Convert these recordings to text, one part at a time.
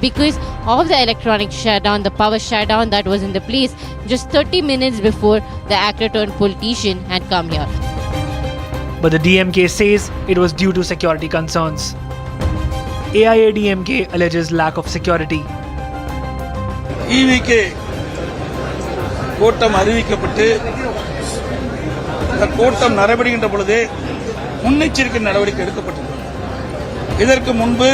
Because of the electronic shutdown, the power shutdown that was in the place just 30 minutes before the actor turned politician had come here. But the DMK says it was due to security concerns. AIADMK alleges lack of security. TVK கூட்டம் அறிவிக்கப்பட்டு இந்த கூட்டம் நடைபெறுகின்ற பொழுதே முன்னெச்சரிக்கை நடவடிக்கை எடுக்கப்பட்டது. இதற்கு முன்பு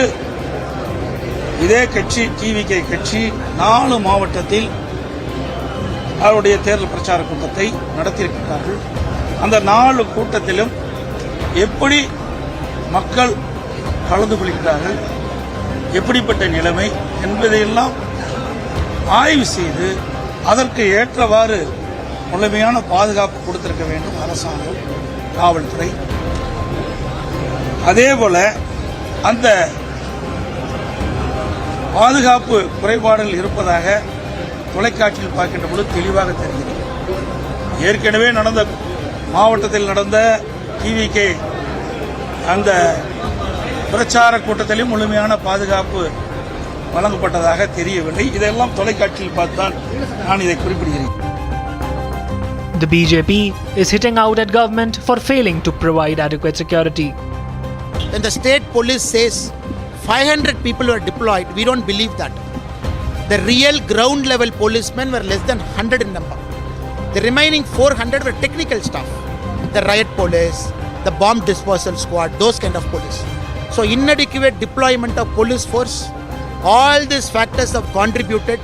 இதே கட்சி TVK கட்சி 4 மாவட்டத்தில் அவருடைய தேர்தல் பிரச்சார கூட்டத்தை நடத்தியிருக்கிறார்கள். அந்த 4 கூட்டத்திலும் எப்படி மக்கள் கலந்து கொள்கிறார்கள், எப்படிப்பட்ட நிலைமை என்பதையெல்லாம் ஆய்வு செய்து அதற்கு ஏற்றவாறு முழுமையான பாதுகாப்பு கொடுத்திருக்க வேண்டும் அரசாங்கம், காவல்துறை. அதேபோல அந்த பாதுகாப்பு குறைபாடுகள் இருப்பதாக தொலைக்காட்சியில் பார்க்கின்ற பொழுது தெளிவாக தெரிகிறது. ஏற்கனவே நடந்த மாவட்டத்தில் நடந்த TVK அந்த பிரச்சார கூட்டத்திலும் முழுமையான பாதுகாப்பு வழங்கப்பட்டதாக தெரியவில்லை. இதெல்லாம் தொலைக்காட்சியில் பார்த்தான் நான் இதை குறிப்பிடுகிறேன். The BJP is hitting out at government for failing to provide adequate security. When the state police says 500 people were deployed, we don't believe that. The real ground level policemen were less than 100 in number. The remaining 400 were technical staff. The riot police, the bomb disposal squad, those kind of police. So inadequate deployment of police force, all these factors have contributed.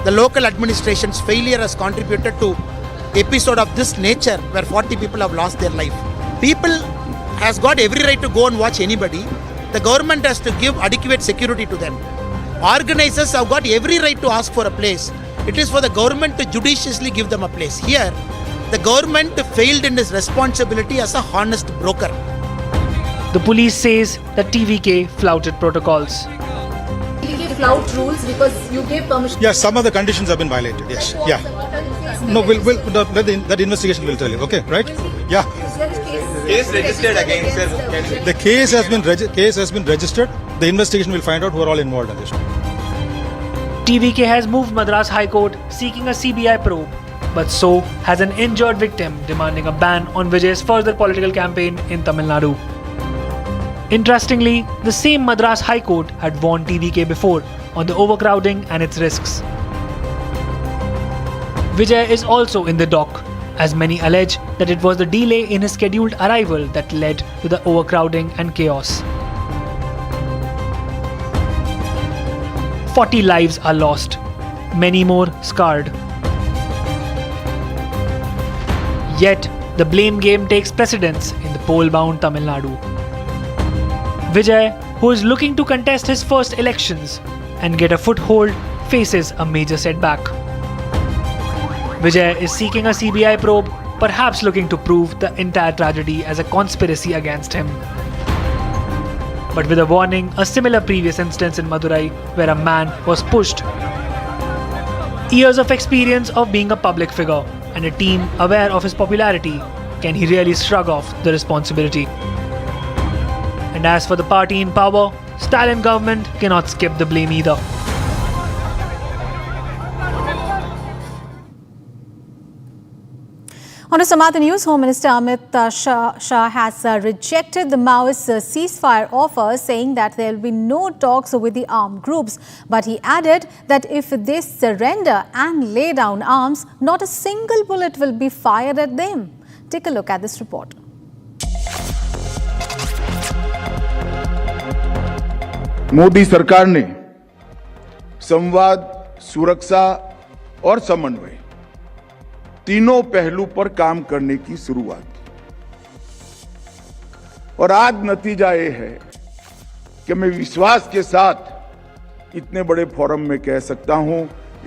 The local administration's failure has contributed to episode of this nature where 40 people have lost their life. People has got every right to go and watch anybody. The government has to give adequate security to them. Organizers have got every right to ask for a place. It is for the government to judiciously give them a place. Here, the government failed in its responsibility as a honest broker. The police says that TVK flouted protocols. TVK flout rules because you gave permission. Yes, some of the conditions have been violated. Yes, yeah. No, that investigation will tell you. Okay, right? Yeah. Case registered against sir. The case has been registered. The investigation will find out who are all involved in this. TVK has moved Madras High Court seeking a CBI probe, but so has an injured victim demanding a ban on Vijay's further political campaign in Tamil Nadu. Interestingly, the same Madras High Court had warned TVK before on the overcrowding and its risks. Vijay is also in the dock, as many allege that it was the delay in his scheduled arrival that led to the overcrowding and chaos. 40 lives are lost, many more scarred. Yet, the blame game takes precedence in the poll-bound Tamil Nadu. Vijay, who is looking to contest his first elections and get a foothold, faces a major setback. Vijay is seeking a CBI probe, perhaps looking to prove the entire tragedy as a conspiracy against him. But with a warning, a similar previous instance in Madurai where a man was pushed. Years of experience of being a public figure and a team aware of his popularity, can he really shrug off the responsibility? And as for the party in power, Stalin government cannot skip the blame either. On to some other news, Home Minister Amit Shah has rejected the Maoist ceasefire offer, saying that there will be no talks with the armed groups. But he added that if they surrender and lay down arms, not a single bullet will be fired at them. Take a look at this report. Modi सरकार ने संवाद, सुरक्षा और समन्वय तीनों पहलू पर काम करने की शुरुआत की और आज नतीजा ये है कि मैं विश्वास के साथ इतने बड़े फोरम में कह सकता हूं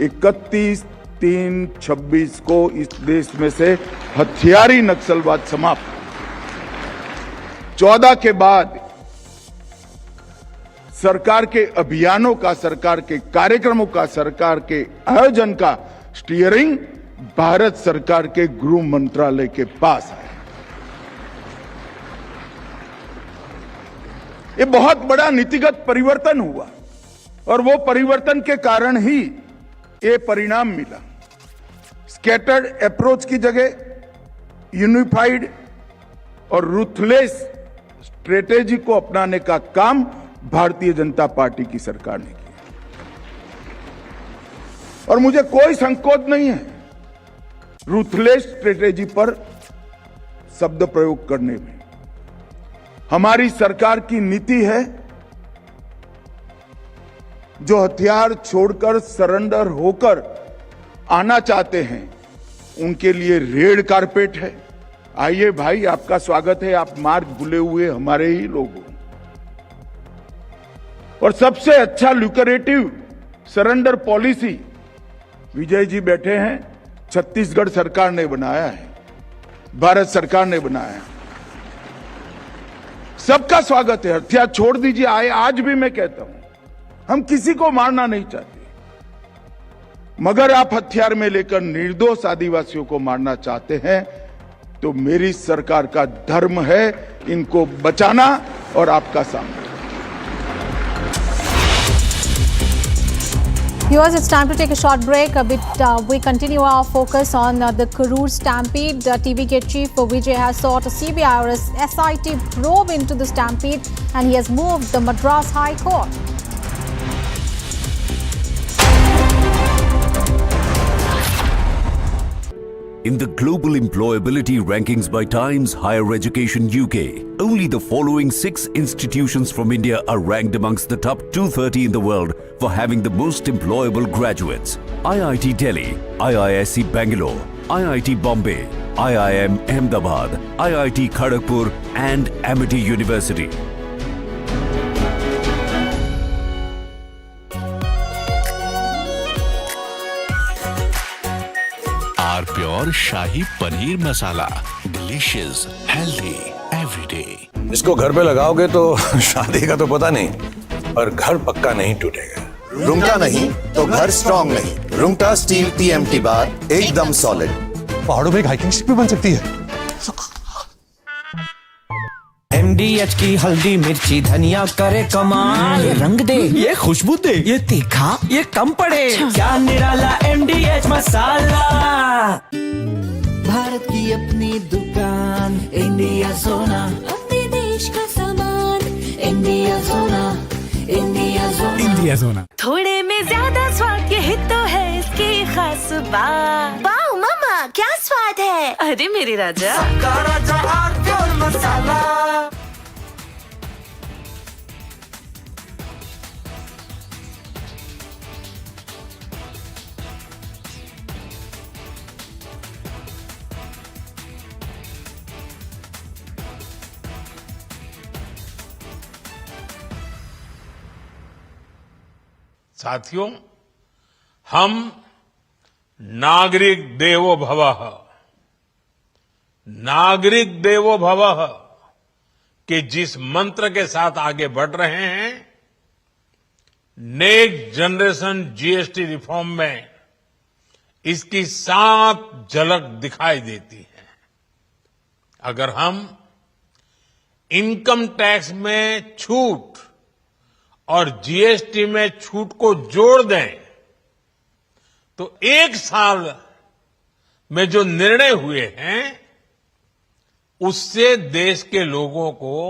31/3/26 को इस देश में से हथियारी नक्सलवाद समाप्त, 14 के बाद सरकार के अभियानों का, सरकार के कार्यक्रमों का, सरकार के आयोजन का स्टीयरिंग भारत सरकार के गृह मंत्रालय के पास है। ये बहुत बड़ा नीतिगत परिवर्तन हुआ और वो परिवर्तन के कारण ही ये परिणाम मिला। स्कैटर्ड अप्रोच की जगह यूनिफाइड और रूथलेस स्ट्रेटेजी को अपनाने का काम भारतीय जनता पार्टी की सरकार ने किया और मुझे कोई संकोच नहीं है रूथलेस स्ट्रेटेजी पर शब्द प्रयोग करने में। हमारी सरकार की नीति है जो हथियार छोड़कर सरेंडर होकर आना चाहते हैं उनके लिए रेड कारपेट है। आइए भाई, आपका स्वागत है, आप मार्ग भूले हुए हमारे ही लोग हो। और सबसे अच्छा ल्यूकरेटिव सरेंडर पॉलिसी विजय जी बैठे हैं, छत्तीसगढ़ सरकार ने बनाया है, भारत सरकार ने बनाया है। सबका स्वागत है, हथियार छोड़ दीजिए। आज भी मैं कहता हूं, हम किसी को मारना नहीं चाहते, मगर आप हथियार में लेकर निर्दोष आदिवासियों को मारना चाहते हैं तो मेरी सरकार का धर्म है इनको बचाना और आपका सामना। Viewers, it's time to take a short break. We continue our focus on the Karur Stampede. TVK Chief Vijay has sought a CBI or a SIT probe into the stampede, and he has moved the Madras High Court. In the global employability rankings by Times Higher Education UK, only the following 6 institutions from India are ranked amongst the top 230 in the world for having the most employable graduates. IIT Delhi, IISc Bangalore, IIT Bombay, IIM Ahmedabad, IIT Kharagpur and Amity University. Pure shahi paneer masala, delicious, healthy, everyday. इसको घर पे लगाओगे तो शादी का तो पता नहीं, पर घर पक्का नहीं टूटेगा। रुंगटा नहीं तो घर स्ट्रॉन्ग नहीं। रुंगटा स्टील TMT बार एकदम सॉलिड। पहाड़ों में एक हाइकिंग शिप भी बन सकती है। MDH की हल्दी मिर्ची धनिया करे कमाल। ये रंग दे, ये खुशबू दे, ये तीखा, ये कम पड़े। क्या निराला MDH मसाला। भारत की अपनी दुकान इंडिया सोना, अपने देश का सामान इंडिया सोना, इंडिया सोना, इंडिया सोना। थोड़े में ज्यादा स्वाद, यही तो है इसकी खास बात। वाओ मामा, क्या स्वाद है। अरे मेरे राजा, सबका राजा प्योर मसाला। साथियों, हम नागरिक देवो भवः, नागरिक देवो भवः के जिस मंत्र के साथ आगे बढ़ रहे हैं, नेक्स्ट जनरेशन GST रिफॉर्म में इसकी साफ झलक दिखाई देती है। अगर हम इनकम टैक्स में छूट और GST में छूट को जोड़ दें तो 1 साल में जो निर्णय हुए हैं उससे देश के लोगों को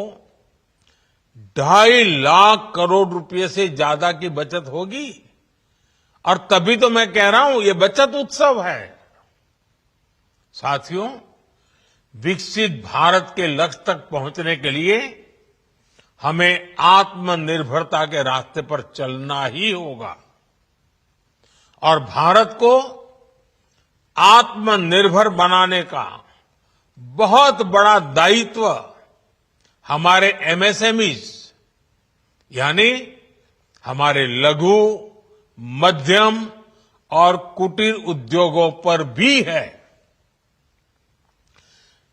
2.5 लाख करोड़ रुपए से ज्यादा की बचत होगी। और तभी तो मैं कह रहा हूं ये बचत उत्सव है। साथियों, विकसित भारत के लक्ष्य तक पहुंचने के लिए हमें आत्मनिर्भरता के रास्ते पर चलना ही होगा और भारत को आत्मनिर्भर बनाने का बहुत बड़ा दायित्व हमारे MSMEs यानी हमारे लघु, मध्यम और कुटीर उद्योगों पर भी है,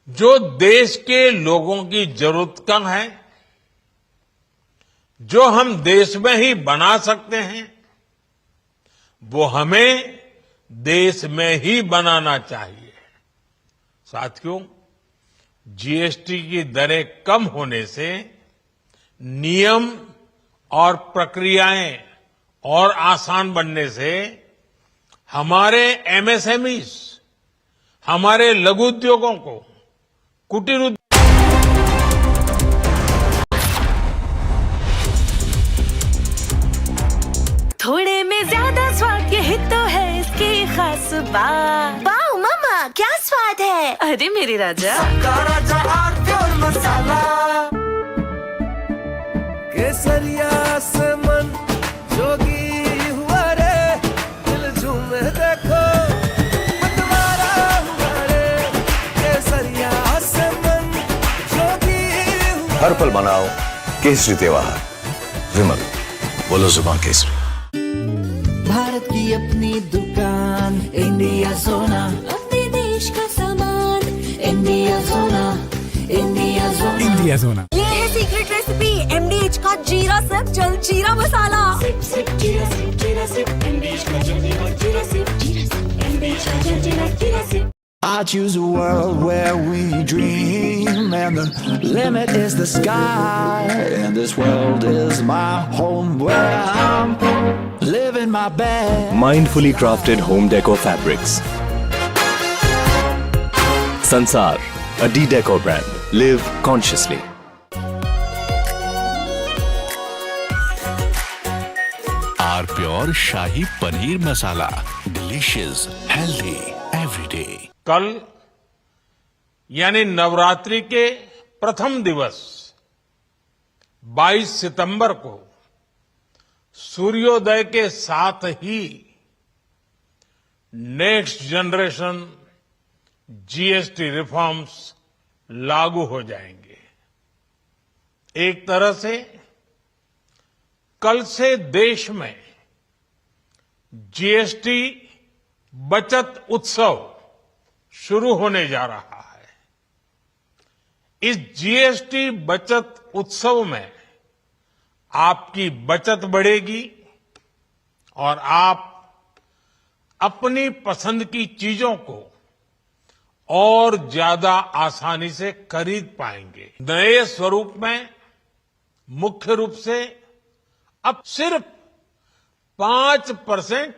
जो देश के लोगों की जरूरत कम है, जो हम देश में ही बना सकते हैं, वो हमें देश में ही बनाना चाहिए। साथियों, GST की दरें कम होने से नियम और प्रक्रियाएं और आसान बनने से हमारे एमएसएमईज, हमारे लघु उद्योगों को, कुटीर उद्योग, थोड़े में ज्यादा स्वाद यही तो है इसकी खास बात। वाओ मामा, क्या स्वाद है। अरे मेरे राजा, मसाला केसरिया से मन जोगी हुआ रे, दिल झूमे देखो मतवारा हुआ रे, केसरिया से मन जोगी हुआ। हर पल मनाओ केसरी त्योहार। विमल, बोलो जुबान केसरी। भारत की अपनी दुकान, इंडिया सोना, अपने देश का सामान, इंडिया सोना, इंडिया सोना, इंडिया सोना। ये है सीक्रेट रेसिपी, MDH का जीरा सिप जल जीरा मसाला। सिप सिप जीरा सिप, जीरा सिप, MDH का जल जीरा सिप, जीरा सिप, MDH का जल जीरा SIP. I choose a world where we dream, and the limit is the sky, and this world is my home where I'm living my best. Mindfully crafted home decor fabrics. Sansar, a D-Decor brand. Live consciously. Our pure shahi paneer masala, delicious, healthy, everyday. कल यानी नवरात्रि के प्रथम दिवस 22 सितंबर को सूर्योदय के साथ ही next generation GST reforms लागू हो जाएंगे। एक तरह से कल से देश में जीएसटी बचत उत्सव शुरू होने जा रहा है। इस जीएसटी बचत उत्सव में आपकी बचत बढ़ेगी और आप अपनी पसंद की चीजों को और ज्यादा आसानी से खरीद पाएंगे। नए स्वरूप में मुख्य रूप से अब सिर्फ 5%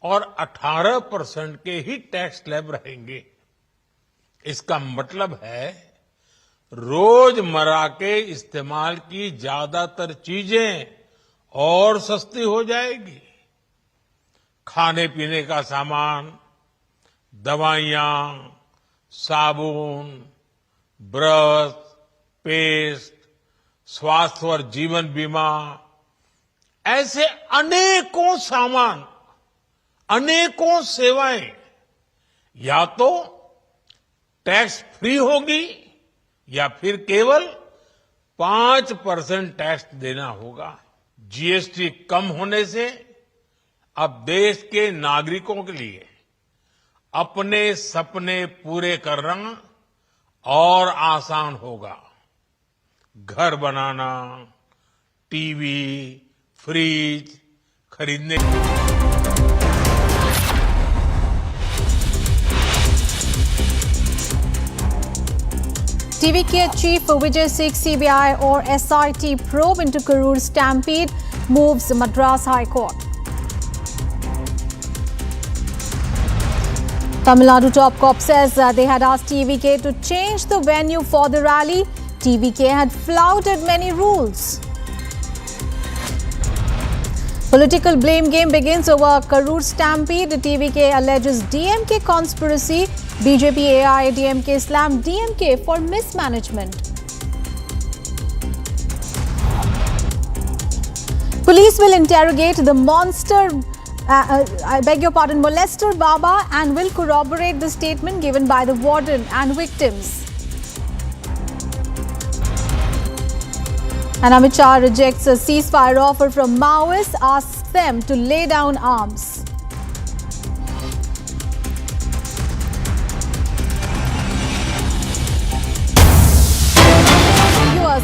और 18% के ही टैक्स स्लैब रहेंगे। इसका मतलब है रोजमर्रा के इस्तेमाल की ज्यादातर चीजें और सस्ती हो जाएगी। खाने पीने का सामान, दवाइयां, साबुन, ब्रश, पेस्ट, स्वास्थ्य और जीवन बीमा, ऐसे अनेकों सामान, अनेकों सेवाएं या तो टैक्स फ्री होगी या फिर केवल 5% टैक्स देना होगा। जीएसटी कम होने से अब देश के नागरिकों के लिए अपने सपने पूरे करना और आसान होगा। घर बनाना, टीवी, फ्रिज खरीदने। TVK Chief Vijay seeks CBI or SIT probe into Karur Stampede, moves Madras High Court. Tamil Nadu top cop says they had asked TVK to change the venue for the rally. TVK had flouted many rules. Political blame game begins over Karur Stampede. TVK alleges DMK conspiracy. BJP AIADMK slammed DMK for mismanagement. Police will interrogate the molester Baba and will corroborate the statement given by the warden and victims. And Amit Shah rejects a ceasefire offer from Maoists, asks them to lay down arms.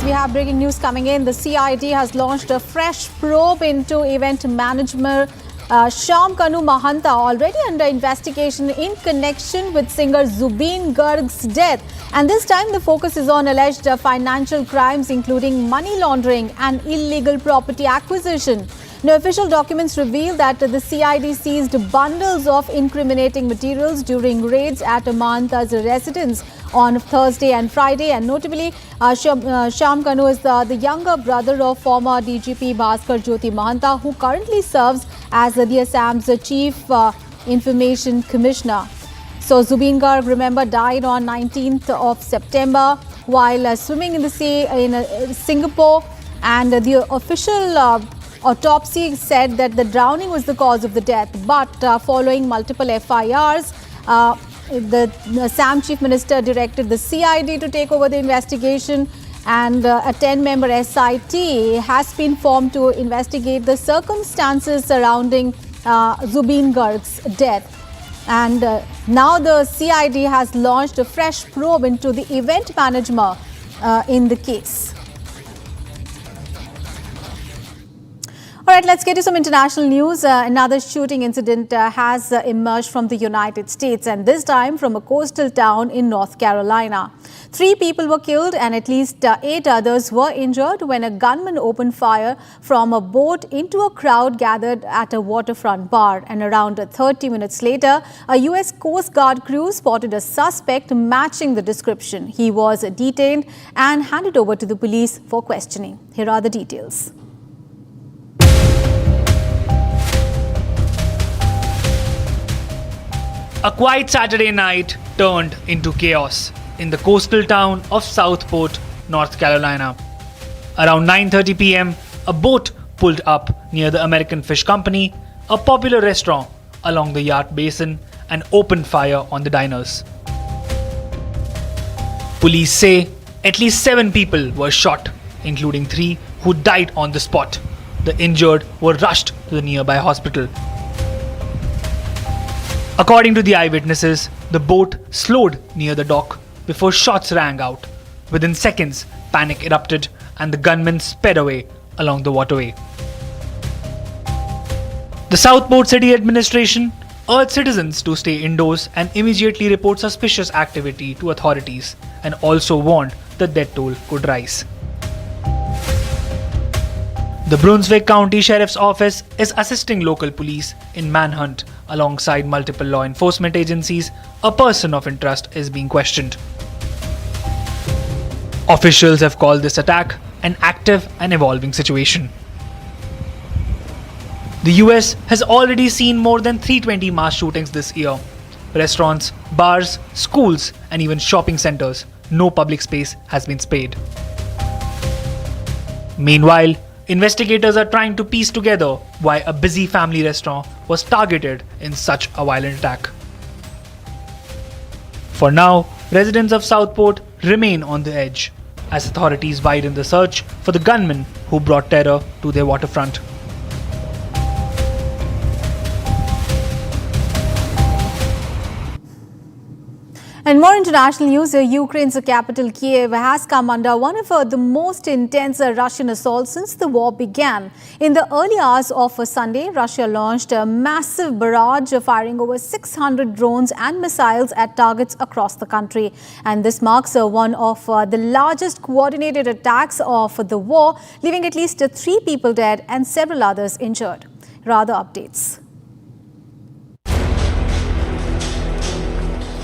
We have breaking news coming in. The CID has launched a fresh probe into event manager Shyam Kanu Mahanta, already under investigation in connection with singer Zubeen Garg's death. And this time the focus is on alleged financial crimes including money laundering and illegal property acquisition. Now, official documents reveal that the CID seized bundles of incriminating materials during raids at Mahanta's residence on Thursday and Friday. And notably, Shyam Kanu is the younger brother of former DGP Bhaskar Jyoti Mahanta, who currently serves as the Assam's Chief Information Commissioner. So Zubeen Garg, remember, died on 19th of September while swimming in the sea in Singapore, and the official autopsy said that the drowning was the cause of the death. But following multiple FIRs, the Assam Chief Minister directed the CID to take over the investigation, and a 10-member SIT has been formed to investigate the circumstances surrounding Zubeen Garg's death. And now the CID has launched a fresh probe into the event manager in the case. All right, let's get to some international news. Another shooting incident has emerged from the United States, and this time from a coastal town in North Carolina. 3 people were killed and at least 8 others were injured when a gunman opened fire from a boat into a crowd gathered at a waterfront bar. And around 30 minutes later, a U.S. Coast Guard crew spotted a suspect matching the description. He was detained and handed over to the police for questioning. Here are the details. A quiet Saturday night turned into chaos in the coastal town of Southport, North Carolina. Around 9:30 p.m., a boat pulled up near the American Fish Company, a popular restaurant along the yacht basin, and opened fire on the diners. Police say at least 7 people were shot, including 3 who died on the spot. The injured were rushed to the nearby hospital. According to the eyewitnesses, the boat slowed near the dock before shots rang out. Within seconds, panic erupted and the gunmen sped away along the waterway. The Southport City Administration urged citizens to stay indoors and immediately report suspicious activity to authorities, and also warned the death toll could rise. The Brunswick County Sheriff's Office is assisting local police in manhunt alongside multiple law enforcement agencies. A person of interest is being questioned. Officials have called this attack an active and evolving situation. The US has already seen more than 320 mass shootings this year. Restaurants, bars, schools, and even shopping centers, no public space has been spared. Meanwhile, investigators are trying to piece together why a busy family restaurant was targeted in such a violent attack. For now, residents of Southport remain on the edge as authorities widen the search for the gunman who brought terror to their waterfront. And more international news, Ukraine's capital Kiev has come under one of the most intense Russian assaults since the war began. In the early hours of Sunday, Russia launched a massive barrage, firing over 600 drones and missiles at targets across the country. And this marks one of the largest coordinated attacks of the war, leaving at least 3 people dead and several others injured. Rather updates.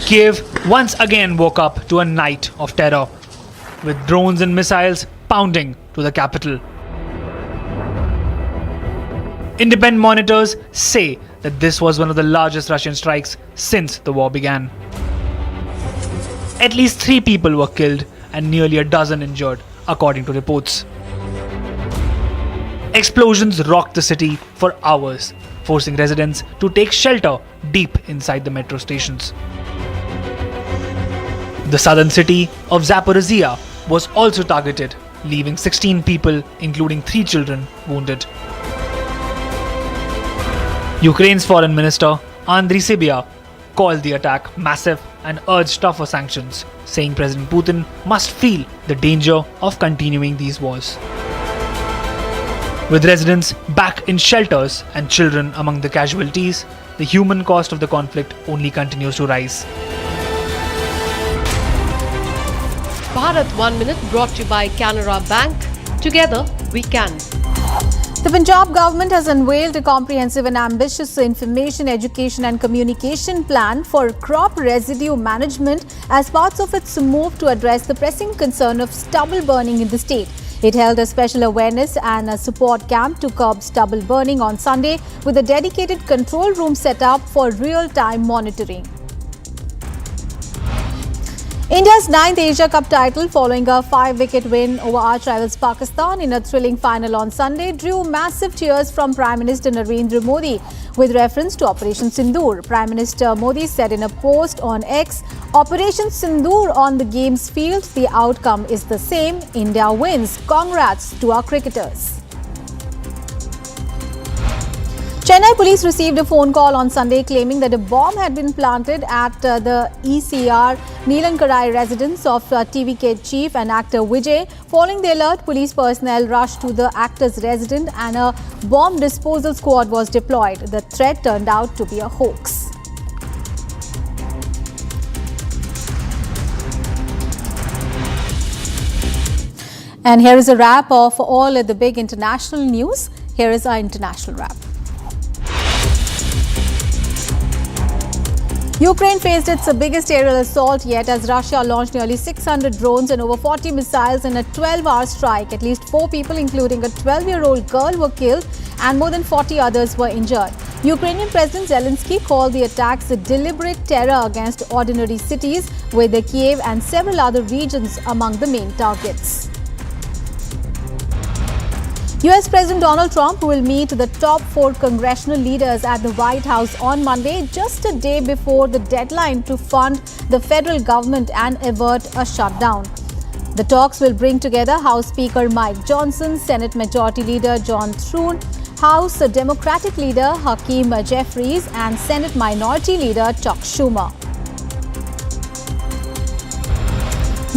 Kiev once again woke up to a night of terror, with drones and missiles pounding to the capital. Independent monitors say that this was one of the largest Russian strikes since the war began. At least 3 people were killed and nearly a dozen injured, according to reports. Explosions rocked the city for hours, forcing residents to take shelter deep inside the metro stations. The southern city of Zaporizhia was also targeted, leaving 16 people, including 3 children, wounded. Ukraine's foreign minister, Andriy Sybiha, called the attack massive and urged tougher sanctions, saying President Putin must feel the danger of continuing these wars. With residents back in shelters and children among the casualties, the human cost of the conflict only continues to rise. Bharat 1 Minute brought to you by Canara Bank. Together we can. The Punjab government has unveiled a comprehensive and ambitious information, education and communication plan for crop residue management as part of its move to address the pressing concern of stubble burning in the state. It held a special awareness and a support camp to curb stubble burning on Sunday with a dedicated control room set up for real-time monitoring. India's 9th Asia Cup title, following a 5-wicket win over arch rivals Pakistan in a thrilling final on Sunday, drew massive cheers from Prime Minister Narendra Modi with reference to Operation Sindoor. Prime Minister Modi said in a post on X, "Operation Sindoor on the games field, the outcome is the same. India wins. Congrats to our cricketers." Chennai police received a phone call on Sunday claiming that a bomb had been planted at the ECR Neelankarai residence of TVK chief and actor Vijay. Following the alert, police personnel rushed to the actor's residence and a bomb disposal squad was deployed. The threat turned out to be a hoax. And here is a wrap of all the big international news. Here is our international wrap. Ukraine faced its biggest aerial assault yet as Russia launched nearly 600 drones and over 40 missiles in a 12-hour strike. At least 4 people, including a 12-year-old girl, were killed and more than 40 others were injured. Ukrainian President Zelensky called the attacks a deliberate terror against ordinary cities, with Kiev and several other regions among the main targets. US President Donald Trump will meet the top 4 congressional leaders at the White House on Monday, just a day before the deadline to fund the federal government and avert a shutdown. The talks will bring together House Speaker Mike Johnson, Senate Majority Leader John Thune, House Democratic Leader Hakeem Jeffries, and Senate Minority Leader Chuck Schumer.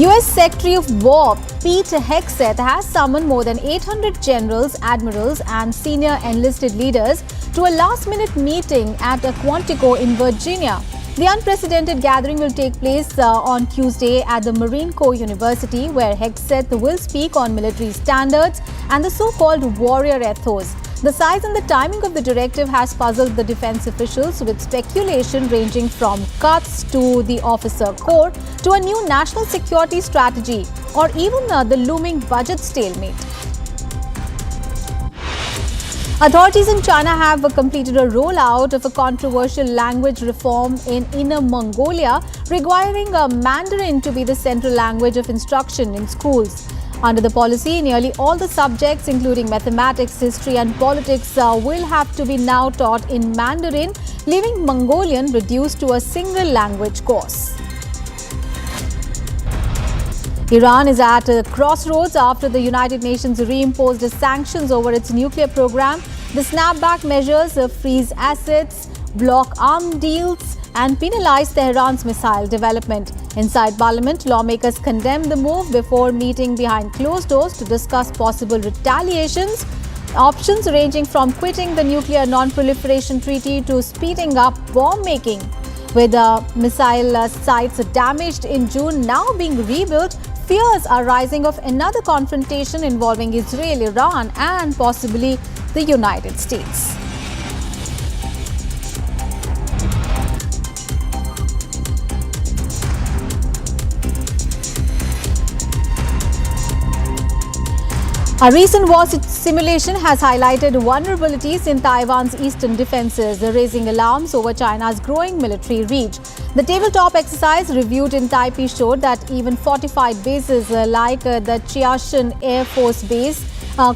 US Secretary of War Pete Hegseth has summoned more than 800 generals, admirals and senior enlisted leaders to a last-minute meeting at Quantico in Virginia. The unprecedented gathering will take place on Tuesday at the Marine Corps University, where Hegseth will speak on military standards and the so-called warrior ethos. The size and the timing of the directive has puzzled the defense officials, with speculation ranging from cuts to the officer corps to a new national security strategy or even the looming budget stalemate. Authorities in China have completed a rollout of a controversial language reform in Inner Mongolia, requiring Mandarin to be the central language of instruction in schools. Under the policy, nearly all the subjects, including mathematics, history and politics, will have to be now taught in Mandarin, leaving Mongolian reduced to a single language course. Iran is at a crossroads after the United Nations reimposed sanctions over its nuclear program. The snapback measures freeze assets, block arms deals and penalize Tehran's missile development. Inside Parliament, lawmakers condemned the move before meeting behind closed doors to discuss possible retaliations. Options ranging from quitting the nuclear non-proliferation treaty to speeding up bomb making. With missile sites damaged in June now being rebuilt, fears are rising of another confrontation involving Israel, Iran and possibly the United States. A recent war simulation has highlighted vulnerabilities in Taiwan's eastern defenses, raising alarms over China's growing military reach. The tabletop exercise reviewed in Taipei showed that even fortified bases like the Chiashan Air Force Base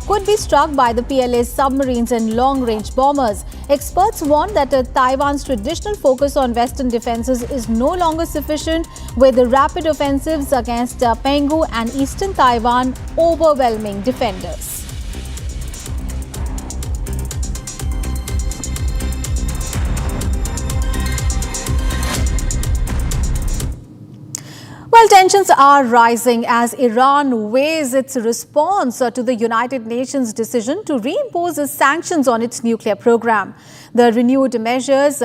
could be struck by the PLA's submarines and long-range bombers. Experts warn that Taiwan's traditional focus on western defenses is no longer sufficient, with the rapid offensives against Penghu and eastern Taiwan overwhelming defenders. Well, tensions are rising as Iran weighs its response to the United Nations decision to reimpose sanctions on its nuclear program. The renewed measures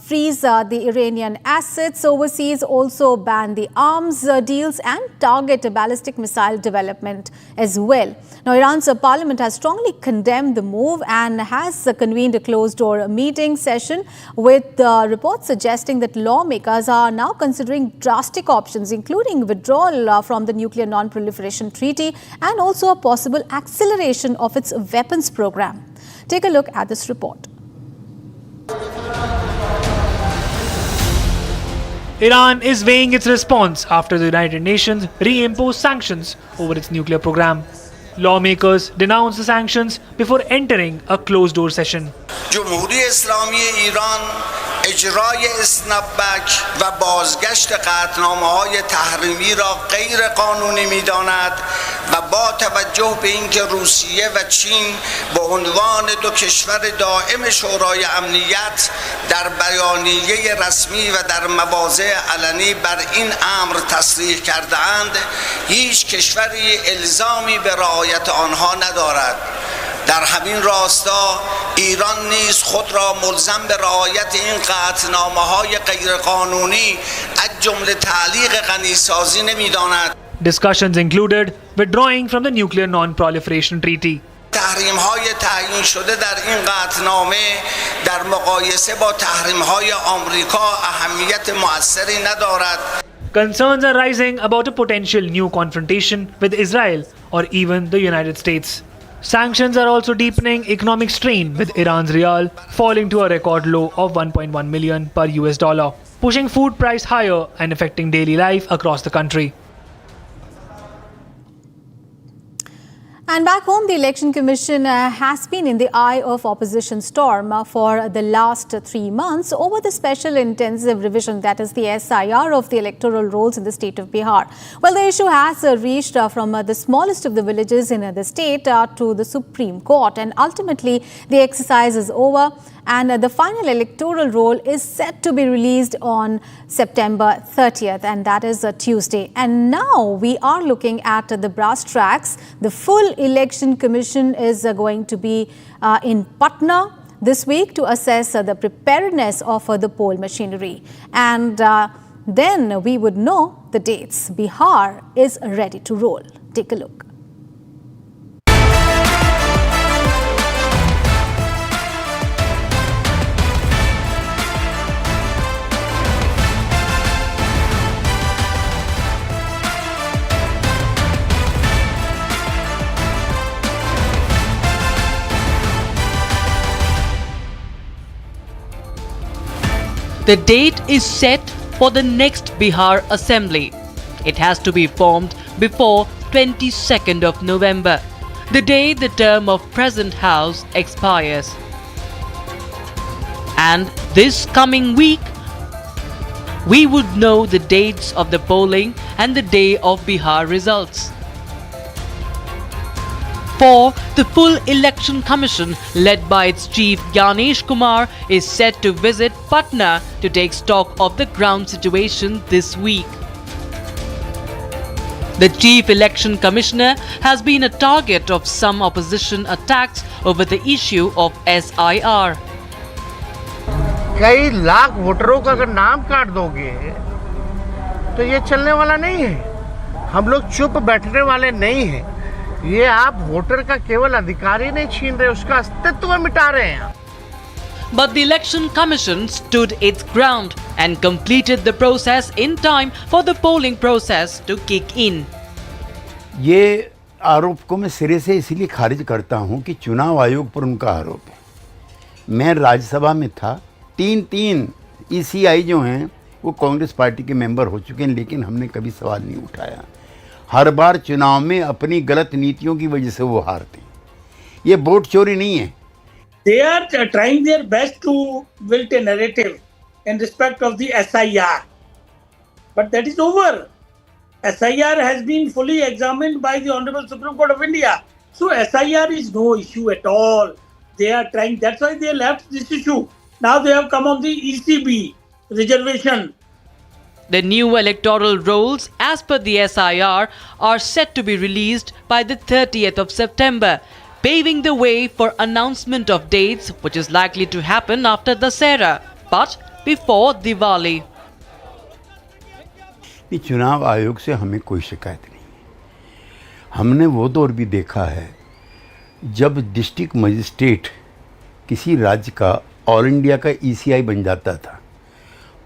freeze the Iranian assets overseas, also ban the arms deals and target ballistic missile development as well. Now, Iran's parliament has strongly condemned the move and has convened a closed-door meeting session with reports suggesting that lawmakers are now considering drastic options, including withdrawal from the Nuclear Non-Proliferation Treaty and also a possible acceleration of its weapons program. Take a look at this report. Iran is weighing its response after the United Nations reimposed sanctions over its nuclear program. Lawmakers denounced the sanctions before entering a closed-door session. جمهوری اسلامی ایران اجرای اسنپبک و بازگشت قطعنامه‌های تحریمی را غیر قانونی می‌داند و با توجه به اینکه روسیه و چین به عنوان دو کشور دائم شورای امنیت در بیانیه رسمی و در مواضع علنی بر این امر تصریح کرده‌اند، هیچ کشوری الزامی به رعایت آنها ندارد. در همین راستا ایران نیز خود را ملزم به رعایت این قطعنامه‌های غیرقانونی از جمله تعلیق غنیسازی نمی‌داند. Discussions included withdrawing from the Nuclear Non-Proliferation Treaty. تحریم‌های تعیین شده در این قطعنامه در مقایسه با تحریم‌های آمریکا اهمیت مؤثری ندارد. Concerns are rising about a potential new confrontation with Israel or even the United States. Sanctions are also deepening economic strain, with Iran's rial falling to a record low of 1.1 million per US dollar, pushing food price higher and affecting daily life across the country. And back home, the Election Commission has been in the eye of opposition storm for the last 3 months over the special intensive revision, that is the SIR of the electoral rolls in the state of Bihar. Well, the issue has reached from the smallest of the villages in the state to the Supreme Court, and ultimately the exercise is over. And the final electoral roll is set to be released on September 30th, and that is a Tuesday. And now we are looking at the brass tracks. The full Election Commission is going to be in Patna this week to assess the preparedness of the poll machinery. And then we would know the dates. Bihar is ready to roll. Take a look. The date is set for the next Bihar Assembly. It has to be formed before 22nd of November, the day the term of present House expires. And this coming week, we would know the dates of the polling and the day of Bihar results. For the full Election Commission, led by its chief Gyanesh Kumar, is set to visit Patna to take stock of the ground situation this week. The Chief Election Commissioner has been a target of some opposition attacks over the issue of SIR. कई लाख वोटरों का अगर नाम काट दोगे तो ये चलने वाला नहीं है। हम लोग चुप बैठने वाले नहीं हैं। ये आप वोटर का केवल अधिकार ही नहीं छीन रहे, उसका अस्तित्व मिटा रहे हैं। But the Election Commission stood its ground and completed the process in time for the polling process to kick in. ये आरोप को मैं सिरे से इसीलिए खारिज करता हूं कि चुनाव आयोग पर उनका आरोप है। मैं राज्यसभा में था, तीन ECI जो हैं वो कांग्रेस पार्टी के मेंबर हो चुके हैं, लेकिन हमने कभी सवाल नहीं उठाया। हर बार चुनाव में अपनी गलत नीतियों की वजह से वो हारते हैं। ये वोट चोरी नहीं है। They are trying their best to build a narrative in respect of the SIR, but that is over. SIR has been fully examined by the Honorable Supreme Court of India, so SIR is no issue at all. They are trying. That's why they left this issue. Now they have come on the ECB reservation. The new electoral rolls, as per the SIR, are set to be released by the 30th of September, paving the way for announcement of dates, which is likely to happen after Dussehra. But before Diwali. ये चुनाव आयोग से हमें कोई शिकायत नहीं है। हमने वो दौर भी देखा है जब डिस्ट्रिक्ट मजिस्ट्रेट किसी राज्य का ऑल इंडिया का ECI बन जाता था,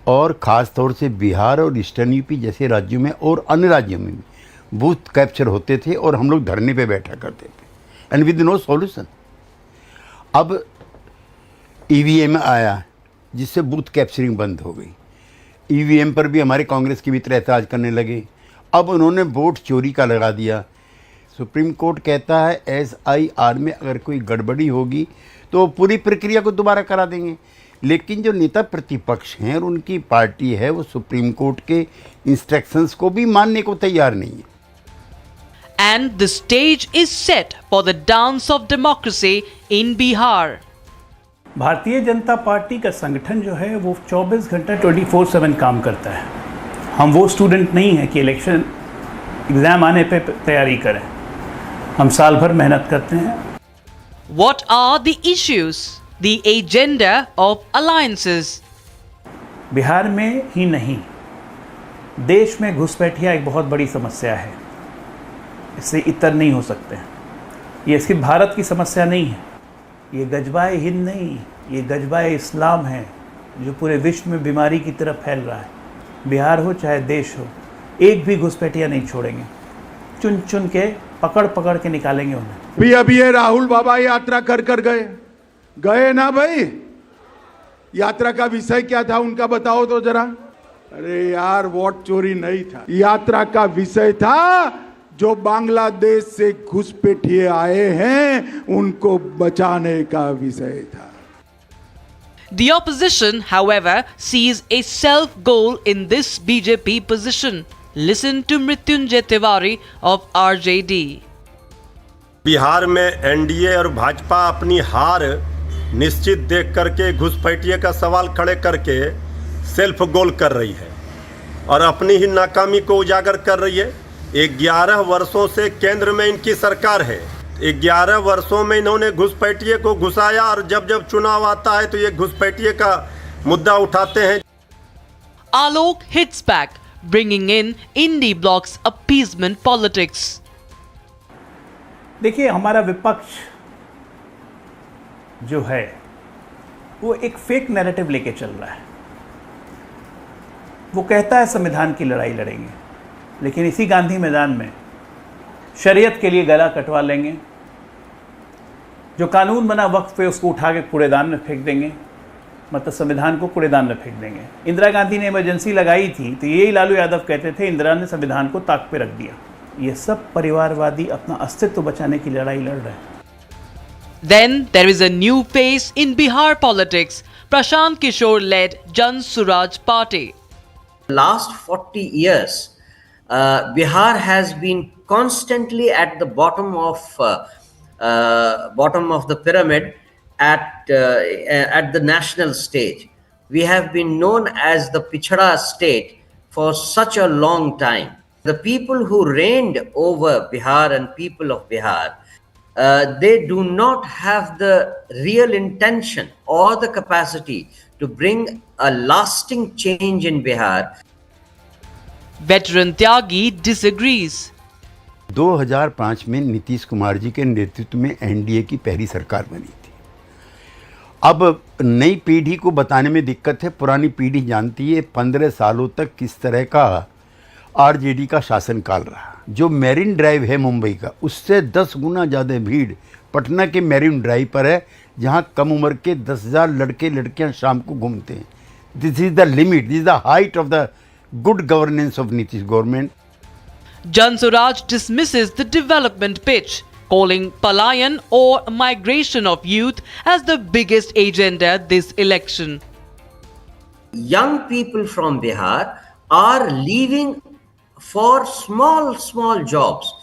और ख़ास तौर से बिहार और ईस्टर्न यूपी जैसे राज्यों में और अन्य राज्यों में भी बूथ कैप्चर होते थे और हम लोग धरने पे बैठा करते थे, एंड विद नो सॉल्यूशन। अब EVM आया जिससे बूथ कैप्चरिंग बंद हो गई। EVM पर भी हमारे कांग्रेस के मित्र ऐतराज़ करने लगे। अब उन्होंने वोट चोरी का लगा दिया। सुप्रीम कोर्ट कहता है SIR में अगर कोई गड़बड़ी होगी तो पूरी प्रक्रिया को दोबारा करा देंगे, लेकिन जो नेता प्रतिपक्ष हैं और उनकी पार्टी है वो सुप्रीम कोर्ट के इंस्ट्रक्शंस को भी मानने को तैयार नहीं है। And the stage is set for the dance of democracy in Bihar. Bharatiya Janata party का संगठन जो है वो 24 घंटा 24/7 काम करता है। हम वो स्टूडेंट नहीं हैं कि इलेक्शन एग्ज़ाम आने पे तैयारी करें। हम साल भर मेहनत करते हैं। What are the issues, the agenda of alliances? Bihar में ही नहीं, देश में घुसपैठिया एक बहुत बड़ी समस्या है। इससे इतर नहीं हो सकते। ये सिर्फ भारत की समस्या नहीं है, ये गजबाए हिंद नहीं, ये गजबाए इस्लाम है जो पूरे विश्व में बीमारी की तरफ फैल रहा है। बिहार हो चाहे देश हो, एक भी घुसपैठिया नहीं छोड़ेंगे। चुन चुन के पकड़ पकड़ के निकालेंगे उन्हें। अभी ये राहुल बाबा यात्रा कर गए ना भाई। यात्रा का विषय क्या था उनका बताओ तो जरा। अरे यार, वोट चोरी नहीं था, यात्रा का विषय था जो बांग्लादेश से घुसपैठिए आए हैं उनको बचाने का विषय था। The opposition, however, sees a self-goal in this BJP position. Listen to Mrityunjay Tiwari of RJD. Bihar में NDA और भाजपा अपनी हार निश्चित देख करके घुसपैठिए का सवाल खड़े करके सेल्फ गोल कर रही है और अपनी ही नाकामी को उजागर कर रही है। 11 वर्षों से केंद्र में इनकी सरकार है। 11 वर्षों में इन्होंने घुसपैठिए को घुसाया और जब जब चुनाव आता है तो ये घुसपैठिए का मुद्दा उठाते हैं। Alok hits back, bringing in indie bloc's appeasement politics. देखिए, हमारा विपक्ष जो है वो एक फेक नैरेटिव लेके चल रहा है। वो कहता है संविधान की लड़ाई लड़ेंगे, लेकिन इसी गांधी मैदान में शरीयत के लिए गला कटवा लेंगे। जो कानून बना वक्फ पे उसको उठा के कूड़ेदान में फेंक देंगे, मतलब संविधान को कूड़ेदान में फेंक देंगे। इंदिरा गांधी ने इमरजेंसी लगाई थी तो यही लालू यादव कहते थे इंदिरा ने संविधान को ताक पे रख दिया। ये सब परिवारवादी अपना अस्तित्व बचाने की लड़ाई लड़ रहे हैं। Then there is a new face in Bihar politics. Prashant Kishore led Jan Suraj Party. Last 40 years, Bihar has been constantly at the bottom of the pyramid at the national stage. We have been known as the Pichhada state for such a long time. The people who reigned over Bihar and people of Bihar, they do not have the real intention or the capacity to bring a lasting change in Bihar. Veteran Tyagi disagrees. 2005 में नीतीश कुमार जी के नेतृत्व में NDA की पहली सरकार बनी थी। अब नई पीढ़ी को बताने में दिक्कत है, पुरानी पीढ़ी जानती है 15 सालों तक किस तरह का RJD का शासनकाल रहा। जो मैरिन ड्राइव है मुंबई का, उससे 10 गुना ज़्यादा भीड़ पटना के मैरिन ड्राइव पर है, जहां कम उम्र के 10,000 लड़के लड़कियां शाम को घूमते हैं। This is the limit, this is the height of the good governance of Nitish government. Jan Suraj dismisses the development pitch, calling palayan or migration of youth as the biggest agenda this election. Young people from Bihar are leaving for small jobs,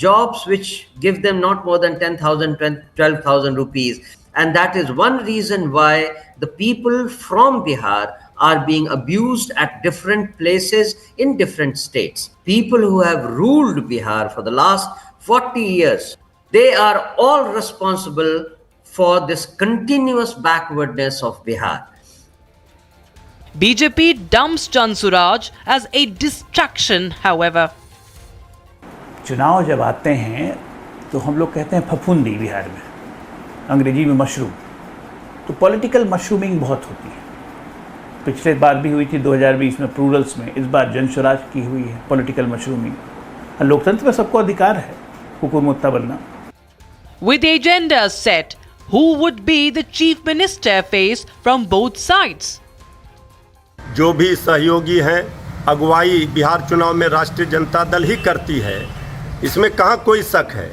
jobs which give them not more than 10,000, 12,000 rupees. And that is one reason why the people from Bihar are being abused at different places in different states. People who have ruled Bihar for the last 40 years, they are all responsible for this continuous backwardness of Bihar. BJP dumps Chansuraj as a distraction, however. चुनाव जब आते हैं तो हम लोग कहते हैं फफूंदी बिहार में, अंग्रेजी में मशरूम। तो पॉलिटिकल मशरूमिंग बहुत होती है। पिछले बार भी हुई थी 2020 में प्लूरल्स में, इस बार जनसुराज की हुई है पॉलिटिकल मशरूमिंग। लोकतंत्र में सबको अधिकार है कुकुर मुत्ता बनना। With the agenda set, who would be the chief minister face from both sides? जो भी सहयोगी हैं, अगुवाई बिहार चुनाव में राष्ट्रीय जनता दल ही करती है, इसमें कहाँ कोई शक है।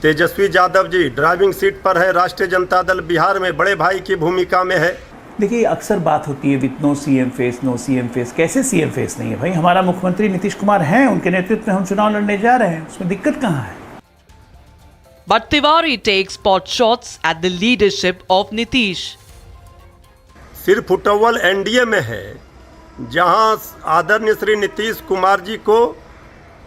तेजस्वी यादव जी ड्राइविंग सीट पर है, राष्ट्रीय जनता दल बिहार में बड़े भाई की भूमिका में है। देखिए, अक्सर बात होती है with no CM face, no CM face. कैसे सीएम फेस नहीं है भाई? हमारा मुख्यमंत्री नीतीश कुमार हैं, उनके नेतृत्व में हम चुनाव लड़ने जा रहे हैं, उसमें दिक्कत कहाँ है? But Tiwari takes pot shots at the leadership of Nitish. सिर्फ फुटबॉल एनडीए में है, जहां आदरणीय श्री नीतीश कुमार जी को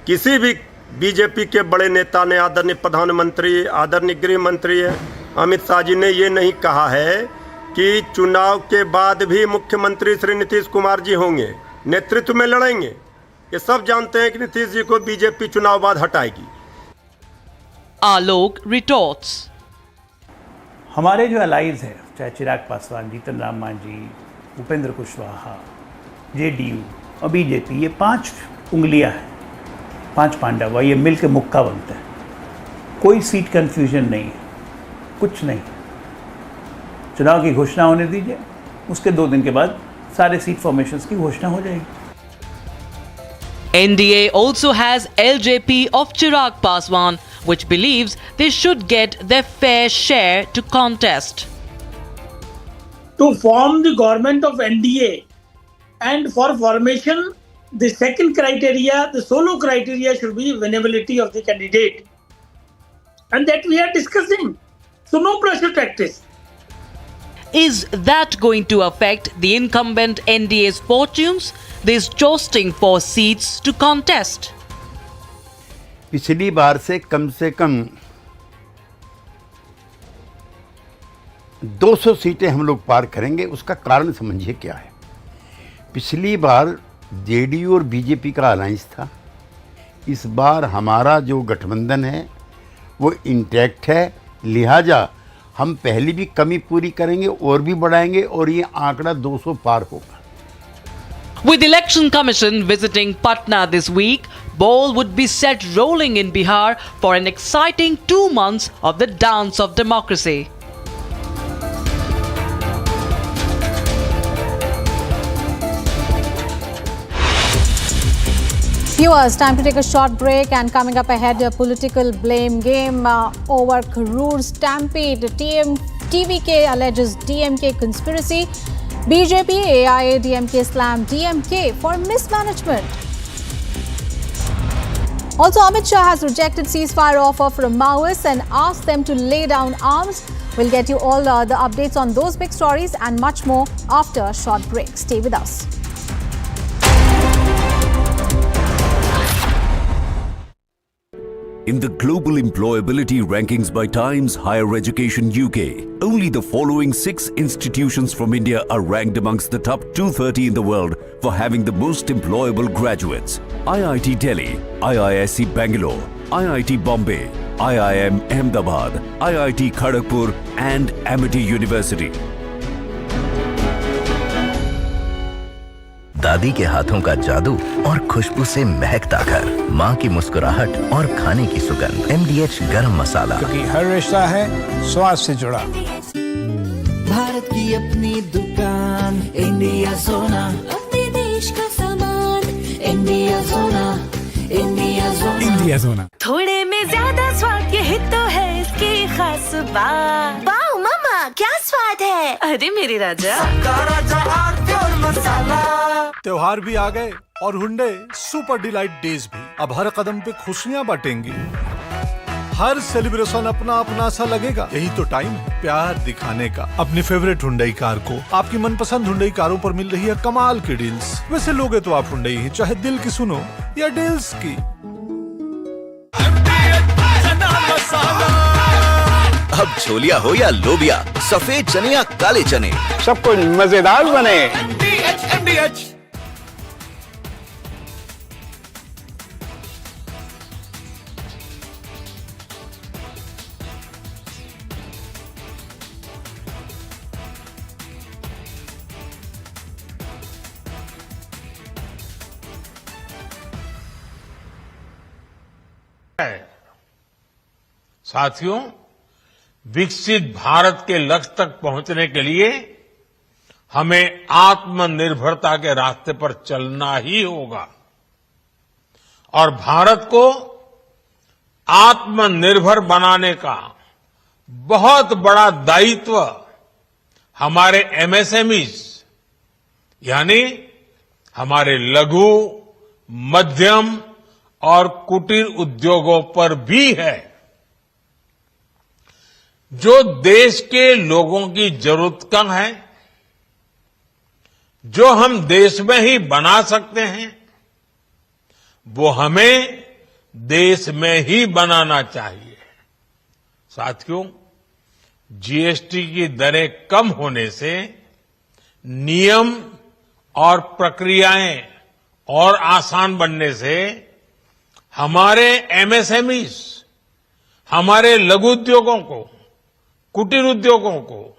किसी भी बीजेपी के बड़े नेता ने, आदरणीय प्रधानमंत्री, आदरणीय गृह मंत्री अमित शाह जी ने ये नहीं कहा है कि चुनाव के बाद भी मुख्यमंत्री श्री नीतीश कुमार जी होंगे, नेतृत्व में लड़ेंगे। ये सब जानते हैं कि नीतीश जी को बीजेपी चुनाव बाद हटाएगी। Alok retorts. हमारे जो अलाइज है, चाहे चिराग पासवान, जीतन राम मांझी, भूपेंद्र कुशवाहा, जेडीयू और बीजेपी, ये 5 उंगलियां हैं, 5 पांडव, ये मिल के मुक्का बनते हैं। कोई सीट कन्फ्यूजन नहीं है, कुछ नहीं। चुनाव की घोषणा होने दीजिए, उसके 2 दिन के बाद सारे सीट फॉर्मेशंस की घोषणा हो जाएगी। NDA also has LJP of Chirag Paswan, which believes they should get their fair share to contest. To form the government of NDA, and for formation, the second criteria, the solo criteria, should be winnability of the candidate, and that we are discussing. So no pressure tactics. Is that going to affect the incumbent NDA's fortunes? This jostling for seats to contest. पिछली बार से कम 200 सीटें हम लोग पार करेंगे। उसका कारण समझिए क्या है। पिछली बार जेडीयू और बीजेपी का अलायंस था, इस बार हमारा जो गठबंधन है वो इंटैक्ट है, लिहाजा हम पहली भी कमी पूरी करेंगे और भी बढ़ाएंगे और ये आंकड़ा 200 पार होगा। With Election Commission visiting Patna this week, ball would be set rolling in Bihar for an exciting 2 months of the dance of democracy. Viewers, time to take a short break, and coming up ahead, a political blame game over Karur Stampede. TVK alleges DMK conspiracy. BJP, AIADMK slam DMK for mismanagement. Also, Amit Shah has rejected ceasefire offer from Maoists and asked them to lay down arms. We'll get you all the updates on those big stories and much more after a short break. Stay with us. In the global employability rankings by Times Higher Education UK, only the following 6 institutions from India are ranked amongst the top 230 in the world for having the most employable graduates. IIT Delhi, IISc Bangalore, IIT Bombay, IIM Ahmedabad, IIT Kharagpur and Amity University. दादी के हाथों का जादू और खुशबू से महकता घर, माँ की मुस्कुराहट और खाने की सुगंध। MDH गरम मसाला, क्योंकि हर रिश्ता है स्वाद से जुड़ा। भारत की अपनी दुकान, इंडिया सोना, अपने देश का सामान, इंडिया सोना, इंडिया सोना, इंडिया सोना। थोड़े में ज्यादा स्वाद, यही तो है इसकी खास बात। वाओ मम्मा, क्या स्वाद है? अरे मेरे राजा, त्योहार भी आ गए और हुंडे सुपर डिलाइट डेज भी। अब हर कदम पे खुशियां बांटेंगी, हर सेलिब्रेशन अपना अपना सा लगेगा। यही तो टाइम है प्यार दिखाने का। अपनी फेवरेट हुंडई कार को आपकी मनपसंद हुंडई कारों पर मिल रही है कमाल की डील्स। वैसे लोगे तो आप हुंडई ही, चाहे दिल की सुनो या डील्स की। अब छोलिया हो या लोबिया, सफेद चने या काले चने, सब कुछ मजेदार बने। MDH. साथियों, विकसित भारत के लक्ष्य तक पहुंचने के लिए हमें आत्मनिर्भरता के रास्ते पर चलना ही होगा और भारत को आत्मनिर्भर बनाने का बहुत बड़ा दायित्व हमारे एमएसएमईज यानी हमारे लघु, मध्यम और कुटीर उद्योगों पर भी है, जो देश के लोगों की जरूरत का है, जो हम देश में ही बना सकते हैं, वो हमें देश में ही बनाना चाहिए। साथियों, जीएसटी की दरें कम होने से नियम और प्रक्रियाएं और आसान बनने से हमारे एमएसएमईज, हमारे लघु उद्योगों को, कुटीर उद्योगों को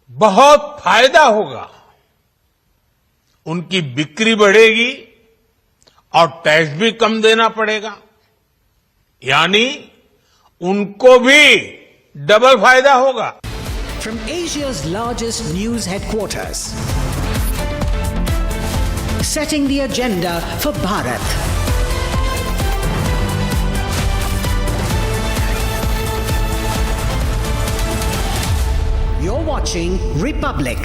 बहुत फायदा होगा। उनकी बिक्री बढ़ेगी और टैक्स भी कम देना पड़ेगा, यानी उनको भी डबल फायदा होगा। From Asia's largest news headquarters, setting the agenda for Bharat. You're watching Republic.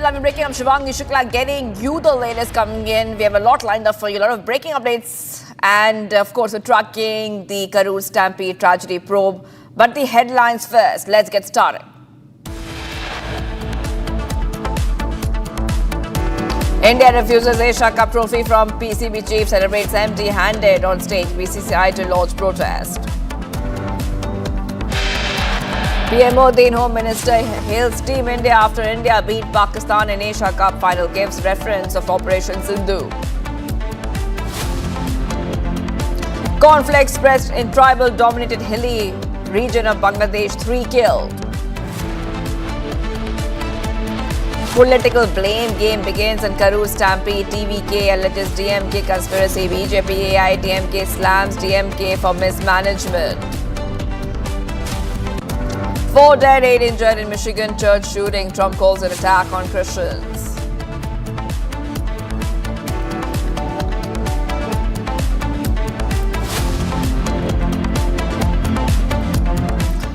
We're breaking up. Shivangi Shukla getting you the latest coming in. We have a lot lined up for you. A lot of breaking updates and, of course, we're tracking the Karur Stampede tragedy probe. But the headlines first. Let's get started. India refuses Asia Cup trophy from PCB chief, celebrates empty-handed on stage. BCCI to lodge protest. PM Modi, Home Minister, hails Team India after India beat Pakistan in Asia Cup final, gives reference of Operation Sindhu. Conflicts pressed in tribal-dominated hilly region of Bangladesh, 3 killed. Political blame game begins in Karur Stampede. TVK alleges DMK conspiracy. BJP, AIDMK slams DMK for mismanagement. 4 dead, 8 injured in Michigan church shooting. Trump calls an attack on Christians.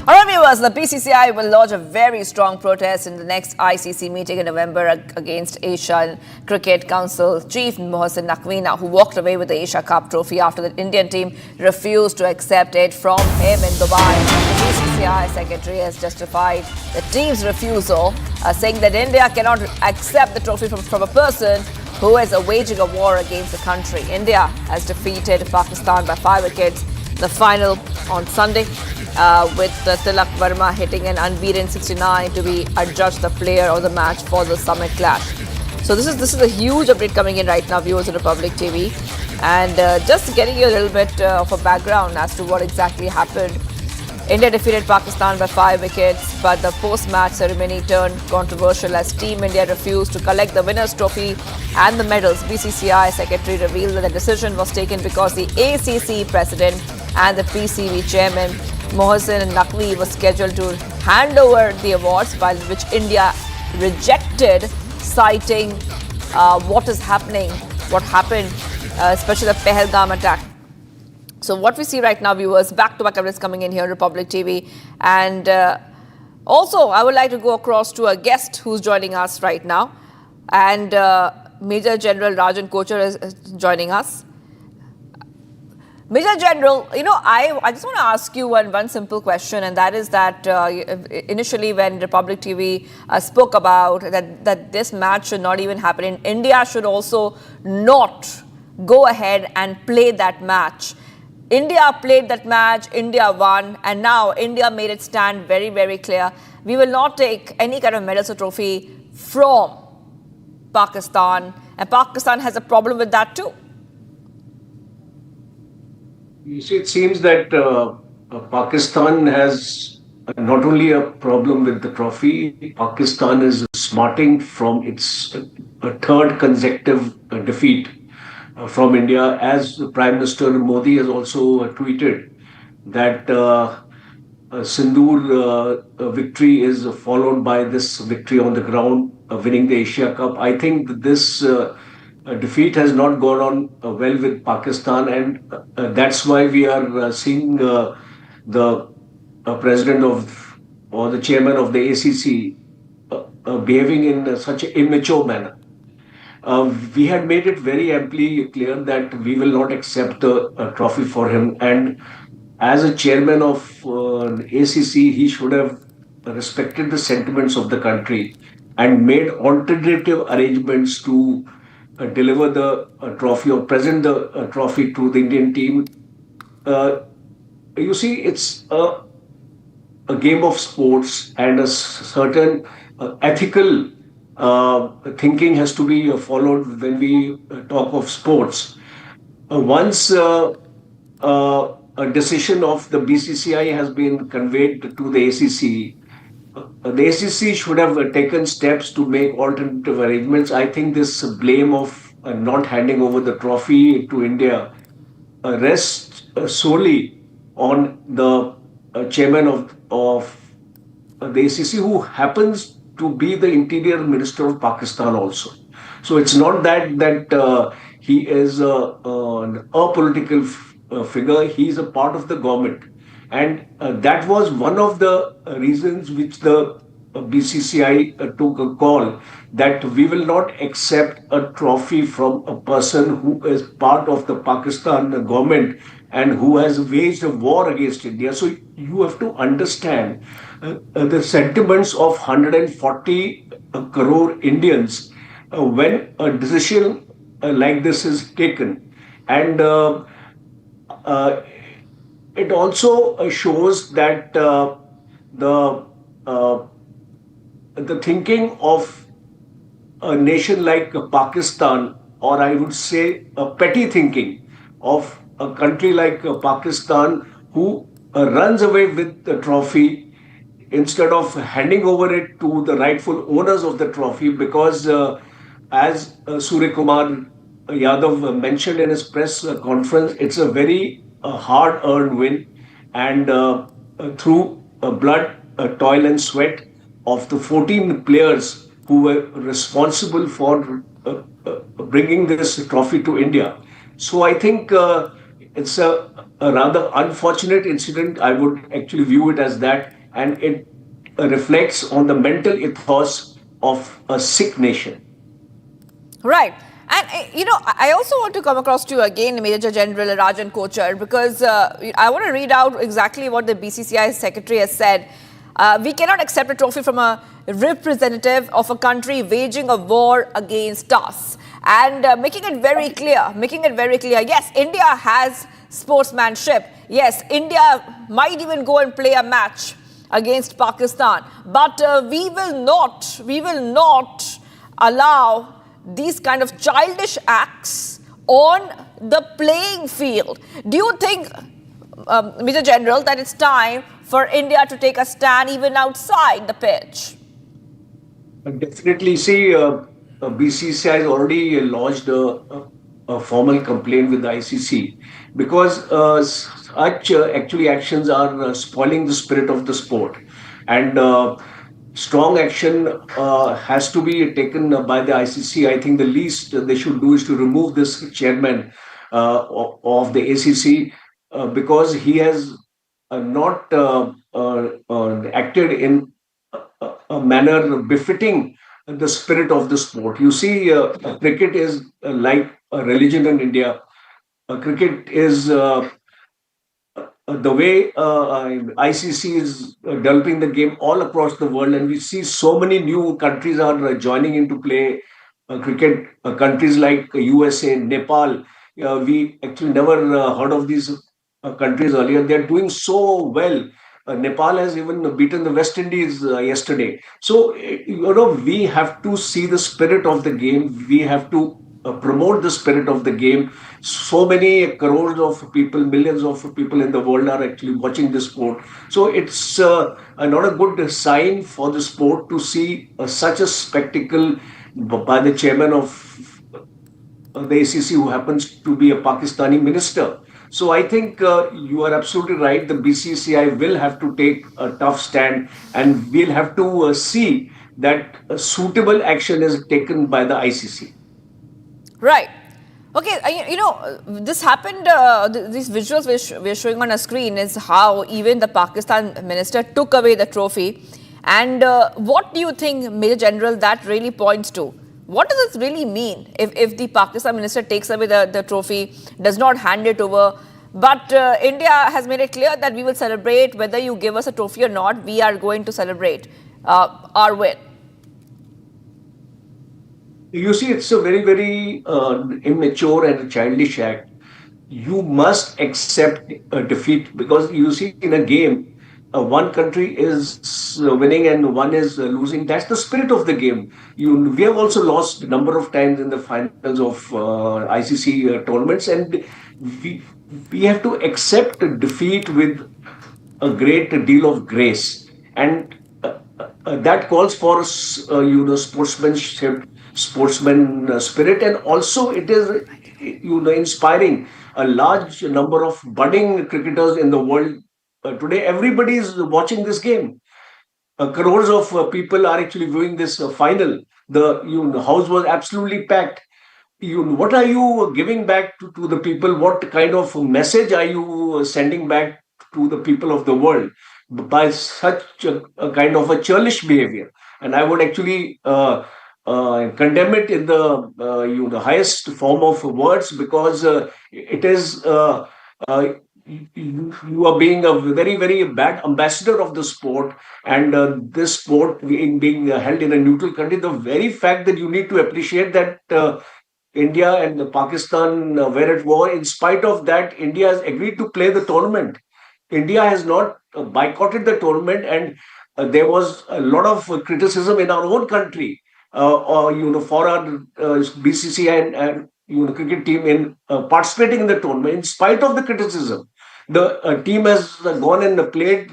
Alright viewers, the BCCI will lodge a very strong protest in the next ICC meeting in November against Asian Cricket Council Chief Mohsin Naqvi, who walked away with the Asia Cup trophy after the Indian team refused to accept it from him in Dubai. The BCCI secretary has justified the team's refusal, saying that India cannot accept the trophy from a person who is waging a war against the country. India has defeated Pakistan by 5 wickets in the final on Sunday, with Tilak Verma hitting an unbeaten 69 to be adjudged the player of the match for the summit clash. So this is a huge update coming in right now, viewers of Republic TV, and just getting you a little bit of a background as to what exactly happened. India defeated Pakistan by 5 wickets, but the post-match ceremony turned controversial as Team India refused to collect the winner's trophy and the medals. BCCI secretary revealed that the decision was taken because the ACC president and the PCB chairman Mohsin Naqvi was scheduled to hand over the awards, which India rejected, citing what happened, especially the Pahalgam attack. So what we see right now, viewers, back-to-back coverage coming in here on Republic TV, and Also, I would like to go across to a guest who's joining us right now. And Major General Rajan Kochar is joining us. Major General, I just want to ask you one simple question, and that is that initially when Republic TV spoke about that this match should not even happen in India, should also not go ahead and play that match. India played that match, India won, and now India made its stand very, very clear. We will not take any kind of medals or trophy from Pakistan, and Pakistan has a problem with that too. You see, it seems that Pakistan has not only a problem with the trophy, Pakistan is smarting from its third consecutive defeat from India, as Prime Minister Modi has also tweeted that Sindoor victory is followed by this victory on the ground, winning the Asia Cup. I think that this defeat has not gone on well with Pakistan, and that's why we are seeing the president of or the chairman of the ACC behaving in such an immature manner. We had made it very amply clear that we will not accept the trophy for him, and as a chairman of ACC, he should have respected the sentiments of the country and made alternative arrangements to deliver the trophy or present the trophy to the Indian team. You see, it's a game of sports, and a certain ethical thinking has to be followed when we talk of sports. Once a decision of the BCCI has been conveyed to the ACC, the ACC should have taken steps to make alternative arrangements. I think this blame of not handing over the trophy to India rests solely on the chairman of the ACC, who happens to be the Interior Minister of Pakistan also. So it's not that he is an apolitical figure. He is a part of the government. And that was one of the reasons which the BCCI took a call that we will not accept a trophy from a person who is part of the Pakistan government and who has waged a war against India. So you have to understand the sentiments of 140 crore Indians when a decision like this is taken. And it also shows that the thinking of a nation like Pakistan, or I would say a petty thinking of a country like Pakistan, who runs away with the trophy instead of handing over it to the rightful owners of the trophy, because as Surya Kumar Yadav mentioned in his press conference, it's a very hard-earned win, and through blood, toil and sweat of the 14 players who were responsible for bringing this trophy to India. So I think it's a rather unfortunate incident. I would actually view it as that, and it reflects on the mental ethos of a sick nation. Right. And, I also want to come across to you again, Major General Rajan Kochar, because I want to read out exactly what the BCCI secretary has said. We cannot accept a trophy from a representative of a country waging a war against us. And making it very clear, yes, India has sportsmanship. Yes, India might even go and play a match against Pakistan. But we will not allow these kind of childish acts on the playing field. Do you think, Mr. General, that it's time for India to take a stand even outside the pitch? Definitely. See, BCCI has already lodged a formal complaint with the ICC because such actually actions are spoiling the spirit of the sport. And strong action has to be taken by the ICC. I think the least they should do is to remove this chairman of the ACC because he has not acted in a manner befitting the spirit of the sport. You see, cricket is like a religion in India. Cricket is the way ICC is developing the game all across the world, and we see so many new countries are joining into play. Cricket, countries like USA, Nepal. We actually never heard of these countries earlier. They're doing so well. Nepal has even beaten the West Indies yesterday. So, we have to see the spirit of the game. We have to promote the spirit of the game. So many crores of people, millions of people in the world are actually watching this sport. So it's not a good sign for the sport to see such a spectacle by the chairman of the ACC, who happens to be a Pakistani minister. So I think you are absolutely right. The BCCI will have to take a tough stand, and we'll have to see that suitable action is taken by the ICC. Right. Okay, this happened, these visuals we're showing on a screen is how even the Pakistan minister took away the trophy. And what do you think, Major General, that really points to? What does this really mean if the Pakistan minister takes away the trophy, does not hand it over? But India has made it clear that we will celebrate whether you give us a trophy or not. We are going to celebrate our win. You see, it's a very, very immature and childish act. You must accept a defeat, because you see, in a game, one country is winning and one is losing. That's the spirit of the game. We have also lost a number of times in the finals of ICC tournaments, and we have to accept defeat with a great deal of grace. And that calls for sportsmanship, sportsman spirit, and also it is inspiring a large number of budding cricketers in the world. Today everybody is watching this game. Crores of people are actually viewing this final. The house was absolutely packed. What are you giving back to the people? What kind of message are you sending back to the people of the world by such a kind of a churlish behavior? And I would actually condemn it in the highest form of words, because it is you are being a very, very bad ambassador of the sport, and this sport being held in a neutral country. The very fact that you need to appreciate that India and Pakistan were at war, in spite of that, India has agreed to play the tournament. India has not boycotted the tournament, and there was a lot of criticism in our own country, for our BCCI and cricket team in participating in the tournament. In spite of the criticism, the team has gone and played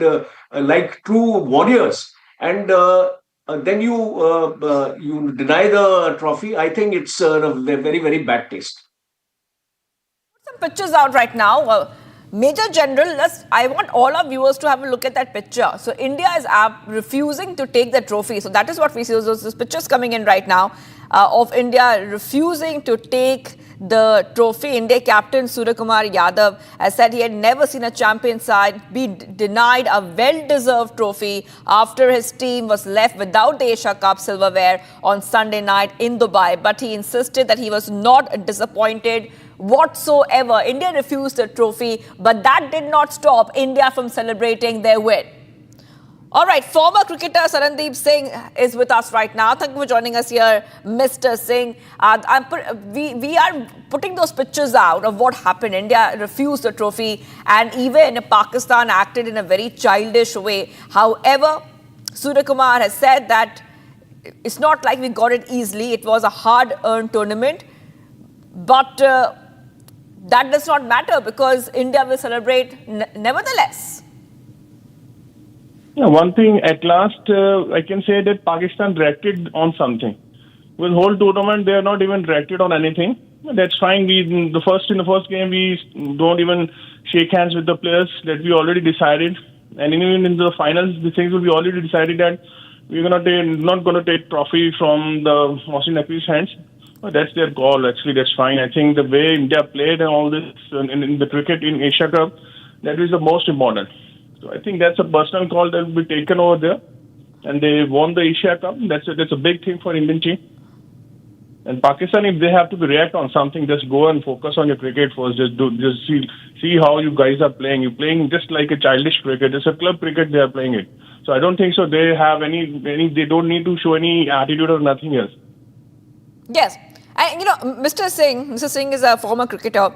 like true warriors, and then you deny the trophy. I think it's a very, very bad taste. Some pictures out right now. Major General, I want all our viewers to have a look at that picture. So India is refusing to take the trophy. So that is what we see. Those pictures coming in right now of India refusing to take the trophy. India captain Surya Kumar Yadav has said he had never seen a champion side be denied a well-deserved trophy after his team was left without the Asia Cup silverware on Sunday night in Dubai. But he insisted that he was not disappointed whatsoever. India refused the trophy, but that did not stop India from celebrating their win. All right, former cricketer Sarandeep Singh is with us right now. Thank you for joining us here, Mr. Singh. We are putting those pictures out of what happened. India refused the trophy, and even Pakistan acted in a very childish way. However, Surya Kumar has said that it's not like we got it easily. It was a hard-earned tournament, but that does not matter because India will celebrate nevertheless. Yeah, one thing at last, I can say that Pakistan reacted on something. With the whole tournament, they are not even reacted on anything. That's fine. In the first game, we don't even shake hands with the players. That we already decided, and even in the finals, the things will be already decided that we're not going to take trophy from the Mohsin Naqvi's hands. But that's their call. Actually, that's fine. I think the way India played and all this in the cricket in Asia Cup, that is the most important. So I think that's a personal call that will be taken over there. and they won the Asia Cup. That's a big thing for Indian team. And Pakistan, if they have to react on something, just go and focus on your cricket first. Just see how you guys are playing. You're playing just like a childish cricket. It's a club cricket they are playing it. So I don't think so. They have any. They don't need to show any attitude or nothing else. Yes. And, Mr. Singh is a former cricketer.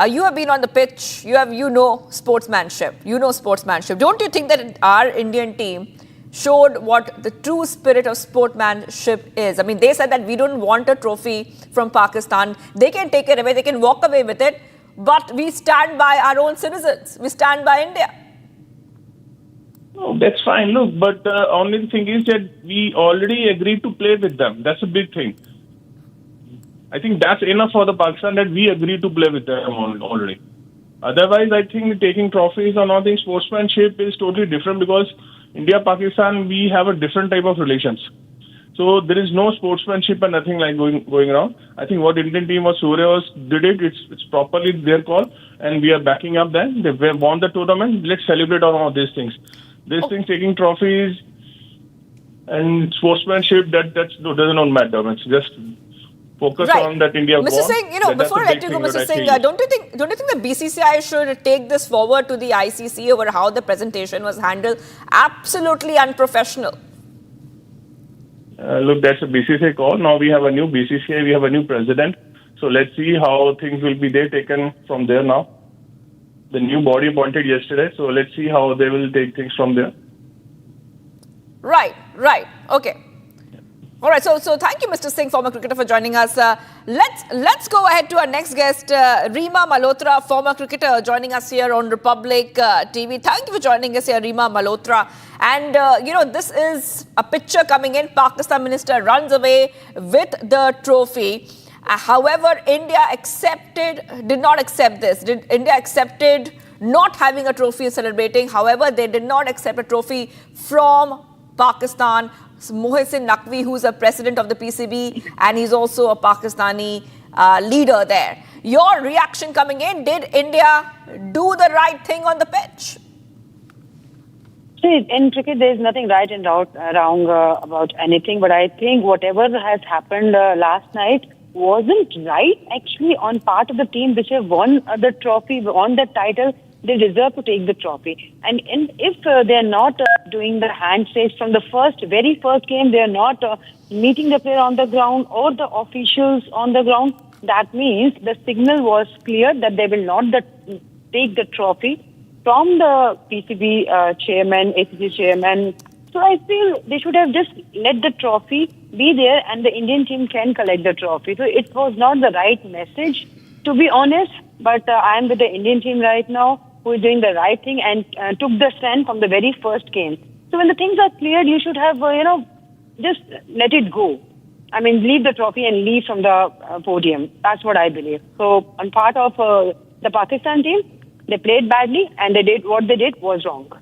You have been on the pitch. You know sportsmanship. Don't you think that our Indian team showed what the true spirit of sportsmanship is? I mean, they said that we don't want a trophy from Pakistan. They can take it away. They can walk away with it. But we stand by our own citizens. We stand by India. No, that's fine. Look, but only thing is that we already agreed to play with them. That's a big thing. I think that's enough for the Pakistan that we agreed to play with them already. Otherwise, I think taking trophies or nothing, sportsmanship is totally different because India, Pakistan, we have a different type of relations. So there is no sportsmanship and nothing like going around. I think what Indian team was Surya did it. It's properly their call, and we are backing up them. They won the tournament. Let's celebrate on all these things. These things, taking trophies and sportsmanship, that doesn't matter. It's just focus on that India won. Mr. Singh, before I let you go, Mr. Singh, don't you think the BCCI should take this forward to the ICC over how the presentation was handled? Absolutely unprofessional. Look, that's a BCCI call. Now we have a new BCCI, we have a new president. So let's see how things will be taken from there now. The new body appointed yesterday. So let's see how they will take things from there. Right. Okay. All right, so thank you, Mr. Singh, former cricketer, for joining us. Let's go ahead to our next guest, Reema Malhotra, former cricketer, joining us here on Republic TV. Thank you for joining us here, Reema Malhotra. And, this is a picture coming in. Pakistan minister runs away with the trophy. However, India did not accept this. India accepted not having a trophy celebrating. However, they did not accept a trophy from Pakistan. Mohsin Naqvi, who's a president of the PCB, and he's also a Pakistani leader there. Your reaction coming in, did India do the right thing on the pitch? See, in cricket, there is nothing right and wrong about anything, but I think whatever has happened last night wasn't right, actually, on part of the team which have won the trophy, won the title. They deserve to take the trophy. And if they are not doing the handshakes from the very first game, they are not meeting the player on the ground or the officials on the ground, that means the signal was clear that they will not take the trophy from the PCB chairman, ACC chairman. So I feel they should have just let the trophy be there and the Indian team can collect the trophy. So it was not the right message, to be honest. But I am with the Indian team right now, who is doing the right thing and took the stand from the very first game. So when the things are cleared, you should have, just let it go. I mean, leave the trophy and leave from the podium. That's what I believe. So on part of the Pakistan team, they played badly and what they did was wrong.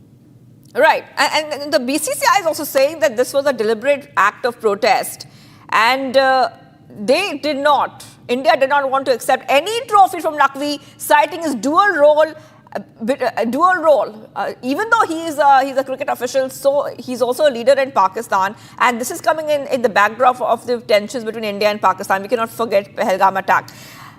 Right. And the BCCI is also saying that this was a deliberate act of protest. And India did not want to accept any trophy from Naqvi, citing his dual role. Even though he's a cricket official, so he's also a leader in Pakistan, and this is coming in the backdrop of the tensions between India and Pakistan. We cannot forget Pahalgam attack.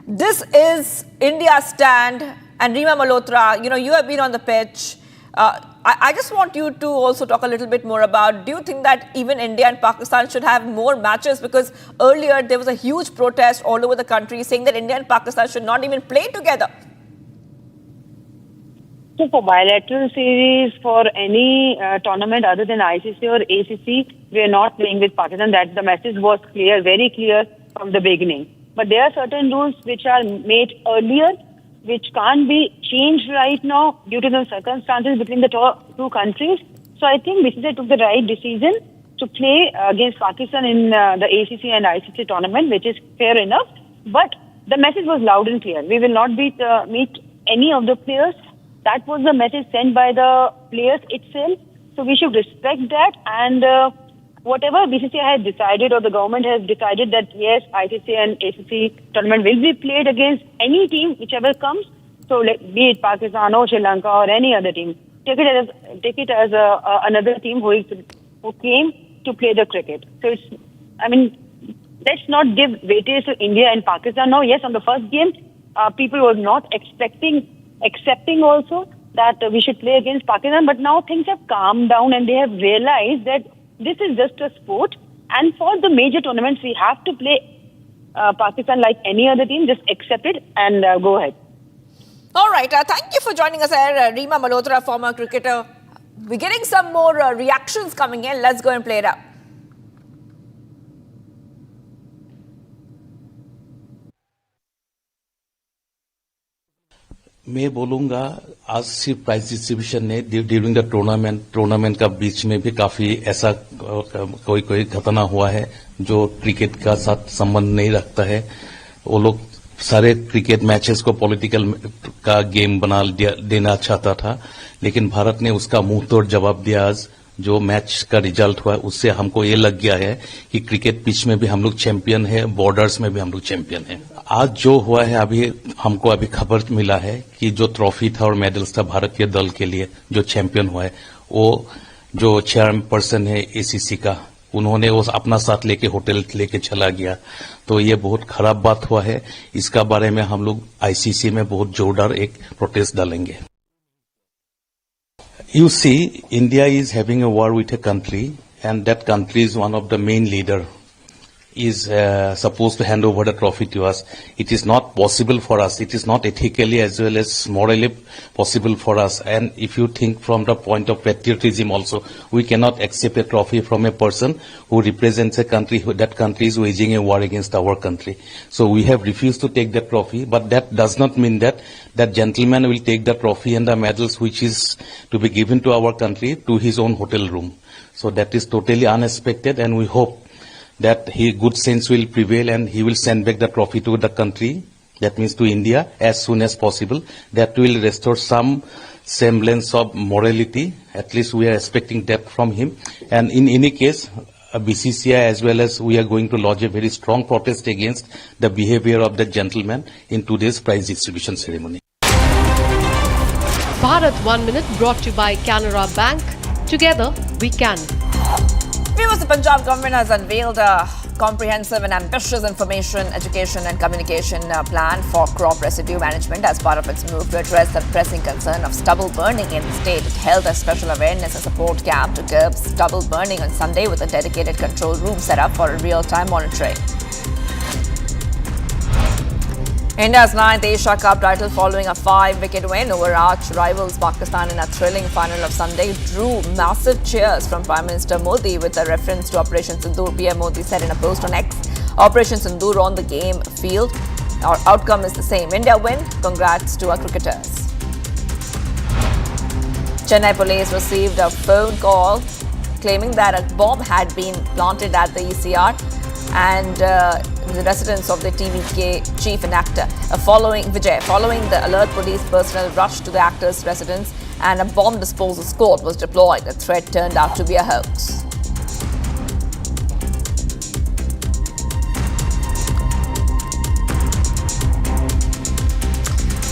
This is India's stand, and Reema Malhotra, you have been on the pitch. I just want you to also talk a little bit more about, do you think that even India and Pakistan should have more matches? Because earlier there was a huge protest all over the country saying that India and Pakistan should not even play together. So for bilateral series, for any tournament other than ICC or ACC, we are not playing with Pakistan. That the message was clear, very clear from the beginning. But there are certain rules which are made earlier, which can't be changed right now due to the circumstances between the two countries. So I think BCCI took the right decision to play against Pakistan in the ACC and ICC tournament, which is fair enough. But the message was loud and clear. We will not meet any of the players. That was the message sent by the players itself. So we should respect that. And whatever BCCI has decided or the government has decided that yes, ICC and ACC tournament will be played against any team, whichever comes. So be it Pakistan or Sri Lanka or any other team. Take it as another team who is who came to play the cricket. So let's not give weightage to India and Pakistan. No, yes, on the first game, people were not accepting also that we should play against Pakistan. But now things have calmed down and they have realized that this is just a sport. And for the major tournaments, we have to play Pakistan like any other team. Just accept it and go ahead. All right. Thank you for joining us here, Reema Malhotra, former cricketer. We're getting some more reactions coming in. Let's go and play it out. मैं बोलूँगा आज सिर्फ prize distribution ने during the tournament का बीच में भी काफी ऐसा कोई घटना हुआ है जो क्रिकेट का साथ संबंध नहीं रखता है। वो लोग सारे क्रिकेट मैचेस को पॉलिटिकल का गेम बना देना चाहता था, लेकिन भारत ने उसका मुंह तोड़ जवाब दिया। आज जो मैच का रिजल्ट हुआ उससे हमको ये लग गया है कि क्रिकेट पिच में भी हम लोग चैंपियन है, बॉर्डर्स में भी हम लोग चैंपियन है। आज जो हुआ है हमको अभी खबर मिला है कि जो ट्रॉफी था और मेडल्स था भारतीय दल के लिए जो चैंपियन हुआ है, वो जो चेयरपर्सन है एसीसी का, उन्होंने वो अपना साथ लेके होटल लेके चला गया। तो ये बहुत खराब बात हुआ है। इसका बारे में हम लोग आईसीसी में बहुत जोरदार एक प्रोटेस्ट डालेंगे। You see, India is having a war with a country, and that country is one of the main leader, is supposed to hand over the trophy to us. It is not possible for us. It is not ethically as well as morally possible for us. And if you think from the point of patriotism also, we cannot accept a trophy from a person who represents a country, that country is waging a war against our country. So we have refused to take that trophy, but that does not mean that that gentleman will take the trophy and the medals which is to be given to our country to his own hotel room. So that is totally unexpected, and we hope that good sense will prevail and he will send back the trophy to the country, that means to India, as soon as possible. That will restore some semblance of morality. At least we are expecting that from him. And in any case, BCCI as well as we are going to lodge a very strong protest against the behavior of the gentleman in today's prize distribution ceremony. Bharat 1 Minute brought to you by Canara Bank. Together we can. Viewers, the Punjab government has unveiled a comprehensive and ambitious information, education and communication plan for crop residue management as part of its move to address the pressing concern of stubble burning in the state. It held a special awareness and support camp to curb stubble burning on Sunday with a dedicated control room set up for real-time monitoring. India's 9th Asia Cup title following a 5-wicket win over arch rivals Pakistan in a thrilling final of Sunday drew massive cheers from Prime Minister Modi with a reference to Operation Sindoor. PM Modi said in a post on X, Operation Sindoor on the game field. Our outcome is the same. India win. Congrats to our cricketers. Chennai police received a phone call claiming that a bomb had been planted at the ECR and the residence of the TVK chief and actor. Following the alert, police personnel rushed to the actor's residence and a bomb disposal squad was deployed. The threat turned out to be a hoax.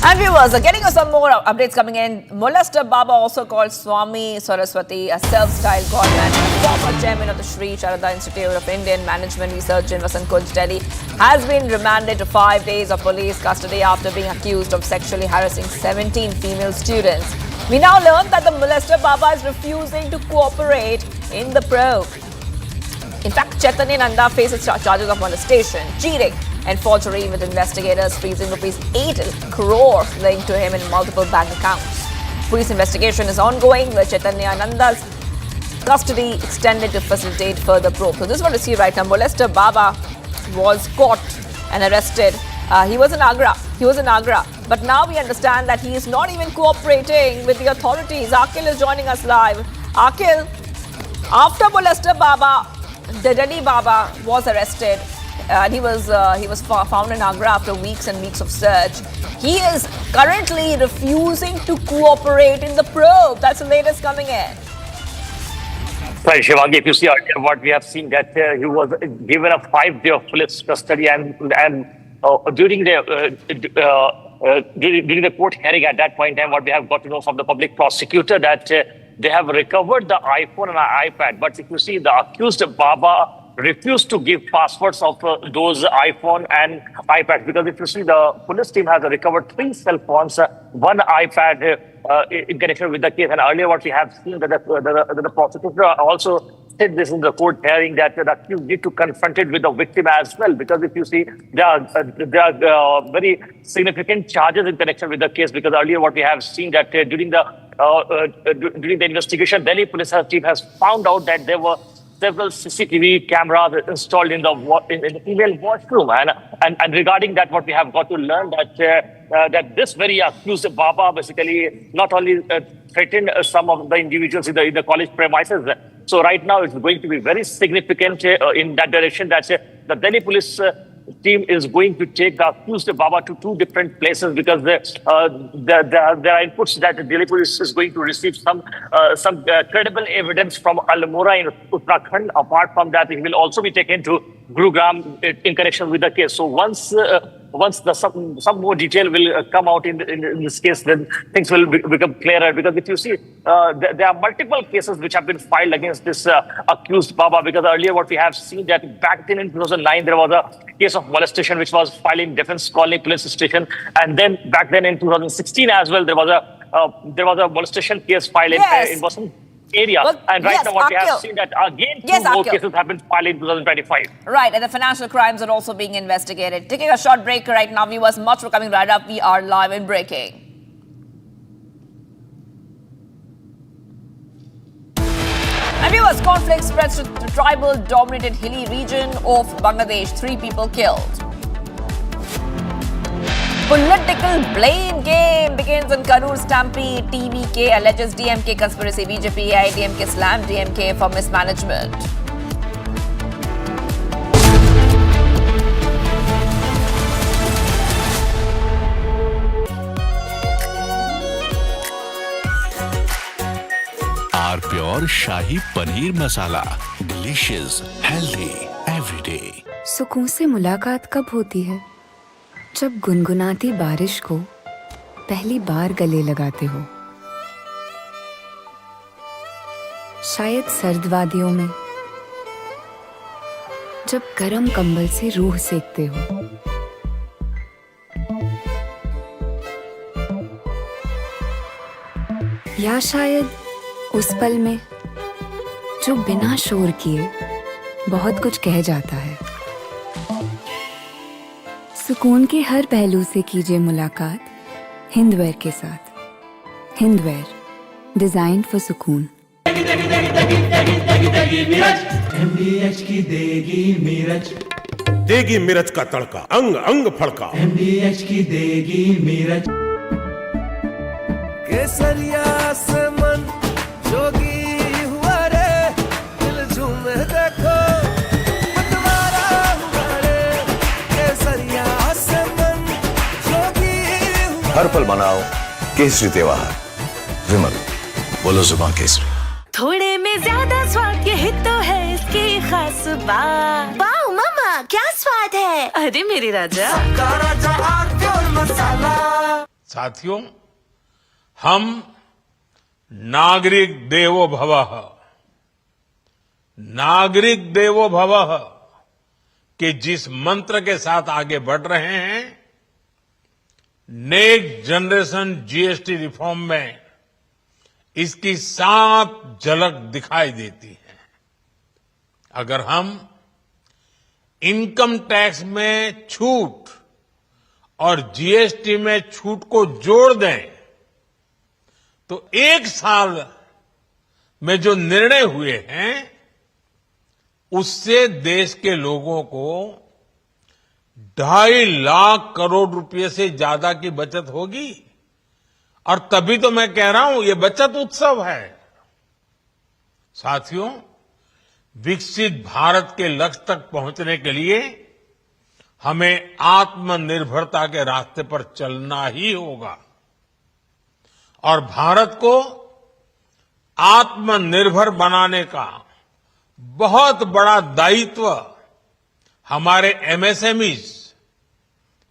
And viewers, getting us some more updates coming in. Molester Baba, also called Swami Saraswati, a self-styled godman, former chairman of the Sri Sharada Institute of Indian Management Research in Vasant Kunj, Delhi, has been remanded to 5 days of police custody after being accused of sexually harassing 17 female students. We now learn that the molester Baba is refusing to cooperate in the probe. In fact, Chaitanya Nanda faces charges of molestation, cheating and forgery, with investigators freezing ₹8 crore linked to him in multiple bank accounts. Police investigation is ongoing with Chaitanya Nanda's custody extended to facilitate further probe. So this is what you see right now. Molester Baba was caught and arrested. He was in Agra. But now we understand that he is not even cooperating with the authorities. Akil is joining us live. Akil, after Molester Baba, the Delhi Baba was arrested. And he was found in Agra after weeks and weeks of search. He is currently refusing to cooperate in the probe. That's the latest coming in. Right, Shivangi, if you see what we have seen, that he was given a 5-day of police custody, and during the court hearing at that point in time, what we have got to know from the public prosecutor, that they have recovered the iPhone and iPad. But if you see, the accused Baba refused to give passwords of those iPhone and iPad, because if you see, the police team has recovered 3 cell phones, 1 iPad in connection with the case. And earlier what we have seen that the prosecutor also said this in the court hearing, that the accused need to confront it with the victim as well, because if you see, there are very significant charges in connection with the case, because earlier what we have seen that during the investigation, Delhi police team has found out that there were several CCTV cameras installed in the female washroom, and regarding that, what we have got to learn that this very accused Baba basically not only threatened some of the individuals in the college premises. So right now, it's going to be very significant in that direction, that the Delhi police team is going to take the accused Baba to 2 different places, because there are inputs that the Delhi police is going to receive some credible evidence from Almora in Uttarakhand. Apart from that, he will also be taken to Gurugram in connection with the case. So once some more detail will come out in this case, then things will become clearer. Because if you see, there are multiple cases which have been filed against this accused Baba. Because earlier what we have seen, that back then in 2009 there was a case of molestation which was filed in Defence Colony Police Station, and then back then in 2016 as well there was a molestation case filed in Boston area. Well, and right now what we have seen, that again 2 more cases have been filed in 2025. Right, and the financial crimes are also being investigated. Taking a short break right now, viewers. Much for coming right up. We are live in breaking. And viewers, conflict spreads to the tribal-dominated hilly region of Bangladesh. 3 people killed. Political blame game begins in Karur Stampede. TVK alleges DMK conspiracy. BJP AIDMK slammed DMK for mismanagement. Our pure Shahi Paneer Masala. Delicious, healthy, every day. सुकून से मुलाकात कब होती है? जब गुनगुनाती बारिश को पहली बार गले लगाते हो। शायद सर्द वादियों में जब गरम कंबल से रूह सेकते हो। या शायद उस पल में जो बिना शोर किए बहुत कुछ कह जाता है। सुकून के हर पहलू से कीजिए मुलाकात हिंदवेयर के साथ। हिंदवेयर, डिजाइन फॉर सुकून। MDH की देगी मिर्च, देगी मिर्च का तड़का, अंग अंग फड़का। MDH की देगी मिर्च। केसरिया से मन जोगी हुआ रे, दिल झूमे देखो मतवारा हुआ रे। केसरिया से मन जोगी हुआ। हर पल मनाओ केसरी त्योहार। विमल, बोलो जुबान केसरी। थोड़े में ज्यादा स्वाद, यही तो है इसकी खास बात। वाओ मामा, क्या स्वाद है। अरे मेरे राजा, साथियों, हम नागरिक देवो भवः, नागरिक देवो भवः के जिस मंत्र के साथ आगे बढ़ रहे हैं, नेक्स्ट जनरेशन जीएसटी रिफॉर्म में इसकी साफ झलक दिखाई देती है। अगर हम इनकम टैक्स में छूट और जीएसटी में छूट को जोड़ दें, तो 1 साल में जो निर्णय हुए हैं, उससे देश के लोगों को 2.5 लाख करोड़ रुपए से ज्यादा की बचत होगी। और तभी तो मैं कह रहा हूं, ये बचत उत्सव है। साथियों, विकसित भारत के लक्ष्य तक पहुंचने के लिए हमें आत्मनिर्भरता के रास्ते पर चलना ही होगा। और भारत को आत्मनिर्भर बनाने का बहुत बड़ा दायित्व हमारे एमएसएमईज,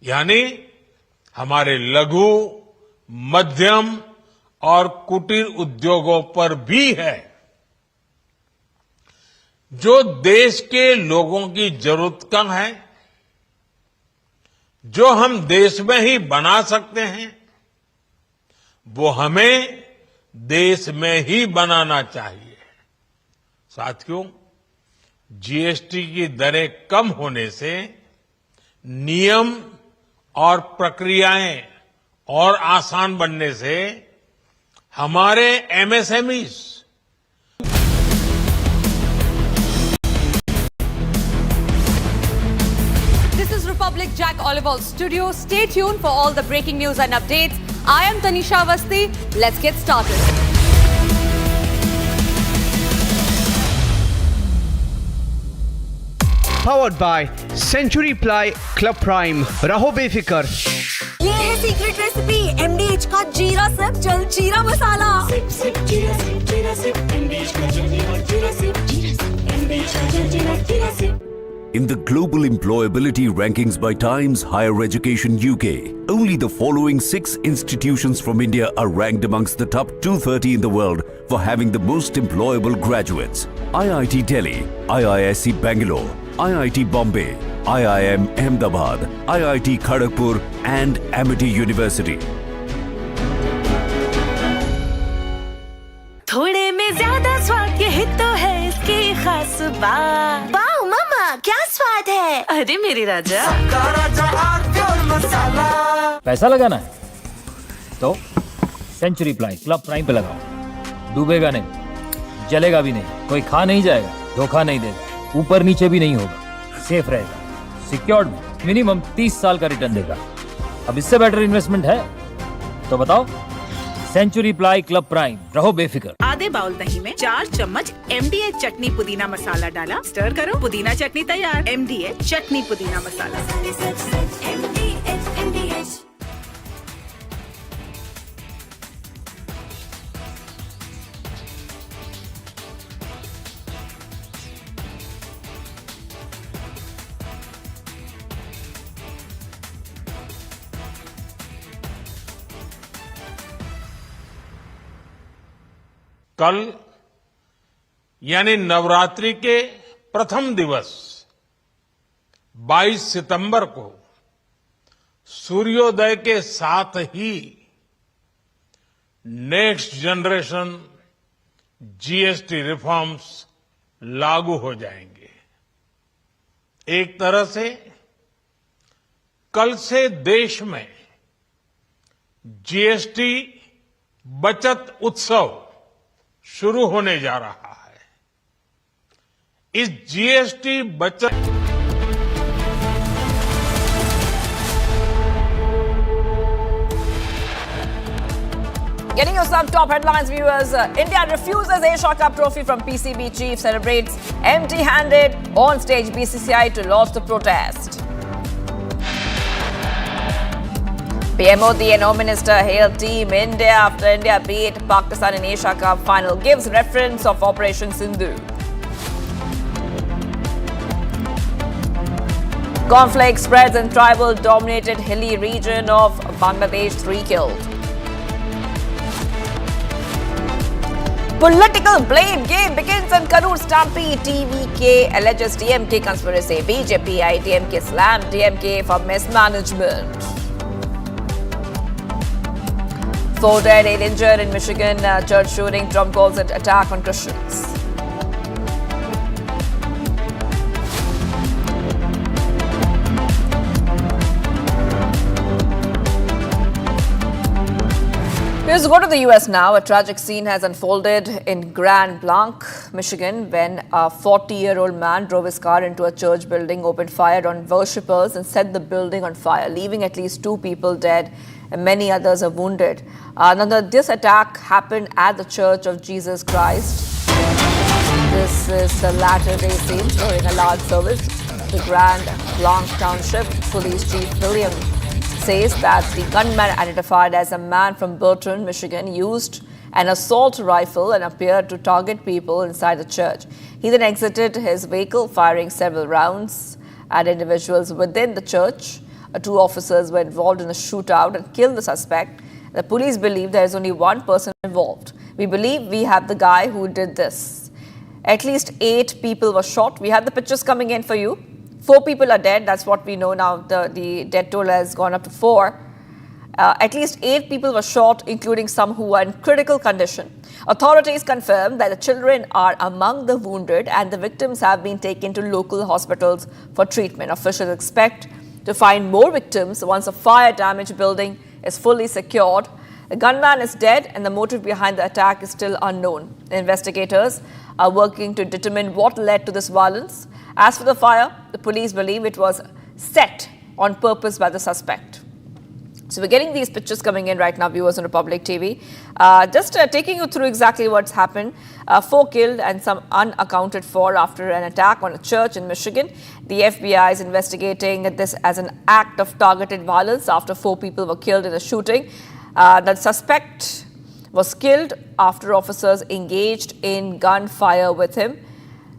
यानी हमारे लघु, मध्यम और कुटीर उद्योगों पर भी है, जो देश के लोगों की जरूरत का है, जो हम देश में ही बना सकते हैं, वो हमें देश में ही बनाना चाहिए। साथियों, जीएसटी की दरें कम होने से नियम और प्रक्रियाएं और आसान बनने से हमारे MSMEs This is Republic Jack Olival Studio. Stay tuned for all the breaking news and updates. I am Tanisha Avasthi. Let's get started. Powered by Century Ply Club Prime. Raho befikar. ये है secret recipe MDH का जीरा SIP जल जीरा मसाला। SIP SIP जीरा SIP MDH का जल जीरा सिप एमडीएच का जल जीरा SIP. In the global employability rankings by Times Higher Education UK, only the following 6 institutions from India are ranked amongst the top 230 in the world for having the most employable graduates. IIT Delhi, IISc Bangalore, IIT Bombay, IIM Ahmedabad, IIT Kharagpur and Amity University. थोड़े में ज्यादा स्वाद ये तो है इसकी खास बात। वाओ मामा क्या स्वाद है। अरे मेरे राजा मसाला। पैसा लगाना है तो सेंचुरी प्लाई क्लब प्राइम पे लगाओ। डूबेगा नहीं, जलेगा भी नहीं, कोई खा नहीं जाएगा, धोखा नहीं देगा, ऊपर नीचे भी नहीं होगा, सेफ रहेगा, सिक्योर्ड में मिनिमम 30 साल का रिटर्न देगा। अब इससे बेटर इन्वेस्टमेंट है तो बताओ। सेंचुरी प्लाई क्लब प्राइम, रहो बेफिक्र। आधे बाउल दही में 4 चम्मच एमडीएच चटनी पुदीना मसाला डाला, स्टर करो, पुदीना चटनी तैयार। एमडीएच चटनी पुदीना मसाला। कल यानी नवरात्रि के प्रथम दिवस 22 सितंबर को सूर्योदय के साथ ही नेक्स्ट जनरेशन जीएसटी रिफॉर्म्स लागू हो जाएंगे। एक तरह से कल से देश में जीएसटी बचत उत्सव शुरू होने जा रहा है। इस जीएसटी बचत Getting you some top headlines, viewers. India refuses Asia Cup trophy from PCB chief, celebrates empty-handed on stage. BCCI to launch the protest. PM Modi and Home Minister hail Team India after India beat Pakistan in Asia Cup final. Gives reference of Operation Sindhu. Conflict spreads in tribal-dominated hilly region of Bangladesh. 3 killed. Political blame game begins in Karur Stampede. TVK alleges DMK conspiracy. BJP, IDMK slam DMK for mismanagement. 4 dead, 8 injured in Michigan church shooting. Trump calls it attack on Christians. Let's go to the U.S. now. A tragic scene has unfolded in Grand Blanc, Michigan, when a 40-year-old man drove his car into a church building, opened fire on worshippers and set the building on fire, leaving at least 2 people dead and many others are wounded. This attack happened at the Church of Jesus Christ. This is the Latter-day Saints during a large service. The Grand Blanc Township Police Chief William says that the gunman, identified as a man from Burton, Michigan, used an assault rifle and appeared to target people inside the church. He then exited his vehicle, firing several rounds at individuals within the church. 2 officers were involved in a shootout and killed the suspect The police believe there is only one person involved. We believe we have the guy who did this. At least 8 people were shot. We have the pictures coming in for you. 4 people are dead. That's what we know now. The death toll has gone up to 4. At least 8 people were shot, including some who are in critical condition. Authorities confirm that the children are among the wounded and the victims have been taken to local hospitals for treatment. Officials expect to find more victims once a fire-damaged building is fully secured. The gunman is dead and the motive behind the attack is still unknown. Investigators are working to determine what led to this violence. As for the fire, the police believe it was set on purpose by the suspect. So we're getting these pictures coming in right now, viewers on Republic TV. Just taking you through exactly what's happened. 4 killed and some unaccounted for after an attack on a church in Michigan. The FBI is investigating this as an act of targeted violence after 4 people were killed in a shooting. The suspect was killed after officers engaged in gunfire with him.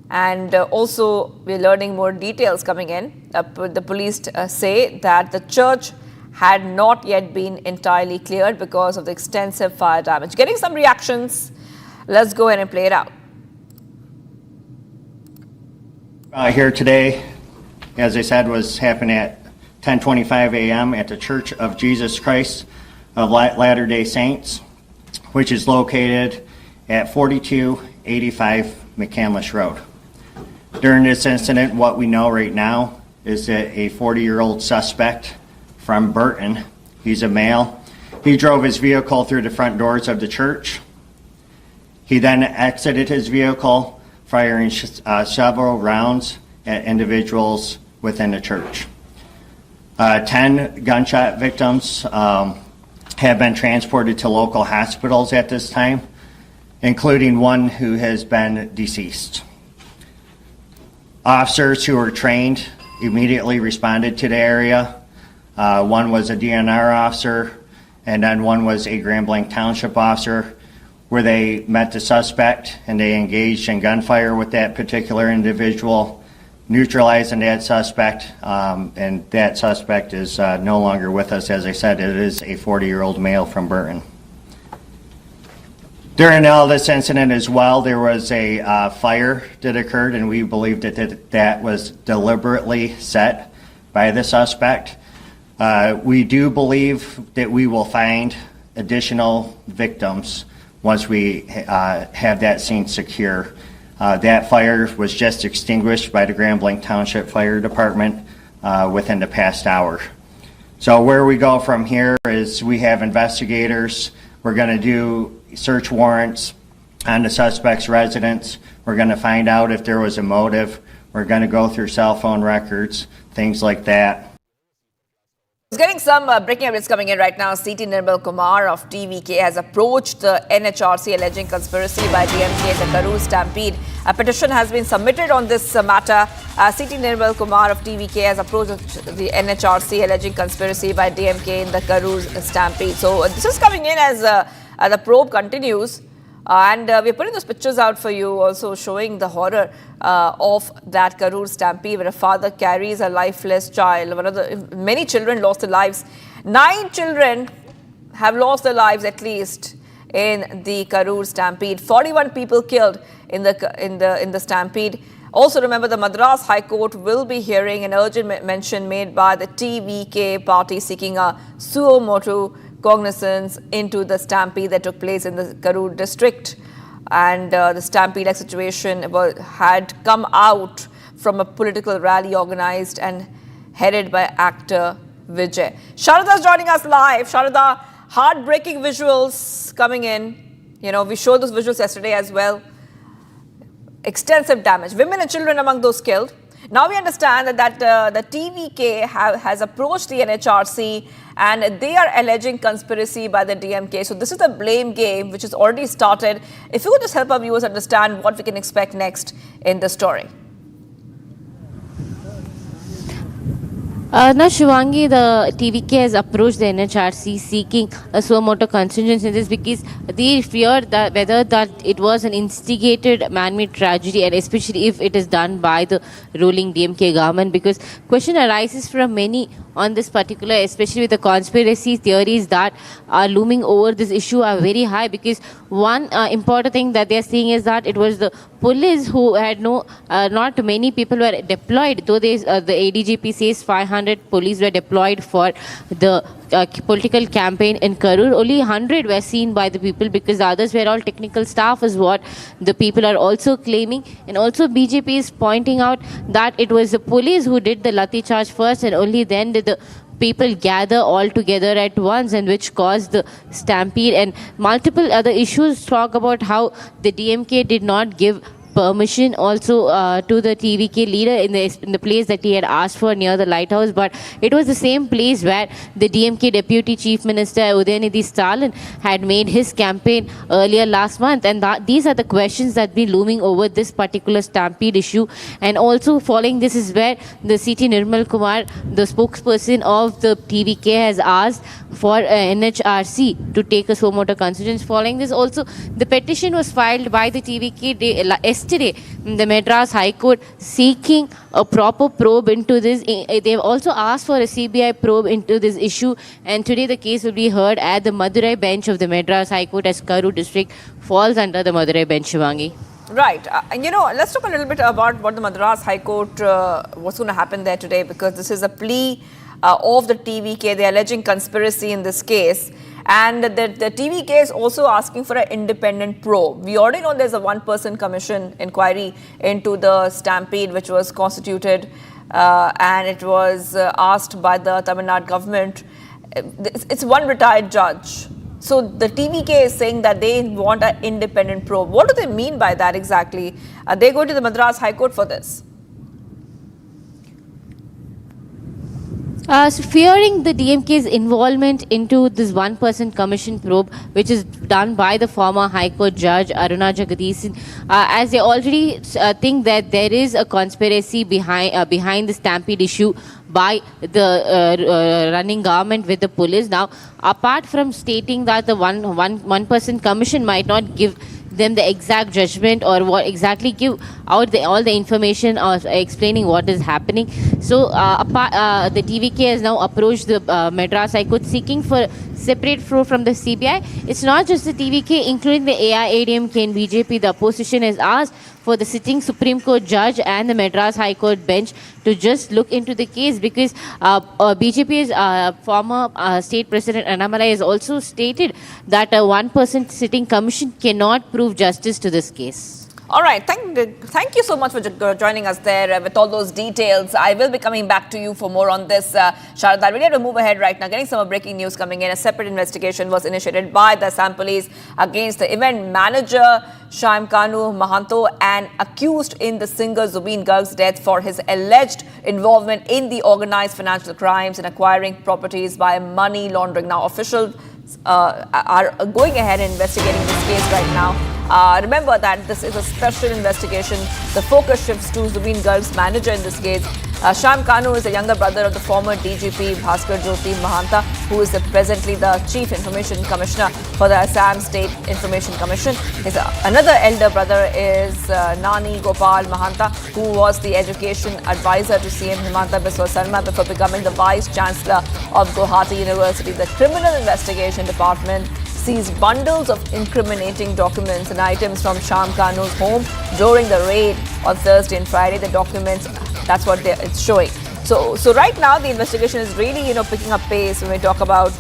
And also, we're learning more details coming in. The police say that the church had not yet been entirely cleared because of the extensive fire damage. Getting some reactions. Let's go ahead and play it out. Here today, as I said, was happening at 10:25 a.m. at the Church of Jesus Christ of Latter-day Saints, which is located at 4285 McCandless Road. During this incident, what we know right now is that a 40-year-old suspect from Burton, he's a male, he drove his vehicle through the front doors of the church. He then exited his vehicle, firing several rounds at individuals within the church. 10 gunshot victims have been transported to local hospitals at this time, including one who has been deceased. Officers who were trained immediately responded to the area. One was a DNR officer, and then one was a Grand Blanc Township officer, where they met the suspect and they engaged in gunfire with that particular individual, neutralizing that suspect, and that suspect is no longer with us. As I said, it is a 40-year-old male from Burton. During all this incident as well, there was a fire that occurred, and we believe that was deliberately set by the suspect. We do believe that we will find additional victims once we have that scene secure. That fire was just extinguished by the Grand Blanc Township Fire Department within the past hour. So where we go from here is we have investigators. We're going to do search warrants on the suspect's residence. We're going to find out if there was a motive. We're going to go through cell phone records, things like that. Getting some breaking updates coming in right now. CT Nirmal Kumar of TVK has approached the NHRC alleging conspiracy by DMK in the Karur Stampede. A petition has been submitted on this matter. CT Nirmal Kumar of TVK has approached the NHRC alleging conspiracy by DMK in the Karur Stampede. So this is coming in as the probe continues. And we're putting those pictures out for you, also showing the horror of that Karur Stampede, where a father carries a lifeless child. Many children lost their lives. 9 children have lost their lives at least in the Karur Stampede. 41 people killed in the stampede. Also, remember, the Madras High Court will be hearing an urgent mention made by the TVK party seeking a suo motu cognizance into the stampede that took place in the Karur district. And the stampede situation had come out from a political rally organized and headed by actor Vijay. Sharada is joining us live. Sharada, heartbreaking visuals coming in. You know, we showed those visuals yesterday as well. Extensive damage. Women and children among those killed. Now we understand that the TVK has approached the NHRC and they are alleging conspiracy by the DMK. So this is the blame game which has already started. If you could just help our viewers understand what we can expect next in the story. Now, Shivangi, the TVK has approached the NHRC seeking a suo motu contingence in this because they fear that whether that it was an instigated man-made tragedy, and especially if it is done by the ruling DMK government, because question arises from many on this particular, especially with the conspiracy theories that are looming over this issue are very high, because one important thing that they are seeing is that it was the police who had not many people were deployed, though the ADGP says 500 police were deployed for the political campaign in Karur. Only 100 were seen by the people, because the others were all technical staff is what the people are also claiming. And also BJP is pointing out that it was the police who did the Lathi charge first, and only then did the people gather all together at once, and which caused the stampede. And multiple other issues talk about how the DMK did not give permission also to the TVK leader in the place that he had asked for near the lighthouse, but it was the same place where the DMK Deputy Chief Minister Udayanidhi Stalin had made his campaign earlier last month. And these are the questions that have been looming over this particular stampede issue. And also following this is where the CT Nirmal Kumar, the spokesperson of the TVK, has asked for NHRC to take a suo motu contingence. Following this also, the petition was filed by the TVK yesterday in the Madras High Court seeking a proper probe into this. They've also asked for a CBI probe into this issue, and today the case will be heard at the Madurai bench of the Madras High Court, as Karur district falls under the Madurai bench, Shivangi. Right. And let's talk a little bit about what the Madras High Court, what's going to happen there today, because this is a plea of the TVK. They're alleging conspiracy in this case. And the TVK is also asking for an independent probe. We already know there's a one-person commission inquiry into the stampede, which was constituted and it was asked by the Tamil Nadu government. It's one retired judge. So the TVK is saying that they want an independent probe. What do they mean by that exactly? They go to the Madras High Court for this. So fearing the DMK's involvement into this one-person commission probe, which is done by the former High Court Judge Aruna Jagadish, as they already think that there is a conspiracy behind the stampede issue by the running government with the police. Now, apart from stating that the one-person commission might not give them the exact judgment or what exactly give out all the information or explaining what is happening. So the TVK has now approached the Madras High Court seeking for separate probe from the CBI. It's not just the TVK, including the AIADMK and BJP. The opposition has asked for the sitting Supreme Court judge and the Madras High Court bench to just look into the case, because BJP's former state president Arnab has also stated that a one-person sitting commission cannot prove justice to this case. All right. Thank you so much for joining us there with all those details. I will be coming back to you for more on this, Sharada. I really have to move ahead right now. Getting some breaking news coming in. A separate investigation was initiated by the Assam police against the event manager Shyam Kanu Mahanto, and accused in the singer Zubeen Garg's death for his alleged involvement in the organized financial crimes and acquiring properties by money laundering. Now, officials are going ahead and investigating this case right now. Remember that this is a special investigation. The focus shifts to Zubeen Garg's manager in this case. Shyam Kanu is the younger brother of the former DGP Bhaskar Jyoti Mahanta, who is presently the Chief Information Commissioner for the Assam State Information Commission. His another elder brother is Nani Gopal Mahanta, who was the Education Advisor to CM Himanta Biswa Sarma before becoming the Vice Chancellor of Guwahati University. The Criminal Investigation Department seized bundles of incriminating documents and items from Shyam Kanu's home during the raid on Thursday and Friday. The documents, that's what it's showing. So right now the investigation is really, picking up pace when we talk about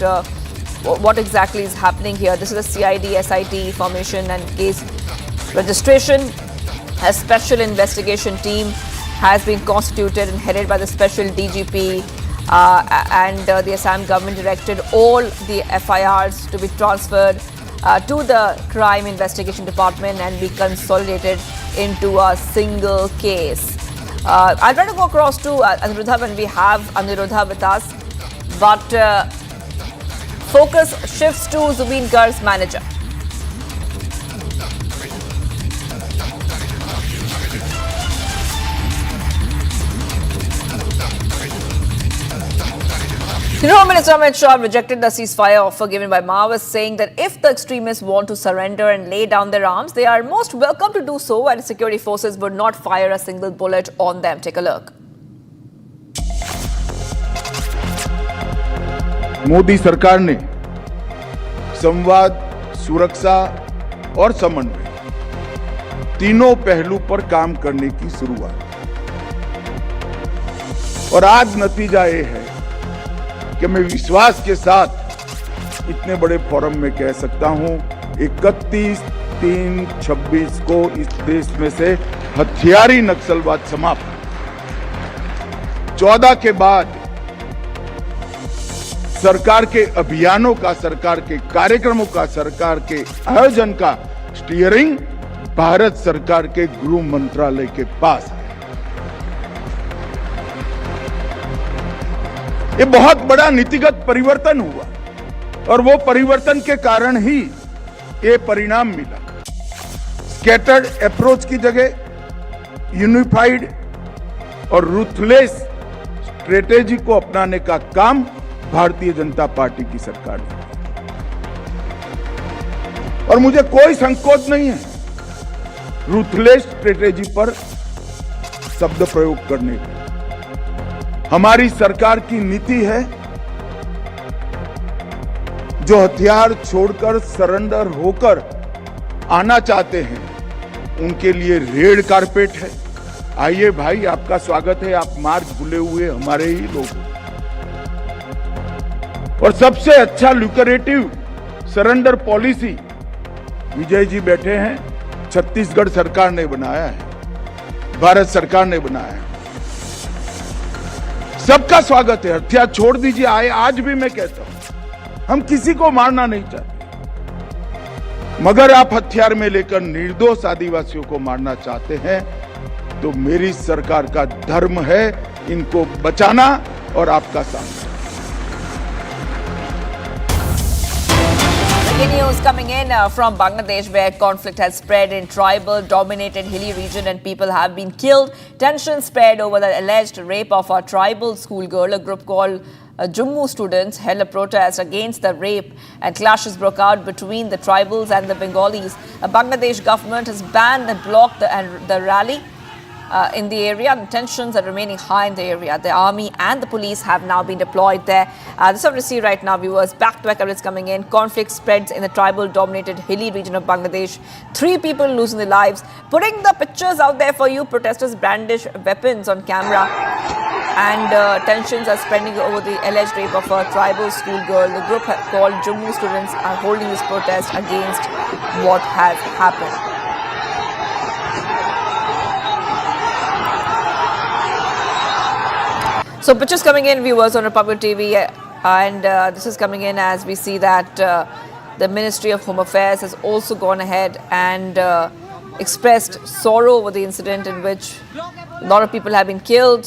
what exactly is happening here. This is a CID, SIT formation and case registration. A special investigation team has been constituted and headed by the special DGP. And the Assam government directed all the FIRs to be transferred to the Crime Investigation Department and be consolidated into a single case. I'll try to go across to Aniruddha when we have Aniruddha with us, but focus shifts to Zubeen Garg's manager. The Home Minister Amit Shah rejected the ceasefire offer given by Maoists, saying that if the extremists want to surrender and lay down their arms, they are most welcome to do so, and security forces would not fire a single bullet on them. Take a look. Modi सरकार ने संवाद, सुरक्षा और समन्वय तीनों पहलू पर काम करने की शुरुआत, और आज नतीजा ये है कि मैं विश्वास के साथ इतने बड़े फोरम में कह सकता हूं 31/3/26 को इस देश में से हथियारी नक्सलवाद समाप्त। 14 के बाद सरकार के अभियानों का, सरकार के कार्यक्रमों का, सरकार के आयोजन का स्टीयरिंग भारत सरकार के गृह मंत्रालय के पास है। ये बहुत बड़ा नीतिगत परिवर्तन हुआ और वो परिवर्तन के कारण ही ये परिणाम मिला। स्कैटर्ड अप्रोच की जगह यूनिफाइड और रूथलेस स्ट्रेटेजी को अपनाने का काम भारतीय जनता पार्टी की सरकार ने, और मुझे कोई संकोच नहीं है रूथलेस स्ट्रेटेजी पर शब्द प्रयोग करने का। हमारी सरकार की नीति है जो हथियार छोड़कर सरेंडर होकर आना चाहते हैं उनके लिए रेड कारपेट है। आइए भाई, आपका स्वागत है, आप मार्च भूले हुए हमारे ही लोग। और सबसे अच्छा lucrative surrender policy Vijay ji बैठे हैं, छत्तीसगढ़ सरकार ने बनाया है, भारत सरकार ने बनाया है। सबका स्वागत है, हथियार छोड़ दीजिए। आए, आज भी मैं कहता हूं हम किसी को मारना नहीं चाहते, मगर आप हथियार में लेकर निर्दोष आदिवासियों को मारना चाहते हैं तो मेरी सरकार का धर्म है इनको बचाना और आपका सामना। News coming in from Bangladesh, where conflict has spread in tribal-dominated hilly region and people have been killed. Tension spread over the alleged rape of a tribal schoolgirl. A group called Jammu students held a protest against the rape, and clashes broke out between the tribals and the Bengalis. A Bangladesh government has banned and blocked the rally in the area, and tensions are remaining high in the area. The army and the police have now been deployed there. This is what we see right now, viewers. Back-to-back updates coming in. Conflict spreads in the tribal-dominated hilly region of Bangladesh. 3 people losing their lives. Putting the pictures out there for you, protesters brandish weapons on camera. And tensions are spreading over the alleged rape of a tribal schoolgirl. The group called Jammu students are holding this protest against what has happened. So pictures coming in, viewers, on Republic TV, and this is coming in as we see that the Ministry of Home Affairs has also gone ahead and expressed sorrow over the incident in which a lot of people have been killed.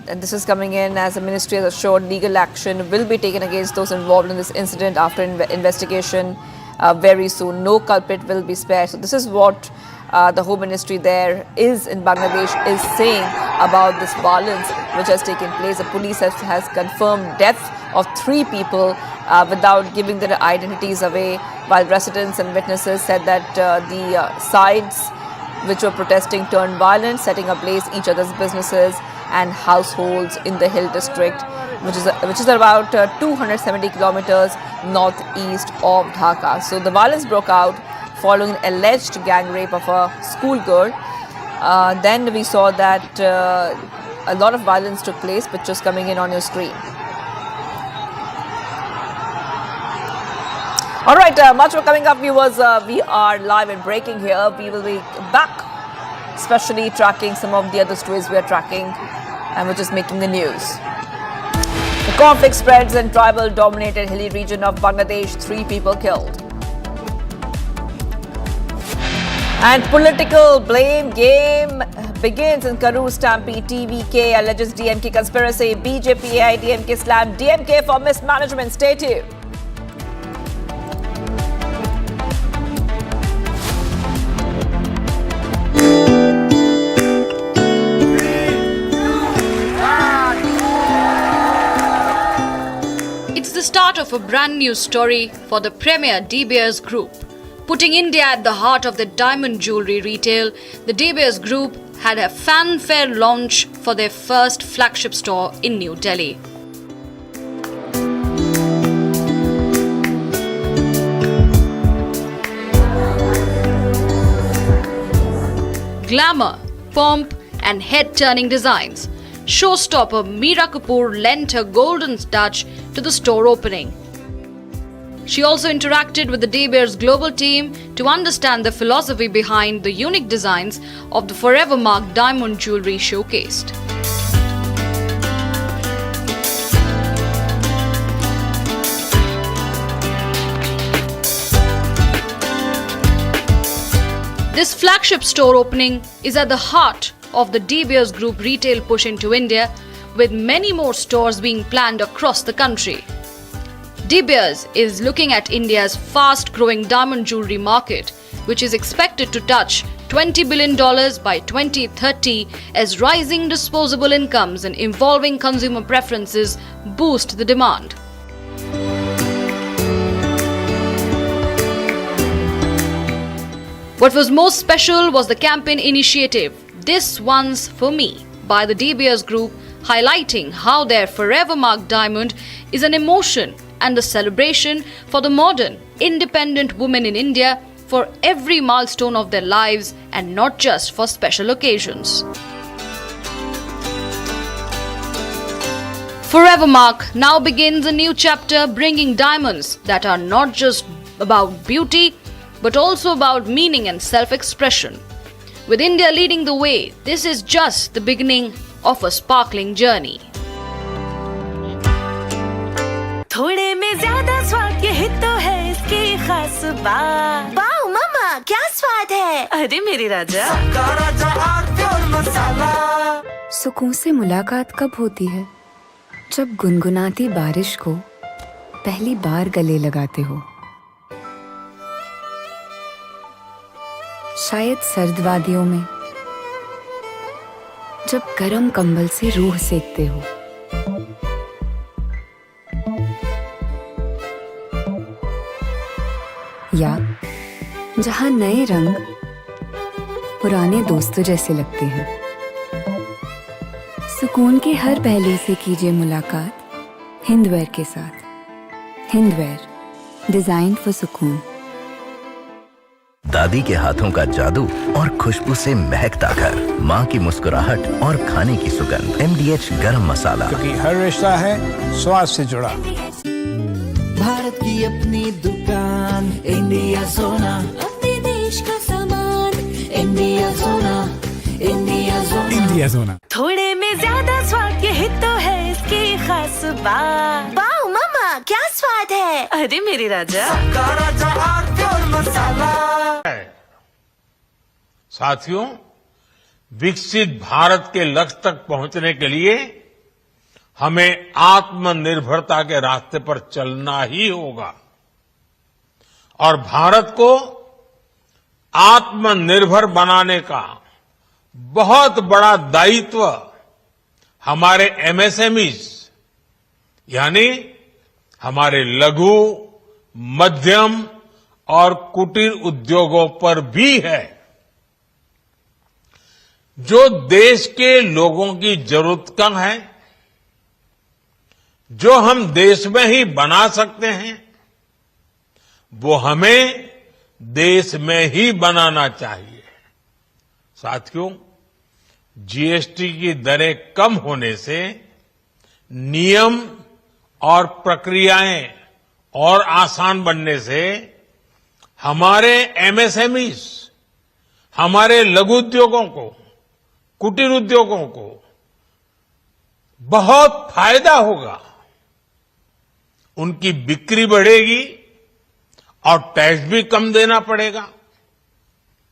And this is coming in as the ministry has assured legal action will be taken against those involved in this incident after investigation very soon. No culprit will be spared. So this is what the Home Ministry there is in Bangladesh is saying about this violence which has taken place. The police has confirmed death of 3 people without giving their identities away, while residents and witnesses said that the sides which were protesting turned violent, setting ablaze each other's businesses and households in the Hill district, which is about 270 kilometers northeast of Dhaka. So the violence broke out following an alleged gang rape of a schoolgirl. Then we saw that a lot of violence took place, pictures coming in on your screen. All right, much more coming up, viewers. We are live and breaking here. We will be back, especially tracking some of the other stories we are tracking and which is making the news. The conflict spreads in tribal-dominated hilly region of Bangladesh. 3 people killed. And political blame game begins in Karur Stampede. TVK alleges DMK conspiracy. BJP AIDMK slammed DMK for mismanagement. Stay tuned. start of a brand new story for the premier De Beers Group. Putting India at the heart of the diamond jewellery retail, the De Beers Group had a fanfare launch for their first flagship store in New Delhi. Glamour, pomp and head-turning designs, showstopper Meera Kapoor lent her golden touch to the store opening. She also interacted with the De Beers global team to understand the philosophy behind the unique designs of the forever marked diamond jewellery showcased. This flagship store opening is at the heart of the De Beers Group retail push into India, with many more stores being planned across the country. De Beers is looking at India's fast-growing diamond jewellery market, which is expected to touch $20 billion by 2030 as rising disposable incomes and evolving consumer preferences boost the demand. What was most special was the campaign initiative, This One's For Me, by the De Beers Group, highlighting how their forever marked diamond is an emotion and a celebration for the modern, independent women in India for every milestone of their lives and not just for special occasions. Forever Mark now begins a new chapter, bringing diamonds that are not just about beauty but also about meaning and self-expression. With India leading the way, this is just the beginning of a sparkling journey. थोड़े में ज्यादा स्वाद यही तो है इसकी खास बात। वाओ मम्मा क्या स्वाद है। अरे मेरी राजा सुकून से मुलाकात कब होती है? जब गुनगुनाती बारिश को पहली बार गले लगाते हो। शायद सर्द वादियों में जब गर्म कंबल से रूह सेकते हो। या जहां नए रंग पुराने दोस्तों जैसे लगते हैं। सुकून के हर पहलू से कीजिए मुलाकात हिंदवेयर के साथ। हिंदवेयर, डिजाइन फॉर सुकून। दादी के हाथों का जादू और खुशबू से महकता घर, माँ की मुस्कुराहट और खाने की सुगंध। MDH गरम मसाला, क्योंकि हर रिश्ता है स्वाद से जुड़ा। भारत की अपनी दुकान, इंडिया सोना, अपने देश का सामान, इंडिया सोना, इंडिया सोना, इंडिया सोना। थोड़े में ज्यादा स्वाद यही तो है इसकी खास बात। वाओ मम्मा क्या स्वाद है। अरे मेरी राजा साथियों, विकसित भारत के लक्ष्य तक पहुंचने के लिए हमें आत्मनिर्भरता के रास्ते पर चलना ही होगा और भारत को आत्मनिर्भर बनाने का बहुत बड़ा दायित्व हमारे MSMEs यानी हमारे लघु, मध्यम और कुटीर उद्योगों पर भी है, जो देश के लोगों की जरूरत कम है, जो हम देश में ही बना सकते हैं, वो हमें देश में ही बनाना चाहिए। साथियों, GST की दरें कम होने से नियम और प्रक्रियाएं और आसान बनने से हमारे MSMEs, हमारे लघु उद्योगों को, कुटीर उद्योगों को बहुत फायदा होगा। उनकी बिक्री बढ़ेगी और टैक्स भी कम देना पड़ेगा,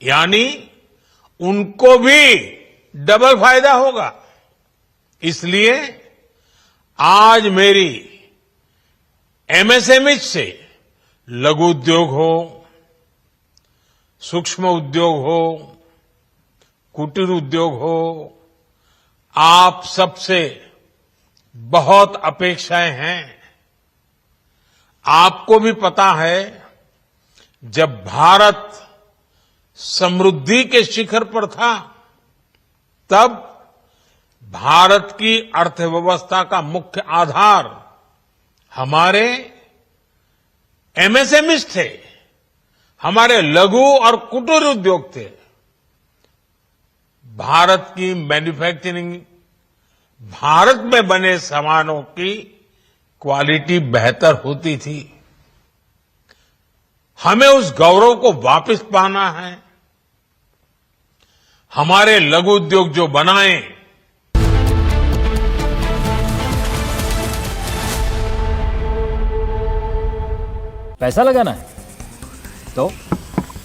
यानी उनको भी डबल फायदा होगा। इसलिए आज मेरी MSME से लघु उद्योग हो, सूक्ष्म उद्योग हो, कुटीर उद्योग हो, आप सबसे बहुत अपेक्षाएं हैं आपको भी पता है, जब भारत समृद्धि के शिखर पर था, तब भारत की अर्थव्यवस्था का मुख्य आधार हमारे एमएसएमईज थे, हमारे लघु और कुटीर उद्योग थे। भारत की मैन्युफैक्चरिंग, भारत में बने सामानों की क्वालिटी बेहतर होती थी। हमें उस गौरव को वापस पाना है। हमारे लघु उद्योग जो बनाए, पैसा लगाना है तो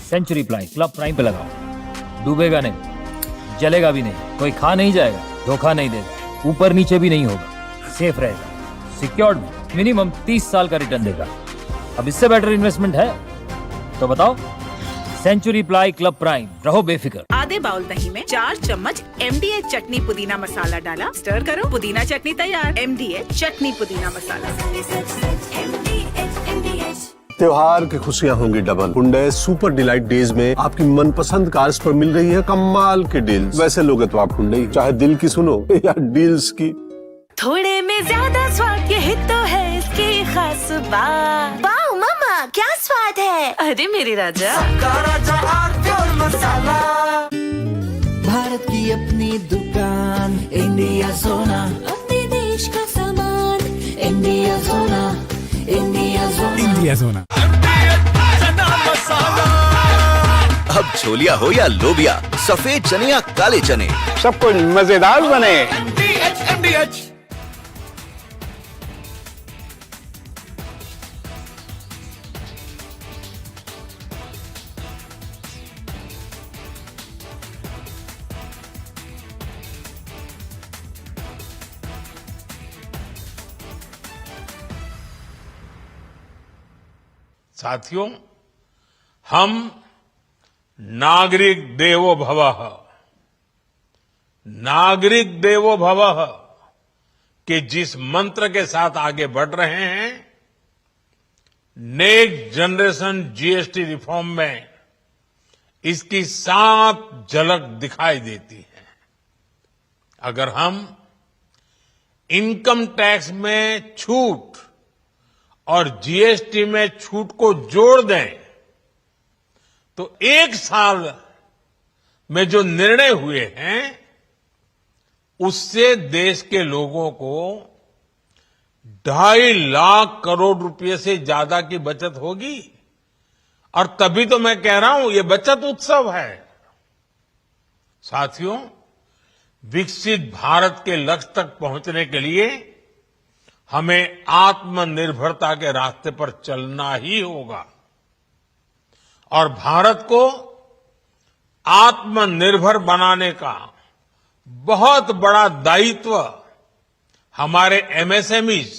सेंचुरी प्लाई क्लब प्राइम पे लगाओ। डूबेगा नहीं, जलेगा भी नहीं, कोई खा नहीं जाएगा, धोखा नहीं देगा, ऊपर नीचे भी नहीं होगा, सेफ रहेगा, सिक्योर्ड में मिनिमम 30 साल का रिटर्न देगा। अब इससे बेटर इन्वेस्टमेंट है तो बताओ। सेंचुरी प्लाई क्लब प्राइम, रहो बेफिक्र। आधे बाउल दही में 4 चम्मच MDH चटनी पुदीना मसाला डाला, स्टर करो, पुदीना चटनी तैयार। MDH चटनी पुदीना मसाला। त्योहार की खुशियाँ होंगी double. Hyundai super delight days में आपकी मनपसंद कार्स पर मिल रही है कमाल के डील्स। वैसे लोग तो आप हुंडई चाहे दिल की सुनो या डील्स की। थोड़े में ज्यादा स्वाद, यही तो है इसकी खास बात। वाओ मामा, क्या स्वाद है। अरे मेरे राजा, मसाला। भारत की अपनी दुकान, इंडिया सोना, अपने देश का सामान, इंडिया सोना, इंडिया सोना, इंडिया सोना। अब छोलिया हो या लोबिया, सफेद चने या काले चने, सब कुछ मजेदार बने। MDH। साथियों, हम नागरिक देवो भवः, नागरिक देवो भवः के जिस मंत्र के साथ आगे बढ़ रहे हैं, नेक्स्ट जनरेशन जीएसटी रिफॉर्म में इसकी साफ झलक दिखाई देती है। अगर हम इनकम टैक्स में छूट और जीएसटी में छूट को जोड़ दें तो 1 साल में जो निर्णय हुए हैं उससे देश के लोगों को 2.5 लाख करोड़ रुपए से ज्यादा की बचत होगी। और तभी तो मैं कह रहा हूं ये बचत उत्सव है। साथियों, विकसित भारत के लक्ष्य तक पहुंचने के लिए हमें आत्मनिर्भरता के रास्ते पर चलना ही होगा और भारत को आत्मनिर्भर बनाने का बहुत बड़ा दायित्व हमारे एमएसएमईज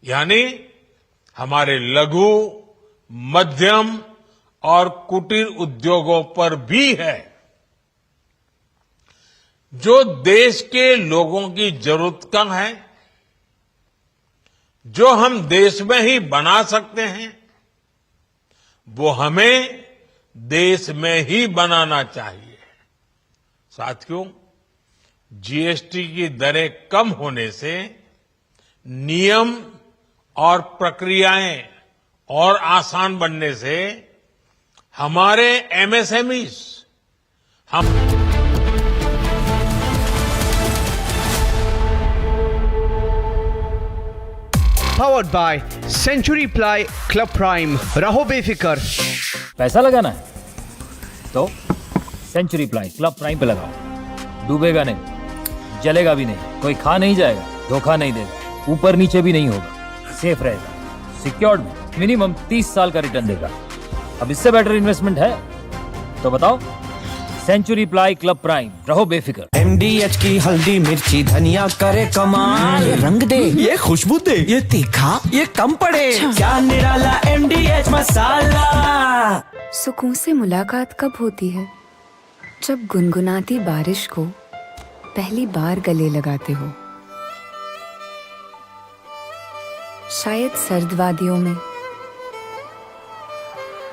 यानी हमारे लघु, मध्यम और कुटीर उद्योगों पर भी है, जो देश के लोगों की जरूरत का है, जो हम देश में ही बना सकते हैं, वो हमें देश में ही बनाना चाहिए। साथियों, जीएसटी की दरें कम होने से नियम और प्रक्रियाएं और आसान बनने से हमारे MSMEs Powered by Century Ply Club Prime, रहो बेफिक्र। पैसा लगाना है तो सेंचुरी प्लाई क्लब प्राइम पे लगाओ। डूबेगा नहीं, जलेगा भी नहीं, कोई खा नहीं जाएगा, धोखा नहीं देगा, ऊपर नीचे भी नहीं होगा, सेफ रहेगा, सिक्योर्ड में मिनिमम 30 साल का रिटर्न देगा। अब इससे बेटर इन्वेस्टमेंट है तो बताओ। सेंचुरी प्लाई क्लब प्राइम, रहो बेफिक्र। MDH की हल्दी मिर्ची धनिया करे कमाल, ये रंग दे, ये खुशबू दे, ये तीखा, ये कम पड़े, क्या निराला MDH मसाला। सुकून से मुलाकात कब होती है? जब गुनगुनाती बारिश को पहली बार गले लगाते हो, शायद सर्द वादियों में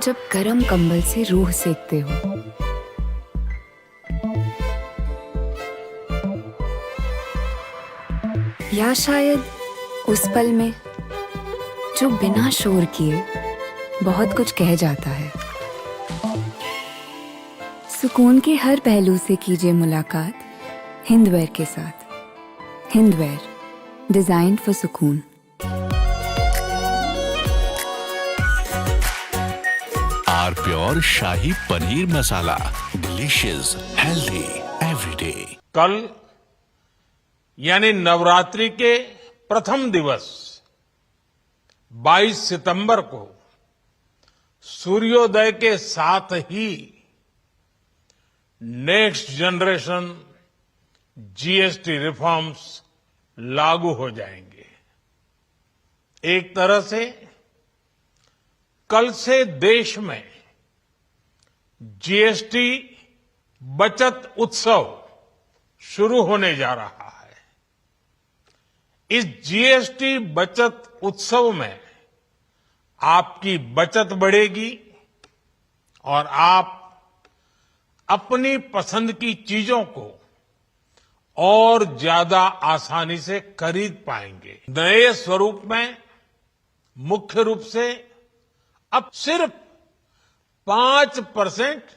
जब गर्म कंबल से रूह सेकते हो, या शायद उस पल में जो बिना शोर किए बहुत कुछ कह जाता है। सुकून के हर पहलू से कीजिए मुलाकात हिंदवेयर के साथ। हिंदवेयर, डिजाइन्ड फॉर सुकून। Our pure shahi paneer masala, delicious, healthy everyday. कल यानी नवरात्रि के प्रथम दिवस 22 सितंबर को सूर्योदय के साथ ही नेक्स्ट जनरेशन जीएसटी रिफॉर्म्स लागू हो जाएंगे। एक तरह से कल से देश में जीएसटी बचत उत्सव शुरू होने जा रहा है। इस जीएसटी बचत उत्सव में आपकी बचत बढ़ेगी और आप अपनी पसंद की चीजों को और ज्यादा आसानी से खरीद पाएंगे। नए स्वरूप में मुख्य रूप से अब सिर्फ 5%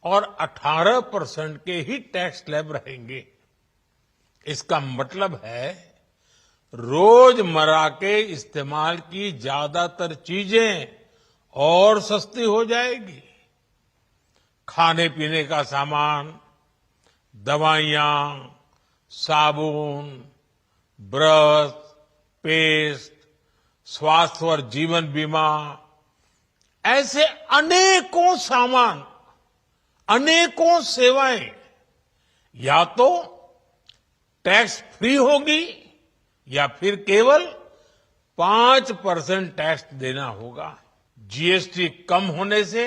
और 18% के ही टैक्स स्लैब रहेंगे। इसका मतलब है रोजमर्रा के इस्तेमाल की ज्यादातर चीजें और सस्ती हो जाएगी। खाने पीने का सामान, दवाइयां, साबुन, ब्रश, पेस्ट, स्वास्थ्य और जीवन बीमा, ऐसे अनेकों सामान, अनेकों सेवाएं या तो टैक्स फ्री होगी या फिर केवल 5% टैक्स देना होगा। जीएसटी कम होने से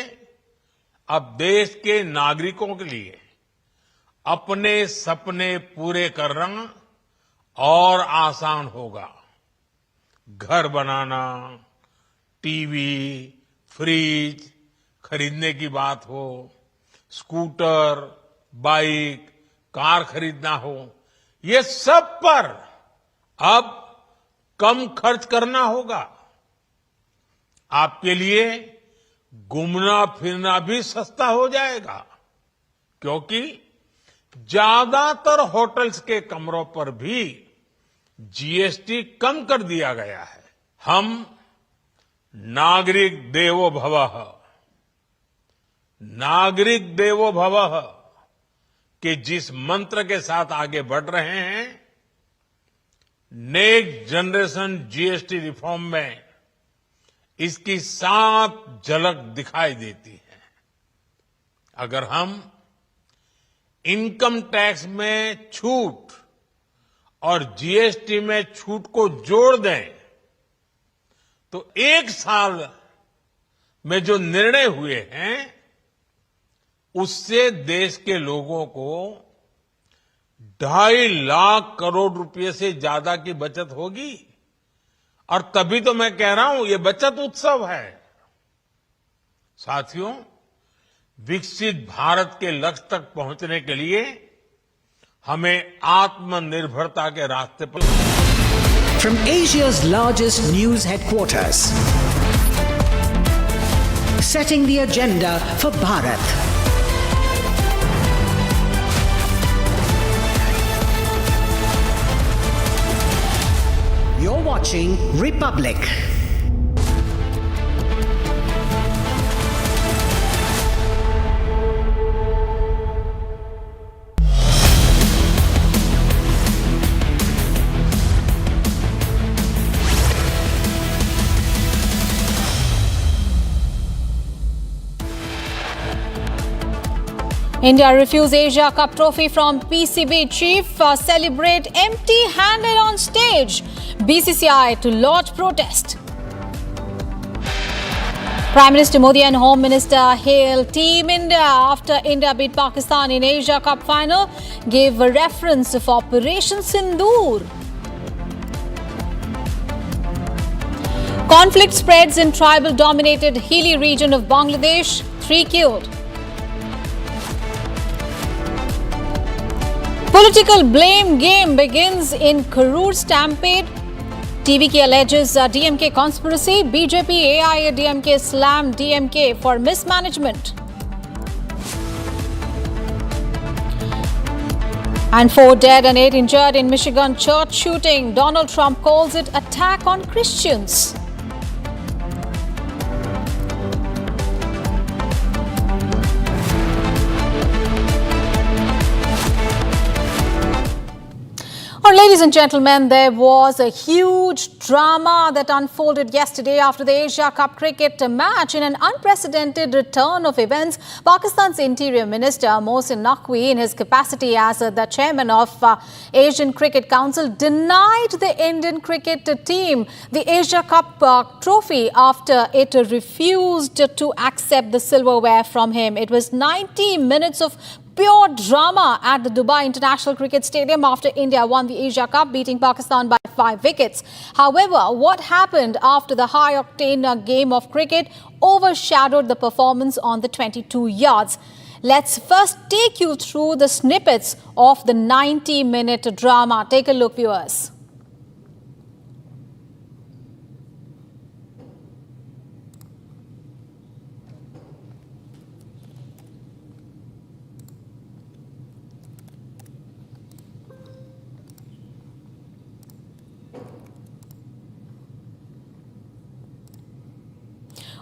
अब देश के नागरिकों के लिए अपने सपने पूरे करना और आसान होगा। घर बनाना, टीवी, फ्रिज खरीदने की बात हो, स्कूटर, बाइक, कार खरीदना हो, ये सब पर अब कम खर्च करना होगा। आपके लिए घूमना फिरना भी सस्ता हो जाएगा, क्योंकि ज्यादातर होटल्स के कमरों पर भी जीएसटी कम कर दिया गया है। हम नागरिक देवो भवः, नागरिक देवो भवः के जिस मंत्र के साथ आगे बढ़ रहे हैं, नेक्स्ट जनरेशन जीएसटी रिफॉर्म में इसकी साफ झलक दिखाई देती है। अगर हम इनकम टैक्स में छूट और जीएसटी में छूट को जोड़ दें तो एक साल में जो निर्णय हुए हैं उससे देश के लोगों को 2.5 लाख करोड़ रुपए से ज्यादा की बचत होगी। और तभी तो मैं कह रहा हूं ये बचत उत्सव है। साथियों, विकसित भारत के लक्ष्य तक पहुंचने के लिए हमें आत्मनिर्भरता के रास्ते पर From Asia's largest news headquarters, setting the agenda for Bharat. You're watching Republic. India refused Asia Cup trophy from PCB chief. Celebrate empty-handed on stage. BCCI to lodge protest. Prime Minister Modi and Home Minister hail Team India after India beat Pakistan in Asia Cup final. Gave a reference of Operation Sindoor. Conflict spreads in tribal-dominated hilly region of Bangladesh. 3 killed. Political blame game begins in Karur Stampede. TVK alleges DMK conspiracy. BJP AIADMK slammed DMK for mismanagement. And 4 dead and 8 injured in Michigan church shooting. Donald Trump calls it attack on Christians. Ladies and gentlemen, there was a huge drama that unfolded yesterday after the Asia Cup cricket match. In an unprecedented return of events, Pakistan's Interior Minister Mohsin Naqvi, in his capacity as the chairman of Asian Cricket Council, denied the Indian cricket team the Asia Cup trophy after it refused to accept the silverware from him. It was 90 minutes of pure drama at the Dubai International Cricket Stadium after India won the Asia Cup, beating Pakistan by 5 wickets. However, what happened after the high-octane game of cricket overshadowed the performance on the 22 yards. Let's first take you through the snippets of the 90-minute drama. Take a look, viewers.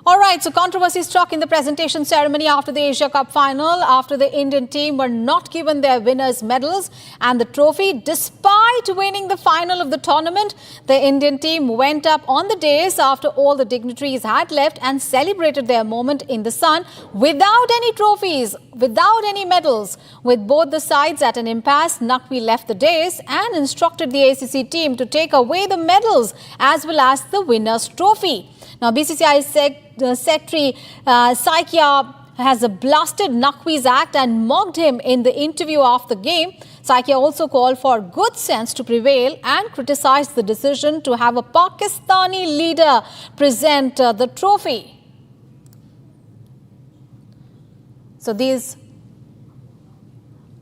All right, so controversy struck in the presentation ceremony after the Asia Cup final, after the Indian team were not given their winners' medals and the trophy. Despite winning the final of the tournament, the Indian team went up on the dais after all the dignitaries had left and celebrated their moment in the sun without any trophies, without any medals. With both the sides at an impasse, Naqvi left the dais and instructed the ACC team to take away the medals as well as the winners' trophy. Now, BCCI Secretary Saikia has blasted Naqvi's act and mocked him in the interview after the game. Saikia also called for good sense to prevail and criticized the decision to have a Pakistani leader present the trophy. So these...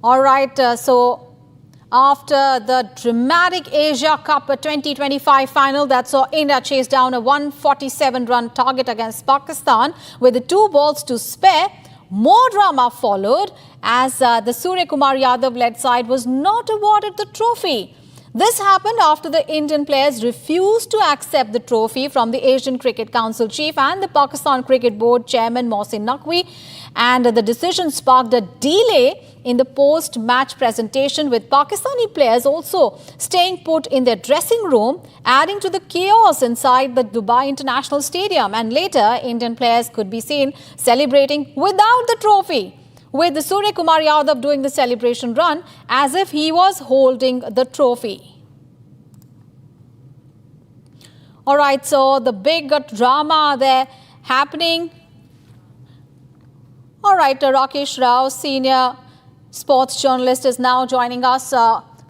All right, so after the dramatic Asia Cup 2025 final that saw India chase down a 147-run target against Pakistan with the 2 balls to spare, more drama followed as the Surya Kumar Yadav-led side was not awarded the trophy. This happened after the Indian players refused to accept the trophy from the Asian Cricket Council chief and the Pakistan Cricket Board chairman Mohsin Naqvi, and the decision sparked a delay in the post-match presentation, with Pakistani players also staying put in their dressing room, adding to the chaos inside the Dubai International Stadium. And later, Indian players could be seen celebrating without the trophy, with the Surya Kumar Yadav doing the celebration run as if he was holding the trophy. All right, so the big drama there happening. All right, Rakesh Rao, senior sports journalist, is now joining us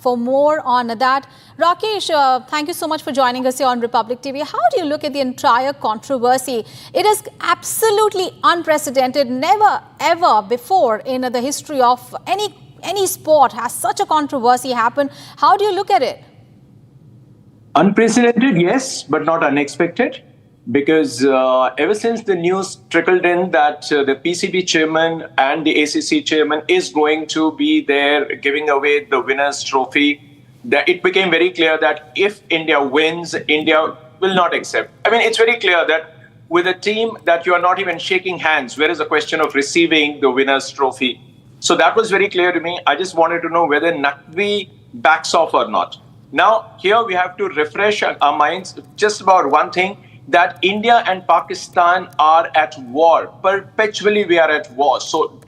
for more on that. Rakesh, thank you so much for joining us here on Republic TV. How do you look at the entire controversy? It is absolutely unprecedented. Never ever before in the history of any sport has such a controversy happened. How do you look at it? Unprecedented, yes, but not unexpected. Because ever since the news trickled in that the PCB chairman and the ACC chairman is going to be there giving away the winner's trophy, that it became very clear that if India wins, India will not accept. I mean, it's very clear that with a team that you are not even shaking hands, where is the question of receiving the winner's trophy? So that was very clear to me. I just wanted to know whether Naqvi backs off or not. Now, here we have to refresh our minds just about one thing, that India and Pakistan are at war. Perpetually we are at war. So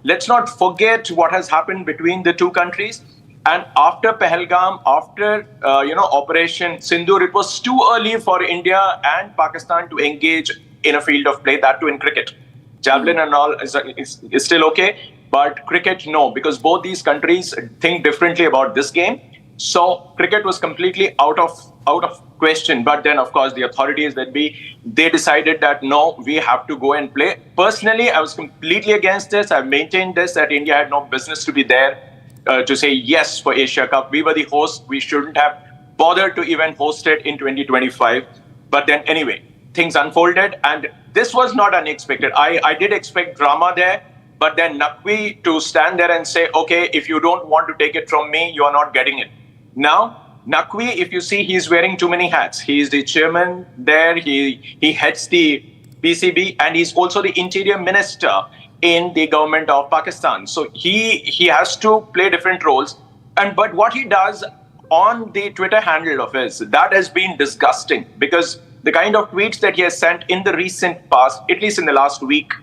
let's not forget what has happened between the two countries. And after Pahalgam, after Operation Sindoor, it was too early for India and Pakistan to engage in a field of play, that too in cricket. Javelin and all is still okay, but cricket, no, because both these countries think differently about this game. So cricket was completely out of of question. But then, of course, the authorities they decided that no, we have to go and play. Personally, I was completely against this. I maintained this, that India had no business to be there to say yes for Asia Cup. We were the host. We shouldn't have bothered to even host it in 2025. But then anyway, things unfolded, and this was not unexpected. I did expect drama there, but then Naqvi to stand there and say, okay, if you don't want to take it from me, you are not getting it. Now, Naqvi, if you see, he's wearing too many hats. He is the chairman there, he heads the PCB, and he's also the interior minister in the government of Pakistan. So he has to play different roles. But what he does on the Twitter handle of his, that has been disgusting, because the kind of tweets that he has sent in the recent past, at least in the last week,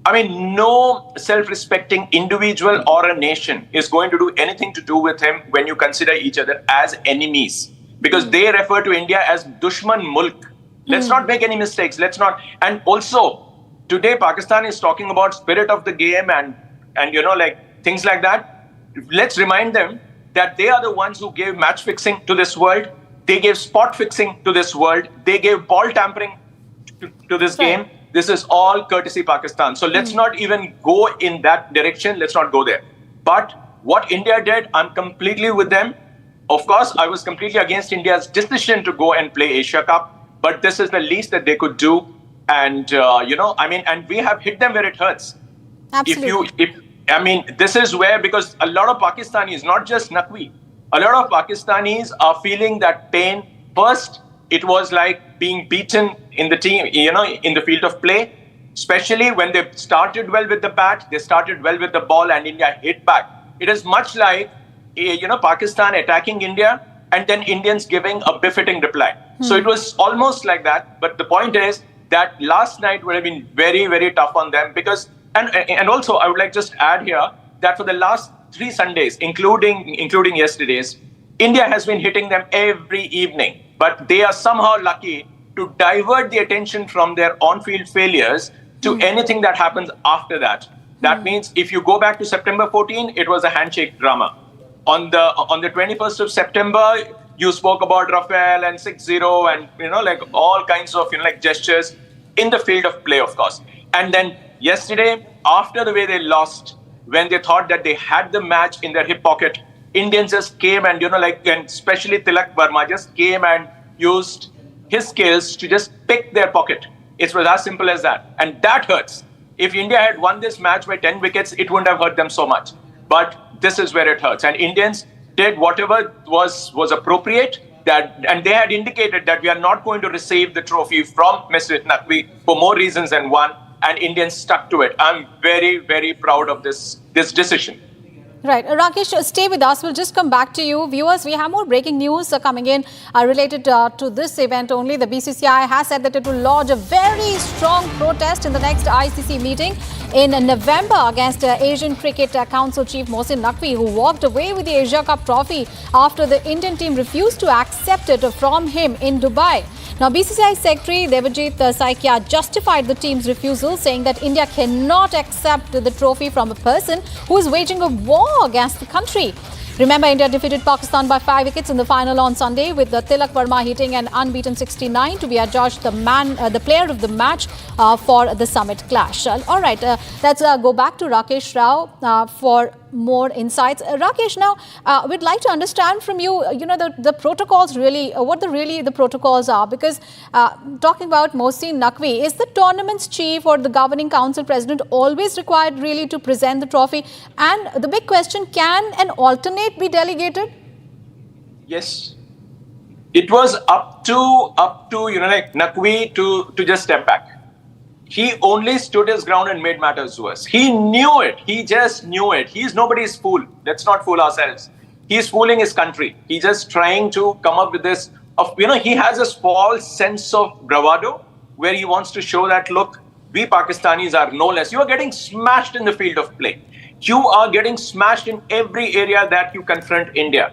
I mean, no self-respecting individual or a nation is going to do anything to do with him when you consider each other as enemies, because they refer to India as Dushman Mulk. Let's not make any mistakes. Let's not. And also, today Pakistan is talking about spirit of the game and like things like that. Let's remind them that they are the ones who gave match fixing to this world. They gave spot fixing to this world. They gave ball tampering to this game. This is all courtesy Pakistan. So let's not even go in that direction. Let's not go there. But what India did, I'm completely with them. Of course, I was completely against India's decision to go and play Asia Cup. But this is the least that they could do. And, and we have hit them where it hurts. Absolutely. This is where, because a lot of Pakistanis, not just Naqvi, a lot of Pakistanis are feeling that pain. First, it was like being beaten in the team, in the field of play, especially when they started well with the bat, they started well with the ball, and India hit back. It is much like, Pakistan attacking India and then Indians giving a befitting reply. So it was almost like that. But the point is that last night would have been very, very tough on them, because, and also I would like just add here that for the last 3 Sundays, including yesterday's, India has been hitting them every evening. But they are somehow lucky to divert the attention from their on-field failures to anything that happens after that. That means if you go back to September 14, it was a handshake drama. On the 21st of September, you spoke about Rafael and 6-0 and, like all kinds of, like gestures in the field of play, of course. And then yesterday, after the way they lost, when they thought that they had the match in their hip pocket, Indians just came and, and especially Tilak Verma just came and used his skills to just pick their pocket. It was as simple as that. And that hurts. If India had won this match by 10 wickets, it wouldn't have hurt them so much. But this is where it hurts. And Indians did whatever was appropriate. And they had indicated that we are not going to receive the trophy from Mr. Naqvi for more reasons than one. And Indians stuck to it. I'm very, very proud of this decision. Right. Rakesh, stay with us. We'll just come back to you. Viewers, we have more breaking news coming in related to this event only. The BCCI has said that it will lodge a very strong protest in the next ICC meeting in November against Asian Cricket Council Chief Mohsin Naqvi, who walked away with the Asia Cup trophy after the Indian team refused to accept it from him in Dubai. Now, BCCI Secretary Devajit Saikia justified the team's refusal, saying that India cannot accept the trophy from a person who is waging a war against the country. Remember, India defeated Pakistan by 5 wickets in the final on Sunday, with Tilak Verma hitting an unbeaten 69 to be adjudged the player of the match for the summit clash. All right, let's go back to Rakesh Rao for more insights. Rakesh, now we'd like to understand from you, the protocols really, what the protocols are, because talking about Mohsin Naqvi, is the tournament's chief or the governing council president always required really to present the trophy? And the big question, can an alternate be delegated? Yes. It was up to Naqvi to just step back. He only stood his ground and made matters worse. He knew it. He just knew it. He's nobody's fool. Let's not fool ourselves. He's fooling his country. He's just trying to come up with this. He has a false sense of bravado where he wants to show that, look, we Pakistanis are no less. You are getting smashed in the field of play. You are getting smashed in every area that you confront India.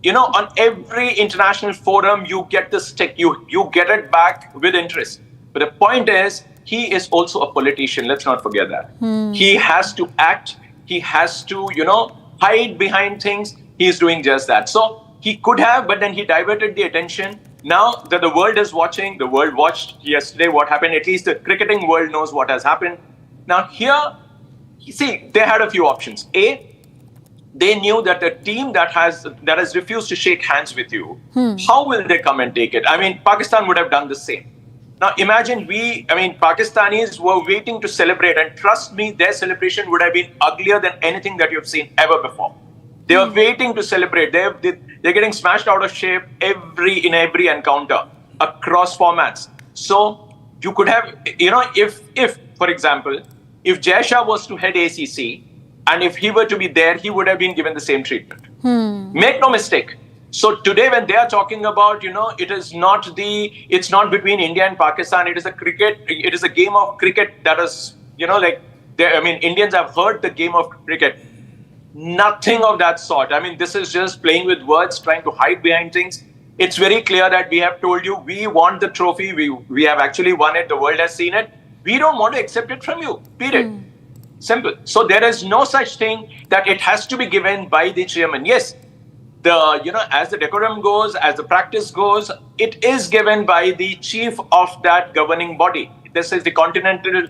On every international forum, you get the stick. You get it back with interest. But the point is, he is also a politician. Let's not forget that. He has to act. He has to, hide behind things. He's doing just that. So he could have, but then he diverted the attention Now that the world is watching, the world watched yesterday what happened. At least the cricketing world knows what has happened. Now here, see, they had a few options. A, they knew that the team that has refused to shake hands with you, how will they come and take it? I mean, Pakistan would have done the same. Now imagine Pakistanis were waiting to celebrate, and trust me, their celebration would have been uglier than anything that you've seen ever before. They were waiting to celebrate. They're getting smashed out of shape in every encounter across formats. So you could have, if for example, if Jai Shah was to head ACC, and if he were to be there, he would have been given the same treatment. Make no mistake. So today, when they are talking about, it's not between India and Pakistan. It is a game of cricket that is, Indians have heard the game of cricket. Nothing of that sort. I mean, this is just playing with words, trying to hide behind things. It's very clear that we have told you we want the trophy. We have actually won it. The world has seen it. We don't want to accept it from you. Period. Simple. So there is no such thing that it has to be given by the chairman. Yes, as the decorum goes, as the practice goes, it is given by the chief of that governing body. This is the continental.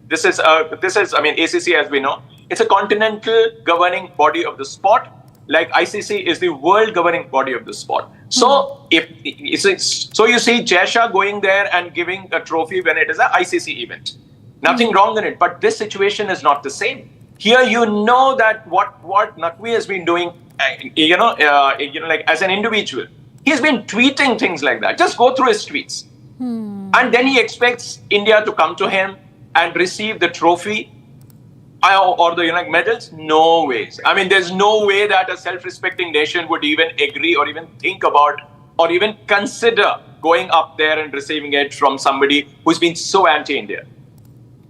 This is ACC, as we know. It's a continental governing body of the sport, like ICC is the world governing body of the sport. So you see Jai Shah going there and giving a trophy when it is an ICC event. Nothing wrong in it, but this situation is not the same. Here, that what Naqvi has been doing, as an individual, he's been tweeting things like that. Just go through his tweets, and then he expects India to come to him and receive the trophy or the medals. No ways. I mean, there's no way that a self-respecting nation would even agree or even think about or even consider going up there and receiving it from somebody who's been so anti-India.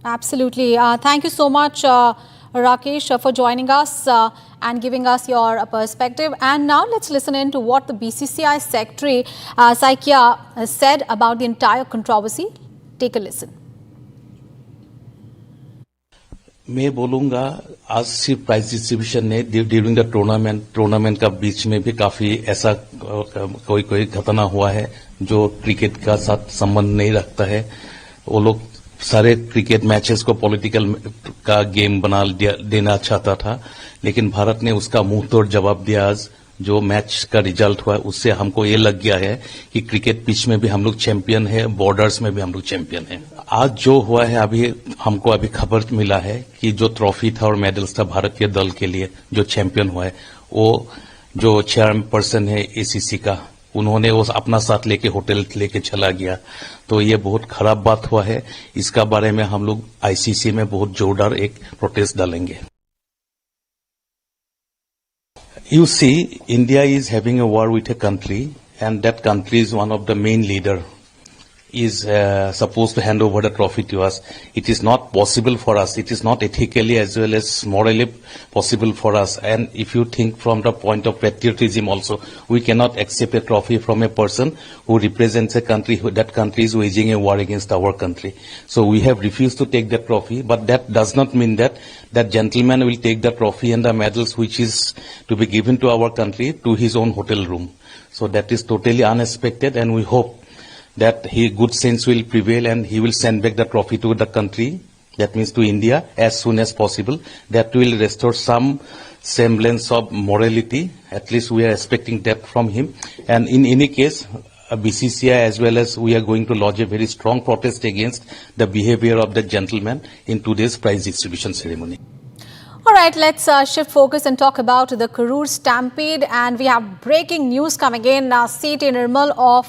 Absolutely. Thank you so much, Rakesh, for joining us and giving us your perspective. And now let's listen in to what the BCCI Secretary Saikia said about the entire controversy. Take a listen. मैं बोलूँगा आज सिर्फ prize distribution ने during the tournament का बीच में भी काफी ऐसा कोई घटना हुआ है जो क्रिकेट का साथ संबंध नहीं रखता है. वो लोग सारे क्रिकेट मैचेस को पॉलिटिकल का गेम बना देना चाहता था, लेकिन भारत ने उसका मुंह तोड़ जवाब दिया. आज जो मैच का रिजल्ट हुआ उससे हमको ये लग गया है कि क्रिकेट पिच में भी हम लोग चैंपियन है, बॉर्डर्स में भी हम लोग चैंपियन है. आज जो हुआ है हमको अभी खबर मिला है कि जो ट्रॉफी था और मेडल्स था भारतीय दल के लिए जो चैंपियन हुआ है, वो जो चेयरपर्सन है एसीसी का, उन्होंने वो अपना साथ लेके होटल लेके चला गया. तो ये बहुत खराब बात हुआ है. इसका बारे में हम लोग आईसीसी में बहुत जोरदार एक प्रोटेस्ट डालेंगे. You see, India is having a war with a country, and that country is one of the main leader, is supposed to hand over the trophy to us. It is not possible for us. It is not ethically as well as morally possible for us. And if you think from the point of patriotism also, we cannot accept a trophy from a person who represents a country, that country is waging a war against our country. So we have refused to take the trophy, but that does not mean that that gentleman will take the trophy and the medals which is to be given to our country to his own hotel room. So that is totally unexpected, and we hope that good sense will prevail and he will send back the trophy to the country, that means to India, as soon as possible. That will restore some semblance of morality. At least we are expecting that from him. And in any case, BCCI as well as we are going to lodge a very strong protest against the behavior of the gentleman in today's prize distribution ceremony. All right, let's shift focus and talk about the Karur Stampede. And we have breaking news coming in. C.T. Nirmal of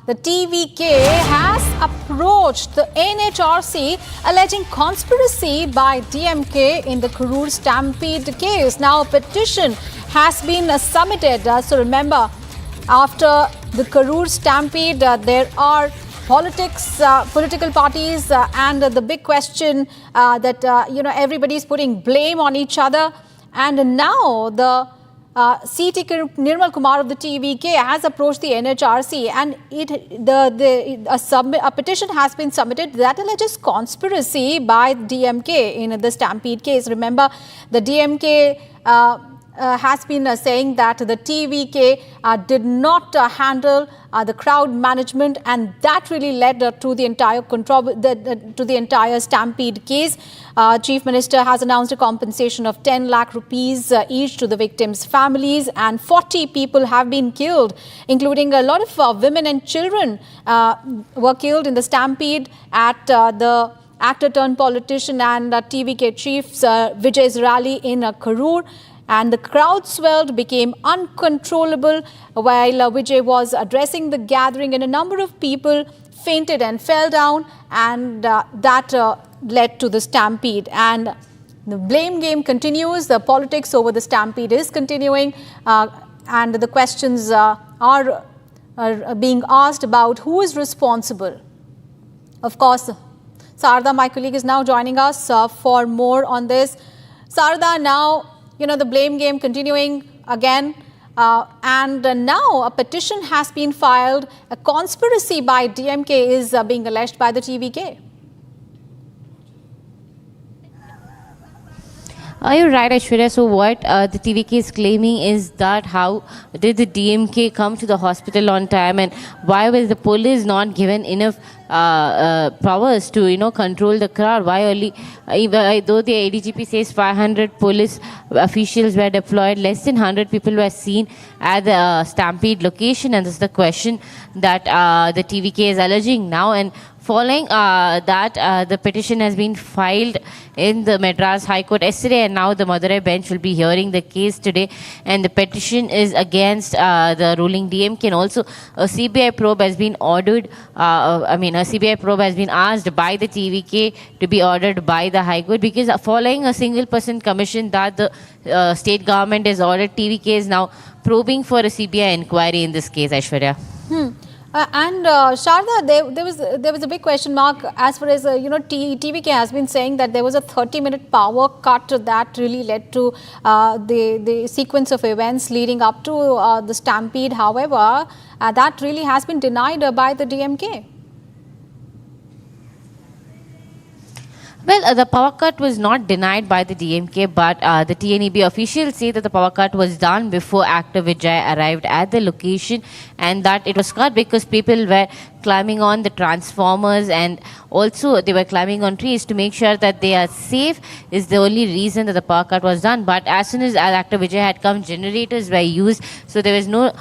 the TVK has approached the NHRC alleging conspiracy by DMK in the Karur Stampede case. Now, a petition has been submitted. So remember, after the Karur Stampede, there are political parties and the big question that everybody is putting blame on each other. And now the C.T. Nirmal Kumar of the TVK has approached the NHRC, and a petition has been submitted that alleges conspiracy by DMK in the Stampede case. Remember, the DMK has been saying that the TVK did not handle the crowd management, and that really led to the entire stampede case. Chief Minister has announced a compensation of 10 lakh rupees each to the victims' families, and 40 people have been killed, including a lot of women and children were killed in the stampede at the actor turned politician and TVK chief's Vijay's rally in Karur. And the crowd swelled, became uncontrollable while Vijay was addressing the gathering, and a number of people fainted and fell down, and that led to the stampede. And the blame game continues. The politics over the stampede is continuing, and the questions are being asked about who is responsible. Of course, Sarda, my colleague, is now joining us for more on this. Sarda, now, the blame game continuing again, and now a petition has been filed. A conspiracy by DMK is being alleged by the TVK. You're right, Aishwarya. So what the TVK is claiming is that how did the DMK come to the hospital on time, and why was the police not given enough powers to control the crowd? Why only, though the ADGP says 500 police officials were deployed, less than 100 people were seen at the stampede location, and this is the question that the TVK is alleging now. And following that, the petition has been filed in the Madras High Court yesterday, and now the Madurai bench will be hearing the case today. And the petition is against the ruling DMK, and also a CBI probe has been ordered. A CBI probe has been asked by the TVK to be ordered by the High Court, because following a single person commission that the state government has ordered, TVK is now probing for a CBI inquiry in this case, Aishwarya. And Sharda, there was a big question mark as far as TVK has been saying that there was a 30-minute power cut that really led to the sequence of events leading up to the stampede. However, that really has been denied by the DMK. Well, the power cut was not denied by the DMK, but the TNEB officials say that the power cut was done before actor Vijay arrived at the location, and that it was cut because people were climbing on the transformers, and also they were climbing on trees to make sure that they are safe is the only reason that the power cut was done. But as soon as actor Vijay had come, generators were used, so there was no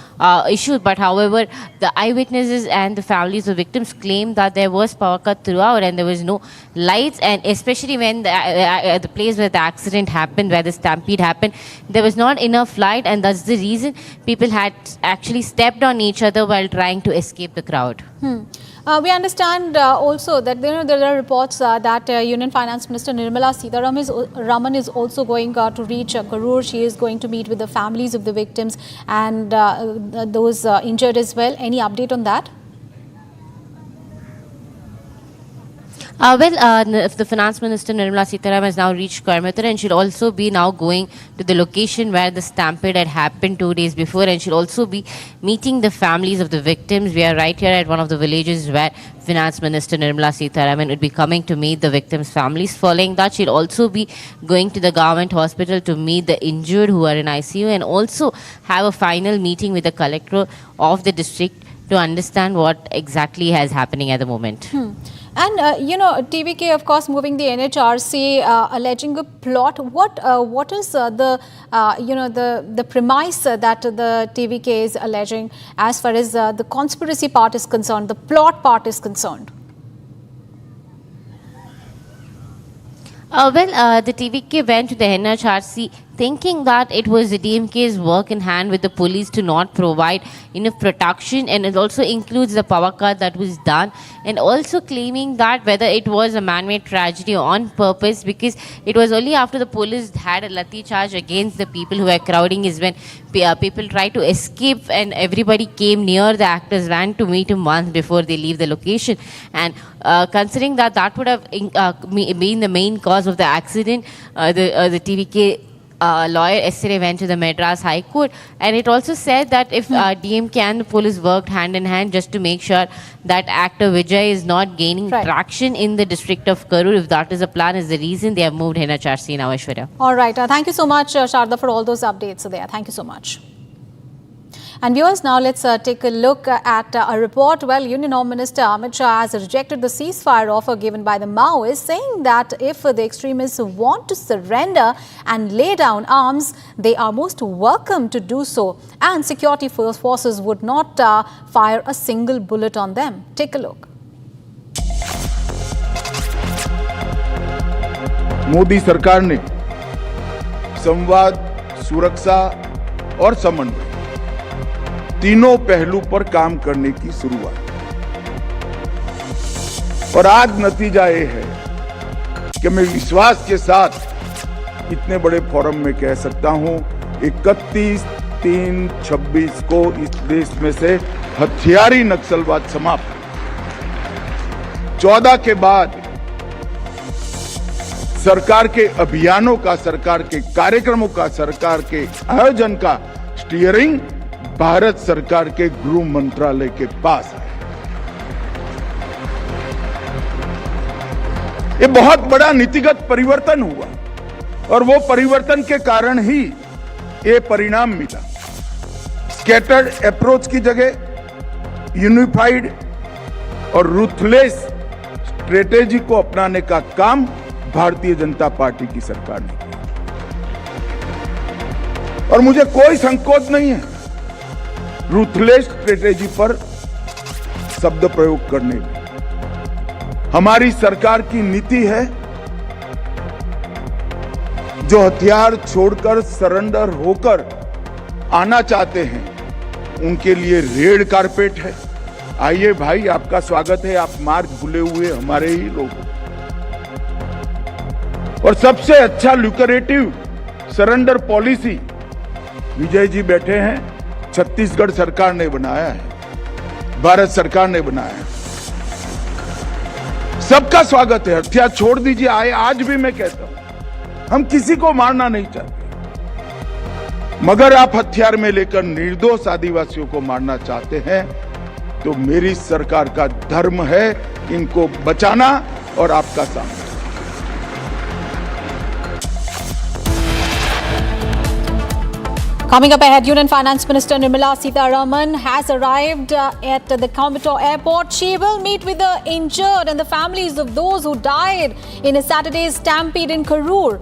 issue. But however, the eyewitnesses and the families of victims claim that there was power cut throughout, and there was no lights, and especially when the place where the accident happened, where the stampede happened, there was not enough light, and that's the reason people had actually stepped on each other while trying to escape the crowd. We understand also that there are reports that Union Finance Minister Nirmala Sitharaman is also going to reach Karur. She is going to meet with the families of the victims and those injured as well. Any update on that? The Finance Minister Nirmala Sitharaman has now reached Coimbatore, and she'll also be now going to the location where the stampede had happened 2 days before, and she'll also be meeting the families of the victims. We are right here at one of the villages where Finance Minister Nirmala Sitharaman would be coming to meet the victims' families. Following that, she'll also be going to the government hospital to meet the injured who are in ICU, and also have a final meeting with the collector of the district to understand what exactly is happening at the moment. And TVK, of course, moving the NHRC, alleging a plot. What is the premise that the TVK is alleging as far as the conspiracy part is concerned, the plot part is concerned? The TVK went to the NHRC thinking that it was the DMK's work in hand with the police to not provide enough protection, and it also includes the power cut that was done, and also claiming that whether it was a man-made tragedy on purpose, because it was only after the police had a lathi charge against the people who were crowding is when people tried to escape, and everybody came near the actor's van to meet him once before they leave the location. And considering that would have been the main cause of the accident, the TVK lawyer yesterday went to the Madras High Court, and it also said that if DMK and the police worked hand in hand just to make sure that actor Vijay is not gaining traction in the district of Karur, if that is a plan, is the reason they have moved NHRC now, Aishwarya. All right. Thank you so much, Sharda, for all those updates there. Thank you so much. And viewers, now let's take a look at a report. Well, Union Home Minister Amit Shah has rejected the ceasefire offer given by the Maoists, saying that if the extremists want to surrender and lay down arms, they are most welcome to do so. And security forces would not fire a single bullet on them. Take a look. Modi सरकार ने संवाद, सुरक्षा और समन्वय तीनों पहलू पर काम करने की शुरुआत, और आज नतीजा ये है कि मैं विश्वास के साथ इतने बड़े फोरम में कह सकता हूं, 31/3/26 को इस देश में से हथियारी नक्सलवाद समाप्त। 14 के बाद सरकार के अभियानों का, सरकार के कार्यक्रमों का, सरकार के आयोजन का स्टीयरिंग भारत सरकार के गृह मंत्रालय के पास है। ये बहुत बड़ा नीतिगत परिवर्तन हुआ, और वो परिवर्तन के कारण ही ये परिणाम मिला। स्कैटर्ड अप्रोच की जगह यूनिफाइड और रूथलेस स्ट्रेटेजी को अपनाने का काम भारतीय जनता पार्टी की सरकार ने किया, और मुझे कोई संकोच नहीं है रूथलेस स्ट्रेटेजी पर शब्द प्रयोग करने में। हमारी सरकार की नीति है, जो हथियार छोड़कर सरेंडर होकर आना चाहते हैं उनके लिए रेड कारपेट है। आइए भाई, आपका स्वागत है, आप मार्ग भूले हुए हमारे ही लोग। और सबसे अच्छा lucrative surrender policy Vijay ji बैठे हैं, छत्तीसगढ़ सरकार ने बनाया है, भारत सरकार ने बनाया है। सबका स्वागत है, हथियार छोड़ दीजिए। आए, आज भी मैं कहता हूं, हम किसी को मारना नहीं चाहते, मगर आप हथियार में लेकर निर्दोष आदिवासियों को मारना चाहते हैं, तो मेरी सरकार का धर्म है इनको बचाना और आपका सामना। Coming up ahead, Union Finance Minister Nirmala Sitharaman has arrived at the Coimbatore airport. She will meet with the injured and the families of those who died in a Saturday's stampede in Karur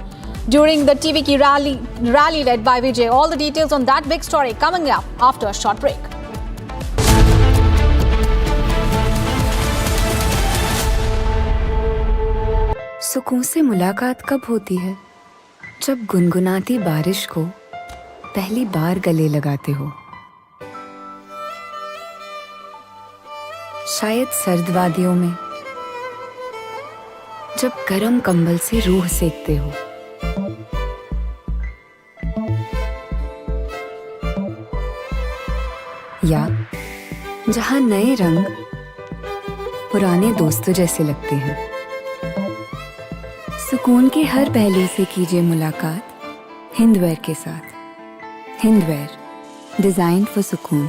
during the TVK rally led by Vijay. All the details on that big story coming up after a short break. सुकून से मुलाकात कब होती है? जब गुनगुनाती बारिश को पहली बार गले लगाते हो। शायद सर्द वादियों में जब गरम कंबल से रूह सेकते हो। या जहां नए रंग पुराने दोस्तों जैसे लगते हैं। सुकून के हर पहलू से कीजिए मुलाकात हिंदवेयर के साथ। हिंदवेयर, डिजाइन फॉर सुकून।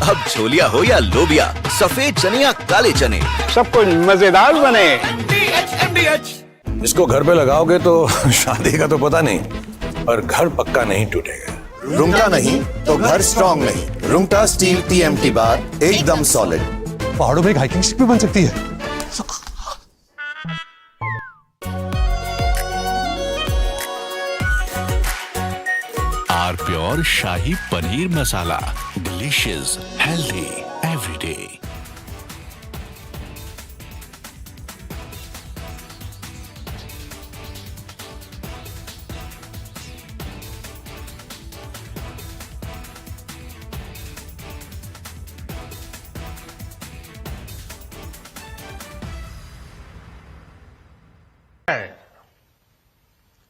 अब छोलिया हो या लोबिया, सफेद चने या काले चने, सब कुछ मजेदार बने। इसको घर पे लगाओगे तो शादी का तो पता नहीं, पर घर पक्का नहीं टूटेगा। रुंगटा नहीं तो घर स्ट्रॉन्ग नहीं। रुंगटा स्टील TMT बार एकदम सॉलिड। पहाड़ों में एक हाइकिंग स्टिक भी बन सकती है। Are pure shahi paneer masala, delicious, healthy every day.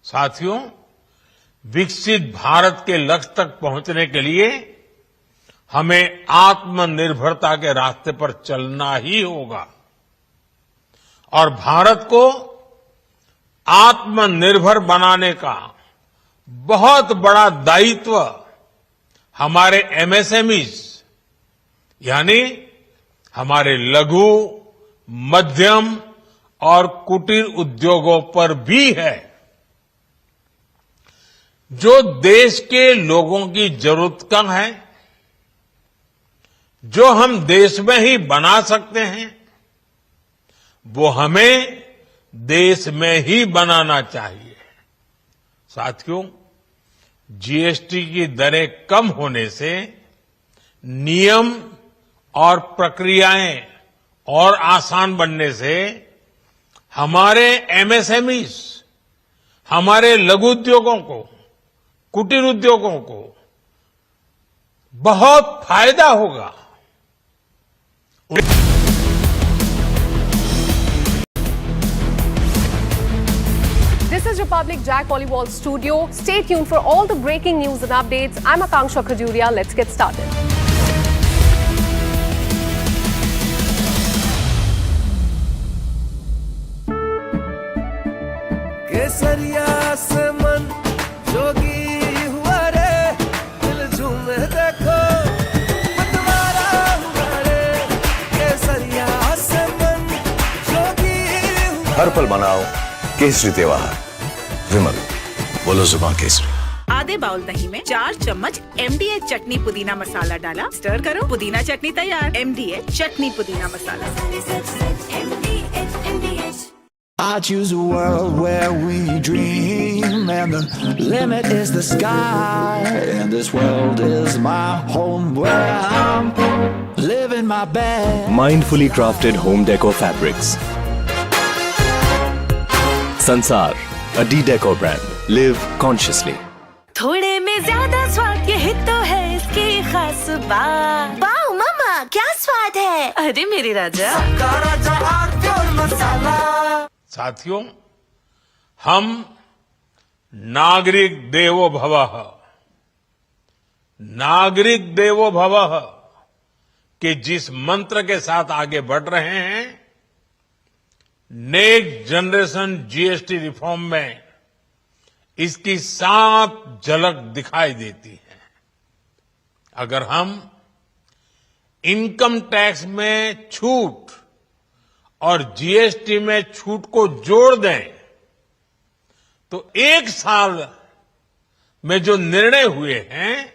साथियों, विकसित भारत के लक्ष्य तक पहुंचने के लिए हमें आत्मनिर्भरता के रास्ते पर चलना ही होगा। और भारत को आत्मनिर्भर बनाने का बहुत बड़ा दायित्व हमारे एमएसएमईज यानी हमारे लघु, मध्यम और कुटीर उद्योगों पर भी है, जो देश के लोगों की जरूरत का है, जो हम देश में ही बना सकते हैं, वो हमें देश में ही बनाना चाहिए। साथियों, जीएसटी की दरें कम होने से नियम और प्रक्रियाएं और आसान बनने से हमारे एमएसएमईज, हमारे लघु उद्योगों को, कुटीर उद्योगों को बहुत फायदा होगा। This is Republic Jack Volleyball Studio. Stay tuned for all the breaking news and updates. I'm Akanksha Khajuria. Let's get started. केसरिया से मन जोगी हुआ रे, दिल झूमे देखो मतवारा हुआ रे। केसरिया से मन जोगी हुआ। हर पल मनाओ केसरी त्योहार। विमल, बोलो जुबान केसरी। आधे बाउल दही में 4 चम्मच MDH चटनी पुदीना मसाला डाला, स्टर करो, पुदीना चटनी तैयार। MDH चटनी पुदीना मसाला। I choose a world where we dream, and the limit is the sky. And this world is my home where I'm living my best. Mindfully crafted home decor fabrics. Sansar, a D-Decor brand. Live consciously. थोड़े में ज्यादा स्वाद, यही तो है इसकी खास बात। वाओ मामा, क्या स्वाद है। अरे मेरी राजा, मसाला। साथियों, हम नागरिक देवो भवः, नागरिक देवो भवः के जिस मंत्र के साथ आगे बढ़ रहे हैं, नेक्स्ट जनरेशन जीएसटी रिफॉर्म में इसकी साफ झलक दिखाई देती है। अगर हम इनकम टैक्स में छूट और जीएसटी में छूट को जोड़ दें, तो 1 साल में जो निर्णय हुए हैं,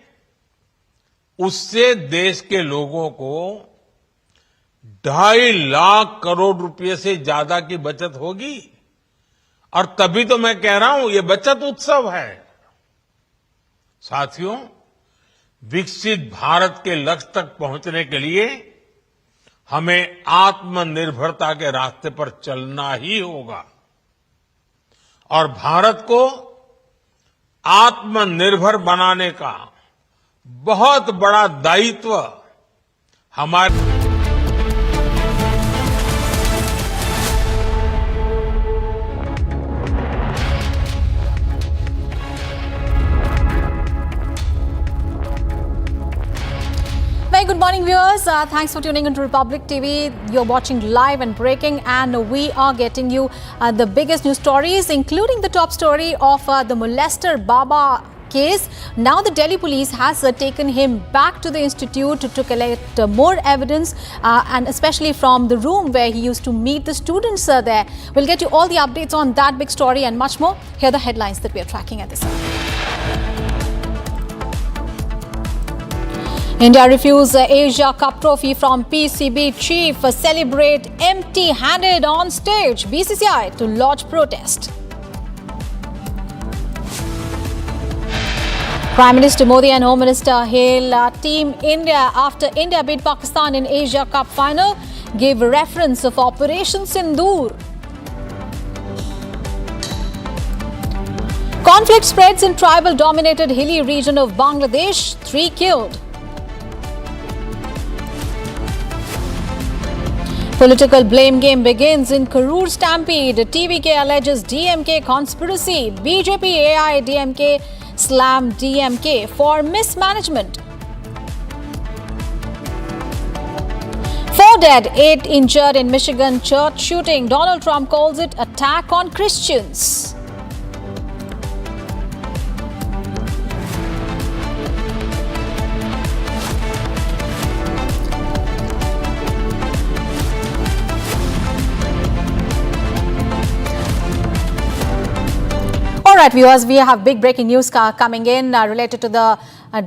उससे देश के लोगों को 2.5 लाख करोड़ रुपए से ज्यादा की बचत होगी। और तभी तो मैं कह रहा हूं, ये बचत उत्सव है। साथियों, विकसित भारत के लक्ष्य तक पहुंचने के लिए हमें आत्मनिर्भरता के रास्ते पर चलना ही होगा और भारत को आत्मनिर्भर बनाने का बहुत बड़ा दायित्व हमारे। Very good morning, viewers. Thanks for tuning into Republic TV. You're watching live and breaking, and we are getting you the biggest news stories, including the top story of the molester Baba case. Now the Delhi police has taken him back to the institute to collect more evidence, and especially from the room where he used to meet the students there. We'll get you all the updates on that big story and much more. Here are the headlines that we are tracking at this time. India refused the Asia Cup trophy from PCB chief. Celebrate empty-handed on stage. BCCI to lodge protest. Prime Minister Modi and Home Minister hail Team India after India beat Pakistan in Asia Cup final. Gave reference of Operation Sindoor. Conflict spreads in tribal-dominated hilly region of Bangladesh. 3 killed. Political blame game begins in Karur Stampede. TVK alleges DMK conspiracy. BJP, AI, DMK slam DMK for mismanagement. 4 4 dead, 8 injured in Michigan church shooting. Donald Trump calls it attack on Christians. All right, viewers, we have big breaking news coming in related to the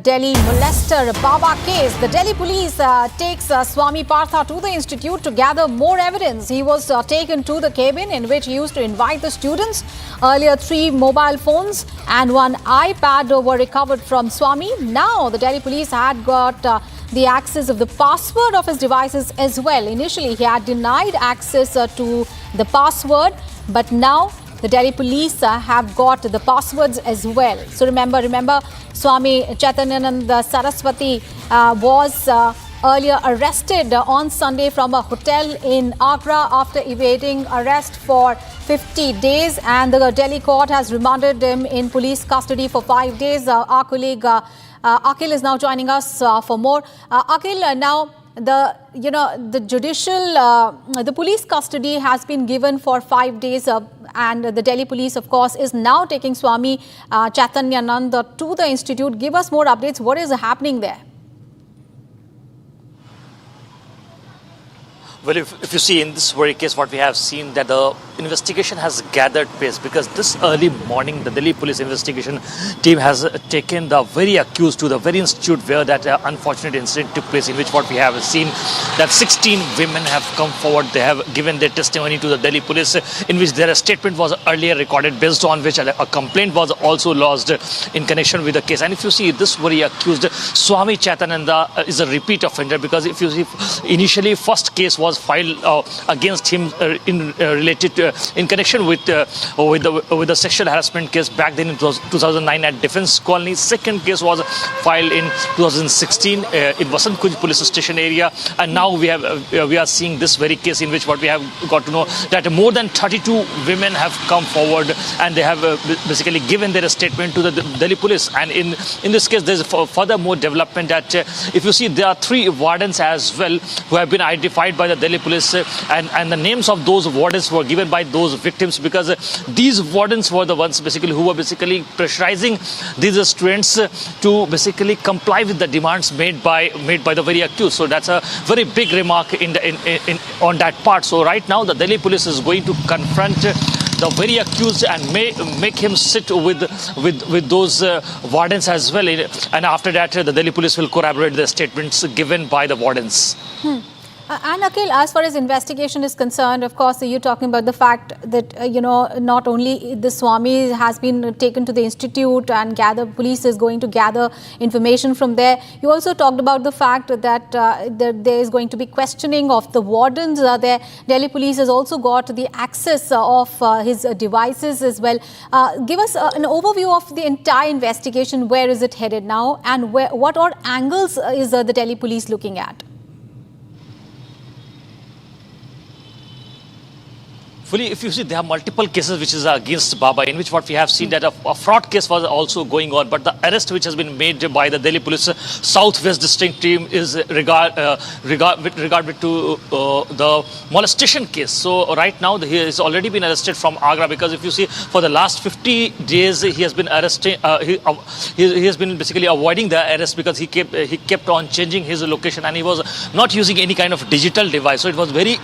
Delhi molester Baba case. The Delhi police takes Swami Partha to the institute to gather more evidence. He was taken to the cabin in which he used to invite the students. Earlier, 3 mobile phones and 1 iPad were recovered from Swami. Now, the Delhi police had got the access of the password of his devices as well. Initially, he had denied access to the password, but now the Delhi police have got the passwords as well. So remember, Swami Chaitanyananda Saraswati was earlier arrested on Sunday from a hotel in Agra after evading arrest for 50 days. And the Delhi court has remanded him in police custody for 5 days. Our colleague Akhil is now joining us for more. Akhil, now the police custody has been given for 5 days. And the Delhi police, of course, is now taking Swami Chaitanyananda to the institute. Give us more updates. What is happening there? Well, if you see in this very case, what we have seen that the investigation has gathered pace, because this early morning, the Delhi police investigation team has taken the very accused to the very institute where that unfortunate incident took place, in which what we have seen that 16 women have come forward. They have given their testimony to the Delhi police, in which their statement was earlier recorded, based on which a complaint was also lodged in connection with the case. And if you see, this very accused Swami Chaitananda is a repeat offender, because if you see, initially first case was filed against him in connection with the sexual harassment case back then in 2009 at Defence Colony. Second case was filed in 2016 in Vasant Kunj police station area, and now we are seeing this very case, in which what we have got to know that more than 32 women have come forward and they have basically given their statement to the Delhi police. And in this case, there is further more development that if you see, there are 3 wardens as well who have been identified by the Delhi police, and the names of those wardens were given by those victims, because these wardens were the ones who were pressurizing these students to basically comply with the demands made by the very accused. So that's a very big remark on that part. So right now the Delhi police is going to confront the very accused and make him sit with those wardens as well. And after that, the Delhi police will corroborate the statements given by the wardens. And Akhil, as far as investigation is concerned, of course, you're talking about the fact that, not only the Swami has been taken to the institute and police is going to gather information from there. You also talked about the fact that there is going to be questioning of the wardens there. Delhi police has also got the access of his devices as well. Give us an overview of the entire investigation. Where is it headed now, and what all angles is the Delhi police looking at? Fully, if you see, there are multiple cases which is against Baba, in which what we have seen that a fraud case was also going on. But the arrest which has been made by the Delhi Police Southwest District team is with regard to the molestation case. So right now he has already been arrested from Agra, because if you see, for the last 50 days he has been arrested. He has been basically avoiding the arrest, because he kept on changing his location, and he was not using any kind of digital device. So it was very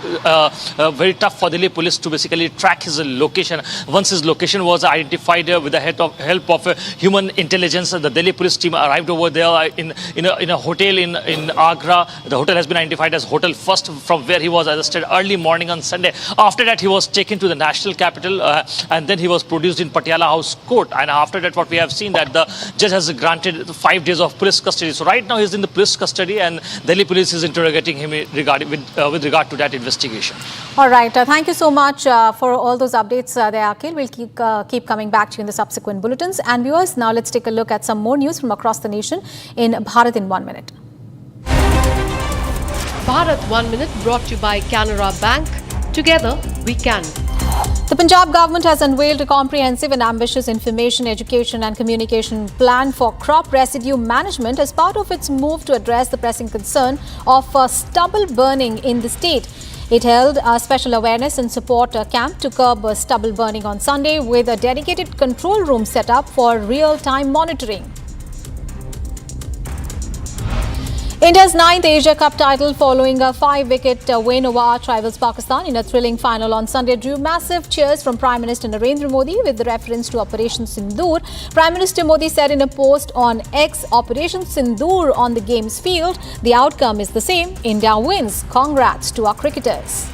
tough for Delhi Police to basically track his location. Once his location was identified with the help of human intelligence, the Delhi police team arrived over there in a hotel in Agra. The hotel has been identified as Hotel First, from where he was arrested early morning on Sunday. After that, he was taken to the national capital, and then he was produced in Patiala House Court. And after that, what we have seen that the judge has granted 5 days of police custody. So right now he's in the police custody, and Delhi police is interrogating him with regard to that investigation. All right. Thank you so much for all those updates there, Akhil. We'll keep coming back to you in the subsequent bulletins. And viewers, now let's take a look at some more news from across the nation in Bharat in 1 minute. Bharat 1 Minute brought to you by Canara Bank. Together we can. The Punjab government has unveiled a comprehensive and ambitious information, education and communication plan for crop residue management as part of its move to address the pressing concern of stubble burning in the state. It held a special awareness and support camp to curb stubble burning on Sunday with a dedicated control room set up for real-time monitoring. India's 9th Asia Cup title following a 5-wicket win over arch rivals Pakistan in a thrilling final on Sunday drew massive cheers from Prime Minister Narendra Modi with reference to Operation Sindoor. Prime Minister Modi said in a post on X, Operation Sindoor on the game's field, the outcome is the same. India wins. Congrats to our cricketers.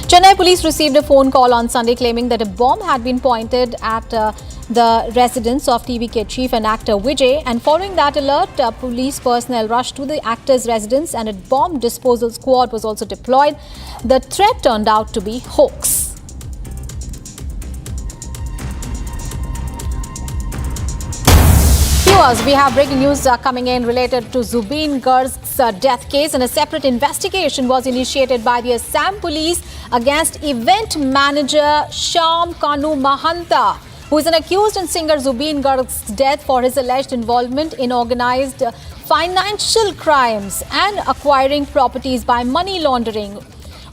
Chennai police received a phone call on Sunday claiming that a bomb had been pointed at the residence of TVK chief and actor Vijay, and following that alert, police personnel rushed to the actor's residence and a bomb disposal squad was also deployed. The threat turned out to be hoax. Viewers, we have breaking news coming in related to Zubeen Garg's death case, and a separate investigation was initiated by the Assam police against event manager Shyam Kanu Mahanta, who is an accused in singer Zubeen Garg's death for his alleged involvement in organized financial crimes and acquiring properties by money laundering.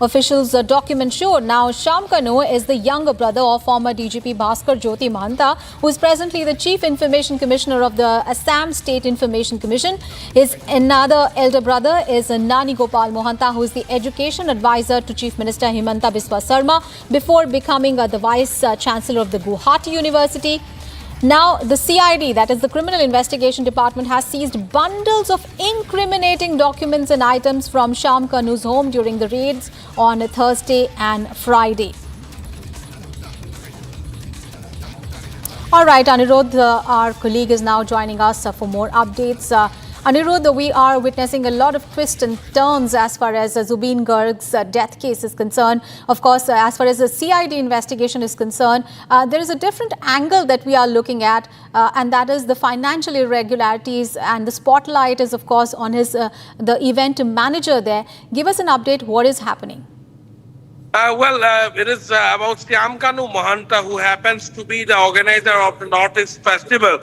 Officials' documents showed now Shyam Kanu is the younger brother of former DGP Bhaskar Jyoti Mahanta, who is presently the Chief Information Commissioner of the Assam State Information Commission. His another elder brother is Nani Gopal Mohanta, who is the Education Advisor to Chief Minister Himanta Biswa Sarma before becoming the Vice Chancellor of the Guwahati University. Now, the CID, that is the Criminal Investigation Department, has seized bundles of incriminating documents and items from Shyam Kanu's home during the raids on Thursday and Friday. All right, Anirudh, our colleague, is now joining us for more updates. Anirudh, we are witnessing a lot of twists and turns as far as Zubeen Garg's death case is concerned. Of course, as far as the CID investigation is concerned, there is a different angle that we are looking at, and that is the financial irregularities, and the spotlight is, of course, on his the event manager there. Give us an update. What is happening? It is about Shyam Kanu Mahanta, who happens to be the organizer of the Northeast Festival.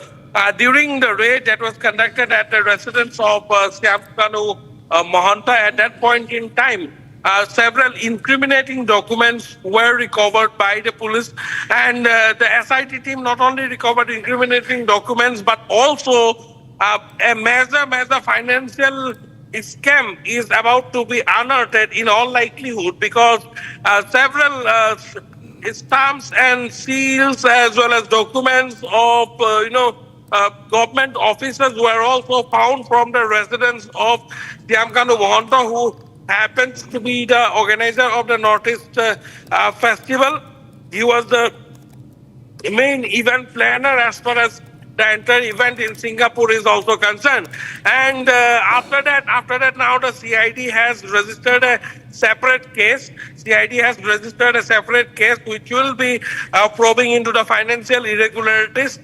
During the raid that was conducted at the residence of Shyam Kanu Mahanta, at that point in time, several incriminating documents were recovered by the police, and the SIT team not only recovered incriminating documents but also a major financial scam is about to be unearthed in all likelihood, because several stamps and seals as well as documents of government officers were also found from the residence of Shyam Kanu Mahanta, who happens to be the organizer of the Northeast Festival. He was the main event planner as far as the entire event in Singapore is also concerned. And after that, now the CID has registered a separate case. CID has registered a separate case which will be probing into the financial irregularities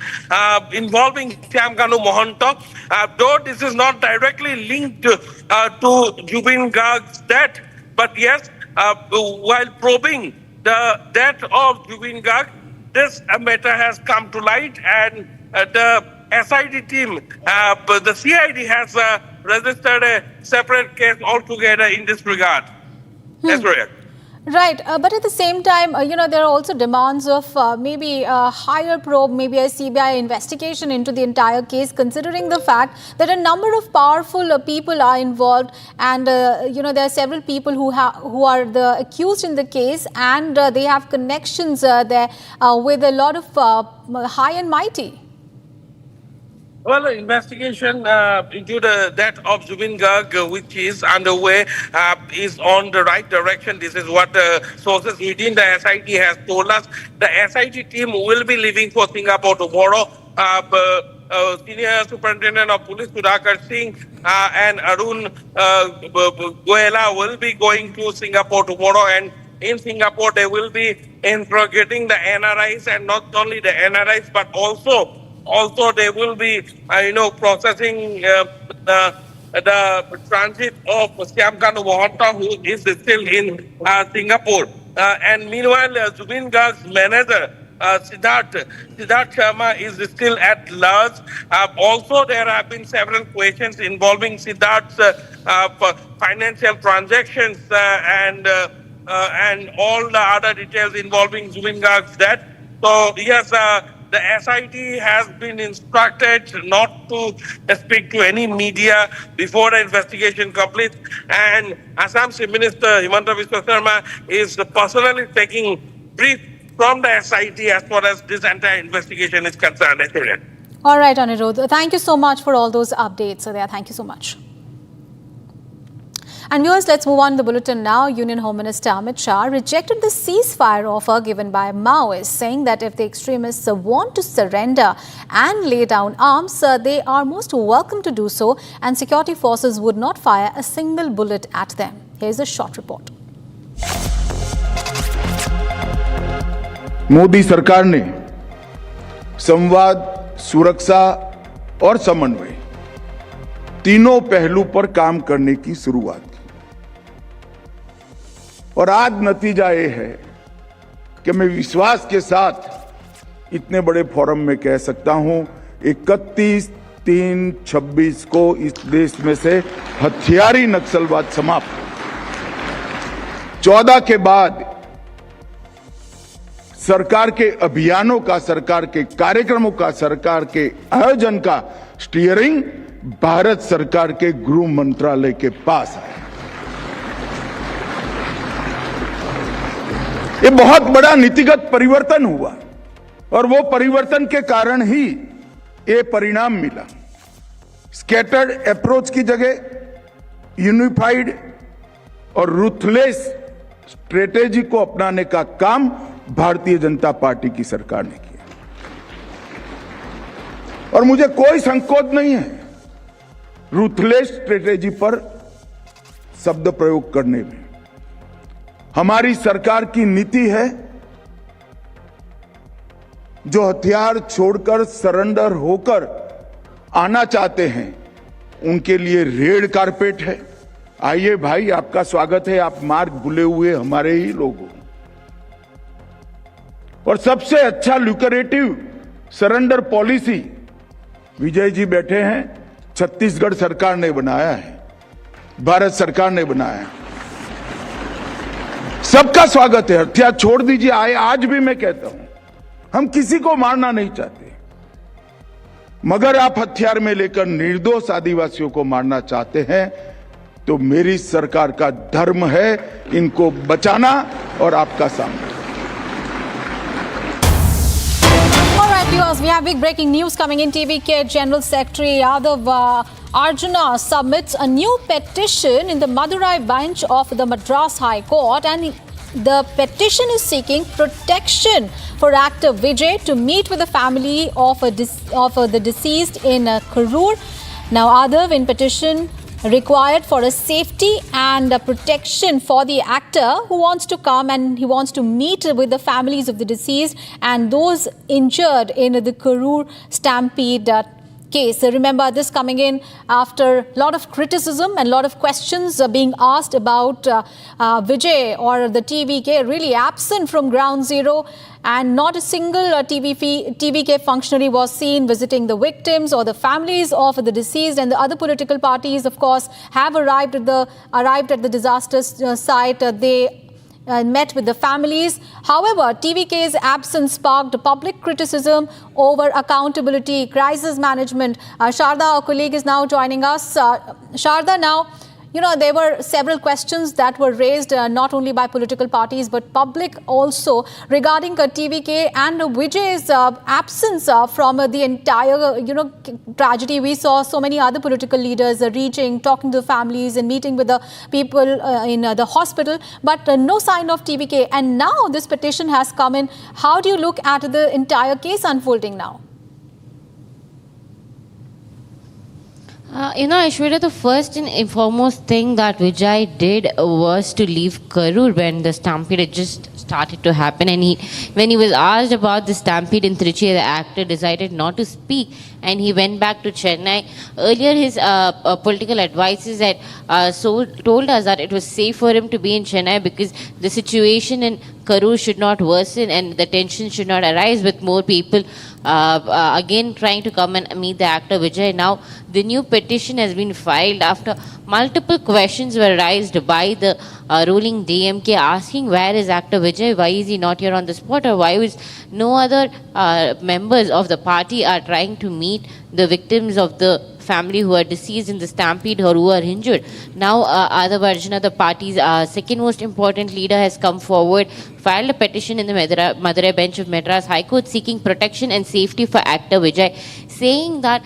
involving Shyam Kanu Mahanta. Though this is not directly linked to Zubeen Garg's death, but yes, while probing the death of Zubeen Garg, this matter has come to light, and the SID team, the CID has registered a separate case altogether in this regard. That's right. Right, but at the same time, there are also demands of maybe a higher probe, maybe a CBI investigation into the entire case, considering the fact that a number of powerful people are involved, and there are several people who are the accused in the case, and they have connections there with a lot of high and mighty. Well, the investigation into the death of Zubeen Garg, which is underway, is on the right direction. This is what sources within the SIT has told us. The SIT team will be leaving for Singapore tomorrow. Senior Superintendent of Police Sudhakar Singh and Arun Goela will be going to Singapore tomorrow, and in Singapore they will be interrogating the NRIs, and not only the NRIs but also they will be, processing the transit of Shyam Kanu Mahanta, who is still in Singapore. And meanwhile, Zubin Garg's manager, Siddharth Sharma is still at large. Also, there have been several questions involving Siddharth's financial transactions and all the other details involving Zubin Garg's debt. So, yes, the SIT has been instructed not to speak to any media before the investigation completes. And Assam Chief Minister Himanta Biswa Sarma is personally taking brief from the SIT as far as this entire investigation is concerned. All right, Anirudh. Thank you so much for all those updates there. Thank you so much. And viewers, let's move on to the bulletin now. Union Home Minister Amit Shah rejected the ceasefire offer given by Maoists, saying that if the extremists want to surrender and lay down arms, they are most welcome to do so, and security forces would not fire a single bullet at them. Here's a short report. Modi सरकार ने संवाद, सुरक्षा और समन्वय तीनों पहलू पर काम करने की शुरुआत की और आज नतीजा ये है कि मैं विश्वास के साथ इतने बड़े फोरम में कह सकता हूं 31/3/26 को इस देश में से हथियारी नक्सलवाद समाप्त, 14 के बाद सरकार के अभियानों का, सरकार के कार्यक्रमों का, सरकार के आयोजन का स्टीयरिंग भारत सरकार के गृह मंत्रालय के पास है। ये बहुत बड़ा नीतिगत परिवर्तन हुआ और वो परिवर्तन के कारण ही ये परिणाम मिला। स्कैटर्ड अप्रोच की जगह यूनिफाइड और रूथलेस स्ट्रेटेजी को अपनाने का काम भारतीय जनता पार्टी की सरकार ने किया और मुझे कोई संकोच नहीं है रूथलेस स्ट्रेटेजी पर शब्द प्रयोग करने में। हमारी सरकार की नीति है जो हथियार छोड़कर सरेंडर होकर आना चाहते हैं उनके लिए रेड कारपेट है। आइए भाई, आपका स्वागत है, आप मार्ग भूले हुए हमारे ही लोग हो। और सबसे अच्छा ल्यूकरेटिव सरेंडर पॉलिसी विजय जी बैठे हैं, छत्तीसगढ़ सरकार ने बनाया है, भारत सरकार ने बनाया है। सबका स्वागत है, हथियार छोड़ दीजिए। आए, आज भी मैं कहता हूं हम किसी को मारना नहीं चाहते, मगर आप हथियार में लेकर निर्दोष आदिवासियों को मारना चाहते हैं तो मेरी सरकार का धर्म है इनको बचाना और आपका सामना। All right, viewers, we have big breaking news coming in. TVK General Secretary Yadav Arjuna submits a new petition in the Madurai bench of the Madras High Court, and the petition is seeking protection for actor Vijay to meet with the family of the deceased in Karur. Now, Adav in petition required for a safety and a protection for the actor who wants to come and he wants to meet with the families of the deceased and those injured in the Karur Stampede case. Remember, this coming in after a lot of criticism and a lot of questions being asked about Vijay or the TVK really absent from ground zero, and not a single TVK functionary was seen visiting the victims or the families of the deceased. And the other political parties, of course, have arrived at the disaster site. They met with the families. However, TVK's absence sparked public criticism over accountability, crisis management. Sharda, our colleague, is now joining us. Sharda, now, you know, there were several questions that were raised not only by political parties but public also regarding TVK and Vijay's absence from the entire, tragedy. We saw so many other political leaders reaching, talking to the families and meeting with the people in the hospital, but no sign of TVK. And now this petition has come in. How do you look at the entire case unfolding now? Aishwarya, the first and foremost thing that Vijay did was to leave Karur when the stampede had just started to happen. And when he was asked about the stampede in Trichy, the actor decided not to speak and he went back to Chennai. Earlier, his political advisors had told us that it was safe for him to be in Chennai because the situation in Karur should not worsen and the tension should not arise with more people again trying to come and meet the actor Vijay. Now, the new petition has been filed after multiple questions were raised by the ruling DMK asking where is actor Vijay, why is he not here on the spot, or why is no other members of the party are trying to meet the victims of the family who are deceased in the stampede or who are injured. Now, Adha Arjuna, the party's second most important leader, has come forward, filed a petition in the Madurai bench of Madras High Court seeking protection and safety for actor Vijay, saying that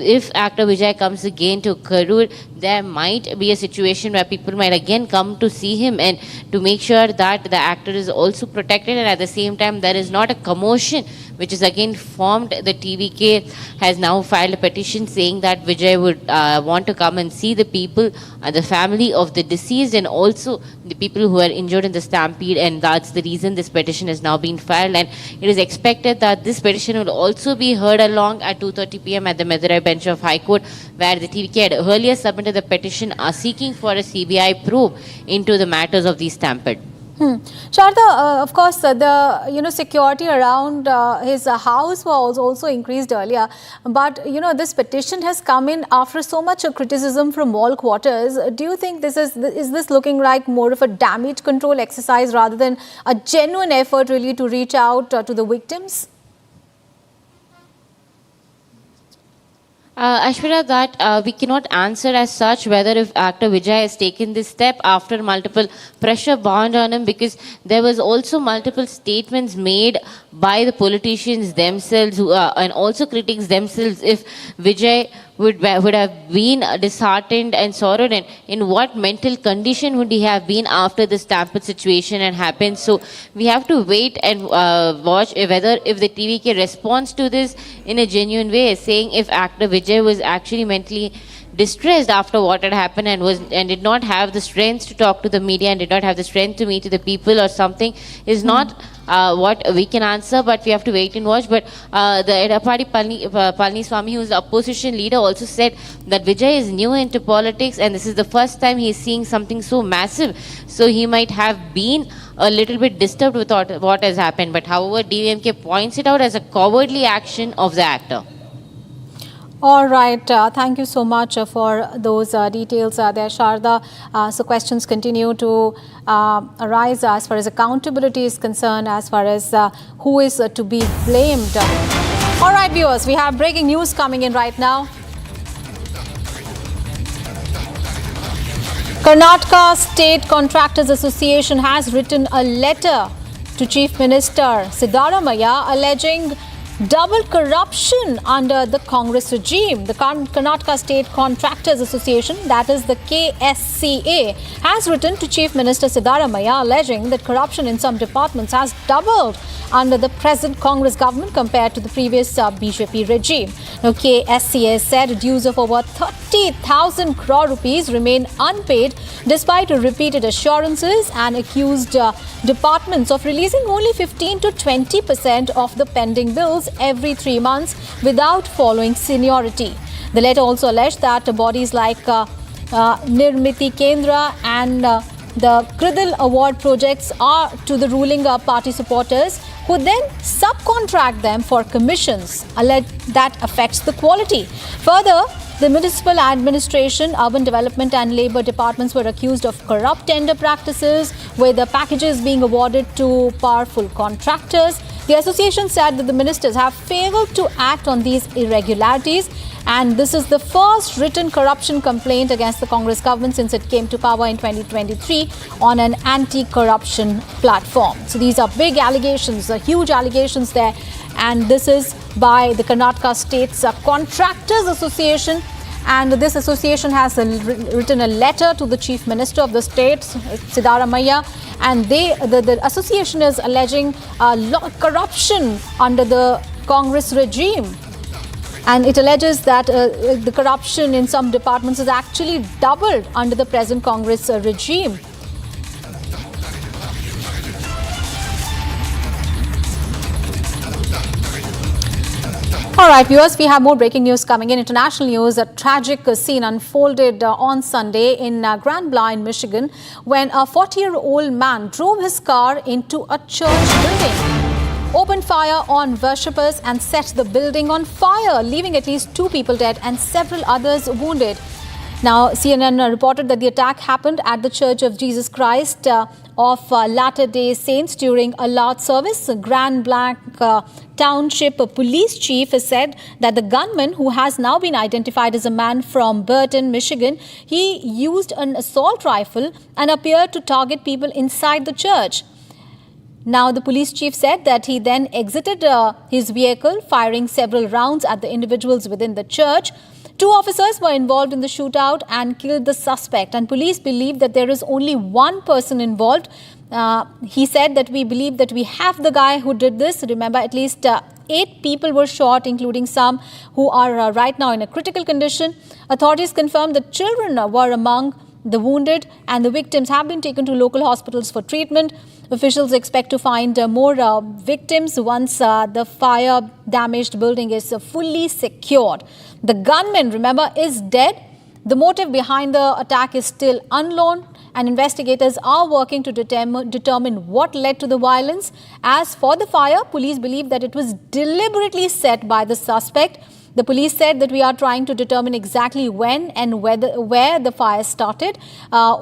if actor Vijay comes again to Karur, there might be a situation where people might again come to see him and to make sure that the actor is also protected and at the same time there is not a commotion which is again formed. The TVK has now filed a petition saying that Vijay would want to come and see the people, the family of the deceased and also the people who are injured in the stampede, and that's the reason this petition has now been filed. And it is expected that this petition will also be heard along at 2:30 p.m. at the Madurai bench of High Court, where the TVK had earlier submitted the petition seeking for a CBI probe into the matters of the stampede. Sharda, of course, the security around his house was also increased earlier, but this petition has come in after so much criticism from all quarters. Do you think is this looking like more of a damage control exercise rather than a genuine effort really to reach out to the victims? Aishwarya, that we cannot answer as such whether if actor Vijay has taken this step after multiple pressure bound on him, because there was also multiple statements made by the politicians themselves and also critics themselves if Vijay would have been disheartened and sorrowed, and in what mental condition would he have been after the stampede situation had happened. So we have to wait and watch whether if the TVK responds to this in a genuine way, saying if actor Vijay was actually mentally distressed after what had happened and did not have the strength to talk to the media and did not have the strength to meet the people or something is not what we can answer, but we have to wait and watch. But the Edapadi Palani who is the opposition leader, also said that Vijay is new into politics and this is the first time he is seeing something so massive. So he might have been a little bit disturbed with what has happened. But however, DMK points it out as a cowardly action of the actor. All right. Thank you so much for those details there, Sharda. So questions continue to arise as far as accountability is concerned, as far as who is to be blamed. All right, viewers, we have breaking news coming in right now. Karnataka State Contractors Association has written a letter to Chief Minister Siddaramaiah alleging double corruption under the Congress regime. The Karnataka State Contractors Association, that is the KSCA, has written to Chief Minister Siddaramaiah alleging that corruption in some departments has doubled under the present Congress government compared to the previous BJP regime. Now, KSCA said dues of over 30,000 crore rupees remain unpaid despite repeated assurances, and accused departments of releasing only 15 to 20% of the pending bills every 3 months without following seniority. The letter also alleged that bodies like Nirmiti Kendra and the Kridal Award projects are to the ruling party supporters, who then subcontract them for commissions that affects the quality. Further, the municipal administration, urban development and labour departments were accused of corrupt tender practices, with the packages being awarded to powerful contractors. The association said that the ministers have failed to act on these irregularities, and this is the first written corruption complaint against the Congress government since it came to power in 2023 on an anti-corruption platform. So these are big allegations, huge allegations there, and this is by the Karnataka State's Contractors Association. And this association has written a letter to the Chief Minister of the state, Siddaramaiah, and the association is alleging corruption under the Congress regime. And it alleges that the corruption in some departments has actually doubled under the present Congress regime. All right, viewers, we have more breaking news coming in. International news. A tragic scene unfolded on Sunday in Grand Blanc, Michigan, when a 40-year-old man drove his car into a church building, opened fire on worshippers and set the building on fire, leaving at least 2 people dead and several others wounded. Now, CNN reported that the attack happened at the Church of Jesus Christ of Latter-day Saints during a large service. Grand Blanc Township Police Chief has said that the gunman, who has now been identified as a man from Burton, Michigan, he used an assault rifle and appeared to target people inside the church. Now, the police chief said that he then exited his vehicle, firing several rounds at the individuals within the church. 2 officers were involved in the shootout and killed the suspect, and police believe that there is only 1 person involved. He said that we believe that we have the guy who did this. Remember, at least 8 people were shot, including some who are right now in a critical condition. Authorities confirmed that children were among the wounded, and the victims have been taken to local hospitals for treatment. Officials expect to find more victims once the fire-damaged building is fully secured. The gunman, remember, is dead. The motive behind the attack is still unknown, and investigators are working to determine what led to the violence. As for the fire, police believe that it was deliberately set by the suspect. The police said that we are trying to determine exactly when and where the fire started.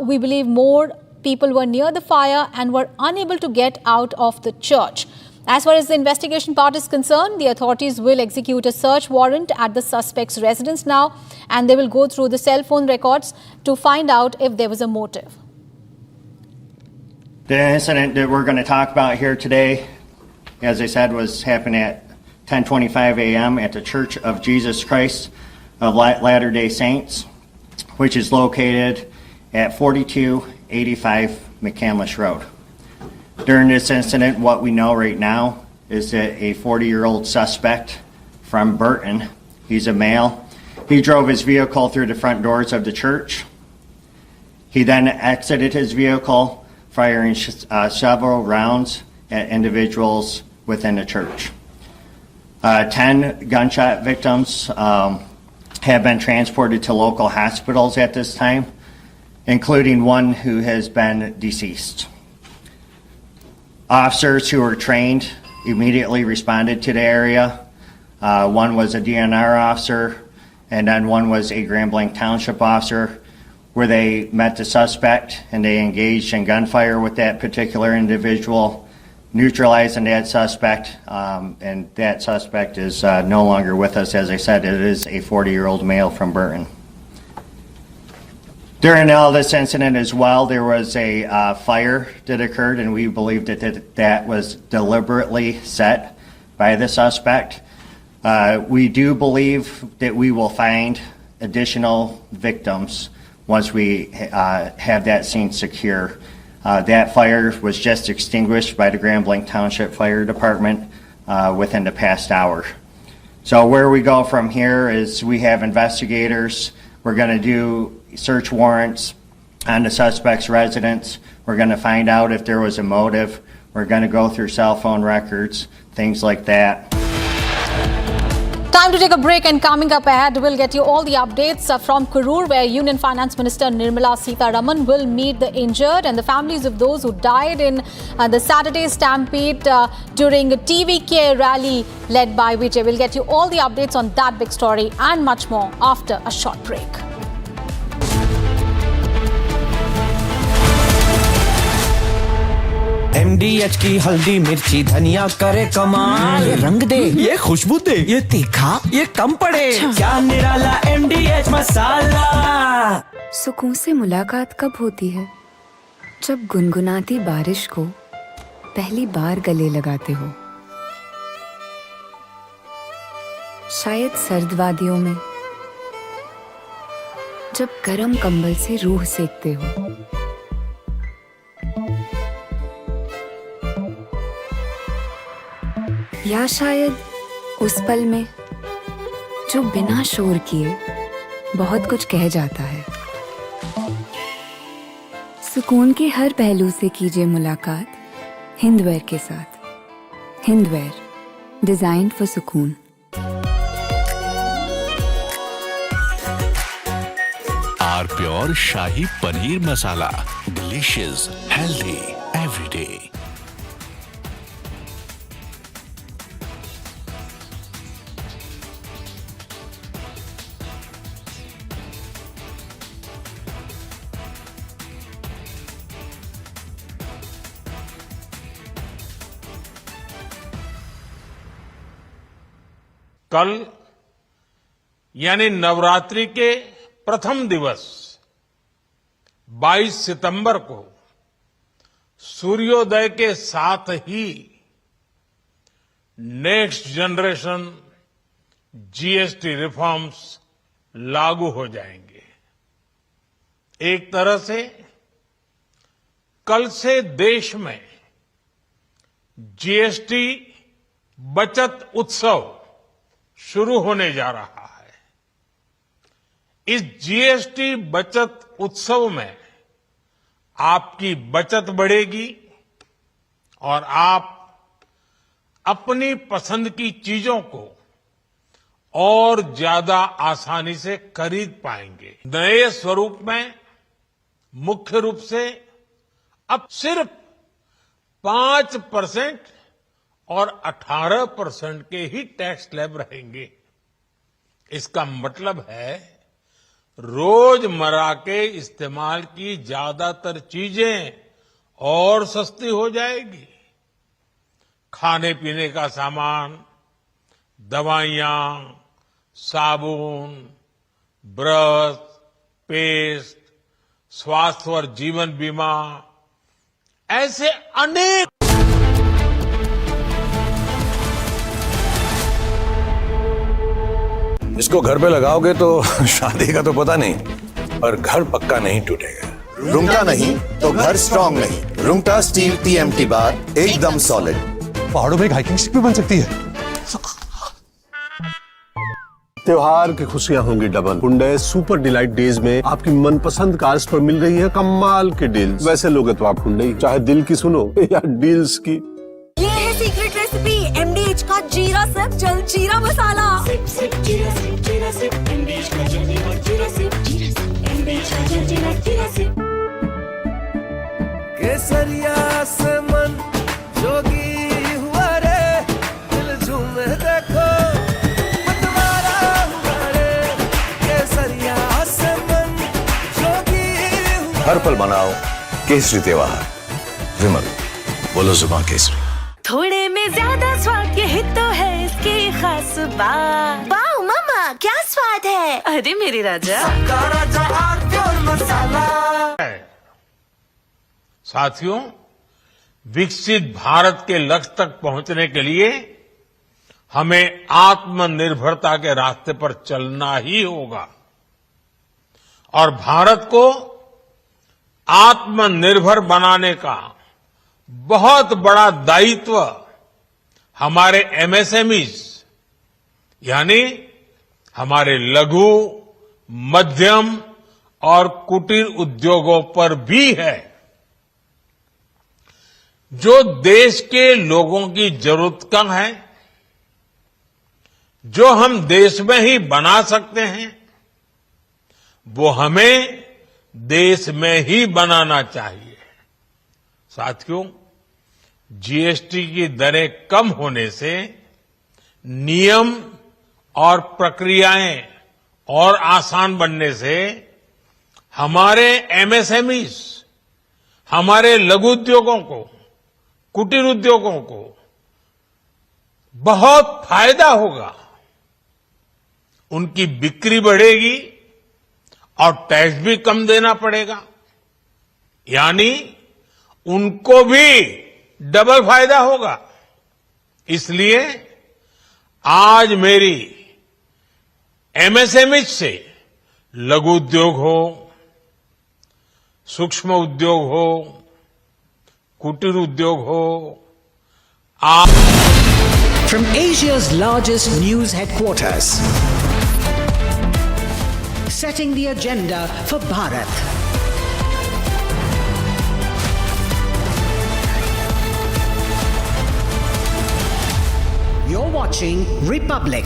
We believe more people were near the fire and were unable to get out of the church. As far as the investigation part is concerned, the authorities will execute a search warrant at the suspect's residence now, and they will go through the cell phone records to find out if there was a motive. The incident that we're going to talk about here today, as I said, was happened at 10:25 a.m. at the Church of Jesus Christ of Latter-day Saints, which is located at 4285 McCandless Road. During this incident, what we know right now is that a 40-year-old suspect from Burton, he's a male, he drove his vehicle through the front doors of the church. He then exited his vehicle, firing several rounds at individuals within the church. 10 gunshot victims have been transported to local hospitals at this time, including one who has been deceased. Officers who were trained immediately responded to the area. One was a DNR officer, and then one was a Grand Blanc Township officer, where they met the suspect and they engaged in gunfire with that particular individual, neutralizing that suspect, and that suspect is no longer with us. As I said, it is a 40-year-old male from Burton. During all this incident as well, there was a fire that occurred, and we believe that was deliberately set by the suspect. We do believe that we will find additional victims once we have that scene secure. That fire was just extinguished by the Grand Blanc Township Fire Department within the past hour. So where we go from here is we have investigators. We're going to do search warrants on the suspect's residence. We're going to find out if there was a motive. We're going to go through cell phone records, things like that. Time to take a break, and coming up ahead, we'll get you all the updates from Karur, where Union Finance Minister Nirmala Sitharaman will meet the injured and the families of those who died in the Saturday Stampede during a TVK rally led by Vijay. We'll get you all the updates on that big story and much more after a short break. MDH की हल्दी मिर्ची धनिया करे कमाल, ये रंग दे, ये खुशबू दे, ये तीखा, ये कम पड़े, क्या निराला MDH मसाला। सुकून से मुलाकात कब होती है? जब गुनगुनाती बारिश को पहली बार गले लगाते हो। शायद सर्द वादियों में जब गरम कंबल से रूह सेकते हो। या शायद उस पल में जो बिना शोर किए बहुत कुछ कह जाता है। सुकून के हर पहलू से कीजिए मुलाकात हिंदवेयर के साथ। हिंदवेयर, डिजाइन फॉर सुकून। Our pure shahi paneer masala, delicious, healthy everyday. कल यानी नवरात्रि के प्रथम दिवस 22 सितंबर को सूर्योदय के साथ ही नेक्स्ट जनरेशन जीएसटी रिफॉर्म्स लागू हो जाएंगे। एक तरह से कल से देश में जीएसटी बचत उत्सव शुरू होने जा रहा है। इस जीएसटी बचत उत्सव में आपकी बचत बढ़ेगी और आप अपनी पसंद की चीजों को और ज्यादा आसानी से खरीद पाएंगे। नए स्वरूप में मुख्य रूप से अब सिर्फ 5% और 18% के ही टैक्स स्लैब रहेंगे। इसका मतलब है रोजमर्रा के इस्तेमाल की ज्यादातर चीजें और सस्ती हो जाएगी। खाने पीने का सामान, दवाइयां, साबुन, ब्रश, पेस्ट, स्वास्थ्य और जीवन बीमा, ऐसे अनेक इसको घर पे लगाओगे तो शादी का तो पता नहीं, और घर पक्का नहीं टूटेगा। रुंगटा नहीं तो घर स्ट्रॉन्ग नहीं। रुंगटा स्टील टीएमटी बार एकदम सॉलिड। पहाड़ों में एक हाइकिंग स्टिक भी बन सकती है। त्योहार की खुशियां होंगी double. Hyundai super delight days में आपकी मनपसंद कार्स पर मिल रही है कमाल के डील्स। वैसे लोगे तो आप हुंडई, चाहे दिल की सुनो या डील्स की। ये है सीक्रेट रेसिपी एमडीएच का जीरा सिप जल जीरा मसाला। सिप सिप जीरा सिप एमडीएच का जल जीरा सिप एमडीएच का जल जीरा सिप। केसरिया से मन जोगी हुआ रे, दिल झूमे देखो मतवारा हुआ रे। केसरिया से मन जोगी हुआ। हर पल मनाओ केसरी त्योहार। विमल, बोलो जुबान केसरी। थोड़े में ज्यादा स्वाद, यही तो है इसकी खास बात। वाओ मामा, क्या स्वाद है। अरे मेरे राजा, राजा और मसाला। साथियों, विकसित भारत के लक्ष्य तक पहुंचने के लिए हमें आत्मनिर्भरता के रास्ते पर चलना ही होगा और भारत को आत्मनिर्भर बनाने का बहुत बड़ा दायित्व हमारे एमएसएमईज यानी हमारे लघु, मध्यम और कुटीर उद्योगों पर भी है, जो देश के लोगों की जरूरत कम है, जो हम देश में ही बना सकते हैं, वो हमें देश में ही बनाना चाहिए। साथियों, जीएसटी की दरें कम होने से नियम और प्रक्रियाएं और आसान बनने से हमारे एमएसएमईज, हमारे लघु उद्योगों को, कुटीर उद्योगों को बहुत फायदा होगा। उनकी बिक्री बढ़ेगी और टैक्स भी कम देना पड़ेगा, यानी उनको भी डबल फायदा होगा। इसलिए आज मेरी एमएसएमई से लघु उद्योग हो, सूक्ष्म उद्योग हो, कुटीर उद्योग हो, From Asia's largest news headquarters, setting the agenda for Bharat. You're watching Republic.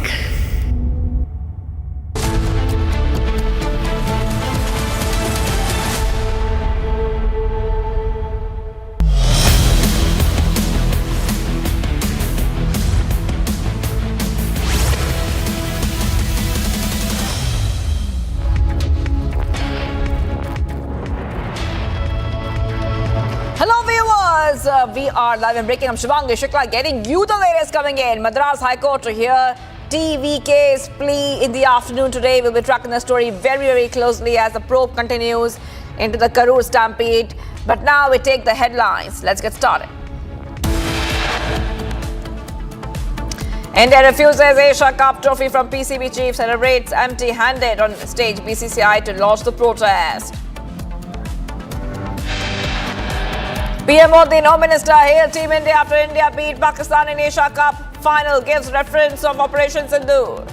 We are live and breaking. I'm Shivangi Shukla getting you the latest coming in. Madras High Court to hear TVK's plea in the afternoon today. We'll be tracking the story very, very closely as the probe continues into the Karur Stampede. But now we take the headlines. Let's get started. India refuses Asia Cup trophy from PCB chief, celebrates empty-handed on stage BCCI to launch the protest. PM Modi, no minister, hailed Team India after India beat Pakistan in Asia Cup final, gives reference of Operation Sindoor.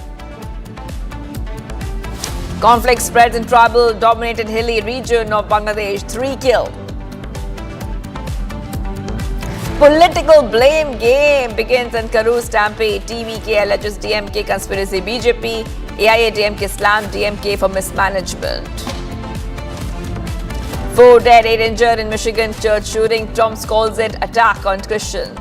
Conflict spreads in tribal-dominated hilly region of Bangladesh, 3 killed. Political blame game begins in Karur Stampede. TVK alleges DMK conspiracy. BJP, AIADMK slammed DMK for mismanagement. 4 dead, 8 injured in Michigan church shooting. Trump calls it attack on Christians.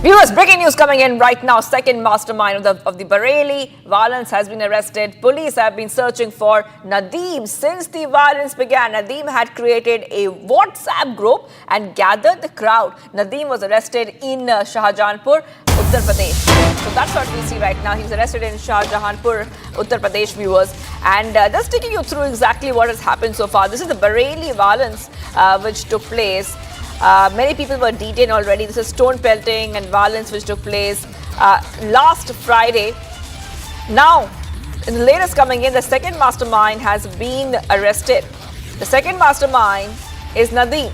Viewers, breaking news coming in right now. Second mastermind of the Bareilly violence has been arrested. Police have been searching for Nadeem since the violence began. Nadeem had created a WhatsApp group and gathered the crowd. Nadeem was arrested in Shahjahanpur, Uttar Pradesh. So that's what we see right now. He was arrested in Shahjahanpur, Uttar Pradesh, viewers. And just taking you through exactly what has happened so far. This is the Bareilly violence which took place. Many people were detained already. This is stone pelting and violence which took place last Friday. Now, in the latest coming in, the second mastermind has been arrested. The second mastermind is Nadeem.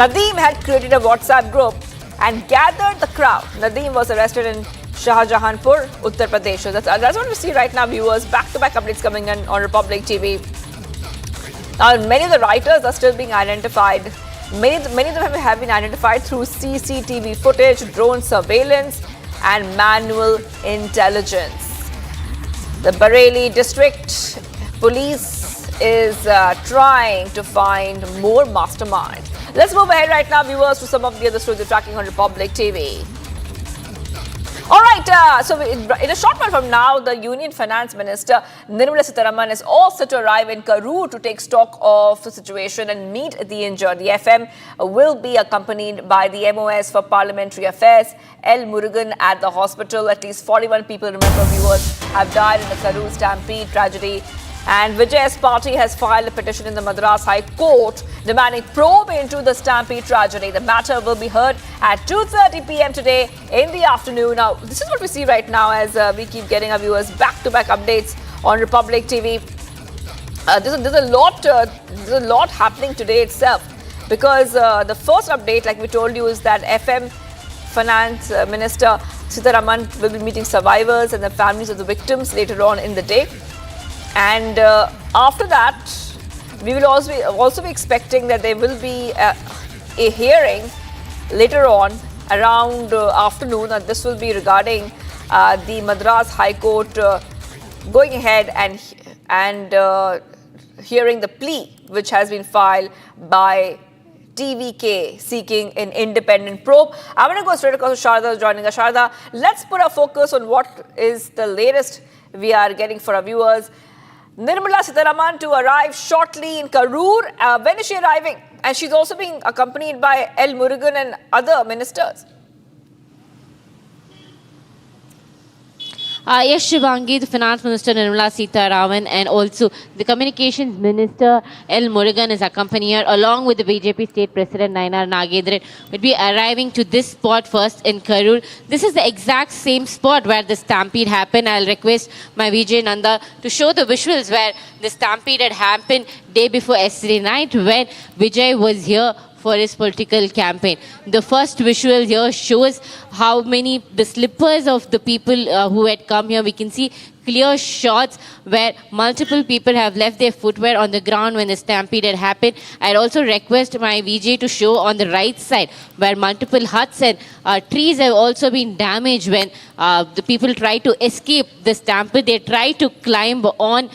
Nadeem had created a WhatsApp group and gathered the crowd. Nadeem was arrested in Shahjahanpur, Uttar Pradesh. So that's what we see right now, viewers. Back-to-back updates coming in on Republic TV. Now, many of the writers are still being identified. Many of them have been identified through CCTV footage, drone surveillance, and manual intelligence. The Bareilly District Police is trying to find more masterminds. Let's move ahead right now, viewers, to some of the other stories we're tracking on Republic TV. All right, so in a short while from now, the Union Finance Minister Nirmala Sitharaman is all set to arrive in Karur to take stock of the situation and meet the injured. The FM will be accompanied by the MOS for Parliamentary Affairs, L. Murugan at the hospital. At least 41 people, remember, viewers, have died in the Karur Stampede tragedy. And Vijay's party has filed a petition in the Madras High Court demanding probe into the Stampede tragedy. The matter will be heard at 2:30 p.m. today in the afternoon. Now, this is what we see right now as we keep getting our viewers back-to-back updates on Republic TV. There's a lot happening today itself, because the first update, like we told you, is that FM Finance Minister Sitharaman will be meeting survivors and the families of the victims later on in the day. And after that, we will also be expecting that there will be a hearing later on around afternoon, and this will be regarding the Madras High Court going ahead and hearing the plea which has been filed by TVK seeking an independent probe. I'm going to go straight across to Sharda joining us. Sharda, let's put our focus on what is the latest we are getting for our viewers. Nirmala Sitharaman to arrive shortly in Karur. When is she arriving? And she's also being accompanied by L. Murugan and other ministers. Yes, Shivangi, the Finance Minister Nirmala Sitharaman and also the Communications Minister L. Murugan is accompanying her, along with the BJP State President Nainar Nagendran, will be arriving to this spot first in Karur. This is the exact same spot where the stampede happened. I'll request my Vijay Nanda to show the visuals where the stampede had happened day before yesterday night, when Vijay was here for his political campaign. The first visual here shows how many the slippers of the people who had come here. We can see clear shots where multiple people have left their footwear on the ground when the stampede had happened. I'd also request my Vijay to show on the right side where multiple huts and trees have also been damaged when the people try to escape the stampede. They try to climb on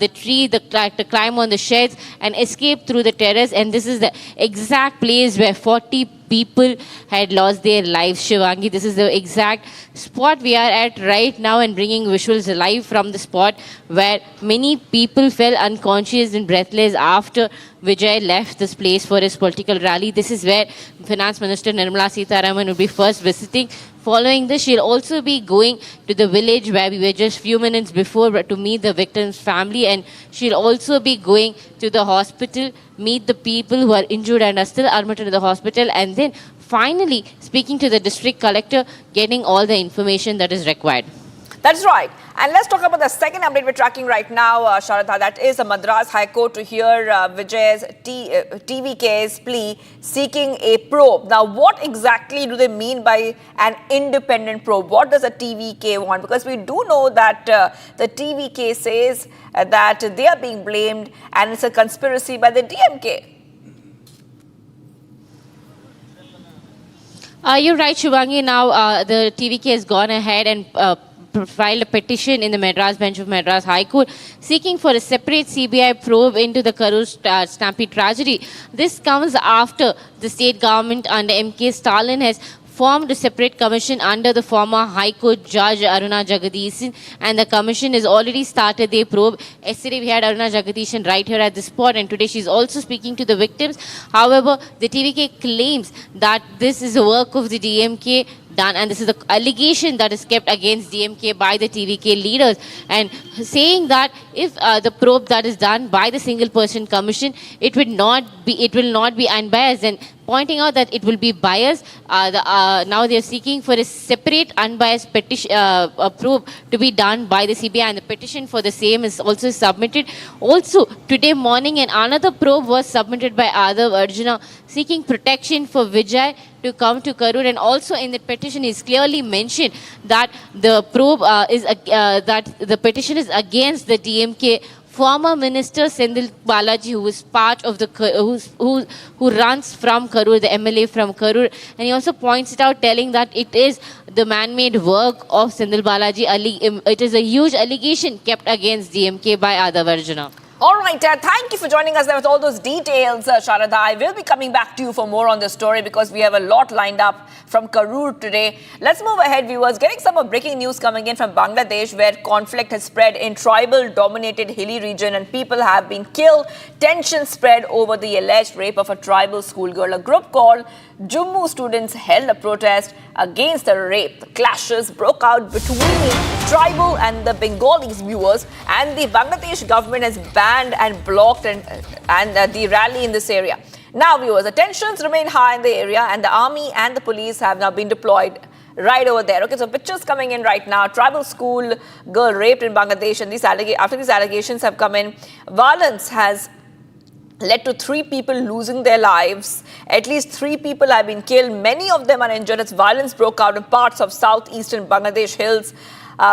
the tree, to climb on the sheds and escape through the terrace. And this is the exact place where 40 people had lost their lives, Shivangi. This is the exact spot we are at right now and bringing visuals live from the spot where many people fell unconscious and breathless after Vijay left this place for his political rally. This is where Finance Minister Nirmala Sitharaman will be first visiting. Following this, she'll also be going to the village where we were just few minutes before to meet the victim's family, and she'll also be going to the hospital, meet the people who are injured and are still admitted to the hospital, and then finally speaking to the district collector, getting all the information that is required. That's right. And let's talk about the second update we're tracking right now, Sharadha. That is the Madras High Court to hear Vijay's TVK's plea seeking a probe. Now, what exactly do they mean by an independent probe? What does a TVK want? Because we do know that the TVK says that they are being blamed and it's a conspiracy by the DMK. You're right, Shivangi. Now, the TVK has gone ahead and filed a petition in the Madras bench of Madras High Court seeking for a separate CBI probe into the Karur Stampede tragedy. This comes after the state government under MK Stalin has formed a separate commission under the former High Court Judge Aruna Jagadishan, and the commission has already started their probe. Yesterday we had Aruna Jagadishan right here at the spot, and today she's also speaking to the victims. However, the TVK claims that this is a work of the DMK done, and this is the allegation that is kept against DMK by the TVK leaders, and saying that if the probe that is done by the single person commission, it will not be unbiased, and pointing out that it will be biased. Now they are seeking for a separate unbiased petition probe to be done by the CBI, and the petition for the same is also submitted. Also today morning, and another probe was submitted by Arnab Arjuna seeking protection for Vijay to come to Karur, and also in the petition is clearly mentioned that the probe that the petition is against the DMK former Minister Sendil Balaji, who is part of the who runs from Karur, the MLA from Karur, and he also points it out, telling that it is the man-made work of Sendil Balaji. It is a huge allegation kept against DMK by Arnab Arjuna. All right, thank you for joining us there with all those details, Sharadha. I will be coming back to you for more on this story because we have a lot lined up from Karur today. Let's move ahead, viewers. Getting some more breaking news coming in from Bangladesh, where conflict has spread in tribal-dominated hilly region and people have been killed. Tension spread over the alleged rape of a tribal schoolgirl. A group called Jammu Students held a protest against the rape. The clashes broke out between tribal and the Bengalis, viewers, and the Bangladesh government has banned and blocked the rally in this area. Now, viewers, the tensions remain high in the area, and the army and the police have now been deployed right over there. Okay, so pictures coming in right now. Tribal school girl raped in Bangladesh, and after these allegations have come in, violence has led to 3 people losing their lives. At least 3 people have been killed. Many of them are injured as violence broke out in parts of southeastern Bangladesh hills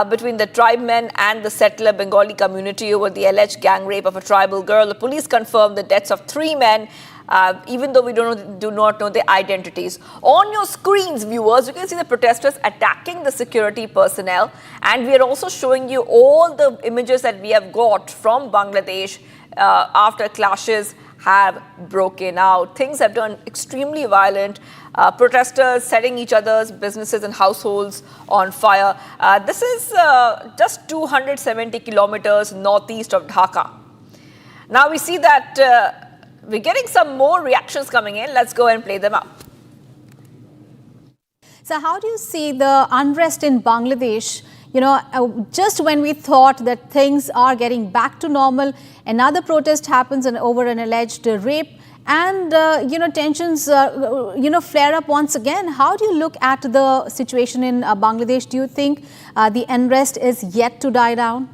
between the tribemen and the settler Bengali community over the alleged gang rape of a tribal girl. The police confirmed the deaths of 3 men, even though we do not know their identities. On your screens, viewers, you can see the protesters attacking the security personnel, and we are also showing you all the images that we have got from Bangladesh after clashes have broken out. Things have turned extremely violent. Protesters setting each other's businesses and households on fire. This is just 270 kilometers northeast of Dhaka. Now we see that we're getting some more reactions coming in. Let's go and play them out. So how do you see the unrest in Bangladesh? You know, just when we thought that things are getting back to normal, another protest happens over an alleged rape, and tensions flare up once again. How do you look at the situation in Bangladesh? Do you think the unrest is yet to die down?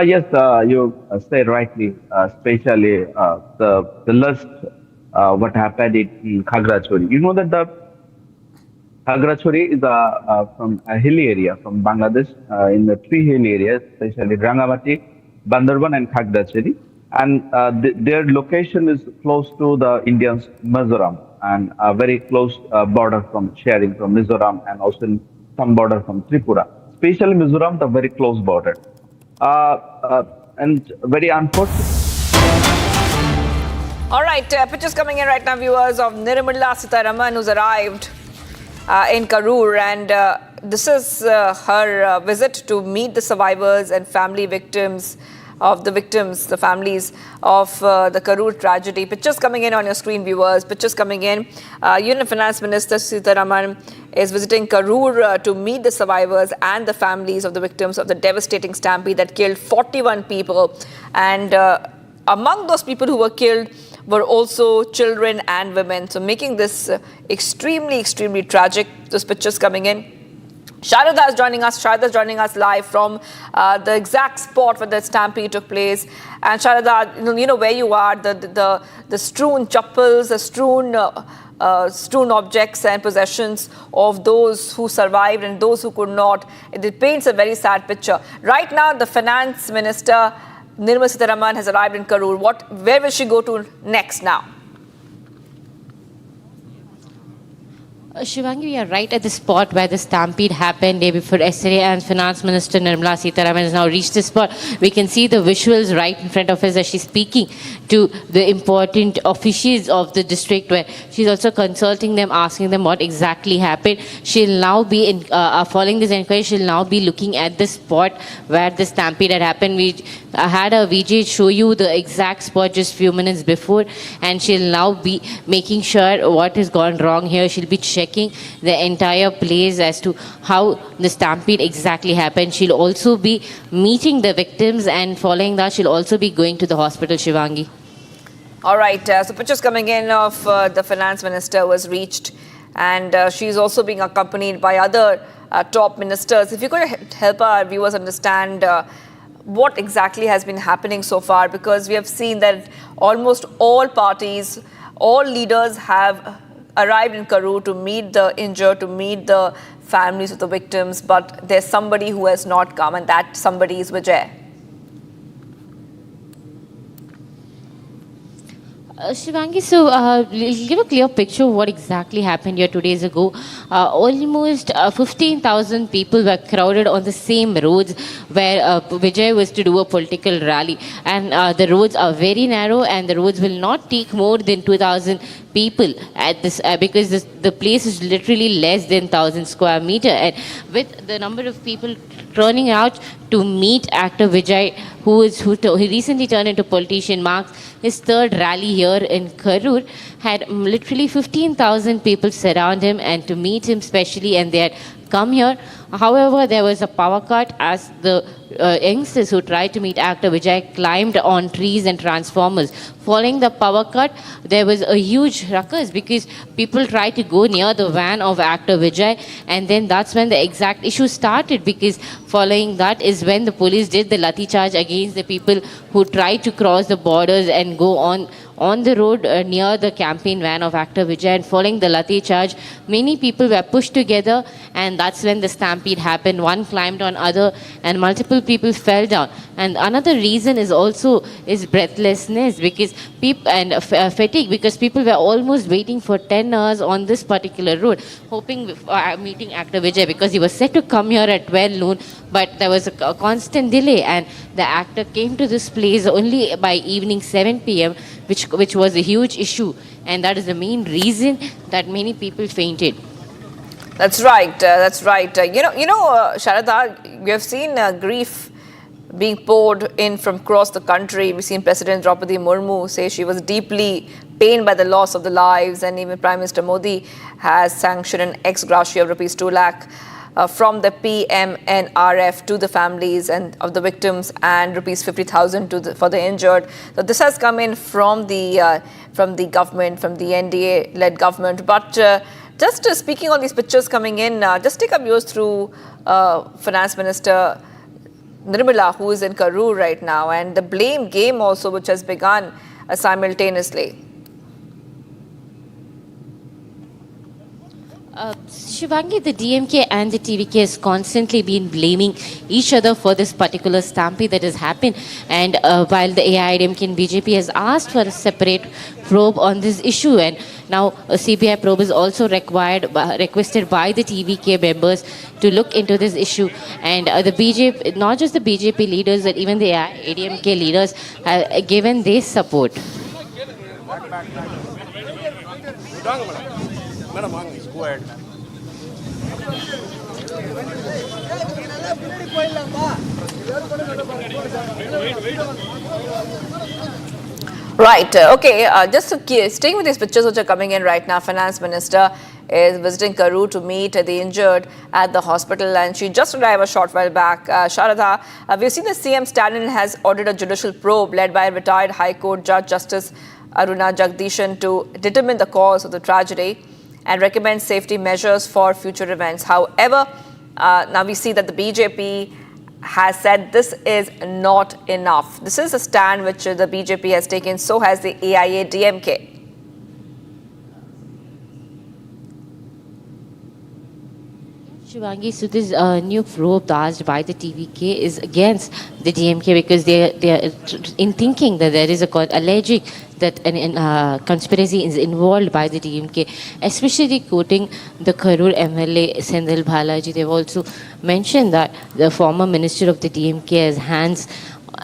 Yes, you said rightly, especially the lust what happened in Khagrachori. You know that the Khagrachori is from a hilly area from Bangladesh, in the three hilly areas, especially Rangamati, Bandarban and Khagrachori. And their location is close to the Indian Mizoram and a very close border from sharing from Mizoram and also some border from Tripura. Especially Mizoram, the very close border. And very unfortunate. All right, pictures coming in right now, viewers, of Nirmala Sitharaman, who's arrived in Karur, and this is her visit to meet the survivors and the families of the Karur tragedy. Pictures coming in on your screen, viewers. Pictures coming in. Union Finance Minister Sitharaman is visiting Karur to meet the survivors and the families of the victims of the devastating stampede that killed 41 people. And among those people who were killed were also children and women. So making this extremely, extremely tragic. Those pictures coming in. Sharada is joining us. Sharada is joining us live from the exact spot where the stampede took place. And Sharada, you know where you are. The strewn chappals, the strewn objects and possessions of those who survived and those who could not. It paints a very sad picture. Right now, the Finance Minister Nirmala Sitharaman has arrived in Karur. Where will she go to next now? Shivangi, we are right at the spot where the stampede happened day before yesterday, and Finance Minister Nirmala Sitharaman has now reached the spot. We can see the visuals right in front of us as she's speaking to the important officials of the district, where she's also consulting them, asking them what exactly happened. She'll now be following this inquiry. She'll now be looking at the spot where the stampede had happened. We had a Vijay show you the exact spot just few minutes before, and she'll now be making sure what has gone wrong here. She'll be checking the entire place as to how the stampede exactly happened. She'll also be meeting the victims, and following that, she'll also be going to the hospital, Shivangi. All right, so pictures coming in of the Finance Minister was reached, and she's also being accompanied by other top ministers. If you could help our viewers understand what exactly has been happening so far, because we have seen that almost all parties, all leaders have arrived in Karur to meet the injured, to meet the families of the victims, but there's somebody who has not come, and that somebody is Vijay. Shivangi, so give a clear picture of what exactly happened here 2 days ago. Almost 15,000 people were crowded on the same roads where Vijay was to do a political rally. And the roads are very narrow, and the roads will not take more than 2,000 people at this because the place is literally less than 1,000 square meter. And with the number of people turning out to meet actor Vijay, who recently turned into politician, marks his third rally here in Karur, had literally 15,000 people surround him and to meet him specially, and they had come here. However, there was a power cut as the youngsters who tried to meet actor Vijay climbed on trees and transformers. Following the power cut, there was a huge ruckus because people tried to go near the van of actor Vijay, and then that's when the exact issue started, because following that is when the police did the lathi charge against the people who tried to cross the borders and go on the road near the campaign van of actor Vijay. And following the lathi charge, many people were pushed together, and that's when the stampede happened. One climbed on other, and multiple people fell down. And another reason is breathlessness, because fatigue, because people were almost waiting for 10 hours on this particular road, hoping meeting actor Vijay, because he was set to come here at 12 noon, but there was a constant delay, and the actor came to this place only by evening 7 p.m., which was a huge issue, and that is the main reason that many people fainted. That's right. That's right. Sharada, we have seen grief being poured in from across the country. We've seen President Draupadi Murmu say she was deeply pained by the loss of the lives, and even Prime Minister Modi has sanctioned an ex gratia of rupees 2 lakh from the PMNRF to the families and of the victims, and rupees 50,000 for the injured. So this has come in from the government, from the NDA-led government. But just speaking on these pictures coming in, just take our viewers through Finance Minister Nirmala, who is in Karur right now, and the blame game also, which has begun simultaneously. Shivangi, the DMK and the TVK has constantly been blaming each other for this particular stampede that has happened. And while the AIADMK and BJP has asked for a separate probe on this issue, and now a CBI probe is also requested by the TVK members to look into this issue. And the BJP, not just the BJP leaders, but even the AIADMK leaders have given their support. Go ahead. Right. Okay. Just staying with these pictures which are coming in right now, Finance Minister is visiting Karur to meet the injured at the hospital, and she just arrived a short while back. Sharada, we've seen the CM stand-in has ordered a judicial probe led by retired High Court Judge Justice Aruna Jagdishan to determine the cause of the tragedy and recommend safety measures for future events. However, now we see that the BJP has said this is not enough. This is a stand which the BJP has taken, so has the AIADMK. Shivangi, so this new probe asked by the TVK is against the DMK because they are in thinking that there is alleging that a conspiracy is involved by the DMK, especially quoting the Karur MLA Sendil Balaji. They've also mentioned that the former minister of the DMK has hands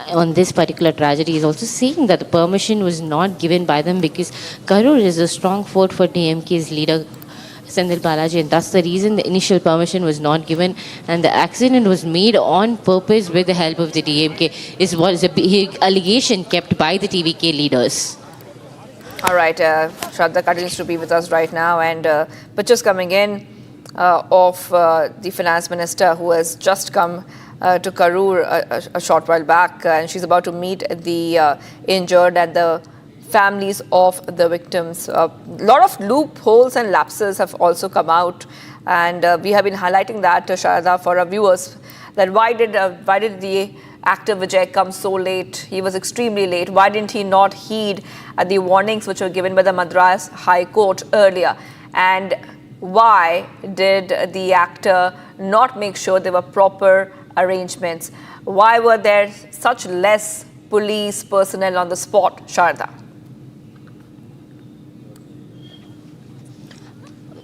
on this particular tragedy, is also saying that the permission was not given by them because Karur is a strong fort for DMK's leader Sendil Balaji, and that's the reason the initial permission was not given, and the accident was made on purpose with the help of the DMK. Is what is a big allegation kept by the TVK leaders. All right, Shraddha continues to be with us right now, and pictures coming in of the Finance Minister who has just come to Karur a short while back, and she's about to meet the injured and the families of the victims. A lot of loopholes and lapses have also come out, and we have been highlighting that, Sharada, for our viewers, that why did the actor Vijay come so late? He was extremely late. Why didn't he not heed the warnings which were given by the Madras High Court earlier? And why did the actor not make sure there were proper arrangements? Why were there such less police personnel on the spot, Sharada?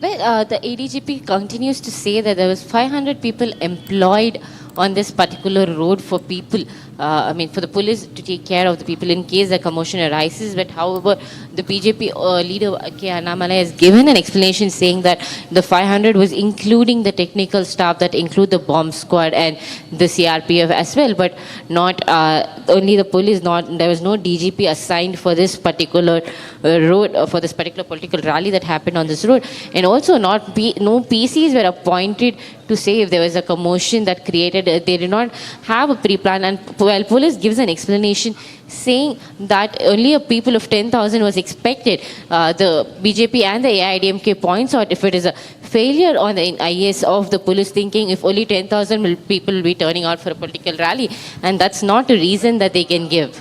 Well, the ADGP continues to say that there was 500 people employed on this particular road for people, for the police to take care of the people in case a commotion arises. But however, the BJP leader K. Arnab has given an explanation saying that the 500 was including the technical staff that include the bomb squad and the CRPF as well, but not only the police. There was no DGP assigned for this particular road, for this particular political rally that happened on this road, and also no PCs were appointed to say if there was a commotion that created. They did not have a pre-plan, and while police gives an explanation saying that only a people of 10,000 was expected, the BJP and the AIADMK points out if it is a failure on the IAS of the police thinking if only 10,000 people will be turning out for a political rally, and that's not a reason that they can give.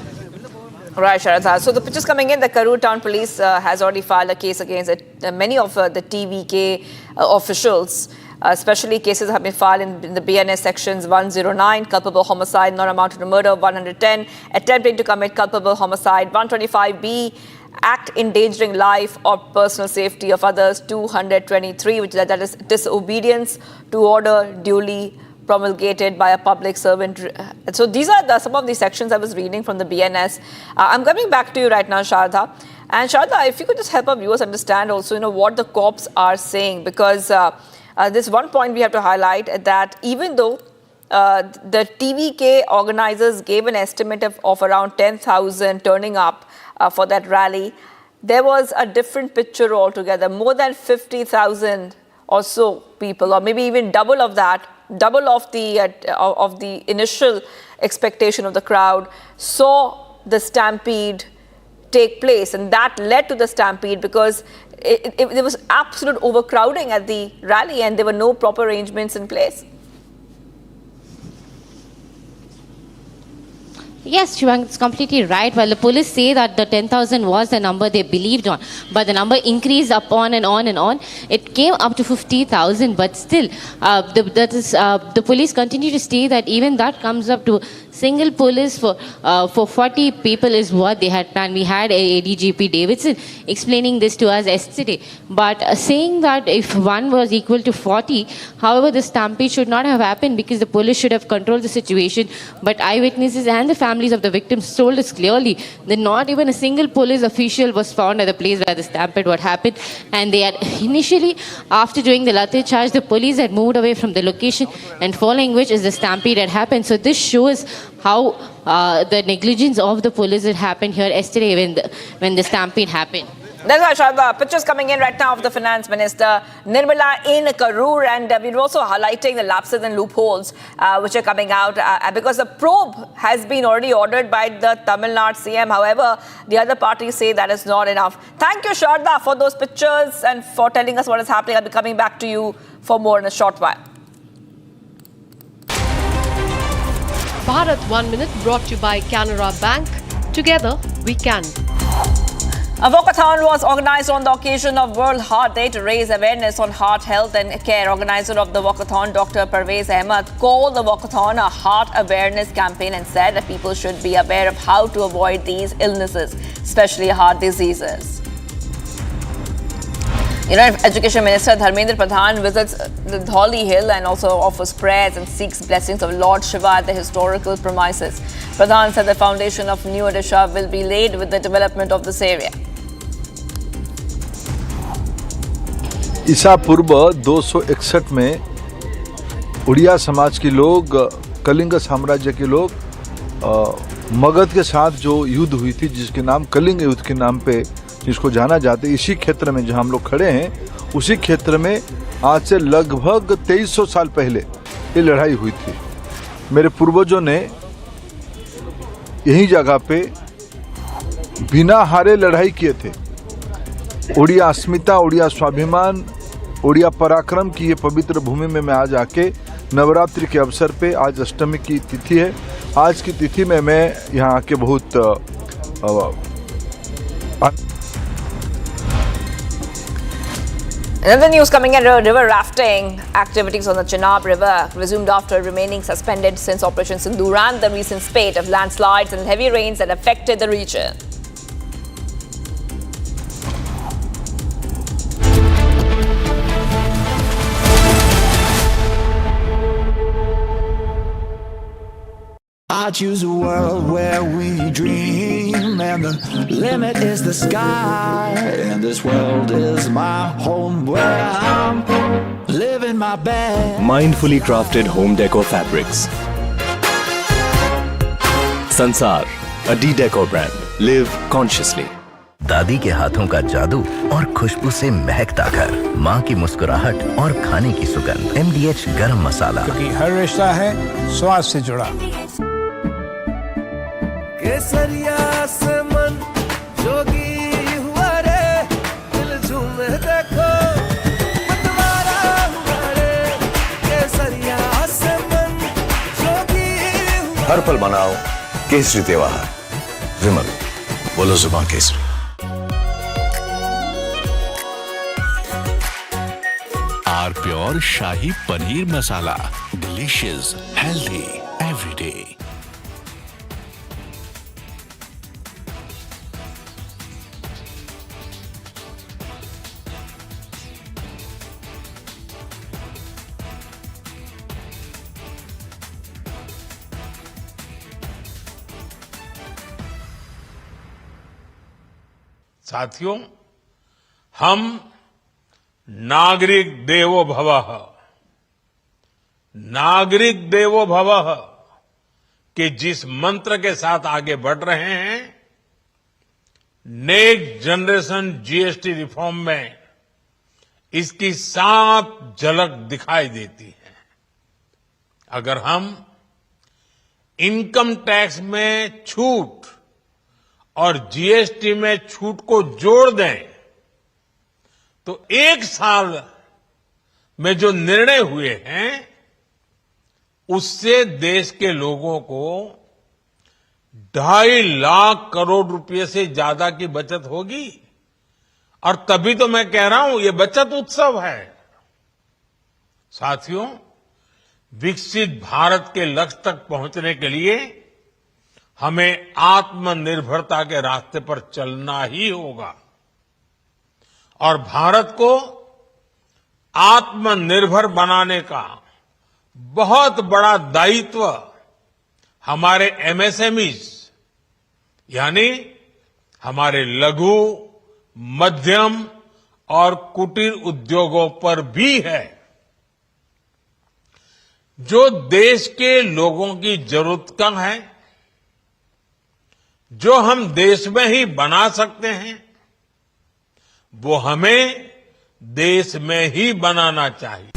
Right, Sharatha. So the pictures coming in, the Karur Town Police has already filed a case against many of the TVK officials. Especially cases have been filed in the BNS sections 109, culpable homicide not amounted to murder, 110, attempting to commit culpable homicide, 125B, act endangering life or personal safety of others, 223, which that is disobedience to order duly promulgated by a public servant. So these are some of the sections I was reading from the BNS. I'm coming back to you right now, Sharda. And Sharda, if you could just help our viewers understand also, what the cops are saying, because this one point we have to highlight, that even though the TVK organizers gave an estimate of around 10,000 turning up for that rally, there was a different picture altogether. More than 50,000 or so people, or maybe even double of that, double of the initial expectation of the crowd, saw the stampede take place, and that led to the stampede because there was absolute overcrowding at the rally and there were no proper arrangements in place. Yes, Shivang, it's completely right. Well, the police say that the 10,000 was the number they believed on, but the number increased upon and on and on. It came up to 50,000, but still, the police continue to say that even that comes up to single police for 40 people is what they had planned. We had a ADGP Davidson explaining this to us yesterday, but saying that if one was equal to 40, however, the stampede should not have happened because the police should have controlled the situation. But eyewitnesses and the families of the victims told us clearly that not even a single police official was found at the place where the stampede what happened, and they had initially, after doing the latte charge, the police had moved away from the location, and following which is the stampede had happened. So this shows how the negligence of the police had happened here yesterday when the stampede happened. That's right, Shraddha. Pictures coming in right now of the Finance Minister Nirmala in Karur, and we're also highlighting the lapses and loopholes which are coming out because the probe has been already ordered by the Tamil Nadu CM. However, the other parties say that is not enough. Thank you, Shraddha, for those pictures and for telling us what is happening. I'll be coming back to you for more in a short while. Bharat 1 Minute brought to you by Canara Bank. Together we can. A walkathon was organized on the occasion of World Heart Day to raise awareness on heart health and care. Organizer of the walkathon, Dr. Parvez Ahmed, called the walkathon a heart awareness campaign and said that people should be aware of how to avoid these illnesses, especially heart diseases. Education Minister Dharmendra Pradhan visits the Dholi Hill and also offers prayers and seeks blessings of Lord Shiva at the historical premises. Pradhan said the foundation of New Odisha will be laid with the development of this area. ईसा पूर्व 261 में उड़िया समाज के लोग, कलिंग साम्राज्य के लोग मगध के साथ जो युद्ध हुई थी, जिसके नाम कलिंग युद्ध के नाम पे जिसको जाना जाता है, इसी क्षेत्र में जहां हम लोग खड़े हैं, उसी क्षेत्र में आज से लगभग 2300 साल पहले ये लड़ाई हुई थी। मेरे पूर्वजों ने यही जगह पे बिना हारे लड़ाई किए थे। उड़िया अस्मिता, उड़िया स्वाभिमान, उड़िया पराक्रम की ये पवित्र भूमि में मैं आज आके नवरात्रि के अवसर पे, आज अष्टमी की तिथि है, आज की तिथि में मैं यहाँ आके बहुत Another news coming in, river rafting activities on the Chenab River resumed after remaining suspended since Operation Sindoor and the recent spate of landslides and heavy rains that affected the region. I choose a world where we dream, and the limit is the sky. And this world is my home where I'm living my best. Mindfully crafted home decor fabrics. Sansar, a decor brand. Live consciously. दादी के हाथों का जादू और खुशबू से महकता घर, माँ की मुस्कुराहट और खाने की सुगंध। MDH गरम मसाला, क्योंकि हर रिश्ता है स्वाद से जुड़ा। केसरिया से मन जोगी हुआ रे, दिल झूमे देखो मतवारा हुआ रे। केसरिया से मन जोगी हुआ। हर पल मनाओ केसरी त्योहार। विमल, बोलो जुबान केसरी। Our pure shahi paneer masala, delicious, healthy every day. साथियों, हम नागरिक देवो भवः, नागरिक देवो भवः के जिस मंत्र के साथ आगे बढ़ रहे हैं, नेक्स्ट जनरेशन जीएसटी रिफॉर्म में इसकी साफ झलक दिखाई देती है। अगर हम इनकम टैक्स में छूट और जीएसटी में छूट को जोड़ दें तो एक साल में जो निर्णय हुए हैं उससे देश के लोगों को 2.5 लाख करोड़ रुपए से ज्यादा की बचत होगी। और तभी तो मैं कह रहा हूं ये बचत उत्सव है। साथियों, विकसित भारत के लक्ष्य तक पहुंचने के लिए हमें आत्मनिर्भरता के रास्ते पर चलना ही होगा और भारत को आत्मनिर्भर बनाने का बहुत बड़ा दायित्व हमारे एमएसएमईज यानी हमारे लघु, मध्यम और कुटीर उद्योगों पर भी है, जो देश के लोगों की जरूरत का है, जो हम देश में ही बना सकते हैं, वो हमें देश में ही बनाना चाहिए।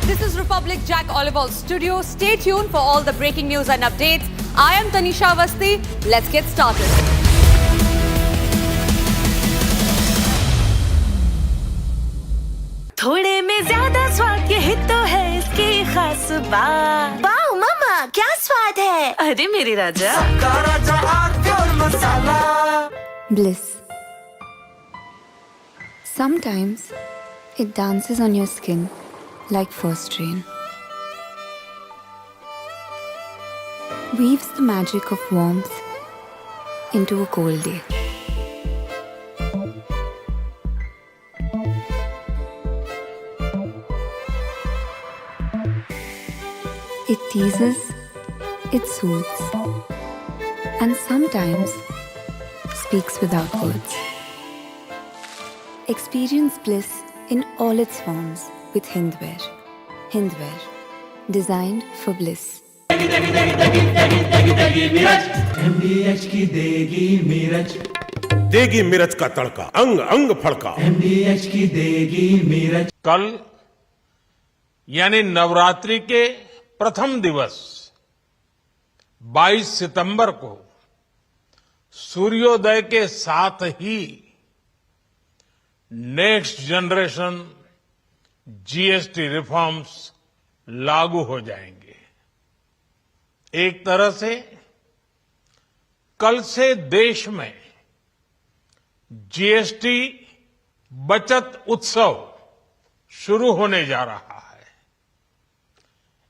This is Republic Jack Oliver's studio. Stay tuned for all the breaking news and updates. I am Tanisha Avasthi. Let's get started. थोड़े में ज्यादा स्वाद यही तो है इसकी खास बात। वाओ मामा, क्या स्वाद है? अरे मेरे राजा, मसाला। Bliss. Sometimes it dances on your skin like first rain. Weaves the magic of warmth into a cold day. It teases, it soothes, and sometimes speaks without words. Experience bliss in all its forms with Hindware. Hindware, designed for bliss. MDH की देगी मिर्च, देगी मिर्च का तड़का, अंग अंग फड़का। MDH की देगी मिर्च। कल यानी नवरात्रि के प्रथम दिवस 22 सितंबर को सूर्योदय के साथ ही नेक्स्ट जनरेशन जीएसटी रिफॉर्म्स लागू हो जाएंगे। एक तरह से कल से देश में जीएसटी बचत उत्सव शुरू होने जा रहा है।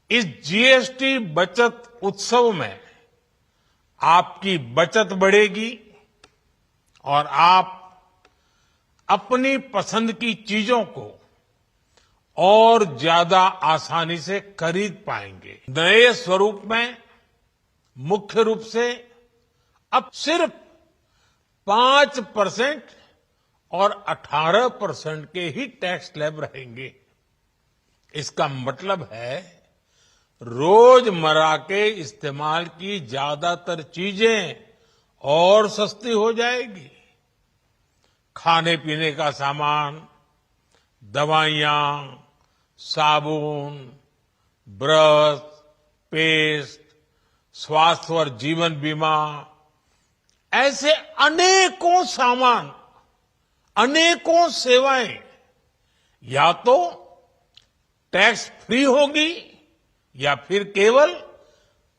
इस जीएसटी बचत उत्सव में आपकी बचत बढ़ेगी और आप अपनी पसंद की चीजों को और ज्यादा आसानी से खरीद पाएंगे। नए स्वरूप में मुख्य रूप से अब सिर्फ 5% और 18% के ही टैक्स स्लैब रहेंगे। इसका मतलब है रोजमर्रा के इस्तेमाल की ज्यादातर चीजें और सस्ती हो जाएगी। खाने पीने का सामान, दवाइयां, साबुन, ब्रश, पेस्ट, स्वास्थ्य और जीवन बीमा, ऐसे अनेकों सामान, अनेकों सेवाएं या तो टैक्स फ्री होगी या फिर केवल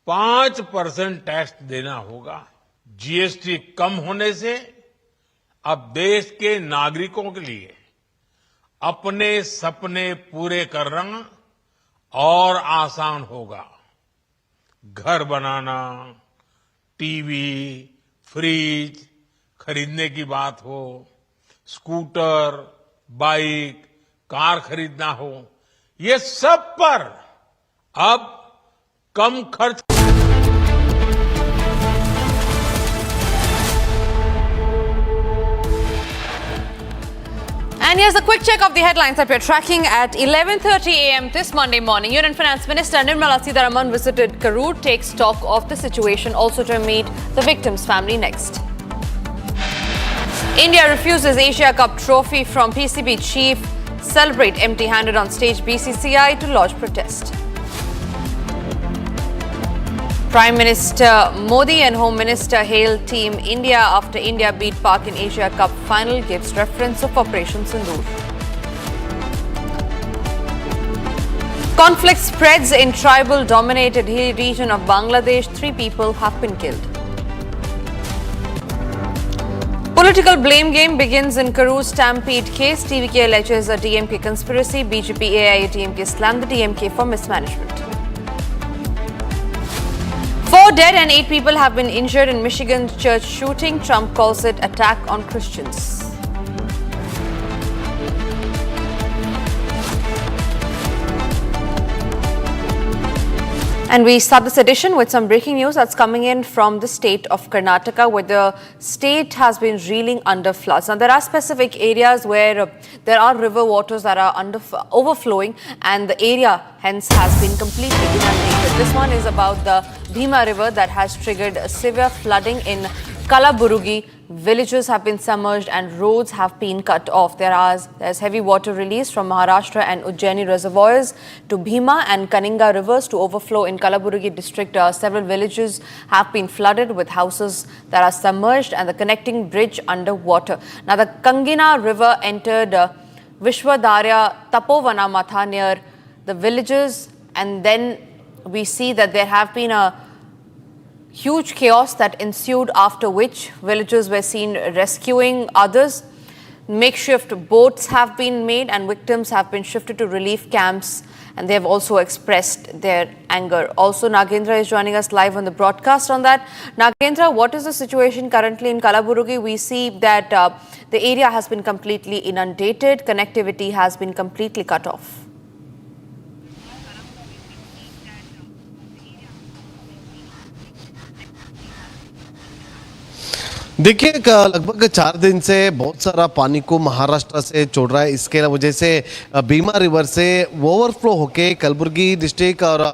5% टैक्स देना होगा। जीएसटी कम होने से अब देश के नागरिकों के लिए अपने सपने पूरे करना और आसान होगा। घर बनाना, टीवी, फ्रिज खरीदने की बात हो, स्कूटर, बाइक, कार खरीदना हो, ये सब पर अब कम खर्च। And here's a quick check of the headlines that we're tracking. At 11:30 a.m. this Monday morning, Union Finance Minister Nirmala Sitharaman visited Karur, take stock of the situation, also to meet the victim's family next. India refuses Asia Cup trophy from PCB chief. Celebrate empty-handed on stage, BCCI to lodge protest. Prime Minister Modi and Home Minister hail Team India after India beat Pak in Asia Cup final, gives reference of Operation Sindoor. conflict spreads in tribal-dominated hilly region of Bangladesh. 3 people have been killed. Political blame game begins in Karur Stampede case. TVK alleges a DMK conspiracy. BJP AIADMK slammed the DMK for mismanagement. 4 dead and 8 people have been injured in Michigan church shooting. Trump calls it attack on Christians. And we start this edition with some breaking news that's coming in from the state of Karnataka, where the state has been reeling under floods. Now, there are specific areas where there are river waters that are overflowing, and the area hence has been completely inundated. This one is about the Bhima River that has triggered severe flooding in Kalaburugi. Villages have been submerged and roads have been cut off. There's heavy water released from Maharashtra and Ujjaini reservoirs to Bhima and Kaninga rivers to overflow in Kalaburugi district. Several villages have been flooded with houses that are submerged and the connecting bridge underwater. Now, the Kangina river entered Vishwadarya Tapovana Matha near the villages, and then we see that there have been a huge chaos that ensued, after which villagers were seen rescuing others. Makeshift boats have been made and victims have been shifted to relief camps, and they have also expressed their anger. Also, Nagendra is joining us live on the broadcast on that. Nagendra, what is the situation currently in Kalaburugi? We see that the area has been completely inundated, connectivity has been completely cut off. देखिए, लगभग 4 दिन से बहुत सारा पानी को महाराष्ट्र से छोड़ रहा है। इसके वजह से भीमा रिवर से ओवरफ्लो होके कलबुर्गी डिस्ट्रिक्ट और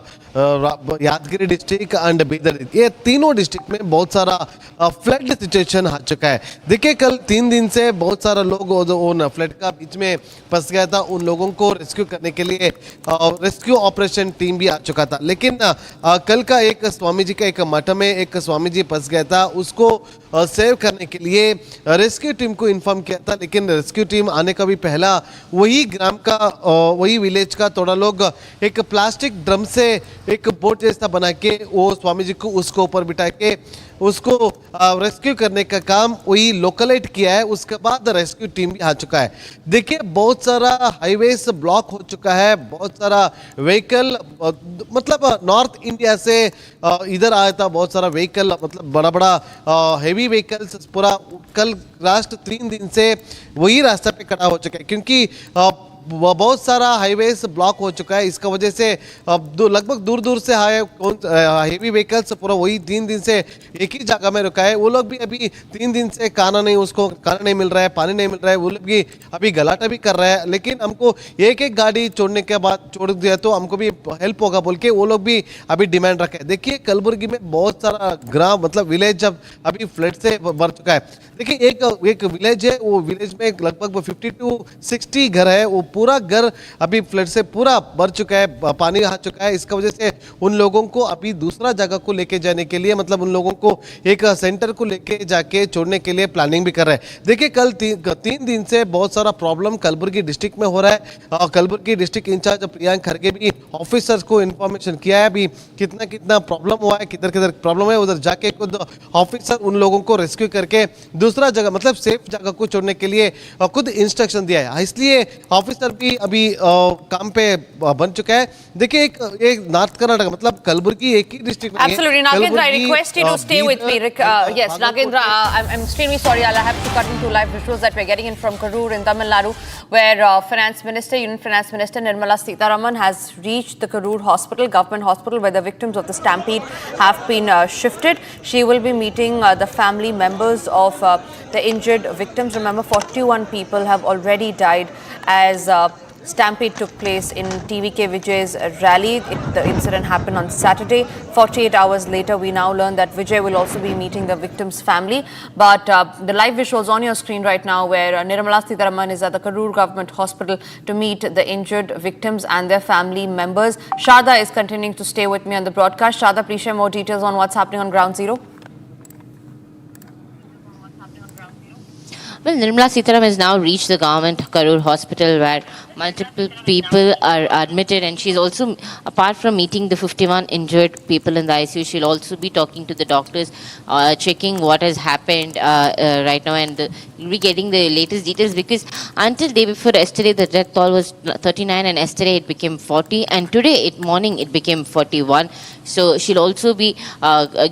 यादगिरी डिस्ट्रिक्ट एंड बीदर, ये तीनों डिस्ट्रिक्ट में बहुत सारा फ्लड सिचुएशन आ चुका है। देखिए, कल 3 दिन से बहुत सारा लोग उन फ्लड का बीच में फंस गया था। उन लोगों को रेस्क्यू करने के लिए रेस्क्यू ऑपरेशन टीम भी आ चुका था, लेकिन कल का एक स्वामी जी का एक मठ में एक स्वामी जी फंस गया था। उसको सेव करने के लिए रेस्क्यू टीम को इन्फॉर्म किया था, लेकिन रेस्क्यू टीम आने का भी पहला वही ग्राम का वही विलेज का थोड़ा लोग एक प्लास्टिक ड्रम से एक बोट जैसा बना के वो स्वामी जी को उसको ऊपर बिठा के उसको रेस्क्यू करने का काम वही लोकलाइट किया है। उसके बाद रेस्क्यू टीम भी आ चुका है। देखिए, बहुत सारा हाईवेज ब्लॉक हो चुका है, बहुत सारा व्हीकल मतलब नॉर्थ इंडिया से इधर आया था, बहुत सारा व्हीकल मतलब बड़ा बड़ा हेवी व्हीकल्स पूरा कल राष्ट्र 3 दिन से वही रास्ते पे खड़ा हो चुका है, क्योंकि बहुत सारा हाईवेज ब्लॉक हो चुका है। इसका वजह से लगभग दूर दूर से हेवी व्हीकल्स पूरा वही 3 दिन से एक ही जगह में रुका है। वो लोग भी अभी 3 दिन से खाना नहीं मिल रहा है, पानी नहीं मिल रहा है, वो लोग भी अभी गलाटा भी कर रहा है। लेकिन हमको एक गाड़ी छोड़ने के बाद छोड़ दिया तो हमको भी हेल्प होगा बोल के वो लोग भी अभी डिमांड रखे है। देखिए, कलबुर्गी में बहुत सारा ग्राम मतलब विलेज जब अभी फ्लड से भर चुका है। देखिए, एक विलेज है, वो विलेज में लगभग 50 to 60 घर है, वो पूरा घर अभी फ्लड से पूरा भर चुका है, पानी आ चुका है। इसका वजह से उन लोगों को अभी दूसरा जगह को लेके जाने के लिए मतलब उन लोगों को एक सेंटर को लेके जाके छोड़ने के लिए प्लानिंग भी कर रहे हैं। देखिए, कल 3 दिन से बहुत सारा प्रॉब्लम कलबुर्गी डिस्ट्रिक्ट में हो रहा है। कलबुर्गी डिस्ट्रिक्ट इंचार्ज प्रियांक खड़गे भी ऑफिसर्स को इन्फॉर्मेशन किया है अभी कितना प्रॉब्लम हुआ है, किधर प्रॉब्लम है, उधर जाके खुद ऑफिसर उन लोगों को रेस्क्यू करके दूसरा जगह मतलब सेफ जगह को छोड़ने के लिए खुद इंस्ट्रक्शन दिया है। इसलिए ऑफिसर भी अभी काम पे बन चुका है। देखिए, एक नॉर्थ कर्नाटक मतलब कलबुर्गी एक ही डिस्ट्रिक्ट में Absolutely, Nagendra, I request you to stay with me. Yes, Nagendra, I'm extremely sorry. I'll have to cut into live visuals that we're getting in from Karur in Tamil Nadu, where Union Finance Minister Nirmala Sitharaman has reached the Karur hospital, government hospital, where the victims of the stampede have been shifted. She will be meeting the family members of the injured victims. Remember, 41 people have already died as stampede took place in TVK Vijay's rally. The incident happened on Saturday. 48 hours later, we now learn that Vijay will also be meeting the victim's family. But the live visuals on your screen right now, where Nirmala Sitharaman is at the Karur Government Hospital to meet the injured victims and their family members. Shada is continuing to stay with me on the broadcast. Shada, please share more details on what's happening on ground zero. Well, Nirmala Sitaram has now reached the government Karur hospital where multiple people are admitted, and she's also, apart from meeting the 51 injured people in the ICU, she'll also be talking to the doctors, checking what has happened right now, and you'll be getting the latest details, because until day before yesterday the death toll was 39, and yesterday it became 40, and today morning it became 41. So she'll also be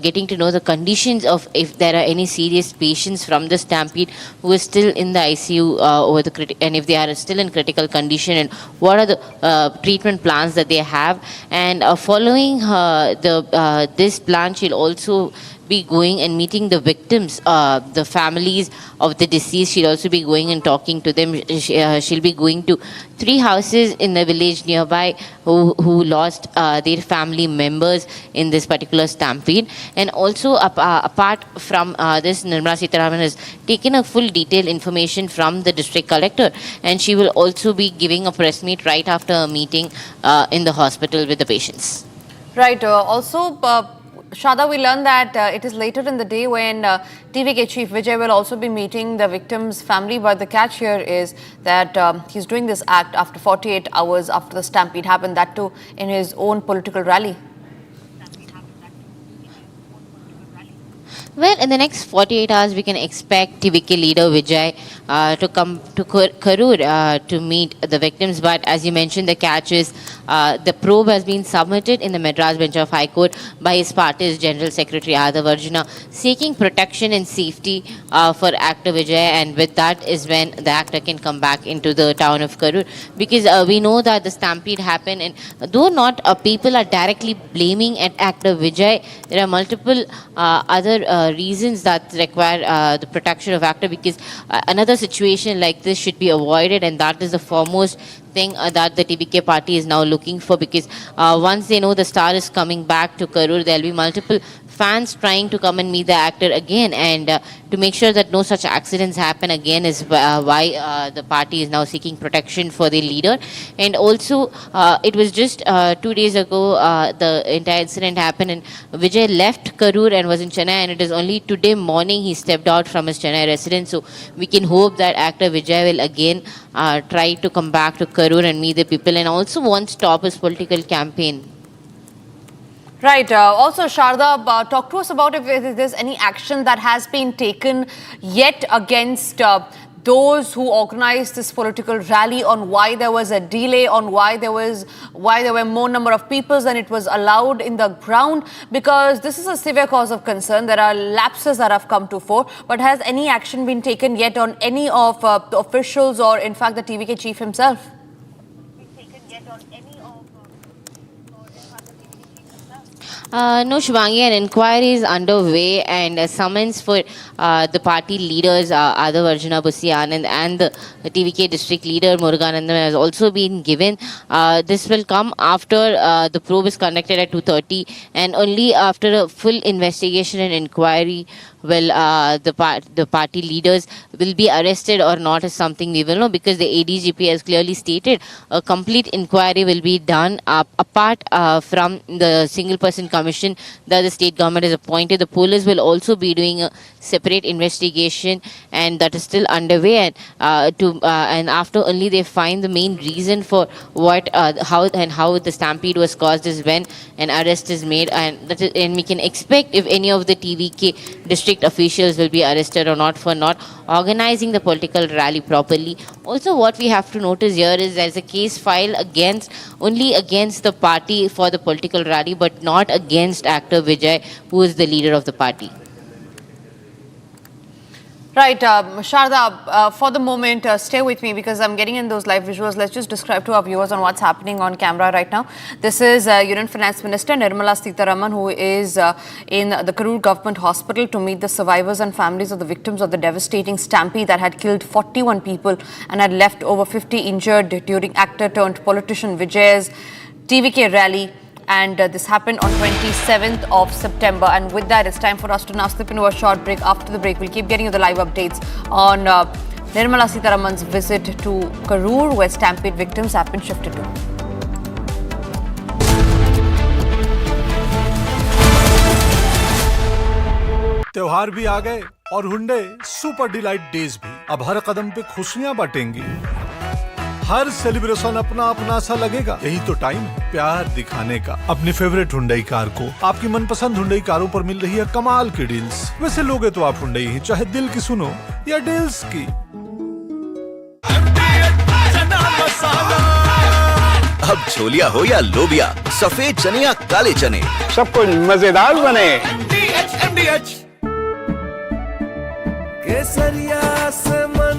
getting to know the conditions of if there are any serious patients from the stampede who is still in the ICU and if they are still in critical condition, and what are the treatment plans that they have. And following this plan, she'll also be going and meeting the victims, the families of the deceased. She'll also be going and talking to them. She'll be going to 3 houses in the village nearby who lost their family members in this particular stampede. And also apart from this, Nirmala Sitharaman has taken a full detailed information from the district collector, and she will also be giving a press meet right after a meeting in the hospital with the patients. Right. Also, Shada, we learned that it is later in the day when TVK Chief Vijay will also be meeting the victim's family. But the catch here is that he's doing this act after 48 hours after the stampede happened, that too in his own political rally. Well, in the next 48 hours, we can expect TVK leader Vijay to come to Karur to meet the victims. But as you mentioned, the catch is the probe has been submitted in the Madras Bench of High Court by his party's General Secretary Arnab Arjuna, seeking protection and safety for actor Vijay. And with that is when the actor can come back into the town of Karur. Because we know that the stampede happened, and though not people are directly blaming at actor Vijay, there are multiple other reasons that require the protection of actor, because another situation like this should be avoided, and that is the foremost thing that the TVK party is now looking for, because once they know the star is coming back to Karur, there will be multiple fans trying to come and meet the actor again, and to make sure that no such accidents happen again is why the party is now seeking protection for the leader. And also it was just 2 days ago the entire incident happened, and Vijay left Karur and was in Chennai, and it is only today morning he stepped out from his Chennai residence. So we can hope that actor Vijay will again try to come back to Karur and meet the people, and also won't stop his political campaign. Right. Also, Sharda, talk to us about if there's any action that has been taken yet against those who organized this political rally, on why there was a delay, on why there were more number of people than it was allowed in the ground, because this is a severe cause of concern. There are lapses that have come to fore, but has any action been taken yet on any of the officials, or in fact the TVK chief himself? No, Shivangi, an inquiry is underway, and a summons for the party leaders, Arnab Arjuna Busi Anand, and the TVK district leader Muruganandam has also been given. This will come after the probe is conducted at 2:30, and only after a full investigation and inquiry will the party leaders will be arrested or not is something we will know, because the ADGP has clearly stated a complete inquiry will be done apart from the single person commission that the state government has appointed. The police will also be doing a separate investigation, and that is still underway, and after only they find the main reason for how the stampede was caused is when an arrest is made, and we can expect if any of the TVK district officials will be arrested or not for not organizing the political rally properly. Also, what we have to notice here is there is a case filed only against the party for the political rally, but not against actor Vijay, who is the leader of the party. Right, Sharda, for the moment, stay with me because I'm getting in those live visuals. Let's just describe to our viewers on what's happening on camera right now. This is Union Finance Minister Nirmala Sitharaman, who is in the Karur Government Hospital to meet the survivors and families of the victims of the devastating stampede that had killed 41 people and had left over 50 injured during actor-turned-politician Vijay's TVK rally. And this happened on 27th of September. And with that, it's time for us to now slip into a short break. After the break, we'll keep getting you the live updates on Nirmala Sitharaman's visit to Karur, where stampede victims have been shifted to. त्योहार भी आ गए और Hyundai super delight days भी। अब हर कदम पे खुशियां बांटेंगी। हर celebration अपना अपना सा लगेगा। यही तो टाइम है प्यार दिखाने का। अपनी फेवरेट हुंडई कार को आपकी मनपसंद हुंडई कारों पर मिल रही है कमाल की डील्स। वैसे लोगे तो आप हुंडई ही, चाहे दिल की सुनो या डील्स की। अब छोलिया हो या लोबिया, सफेद चने या काले चने, सब कुछ मजेदार बने। केसरिया से मन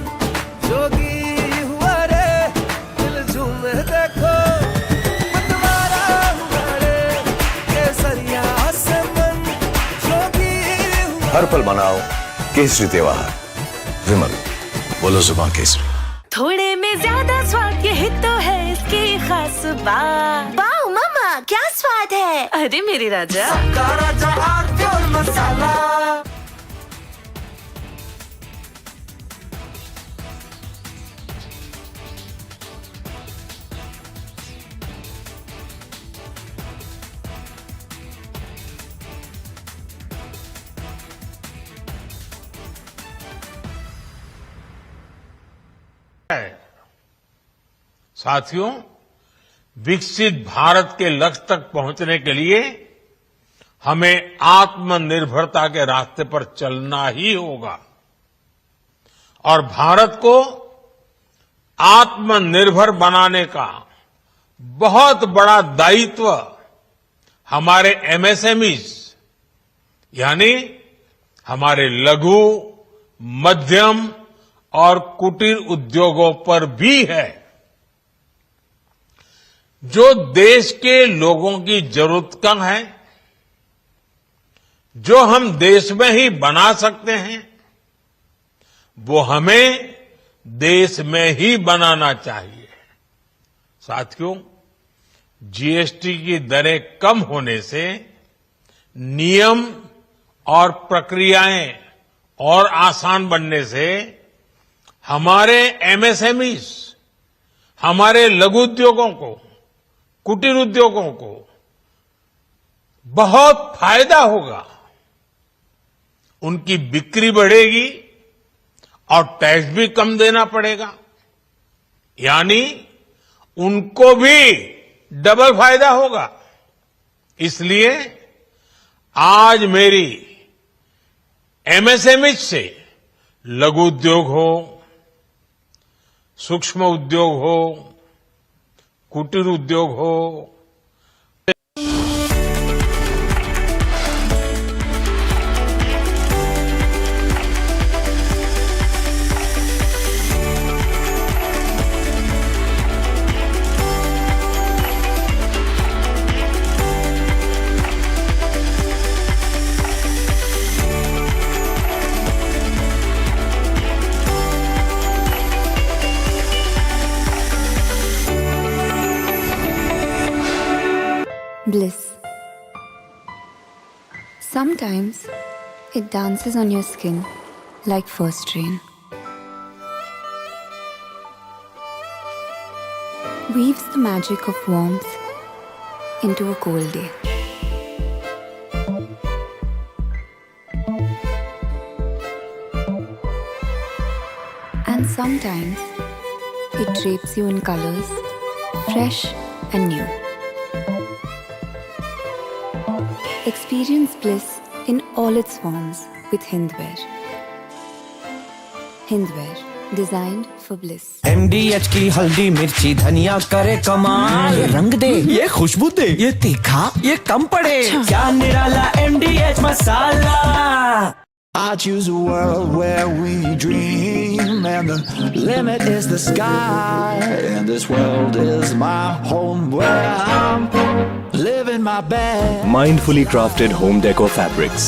जोगी हुआ रे, दिल झूमे देखो मतवारा हुआ रे। केसरिया से मन जोगी हुआ। हर पल मनाओ केसरी त्योहार। विमल, बोलो जुबान केसरी। थोड़े में ज्यादा स्वाद, यही तो है इसकी खास बात। वाओ मामा, क्या स्वाद है। अरे मेरे राजा, सबका राजा और मसाला। साथियों, विकसित भारत के लक्ष्य तक पहुंचने के लिए हमें आत्मनिर्भरता के रास्ते पर चलना ही होगा और भारत को आत्मनिर्भर बनाने का बहुत बड़ा दायित्व हमारे एमएसएमईज यानी हमारे लघु, मध्यम और कुटीर उद्योगों पर भी है, जो देश के लोगों की जरूरत कम है, जो हम देश में ही बना सकते हैं, वो हमें देश में ही बनाना चाहिए। साथियों, जीएसटी की दरें कम होने से नियम और प्रक्रियाएं और आसान बनने से हमारे एमएसएमईज, हमारे लघु उद्योगों को, कुटीर उद्योगों को बहुत फायदा होगा। उनकी बिक्री बढ़ेगी और टैक्स भी कम देना पड़ेगा, यानी उनको भी डबल फायदा होगा। इसलिए आज मेरी एमएसएमई से लघु उद्योग हो, सूक्ष्म उद्योग हो, कुटीर उद्योग हो, Bliss. Sometimes it dances on your skin like first rain. Weaves the magic of warmth into a cold day. And sometimes it drapes you in colors, fresh and new. Experience bliss in all its forms with Hindwear. Hindwear, designed for bliss. MDH की हल्दी मिर्ची धनिया करे कमाल। ये रंग दे, ये खुशबू दे, ये तीखा, ये कम पड़े। क्या निराला MDH masala. I choose a world where we dream and the limit is the sky, and this world is my home where I'm living my best. Mindfully crafted home decor fabrics.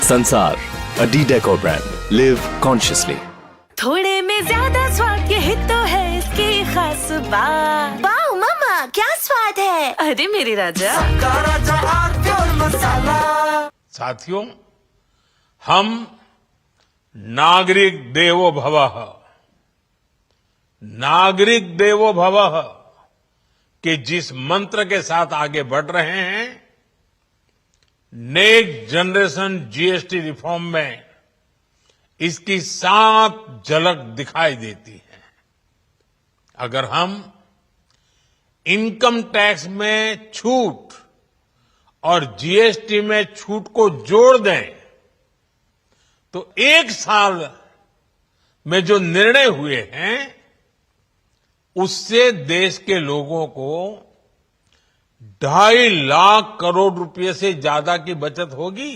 Sansar, a decor brand. Live consciously. थोड़े में ज्यादा स्वाद, यही तो है इसकी खास बात। वाओ मामा, क्या स्वाद है। अरे मेरे राजा, सबका राजा और मसाला। साथियों, हम नागरिक देवो भवः, नागरिक देवो भवः के जिस मंत्र के साथ आगे बढ़ रहे हैं, नेक्स्ट जनरेशन जीएसटी रिफॉर्म में इसकी साफ झलक दिखाई देती है। अगर हम इनकम टैक्स में छूट और जीएसटी में छूट को जोड़ दें तो एक साल में जो निर्णय हुए हैं उससे देश के लोगों को 2.5 लाख करोड़ रुपए से ज्यादा की बचत होगी।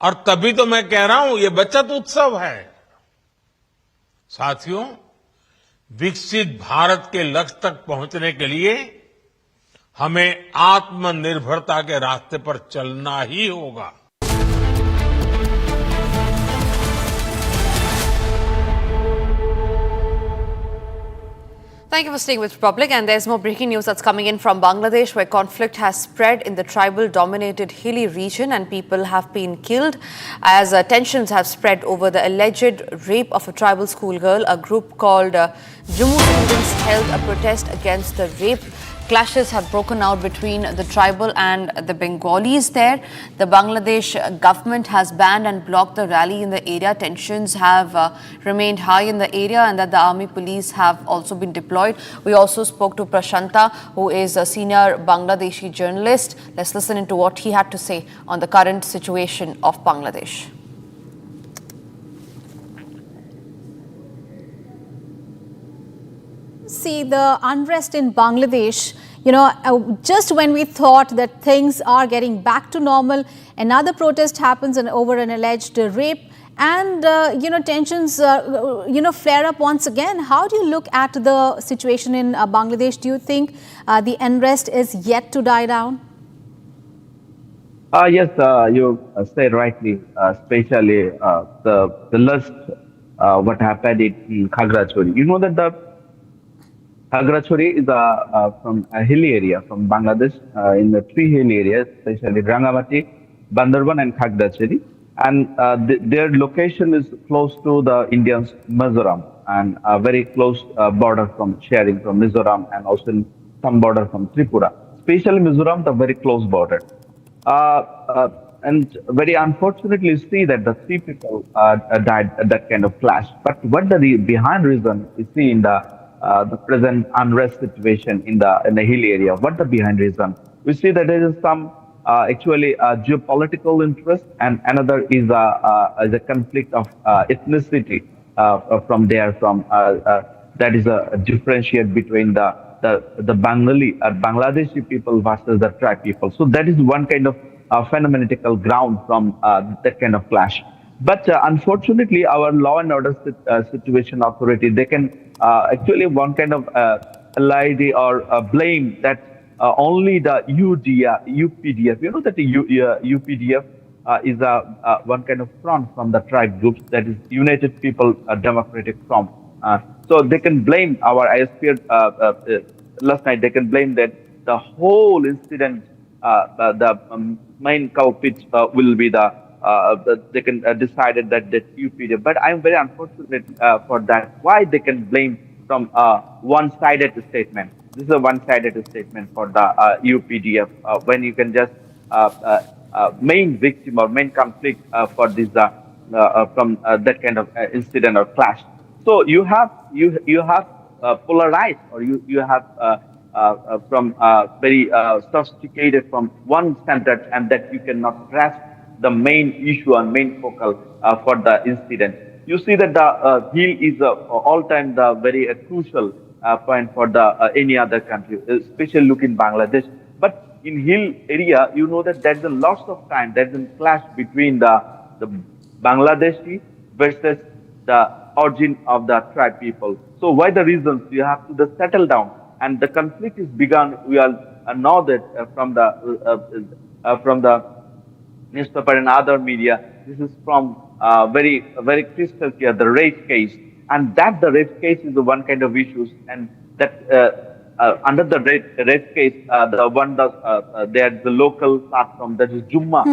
और तभी तो मैं कह रहा हूं ये बचत उत्सव है। साथियों, विकसित भारत के लक्ष्य तक पहुंचने के लिए हमें आत्मनिर्भरता के रास्ते पर चलना ही होगा। Thank you for staying with Republic. And there's more breaking news that's coming in from Bangladesh, where conflict has spread in the tribal-dominated hilly region and people have been killed as tensions have spread over the alleged rape of a tribal schoolgirl. A group called Jammu students held a protest against the rape. Clashes have broken out between the tribal and the Bengalis there. The Bangladesh government has banned and blocked the rally in the area. Tensions have remained high in the area, and that the army police have also been deployed. We also spoke to Prashanta, who is a senior Bangladeshi journalist. Let's listen into what he had to say on the current situation of Bangladesh. See the unrest in Bangladesh, just when we thought that things are getting back to normal, another protest happens over an alleged rape and, tensions, flare up once again. How do you look at the situation in Bangladesh? Do you think the unrest is yet to die down? Yes, you said rightly, especially the last what happened in Khagrachori. You know that the Khagrachori is from a hilly area from Bangladesh, in the three hilly areas, especially Rangamati, Bandarban and Khagrachori. And their location is close to the Indian Mizoram and a very close border sharing from Mizoram and also some border from Tripura. Especially Mizoram, the very close border. And very unfortunately, you see that the three people died at that kind of clash. But what the behind reason you see in the present unrest situation in the hill area? What the behind reason? We see that there is some actually geopolitical interest, and another is a conflict of ethnicity from there. That is a differentiate between the Bengali or Bangladeshi people versus the tribe people. So that is one kind of phenomenal ground from that kind of clash. But unfortunately, our law and order situation authority, they can actually one kind of LID or blame that only the UPDF. You know that the UPDF is one kind of front from the tribe groups, that is United People Democratic Front. So they can blame our ISP last night. They can blame that the whole incident, the main culprit will be they can decided that UPDF. But I'm very unfortunate for that. Why they can blame from one-sided statement? This is a one-sided statement for the UPDF, when you can just main victim or main conflict for this from that kind of incident or clash. So you have polarized, or you have from very sophisticated from one standard, and that you cannot grasp the main issue and main focal for the incident. You see that the hill is all-time the very crucial point for the any other country, especially look in Bangladesh. But in hill area, you know that there's a lots of time, there's a clash between the Bangladeshi versus the origin of the tribe people. So why the reasons? You have to settle down, and the conflict is begun. We all know that from the newspaper and other media. This is from very crystal clear, the rape case, and that the rape case is the one kind of issues, and that under the rape case, the one there's the local platform, that is Jumma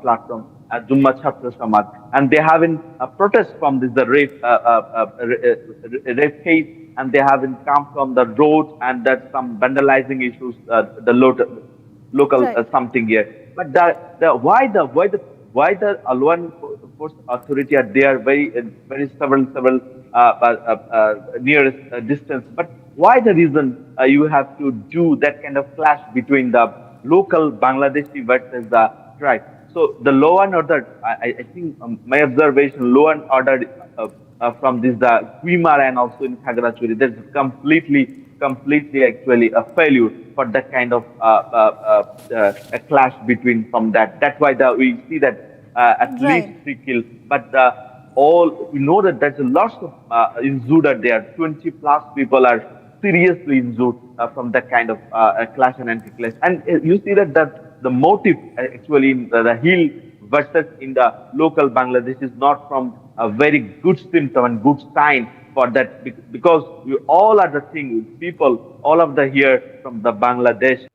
platform, Jumma Chhatra Samaj, and they have in a protest from this the rape case, and they have come from the road, and that some vandalizing issues, the local right. Something here. But why the law enforcement authority are there very several nearest distance? But why the reason you have to do that kind of clash between the local Bangladeshi versus the tribe? So the law and order, I think my observation, law and order from this the Quimar and also in Khagrachuri, there's completely actually a failure for that kind of a clash between from that. That's why we see that at least 3 killed, but all we know that there's lots of injured are there. 20 plus people are seriously injured from that kind of clash and anti-clash. And you see that the motive actually in the hill versus in the local Bangladesh is not from a very good symptom and good sign for that, because we all are the thing, people, all of the here from the Bangladesh.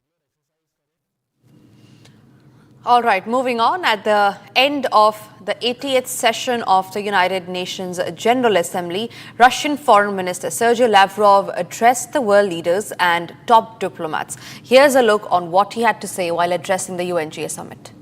All right, moving on. At the end of the 80th session of the United Nations General Assembly, Russian Foreign Minister Sergei Lavrov addressed the world leaders and top diplomats. Here's a look on what he had to say while addressing the UNGA summit.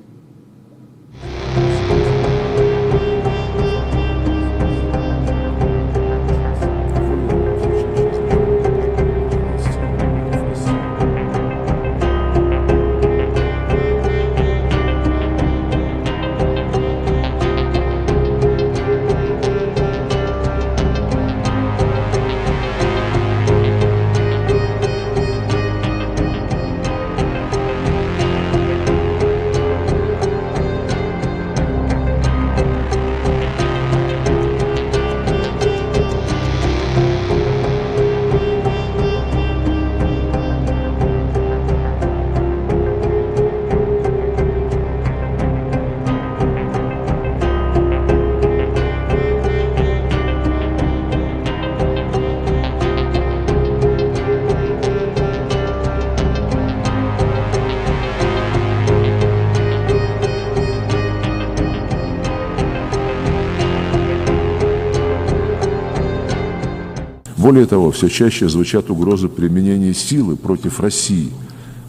Более того, все чаще звучат угрозы применения силы против России,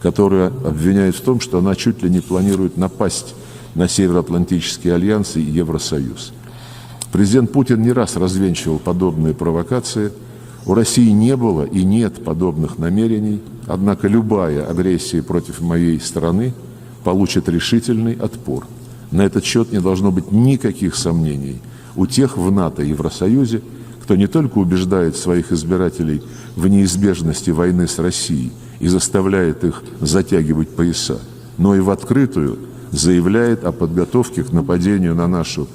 которая обвиняет в том, что она чуть ли не планирует напасть на Североатлантический альянс и Евросоюз. Президент Путин не раз развенчивал подобные провокации. У России не было и нет подобных намерений, однако любая агрессия против моей страны получит решительный отпор. На этот счет не должно быть никаких сомнений у тех в НАТО и Евросоюзе, кто не только убеждает своих избирателей в неизбежности войны с Россией и заставляет их затягивать пояса, но и в открытую заявляет о подготовке к нападению на нашу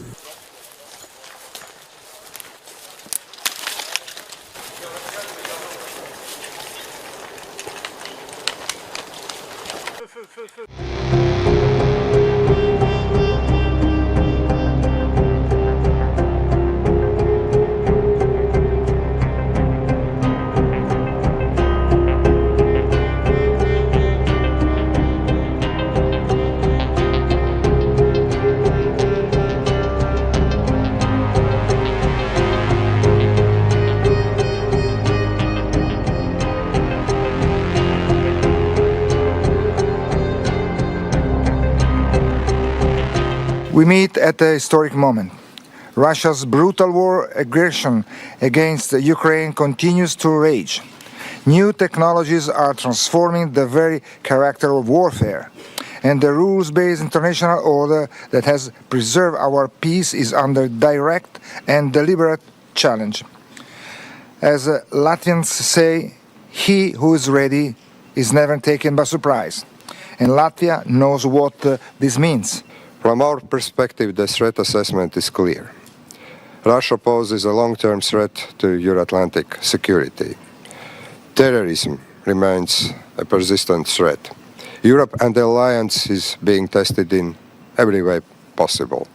We meet at a historic moment. Russia's brutal war aggression against Ukraine continues to rage. New technologies are transforming the very character of warfare, and the rules-based international order that has preserved our peace is under direct and deliberate challenge. As Latvians say, he who is ready is never taken by surprise, and Latvia knows what this means. From our perspective, the threat assessment is clear. Russia poses a long-term threat to Euro-Atlantic security. Terrorism remains a persistent threat. Europe and the alliance is being tested in every way possible.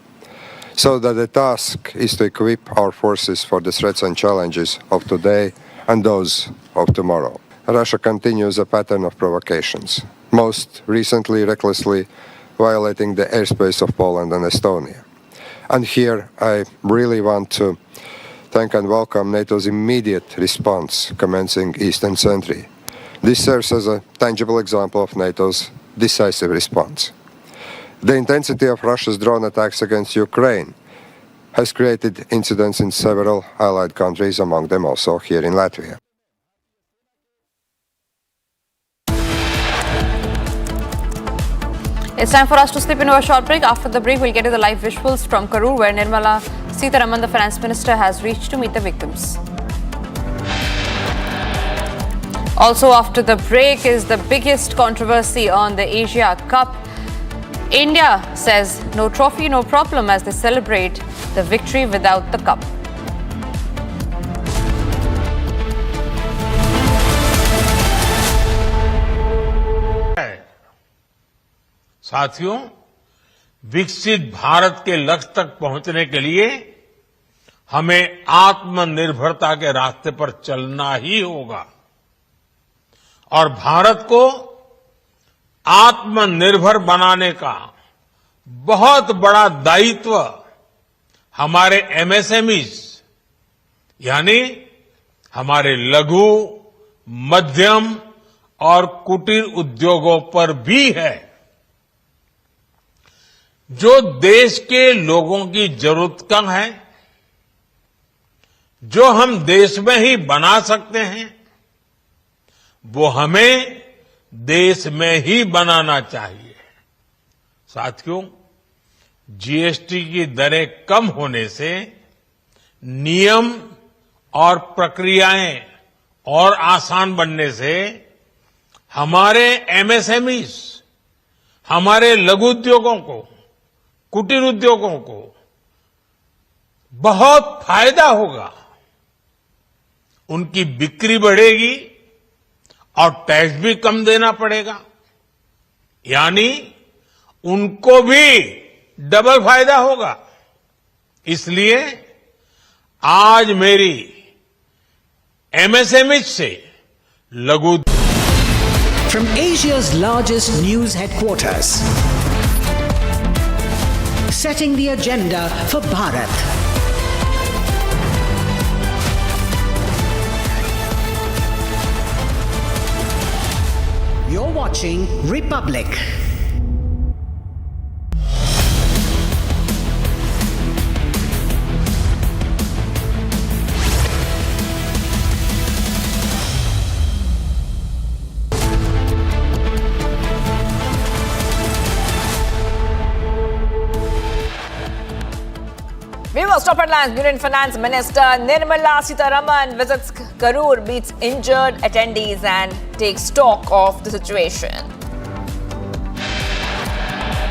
So that the task is to equip our forces for the threats and challenges of today and those of tomorrow. Russia continues a pattern of provocations, most recently recklessly violating the airspace of Poland and Estonia. And here I really want to thank and welcome NATO's immediate response commencing Eastern Sentry. This serves as a tangible example of NATO's decisive response. The intensity of Russia's drone attacks against Ukraine has created incidents in several allied countries, among them also here in Latvia. It's time for us to slip into a short break. After the break, we'll get to the live visuals from Karur, where Nirmala Sitharaman, the finance minister, has reached to meet the victims. Also, after the break is the biggest controversy on the Asia Cup. India says no trophy, no problem as they celebrate the victory without the cup. साथियों, विकसित भारत के लक्ष्य तक पहुंचने के लिए हमें आत्मनिर्भरता के रास्ते पर चलना ही होगा और भारत को आत्मनिर्भर बनाने का बहुत बड़ा दायित्व हमारे एमएसएमईज यानी हमारे लघु, मध्यम और कुटीर उद्योगों पर भी है, जो देश के लोगों की जरूरत का है, जो हम देश में ही बना सकते हैं, वो हमें देश में ही बनाना चाहिए। साथियों, जीएसटी की दरें कम होने से नियम और प्रक्रियाएं और आसान बनने से हमारे एमएसएमईज, हमारे लघु उद्योगों को, कुटीर उद्योगों को बहुत फायदा होगा। उनकी बिक्री बढ़ेगी और टैक्स भी कम देना पड़ेगा, यानी उनको भी डबल फायदा होगा। इसलिए आज मेरी एमएसएमई से लघु From Asia's largest news headquarters, setting the agenda for Bharat. You're watching Republic. Viewers, top headlines. Union Finance Minister Nirmala Sitharaman visits Karur, meets injured attendees and takes stock of the situation.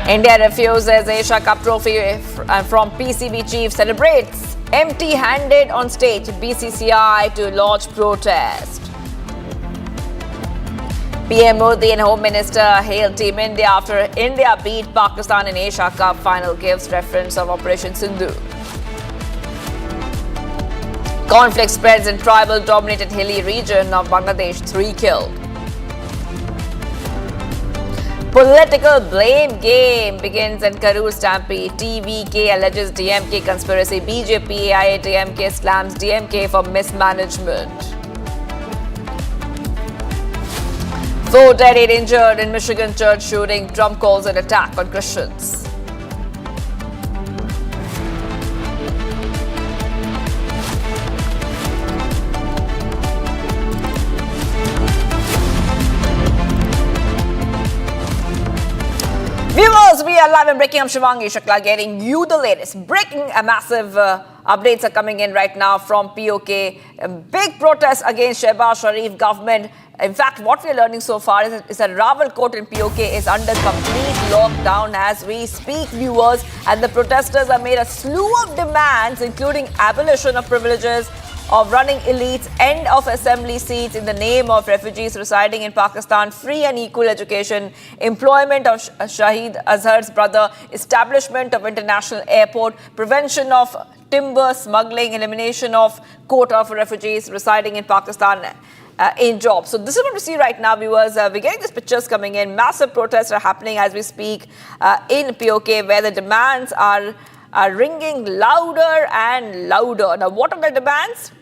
India refuses Asia Cup trophy from PCB chief, celebrates empty-handed on stage. BCCI to lodge protest. PM Modi and Home Minister hailed Team India after India beat Pakistan in Asia Cup final, gives reference of Operation Sindhu. Conflict spreads in tribal-dominated hilly region of Bangladesh, 3 killed. Political blame game begins in Karur Stampede. TVK alleges DMK conspiracy. BJP, AIADMK slams DMK for mismanagement. 4 dead, 8 injured in Michigan church shooting. Trump calls an attack on Christians. Viewers, we are live and breaking. I'm Shivangi Shakla getting you the latest. Breaking massive updates are coming in right now from POK. Big protests against Shehbaz Sharif government. In fact, what we are learning so far is that Rawalkot in POK is under complete lockdown as we speak, viewers. And the protesters have made a slew of demands, including abolition of privileges, of running elites, end of assembly seats in the name of refugees residing in Pakistan, free and equal education, employment of Shahid Azhar's brother, establishment of international airport, prevention of timber smuggling, elimination of quota for refugees residing in Pakistan in jobs. So this is what we see right now, viewers. We're getting these pictures coming in. Massive protests are happening as we speak in POK, where the demands are ringing louder and louder. Now, what are the demands?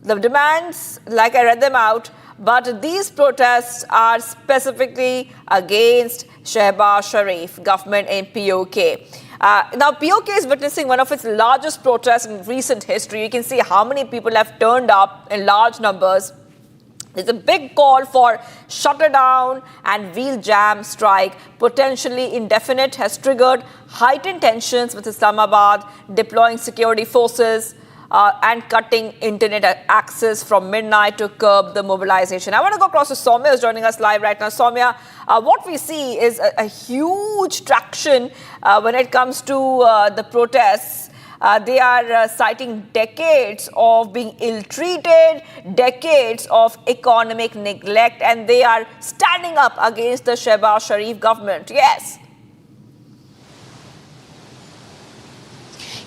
The demands, like I read them out, but these protests are specifically against Shehbaz Sharif government in POK. Now, POK is witnessing one of its largest protests in recent history. You can see how many people have turned up in large numbers. There's a big call for shutdown and wheel jam strike, potentially indefinite, has triggered heightened tensions with Islamabad deploying security forces and cutting internet access from midnight to curb the mobilization. I want to go across to Soumya, who's joining us live right now. Soumya, what we see is a huge traction when it comes to the protests. They are citing decades of being ill-treated, decades of economic neglect, and they are standing up against the Shehbaz Sharif government. Yes.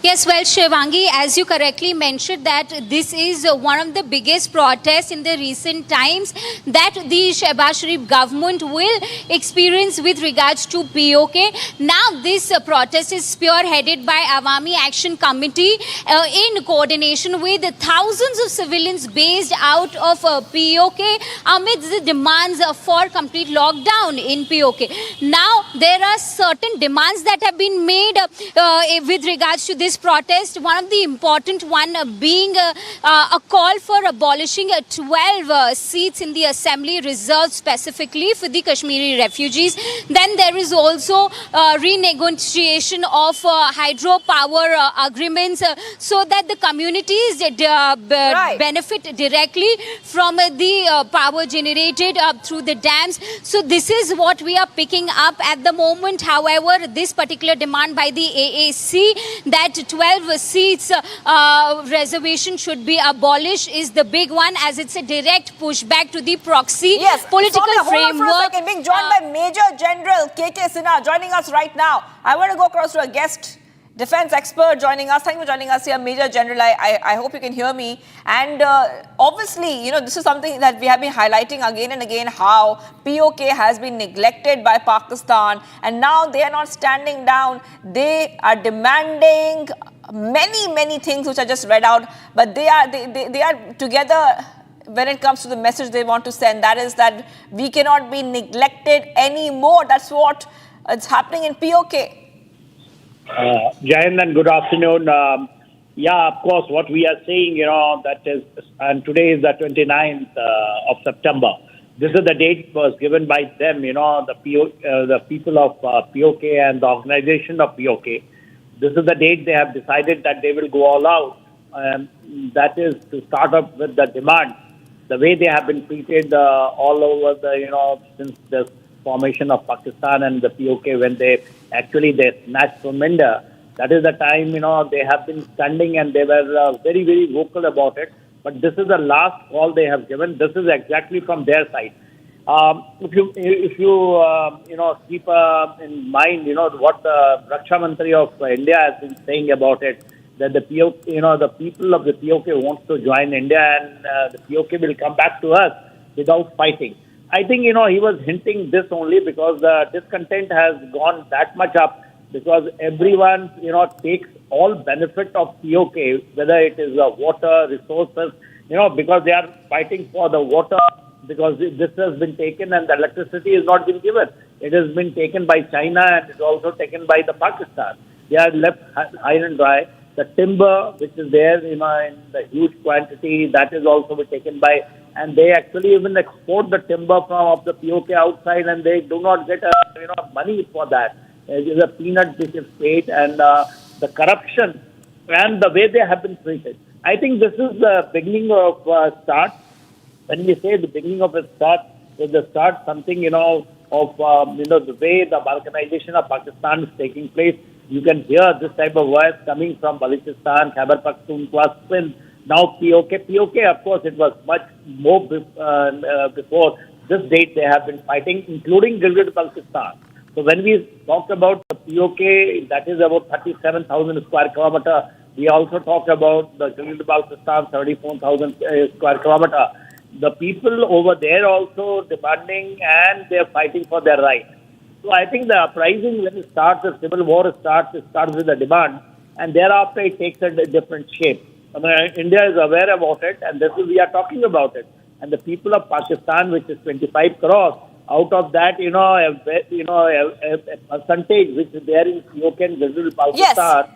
Yes, well, Shivangi, as you correctly mentioned, that this is one of the biggest protests in the recent times that the Shehbaz Sharif government will experience with regards to POK. Now, this protest is spearheaded by Awami Action Committee in coordination with thousands of civilians based out of POK amidst the demands for complete lockdown in POK. Now, there are certain demands that have been made with regards to this protest. One of the important one being a call for abolishing 12 seats in the assembly reserved specifically for the Kashmiri refugees. Then there is also renegotiation of hydropower agreements so that the communities benefit directly from the power generated through the dams. So this is what we are picking up at the moment. However, this particular demand by the AAC that 12 seats reservation should be abolished is the big one, as it's a direct pushback to the proxy political framework. Hold on for a second. Being joined by Major General KK Sinha joining us right now. I want to go across to a guest defense expert joining us. Thank you for joining us here, Major General. I hope you can hear me. And obviously, you know, this is something that we have been highlighting again and again, how POK has been neglected by Pakistan. And now they are not standing down. They are demanding many things which I just read out. But they are together when it comes to the message they want to send. That is that we cannot be neglected anymore. That's what is happening in POK. Jayan, and good afternoon. Yeah, of course, what we are saying, you know, that is, and today is the 29th of September. This is the date was given by them, you know, the people of POK and the organization of POK. This is the date they have decided that they will go all out. That is to start up with the demand. The way they have been treated all over the, you know, since the formation of Pakistan and the POK, when they snatched from India. That is the time, you know, they have been standing and they were very vocal about it. But this is the last call they have given. This is exactly from their side. If you keep in mind, you know, what the Raksha Mantri of India has been saying about it, that the POK, you know, the people of the POK wants to join India and the POK will come back to us without fighting. I think, you know, he was hinting this only because the discontent has gone that much up, because everyone, you know, takes all benefit of POK, whether it is water, resources, you know, because they are fighting for the water, because this has been taken and the electricity has not been given. It has been taken by China and it's also taken by the Pakistan. They are left high and dry. The timber, which is there, you know, in the huge quantity, that is also been taken by, and they actually even export the timber of the POK outside, and they do not get money for that. It is a peanut which is paid, and the corruption and the way they have been treated. I think this is the beginning of start. When we say the beginning of a start, is the start something, you know, of the way the balkanization of Pakistan is taking place. You can hear this type of voice coming from Balochistan, Khyber Pakhtunkhwa, Sindh. Now POK, of course, it was much more before this date they have been fighting, including Gilgit-Baltistan. So when we talk about the POK, that is about 37,000 square kilometer. We also talk about the Gilgit-Baltistan, 34,000 square kilometer. The people over there also demanding, and they are fighting for their right. So I think the uprising, when it starts, the civil war starts, it starts with the demand, and thereafter it takes a different shape. I mean, India is aware about it, and this is, we are talking about it. and the people of Pakistan, which is 25 crores, out of that, a percentage which is there in POK and Gazul Pakistan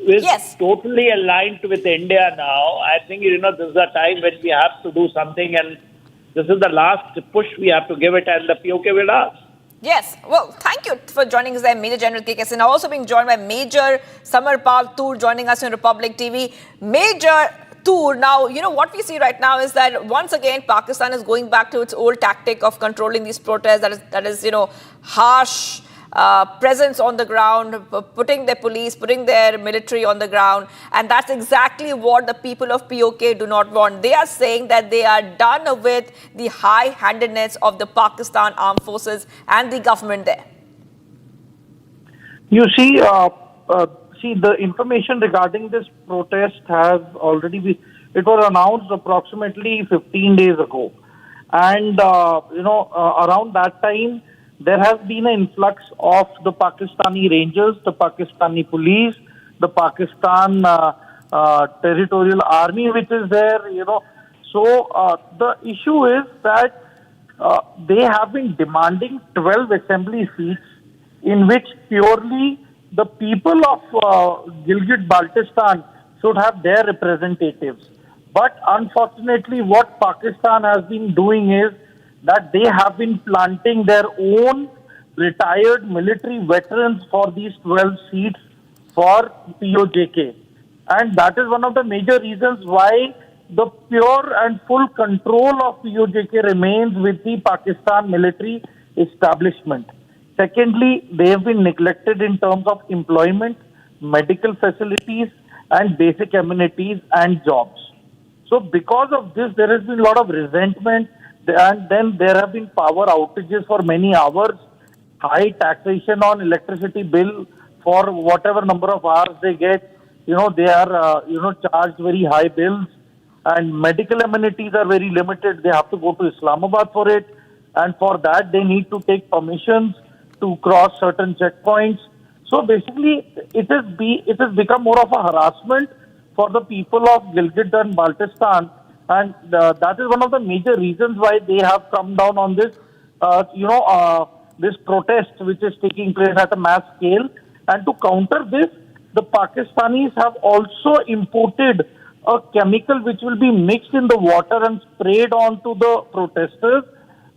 is totally aligned with India now. I think, this is the time when we have to do something, and this is the last push we have to give it, and the POK will ask. Yes. Well, thank you for joining us there, Major General KK Sinha. Also being joined by Major Samarpal Toor, joining us on Republic TV. Major Toor, now, what we see right now is that once again, Pakistan is going back to its old tactic of controlling these protests. That is, harsh presence on the ground, putting their police, putting their military on the ground. And that's exactly what the people of POK do not want. They are saying that they are done with the high-handedness of the Pakistan armed forces and the government there. You see, the information regarding this protest has already been, it was announced approximately 15 days ago. And, around that time, there has been an influx of the Pakistani Rangers, the Pakistani police, the Pakistan territorial army, which is there, So the issue is that they have been demanding 12 assembly seats in which purely the people of Gilgit-Baltistan should have their representatives. But unfortunately, what Pakistan has been doing is that they have been planting their own retired military veterans for these 12 seats for POJK. And that is one of the major reasons why the pure and full control of POJK remains with the Pakistan military establishment. Secondly, they have been neglected in terms of employment, medical facilities, and basic amenities and jobs. So because of this, there has been a lot of resentment, and then there have been power outages for many hours, high taxation on electricity bill for whatever number of hours they get. They are, charged very high bills, and medical amenities are very limited. They have to go to Islamabad for it, and for that they need to take permissions to cross certain checkpoints. So basically, it has become more of a harassment for the people of Gilgit and Baltistan, and that is one of the major reasons why they have come down on this, this protest which is taking place at a mass scale. And to counter this, the Pakistanis have also imported a chemical which will be mixed in the water and sprayed onto the protesters,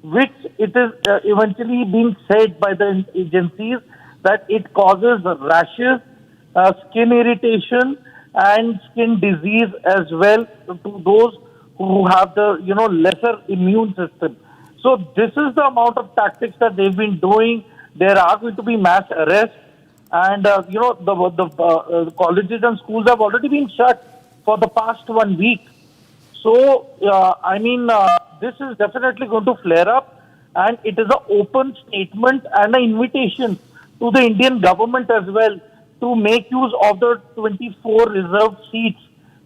which it is eventually being said by the agencies that it causes rashes, skin irritation, and skin disease as well to those who have the lesser immune system. So this is the amount of tactics that they've been doing. There are going to be mass arrests, and the colleges and schools have already been shut for the past 1 week. So this is definitely going to flare up, and it is an open statement and an invitation to the Indian government as well to make use of the 24 reserved seats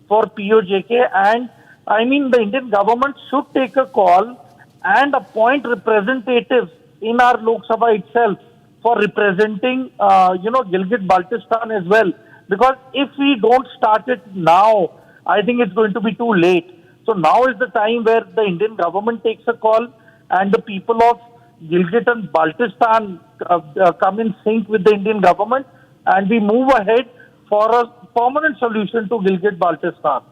for POJK. And the Indian government should take a call and appoint representatives in our Lok Sabha itself for representing, Gilgit-Baltistan as well. Because if we don't start it now, I think it's going to be too late. So now is the time where the Indian government takes a call and the people of Gilgit and Baltistan come in sync with the Indian government, and we move ahead for a permanent solution to Gilgit-Baltistan.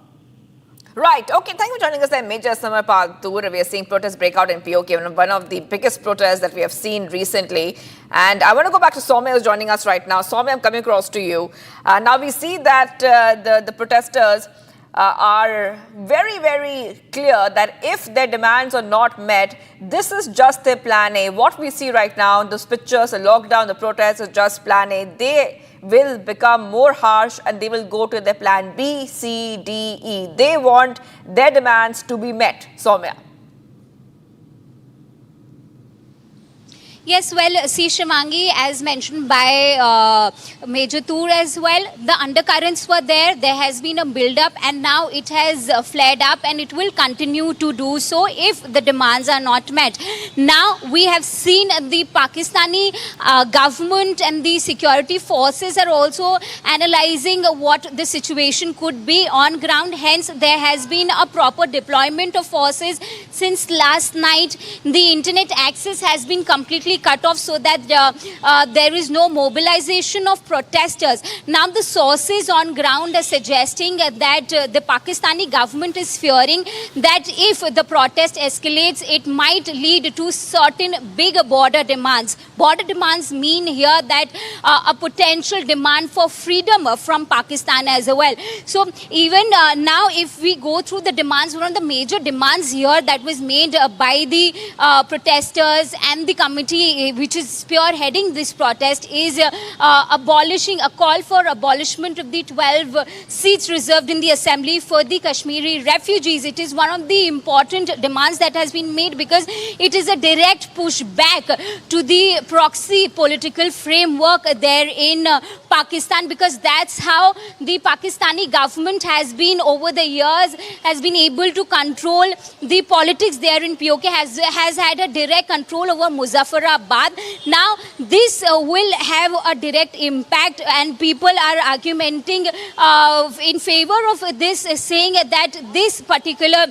Right. Okay. Thank you for joining us there, Major Samarpal Toor. We are seeing protests break out in POK, one of the biggest protests that we have seen recently. And I want to go back to Soumya, who's joining us right now. Soumya, I'm coming across to you. Now we see that the protesters are very, very clear that if their demands are not met, this is just their plan A. What we see right now, those pictures, the lockdown, the protests is just plan A. They will become more harsh and they will go to their plan B, C, D, E. They want their demands to be met. Soumya. Yes, well, see, Shivangi, as mentioned by Major Toor as well, the undercurrents were there. There has been a build-up and now it has flared up and it will continue to do so if the demands are not met. Now, we have seen the Pakistani government and the security forces are also analyzing what the situation could be on ground. Hence, there has been a proper deployment of forces since last night. The internet access has been completely cut off so that there is no mobilization of protesters. Now the sources on ground are suggesting that the Pakistani government is fearing that if the protest escalates, it might lead to certain big border demands. Border demands mean here that a potential demand for freedom from Pakistan as well. So even now, if we go through the demands, one of the major demands here that was made by the protesters and the committee which is spearheading this protest is abolishing a call for abolishment of the 12 seats reserved in the assembly for the Kashmiri refugees. It is one of the important demands that has been made because it is a direct pushback to the proxy political framework there in Pakistan, because that's how the Pakistani government has been over the years has been able to control the politics there in POK, has had a direct control over Muzaffarabad. Now this will have a direct impact and people are argumenting in favor of this, saying that this particular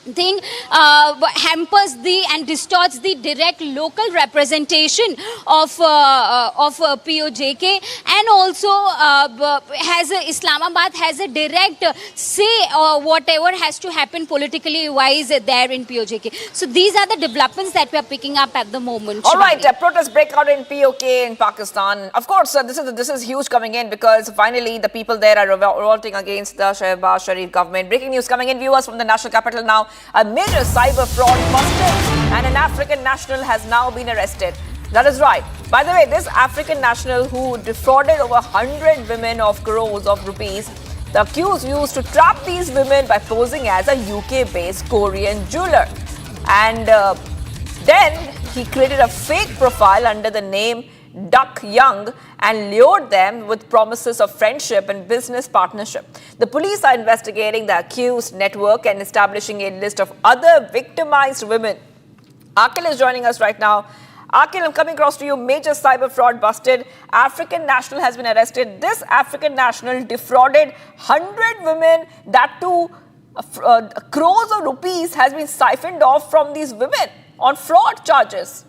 thing hampers and distorts the direct local representation of POJK, and also Islamabad has a direct say whatever has to happen politically wise there in POJK. So these are the developments that we are picking up at the moment. All right, protests break out in POK in Pakistan. Of course, this is huge coming in because finally the people there are revolting against the Shehbaz Sharif government. Breaking news coming in, viewers, from the national capital now. A major cyber fraud busted and an African national has now been arrested. That is right. By the way, this African national who defrauded over 100 women of crores of rupees, the accused used to trap these women by posing as a UK-based Korean jeweler. And then he created a fake profile under the name Duck Young and lured them with promises of friendship and business partnership. The police are investigating the accused network and establishing a list of other victimized women. Akil is joining us right now. Akil, I'm coming across to you. Major cyber fraud busted. African national has been arrested. This African national defrauded 100 women. That too, crores of rupees has been siphoned off from these women on fraud charges.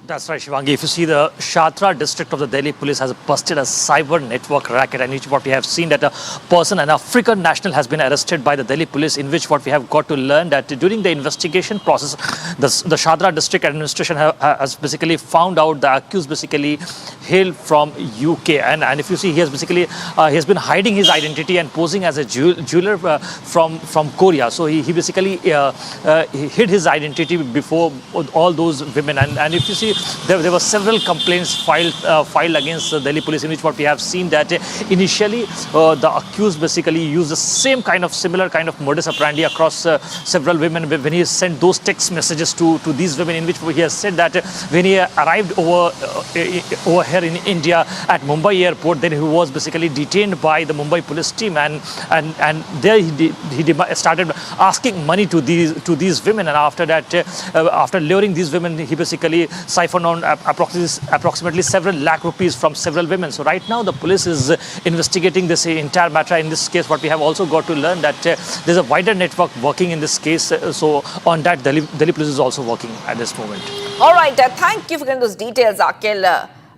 That's right, Shivangi. If you see, the Shatra district of the Delhi police has busted a cyber network racket, and what we have seen that a person, an African national, has been arrested by the Delhi police, in which what we have got to learn that during the investigation process, the Shatra district administration has basically found out the accused basically hailed from UK, and if you see, he has basically he has been hiding his identity and posing as a jeweler from Korea. So he basically he hid his identity before all those women, and if you see, there were several complaints filed against the Delhi police, in which what we have seen that initially the accused basically used the similar kind of modus operandi across several women when he sent those text messages to these women, in which he has said that when he arrived over here in India at Mumbai airport, then he was basically detained by the Mumbai police team, and there he started asking money to these women, and after that, after luring these women, he basically siphoned on approximately several lakh rupees from several women. So right now the police is investigating this entire matter. In this case, what we have also got to learn that there's a wider network working in this case. So on that, Delhi police is also working at this moment. All right, thank you for getting those details, Akil.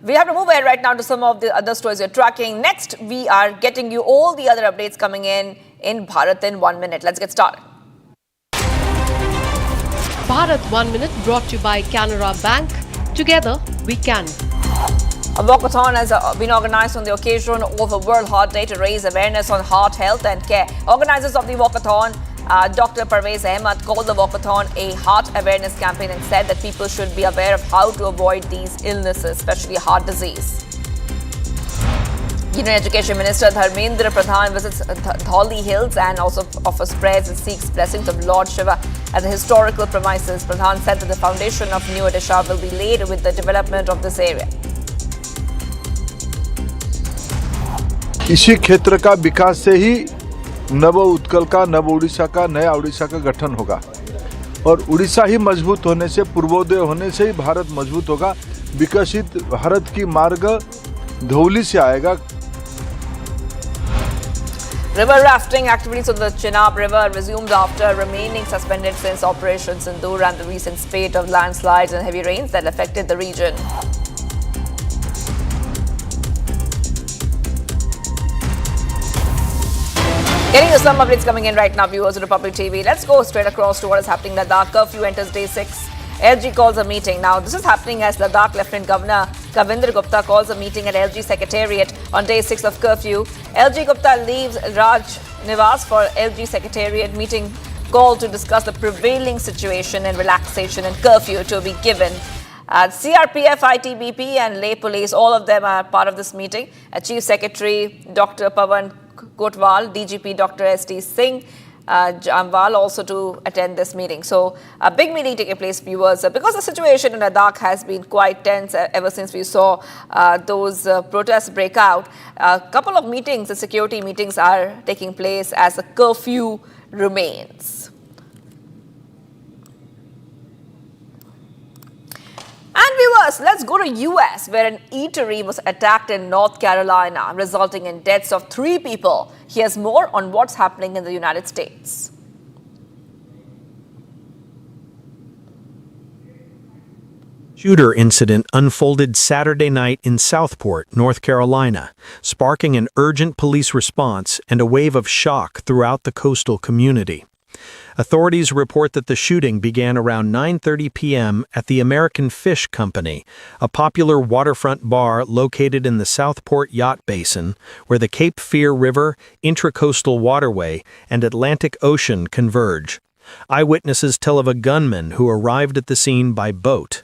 We have to move ahead right now to some of the other stories you're tracking. Next, we are getting you all the other updates coming in Bharat in 1 minute. Let's get started. Bharat 1 Minute brought to you by Canara Bank. Together, we can. A walkathon has been organized on the occasion of a World Heart Day to raise awareness on heart health and care. Organizers of the walkathon, Dr. Parvez Ahmed, called the walkathon a heart awareness campaign and said that people should be aware of how to avoid these illnesses, especially heart disease. Union Education Minister Dharmendra Pradhan visits Dhauli Hills and also offers prayers and seeks blessings of Lord Shiva at the historical premises. Pradhan said that the foundation of new Odisha will be laid with the development of this area. इसी क्षेत्र का विकास से ही नव उत्कल का, नव उड़ीसा का, नया उड़ीसा का गठन होगा और उड़ीसा ही मजबूत होने से, पूर्वोदय होने से ही भारत मजबूत होगा। विकसित भारत की मार्ग धौली से आएगा। River rafting activities on the Chenab River resumed after remaining suspended since Operation Sindoor and the recent spate of landslides and heavy rains that affected the region. Getting you some updates coming in right now, viewers of Republic TV. Let's go straight across to what is happening. Ladakh curfew enters day 6. LG calls a meeting. Now, this is happening as Ladakh Lieutenant Governor Kavindra Gupta calls a meeting at LG Secretariat on day 6 of curfew. LG Gupta leaves Raj Niwas for LG Secretariat meeting called to discuss the prevailing situation and relaxation and curfew to be given. CRPF, ITBP and lay police, all of them are part of this meeting. Chief Secretary Dr. Pawan Kotwal, DGP Dr. S.T. Singh, Jamwal also to attend this meeting. So a big meeting taking place, viewers, because the situation in Ladakh has been quite tense ever since we saw those protests break out. A couple of meetings, the security meetings are taking place as the curfew remains. And viewers, let's go to US, where an eatery was attacked in North Carolina, resulting in deaths of 3 people. Here's more on what's happening in the United States. Shooter incident unfolded Saturday night in Southport, North Carolina, sparking an urgent police response and a wave of shock throughout the coastal community. Authorities report that the shooting began around 9:30 p.m. at the American Fish Company, a popular waterfront bar located in the Southport Yacht Basin, where the Cape Fear River, Intracoastal Waterway, and Atlantic Ocean converge. Eyewitnesses tell of a gunman who arrived at the scene by boat.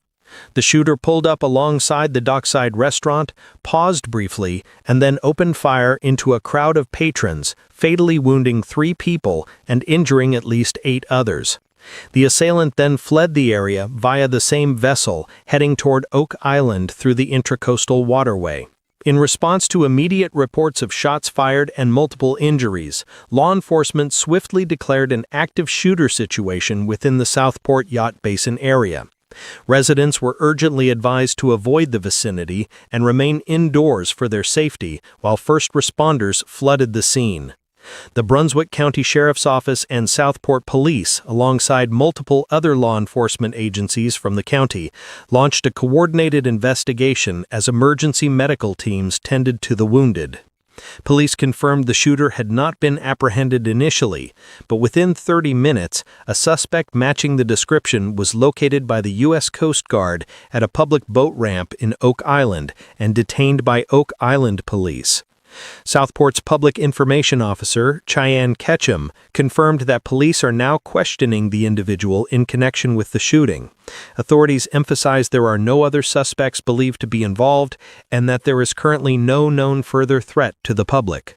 The shooter pulled up alongside the dockside restaurant, paused briefly, and then opened fire into a crowd of patrons, fatally wounding 3 people and injuring at least 8 others. The assailant then fled the area via the same vessel, heading toward Oak Island through the Intracoastal Waterway. In response to immediate reports of shots fired and multiple injuries, law enforcement swiftly declared an active shooter situation within the Southport Yacht Basin area. Residents were urgently advised to avoid the vicinity and remain indoors for their safety while first responders flooded the scene. The Brunswick County Sheriff's Office and Southport Police, alongside multiple other law enforcement agencies from the county, launched a coordinated investigation as emergency medical teams tended to the wounded. Police confirmed the shooter had not been apprehended initially, but within 30 minutes, a suspect matching the description was located by the U.S. Coast Guard at a public boat ramp in Oak Island and detained by Oak Island Police. Southport's public information officer, Cheyenne Ketchum, confirmed that police are now questioning the individual in connection with the shooting. Authorities emphasize there are no other suspects believed to be involved and that there is currently no known further threat to the public.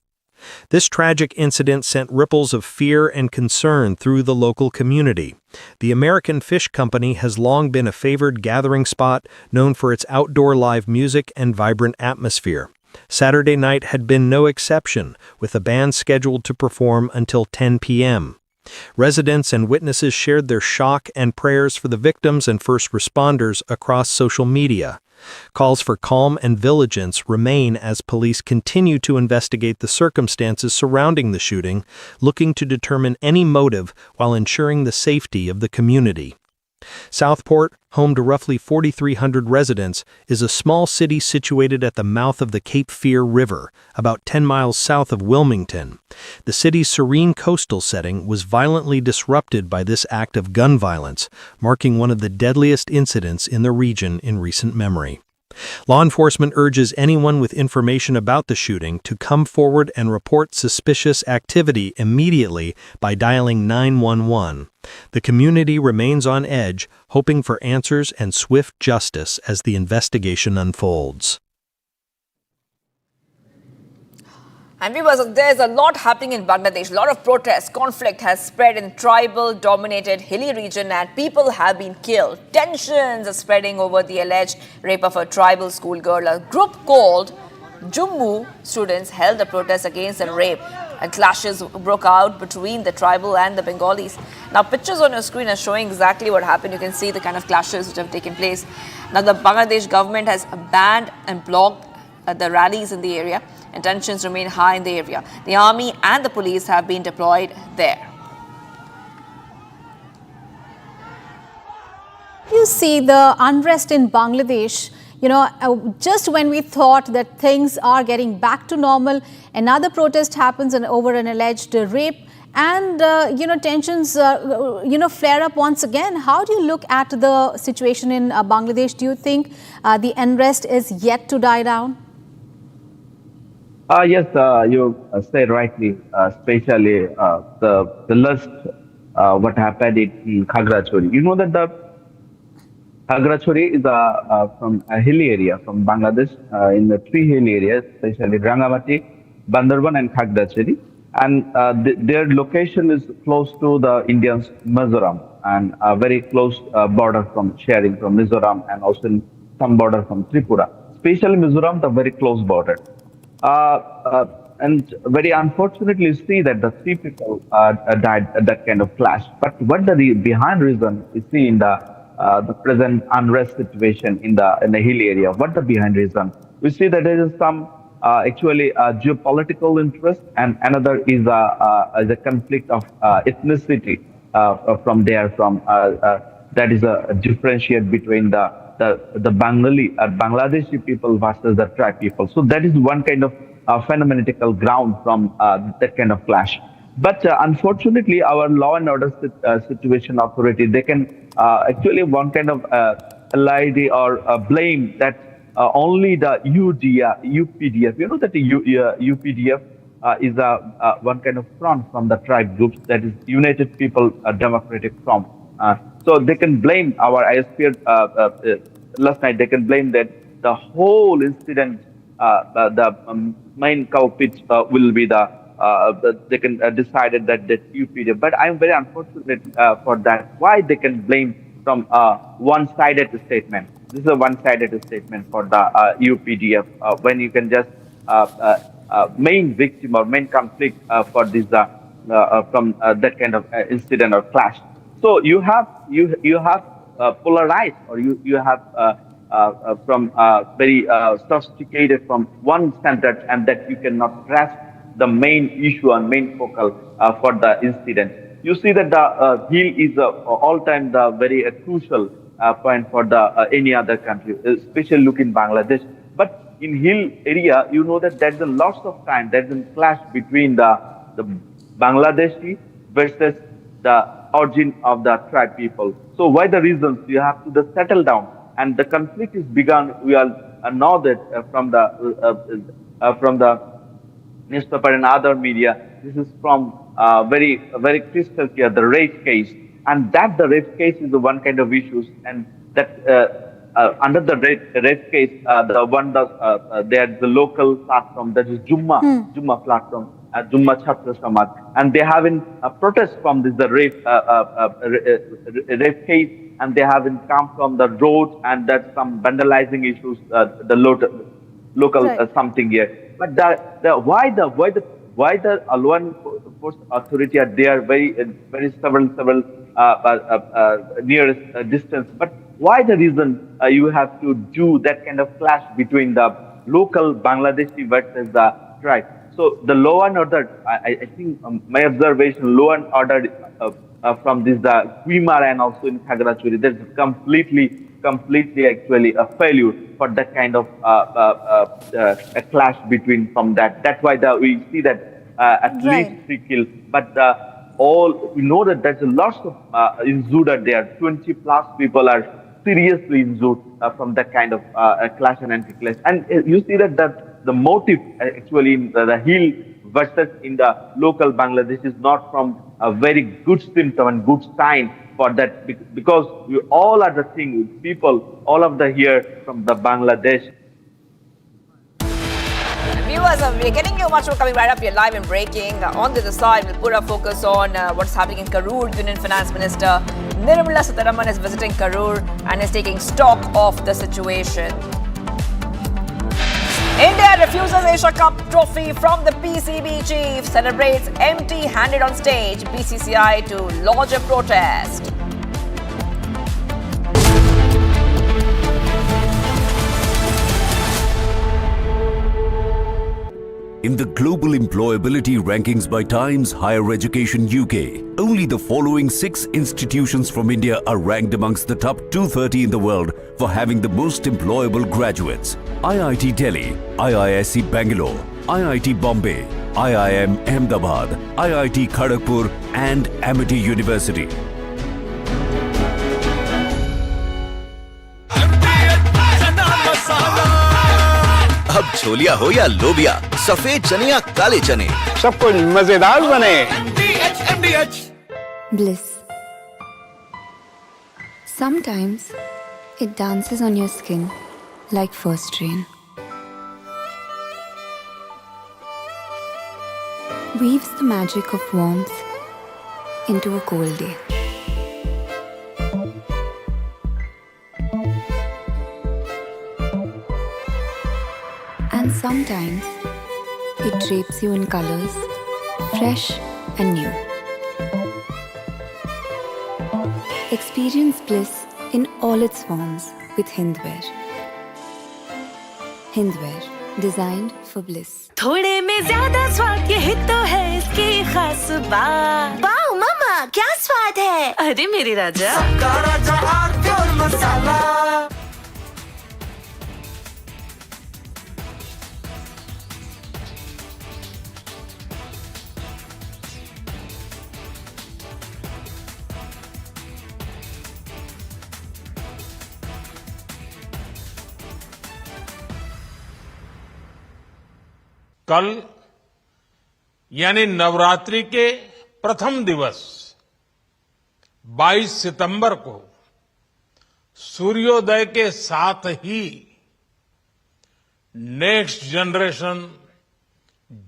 This tragic incident sent ripples of fear and concern through the local community. The American Fish Company has long been a favored gathering spot known for its outdoor live music and vibrant atmosphere. Saturday night had been no exception, with a band scheduled to perform until 10 p.m. Residents and witnesses shared their shock and prayers for the victims and first responders across social media. Calls for calm and vigilance remain as police continue to investigate the circumstances surrounding the shooting, looking to determine any motive while ensuring the safety of the community. Southport, home to roughly 4,300 residents, is a small city situated at the mouth of the Cape Fear River, about 10 miles south of Wilmington. The city's serene coastal setting was violently disrupted by this act of gun violence, marking one of the deadliest incidents in the region in recent memory. Law enforcement urges anyone with information about the shooting to come forward and report suspicious activity immediately by dialing 911. The community remains on edge, hoping for answers and swift justice as the investigation unfolds. And viewers, there's a lot happening in Bangladesh. A lot of protests, conflict has spread in tribal-dominated hilly region and people have been killed. Tensions are spreading over the alleged rape of a tribal schoolgirl. A group called Jummu students held a protest against the rape and clashes broke out between the tribal and the Bengalis. Now, pictures on your screen are showing exactly what happened. You can see the kind of clashes which have taken place. Now, the Bangladesh government has banned and blocked the rallies in the area. And tensions remain high in the area. The army and the police have been deployed there. You see the unrest in Bangladesh, just when we thought that things are getting back to normal, another protest happens over an alleged rape and, tensions, flare up once again. How do you look at the situation in Bangladesh? Do you think the unrest is yet to die down? Yes, you say rightly, especially the last what happened in Khagrachori. You know that the Khagrachori is from a hilly area from Bangladesh, in the three hilly areas, especially Rangamati, Bandarban and Khagrachori. And their location is close to the Indian Mizoram and a very close border sharing from Mizoram and also some border from Tripura. Especially Mizoram, the very close border. And very unfortunately, you see that the three people died at that kind of clash. But what the behind reason you see in the present unrest situation in the hilly area? What the behind reason? We see that there is some actually geopolitical interest, and another is a conflict of ethnicity from there. That is a differentiate between the Bengali Bangladeshi people versus the tribe people. So that is one kind of phenomenal ground from that kind of clash. But unfortunately, our law and order situation authority, they can actually one kind of LID or blame that only the UPDF. You know that the UPDF is one kind of front from the tribe groups, that is United People Democratic Front. So they can blame our ISP last night. They can blame that the whole incident, the main culprit will be they can decided that UPDF. But I'm very unfortunate for that. Why they can blame from one-sided statement? This is a one-sided statement for the UPDF. When you can just main victim or main conflict for this from that kind of incident or clash. So you have polarized, or you have from very sophisticated from one standard, and that you cannot grasp the main issue and main focal for the incident. You see that the hill is all-time the very crucial point for the any other country, especially look in Bangladesh. But in hill area, you know that there's a lots of time there's a clash between the Bangladeshi versus the origin of the tribe people. So why the reasons? You have to settle down, and the conflict is begun. We all know that from the newspaper and other media. This is from very crystal clear, the rape case, and that the rape case is the one kind of issues, and that under the rape case, the one there's the local platform, that is Jumma platform, Jumma Chhatra Samaj, and they have a protest from this the rape case, and they haven't come from the road, and that's some vandalizing issues, the local something here. But why the law enforcement authority are there very several nearest distance? But why the reason you have to do that kind of clash between the local Bangladeshi versus the tribe? So the law and order, I think my observation, law and order from this the Quimar and also in Khagrachuri, there's completely actually a failure for that kind of a clash between from that. That's why we see that at least 3 killed. But we know that there's a lots of injured are there. 20 plus people are seriously injured from that kind of clash and anti-clash. And you see that the motive actually in the hill versus in the local Bangladesh is not from a very good symptom and good sign for that, because we all are the thing, people, all of the here from the Bangladesh. Viewers, we're getting you much more coming right up here live and breaking. On the other side, we'll put our focus on what's happening in Karur. Union Finance Minister Nirmala Sitharaman is visiting Karur and is taking stock of the situation. India refuses Asia Cup trophy from the PCB chief. Celebrates empty-handed on stage. BCCI to lodge a protest. In the global employability rankings by Times Higher Education UK, only the following 6 institutions from India are ranked amongst the top 230 in the world for having the most employable graduates. IIT Delhi, IISc Bangalore, IIT Bombay, IIM Ahmedabad, IIT Kharagpur and Amity University. अब छोलिया हो या लोबिया, सफेद चने या काले चने, सब कुछ मजेदार बने। Bliss. Sometimes it dances on your skin like first rain. Weaves the magic of warmth into a cold day. And sometimes it drapes you in colors, fresh and new. Experience bliss in all its forms with Hindwear. Hindwear, designed for bliss. थोड़े में ज्यादा स्वाद यही तो है इसकी खास बात। वाओ मामा, क्या स्वाद है? अरे मेरे राजा, सबका राजा और मसाला। कल यानी नवरात्रि के प्रथम दिवस 22 सितंबर को सूर्योदय के साथ ही नेक्स्ट जनरेशन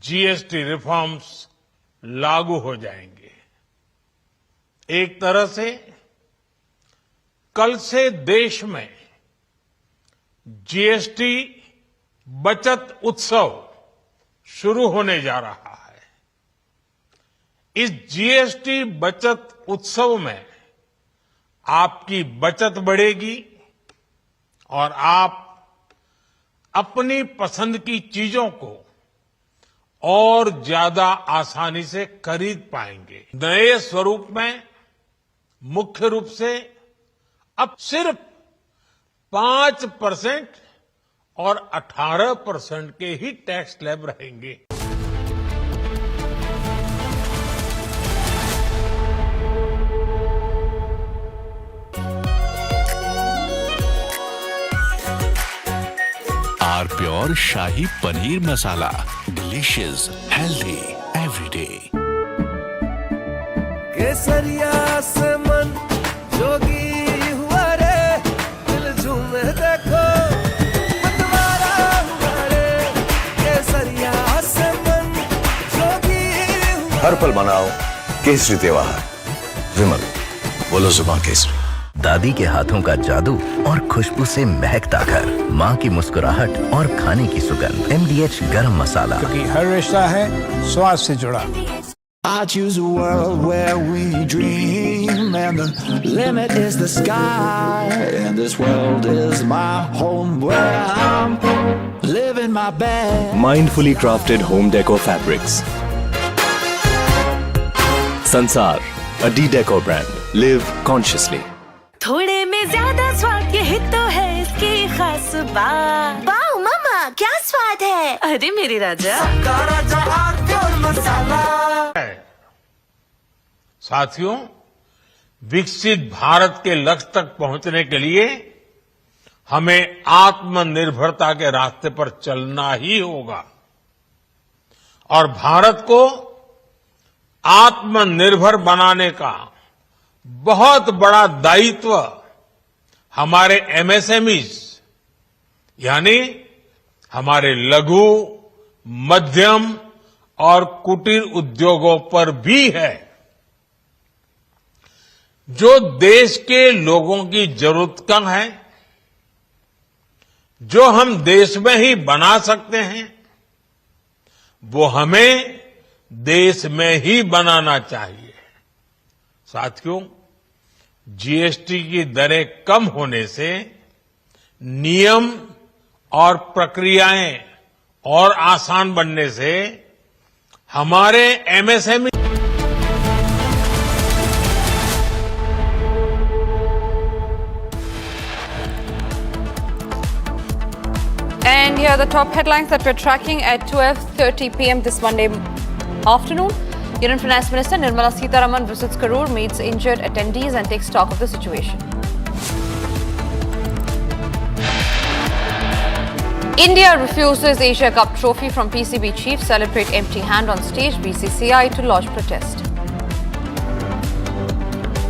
जीएसटी रिफॉर्म्स लागू हो जाएंगे। एक तरह से कल से देश में जीएसटी बचत उत्सव शुरू होने जा रहा है। इस जीएसटी बचत उत्सव में आपकी बचत बढ़ेगी और आप अपनी पसंद की चीजों को और ज्यादा आसानी से खरीद पाएंगे। नए स्वरूप में मुख्य रूप से अब सिर्फ 5% और 18% के ही टैक्स स्लैब रहेंगे। R pure shahi paneer masala, delicious, healthy everyday. केसरिया से मन जोगी हुआ रे, दिल झूमे देखो। हर पल मनाओ केसरी त्योहार। विमल, बोलो जुबान केसरी। दादी के हाथों का जादू और खुशबू से महकता घर, माँ की मुस्कुराहट और खाने की सुगंध। MDH गरम मसाला, क्योंकि हर रिश्ता है स्वाद से जुड़ा। I choose a world where we dream and the limit is the sky, and this world is my home where I'm living my best. Mindfully crafted home decor fabrics. Sansar, a D-Decor brand. Live consciously. थोड़े में ज्यादा स्वाद यही तो है इसकी खास बात। वाओ मामा, क्या स्वाद है? अरे मेरे राजा, सबका राजा और मसाला। साथियों, विकसित भारत के लक्ष्य तक पहुंचने के लिए हमें आत्मनिर्भरता के रास्ते पर चलना ही होगा और भारत को आत्मनिर्भर बनाने का बहुत बड़ा दायित्व हमारे एमएसएमईज यानी हमारे लघु, मध्यम और कुटीर उद्योगों पर भी है, जो देश के लोगों की जरूरत का है, जो हम देश में ही बना सकते हैं, वो हमें देश में ही बनाना चाहिए। साथियों, जीएसटी की दरें कम होने से नियम और प्रक्रियाएं और आसान बनने से हमारे MSME And here are the top headlines that we're tracking at 12:30 p.m. this Monday afternoon. Union Finance Minister Nirmala Sitharaman visits Karur, meets injured attendees and takes stock of the situation. India refuses Asia Cup trophy from PCB chief, celebrate empty hand on stage, BCCI to lodge protest.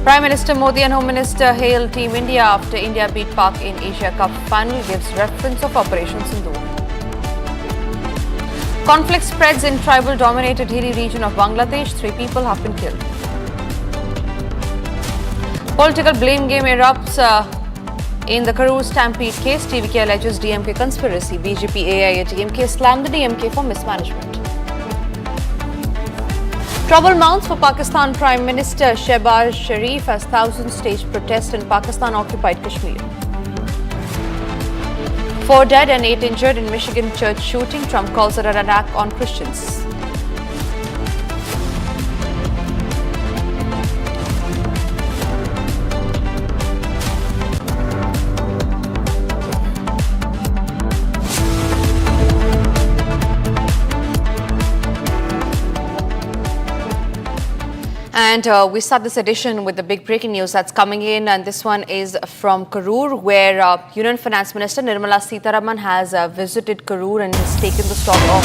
Prime Minister Modi and Home Minister hail Team India after India beat Pak in Asia Cup final, gives reference of Operation Sindoor. Conflict spreads in tribal-dominated hilly region of Bangladesh. 3 people have been killed. Political blame game erupts in the Karur Stampede case. TVK alleges DMK conspiracy. BJP AIADMK slammed the DMK for mismanagement. Trouble mounts for Pakistan Prime Minister Shehbaz Sharif as thousands stage protest in Pakistan-occupied Kashmir. 4 dead and 8 injured in Michigan church shooting. Trump calls it an attack on Christians. And we start this edition with the big breaking news that's coming in, and this one is from Karur, where Union Finance Minister Nirmala Sitharaman has visited Karur and has taken the stock of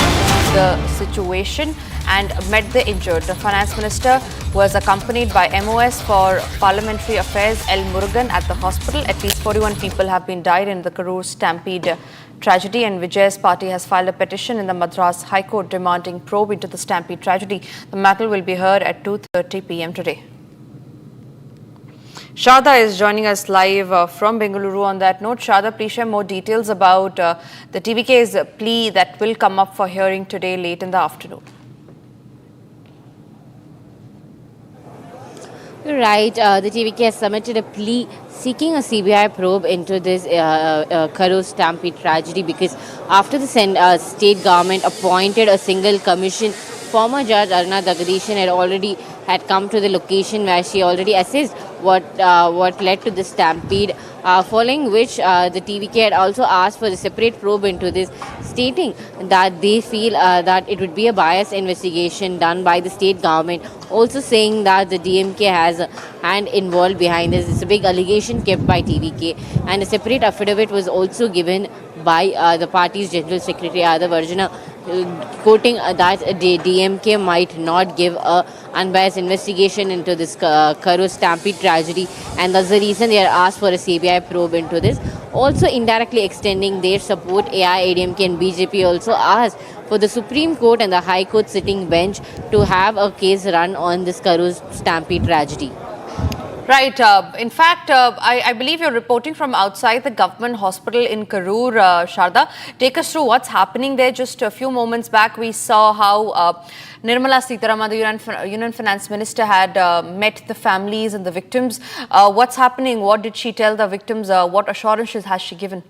the situation and met the injured. The Finance Minister was accompanied by MOS for Parliamentary Affairs L. Murugan at the hospital. At least 41 people have been died in the Karur Stampede tragedy, and Vijay's party has filed a petition in the Madras High Court demanding probe into the Stampede tragedy. The matter will be heard at 2:30 p.m. today. Shada is joining us live from Bengaluru. On that note, Shada, please share more details about the TVK's plea that will come up for hearing today late in the afternoon. Right, the TVK has submitted a plea seeking a CBI probe into this Karur Stampede tragedy, because after the state government appointed a single commission, former Judge Arnab had come to the location where she already assessed what led to the stampede, following which the TVK had also asked for a separate probe into this, stating that they feel that it would be a biased investigation done by the state government, also saying that the DMK has a hand involved behind this. It's a big allegation kept by TVK, and a separate affidavit was also given by the party's General Secretary Arnab, quoting that the DMK might not give a unbiased investigation into this Karur Stampede tragedy, and that's the reason they are asked for a CBI probe into this. Also indirectly extending their support, AIADMK and BJP also asked for the Supreme Court and the High Court sitting bench to have a case run on this Karur Stampede tragedy. Right. In fact, I believe you're reporting from outside the government hospital in Karur, Sharda. Take us through what's happening there. Just a few moments back, we saw how Nirmala Sitharaman, the Union Finance Minister, had met the families and the victims. What's happening? What did she tell the victims? What assurances has she given?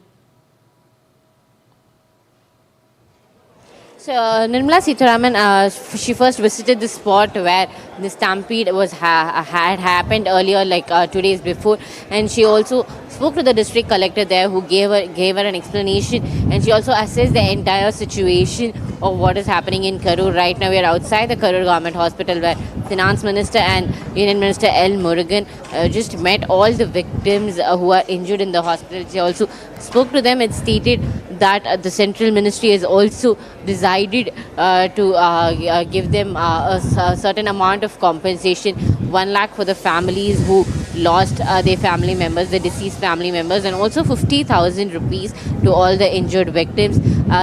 So Nirmala Sitharaman, she first visited the spot where the stampede had happened earlier, like 2 days before, and she also spoke to the district collector there, who gave her an explanation, and she also assessed the entire situation of what is happening in Karur. Right now we are outside the Karur Government Hospital, where Finance Minister and Union Minister L. Murugan just met all the victims who are injured in the hospital. She also spoke to them and stated that the Central Ministry has also decided to give them a certain amount of compensation, 1 lakh for the families who lost their family members, the deceased family members, and also 50,000 rupees to all the injured victims.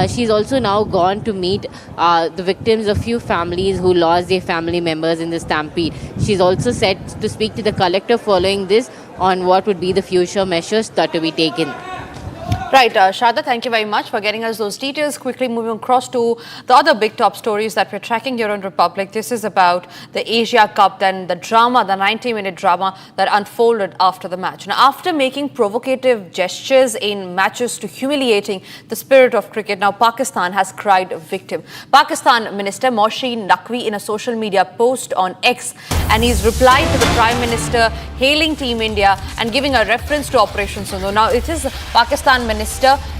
She's also now gone to meet the victims of few families who lost their family members in the stampede. She's also set to speak to the collector following this on what would be the future measures that to be taken. Right, Shada, thank you very much for getting us those details. Quickly moving across to the other big top stories that we're tracking here on Republic. This is about the Asia Cup, then the drama, the 90-minute drama that unfolded after the match. Now, after making provocative gestures in matches to humiliating the spirit of cricket, now Pakistan has cried victim. Pakistan Minister Mohsin Naqvi in a social media post on X, and he's replied to the Prime Minister hailing Team India and giving a reference to Operation Sindoor. Now, it is Pakistan Minister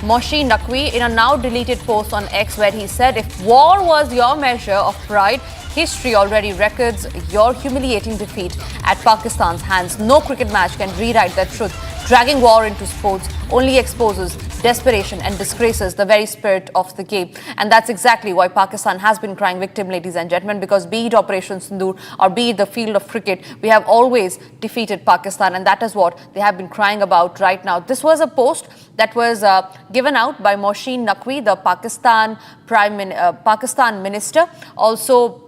Mohsin Naqvi in a now deleted post on X where he said, if war was your measure of pride, history already records your humiliating defeat at Pakistan's hands. No cricket match can rewrite that truth. Dragging war into sports only exposes desperation and disgraces the very spirit of the game. And that's exactly why Pakistan has been crying victim, ladies and gentlemen, because be it Operation Sindoor or be it the field of cricket, we have always defeated Pakistan, and that is what they have been crying about right now. This was a post that was given out by Mohsin Naqvi, the Pakistan minister, also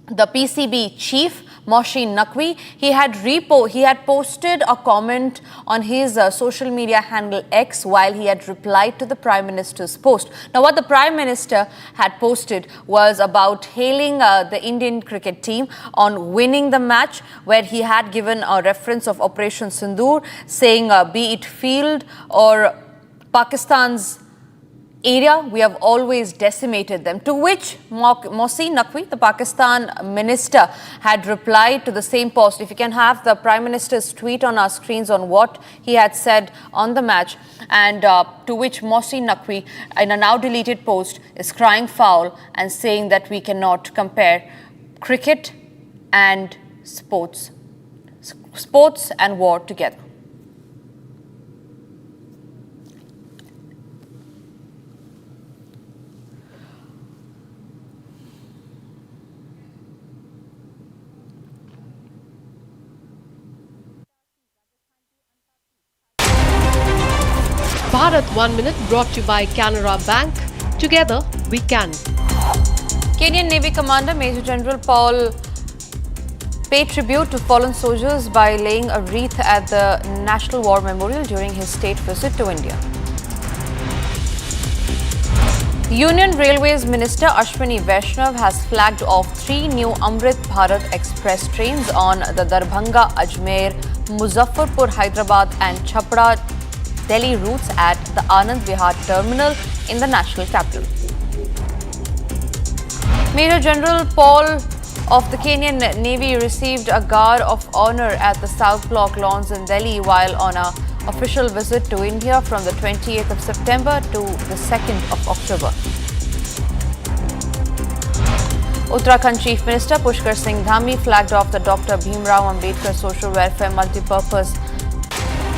the PCB chief, Mohsin Naqvi. He had posted a comment on his social media handle X while he had replied to the Prime Minister's post. Now, what the Prime Minister had posted was about hailing the Indian cricket team on winning the match, where he had given a reference of Operation Sindoor, saying be it field or Pakistan's area, we have always decimated them. To which Mohsin Naqvi, the Pakistan minister, had replied to the same post. If you can have the Prime Minister's tweet on our screens on what he had said on the match, and to which Mohsin Naqvi, in a now deleted post, is crying foul and saying that we cannot compare cricket and sports and war together. Bharat 1 Minute brought to you by Canara Bank. Together we can. Kenyan Navy Commander Major General Paul paid tribute to fallen soldiers by laying a wreath at the National War Memorial during his state visit to India. Union Railways Minister Ashwini Vaishnav has flagged off 3 new Amrit Bharat Express trains on the Darbhanga, Ajmer, Muzaffarpur, Hyderabad and Chhapra Delhi routes at the Anand Vihar terminal in the national capital. Major General Paul of the Kenyan Navy received a guard of honor at the South Block lawns in Delhi while on an official visit to India from the 28th of September to the 2nd of October. Uttarakhand Chief Minister Pushkar Singh Dhami flagged off the Dr. Bhimrao Ambedkar Social Welfare Multipurpose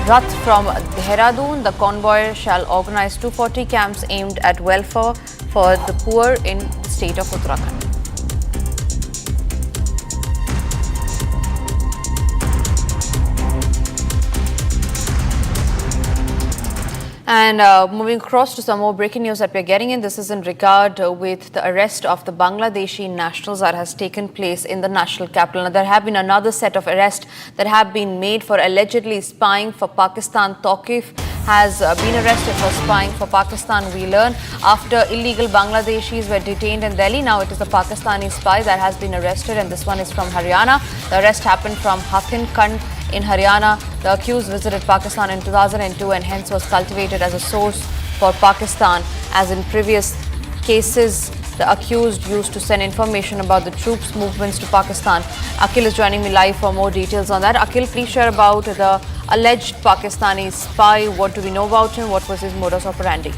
Rath from Dehradun. The convoy shall organize 240 camps aimed at welfare for the poor in the state of Uttarakhand. And moving across to some more breaking news that we're getting in. This is in regard with the arrest of the Bangladeshi nationals that has taken place in the national capital. Now, there have been another set of arrests that have been made for allegedly spying for Pakistan. Tawqif has been arrested for spying for Pakistan, we learn, after illegal Bangladeshis were detained in Delhi. Now it is a Pakistani spy that has been arrested, and this one is from Haryana. The arrest happened from Hatin Kand in Haryana. The accused visited Pakistan in 2002 and hence was cultivated as a source for Pakistan. As in previous cases, the accused used to send information about the troops' movements to Pakistan. Akhil is joining me live for more details on that. Akhil, please share about the alleged Pakistani spy. What do we know about him? What was his modus operandi?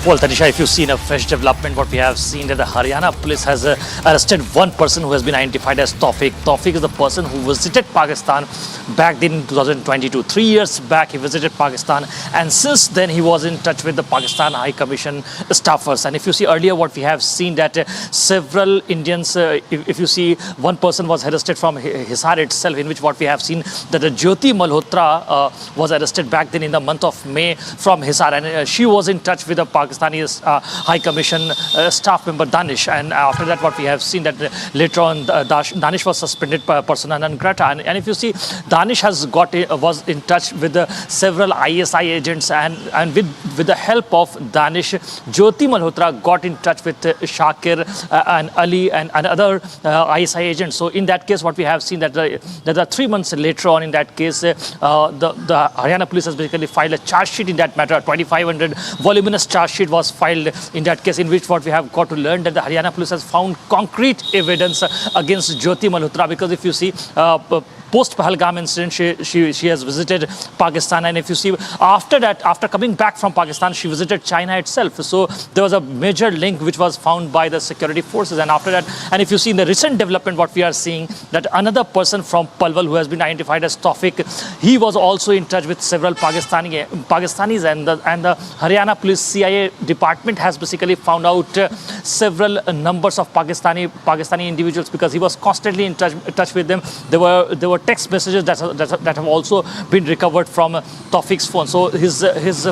Well, Tanisha, if you've seen a fresh development, what we have seen that the Haryana police has arrested one person who has been identified as Tawfiq. Tawfiq is the person who visited Pakistan back then in 2022. 3 years back, he visited Pakistan, and since then he was in touch with the Pakistan High Commission staffers. And if you see earlier, what we have seen that several Indians, if you see, one person was arrested from Hisar itself, in which what we have seen that the Jyoti Malhotra was arrested back then in the month of May from Hisar, and she was in touch with the Pakistani High Commission staff member Danish. And after that, what we have seen that later on Danish was suspended persona non grata. And if you see, Danish has was in touch with several ISI agents, and with the help of Danish, Jyoti Malhotra got in touch with Shakir and Ali and other ISI agents. So in that case, what we have seen that the 3 months later on, in that case, the Haryana police has basically filed a charge sheet in that matter. 2,500 voluminous charge sheet was filed in that case, in which what we have got to learn that the Haryana police has found concrete evidence against Jyoti Malhotra, because if you see, post Pahalgam incident, she has visited Pakistan, and if you see, after that, after coming back from Pakistan, she visited China itself. So there was a major link which was found by the security forces. And after that, and if you see in the recent development, what we are seeing that another person from Palwal who has been identified as Tawfiq, he was also in touch with several Pakistanis, and the Haryana police CIA department has basically found out several numbers of Pakistani individuals, because he was constantly in touch with them. There were text messages that have also been recovered from Tawfiq's phone. So his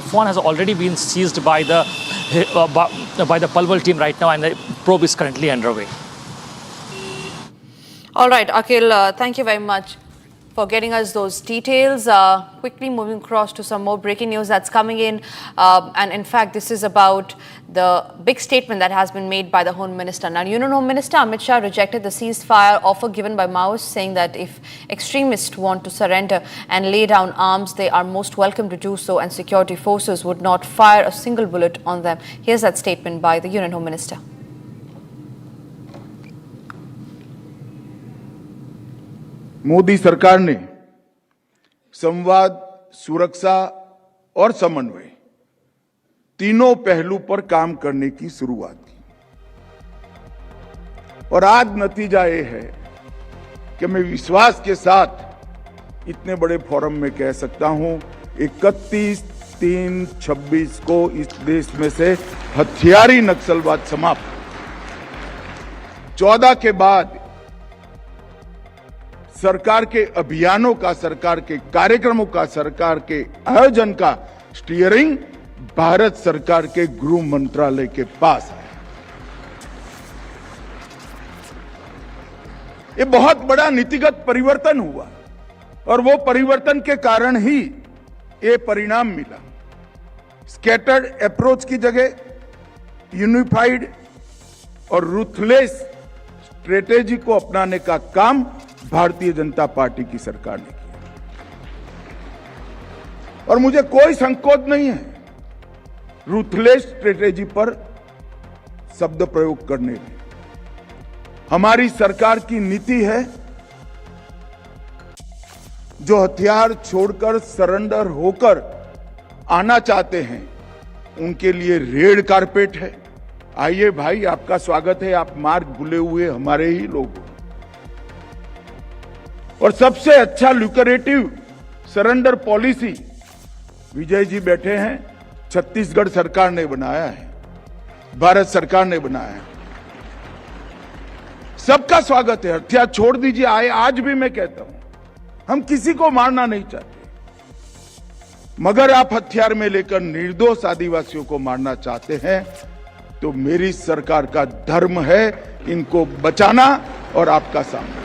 phone has already been seized by the Palwal team right now, and the probe is currently underway. All right, Akhil, thank you very much for getting us those details. Quickly moving across to some more breaking news that's coming in. And in fact, this is about the big statement that has been made by the Home Minister. Now, Union Home Minister Amit Shah rejected the ceasefire offer given by Maoists, saying that if extremists want to surrender and lay down arms, they are most welcome to do so, and security forces would not fire a single bullet on them. Here's that statement by the Union Home Minister. Modi सरकार ने संवाद, सुरक्षा और समन्वय तीनों पहलू पर काम करने की शुरुआत की, और आज नतीजा ये है कि मैं विश्वास के साथ इतने बड़े फोरम में कह सकता हूं, 31/3/26 को इस देश में से हथियारी नक्सलवाद समाप्त। 14 के बाद सरकार के अभियानों का, सरकार के कार्यक्रमों का, सरकार के आयोजन का स्टीयरिंग भारत सरकार के गृह मंत्रालय के पास है। ये बहुत बड़ा नीतिगत परिवर्तन हुआ, और वो परिवर्तन के कारण ही ये परिणाम मिला। स्कैटर्ड अप्रोच की जगह यूनिफाइड और रूथलेस स्ट्रेटेजी को अपनाने का काम भारतीय जनता पार्टी की सरकार ने किया, और मुझे कोई संकोच नहीं है रूथलेस स्ट्रेटेजी पर शब्द प्रयोग करने में। हमारी सरकार की नीति है, जो हथियार छोड़कर सरेंडर होकर आना चाहते हैं उनके लिए रेड कारपेट है। आइए भाई, आपका स्वागत है, आप मार्ग भूले हुए हमारे ही लोग। और सबसे अच्छा ल्यूकरेटिव सरेंडर पॉलिसी विजय जी बैठे हैं, छत्तीसगढ़ सरकार ने बनाया है, भारत सरकार ने बनाया है। सबका स्वागत है, हथियार छोड़ दीजिए। आज भी मैं कहता हूं, हम किसी को मारना नहीं चाहते, मगर आप हथियार में लेकर निर्दोष आदिवासियों को मारना चाहते हैं तो मेरी सरकार का धर्म है इनको बचाना और आपका सामना।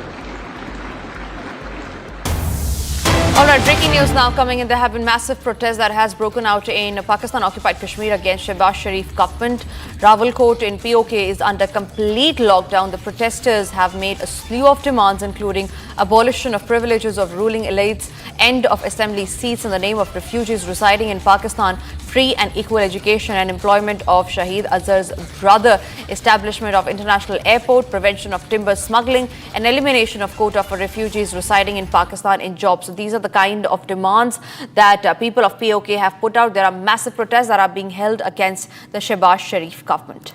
All right, breaking news now coming in. There have been massive protests that has broken out in Pakistan-occupied Kashmir against Shehbaz Sharif government. Rawalkot in POK is under complete lockdown. The protesters have made a slew of demands, including abolition of privileges of ruling elites, end of assembly seats in the name of refugees residing in Pakistan, free and equal education and employment of Shahid Azhar's brother, establishment of international airport, prevention of timber smuggling, and elimination of quota for refugees residing in Pakistan in jobs. So these are the kind of demands that people of POK have put out. There are massive protests that are being held against the Shehbaz Sharif government.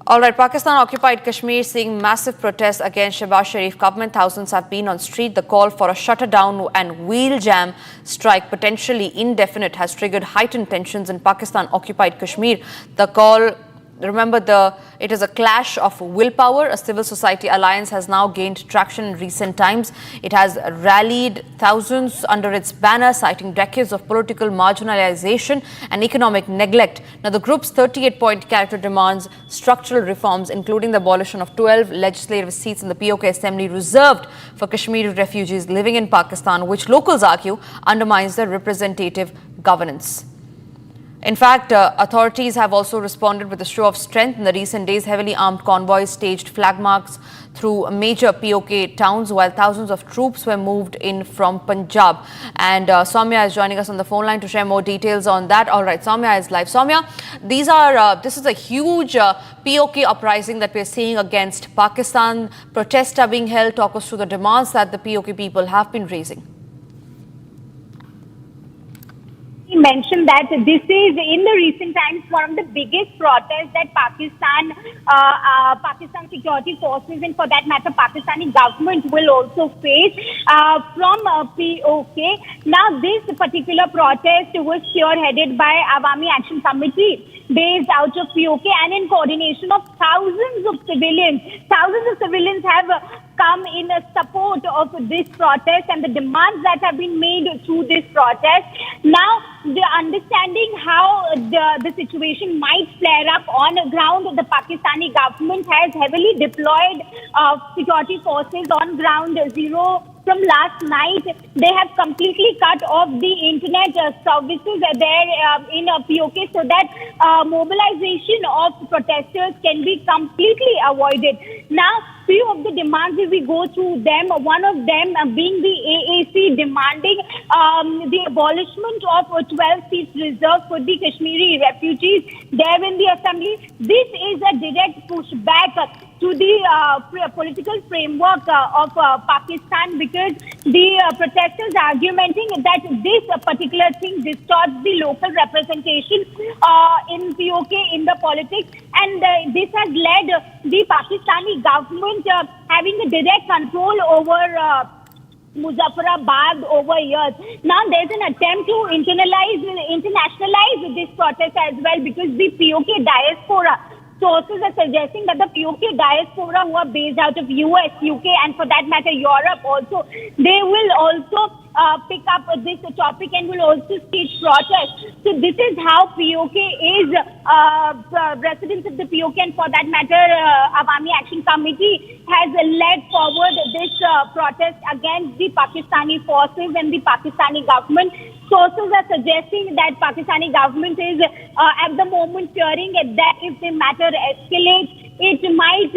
All right, Pakistan-occupied Kashmir seeing massive protests against Shehbaz Sharif government. Thousands have been on street. The call for a shutdown and wheel jam strike, potentially indefinite, has triggered heightened tensions in Pakistan-occupied Kashmir. The call, remember, it is a clash of willpower. A civil society alliance has now gained traction in recent times. It has rallied thousands under its banner, citing decades of political marginalization and economic neglect. Now, the group's 38-point character demands structural reforms, including the abolition of 12 legislative seats in the POK assembly reserved for Kashmiri refugees living in Pakistan, which locals argue undermines their representative governance. In fact, authorities have also responded with a show of strength. In the recent days, heavily armed convoys staged flag marches through major POK towns, while thousands of troops were moved in from Punjab. And Soumya is joining us on the phone line to share more details on that. All right, Soumya is live. Soumya, this is a huge POK uprising that we're seeing against Pakistan. Protests are being held. Talk us through the demands that the POK people have been raising. He mentioned that this is, in the recent times, one of the biggest protests that Pakistan security forces, and for that matter, Pakistani government will also face from POK. Now, this particular protest was spearheaded by Awami Action Committee, based out of POK, and in coordination of thousands of civilians. Thousands of civilians have come in support of this protest and the demands that have been made through this protest. Now, the understanding how the situation might flare up on the ground, the Pakistani government has heavily deployed security forces on ground zero. From last night, they have completely cut off the internet services there in POK, so that mobilization of protesters can be completely avoided. Now, few of the demands, if we go through them, one of them being the AAC demanding the abolishment of 12 seats reserved for the Kashmiri refugees there in the assembly. This is a direct pushback to the political framework of Pakistan, because the protesters are arguing that this particular thing distorts the local representation in POK in the politics, and this has led the Pakistani government having a direct control over Muzaffarabad over years. Now there's an attempt to internationalize this protest as well, because the POK diaspora, sources are suggesting that the POK diaspora who are based out of US, UK, and for that matter Europe also, they will also pick up this topic and will also stage protests. So this is how POK is, residents of the POK, and for that matter Awami Action Committee has led forward this protest against the Pakistani forces and the Pakistani government. Sources are suggesting that Pakistani government is at the moment fearing that if the matter escalates, it might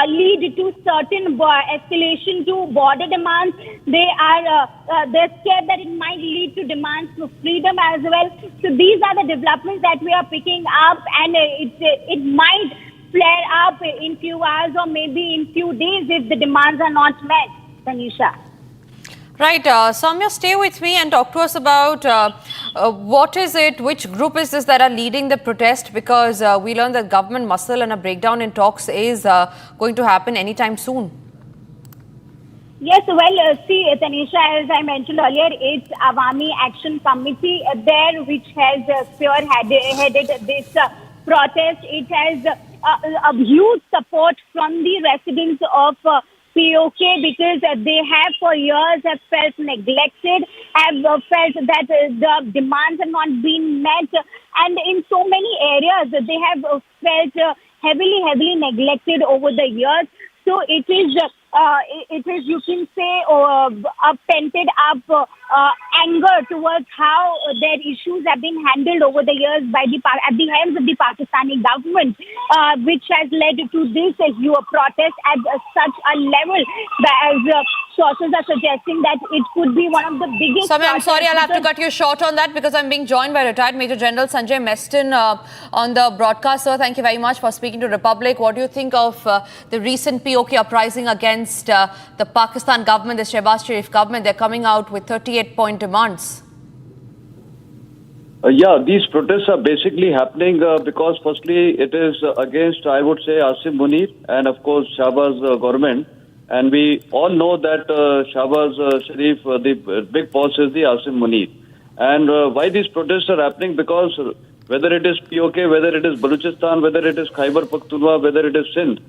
lead to certain escalation to border demands. They're scared that it might lead to demands for freedom as well. So these are the developments that we are picking up, and it might flare up in few hours or maybe in few days if the demands are not met. Tanisha. Right, Soumya, stay with me and talk to us about what is it, which group is this that are leading the protest, because we learned that government muscle and a breakdown in talks is going to happen anytime soon. Yes, well, see, Tanisha, as I mentioned earlier, it's Awami Action Committee there which has spearheaded this protest. It has a huge support from the residents of POK, because they have for years have felt neglected, have felt that the demands have not been met, and in so many areas they have felt heavily neglected over the years. So it is, you can say, a pented up anger towards how their issues have been handled over the years at the hands of the Pakistani government, which has led to this protest at such a level, as sources are suggesting that it could be one of the biggest. Swami, I'm sorry, I'll have to cut you short on that because I'm being joined by retired Major General Sanjay Meston on the broadcast. Sir, thank you very much for speaking to Republic. What do you think of the recent POK uprising against the Pakistan government, the Shehbaz Sharif government? They're coming out with 38-point demands. Yeah, these protests are basically happening because firstly it is against, I would say, Asim Munir and of course Shehbaz government. And we all know that Shehbaz Sharif, the big boss is the Asim Munir. And why these protests are happening? Because whether it is POK, whether it is Balochistan, whether it is Khyber Pakhtunkhwa, whether it is Sindh,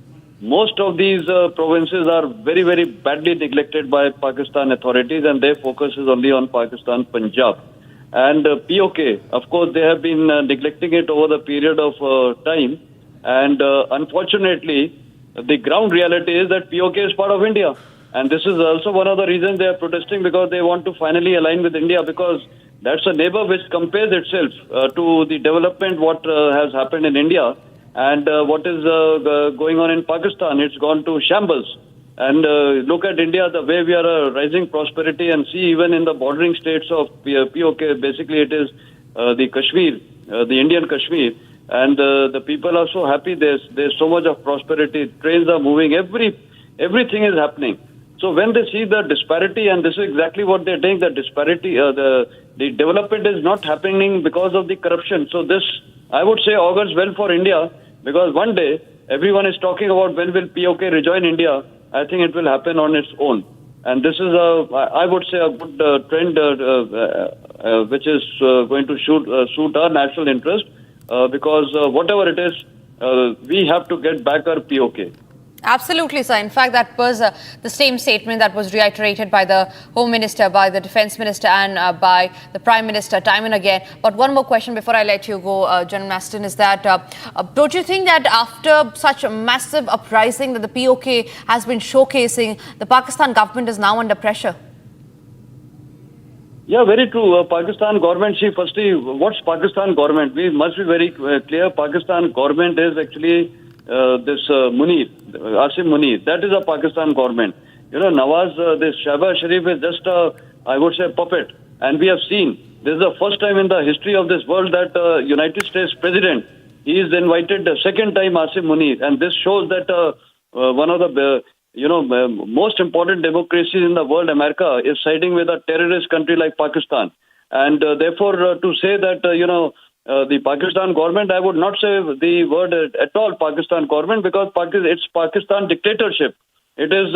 most of these provinces are very, very badly neglected by Pakistan authorities and their focus is only on Pakistan, Punjab. And POK, of course, they have been neglecting it over the period of time. And unfortunately, the ground reality is that POK is part of India. And this is also one of the reasons they are protesting, because they want to finally align with India, because that's a neighbor which compares itself to the development what has happened in India and what is going on in Pakistan. It's gone to shambles. And look at India, the way we are a rising prosperity, and see even in the bordering states of POK, basically it is the Kashmir, the Indian Kashmir. And the people are so happy. There's so much of prosperity. Trains are moving. Everything is happening. So when they see the disparity, and this is exactly what they're doing, the disparity, the development is not happening because of the corruption. So this, I would say, augurs well for India, because one day everyone is talking about when will POK rejoin India. I think it will happen on its own. And this is, I would say, a good trend which is going to suit our national interest. Because whatever it is, we have to get back our POK. Absolutely, sir. In fact, that was the same statement that was reiterated by the Home Minister, by the Defence Minister and by the Prime Minister time and again. But one more question before I let you go, General Maston, is that don't you think that after such a massive uprising that the POK has been showcasing, the Pakistan government is now under pressure? Yeah, very true. Pakistan government, see, firstly, what's Pakistan government? We must be very clear. Pakistan government is actually this Munir, Asim Munir. That is a Pakistan government. You know, this Shehbaz Sharif is just a, I would say, puppet. And we have seen, this is the first time in the history of this world that United States President, he is invited the second time Asim Munir. And this shows that one of the most important democracies in the world, America, is siding with a terrorist country like Pakistan. And therefore, to say that, the Pakistan government, I would not say the word at all Pakistan government, because it's Pakistan dictatorship. It is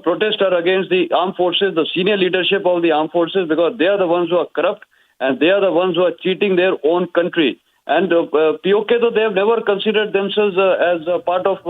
protester against the armed forces, the senior leadership of the armed forces, because they are the ones who are corrupt and they are the ones who are cheating their own country. And POK, though, they have never considered themselves as a part of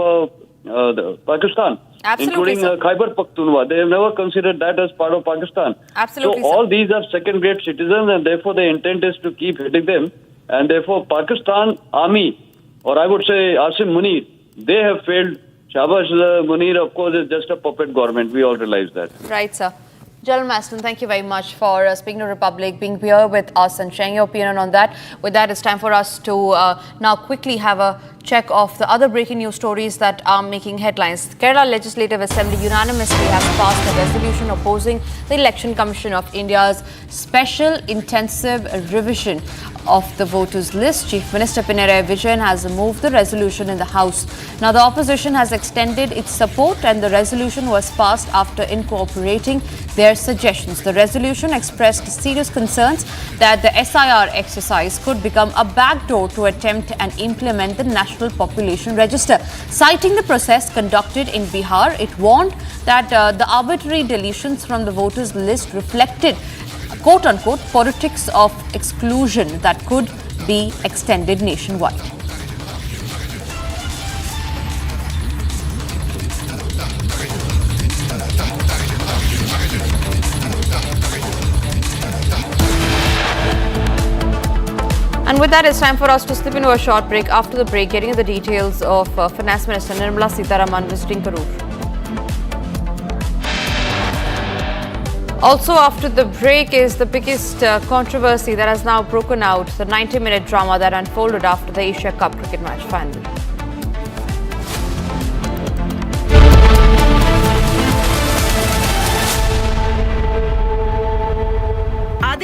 Pakistan, absolutely, including Khyber Pakhtunkhwa. They have never considered that as part of Pakistan. Absolutely, so all these are second-grade citizens, and therefore the intent is to keep hitting them. And therefore Pakistan army, or I would say Asim Munir, they have failed. Shehbaz Munir, of course, is just a puppet government. We all realize that. Right, sir. General Maston, thank you very much for speaking to Republic, being here with us and sharing your opinion on that. With that, it's time for us to now quickly have a check of the other breaking news stories that are making headlines. The Kerala Legislative Assembly unanimously has passed a resolution opposing the Election Commission of India's special intensive revision of the voters list. Chief Minister Pinarayi Vijay has moved the resolution in the House. Now, the opposition has extended its support and the resolution was passed after incorporating their suggestions. The resolution expressed serious concerns that the SIR exercise could become a backdoor to attempt and implement the National Population Register. Citing the process conducted in Bihar, it warned that the arbitrary deletions from the voters list reflected quote-unquote politics of exclusion that could be extended nationwide. And with that, it's time for us to slip into a short break. After the break, getting the details of Finance Minister Nirmala Sitharaman visiting Karur. Also, after the break is the biggest controversy that has now broken out, the 90-minute drama that unfolded after the Asia Cup cricket match final.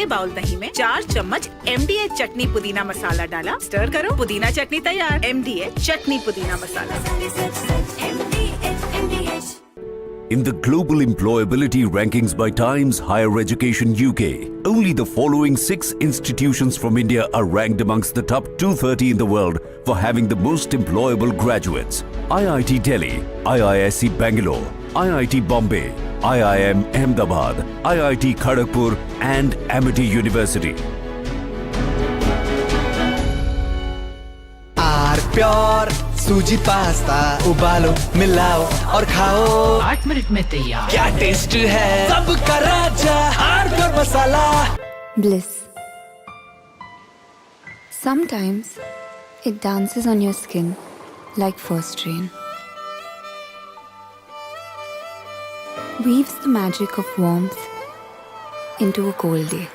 बड़े bowl दही में 4 चम्मच MDH चटनी पुदीना मसाला डाला, stir करो, पुदीना चटनी तैयार। MDH चटनी पुदीना मसाला। In the global employability rankings by Times Higher Education UK, only the following 6 institutions from India are ranked amongst the top 230 in the world for having the most employable graduates. IIT Delhi, IISc Bangalore, IIT Bombay, IIM Ahmedabad, IIT Kharagpur and Amity University. Pure सूजी pasta उबालो मिलाओ और खाओ 8 minute में तैयार। क्या taste है सबका राजा R pure masala. Bliss. Sometimes it dances on your skin like first rain. Weaves the magic of warmth into a cold day.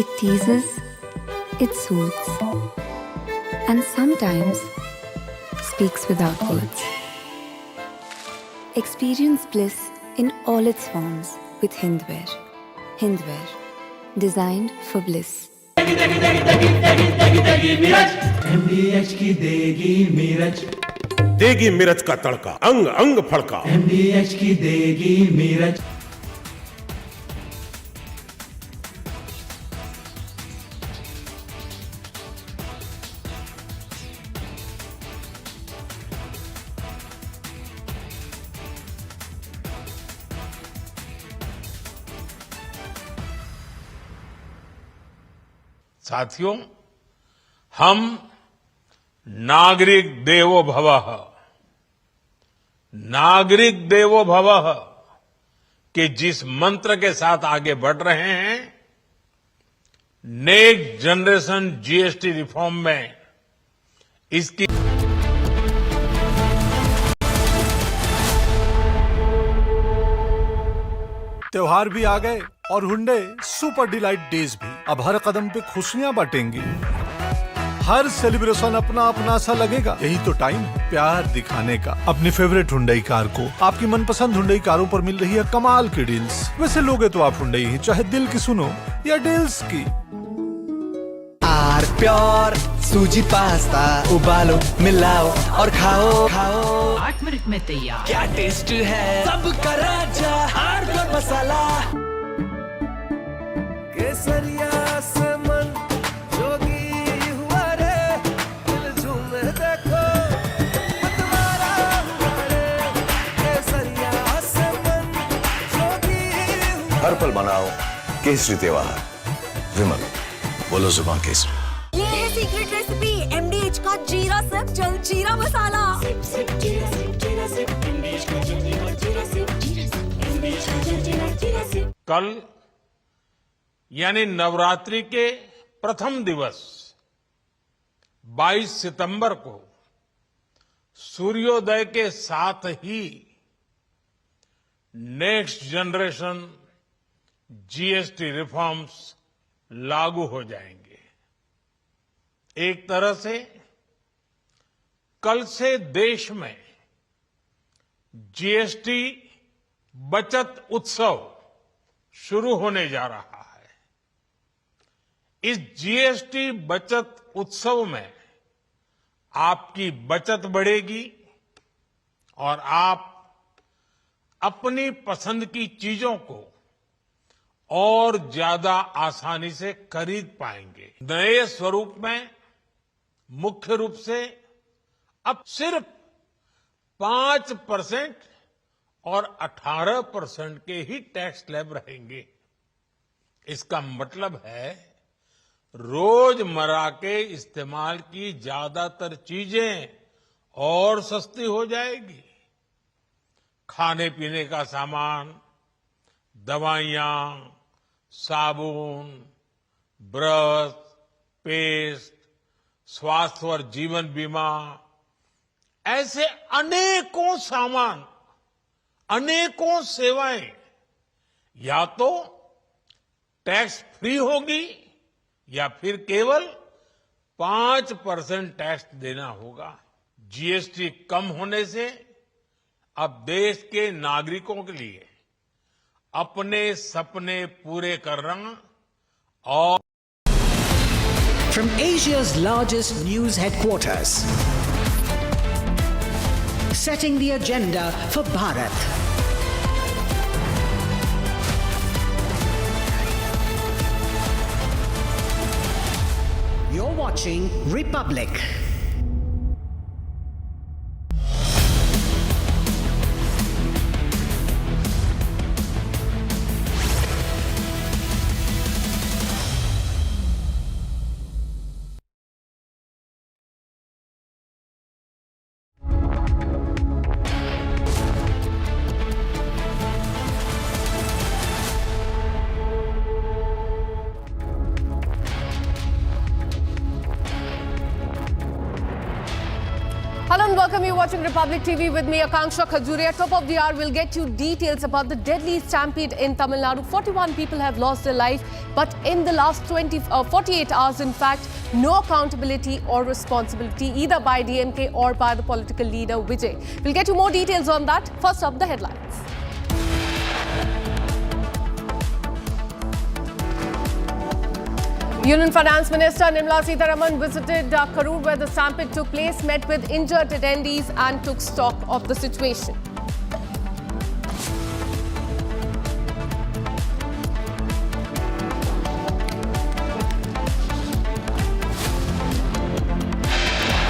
It teases, it soothes, and sometimes speaks without words. Experience bliss in all its forms with Hindware. Hindware, designed for bliss. MDH की देगी मिर्च, देगी मिर्च का तड़का, अंग अंग फड़का। MDH की देगी मिर्च। साथियों, हम नागरिक देवो भवः, नागरिक देवो भवः के जिस मंत्र के साथ आगे बढ़ रहे हैं, नेक्स्ट जनरेशन जीएसटी रिफॉर्म में इसकी त्योहार भी आ गए और हुंडई सुपर डिलाइट डेज भी। अब हर कदम पे खुशियां बांटेंगी, हर सेलिब्रेशन अपना अपना सा लगेगा। यही तो टाइम है प्यार दिखाने का। अपनी फेवरेट हुंडई कार को आपकी मनपसंद हुंडई कारों पर मिल रही है कमाल की डील्स। वैसे लोगे तो आप हुंडई ही, चाहे दिल की सुनो या डील्स की। आर प्योर सूजी पास्ता उबालो मिलाओ और खाओ 8 मिनट में तैयार। क्या टेस्ट है सबका राजा आर प्योर मसाला। केसरिया से मन जोगी हुआ रे, दिल झूमे देखो मतवारा हुआ रे। केसरिया से मन जोगी हुआ। हर पल मनाओ केसरी त्योहार। विमल, बोलो जुबान केसरी। ये है सीक्रेट रेसिपी MDH का जीरा सिप जल जीरा मसाला। सिप सिप जीरा सिप जीरा सिप MDH का जल जीरा जीरा सिप जीरा सिप MDH का जल जीरा सिप। कल यानी नवरात्रि के प्रथम दिवस 22 सितंबर को सूर्योदय के साथ ही नेक्स्ट जनरेशन जीएसटी रिफॉर्म्स लागू हो जाएंगे। एक तरह से कल से देश में जीएसटी बचत उत्सव शुरू होने जा रहा है। इस जीएसटी बचत उत्सव में आपकी बचत बढ़ेगी और आप अपनी पसंद की चीजों को और ज्यादा आसानी से खरीद पाएंगे। नए स्वरूप में मुख्य रूप से अब सिर्फ 5% और 18% के ही टैक्स स्लैब रहेंगे। इसका मतलब है रोजमर्रा के इस्तेमाल की ज्यादातर चीजें और सस्ती हो जाएगी। खाने पीने का सामान, दवाइयां, साबुन, ब्रश, पेस्ट, स्वास्थ्य और जीवन बीमा, ऐसे अनेकों सामान, अनेकों सेवाएं या तो टैक्स फ्री होगी या फिर केवल 5% टैक्स देना होगा। जीएसटी कम होने से अब देश के नागरिकों के लिए अपने सपने पूरे करना और From Asia's largest news headquarters, setting the agenda for Bharat. You're watching Republic. Hello and welcome. You're watching Republic TV with me, Akanksha Khajuria. Top of the hour, we'll get you details about the deadly stampede in Tamil Nadu. 41 people have lost their life, but in the last 48 hours, in fact, no accountability or responsibility either by DMK or by the political leader Vijay. We'll get you more details on that. First up, the headlines. Union Finance Minister Nirmala Sitharaman visited Karur where the stampede took place, met with injured attendees and took stock of the situation.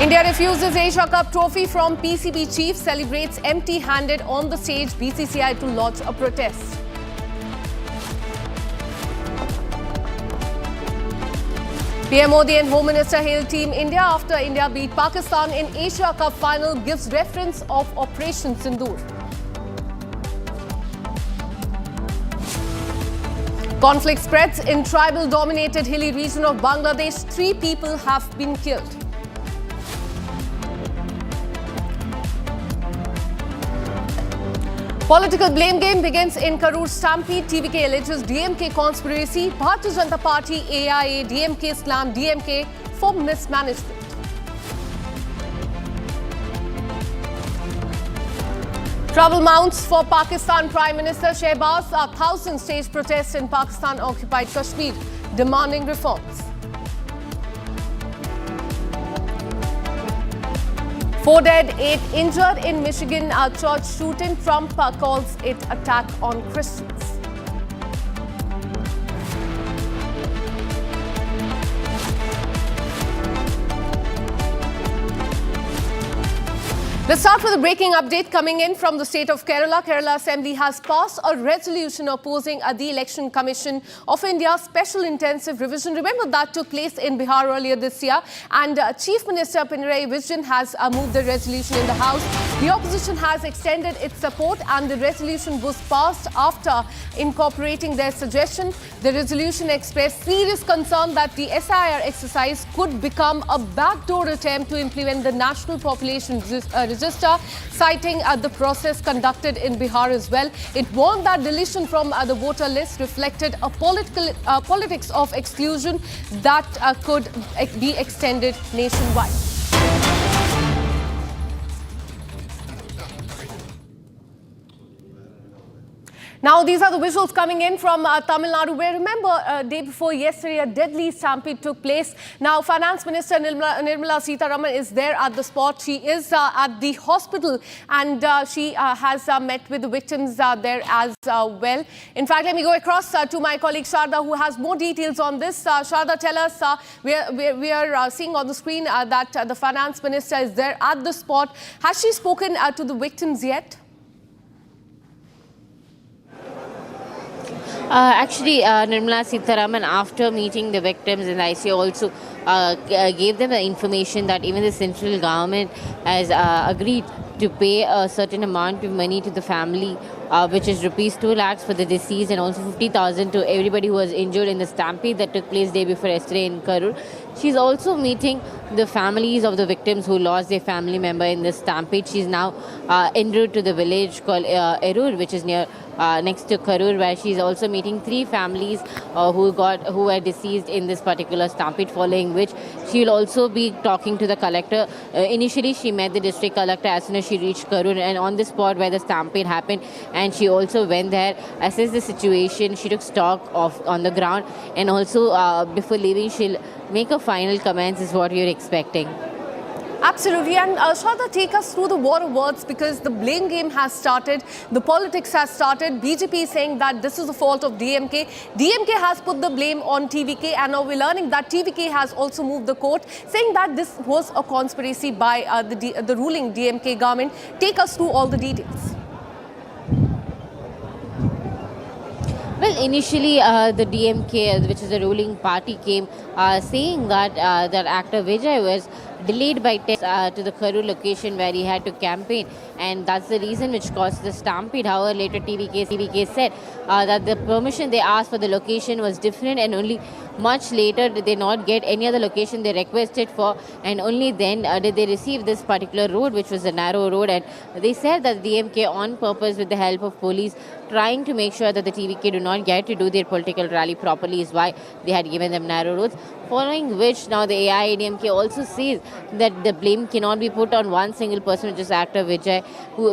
India refuses Asia Cup trophy from PCB chief, celebrates empty-handed on the stage, BCCI to lodge a protest. PM Modi and Home Minister hailed Team India after India beat Pakistan in Asia Cup final, gives reference of Operation Sindoor. Conflict spreads in tribal-dominated hilly region of Bangladesh. 3 people have been killed. Political blame game begins in Karur Stampede. TVK alleges DMK conspiracy. Bharatiya Janata Party, AIA, DMK slam DMK for mismanagement. Trouble mounts for Pakistan Prime Minister Shehbaz. 1,000 stage protests in Pakistan-occupied Kashmir demanding reforms. 4 dead, 8 injured in Michigan church shooting. Trump calls it attack on Christians. Let's start with a breaking update coming in from the state of Kerala. Kerala Assembly has passed a resolution opposing the Election Commission of India's Special Intensive Revision. Remember that took place in Bihar earlier this year, and Chief Minister Pinarayi Vijayan has moved the resolution in the House. The opposition has extended its support and the resolution was passed after incorporating their suggestion. The resolution expressed serious concern that the SIR exercise could become a backdoor attempt to implement the National Population Register, citing the process conducted in Bihar as well. It warned that deletion from the voter list reflected a politics of exclusion that could be extended nationwide. Now, these are the visuals coming in from Tamil Nadu, where, remember, day before yesterday, a deadly stampede took place. Now, Finance Minister Nirmala Sitharaman is there at the spot. She is at the hospital, and she has met with the victims there as well. In fact, let me go across to my colleague Sharda, who has more details on this. Sharda, tell us, we are seeing on the screen that the Finance Minister is there at the spot. Has she spoken to the victims yet? Actually, Nirmala Sitharaman, after meeting the victims in the ICU, also gave them the information that even the central government has agreed to pay a certain amount of money to the family, which is rupees 2 lakhs for the deceased and also 50,000 to everybody who was injured in the stampede that took place day before yesterday in Karur. She's also meeting the families of the victims who lost their family member in this stampede. She's now en route to the village called Erur, which is next to Karur, where she's also meeting 3 families who were deceased in this particular stampede, following which she will also be talking to the collector. Initially, she met the district collector as soon as she reached Karur, and on the spot where the stampede happened, and she also went there, assessed the situation. She took stock on the ground, and also before leaving, she'll make a final comments, is what you're expecting. Absolutely. And Shraddha, take us through the war of words, because the blame game has started. The politics has started. BJP is saying that this is the fault of DMK. DMK has put the blame on TVK, and now we're learning that TVK has also moved the court, saying that this was a conspiracy by the ruling DMK government. Take us through all the details. Well, initially, the DMK, which is the ruling party, came saying that that actor Vijay was delayed by tests to the Karur location where he had to campaign, and that's the reason which caused the stampede. However, later TVK said that the permission they asked for the location was different, and only much later did they not get any other location they requested for, and only then did they receive this particular road, which was a narrow road. And they said that DMK, on purpose, with the help of police, trying to make sure that the TVK do not get to do their political rally properly, is why they had given them narrow roads. Following which, now the AIADMK also says that the blame cannot be put on one single person, which is actor Vijay,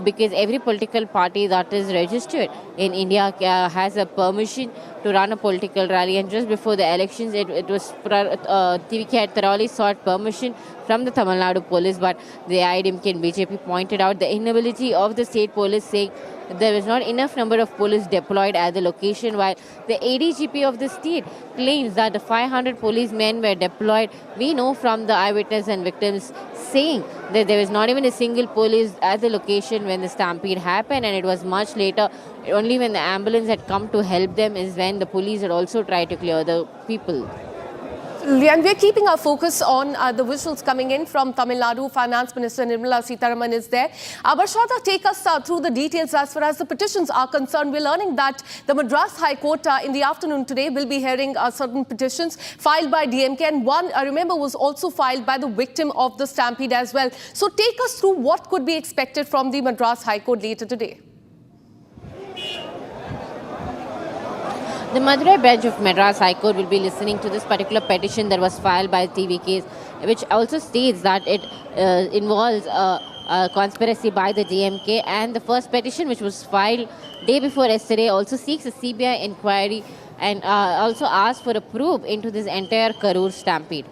because every political party that is registered in India has a permission to run a political rally. And just before the elections, TVK had thoroughly sought permission from the Tamil Nadu police, but the AIADMK and BJP pointed out the inability of the state police, saying there was not enough number of police deployed at the location, while the ADGP of the state claims that the 500 policemen were deployed. We know from the eyewitness and victims saying that there was not even a single police at the location when the stampede happened, and it was much later, only when the ambulance had come to help them, is when the police had also tried to clear the people. And we're keeping our focus on the visuals coming in from Tamil Nadu. Finance Minister Nirmala Sitharaman is there. But Shraddha, take us through the details as far as the petitions are concerned. We're learning that the Madras High Court in the afternoon today will be hearing certain petitions filed by DMK, and one, I remember, was also filed by the victim of the stampede as well. So take us through what could be expected from the Madras High Court later today. The Madurai bench of Madras High Court will be listening to this particular petition that was filed by TVK, which also states that it involves a conspiracy by the DMK. And the first petition, which was filed day before yesterday, also seeks a CBI inquiry and also asks for a probe into this entire Karur stampede.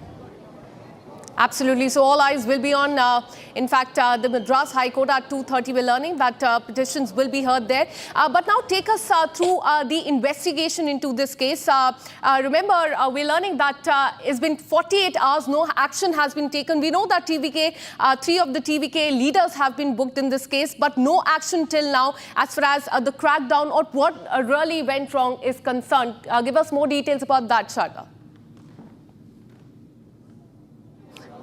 Absolutely. So all eyes will be on, in fact, the Madras High Court at 2:30. We're learning that petitions will be heard there. But now take us through the investigation into this case. Remember, we're learning that it's been 48 hours, no action has been taken. We know that TVK, 3 of the TVK leaders have been booked in this case, but no action till now as far as the crackdown or what really went wrong is concerned. Give us more details about that, Shraddha.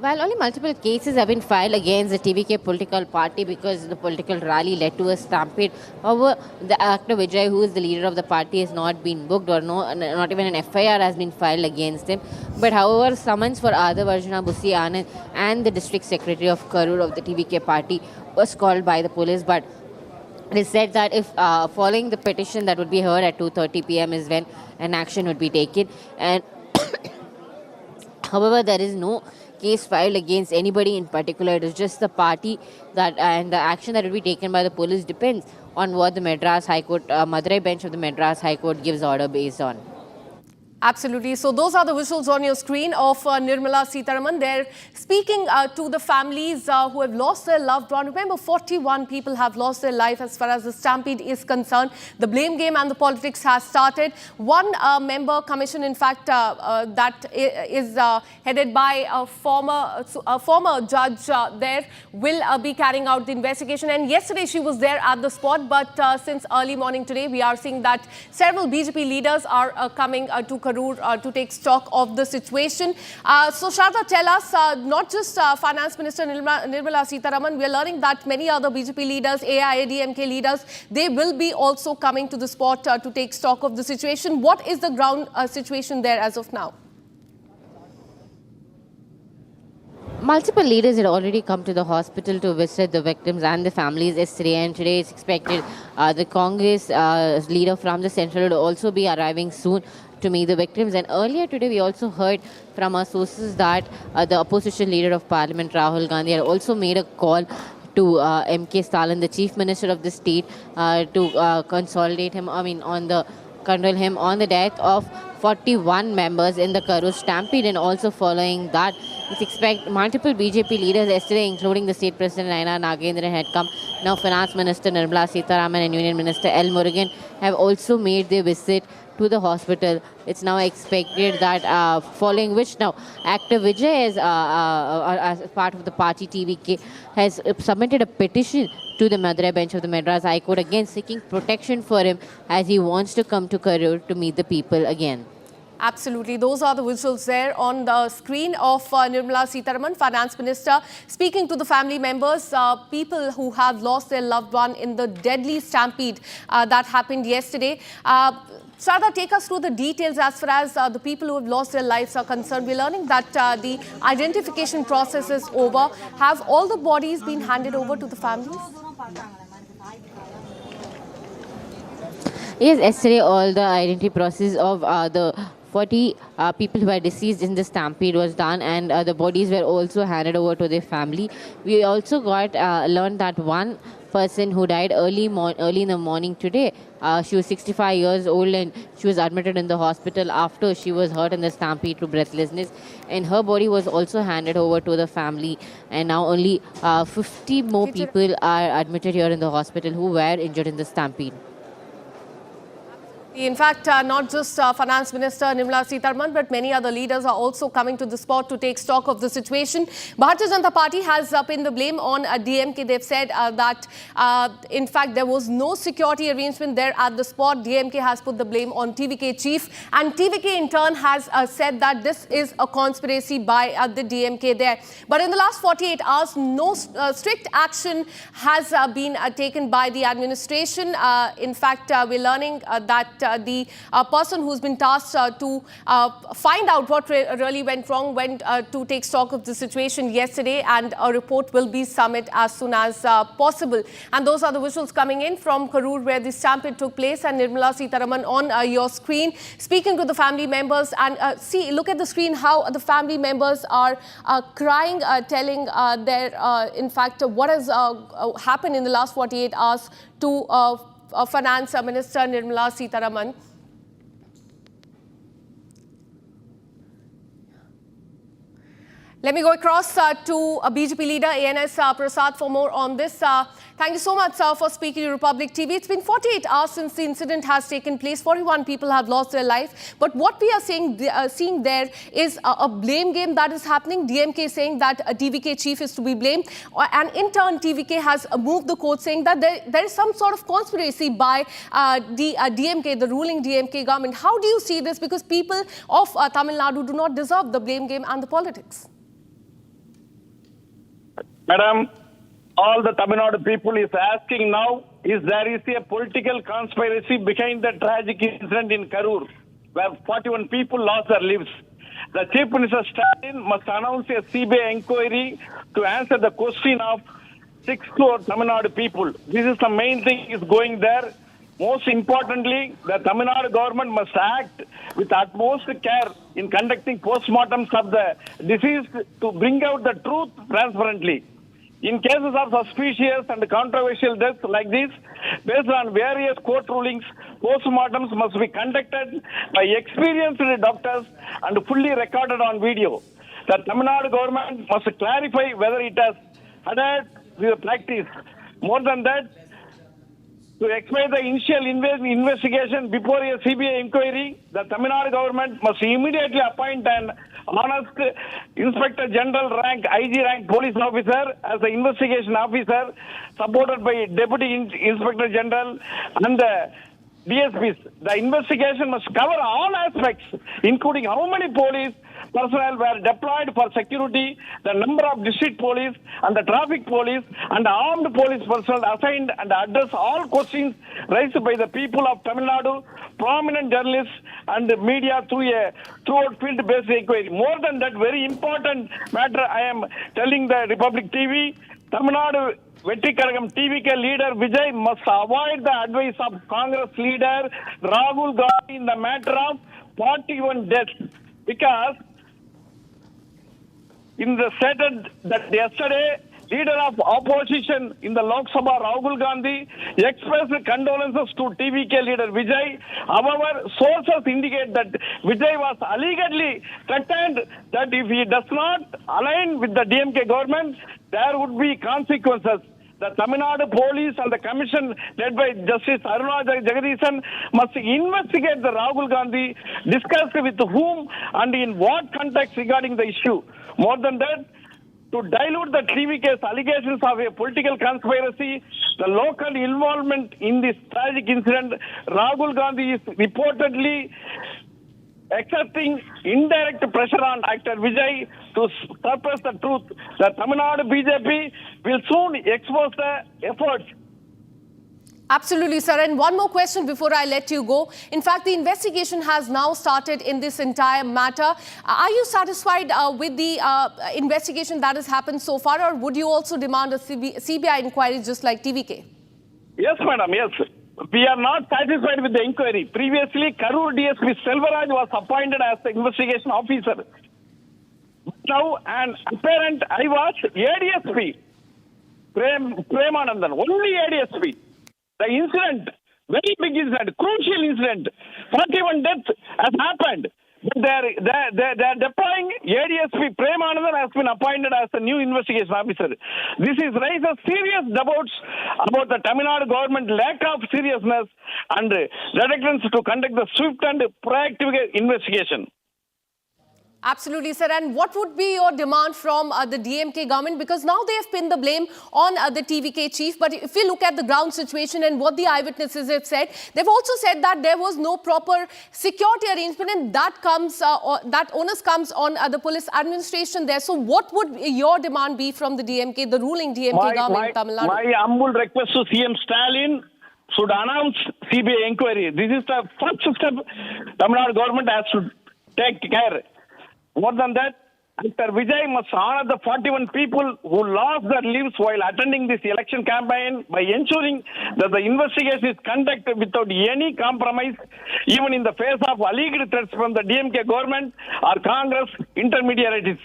Well, only multiple cases have been filed against the TVK political party because the political rally led to a stampede. However, the actor Vijay, who is the leader of the party, has not been booked, or not even an FIR has been filed against him. But however, summons for Adav Arjuna Bussi Anand and the district secretary of Karur of the TVK party was called by the police. But it is said that if following the petition that would be heard at 2:30 p.m. is when an action would be taken. And however, there is no case filed against anybody in particular. It is just the party that, and the action that will be taken by the police depends on what the Madras High Court, Madurai bench of the Madras High Court gives order based on. Absolutely. So those are the visuals on your screen of Nirmala Sitharaman. They're speaking to the families who have lost their loved one. Remember, 41 people have lost their life as far as the stampede is concerned. The blame game and the politics has started. One member commission, in fact, that is headed by a former judge there, will be carrying out the investigation. And yesterday she was there at the spot, but since early morning today, we are seeing that several BJP leaders are coming to Karur to take stock of the situation. So Shraddha, tell us, not just Finance Minister Nirmala Sitharaman, we are learning that many other BJP leaders, AIADMK leaders, they will be also coming to the spot to take stock of the situation. What is the ground situation there as of now? Multiple leaders had already come to the hospital to visit the victims and the families yesterday, and today it's expected the Congress leader from the central would also be arriving soon to meet the victims. And earlier today we also heard from our sources that the opposition leader of Parliament, Rahul Gandhi, had also made a call to M.K. Stalin, the chief minister of the state, to condole him on the death of 41 members in the Karur Stampede. And also following that, it's expect multiple BJP leaders yesterday, including the state president Naina Nagendran, had come. Now Finance Minister Nirmala Sitharaman and Union Minister L. Murugan have also made their visit to the hospital. It's now expected that following which now actor Vijay, as part of the party TVK, has submitted a petition to the Madurai bench of the Madras High Court, again seeking protection for him as he wants to come to Karur to meet the people again. Absolutely. Those are the visuals there on the screen of Nirmala Sitharaman, Finance Minister, speaking to the family members, people who have lost their loved one in the deadly stampede that happened yesterday. Shraddha, take us through the details as far as the people who have lost their lives are concerned. We're learning that the identification process is over. Have all the bodies been handed over to the families? Yes, yesterday all the identity process of the 40 people who were deceased in the stampede was done, and the bodies were also handed over to their family. We also got learned that one person who died early in the morning today, she was 65 years old and she was admitted in the hospital after she was hurt in the stampede to breathlessness, and her body was also handed over to the family. And now only 50 more people are admitted here in the hospital who were injured in the stampede. In fact, not just Finance Minister Nirmala Sitharaman, but many other leaders are also coming to the spot to take stock of the situation. Bharatiya Janata Party has pinned the blame on DMK. They've said that, in fact, there was no security arrangement there at the spot. DMK has put the blame on TVK chief, and TVK in turn has said that this is a conspiracy by the DMK there. But in the last 48 hours, no strict action has been taken by the administration. In fact, we're learning that the person who's been tasked to find out what really went wrong went to take stock of the situation yesterday, and a report will be submitted as soon as possible. And those are the visuals coming in from Karur, where the stampede took place, and Nirmala Sitharaman on your screen speaking to the family members. And see, look at the screen how the family members are crying, telling their, in fact, what has happened in the last 48 hours to Finance Minister Nirmala Sitharaman. Let me go across to BJP leader ANS Prasad for more on this. Thank you so much for speaking to Republic TV. It's been 48 hours since the incident has taken place. 41 people have lost their life. But what we are seeing there is a blame game that is happening. DMK saying that a TVK chief is to be blamed. And in turn, TVK has moved the court saying that there is some sort of conspiracy by the DMK, the ruling DMK government. How do you see this? Because people of Tamil Nadu do not deserve the blame game and the politics. Madam, all the Tamil Nadu people is asking now, is there is a political conspiracy behind the tragic incident in Karur, where 41 people lost their lives. The Chief Minister Stalin must announce a CBI inquiry to answer the question of 6 crore Tamil Nadu people. This is the main thing is going there. Most importantly, the Tamil Nadu government must act with utmost care in conducting postmortems of the deceased to bring out the truth transparently. In cases of suspicious and controversial deaths like this, based on various court rulings, postmortems must be conducted by experienced doctors and fully recorded on video. The Tamil Nadu government must clarify whether it has adhered to the practice. More than that, to expedite the initial investigation before a CBI inquiry, the Tamil Nadu government must immediately appoint an honest Inspector General rank, IG rank police officer as the investigation officer, supported by Deputy Inspector General and the DSPs. The investigation must cover all aspects, including how many police personnel were deployed for security, the number of district police and the traffic police and armed police personnel assigned, and address all questions raised by the people of Tamil Nadu, prominent journalists and media throughout field-based inquiry. More than that, very important matter I am telling the Republic TV, Tamilaga Vettri Kazhagam TVK leader Vijay must avoid the advice of Congress leader Rahul Gandhi in the matter of 41 deaths, because in the stated that yesterday, leader of opposition in the Lok Sabha, Rahul Gandhi, expressed condolences to TVK leader Vijay. However, sources indicate that Vijay was allegedly threatened that if he does not align with the DMK government, there would be consequences. The Tamil Nadu police and the commission led by Justice Arnab Jagadishan must investigate the Rahul Gandhi, discuss with whom and in what context regarding the issue. More than that, to dilute the TVK's allegations of a political conspiracy, the local involvement in this tragic incident, Rahul Gandhi is reportedly exerting indirect pressure on actor Vijay to suppress the truth. The Tamil Nadu BJP will soon expose the efforts. Absolutely, sir. And one more question before I let you go. In fact, the investigation has now started in this entire matter. Are you satisfied with the investigation that has happened so far, or would you also demand a CBI inquiry just like TVK? Yes, madam, yes. We are not satisfied with the inquiry. Previously, Karur DSP Selvaraj was appointed as the investigation officer. Now, an apparent I was ADSP, Premanandan, only ADSP. The incident, very big incident, crucial incident, 41 deaths has happened. They're deploying ADSP Premanandan has been appointed as the new investigation officer. This is raises serious doubts about the Tamil Nadu government lack of seriousness and reluctance to conduct the swift and proactive investigation. Absolutely, sir. And what would be your demand from the DMK government? Because now they have pinned the blame on the TVK chief. But if you look at the ground situation and what the eyewitnesses have said, they've also said that there was no proper security arrangement, and that onus comes on the police administration there. So what would your demand be from the DMK, the ruling DMK government in Tamil Nadu? My humble request to CM Stalin should announce CBI inquiry. This is the first step Tamil Nadu government has to take care. More than that, Mr. Vijay must honor the 41 people who lost their lives while attending this election campaign by ensuring that the investigation is conducted without any compromise, even in the face of alleged threats from the DMK government or Congress intermediaries.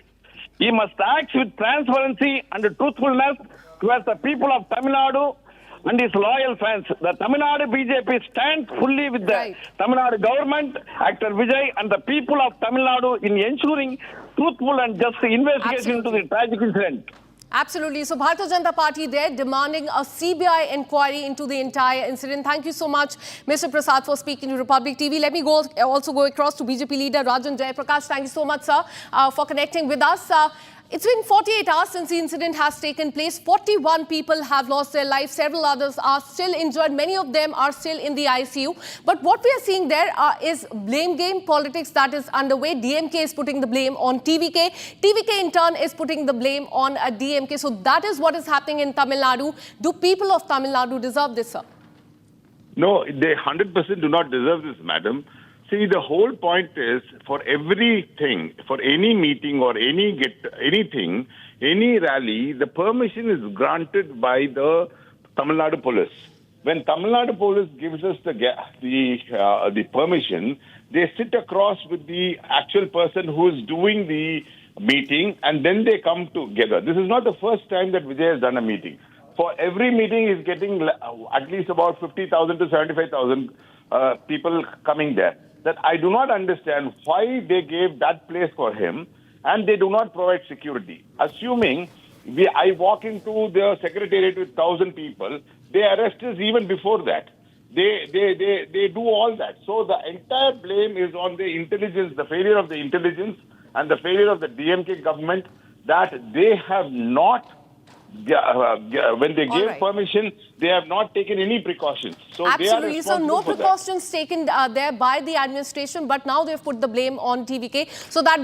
He must act with transparency and truthfulness towards the people of Tamil Nadu and his loyal fans. The Tamil Nadu BJP stands fully with the Tamil Nadu government, actor Vijay, and the people of Tamil Nadu in ensuring truthful and just investigation into the tragic incident. Absolutely. So Bharatiya Janata Party there demanding a CBI inquiry into the entire incident. Thank you so much, Mr. Prasad, for speaking to Republic TV. Let me also go across to BJP leader Rajan Jayaprakash. Thank you so much, sir, for connecting with us. It's been 48 hours since the incident has taken place. 41 people have lost their lives. Several others are still injured. Many of them are still in the ICU. But what we are seeing there is blame game politics that is underway. DMK is putting the blame on TVK. TVK in turn is putting the blame on DMK. So that is what is happening in Tamil Nadu. Do people of Tamil Nadu deserve this, sir? No, they 100% do not deserve this, madam. See, the whole point is for everything, for any meeting or anything, any rally, the permission is granted by the Tamil Nadu police. When Tamil Nadu police gives us the permission, they sit across with the actual person who is doing the meeting, and then they come together. This is not the first time that Vijay has done a meeting. For every meeting, he's getting at least about 50,000 to 75,000 people coming there. That I do not understand why they gave that place for him and they do not provide security. Assuming I walk into the secretariat with 1,000 people, they arrest us even before that. They do all that. So the entire blame is on the intelligence, the failure of the intelligence and the failure of the DMK government, that they have not when they gave permission, they have not taken any precautions. So Absolutely. They are So no for precautions taken there by the administration, but now they've put the blame on TVK. So that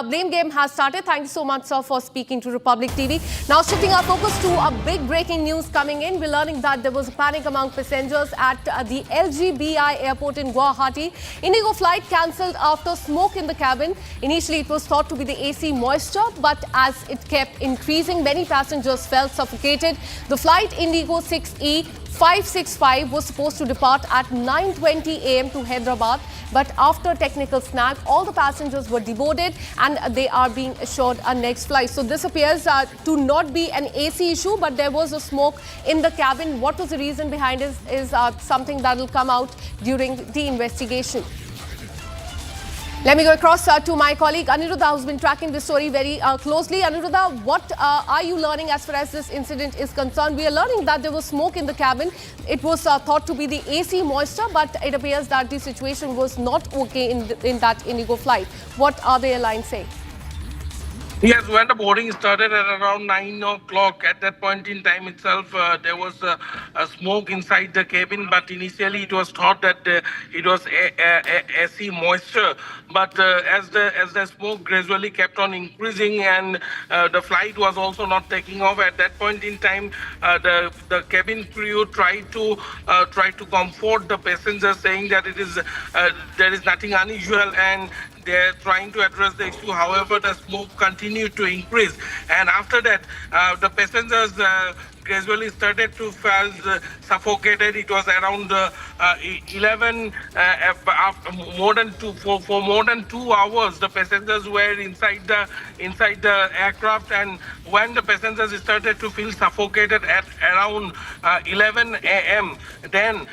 blame game has started. Thank you so much, sir, for speaking to Republic TV. Now shifting our focus to a big breaking news coming in. We're learning that there was a panic among passengers at the LGBI airport in Guwahati. Indigo flight cancelled after smoke in the cabin. Initially, it was thought to be the AC moisture, but as it kept increasing, many passengers felt suffocated. The flight Indigo 6E565 was supposed to depart at 9:20 a.m. to Hyderabad, but after technical snag, all the passengers were deboarded and they are being assured a next flight. So this appears to not be an AC issue, but there was a smoke in the cabin. What was the reason behind it is something that will come out during the investigation. Let me go across to my colleague Aniruddha, who's been tracking this story very closely. Aniruddha, what are you learning as far as this incident is concerned? We are learning that there was smoke in the cabin. It was thought to be the AC moisture, but it appears that the situation was not okay in that Indigo flight. What are the airlines saying? Yes, when the boarding started at around 9 o'clock, at that point in time itself, there was a smoke inside the cabin, but initially it was thought that it was AC moisture. But as the smoke gradually kept on increasing and the flight was also not taking off, at that point in time, the cabin crew tried to comfort the passengers, saying that there is nothing unusual and they're trying to address the issue. However, the smoke continued to increase. And after that, the passengers gradually started to feel suffocated. It was around 11, for more than 2 hours, the passengers were inside the aircraft. And when the passengers started to feel suffocated at around 11 a.m., then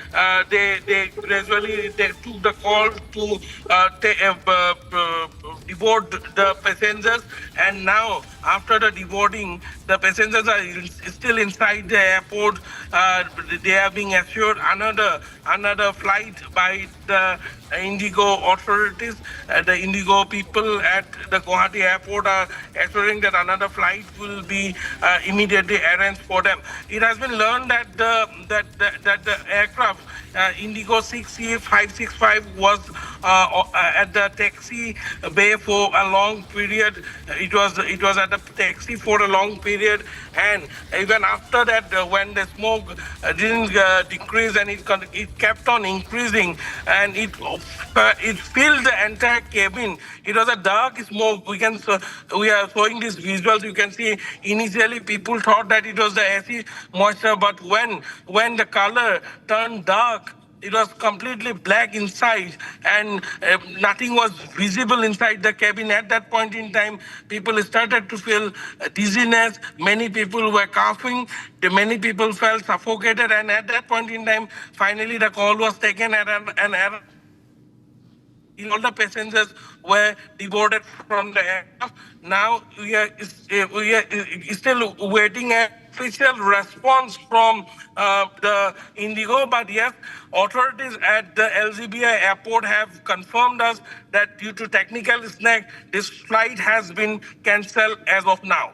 they gradually took the call to deboard the passengers. And now, after the deboarding, the passengers are still inside the airport. They are being assured another flight by the Indigo authorities. The Indigo people at the Guwahati airport are assuring that another flight will be immediately arranged for them. It has been learned that the aircraft Indigo 6E565 was at the taxi bay for a long period. It was at the taxi for a long period, and even after that, when the smoke didn't decrease and it kept on increasing, and it filled the entire cabin. It was a dark smoke. We are showing these visuals. You can see initially people thought that it was the AC moisture, but when the color turned dark, it was completely black inside and nothing was visible inside the cabin. At that point in time, people started to feel dizziness. Many people were coughing. Many people felt suffocated. And at that point in time, finally the call was taken at an air. All the passengers were deboarded from the aircraft. Now we are still waiting a official response from the Indigo, but yes, authorities at the LGBI airport have confirmed us that due to technical snag, this flight has been cancelled as of now.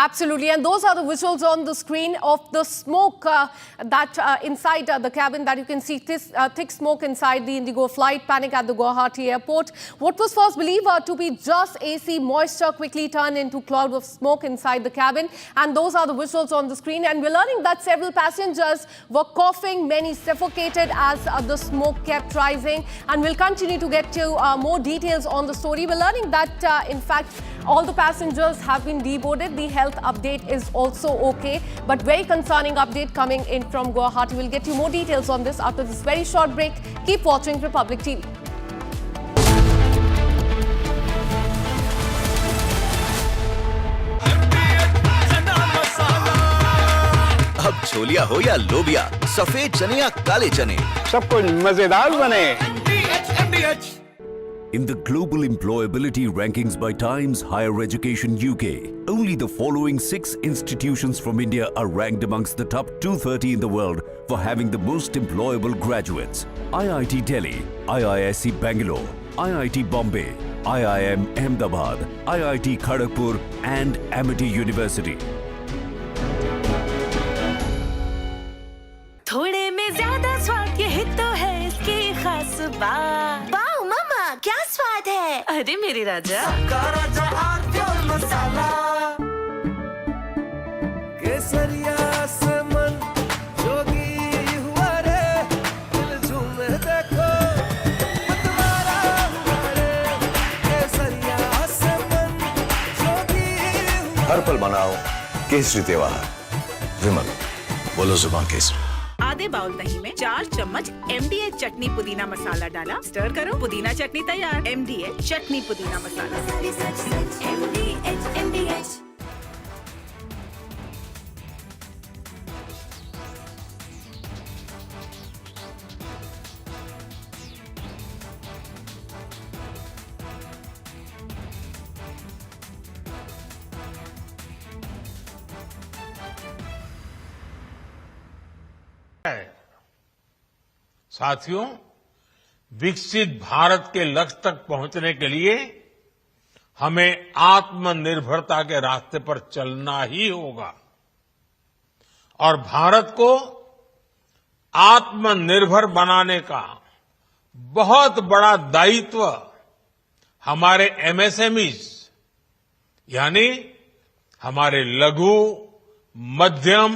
Absolutely, and those are the visuals on the screen of the smoke that inside the cabin that you can see thick smoke inside the Indigo flight. Panic at the Guwahati airport. What was first believed to be just AC moisture quickly turned into cloud of smoke inside the cabin, and those are the visuals on the screen. And we're learning that several passengers were coughing, many suffocated as the smoke kept rising. And we'll continue to get to more details on the story. We're learning that in fact all the passengers have been deboarded. The health update is also okay, but very concerning update coming in from Guwahati. We'll get you more details on this after this very short break. Keep watching Republic TV. अब छोलिया हो या लोबिया, सफेद चने या काले चने, सब कुछ मजेदार बने। In the global employability rankings by Times Higher Education UK, only the following 6 institutions from India are ranked amongst the top 230 in the world for having the most employable graduates. IIT Delhi, IISc Bangalore, IIT Bombay, IIM Ahmedabad, IIT Kharagpur and Amity University. थोड़े में ज्यादा स्वाद, यही तो है इसकी खास बात। वाओ मम्मा, क्या स्वाद है। अरे मेरे राजा, सबका राजा प्योर मसाला। केसरिया से मन जोगी हुआ रे, दिल झूमे देखो मतवारा हुआ रे। केसरिया से मन जोगी हुआ। हर पल मनाओ केसरी त्योहार। विमल, बोलो जुबान केसरी। आधे बाउल दही में 4 चम्मच MDH चटनी पुदीना मसाला डाला, स्टर करो, पुदीना चटनी तैयार। MDH चटनी पुदीना मसाला। MDH। साथियों, विकसित भारत के लक्ष्य तक पहुंचने के लिए हमें आत्मनिर्भरता के रास्ते पर चलना ही होगा और भारत को आत्मनिर्भर बनाने का बहुत बड़ा दायित्व हमारे MSMEs यानी हमारे लघु, मध्यम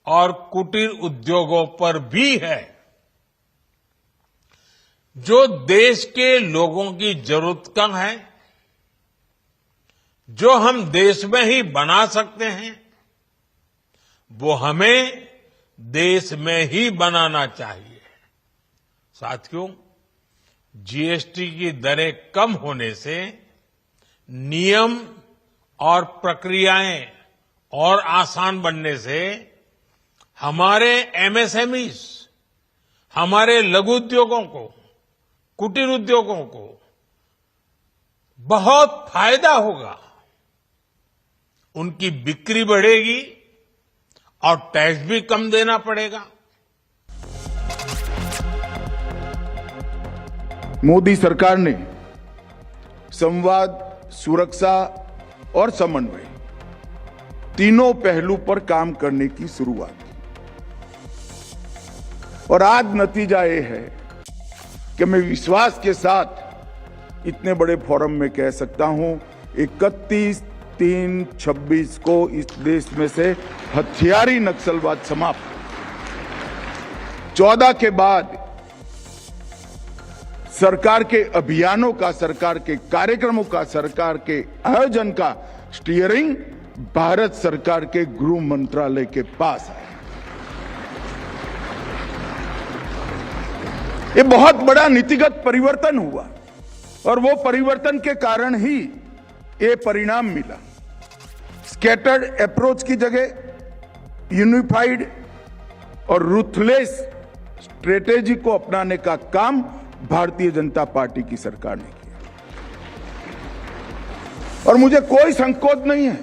और कुटीर उद्योगों पर भी है, जो देश के लोगों की जरूरत का है, जो हम देश में ही बना सकते हैं, वो हमें देश में ही बनाना चाहिए। साथियों, GST की दरें कम होने से नियम और प्रक्रियाएं और आसान बनने से हमारे MSMEs, हमारे लघु उद्योगों को, कुटीर उद्योगों को बहुत फायदा होगा। उनकी बिक्री बढ़ेगी और टैक्स भी कम देना पड़ेगा। मोदी सरकार ने संवाद, सुरक्षा और समन्वय तीनों पहलू पर काम करने की शुरुआत की और आज नतीजा ये है कि मैं विश्वास के साथ इतने बड़े फोरम में कह सकता हूं 31/3/26 को इस देश में से हथियारी नक्सलवाद समाप्त। 14 के बाद सरकार के अभियानों का, सरकार के कार्यक्रमों का, सरकार के आयोजन का स्टीयरिंग भारत सरकार के गृह मंत्रालय के पास है। ये बहुत बड़ा नीतिगत परिवर्तन हुआ और वो परिवर्तन के कारण ही ये परिणाम मिला। स्कैटर्ड अप्रोच की जगह यूनिफाइड और रूथलेस स्ट्रेटेजी को अपनाने का काम भारतीय जनता पार्टी की सरकार ने किया और मुझे कोई संकोच नहीं है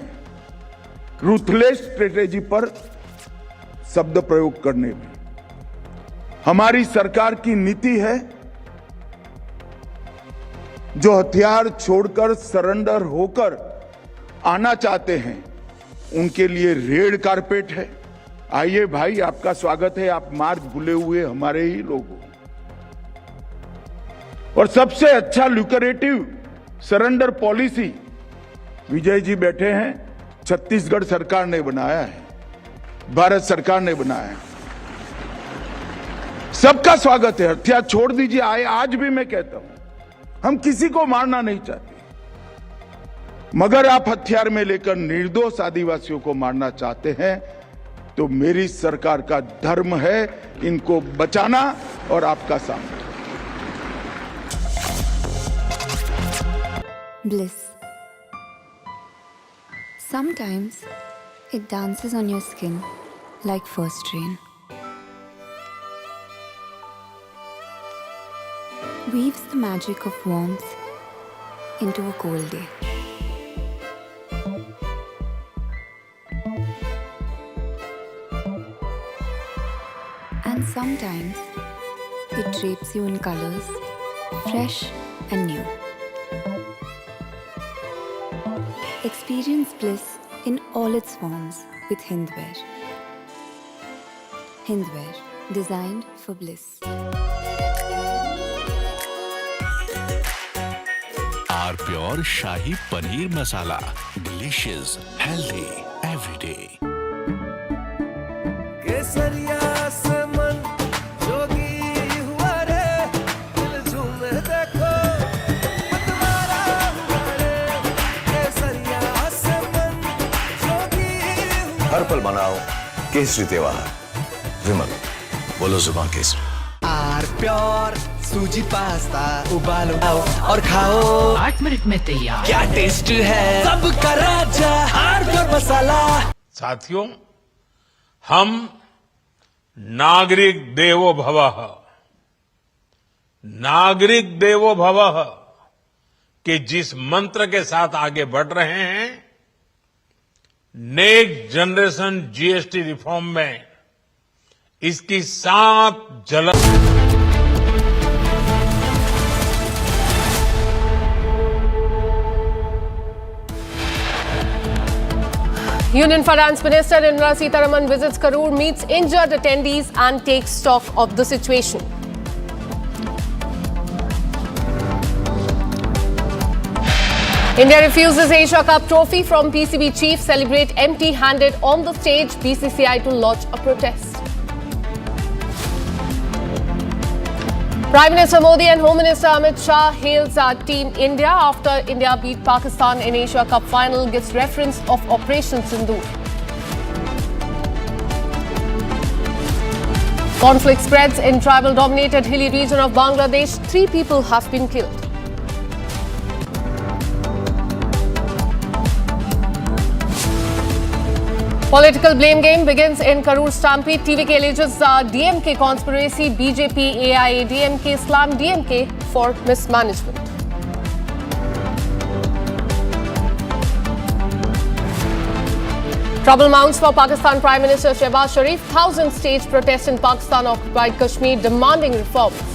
रूथलेस स्ट्रेटेजी पर शब्द प्रयोग करने में। हमारी सरकार की नीति है जो हथियार छोड़कर सरेंडर होकर आना चाहते हैं उनके लिए रेड कारपेट है। आइए भाई, आपका स्वागत है, आप मार्ग भूले हुए हमारे ही लोग हो। और सबसे अच्छा ल्यूकरेटिव सरेंडर पॉलिसी विजय जी बैठे हैं, छत्तीसगढ़ सरकार ने बनाया है, भारत सरकार ने बनाया है। सबका स्वागत है, हथियार छोड़ दीजिए। आज भी मैं कहता हूं, हम किसी को मारना नहीं चाहते, मगर आप हथियार में लेकर निर्दोष आदिवासियों को मारना चाहते हैं तो मेरी सरकार का धर्म है इनको बचाना और आपका सामना। Bliss. Sometimes it dances on your skin like first rain. Weaves the magic of warmth into a cold day. And sometimes it drapes you in colors, fresh and new. Experience bliss in all its forms with Hindware. Hindware, designed for bliss. Are pure shahi paneer masala, delicious, healthy everyday. केसरिया से मन जोगी हुआ रे, दिल झूमे देखो मतवारा हुआ रे। केसरिया से मन जोगी हुआ। हर पल मनाओ केसरी त्योहार। विमल, बोलो जुबान केसरी। आर प्योर सूजी पास्ता उबालो और खाओ 8 मिनट में तैयार। क्या टेस्ट है सबका राजा आर प्योर मसाला। साथियों, हम नागरिक देवो भवः, नागरिक देवो भवः के जिस मंत्र के साथ आगे बढ़ रहे हैं, नेक्स्ट जनरेशन जीएसटी रिफॉर्म में इसकी साफ झलक। Union Finance Minister Nirmala Sitharaman visits Karur, meets injured attendees and takes stock of the situation. India refuses Asia Cup trophy from PCB chief, celebrate empty-handed on the stage, BCCI to lodge a protest. Prime Minister Modi and Home Minister Amit Shah hails Team India after India beat Pakistan in Asia Cup final, gives reference of Operation Sindoor. Conflict spreads in tribal-dominated hilly region of Bangladesh. 3 people have been killed. Political blame game begins in Karur Stampede. TVK alleges DMK conspiracy. BJP, AIADMK slam DMK for mismanagement. Trouble mounts for Pakistan Prime Minister Shehbaz Sharif. Thousands stage protest in Pakistan-occupied Kashmir demanding reforms.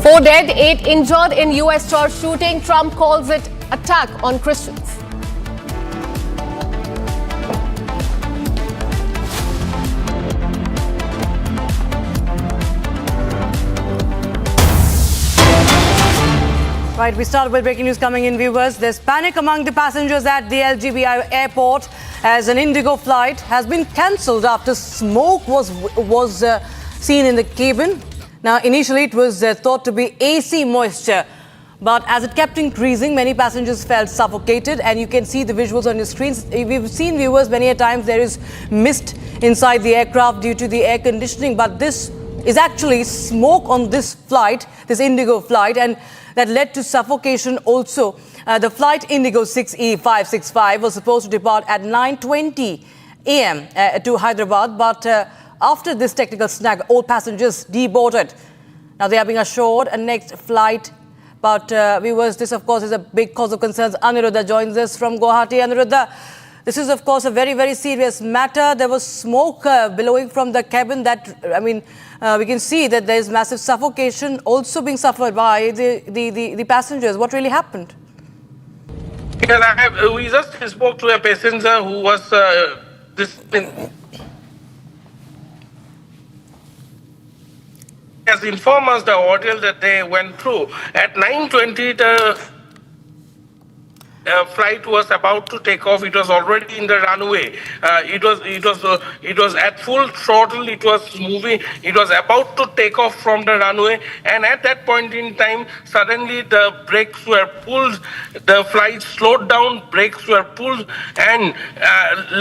Four dead, 8 injured in US church shooting. Trump calls it attack on Christians. Right, we start with breaking news coming in, viewers. There's panic among the passengers at the LGBI airport as an Indigo flight has been cancelled after smoke was seen in the cabin. Now, initially it was thought to be AC moisture, but as it kept increasing, many passengers felt suffocated, and you can see the visuals on your screens. We've seen, viewers, many a times there is mist inside the aircraft due to the air conditioning, but this is actually smoke on this flight, this Indigo flight, and that led to suffocation also. The flight Indigo 6E565 was supposed to depart at 9:20 a.m. To Hyderabad, but after this technical snag, all passengers deboarded. Now they are being assured a next flight. But viewers, this of course is a big cause of concerns. Aniruddha joins us from Guwahati. Aniruddha, this is of course a very, very serious matter. There was smoke billowing from the cabin that, we can see that there is massive suffocation also being suffered by the passengers. What really happened? Yeah, we just spoke to a passenger who was has informed us the ordeal that they went through. At 9:20, the flight was about to take off. It was already in the runway. It was at full throttle. It was moving. It was about to take off from the runway. And at that point in time, suddenly the brakes were pulled. The flight slowed down. Brakes were pulled, and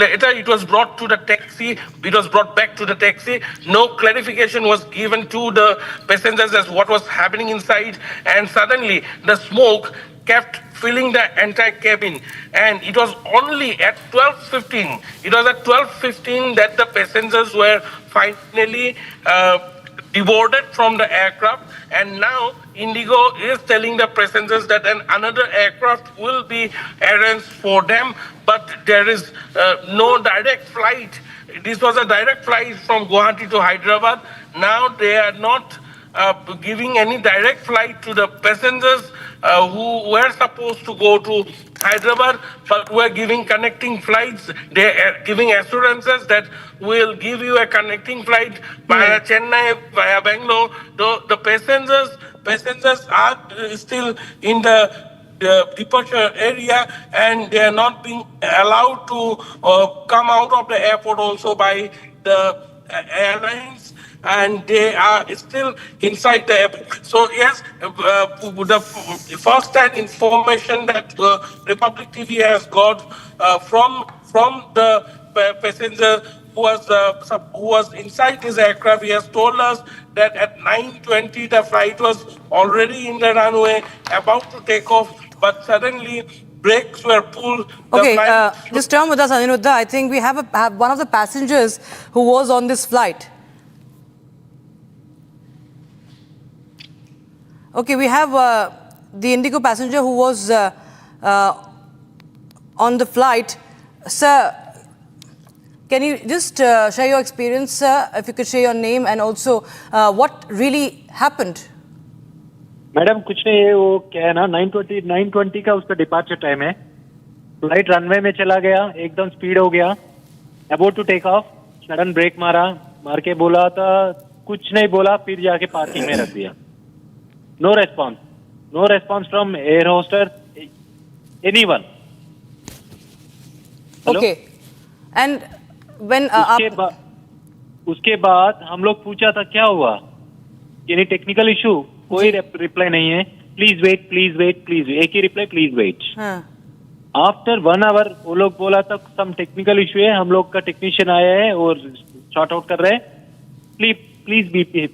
later it was brought to the taxi. It was brought back to the taxi. No clarification was given to the passengers as what was happening inside. And suddenly the smoke kept filling the entire cabin, and it was only at 12:15. It was at 12:15 that the passengers were finally deboarded from the aircraft, and now Indigo is telling the passengers that another aircraft will be arranged for them, but there is no direct flight. This was a direct flight from Guwahati to Hyderabad. Now they are not giving any direct flight to the passengers who were supposed to go to Hyderabad, but we're giving connecting flights. They are giving assurances that we'll give you a connecting flight via Chennai, via Bangalore. The passengers are still in the departure area, and they are not being allowed to come out of the airport also by the airlines, and they are still inside the airport. So yes, the first-hand information that Republic TV has got from the passenger who was inside this aircraft, he has told us that at 9:20 the flight was already in the runway, about to take off, but suddenly brakes were pulled. Okay, just turn with us, Aniruddha. I think we have one of the passengers who was on this flight. Okay, we have the Indigo passenger who was on the flight. Sir, can you just share your experience, sir? If you could share your name and also what really happened? Madam कुछ नहीं है, वो क्या है ना 9:20 का उसका departure time है. फ्लाइट रनवे में चला गया, एकदम स्पीड हो गया, about to take off, sudden brake मार के बोला था, कुछ नहीं बोला, फिर जाके पार्किंग में रख दिया. No response from air hostess, anyone. Okay, and when उसके बाद हम लोग पूछा था क्या हुआ, यानी टेक्निकल इशू, कोई रिप्लाई नहीं है. प्लीज वेट, एक ही reply, please wait. After 1 hour वो लोग बोला था सम टेक्निकल इशू है, हम लोग का टेक्नीशियन आया है और सॉर्ट आउट कर रहे हैं, प्लीज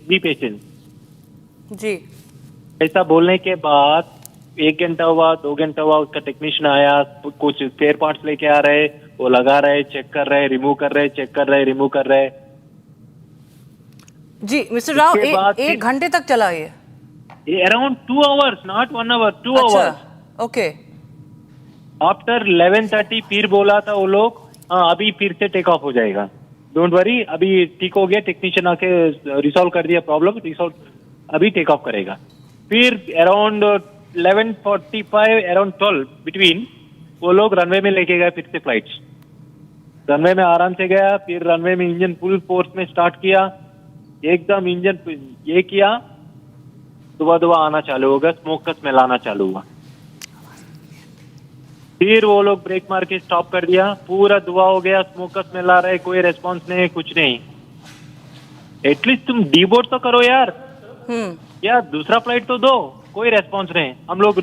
बी पेशेंट. जी, ऐसा बोलने के बाद 1 घंटा हुआ, 2 घंटा हुआ, उसका टेक्नीशियन आया, कुछ स्पेयर पार्ट्स लेके आ रहे, वो लगा रहे, चेक कर रहे, रिमूव कर रहे, चेक कर रहे, रिमूव कर रहे. जी मिस्टर राव, एक घंटे तक चला ये? Around 2 hours, not 1 hour, 2 hours. Okay. After 11:30 फिर बोला था वो लोग, हाँ अभी फिर से टेक ऑफ हो जाएगा, डोंट वरी, अभी ठीक हो गया, टेक्नीशियन आके रिसॉल्व कर दिया प्रॉब्लम, अभी टेक ऑफ करेगा. फिर अराउंड 11:45 अराउंड 12 बिटवीन वो लोग रनवे में लेके गए फिर से फ्लाइट्स. रनवे में आराम से गया, फिर रनवे में इंजन फुल फोर्स में स्टार्ट किया, एकदम इंजन ये किया, दुआ आना चालू हो गया, स्मोक का स्मेल आना चालू हुआ. फिर वो लोग ब्रेक मार के स्टॉप कर दिया, पूरा धुआं हो गया, स्मोक का स्मेल आ रहा है, कोई रेस्पॉन्स नहीं, कुछ नहीं. एटलीस्ट तुम डीबोर्ड तो करो यार, या दूसरा फ्लाइट तो दो, कोई रेस्पॉन्स नहीं. हम लोग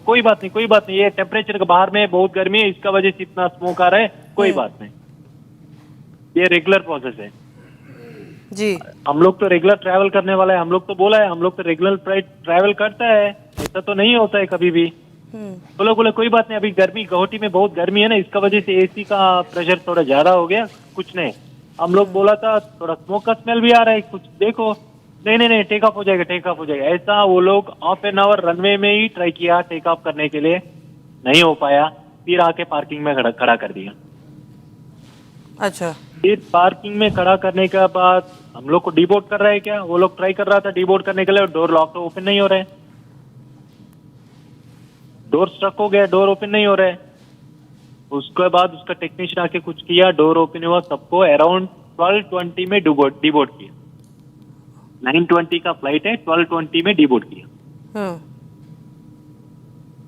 कोई बात नहीं, ये टेम्परेचर के बाहर में बहुत गर्मी है, इसका वजह से इतना स्मोक आ रहा है, कोई बात नहीं, ये रेगुलर प्रोसेस है. जी, हम लोग तो रेगुलर ट्रैवल करने वाला है, हम लोग तो बोला है, हम लोग तो रेगुलर ट्रैवल करता है, ऐसा तो नहीं होता है कभी भी. वो लोग बोले कोई बात नहीं, अभी गर्मी गुवाहाटी में बहुत गर्मी है ना, इसका वजह से एसी का प्रेशर थोड़ा ज्यादा हो गया, कुछ नहीं. हम लोग बोला था थोड़ा स्मोक का स्मेल भी आ रहा है, कुछ देखो, नहीं टेक ऑफ हो जाएगा. ऐसा वो लोग हाफ एन आवर रनवे में ही ट्राई किया टेक ऑफ करने के लिए, नहीं हो पाया, फिर आके पार्किंग में खड़ा कर दिया. अच्छा, फिर पार्किंग में खड़ा करने के बाद हम लोग को डीबोर्ड कर रहा है क्या, वो लोग ट्राई कर रहा था डीबोर्ड करने के लिए, डोर लॉक तो ओपन नहीं हो रहे, डोर स्ट्रक हो गया, डोर ओपन नहीं हो रहे. उसके बाद उसका टेक्नीशियन आके कुछ किया, डोर ओपन हुआ, सबको अराउंड 12:20 में डीबोर्ड किया. 9:20 का फ्लाइट है, 12:20 में डीबोर्ड किया.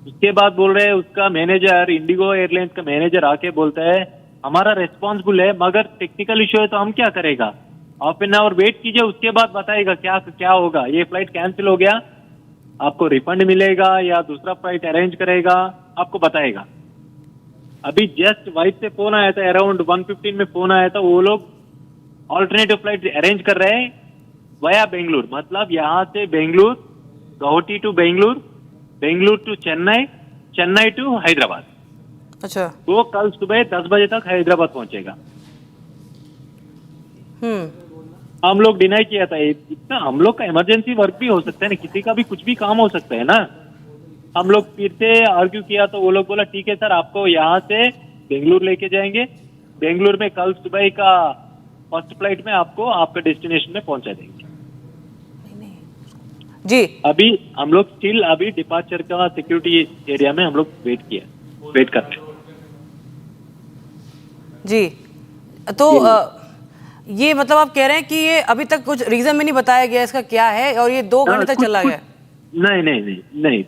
उसके बाद बोल रहे हैं उसका मैनेजर, इंडिगो एयरलाइंस का मैनेजर आके बोलता है हमारा रेस्पॉन्सिबल है, मगर टेक्निकल इश्यू है तो हम क्या करेगा, हाफ एन आवर वेट कीजिए, उसके बाद बताएगा क्या होगा. ये फ्लाइट कैंसिल हो गया, आपको रिफंड मिलेगा या दूसरा फ्लाइट अरेंज करेगा, आपको बताएगा. अभी जस्ट वाइफ से फोन आया था, अराउंड 1:15 में फोन आया था, वो लोग ऑल्टरनेटिव फ्लाइट अरेंज कर रहे हैं वया बेंगलुरु, मतलब यहाँ से Bengaluru, Guwahati to Bengaluru to Chennai to Hyderabad. अच्छा, वो कल सुबह 10 बजे तक हैदराबाद पहुंचेगा. हम लोग डिनाई किया था, इतना हम लोग का इमरजेंसी वर्क भी हो सकता है ना, किसी का भी कुछ भी काम हो सकता है ना. हम लोग फिर से आर्ग्यू किया तो वो लोग बोला ठीक है सर, आपको यहाँ से बेंगलुरु लेके जाएंगे, बेंगलुरु में कल सुबह का फर्स्ट फ्लाइट में आपको आपके डेस्टिनेशन में पहुंचा देंगे. जी, अभी हम लोग स्टिल अभी डिपार्चर का सिक्योरिटी एरिया में हम लोग वेट किया. वेट कर रहे हैं। जी, तो ये मतलब आप कह रहे हैं कि ये अभी तक कुछ रीजन में नहीं बताया गया इसका क्या है, और ये 2 घंटे तक चला गया? नहीं,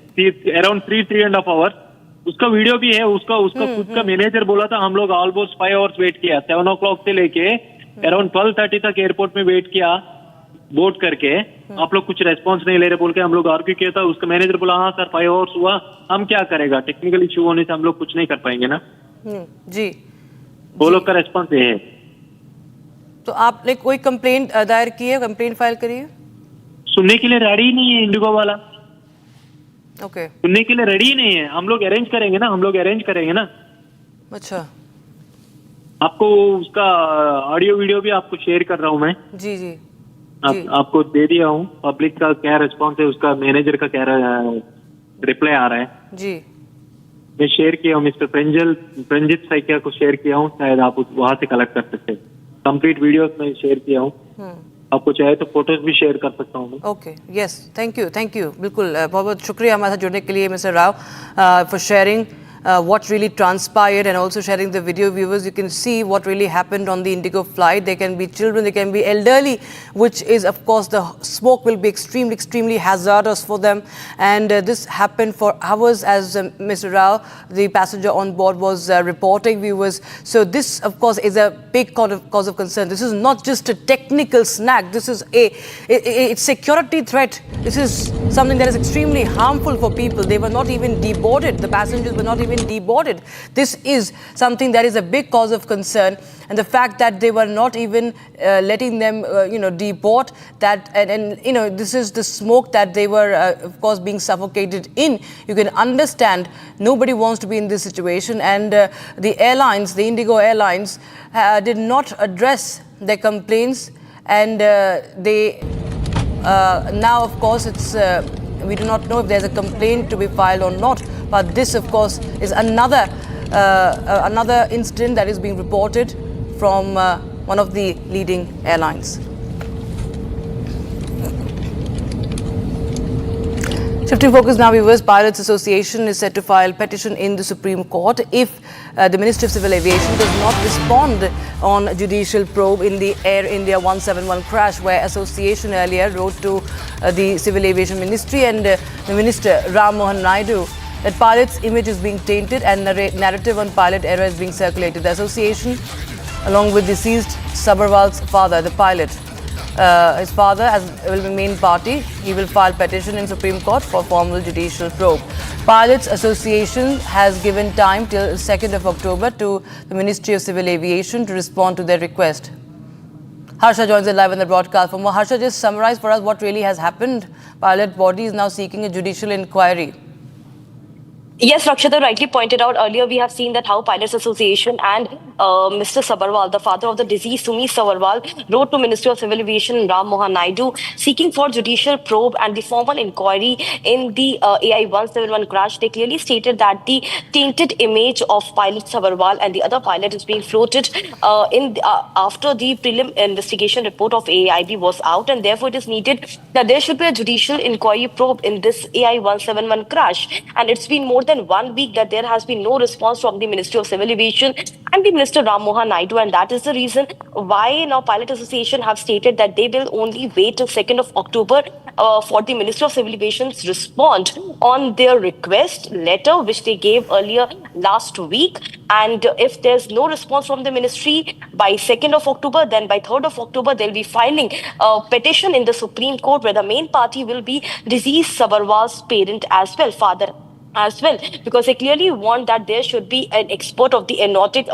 अराउंड 3.5 आवर्स। उसका वीडियो भी है, उसका खुद का मैनेजर बोला था हम लोग ऑलमोस्ट 5 आवर्स वेट किया, 7 o'clock से लेके अराउंड 12:30 तक एयरपोर्ट में वेट किया बोट करके। आप लोग कुछ रेस्पॉन्स नहीं ले रहे बोल के हम लोग आर्ग्यू किया था। उसका मैनेजर बोला हाँ सर 5 आवर्स हुआ, हम क्या करेगा, टेक्निकल इशू होने से हम लोग कुछ नहीं कर पाएंगे ना। जी, वो लोग का रेस्पॉन्स ये है। तो आपने कोई कंप्लेंट दायर की है, कंप्लेंट फाइल करी है? सुनने के लिए रेडी नहीं है इंडिगो वाला। ओके, सुनने के लिए रेडी नहीं है। हम लोग अरेंज करेंगे ना। अच्छा, आपको उसका ऑडियो वीडियो भी आपको शेयर कर रहा हूँ मैं। जी जी, आपको दे दिया हूँ। पब्लिक का क्या रिस्पॉन्स है, उसका मैनेजर का क्या रिप्लाई आ रहा है जी। मैं शेयर किया हूँ, मिस्टर प्रंजित सैकिया को शेयर किया हूँ, शायद आप वहां से कलेक्ट कर सकते हैं। कंप्लीट वीडियोस में शेयर किया हूँ, आपको चाहे तो फोटोज भी शेयर कर सकता हूँ। ओके, यस, थैंक यू, बिल्कुल, बहुत बहुत शुक्रिया हमारे साथ जुड़ने के लिए mister Rao, for sharing what really transpired and also sharing the video. Viewers, you can see what really happened on the Indigo flight. There can be children, there can be elderly, which is of course the smoke will be extremely hazardous for them, and this happened for hours as Mr. Rao, the passenger on board, was reporting, viewers. So this of course is a big cause of concern. This is not just a technical snag, this is a security threat. This is something that is extremely harmful for people. They were not even deboarded, the passengers were not even deboarded. This is something that is a big cause of concern, and the fact that they were not even letting them deboard, that and this is the smoke that they were of course being suffocated in. You can understand nobody wants to be in this situation, and the airlines, the Indigo Airlines, did not address their complaints, and they now of course it's we do not know if there's a complaint to be filed or not, but this of course is another incident that is being reported from one of the leading airlines. Shifting focus now, viewers, Pilots Association is set to file petition in the Supreme Court if the Ministry of Civil Aviation does not respond on judicial probe in the Air India 171 crash, where association earlier wrote to the Civil Aviation Ministry and the Minister Ram Mohan Naidu that pilot's image is being tainted and narrative on pilot error is being circulated. The association, along with deceased Sabharwal's father, the pilot, his father will be main party. He will file petition in Supreme Court for formal judicial probe. Pilots Association has given time till 2nd of October to the Ministry of Civil Aviation to respond to their request. Harsha joins us live on the broadcast. For more, Harsha, just summarize for us what really has happened. Pilot body is now seeking a judicial inquiry. Yes, Rakshita rightly pointed out earlier, we have seen that how Pilots Association and Mr. Sabharwal, the father of the deceased Sumi Sabharwal, wrote to Ministry of Civil Aviation Ram Mohan Naidu seeking for judicial probe and the formal inquiry in the AI 171 crash. They clearly stated that the tainted image of pilot Sabharwal and the other pilot is being floated after the prelim investigation report of AIB was out, and therefore it is needed that there should be a judicial inquiry probe in this AI 171 crash. And it's been more than 1 week that there has been no response from the Ministry of Civil Aviation and the Minister Ram Mohan Naidu, and that is the reason why now Pilot Association have stated that they will only wait till 2nd of October for the Ministry of Civil Aviation's respond on their request letter which they gave earlier last week. And if there's no response from the ministry by 2nd of October, then by 3rd of October they'll be filing a petition in the Supreme Court, where the main party will be deceased Sabharwal's parent as well, father as well, because they clearly want that there should be an expert of the aeronautic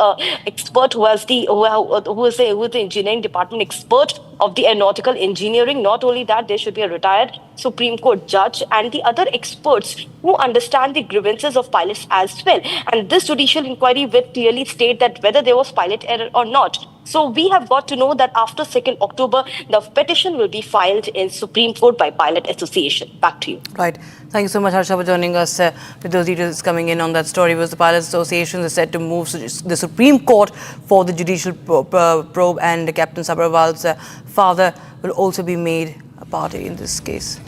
expert who is the engineering department expert of the aeronautical engineering. Not only that, there should be a retired Supreme Court judge and the other experts who understand the grievances of pilots as well. And this judicial inquiry will clearly state that whether there was pilot error or not. So we have got to know that after 2nd October, the petition will be filed in Supreme Court by Pilot Association. Back to you. Right. Thank you so much, Harsha, for joining us with those details coming in on that story. Was the Pilot Association is set to move to the Supreme Court for the judicial probe, and Captain Sabharwal's father will also be made a party in this case.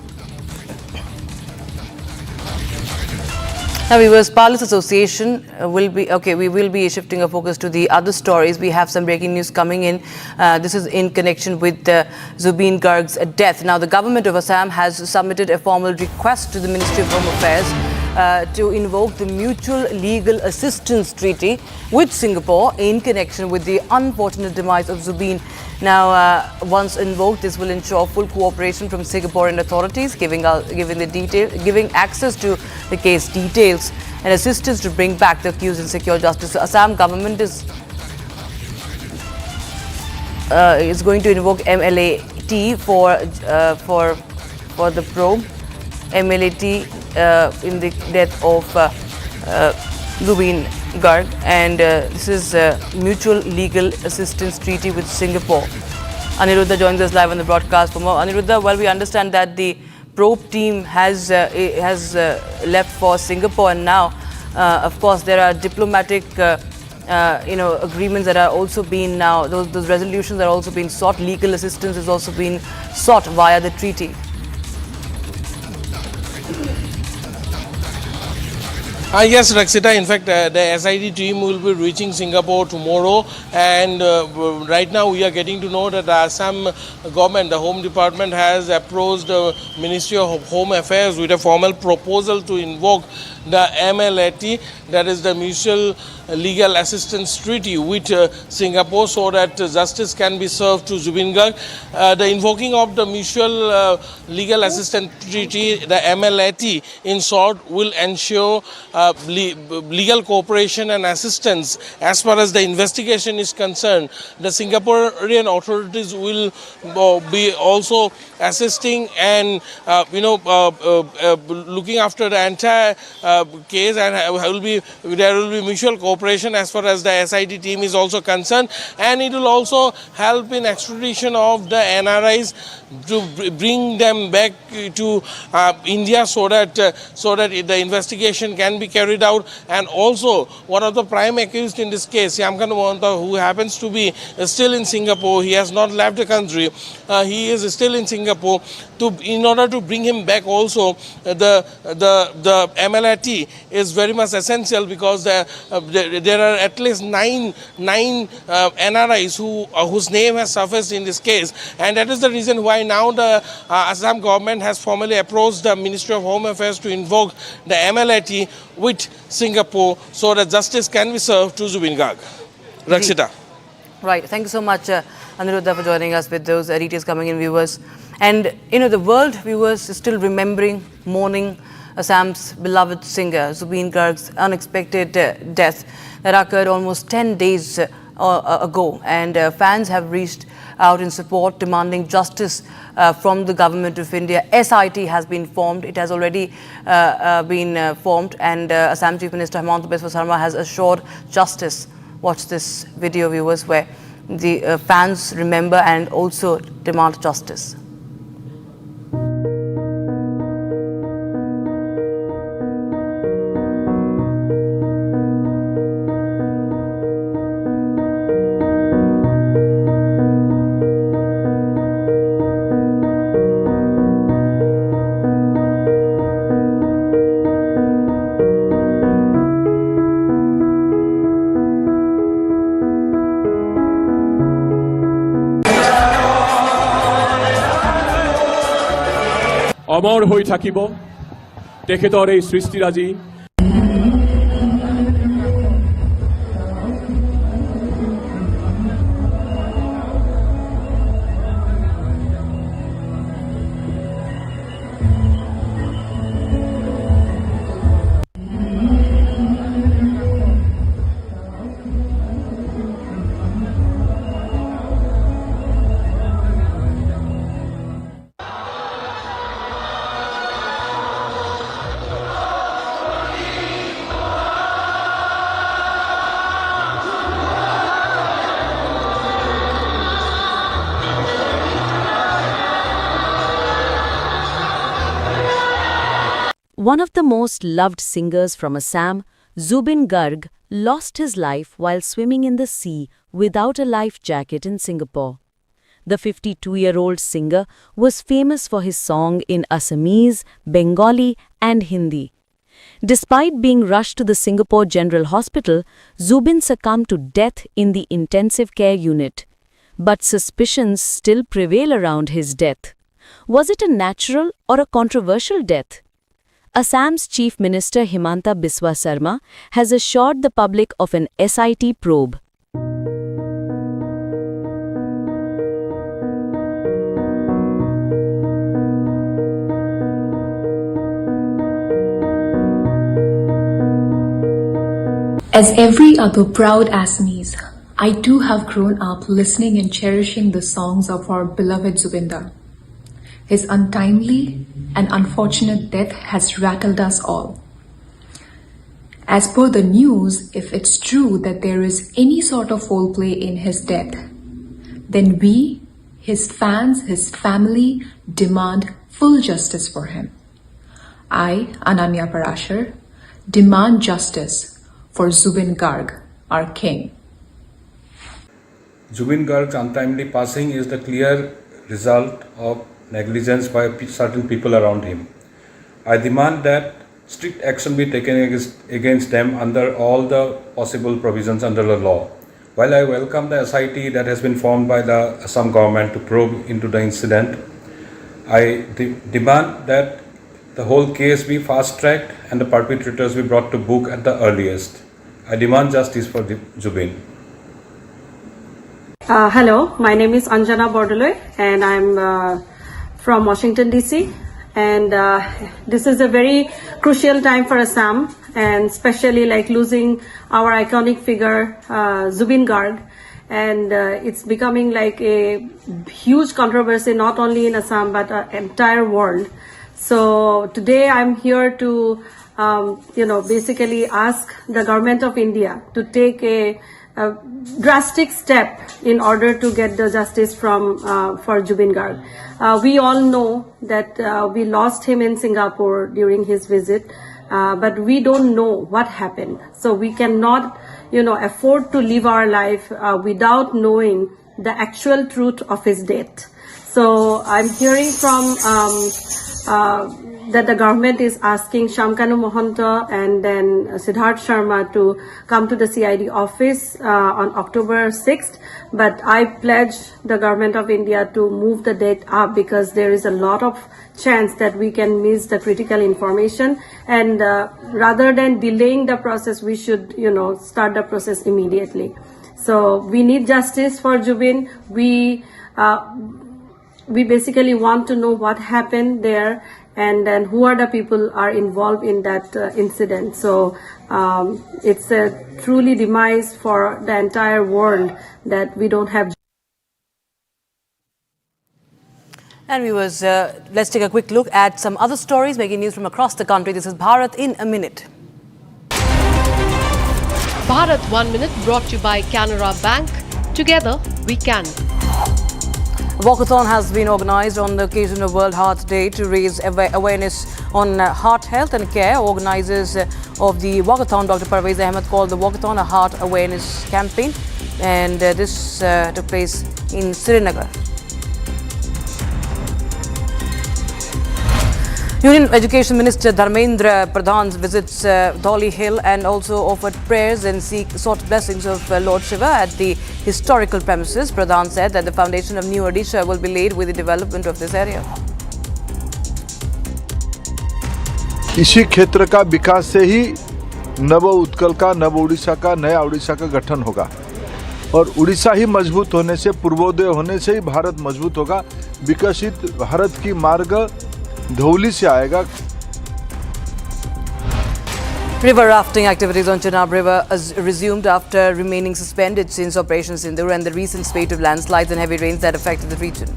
Now, viewers, Pilots Association we will be shifting our focus to the other stories. We have some breaking news coming in. This is in connection with Zubeen Garg's death. Now, the government of Assam has submitted a formal request to the Ministry of Home Affairs to invoke the Mutual Legal Assistance Treaty with Singapore in connection with the unfortunate demise of Zubeen. Now, once invoked, this will ensure full cooperation from Singaporean authorities, giving access to the case details and assistance to bring back the accused and secure justice. So, Assam government is going to invoke MLAT for the probe. MLAT in the death of Zubeen Garg, and this is Mutual Legal Assistance Treaty with Singapore. Aniruddha joins us live on the broadcast. For more, Aniruddha, well, we understand that the probe team has left for Singapore, and now, of course, there are diplomatic agreements that are also being now, those resolutions are also being sought. Legal assistance is also being sought via the treaty. Yes, Rakshita. In fact, the SID team will be reaching Singapore tomorrow, and right now we are getting to know that the Assam government, the Home Department, has approached the Ministry of Home Affairs with a formal proposal to invoke the MLAT, that is the Mutual Legal Assistance Treaty with Singapore, so that justice can be served to Zubeen Garg. The invoking of the Mutual Legal Assistance Treaty, the MLAT in short, will ensure legal cooperation and assistance as far as the investigation is concerned. The Singaporean authorities will be also assisting and looking after the entire case, and there will be mutual cooperation as far as the SIT team is also concerned, and it will also help in extradition of the NRIs to bring them back to India so that the investigation can be carried out. And also, one of the prime accused in this case, Yamkan Mohanta, who happens to be still in Singapore, he has not left the country, he is still in Singapore. In order to bring him back also, the MLAT is very much essential, because there are at least nine NRIs whose name has surfaced in this case, and that is the reason why now the Assam government has formally approached the Ministry of Home Affairs to invoke the MLAT with Singapore so that justice can be served to Zubeen Garg. Rakshita. Right. Thank you so much, Aniruddha, for joining us with those details coming in, viewers. And, the world, viewers, is still remembering, mourning Assam's beloved singer, Zubeen Garg's unexpected death that occurred almost 10 days ago. And fans have reached out in support, demanding justice from the government of India. SIT has been formed. It has already been formed, and Assam Chief Minister Hemanta Biswa Sarma has assured justice. Watch this video, viewers, where the fans remember and also demand justice. অমৰ হৈ থাকিব তেখেতৰ এই সৃষ্টিৰাজি। One of the most loved singers from Assam, Zubeen Garg, lost his life while swimming in the sea without a life jacket in Singapore. The 52-year-old singer was famous for his song in Assamese, Bengali and Hindi. Despite being rushed to the Singapore General Hospital, Zubin succumbed to death in the intensive care unit. But suspicions still prevail around his death. Was it a natural or a controversial death? Assam's Chief Minister Himanta Biswa Sarma has assured the public of an SIT probe. As every other proud Assamese, I too have grown up listening and cherishing the songs of our beloved Zubinder. His untimely and unfortunate death has rattled us all. As per the news, if it's true that there is any sort of foul play in his death, then we, his fans, his family, demand full justice for him. I, Ananya Parashar, demand justice for Zubin Garg, our king. Zubin Garg's untimely passing is the clear result of negligence by certain people around him. I demand that strict action be taken against them under all the possible provisions under the law. While I welcome the SIT that has been formed by the Assam government to probe into the incident, I demand that the whole case be fast-tracked and the perpetrators be brought to book at the earliest. I demand justice for Zubin. Hello, my name is Anjana Bordoloy and I'm from Washington DC, and this is a very crucial time for Assam, and especially like losing our iconic figure Zubin Garg, and it's becoming like a huge controversy not only in Assam but entire world. So today I'm here to basically ask the government of India to take a drastic step in order to get the justice for Zubin Garg. We all know that we lost him in Singapore during his visit, but we don't know what happened. So we cannot, afford to live our life without knowing the actual truth of his death. So I'm hearing from that the government is asking Shamkanu Mohanta and then Siddharth Sharma to come to the CID office on October 6th. But I pledge the government of India to move the date up because there is a lot of chance that we can miss the critical information. And rather than delaying the process, we should, start the process immediately. So we need justice for Zubin. We basically want to know what happened there, and then who are the people are involved in that incident. So it's a truly demise for the entire world that we don't have. And viewers, let's take a quick look at some other stories making news from across the country. This is Bharat in a minute. Bharat 1 Minute brought to you by Canara Bank. Together we can. A walkathon has been organised on the occasion of World Heart Day to raise awareness on heart health and care. Organisers of the walkathon, Dr. Parvez Ahmed, called the walkathon a heart awareness campaign, and this took place in Srinagar. Union Education Minister Dharmendra Pradhan visits Dolly Hill and also offered prayers and sought blessings of Lord Shiva at the historical premises. Pradhan said that the foundation of new Odisha will be laid with the development of this area. इसी क्षेत्र का विकास से ही नव उत्कल का, नव उड़ीसा का, नया उड़ीसा का गठन होगा और उड़ीसा ही मजबूत होने से, पूर्वोदय होने से ही भारत मजबूत होगा। विकसित भारत की मार्ग धौली से आएगा। River rafting activities on Chenab River has resumed after remaining suspended since Operation Sindoor and the recent spate of landslides and heavy rains that affected the region.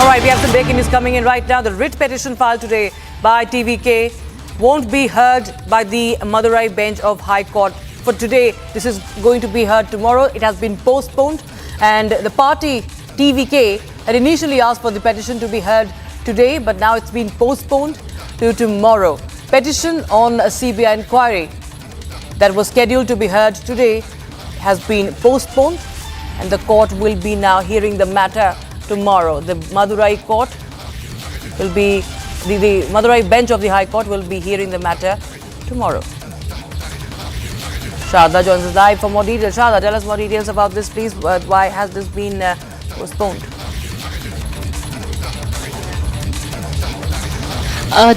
All right, we have some breaking news coming in right now. The writ petition filed today by TVK won't be heard by the Madurai bench of High Court for today. This is going to be heard tomorrow. It has been postponed, and the party TVK had initially asked for the petition to be heard today, but now it's been postponed to tomorrow. Petition on a CBI inquiry that was scheduled to be heard today has been postponed, and the court will be now hearing the matter tomorrow. The Madurai court will be, the Madurai bench of the High Court will be hearing the matter tomorrow. Shada joins us live for more details. Shada, tell us more details about this, please. Why has this been postponed?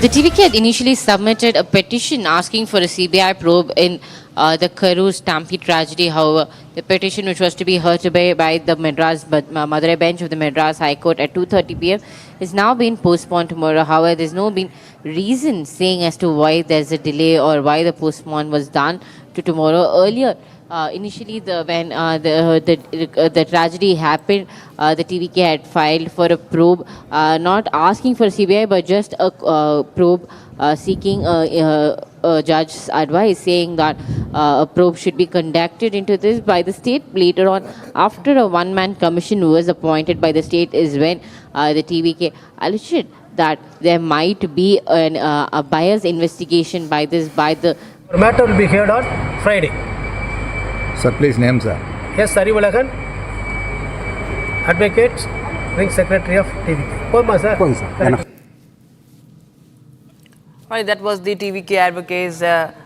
The TVK had initially submitted a petition asking for a CBI probe in the Karur Stampede tragedy. However, the petition, which was to be heard today by the Madurai bench of the Madras High Court at 2:30 p.m., is now being postponed tomorrow. However, there's no been reason saying as to why there's a delay or why the postponement was done to tomorrow. Earlier, initially, when the tragedy happened, the TVK had filed for a probe, not asking for CBI, but just a probe seeking a judge's advice, saying that a probe should be conducted into this by the state. Later on, after a one-man commission was appointed by the state, is when the TVK alleged that there might be a bias investigation by the. The matter will be heard on Friday. Sir, please name, sir. Yes, Sarivalagan, Advocate, Wing Secretary of TVK. Sir. Right, that was the TVK advocate's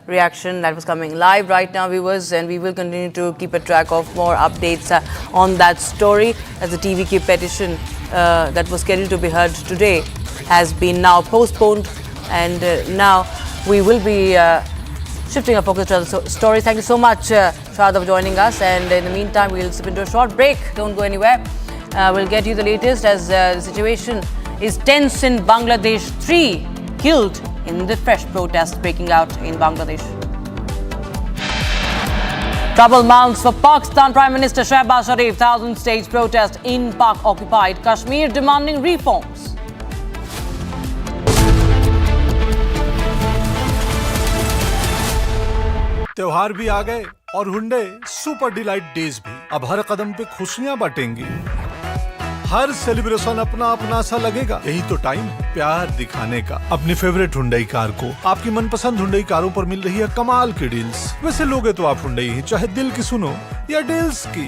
reaction that was coming live right now, viewers, and we will continue to keep a track of more updates on that story, as the TVK petition that was scheduled to be heard today has been now postponed, and now we will be shifting our focus to the story. Thank you so much, Shada, for joining us, and in the meantime, we'll slip into a short break. Don't go anywhere. We'll get you the latest as the situation is tense in Bangladesh. 3 killed in the fresh protests breaking out in Bangladesh. Trouble mounts for Pakistan Prime Minister Shehbaz Sharif. Thousands staged protest in Pak-occupied Kashmir demanding reforms. त्योहार भी आ गए और Hunde super delight days भी। अब हर कदम पे खुशियां बांटेंगी। हर celebration अपना अपना सा लगेगा। यही तो टाइम है प्यार दिखाने का। अपनी फेवरेट हुंडई कार को आपकी मनपसंद हुंडई कारों पर मिल रही है कमाल की डील्स। वैसे लोगे तो आप हुंडई ही, चाहे दिल की सुनो या डील्स की।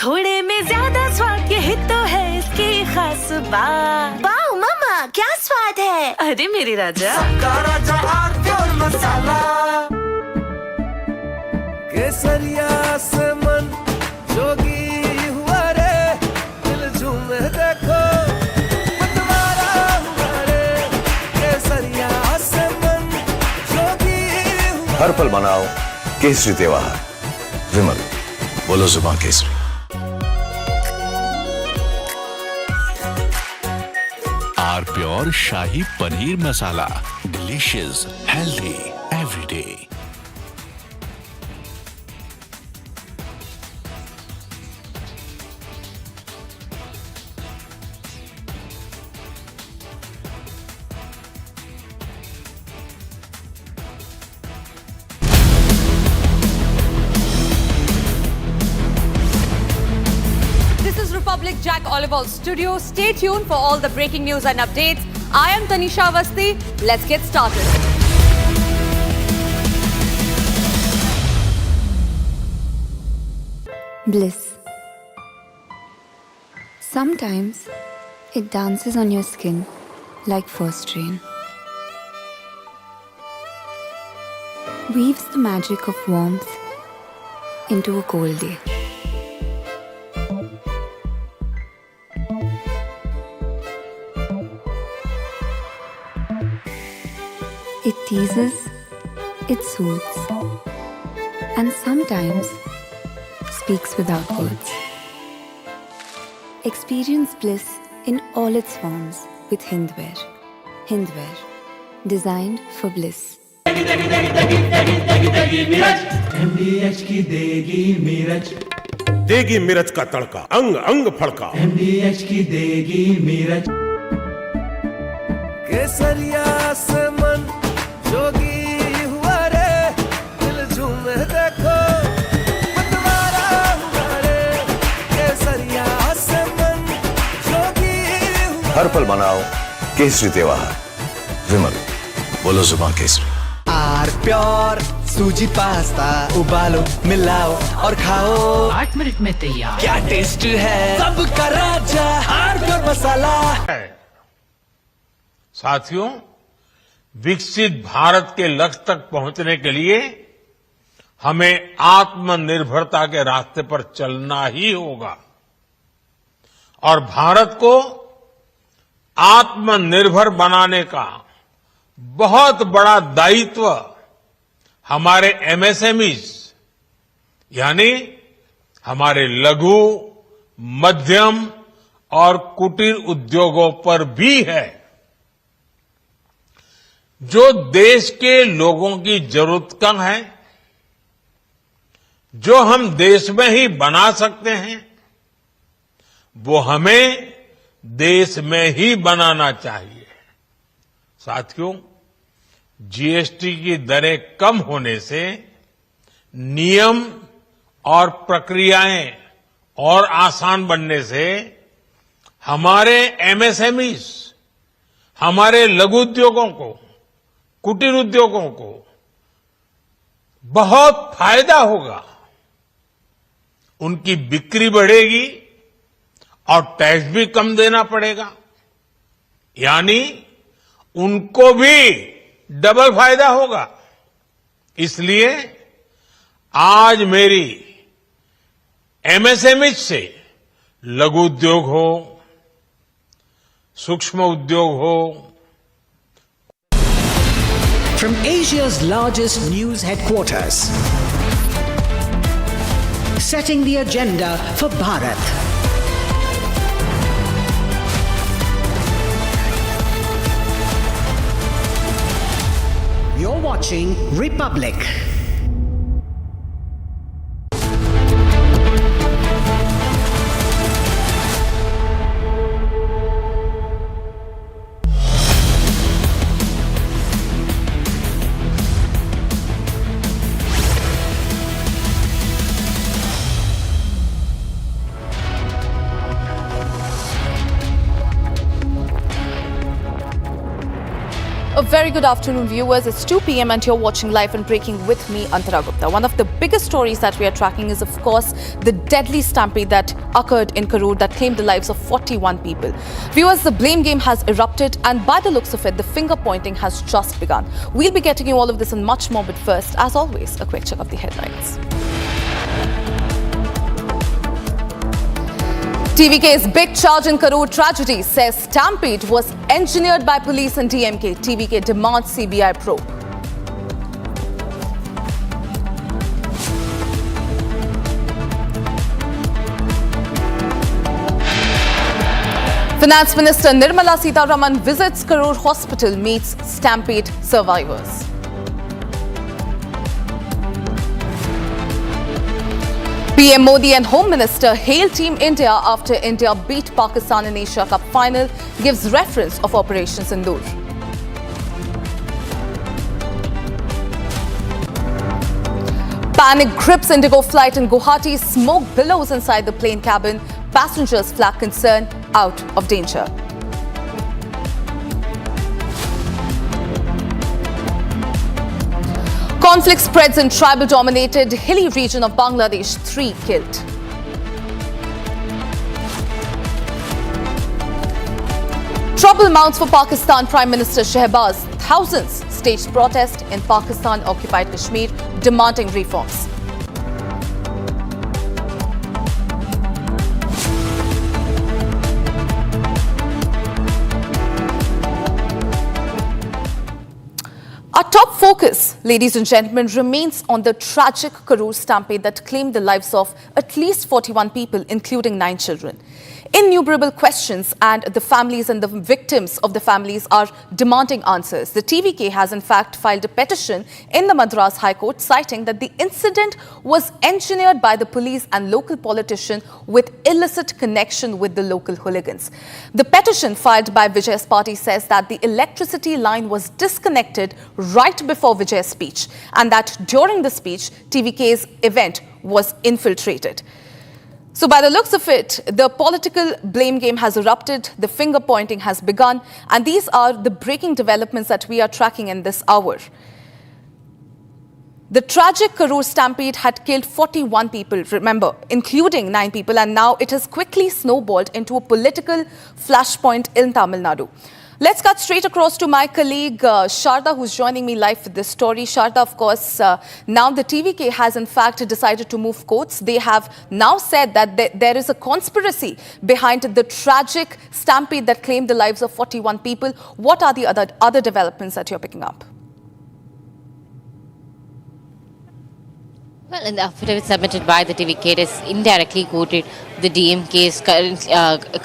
थोड़े में ज्यादा स्वाद, यही तो है इसकी खास बात। वाओ मामा, क्या स्वाद है। अरे मेरे राजा, सबका राजा और मसाला। केसरिया से मन जोगी हुआ रे, दिल झूमे देखो मतवारा हुआ रे। केसरिया से मन जोगी हुआ। हर पल मनाओ केसरी त्योहार। विमल, बोलो जुबान केसरी। Our pure shahi paneer masala, delicious, healthy everyday. Jack Oliver's studio. Stay tuned for all the breaking news and updates. I am Tanisha Avasthi. Let's get started. Bliss. Sometimes it dances on your skin like first rain. Weaves the magic of warmth into a cold day. It teases, it soothes, and sometimes speaks without words. Experience bliss in all its forms with Hindwear. Hindwear, designed for bliss. MDH की देगी मिर्च, देगी मिर्च का तड़का, अंग अंग फड़का। MDH की देगी मिर्च। केसरिया से मन जोगी हुआ रे, दिल झूमे देखो मतवारा हुआ रे। केसरिया से मन जोगी हुआ। हर पल मनाओ केसरी त्योहार। विमल, बोलो जुबान केसरी। आर प्योर सूजी पास्ता उबालो मिलाओ और खाओ 8 मिनट में तैयार क्या टेस्ट है सबका राजा हार प्योर मसाला। साथियों, विकसित भारत के लक्ष्य तक पहुंचने के लिए हमें आत्मनिर्भरता के रास्ते पर चलना ही होगा और भारत को आत्मनिर्भर बनाने का बहुत बड़ा दायित्व हमारे एमएसएमईज यानी हमारे लघु, मध्यम और कुटीर उद्योगों पर भी है, जो देश के लोगों की जरूरत कम है, जो हम देश में ही बना सकते हैं, वो हमें देश में ही बनाना चाहिए। साथियों, जीएसटी की दरें कम होने से नियम और प्रक्रियाएं और आसान बनने से हमारे एमएसएमईज, हमारे लघु उद्योगों को, कुटीर उद्योगों को बहुत फायदा होगा। उनकी बिक्री बढ़ेगी और टैक्स भी कम देना पड़ेगा, यानी उनको भी डबल फायदा होगा। इसलिए आज मेरी एमएसएमई से लघु उद्योग हो, सूक्ष्म उद्योग हो, From Asia's largest news headquarters, setting the agenda for Bharat. You're watching Republic. A very good afternoon, viewers. It's 2 p.m. and you're watching Live and Breaking with me, Antara Gupta. One of the biggest stories that we are tracking is, of course, the deadly stampede that occurred in Karur that claimed the lives of 41 people. Viewers, the blame game has erupted, and by the looks of it, the finger pointing has just begun. We'll be getting you all of this and much more, but first, as always, a quick check of the headlines. TVK's big charge in Karur tragedy says stampede was engineered by police and DMK. TVK demands CBI probe. Finance Minister Nirmala Sitharaman visits Karur Hospital, meets stampede survivors. PM Modi and Home Minister hail Team India after India beat Pakistan in Asia Cup final, gives reference of Operation Sindoor. Panic grips Indigo flight in Guwahati, smoke billows inside the plane cabin, passengers flag concern, out of danger. Conflict spreads in tribal-dominated hilly region of Bangladesh, 3 killed. Trouble mounts for Pakistan Prime Minister Shehbaz. Thousands staged protest in Pakistan-occupied Kashmir, demanding reforms. Our top focus, ladies and gentlemen, remains on the tragic Karur Stampede that claimed the lives of at least 41 people, including 9 children. Innumerable questions, and the families and the victims of the families are demanding answers. The TVK has in fact filed a petition in the Madras High Court citing that the incident was engineered by the police and local politician with illicit connection with the local hooligans. The petition filed by Vijay's party says that the electricity line was disconnected right before Vijay's speech, and that during the speech, TVK's event was infiltrated. So by the looks of it, the political blame game has erupted, the finger pointing has begun, and these are the breaking developments that we are tracking in this hour. The tragic Karur Stampede had killed 41 people, remember, including 9 people, and now it has quickly snowballed into a political flashpoint in Tamil Nadu. Let's cut straight across to my colleague Sharda, who's joining me live for this story. Sharda, of course, now the TVK has in fact decided to move courts. They have now said that there is a conspiracy behind the tragic stampede that claimed the lives of 41 people. What are the other developments that you're picking up? Well, in the affidavit submitted by the TVK, it is indirectly quoted the DMK's current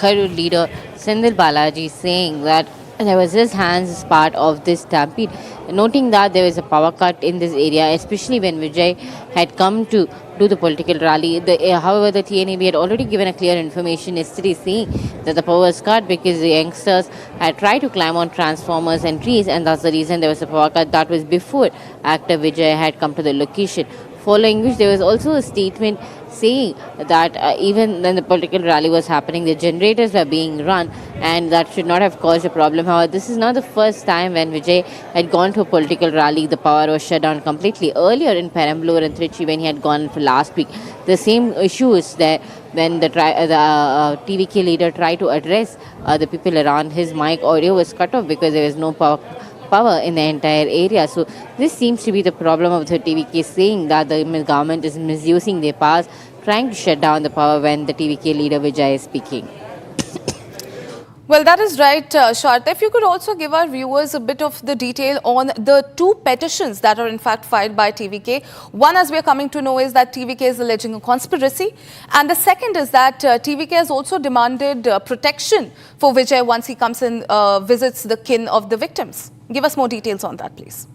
Karur leader Sendil Balaji saying that there was his hands as part of this stampede, noting that there was a power cut in this area, especially when Vijay had come to do the political rally. However, the TNAB had already given a clear information yesterday saying that the power was cut because the youngsters had tried to climb on transformers and trees, and that's the reason there was a power cut. That was before actor Vijay had come to the location. Following which there was also a statement saying that even when the political rally was happening, the generators were being run and that should not have caused a problem. However, this is not the first time when Vijay had gone to a political rally, the power was shut down completely. Earlier in Perambalur and Trichy, when he had gone for last week, the same issue is there when the TVK leader tried to address the people around. His mic audio was cut off because there was no power in the entire area. So this seems to be the problem of the TVK, saying that the government is misusing their powers, trying to shut down the power when the TVK leader Vijay is speaking. Well, that is right, Sharda. If you could also give our viewers a bit of the detail on the 2 petitions that are in fact filed by TVK. One, as we are coming to know, is that TVK is alleging a conspiracy. And the second is that TVK has also demanded protection for Vijay once he comes and visits the kin of the victims. Give us more details on that, please.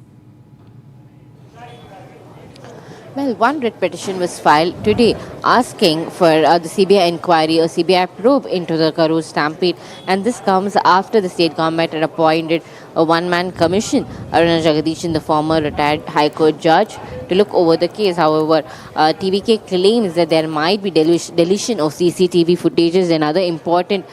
Well, one writ petition was filed today asking for the CBI inquiry or CBI probe into the Karur Stampede, and this comes after the state government had appointed a one-man commission, Arnab, the former retired High Court judge, to look over the case. However, TVK claims that there might be deletion of CCTV footages and other important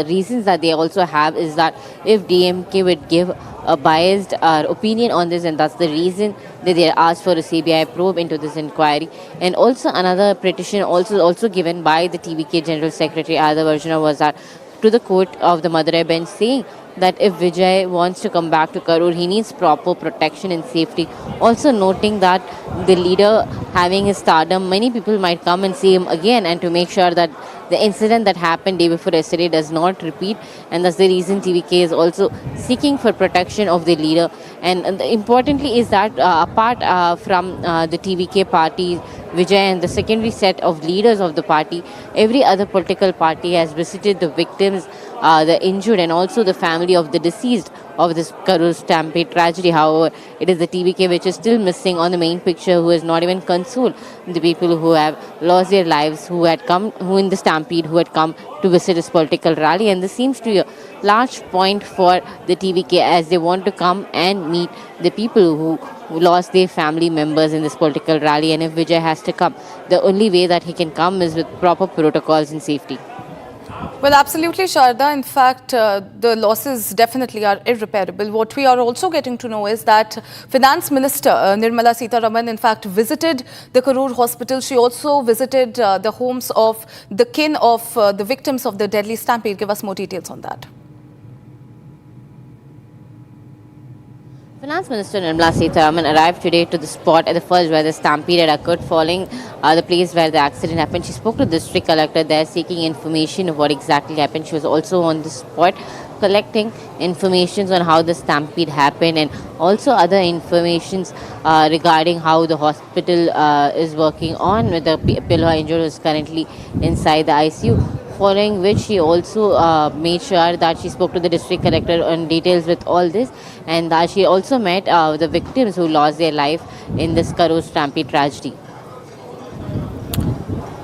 reasons that they also have is that if DMK would give a biased opinion on this, and that's the reason that they asked for a CBI probe into this inquiry. And also another petition also given by the TVK General Secretary Arnab was that to the court of the Madurai bench, saying that if Vijay wants to come back to Karur, he needs proper protection and safety. Also noting that the leader having his stardom, many people might come and see him again, and to make sure that the incident that happened day before yesterday does not repeat, and that's the reason TVK is also seeking for protection of the leader. And importantly is that apart from the TVK party, Vijay and the secondary set of leaders of the party, every other political party has visited the victims, the injured, and also the family of the deceased of this Karur Stampede tragedy. However, it is the TVK which is still missing on the main picture, who has not even consoled the people who have lost their lives, who in the stampede, who had come to visit this political rally. And this seems to be a large point for the TVK, as they want to come and meet the people who lost their family members in this political rally. And if Vijay has to come, the only way that he can come is with proper protocols and safety. Well, absolutely, Sharda. In fact, the losses definitely are irreparable. What we are also getting to know is that Finance Minister Nirmala Sitharaman, in fact, visited the Karur hospital. She also visited the homes of the kin of the victims of the deadly stampede. Give us more details on that. Finance Minister Nirmala Sitharaman arrived today to the spot at the first where the stampede had occurred, following the place where the accident happened. She spoke to the district collector there seeking information of what exactly happened. She was also on the spot collecting information on how the stampede happened, and also other informations regarding how the hospital is working on with the pillow injured who is currently inside the ICU. Following which she also made sure that she spoke to the district collector on details with all this, and that she also met the victims who lost their life in this Karur Stampede tragedy.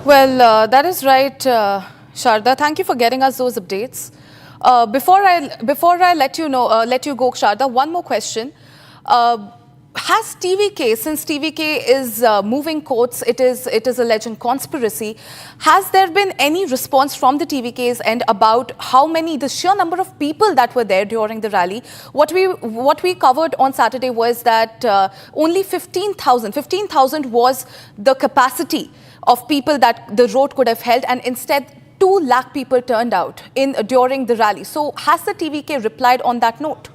Well, that is right, Sharda. Thank you for getting us those updates. Before I let you go, Sharda, one more question. Has TVK, since TVK is moving courts, it is alleging conspiracy, has there been any response from the TVK's end about how many, the sheer number of people that were there during the rally? What we covered on Saturday was that only 15,000 was the capacity of people that the road could have held, and instead 2 lakh people turned out during the rally. So has the TVK replied on that note?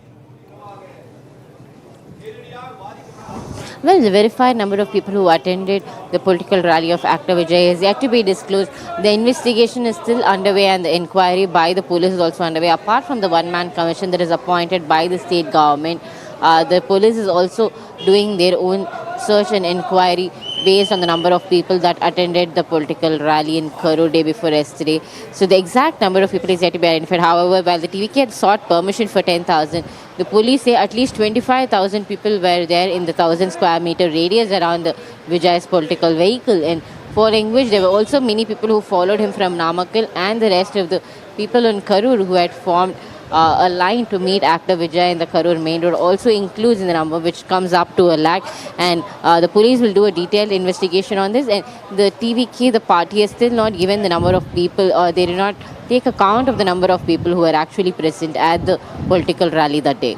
Well, the verified number of people who attended the political rally of Actor Vijay is yet to be disclosed. The investigation is still underway and the inquiry by the police is also underway. Apart from the one-man commission that is appointed by the state government, the police is also doing their own search and inquiry based on the number of people that attended the political rally in Karur day before yesterday. So the exact number of people is yet to be identified. However, while the TVK had sought permission for 10,000, the police say at least 25,000 people were there in the 1,000 square meter radius around the Vijay's political vehicle, and following which there were also many people who followed him from Namakkal, and the rest of the people in Karur who had formed a line to meet Actor Vijay in the Karur main road also includes in the number, which comes up to 1 lakh. And the police will do a detailed investigation on this. And the TVK, the party, has still not given the number of people, or they did not take account of the number of people who were actually present at the political rally that day.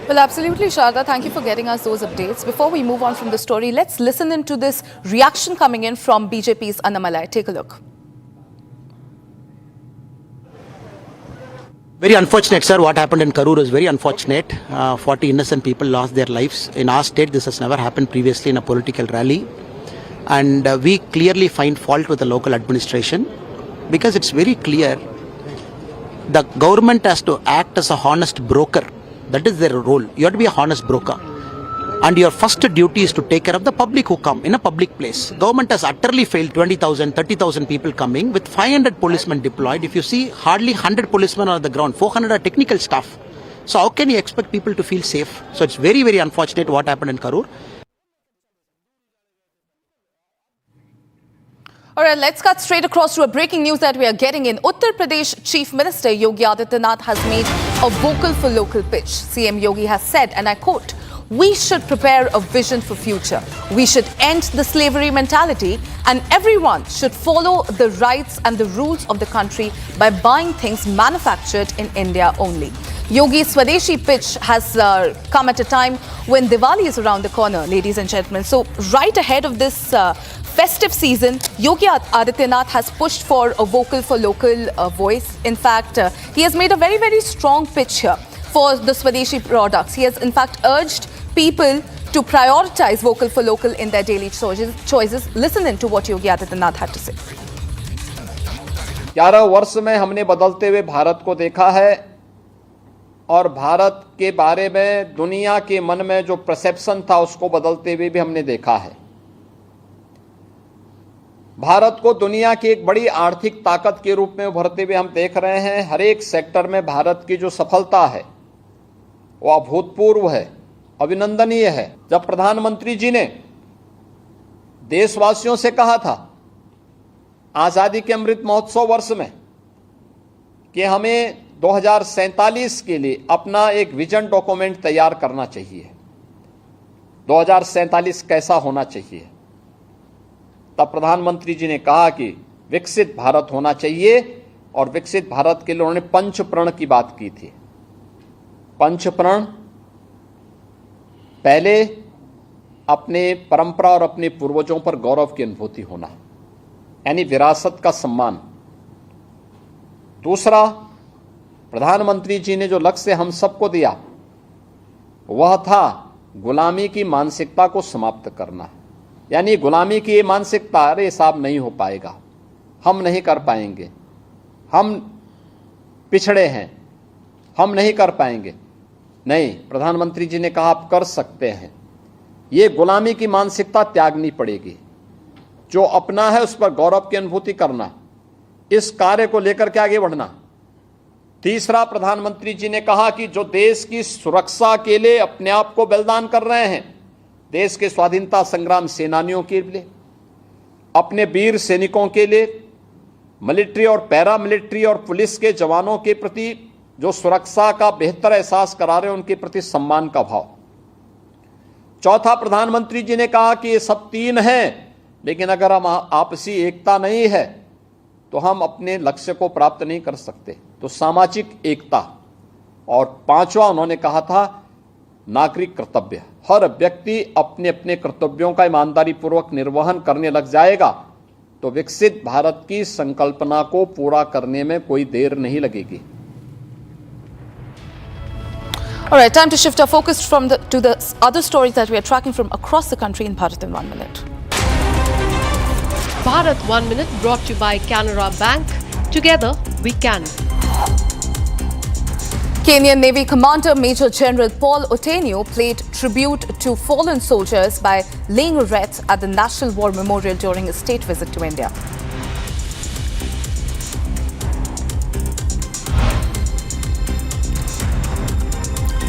Well, absolutely, Sharda. Thank you for getting us those updates. Before we move on from the story, let's listen into this reaction coming in from BJP's Annamalai. Take a look. Very unfortunate, sir. What happened in Karur is very unfortunate. 40 innocent people lost their lives. In our state, this has never happened previously in a political rally. And we clearly find fault with the local administration, because it's very clear the government has to act as a honest broker. That is their role. You have to be a honest broker. And your first duty is to take care of the public who come in a public place. Government has utterly failed. 20,000, 30,000 people coming with 500 policemen deployed. If you see, hardly 100 policemen on the ground, 400 are technical staff. So how can you expect people to feel safe? So it's very, very unfortunate what happened in Karur. All right, let's cut straight across to a breaking news that we are getting in. Uttar Pradesh Chief Minister Yogi Adityanath has made a vocal for local pitch. CM Yogi has said, and I quote, "We should prepare a vision for future. We should end the slavery mentality, and everyone should follow the rights and the rules of the country by buying things manufactured in India only." Yogi's Swadeshi pitch has come at a time when Diwali is around the corner, ladies and gentlemen. So right ahead of this festive season, Yogi Adityanath has pushed for a vocal for local voice. In fact, he has made a very, very strong pitch here for the Swadeshi products. He has in fact urged people to prioritize vocal for local in their daily choices. Listen in to what Yogi Adityanath had to say. 11 वर्ष में हमने बदलते हुए भारत को देखा है, और भारत के बारे में दुनिया के मन में जो परसेप्शन था उसको बदलते हुए भी हमने देखा है। भारत को दुनिया की एक बड़ी आर्थिक ताकत के रूप में उभरते हुए हम देख रहे हैं। हर एक सेक्टर में भारत की जो सफलता है वो अभूतपूर्व है, अभिनंदनीय है। जब प्रधानमंत्री जी ने देशवासियों से कहा था आजादी के अमृत महोत्सव वर्ष में कि हमें 2047 के लिए अपना एक विजन डॉक्यूमेंट तैयार करना चाहिए, 2047 कैसा होना चाहिए, तब प्रधानमंत्री जी ने कहा कि विकसित भारत होना चाहिए, और विकसित भारत के लिए उन्होंने पंच प्रण की बात की थी। पंच प्रण, पहले अपने परंपरा और अपने पूर्वजों पर गौरव की अनुभूति होना, यानी विरासत का सम्मान। दूसरा, प्रधानमंत्री जी ने जो लक्ष्य हम सबको दिया वह था गुलामी की मानसिकता को समाप्त करना। यानी गुलामी की ये मानसिकता, अरे साहब नहीं हो पाएगा, हम नहीं कर पाएंगे, हम पिछड़े हैं, हम नहीं कर पाएंगे। नहीं, प्रधानमंत्री जी ने कहा आप कर सकते हैं। ये गुलामी की मानसिकता त्यागनी पड़ेगी, जो अपना है उस पर गौरव की अनुभूति करना, इस कार्य को लेकर के आगे बढ़ना। तीसरा, प्रधानमंत्री जी ने कहा कि जो देश की सुरक्षा के लिए अपने आप को बलिदान कर रहे हैं, देश के स्वाधीनता संग्राम सेनानियों के लिए, अपने वीर सैनिकों के लिए, मिलिट्री और पैरा मिलिट्री और पुलिस के जवानों के प्रति जो सुरक्षा का बेहतर एहसास करा रहे हैं, उनके प्रति सम्मान का भाव। चौथा, प्रधानमंत्री जी ने कहा कि ये सब 3 हैं, लेकिन अगर हम आपसी एकता नहीं है तो हम अपने लक्ष्य को प्राप्त नहीं कर सकते, तो सामाजिक एकता। और 5वां उन्होंने कहा था नागरिक कर्तव्य। हर व्यक्ति अपने अपने कर्तव्यों का ईमानदारी पूर्वक निर्वहन करने लग जाएगा तो विकसित भारत की संकल्पना को पूरा करने में कोई देर नहीं लगेगी। All right, time to shift our focus to the other stories that we are tracking from across the country in Bharat in 1 minute. Bharat 1 Minute brought to you by Canara Bank. Together we can. Kenyan Navy Commander Major General Paul Otenyo paid tribute to fallen soldiers by laying a wreath at the National War Memorial during a state visit to India.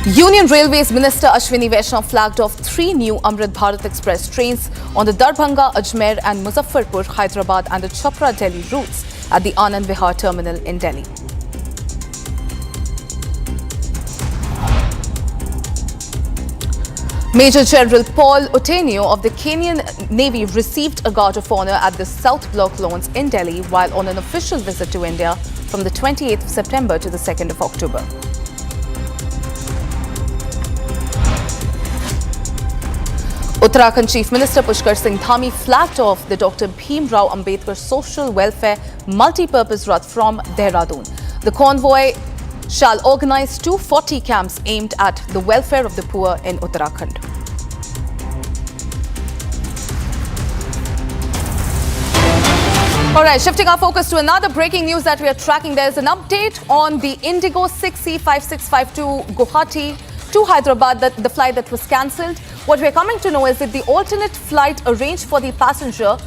Union Railways Minister Ashwini Vaishnav flagged off 3 new Amrit Bharat Express trains on the Darbhanga, Ajmer and Muzaffarpur, Hyderabad and the Chhapra Delhi routes at the Anand Vihar terminal in Delhi. Major General Paul Otenyo of the Kenyan Navy received a Guard of Honour at the South Block Lawns in Delhi while on an official visit to India from the 28th of September to the 2nd of October. Uttarakhand Chief Minister Pushkar Singh Dhami flagged off the Dr. Bhim Rao Ambedkar Social Welfare Multi-Purpose Rath from Dehradun. The convoy shall organize 240 camps aimed at the welfare of the poor in Uttarakhand. All right, shifting our focus to another breaking news that we are tracking. There's an update on the Indigo 6C5652 Guwahati to Hyderabad, the flight that was cancelled. What we're coming to know is that the alternate flight arranged for the passenger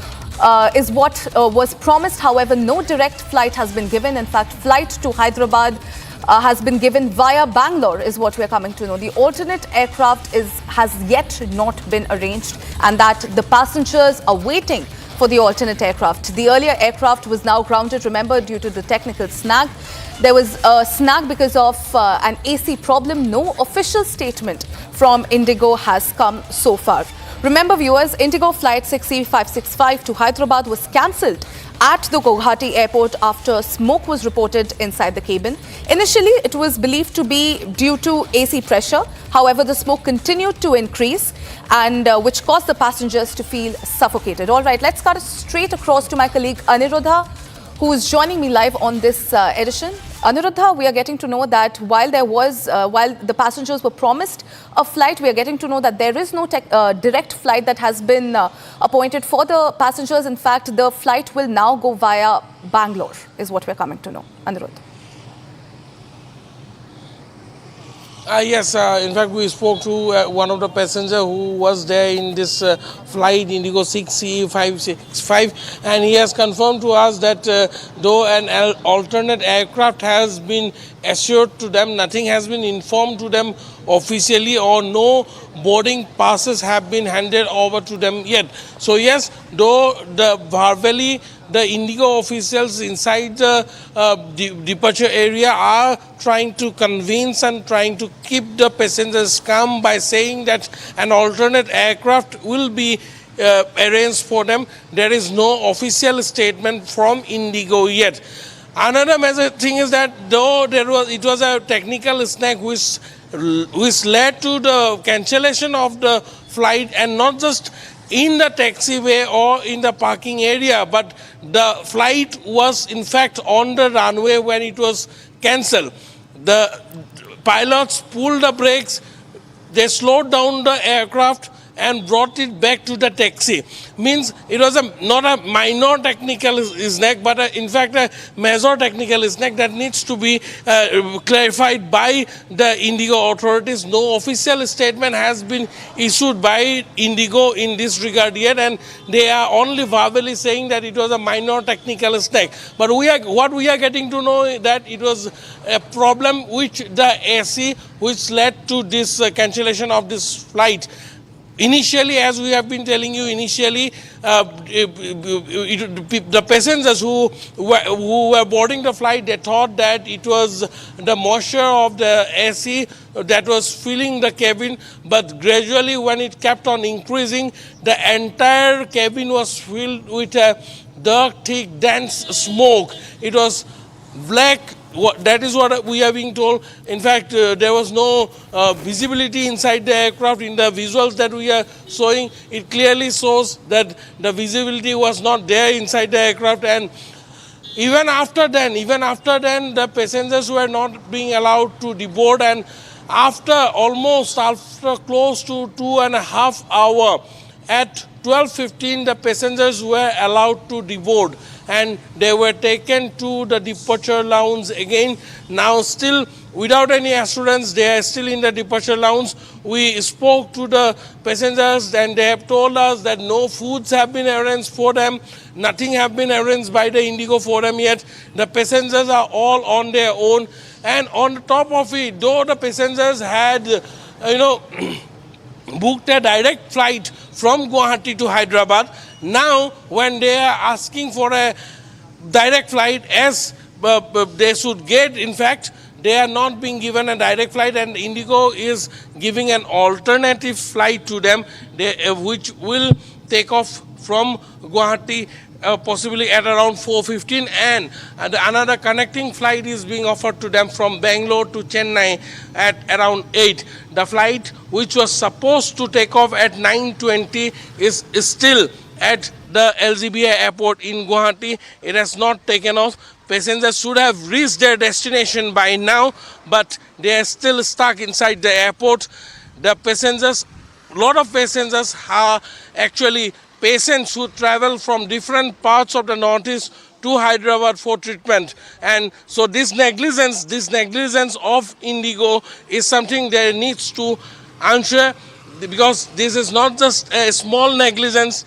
is what was promised. However, no direct flight has been given. In fact, flight to Hyderabad has been given via Bangalore is what we're coming to know. The alternate aircraft has yet not been arranged and that the passengers are waiting for the alternate aircraft. The earlier aircraft was now grounded, remember, due to the technical snag. There was a snag because of an AC problem. No official statement from Indigo has come so far. Remember, viewers, Indigo flight 6C565 to Hyderabad was cancelled at the Guwahati airport after smoke was reported inside the cabin. Initially, it was believed to be due to AC pressure. However, the smoke continued to increase and which caused the passengers to feel suffocated. All right, let's cut straight across to my colleague Aniruddha, who is joining me live on this edition. Aniruddha, we are getting to know that while the passengers were promised a flight, we are getting to know that there is no direct flight that has been appointed for the passengers. In fact, the flight will now go via Bangalore, is what we're coming to know. Aniruddha. Yes, in fact, we spoke to one of the passengers who was there in this flight Indigo 6C565, and he has confirmed to us that though an alternate aircraft has been assured to them, nothing has been informed to them officially or no boarding passes have been handed over to them yet. So yes, though verbally the Indigo officials inside the departure area are trying to convince and trying to keep the passengers calm by saying that an alternate aircraft will be arranged for them. There is no official statement from Indigo yet. Another major thing is that though it was a technical snag which led to the cancellation of the flight, and not just in the taxiway or in the parking area, but the flight was in fact on the runway when it was cancelled. The pilots pulled the brakes, they slowed down the aircraft and brought it back to the taxi. Means it was not a minor technical snag, but in fact a major technical snag that needs to be clarified by the Indigo authorities. No official statement has been issued by Indigo in this regard yet, and they are only verbally saying that it was a minor technical snag. But what we are getting to know is that it was a problem which the AC which led to this cancellation of this flight. Initially, as we have been telling you, initially the passengers who were boarding the flight, they thought that it was the moisture of the AC that was filling the cabin, but gradually when it kept on increasing, the entire cabin was filled with a dark, thick, dense smoke. It was black. That is what we are being told. In fact, there was no visibility inside the aircraft. In the visuals that we are showing, it clearly shows that the visibility was not there inside the aircraft. And even after then, the passengers were not being allowed to deboard. And after close to 2.5 hours, at 12:15, the passengers were allowed to deboard, and they were taken to the departure lounge again. Now still without any assurance, they are still in the departure lounge. We spoke to the passengers and they have told us that no foods have been arranged for them. Nothing have been arranged by the Indigo for them yet. The passengers are all on their own. And on the top of it, though the passengers had, booked a direct flight from Guwahati to Hyderabad, now when they are asking for a direct flight, as they should get, in fact, they are not being given a direct flight, and Indigo is giving an alternative flight to them, which will take off from Guwahati possibly at around 4:15, and another connecting flight is being offered to them from Bangalore to Chennai at around 8. The flight which was supposed to take off at 9:20 is still at the LGBI airport in Guwahati. It has not taken off. Passengers should have reached their destination by now, but they are still stuck inside the airport. The passengers, lot of passengers are actually patients who travel from different parts of the Northeast to Hyderabad for treatment. And so this negligence of Indigo is something that needs to answer, because this is not just a small negligence.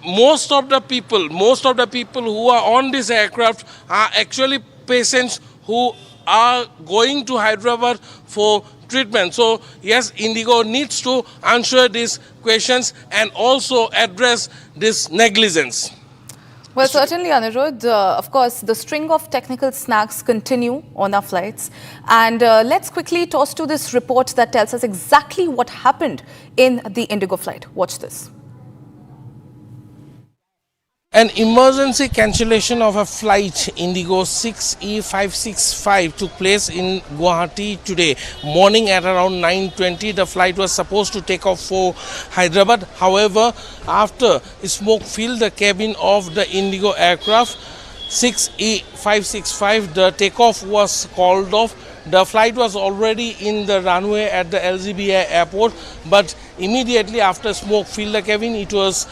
Most of the people who are on this aircraft are actually patients who are going to Hyderabad for treatment. So yes, Indigo needs to answer these questions and also address this negligence. Well, certainly, Anirudh. Of course, the string of technical snags continue on our flights. And let's quickly toss to this report that tells us exactly what happened in the Indigo flight. Watch this. An emergency cancellation of a flight Indigo 6E565 took place in Guwahati today morning at around 9:20. The flight was supposed to take off for Hyderabad. However, after smoke filled the cabin of the Indigo aircraft 6E565, the takeoff was called off. The flight was already in the runway at the LGBI airport, but immediately after smoke filled the cabin, it was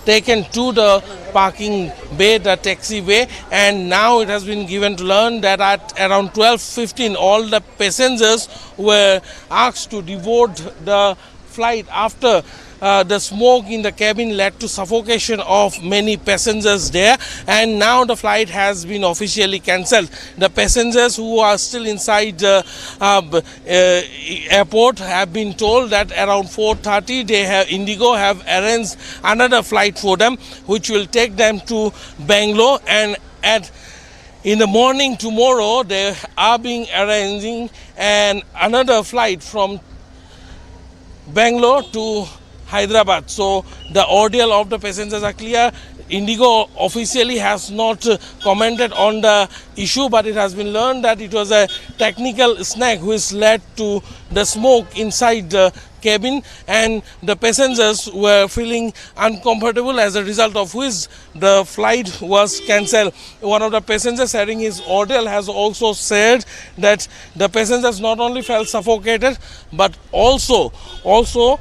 taken to the parking bay, the taxi bay, and now it has been given to learn that at around 12:15 all the passengers were asked to deboard the flight after the smoke in the cabin led to suffocation of many passengers there, and now the flight has been officially cancelled. The passengers who are still inside the airport have been told that around 4:30 Indigo have arranged another flight for them, which will take them to Bangalore, and in the morning tomorrow they are being arranging another flight from Bangalore to Hyderabad. So the ordeal of the passengers are clear. Indigo officially has not commented on the issue, but it has been learned that it was a technical snag which led to the smoke inside the cabin, and the passengers were feeling uncomfortable, as a result of which the flight was cancelled. One of the passengers sharing his ordeal has also said that the passengers not only felt suffocated, but also the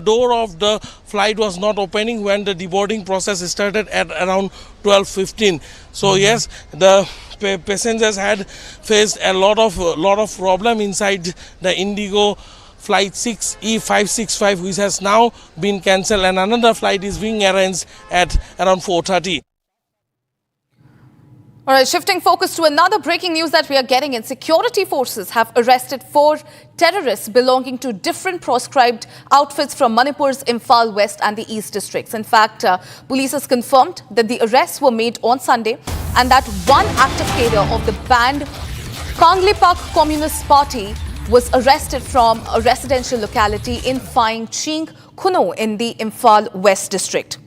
door of the flight was not opening when the deboarding process started at around 12:15. So yes, the passengers had faced a lot of problem inside the Indigo flight 6E565, which has now been cancelled, and another flight is being arranged at around 4:30. All right, shifting focus to another breaking news that we are getting in. Security forces have arrested 4 terrorists belonging to different proscribed outfits from Manipur's Imphal West and the East districts. In fact, police has confirmed that the arrests were made on Sunday and that one active cadre of the banned Kanglipak Communist Party was arrested from a residential locality in Phaing Ching Kuno in the Imphal West district.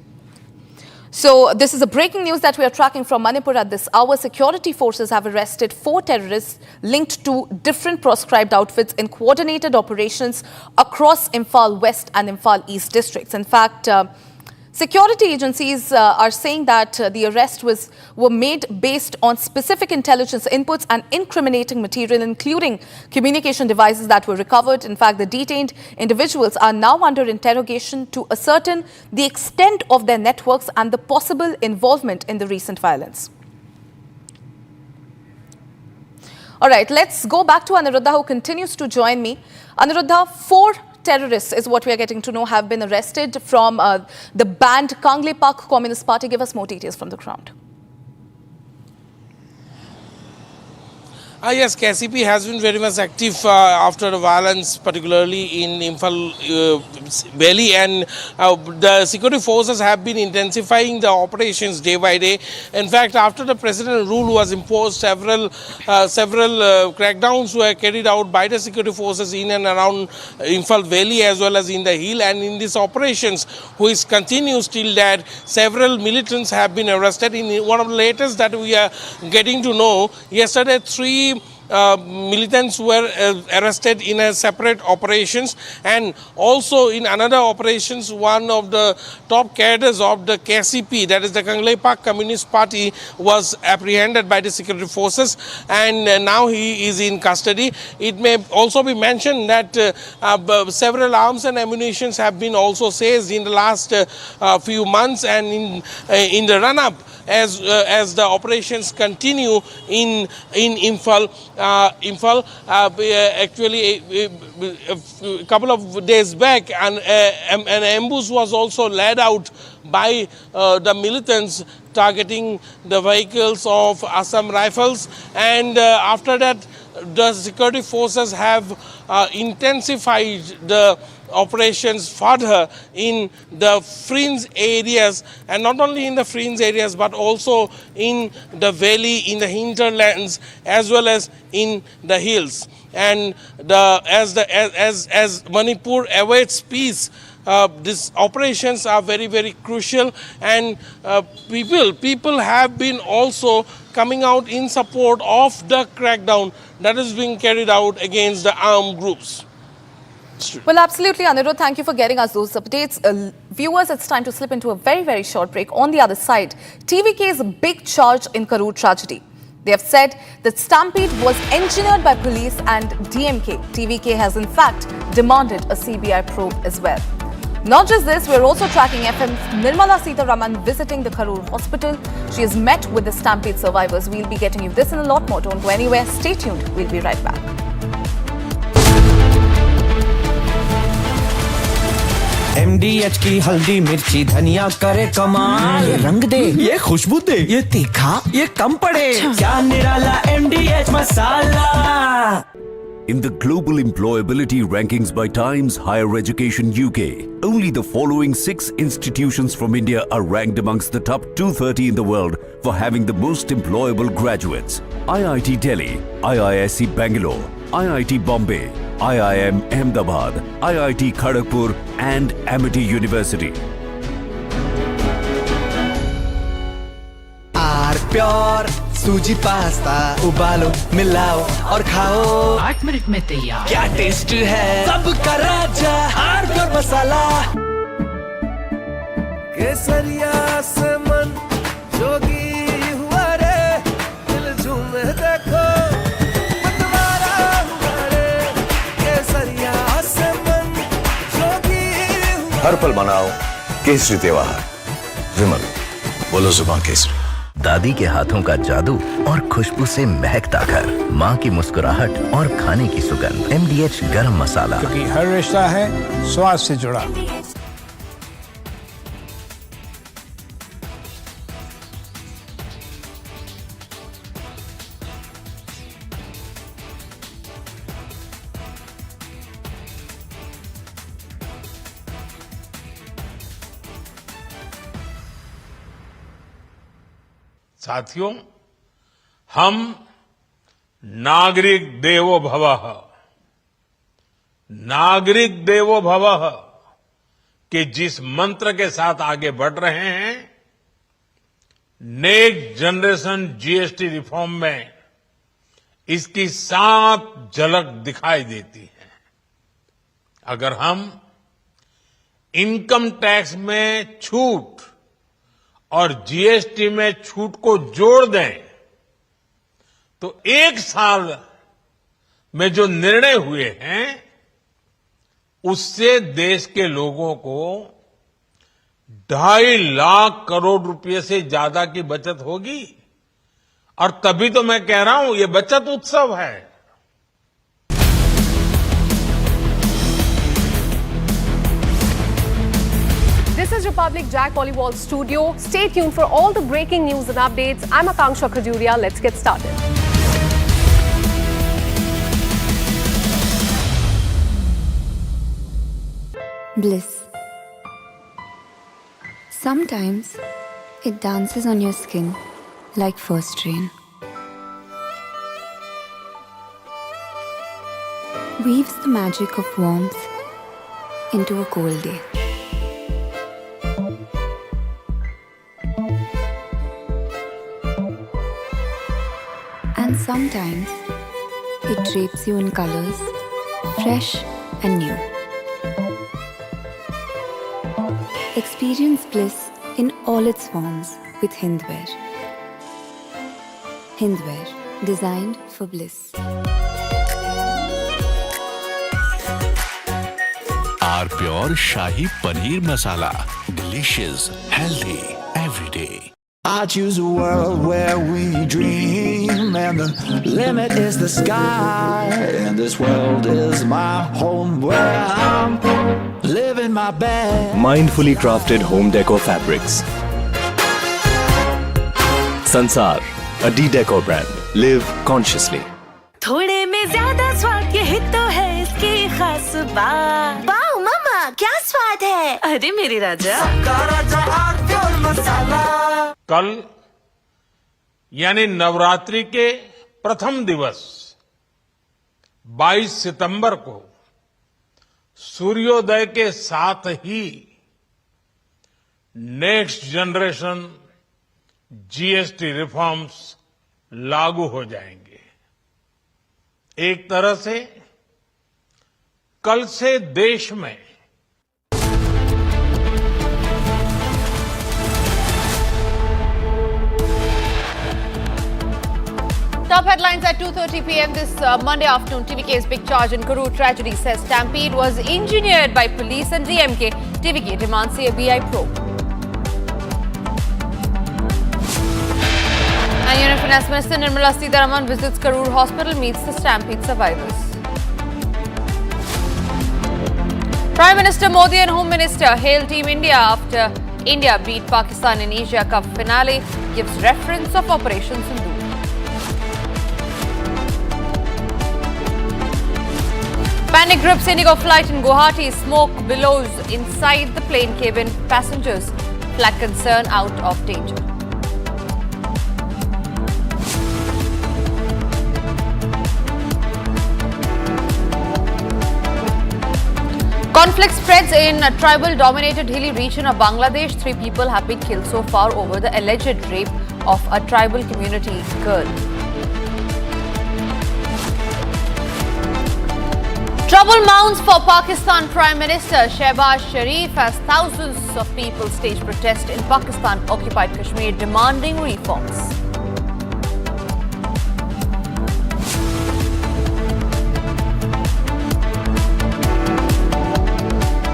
So this is a breaking news that we are tracking from Manipur at this hour. Security forces have arrested 4 terrorists linked to different proscribed outfits in coordinated operations across Imphal West and Imphal East districts. In fact, security agencies are saying that the arrests were made based on specific intelligence inputs and incriminating material, including communication devices that were recovered. In fact, the detained individuals are now under interrogation to ascertain the extent of their networks and the possible involvement in the recent violence. All right, let's go back to Anuruddha, who continues to join me. Anuruddha, 4 terrorists is what we are getting to know have been arrested from the banned Kanglipak Communist Party. Give us more details from the ground. Yes, KCP has been very much active after the violence, particularly in Imphal Valley, and the security forces have been intensifying the operations day by day. In fact, after the president rule was imposed, several crackdowns were carried out by the security forces in and around Imphal Valley as well as in the hill. And in these operations, which continues till that, several militants have been arrested. In one of the latest that we are getting to know, yesterday 3 militants were arrested in a separate operations, and also in another operations one of the top cadres of the KCP, that is the Kanglipak Communist Party, was apprehended by the security forces, and now he is in custody. It may also be mentioned that several arms and ammunitions have been also seized in the last few months, and in the run-up as the operations continue in Imphal. Actually, a couple of days back, an ambush was also laid out by the militants targeting the vehicles of Assam Rifles, and after that the security forces have intensified the operations further in the fringe areas, and not only in the fringe areas but also in the valley, in the hinterlands, as well as in the hills. And as Manipur awaits peace, these operations are very, very crucial, and people have been also coming out in support of the crackdown that is being carried out against the armed groups. Well, absolutely, Anirudh. Thank you for getting us those updates. Viewers, it's time to slip into a very, very short break. On the other side, TVK's big charge in Karur tragedy. They have said that Stampede was engineered by police and DMK. TVK has in fact demanded a CBI probe as well. Not just this, we're also tracking FM's Nirmala Sitharaman visiting the Karur hospital. She has met with the Stampede survivors. We'll be getting you this and a lot more. Don't go anywhere. Stay tuned. We'll be right back. MDH की हल्दी मिर्ची धनिया करे कमाल, ये रंग दे, ये खुशबू दे, ये तीखा, ये कम पड़े, क्या निराला MDH masala. In the global employability rankings by Times Higher Education UK, only the following 6 institutions from India are ranked amongst the top 230 in the world for having the most employable graduates. IIT Delhi, IISc Bangalore, IIT Bombay, IIM Ahmedabad, IIT Kharagpur and Amity University. Pure सूजी pasta उबालो मिलाओ और खाओ 8 minute में तैयार, क्या taste है सबका राजा pure मसाला। केसरिया से मन जोगी हुआ रे, दिल झूमे देखो मतवारा हुआ रे, केसरिया से मन जोगी हुआ। हर पल मनाओ केसरी त्योहार, विमल बोलो जुबान केसरी। दादी के हाथों का जादू और खुशबू से महकता घर, माँ की मुस्कुराहट और खाने की सुगंध। MDH गरम मसाला, क्योंकि हर रिश्ता है स्वाद से जुड़ा। साथियों, हम नागरिक देवो भवः, नागरिक देवो भवः के जिस मंत्र के साथ आगे बढ़ रहे हैं, नेक्स्ट जनरेशन जीएसटी रिफॉर्म में इसकी साफ झलक दिखाई देती है। अगर हम इनकम टैक्स में छूट और जीएसटी में छूट को जोड़ दें तो एक साल में जो निर्णय हुए हैं उससे देश के लोगों को 2.5 लाख करोड़ रुपए से ज्यादा की बचत होगी। और तभी तो मैं कह रहा हूं ये बचत उत्सव है। This is Republic Jack Olivall Studio. Stay tuned for all the breaking news and updates. I'm Akanksha Khajuria. Let's get started. Bliss. Sometimes it dances on your skin like first rain. Weaves the magic of warmth into a cold day. And sometimes it drapes you in colors, fresh and new. Experience bliss in all its forms with Hindwear. Hindwear, designed for bliss. Are pure shahi paneer masala, delicious, healthy everyday. I choose a world where we dream and the limit is the sky, and this world is my home where I'm living my best. Mindfully crafted home decor fabrics. Sansar, a D-Decor brand. Live consciously. थोड़े में ज्यादा स्वाद, यही तो है इसकी खास बात। वाओ मामा, क्या स्वाद है? अरे मेरी राजा, कल यानी नवरात्रि के प्रथम दिवस 22 सितंबर को सूर्योदय के साथ ही नेक्स्ट जनरेशन जीएसटी रिफॉर्म्स लागू हो जाएंगे। एक तरह से कल से देश में Top headlines at 2:30 p.m. this Monday afternoon. TVK's big charge in Karur tragedy says Stampede was engineered by police and DMK. TVK demands CBI probe. And Union Finance Minister Nirmala Sitharaman visits Karur Hospital, meets the Stampede survivors. Prime Minister Modi and Home Minister hail Team India after India beat Pakistan in Asia Cup finale. Gives reference of Operation Sindoor. Panic grips Indigo flight in Guwahati. Smoke billows inside the plane cabin. Passengers flag concern out of danger. Conflict spreads in a tribal-dominated hilly region of Bangladesh. 3 people have been killed so far over the alleged rape of a tribal community girl. Trouble mounts for Pakistan Prime Minister Shehbaz Sharif as thousands of people stage protest in Pakistan-occupied Kashmir demanding reforms.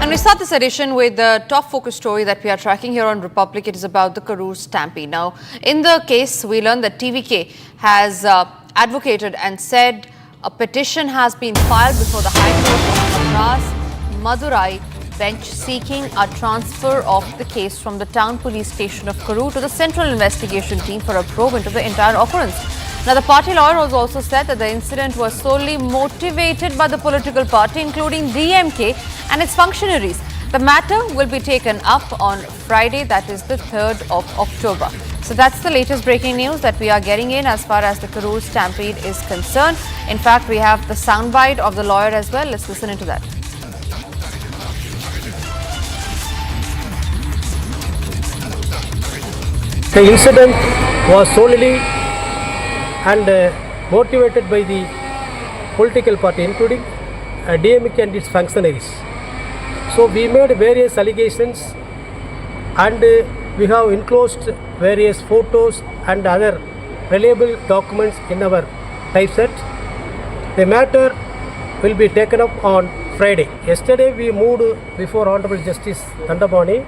And we start this edition with the top focus story that we are tracking here on Republic. It is about the Karur Stampede. Now, in the case, we learned that TVK has advocated and said a petition has been filed before the High Court of Madras, Madurai bench seeking a transfer of the case from the town police station of Karur to the Central Investigation Team for a probe into the entire occurrence. Now, the party lawyer has also said that the incident was solely motivated by the political party, including DMK and its functionaries. The matter will be taken up on Friday, that is the 3rd of October. So that's the latest breaking news that we are getting in as far as the Karur Stampede is concerned. In fact, we have the soundbite of the lawyer as well. Let's listen into that. The incident was solely and motivated by the political party, including DMK and its functionaries. So we made various allegations and we have enclosed various photos and other reliable documents in our typeset. The matter will be taken up on Friday. Yesterday we moved before Honorable Justice Dandapani.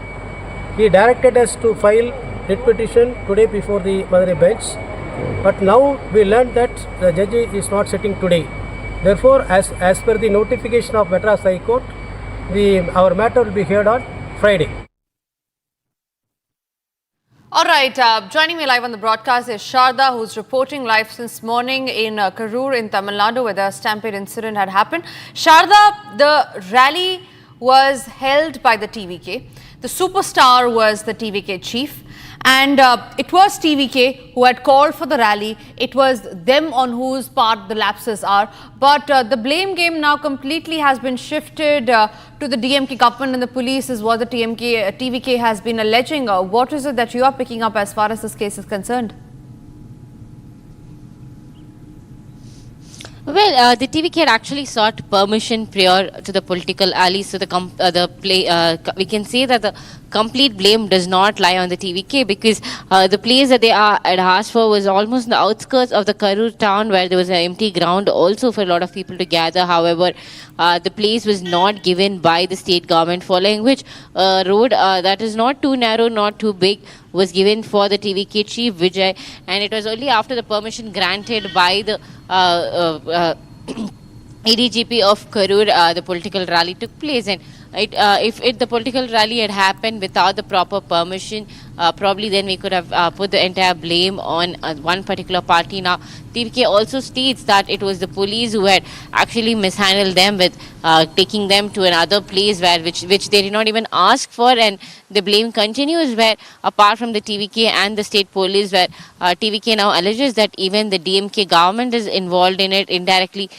He directed us to file writ petition today before the Madurai bench. But now we learned that the judge is not sitting today. Therefore, as per the notification of Madras High Court, our matter will be heard on Friday. All right, joining me live on the broadcast is Sharda, who's reporting live since morning in Karur in Tamil Nadu, where the stampede incident had happened. Sharda, the rally was held by the TVK. The superstar was the TVK chief. And it was TVK who had called for the rally. It was them on whose part the lapses are. But the blame game now completely has been shifted to the DMK government and the police is what the TVK has been alleging. What is it that you are picking up as far as this case is concerned? Well, the TVK had actually sought permission prior to the political ally, so we can say that the complete blame does not lie on the TVK, because the place that they had asked for was almost in the outskirts of the Karur town, where there was an empty ground also for a lot of people to gather. However, the place was not given by the state government, following which a road that is not too narrow, not too big, was given for the TVK chief Vijay, and it was only after the permission granted by the ADGP of Karur the political rally took place. And if the political rally had happened without the proper permission, probably then we could have put the entire blame on one particular party. Now, TVK also states that it was the police who had actually mishandled them with taking them to another place which they did not even ask for, and the blame continues, where apart from the TVK and the state police, where TVK now alleges that even the DMK government is involved in it, indirectly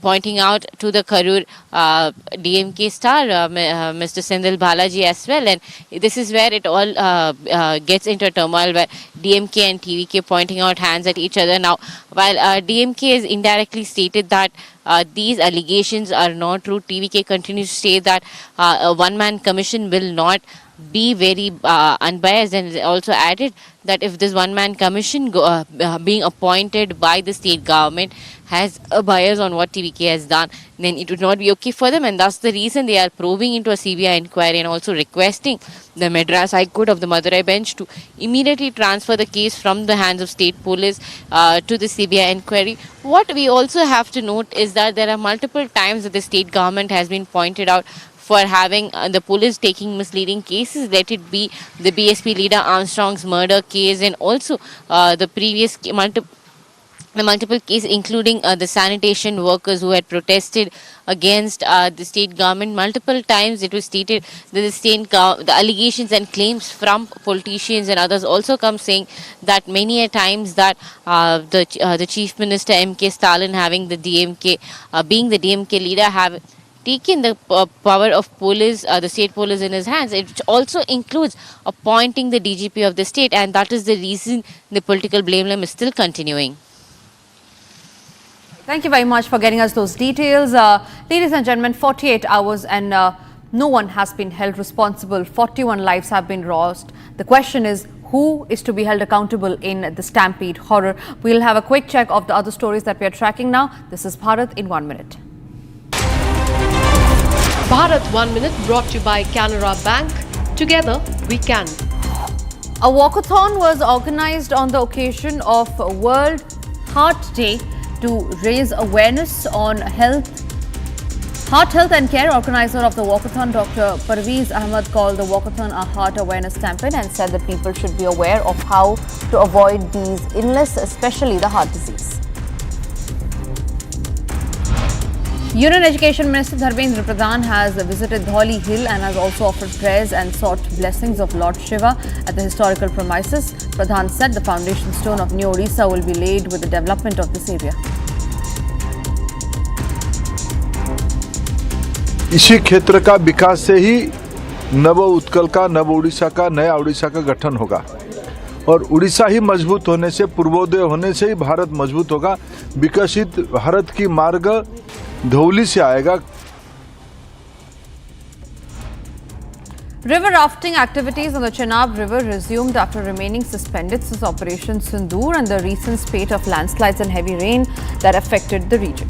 pointing out to the Karur DMK star, Mr. Sendil Balaji as well. And this is where it all gets into turmoil, where DMK and TVK pointing out hands at each other. Now, while DMK has indirectly stated that these allegations are not true, TVK continues to say that a one-man commission will not be very unbiased, and also added that if this one-man commission being appointed by the state government has a bias on what TVK has done, then it would not be okay for them, and that's the reason they are probing into a CBI inquiry and also requesting the Madras High Court of the Madurai bench to immediately transfer the case from the hands of state police to the CBI inquiry. What we also have to note is that there are multiple times that the state government has been pointed out for having the police taking misleading cases, let it be the BSP leader Armstrong's murder case, and also the previous multiple cases, including the sanitation workers who had protested against the state government. Multiple times it was stated that the allegations and claims from politicians and others also come saying that many a times that the Chief Minister M.K. Stalin, having the DMK, being the DMK leader, have taken the power of police, the state police in his hands. It also includes appointing the DGP of the state, and that is the reason the political blame game is still continuing. Thank you very much for getting us those details. Ladies and gentlemen, 48 hours and no one has been held responsible. 41 lives have been lost. The question is, who is to be held accountable in the Stampede horror? We'll have a quick check of the other stories that we are tracking now. This is Bharat in 1 minute. Bharat 1 Minute brought to you by Canara Bank. Together we can. A walkathon was organized on the occasion of World Heart Day to raise awareness on heart health and care. Organizer of the walkathon, Dr. Parvez Ahmed, called the walkathon a heart awareness campaign and said that people should be aware of how to avoid these illnesses, especially the heart disease. Union Education Minister Dharmendra Pradhan has visited Dholi Hill and has also offered prayers and sought blessings of Lord Shiva at the historical premises. Pradhan said the foundation stone of New Odisha will be laid with the development of this area. इसी क्षेत्र का विकास से ही नव उत्कल का, नव उड़ीसा का, नया उड़ीसा का गठन होगा और उड़ीसा ही मजबूत होने से, पूर्वोदय होने से ही भारत मजबूत होगा। विकसित भारत की मार्ग धौली से आएगा। River rafting activities on the Chenab River resumed after remaining suspended since Operation Sindoor and the recent spate of landslides and heavy rain that affected the region.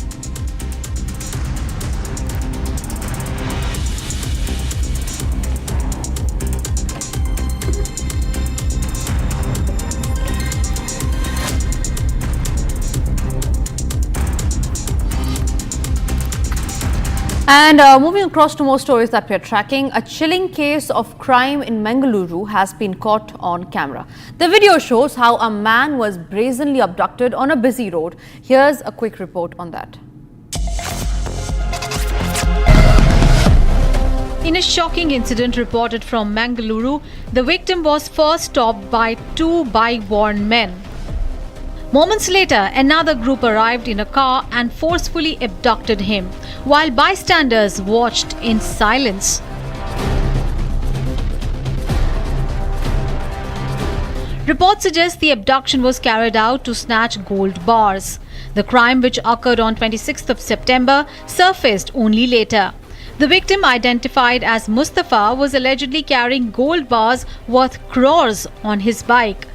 And moving across to more stories that we are tracking, a chilling case of crime in Mangaluru has been caught on camera. The video shows how a man was brazenly abducted on a busy road. Here's a quick report on that. In a shocking incident reported from Mangaluru, the victim was first stopped by two bike-borne men. Moments later, another group arrived in a car and forcefully abducted him, while bystanders watched in silence. Reports suggest the abduction was carried out to snatch gold bars. The crime, which occurred on 26th of September, surfaced only later. The victim, identified as Mustafa, was allegedly carrying gold bars worth crores on his bike.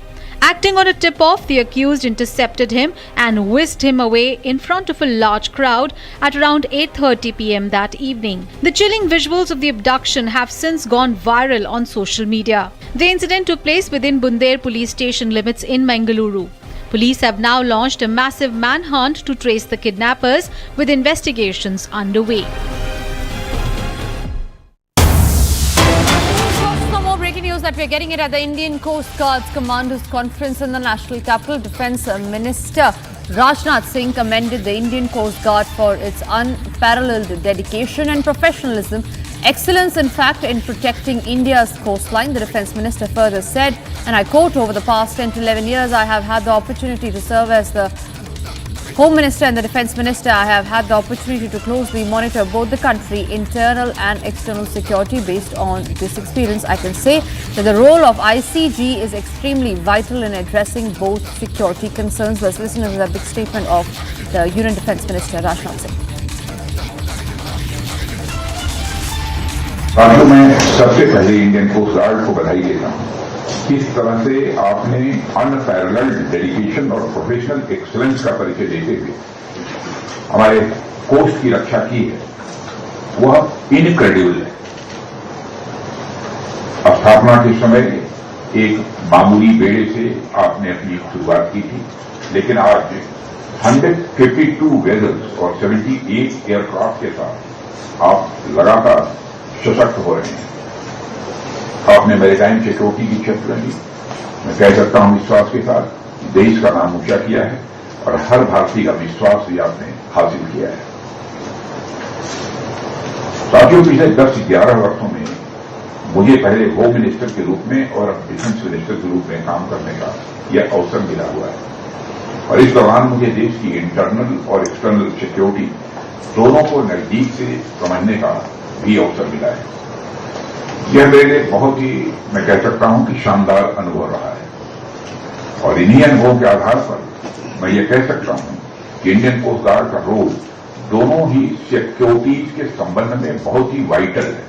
Acting on a tip-off, the accused intercepted him and whisked him away in front of a large crowd at around 8:30 p.m. that evening. The chilling visuals of the abduction have since gone viral on social media. The incident took place within Bundair police station limits in Mangaluru. Police have now launched a massive manhunt to trace the kidnappers, with investigations underway. Breaking news that we are getting it at the Indian Coast Guard's Commanders Conference in the National Capital. Defence Minister Rajnath Singh commended the Indian Coast Guard for its unparalleled dedication and professionalism. Excellence, in fact, in protecting India's coastline. The Defence Minister further said, and I quote, "Over the past 10 to 11 years, I have had the opportunity to serve as the Home Minister and the Defence Minister. I have had the opportunity to closely monitor both the country, internal and external security. Based on this experience, I can say that the role of ICG is extremely vital in addressing both security concerns." Let's listen to the big statement of the Union Defence Minister, Rajnath Singh. साथियों, मैं सबसे पहले Indian coast guard को बधाई देता हूं। किस तरह से आपने अनपैरेलल्ड डेडिकेशन और प्रोफेशनल एक्सीलेंस का परिचय देते हुए हमारे कोस्ट की रक्षा की है, वह इनक्रेडिबल है। स्थापना के समय एक मामूली बेड़े से आपने अपनी शुरुआत की थी, लेकिन आज 152 वेजल्स और 78 एयरक्राफ्ट के साथ आप लगातार सशक्त हो रहे हैं। आपने मैरीटाइम सिक्योरिटी की क्षेत्र ली, मैं कह सकता हूं विश्वास के साथ, देश का नाम ऊंचा किया है और हर भारतीय का विश्वास भी आपने हासिल किया है। साथियों, पिछले 10-11 वर्षों में मुझे पहले होम मिनिस्टर के रूप में और अब डिफेंस मिनिस्टर के रूप में काम करने का यह अवसर मिला हुआ है और इस दौरान मुझे देश की इंटरनल और एक्सटर्नल सिक्योरिटी दोनों को नजदीक से समझने का भी अवसर मिला है। यह मेरे लिए बहुत ही, मैं कह सकता हूं कि शानदार अनुभव रहा है और इन्हीं अनुभवों के आधार पर मैं ये कह सकता हूं कि इंडियन कोस्ट गार्ड का रोल दोनों ही सिक्योरिटीज के संबंध में बहुत ही वाइटल है।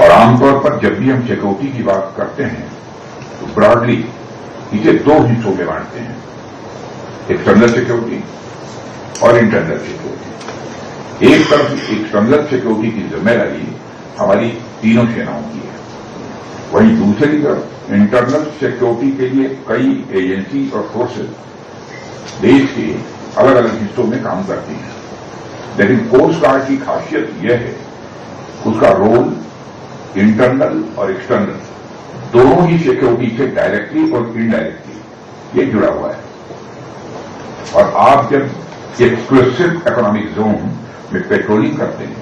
और आमतौर पर जब भी हम सिक्योरिटी की बात करते हैं तो ब्रॉडली इसे दो हिस्सों में बांटते हैं, एक्सटर्नल सिक्योरिटी और इंटरनल सिक्योरिटी। एक तरफ एक्सटर्नल सिक्योरिटी की जिम्मेदारी हमारी तीनों सेनाओं की है, वहीं दूसरी तरफ इंटरनल सिक्योरिटी के लिए कई एजेंसी और फोर्सेज देश के अलग अलग हिस्सों में काम करती हैं। लेकिन कोस्ट गार्ड की खासियत यह है, उसका रोल इंटरनल और एक्सटर्नल दोनों ही सिक्योरिटी से डायरेक्टली और इनडायरेक्टली ये जुड़ा हुआ है। और आप जब एक्सक्लूसिव इकोनॉमिक जोन में पेट्रोलिंग करते हैं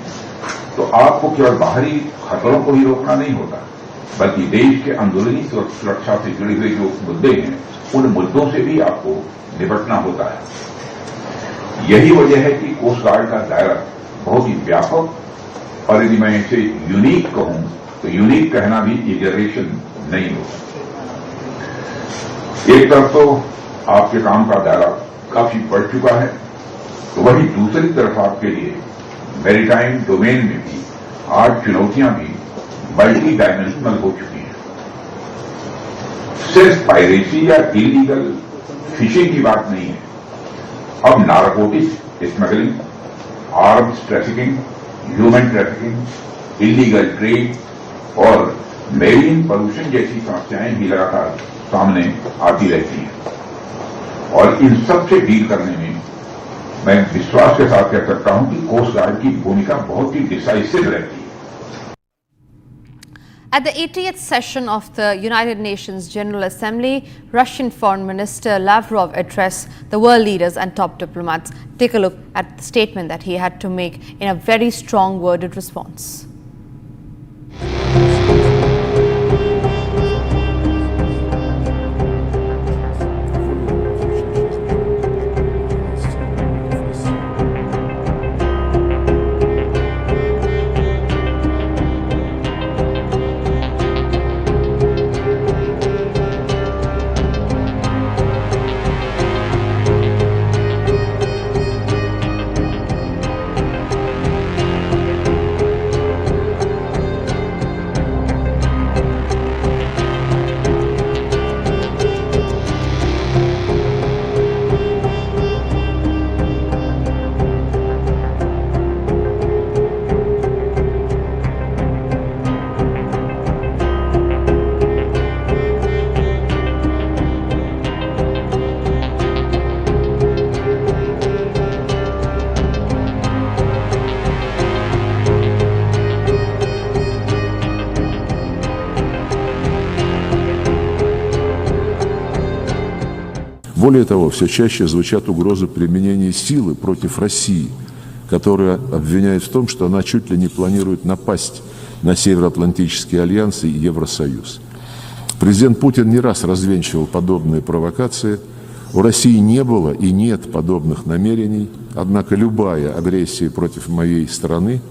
तो आपको केवल बाहरी खतरों को ही रोकना नहीं होता, बल्कि देश के अंदरूनी सुरक्षा से जुड़े हुए जो मुद्दे हैं उन मुद्दों से भी आपको निपटना होता है। यही वजह है कि कोस्ट गार्ड का दायरा बहुत ही व्यापक और यदि मैं इसे यूनिक कहूं तो यूनिक कहना भी एग्जैजरेशन नहीं होगा। एक तरफ तो आपके काम का दायरा काफी बढ़ चुका है, तो वही दूसरी तरफ आपके लिए मैरीटाइम डोमेन में भी आज चुनौतियां भी मल्टी डायमेंशनल हो चुकी हैं। सिर्फ पायरेसी या इलीगल फिशिंग की बात नहीं है, अब narcotics smuggling, arms trafficking, human trafficking, illegal trade और मेरीन पोल्यूशन जैसी समस्याएं भी लगातार सामने आती रहती हैं और इन सब से डील करने में मैं विश्वास के साथ कह सकता हूं कि कोस्ट गार्ड की भूमिका बहुत ही डिसाइसिव रहती है। At the 80th session of the United Nations General Assembly, Russian Foreign Minister Lavrov addressed the world leaders and top diplomats. Take a look at the statement that he had to make in a very strong worded response. Более того, все чаще звучат угрозы применения силы против России, которая обвиняет в том, что она чуть ли не планирует напасть на Североатлантический альянс и Евросоюз. Президент Путин не раз развенчивал подобные провокации. У России не было и нет подобных намерений, однако любая агрессия против моей страны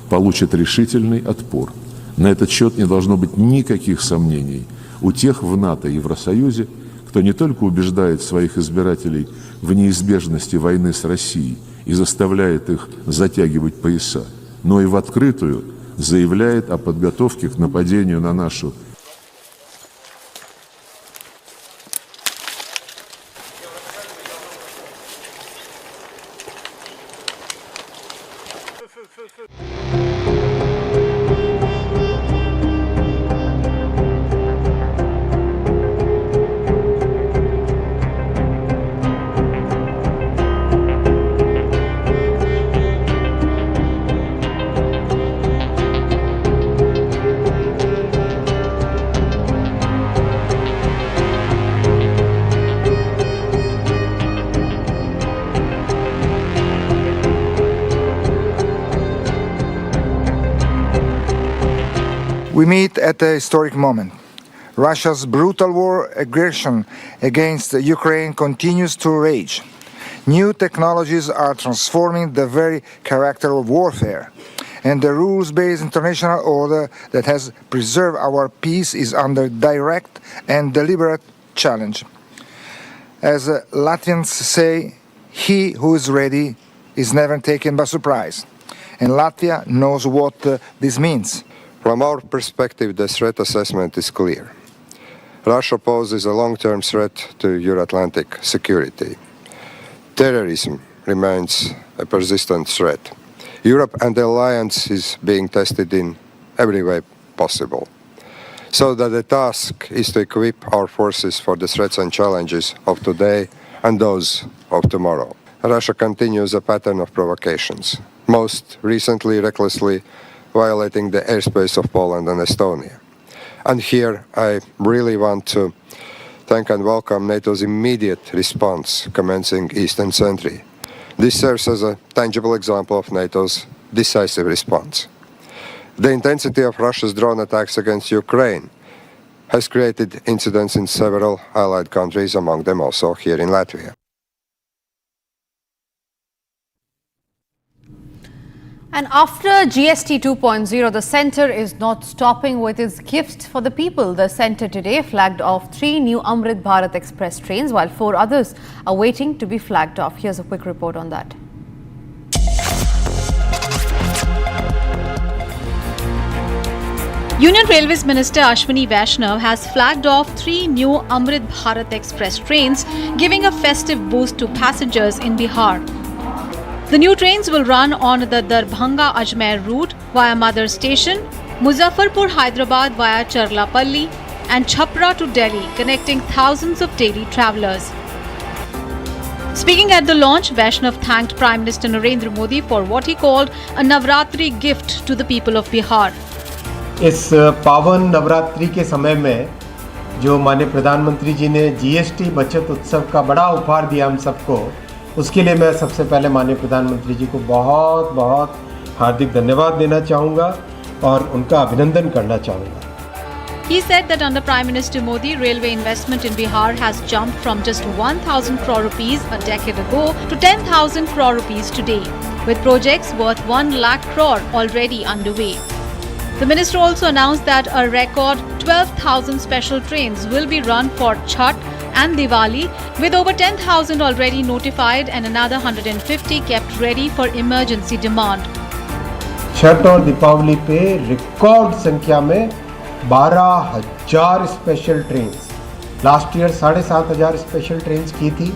получит решительный отпор. На этот счет не должно быть никаких сомнений у тех в НАТО и Евросоюзе, кто не только убеждает своих избирателей в неизбежности войны с Россией и заставляет их затягивать пояса, но и в открытую заявляет о подготовке к нападению на нашу We meet at a historic moment. Russia's brutal war aggression against Ukraine continues to rage. New technologies are transforming the very character of warfare, and the rules-based international order that has preserved our peace is under direct and deliberate challenge. As Latvians say, he who is ready is never taken by surprise, and Latvia knows what this means. From our perspective, the threat assessment is clear. Russia poses a long-term threat to Euro-Atlantic security. Terrorism remains a persistent threat. Europe and the alliance is being tested in every way possible. So that the task is to equip our forces for the threats and challenges of today and those of tomorrow. Russia continues a pattern of provocations, most recently recklessly violating the airspace of Poland and Estonia. And here I really want to thank and welcome NATO's immediate response commencing Eastern Sentry. This serves as a tangible example of NATO's decisive response. The intensity of Russia's drone attacks against Ukraine has created incidents in several allied countries, among them also here in Latvia. And after GST 2.0, the centre is not stopping with its gifts for the people. The centre today flagged off 3 new Amrit Bharat Express trains, while 4 others are waiting to be flagged off. Here's a quick report on that. Union Railways Minister Ashwini Vaishnav has flagged off 3 new Amrit Bharat Express trains, giving a festive boost to passengers in Bihar. The new trains will run on the Darbhanga-Ajmer route via Mother Station, Muzaffarpur Hyderabad via Charlapalli, and Chhapra to Delhi, connecting thousands of daily travellers. Speaking at the launch, Vaishnav thanked Prime Minister Narendra Modi for what he called a Navratri gift to the people of Bihar. इस पावन नवरात्रि के समय में जो माननीय प्रधानमंत्री जी ने GST बचत उत्सव का बड़ा उपहार दिया हम सबको, उसके लिए मैं सबसे पहले माननीय प्रधानमंत्री जी को बहुत बहुत हार्दिक धन्यवाद देना चाहूँगा और उनका अभिनंदन करना चाहूँगा. He said that under Prime Minister Modi, railway investment in Bihar has jumped from just 1,000 crore rupees a decade ago to 10,000 crore rupees today, with projects worth 1 lakh crore already underway. The minister also announced that a record 12,000 special trains will be run for Chhath and Diwali, with over 10,000 already notified and another 150 kept ready for emergency demand. Chhath और दीपावली पे record संख्या में 12,000 special trains, last year 7,500 special trains की थी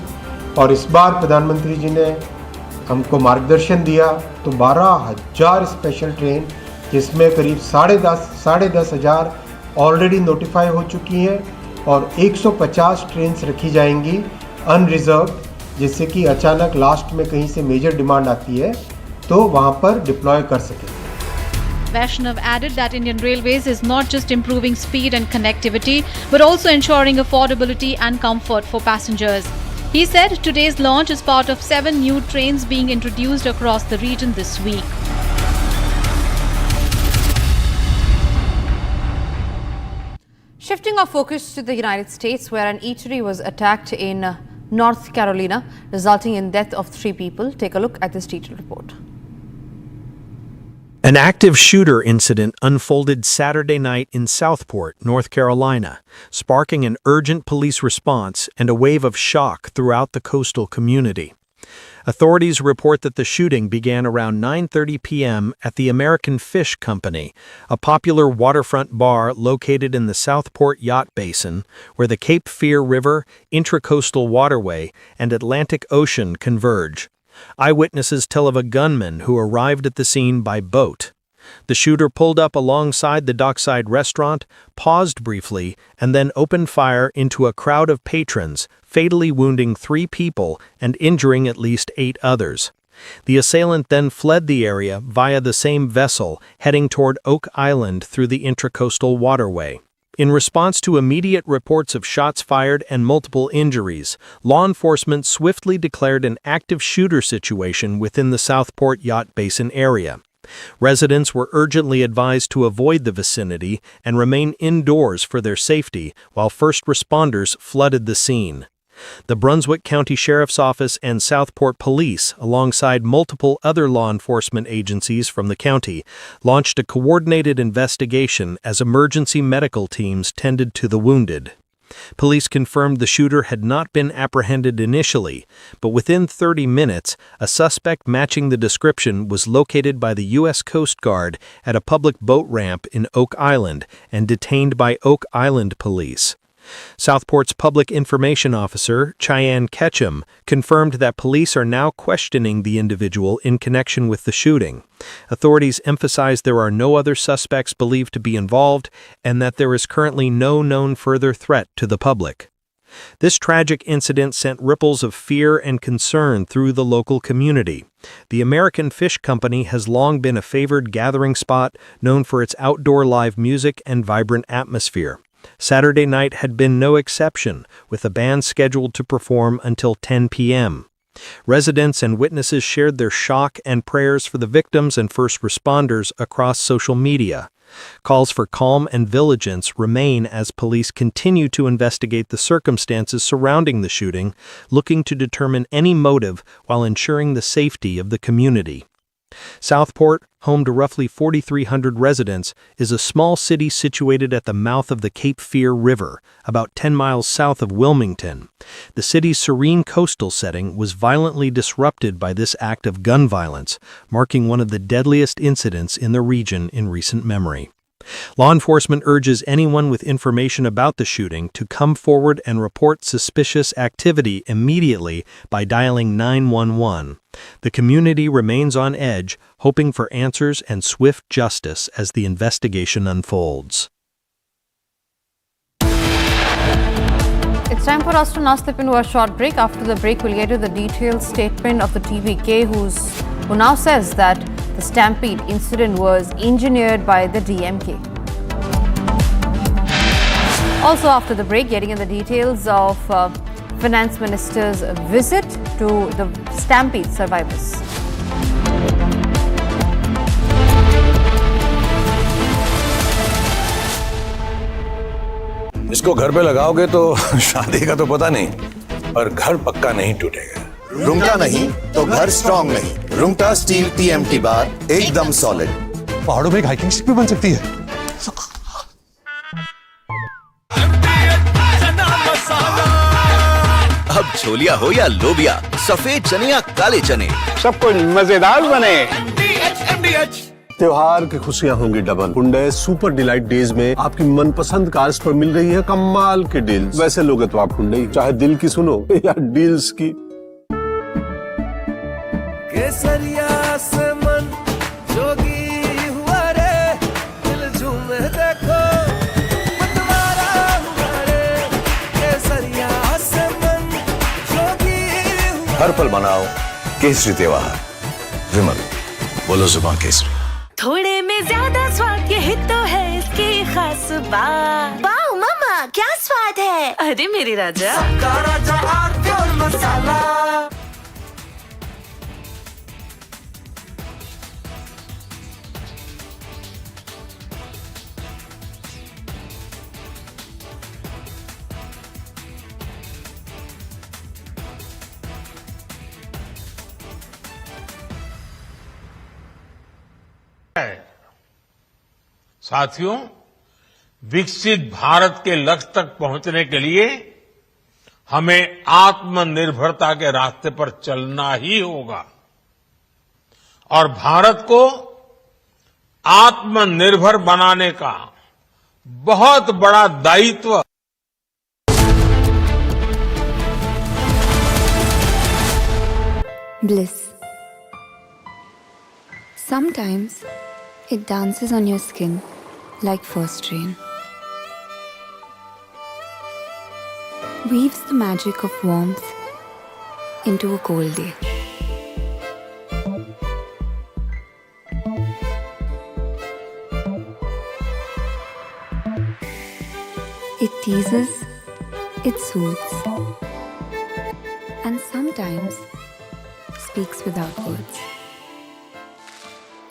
और इस बार प्रधानमंत्री जी ने हमको मार्गदर्शन दिया तो 12,000 स्पेशल ट्रेन, जिसमें करीब 10,500 ऑलरेडी नोटिफाई हो चुकी हैं और 150 ट्रेन्स रखी जाएंगी अनरिजर्व, जिससे कि अचानक लास्ट में कहीं से मेजर डिमांड आती है तो वहां पर डिप्लॉय कर सकें. Vaishnav added that Indian Railways is not just improving speed and connectivity, but also ensuring affordability and comfort for passengers. He said today's launch is part of 7 new trains being introduced across the region this week. Shifting our focus to the United States, where an eatery was attacked in North Carolina, resulting in death of 3 people. Take a look at this detailed report. An active shooter incident unfolded Saturday night in Southport, North Carolina, sparking an urgent police response and a wave of shock throughout the coastal community. Authorities report that the shooting began around 9:30 p.m. at the American Fish Company, a popular waterfront bar located in the Southport Yacht Basin, where the Cape Fear River, Intracoastal Waterway, and Atlantic Ocean converge. Eyewitnesses tell of a gunman who arrived at the scene by boat. The shooter pulled up alongside the dockside restaurant, paused briefly, and then opened fire into a crowd of patrons, fatally wounding 3 people and injuring at least 8 others. The assailant then fled the area via the same vessel, heading toward Oak Island through the Intracoastal Waterway. In response to immediate reports of shots fired and multiple injuries, law enforcement swiftly declared an active shooter situation within the Southport Yacht Basin area. Residents were urgently advised to avoid the vicinity and remain indoors for their safety, while first responders flooded the scene. The Brunswick County Sheriff's Office and Southport Police, alongside multiple other law enforcement agencies from the county, launched a coordinated investigation as emergency medical teams tended to the wounded. Police confirmed the shooter had not been apprehended initially, but within 30 minutes, a suspect matching the description was located by the U.S. Coast Guard at a public boat ramp in Oak Island and detained by Oak Island Police. Southport's public information officer, Cheyenne Ketchum, confirmed that police are now questioning the individual in connection with the shooting. Authorities emphasized there are no other suspects believed to be involved and that there is currently no known further threat to the public. This tragic incident sent ripples of fear and concern through the local community. The American Fish Company has long been a favored gathering spot known for its outdoor live music and vibrant atmosphere. Saturday night had been no exception, with the band scheduled to perform until 10 p.m. Residents and witnesses shared their shock and prayers for the victims and first responders across social media. Calls for calm and vigilance remain as police continue to investigate the circumstances surrounding the shooting, looking to determine any motive while ensuring the safety of the community. Southport, home to roughly 4,300 residents, is a small city situated at the mouth of the Cape Fear River, about 10 miles south of Wilmington. The city's serene coastal setting was violently disrupted by this act of gun violence, marking one of the deadliest incidents in the region in recent memory. Law enforcement urges anyone with information about the shooting to come forward and report suspicious activity immediately by dialing 911. The community remains on edge, hoping for answers and swift justice as the investigation unfolds. It's time for us to now step into a short break. After the break, we'll get to the detailed statement of the TVK, who now says that the Stampede incident was engineered by the DMK. Also after the break, getting in the details of Finance Minister's visit to the Stampede survivors. इसको घर पे लगाओगे तो शादी का तो पता नहीं, पर घर पक्का नहीं टूटेगा। रुंगटा नहीं तो घर स्ट्रॉन्ग नहीं। रुंगटा स्टील TMT बार एकदम सॉलिड। पहाड़ों में एक हाइकिंग शिप भी बन सकती है। अब छोलिया हो या लोबिया, सफेद चने या काले चने, सब कुछ मजेदार बने। त्योहार की खुशियां होंगी double. Hyundai super delight days में आपकी मनपसंद कार्स पर मिल रही है कमाल के डील्स। वैसे लोगे तो आप हुंडई, चाहे दिल की सुनो या डील्स की। केसरिया से मन जोगी हुआ रे, दिल झूमे देखो मतवारा हुआ रे। केसरिया से मन जोगी हुआ। हर पल मनाओ केसरी त्योहार। विमल, बोलो जुबान केसरी। थोड़े में ज्यादा स्वाद, यही तो है इसकी खास बात। वाओ मामा, क्या स्वाद है। अरे मेरे राजा, सबका राजा और प्योर मसाला। साथियों, विकसित भारत के लक्ष्य तक पहुंचने के लिए हमें आत्मनिर्भरता के रास्ते पर चलना ही होगा और भारत को आत्मनिर्भर बनाने का बहुत बड़ा दायित्व Bliss. Sometimes it dances on your skin like first rain. Weaves the magic of warmth into a cold day. It teases, it soothes, and sometimes speaks without words.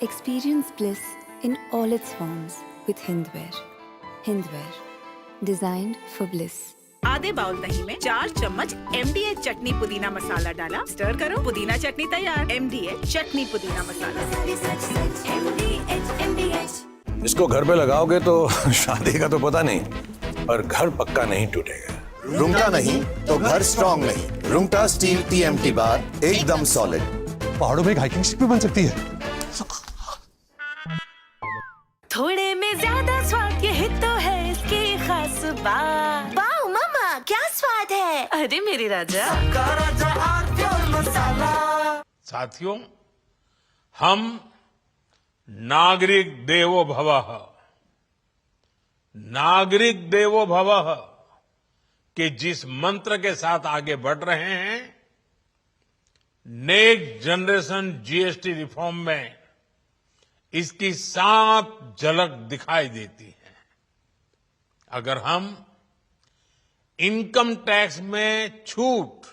Experience bliss in all its forms with Hindware. Hindware, designed for bliss. आधे bowl दही में 4 चम्मच MDH चटनी पुदीना मसाला डाला, stir करो, पुदीना चटनी तैयार। MDH चटनी पुदीना मसाला। इसको घर पे लगाओगे तो शादी का तो पता नहीं, पर घर पक्का नहीं टूटेगा। रुंगटा नहीं तो घर स्ट्रॉन्ग नहीं। रुंगटा स्टील TMT बार एकदम सॉलिड। पहाड़ों में एक हाइकिंग शिप भी बन सकती है। थोड़े में ज्यादा स्वाद, यही तो है इसकी खास बात। वाओ मामा, क्या स्वाद है। अरे मेरे राजा, सबका राजा और प्योर मसाला। साथियों, हम नागरिक देवो भवः, नागरिक देवो भवः के जिस मंत्र के साथ आगे बढ़ रहे हैं, नेक्स्ट जनरेशन GST रिफॉर्म में इसकी साफ झलक दिखाई देती है। अगर हम इनकम टैक्स में छूट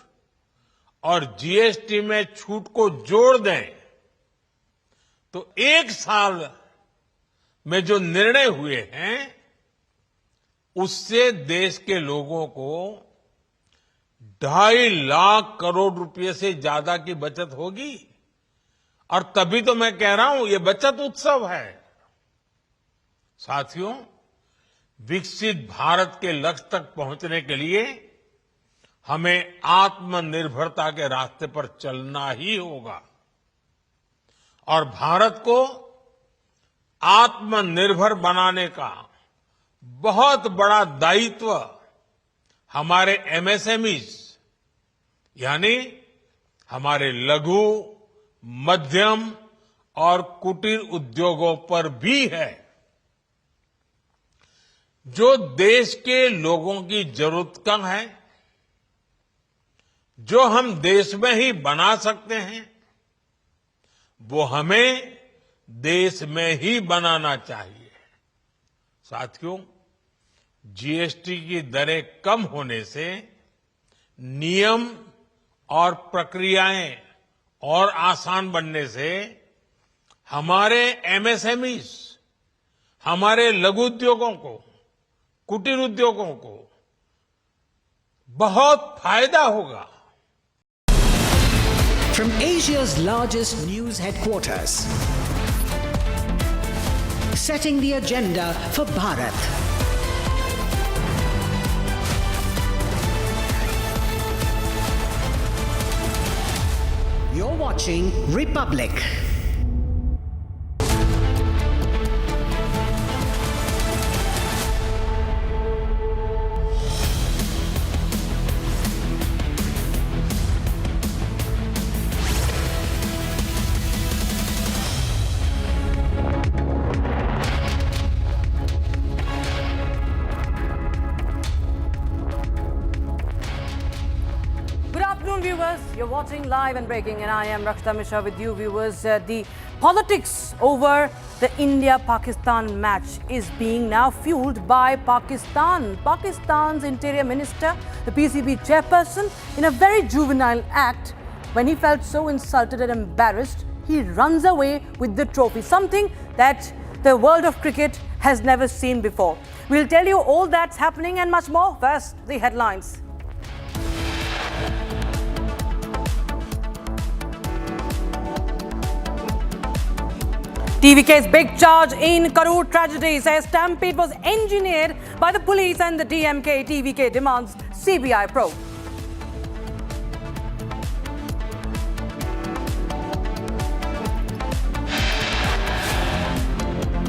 और जीएसटी में छूट को जोड़ दें तो 1 साल में जो निर्णय हुए हैं उससे देश के लोगों को 2.5 लाख करोड़ रुपए से ज्यादा की बचत होगी। और तभी तो मैं कह रहा हूं ये बचत उत्सव है। साथियों, विकसित भारत के लक्ष्य तक पहुंचने के लिए हमें आत्मनिर्भरता के रास्ते पर चलना ही होगा और भारत को आत्मनिर्भर बनाने का बहुत बड़ा दायित्व हमारे एमएसएमईज यानी हमारे लघु, मध्यम और कुटीर उद्योगों पर भी है, जो देश के लोगों की जरूरत का है, जो हम देश में ही बना सकते हैं, वो हमें देश में ही बनाना चाहिए। साथियों, जीएसटी की दरें कम होने से नियम और प्रक्रियाएं और आसान बनने से हमारे एमएसएमईज, हमारे लघु उद्योगों को, कुटीर उद्योगों को बहुत फायदा होगा। From Asia's largest news headquarters, setting the agenda for Bharat. You're watching Republic. Viewers, you're watching live and breaking, and I am Rakshita Mishra with you, viewers. The politics over the India-Pakistan match is being now fueled by Pakistan. Pakistan's Interior Minister, the PCB chairperson, in a very juvenile act, when he felt so insulted and embarrassed, he runs away with the trophy, something that the world of cricket has never seen before. We'll tell you all that's happening and much more. First, the headlines. TVK's big charge in Karur tragedy says Stampede was engineered by the police and the DMK. TVK demands CBI probe.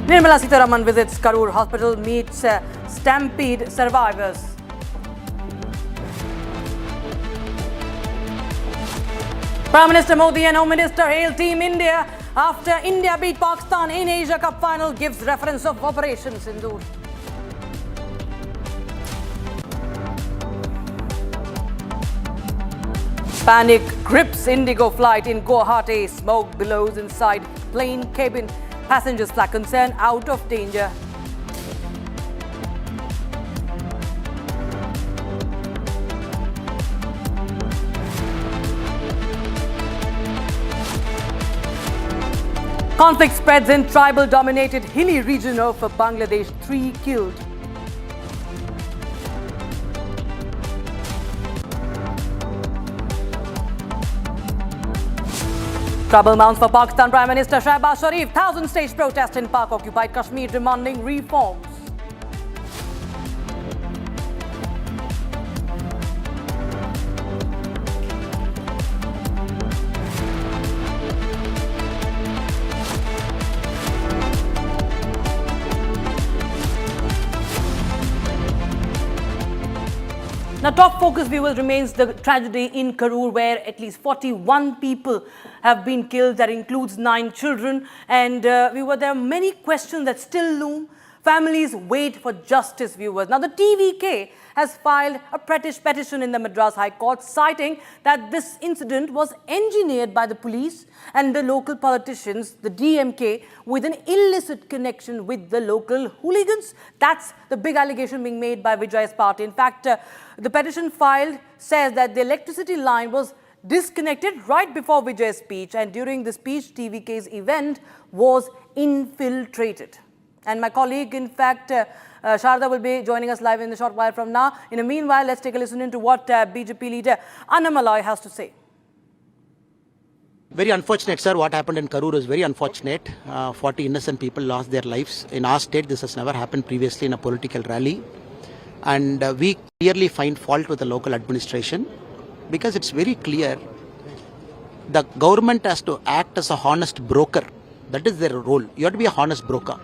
Nirmala Sitharaman visits Karur Hospital, meets Stampede survivors. Prime Minister Modi and Home Minister hail Team India after India beat Pakistan in Asia Cup final, gives reference of Operation Sindoor. Panic grips Indigo flight in Guwahati. Smoke billows inside plane cabin. Passengers flag concern out of danger. Conflict spreads in tribal-dominated hilly region of Bangladesh. 3 killed. Trouble mounts for Pakistan Prime Minister Shehbaz Sharif. 1,000-stage protest in Pak-occupied Kashmir demanding reforms. Now, top focus, viewers, remains the tragedy in Karur, where at least 41 people have been killed. That includes 9 children. And there are many questions that still loom. Families wait for justice, viewers. Now, the TVK has filed a petition in the Madras High Court, citing that this incident was engineered by the police and the local politicians, the DMK, with an illicit connection with the local hooligans. That's the big allegation being made by Vijay's party. In fact, the petition filed says that the electricity line was disconnected right before Vijay's speech, and during the speech, TVK's event was infiltrated. And my colleague, in fact, Sharda will be joining us live in the short while from now. In the meanwhile, let's take a listen into what BJP leader Arnab has to say. Very unfortunate, sir. What happened in Karur is very unfortunate. 40 innocent people lost their lives. In our state, this has never happened previously in a political rally. And we clearly find fault with the local administration because it's very clear the government has to act as a honest broker. That is their role. You have to be a honest broker.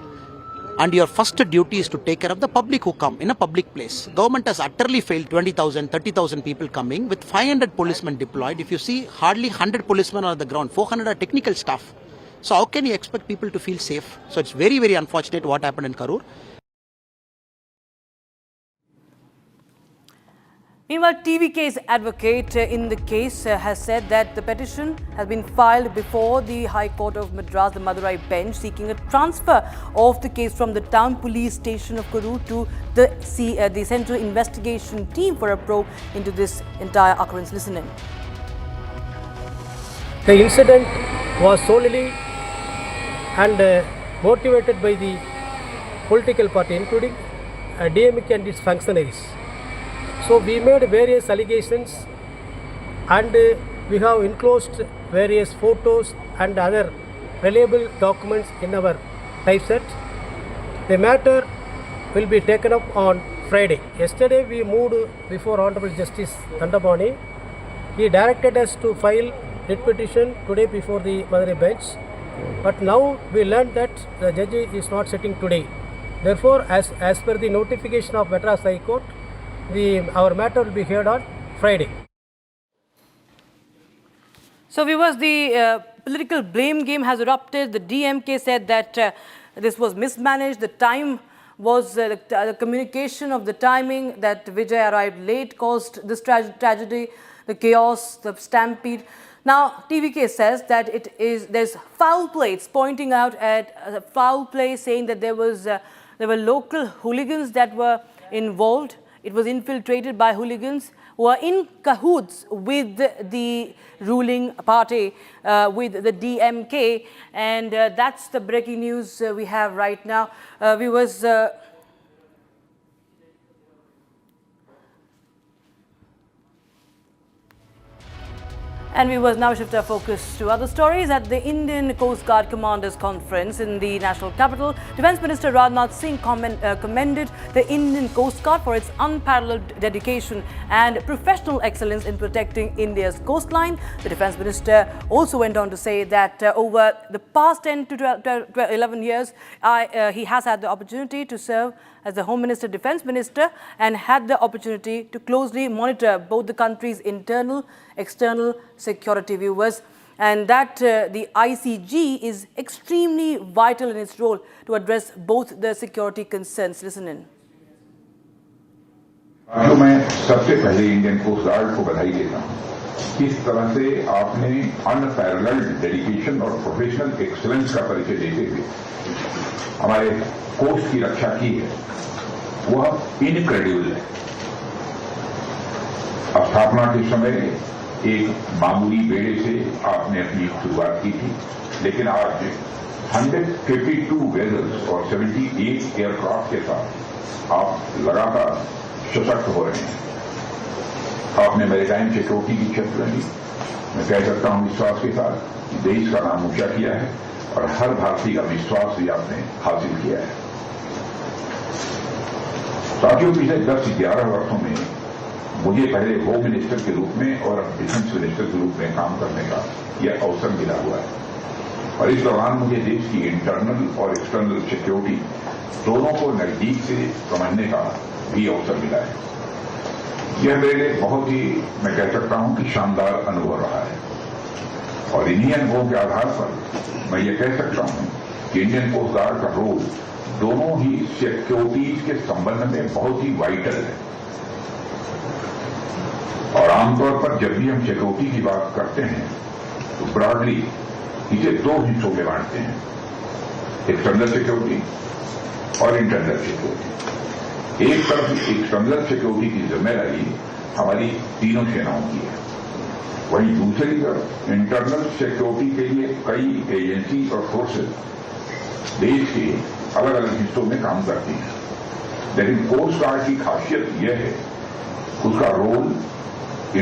And your first duty is to take care of the public who come in a public place. Government has utterly failed. 20,000, 30,000 people coming with 500 policemen deployed. If you see, hardly 100 policemen are on the ground. 400 are technical staff. So how can you expect people to feel safe? So it's very, very unfortunate what happened in Karur. Meanwhile, TVK's advocate in the case has said that the petition has been filed before the High Court of Madras, the Madurai bench, seeking a transfer of the case from the town police station of Karur to the Central Investigation Team for a probe into this entire occurrence. Listen in. The incident was solely and motivated by the political party, including DMK and its functionaries. So we made various allegations and we have enclosed various photos and other reliable documents in our typeset. The matter will be taken up on Friday. Yesterday we moved before Honorable Justice Dandapani. He directed us to file writ petition today before the Madurai bench. But now we learned that the judge is not sitting today. Therefore, as per the notification of Madras High Court, our matter will be heard on Friday. So viewers, the political blame game has erupted. The DMK said that this was mismanaged. The time was the communication of the timing that Vijay arrived late caused this tragedy, the chaos, the stampede. Now TVK says that there's foul play. It's pointing out at foul play, saying that there were local hooligans that were involved. It was infiltrated by hooligans who are in cahoots with the ruling party, with the DMK. And that's the breaking news we have right now. Viewers, and we will now shift our focus to other stories. At the Indian Coast Guard Commanders Conference in the national capital, Defence Minister Rajnath Singh commended the Indian Coast Guard for its unparalleled dedication and professional excellence in protecting India's coastline. The Defence Minister also went on to say that over the past 10 to 11 years, he has had the opportunity to serve as the Home Minister, Defence Minister, and had the opportunity to closely monitor both the country's internal, external security, viewers, and that the ICG is extremely vital in its role to address both the security concerns. Listen in. मैं सबसे पहले Indian coast guard को बधाई देता हूं। किस तरह से आपने अनपैरेलल्ड डेडिकेशन और प्रोफेशनल एक्सीलेंस का परिचय देते हुए हमारे कोस्ट की रक्षा की है, वह इनक्रेडिबल है। स्थापना के समय एक मामूली बेड़े से आपने अपनी शुरुआत की थी, लेकिन आज 152 वेजल्स और 78 एयरक्राफ्ट के साथ आप लगातार सशक्त हो रहे हैं। आपने मैरीटाइम सिक्योरिटी की क्षेत्र ली। मैं कह सकता हूं विश्वास के साथ कि देश का नाम ऊंचा किया है और हर भारतीय का विश्वास भी आपने हासिल किया है। साथियों, पिछले 10-11 वर्षों में मुझे पहले होम मिनिस्टर के रूप में और अब डिफेंस मिनिस्टर के रूप में काम करने का यह अवसर मिला हुआ है और इस दौरान मुझे देश की इंटरनल और एक्सटर्नल सिक्योरिटी दोनों को नजदीक से समझने का भी अवसर मिला है। यह मेरे लिए बहुत ही, मैं कह सकता हूं कि शानदार अनुभव रहा है और इन्हीं अनुभवों के आधार पर मैं ये कह सकता हूं कि इंडियन कोस्ट गार्ड का रोल दोनों ही सिक्योरिटीज के संबंध में बहुत ही वाइटल है और आमतौर पर जब भी हम सिक्योरिटी की बात करते हैं तो ब्रॉडली इसे दो हिस्सों में बांटते हैं, एक्सटर्नल सिक्योरिटी और इंटरनल सिक्योरिटी। एक तरफ एक्सटर्नल सिक्योरिटी की जिम्मेदारी हमारी तीनों सेनाओं की है, वहीं दूसरी तरफ इंटरनल सिक्योरिटी के लिए कई एजेंसी और फोर्सेज देश के अलग अलग हिस्सों में काम करती हैं, लेकिन कोस्ट गार्ड की खासियत यह है उसका रोल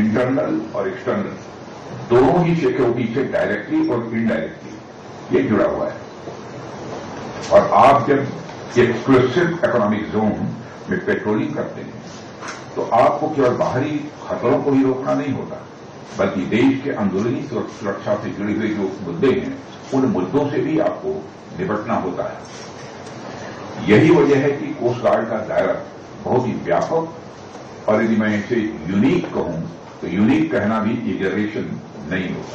इंटरनल और एक्सटर्नल दोनों ही सिक्योरिटी से डायरेक्टली और इनडायरेक्टली ये जुड़ा हुआ है। और आप जब एक्सक्लूसिव इकोनॉमिक जोन में पेट्रोलिंग करते हैं तो आपको केवल बाहरी खतरों को ही रोकना नहीं होता, बल्कि देश के अंदरूनी सुरक्षा से जुड़े हुए जो मुद्दे हैं उन मुद्दों से भी आपको निपटना होता है। यही वजह है कि कोस्ट गार्ड का दायरा बहुत ही व्यापक और यदि मैं इसे यूनिक कहूं तो यूनिक कहना भी एग्जैजरेशन नहीं होगा।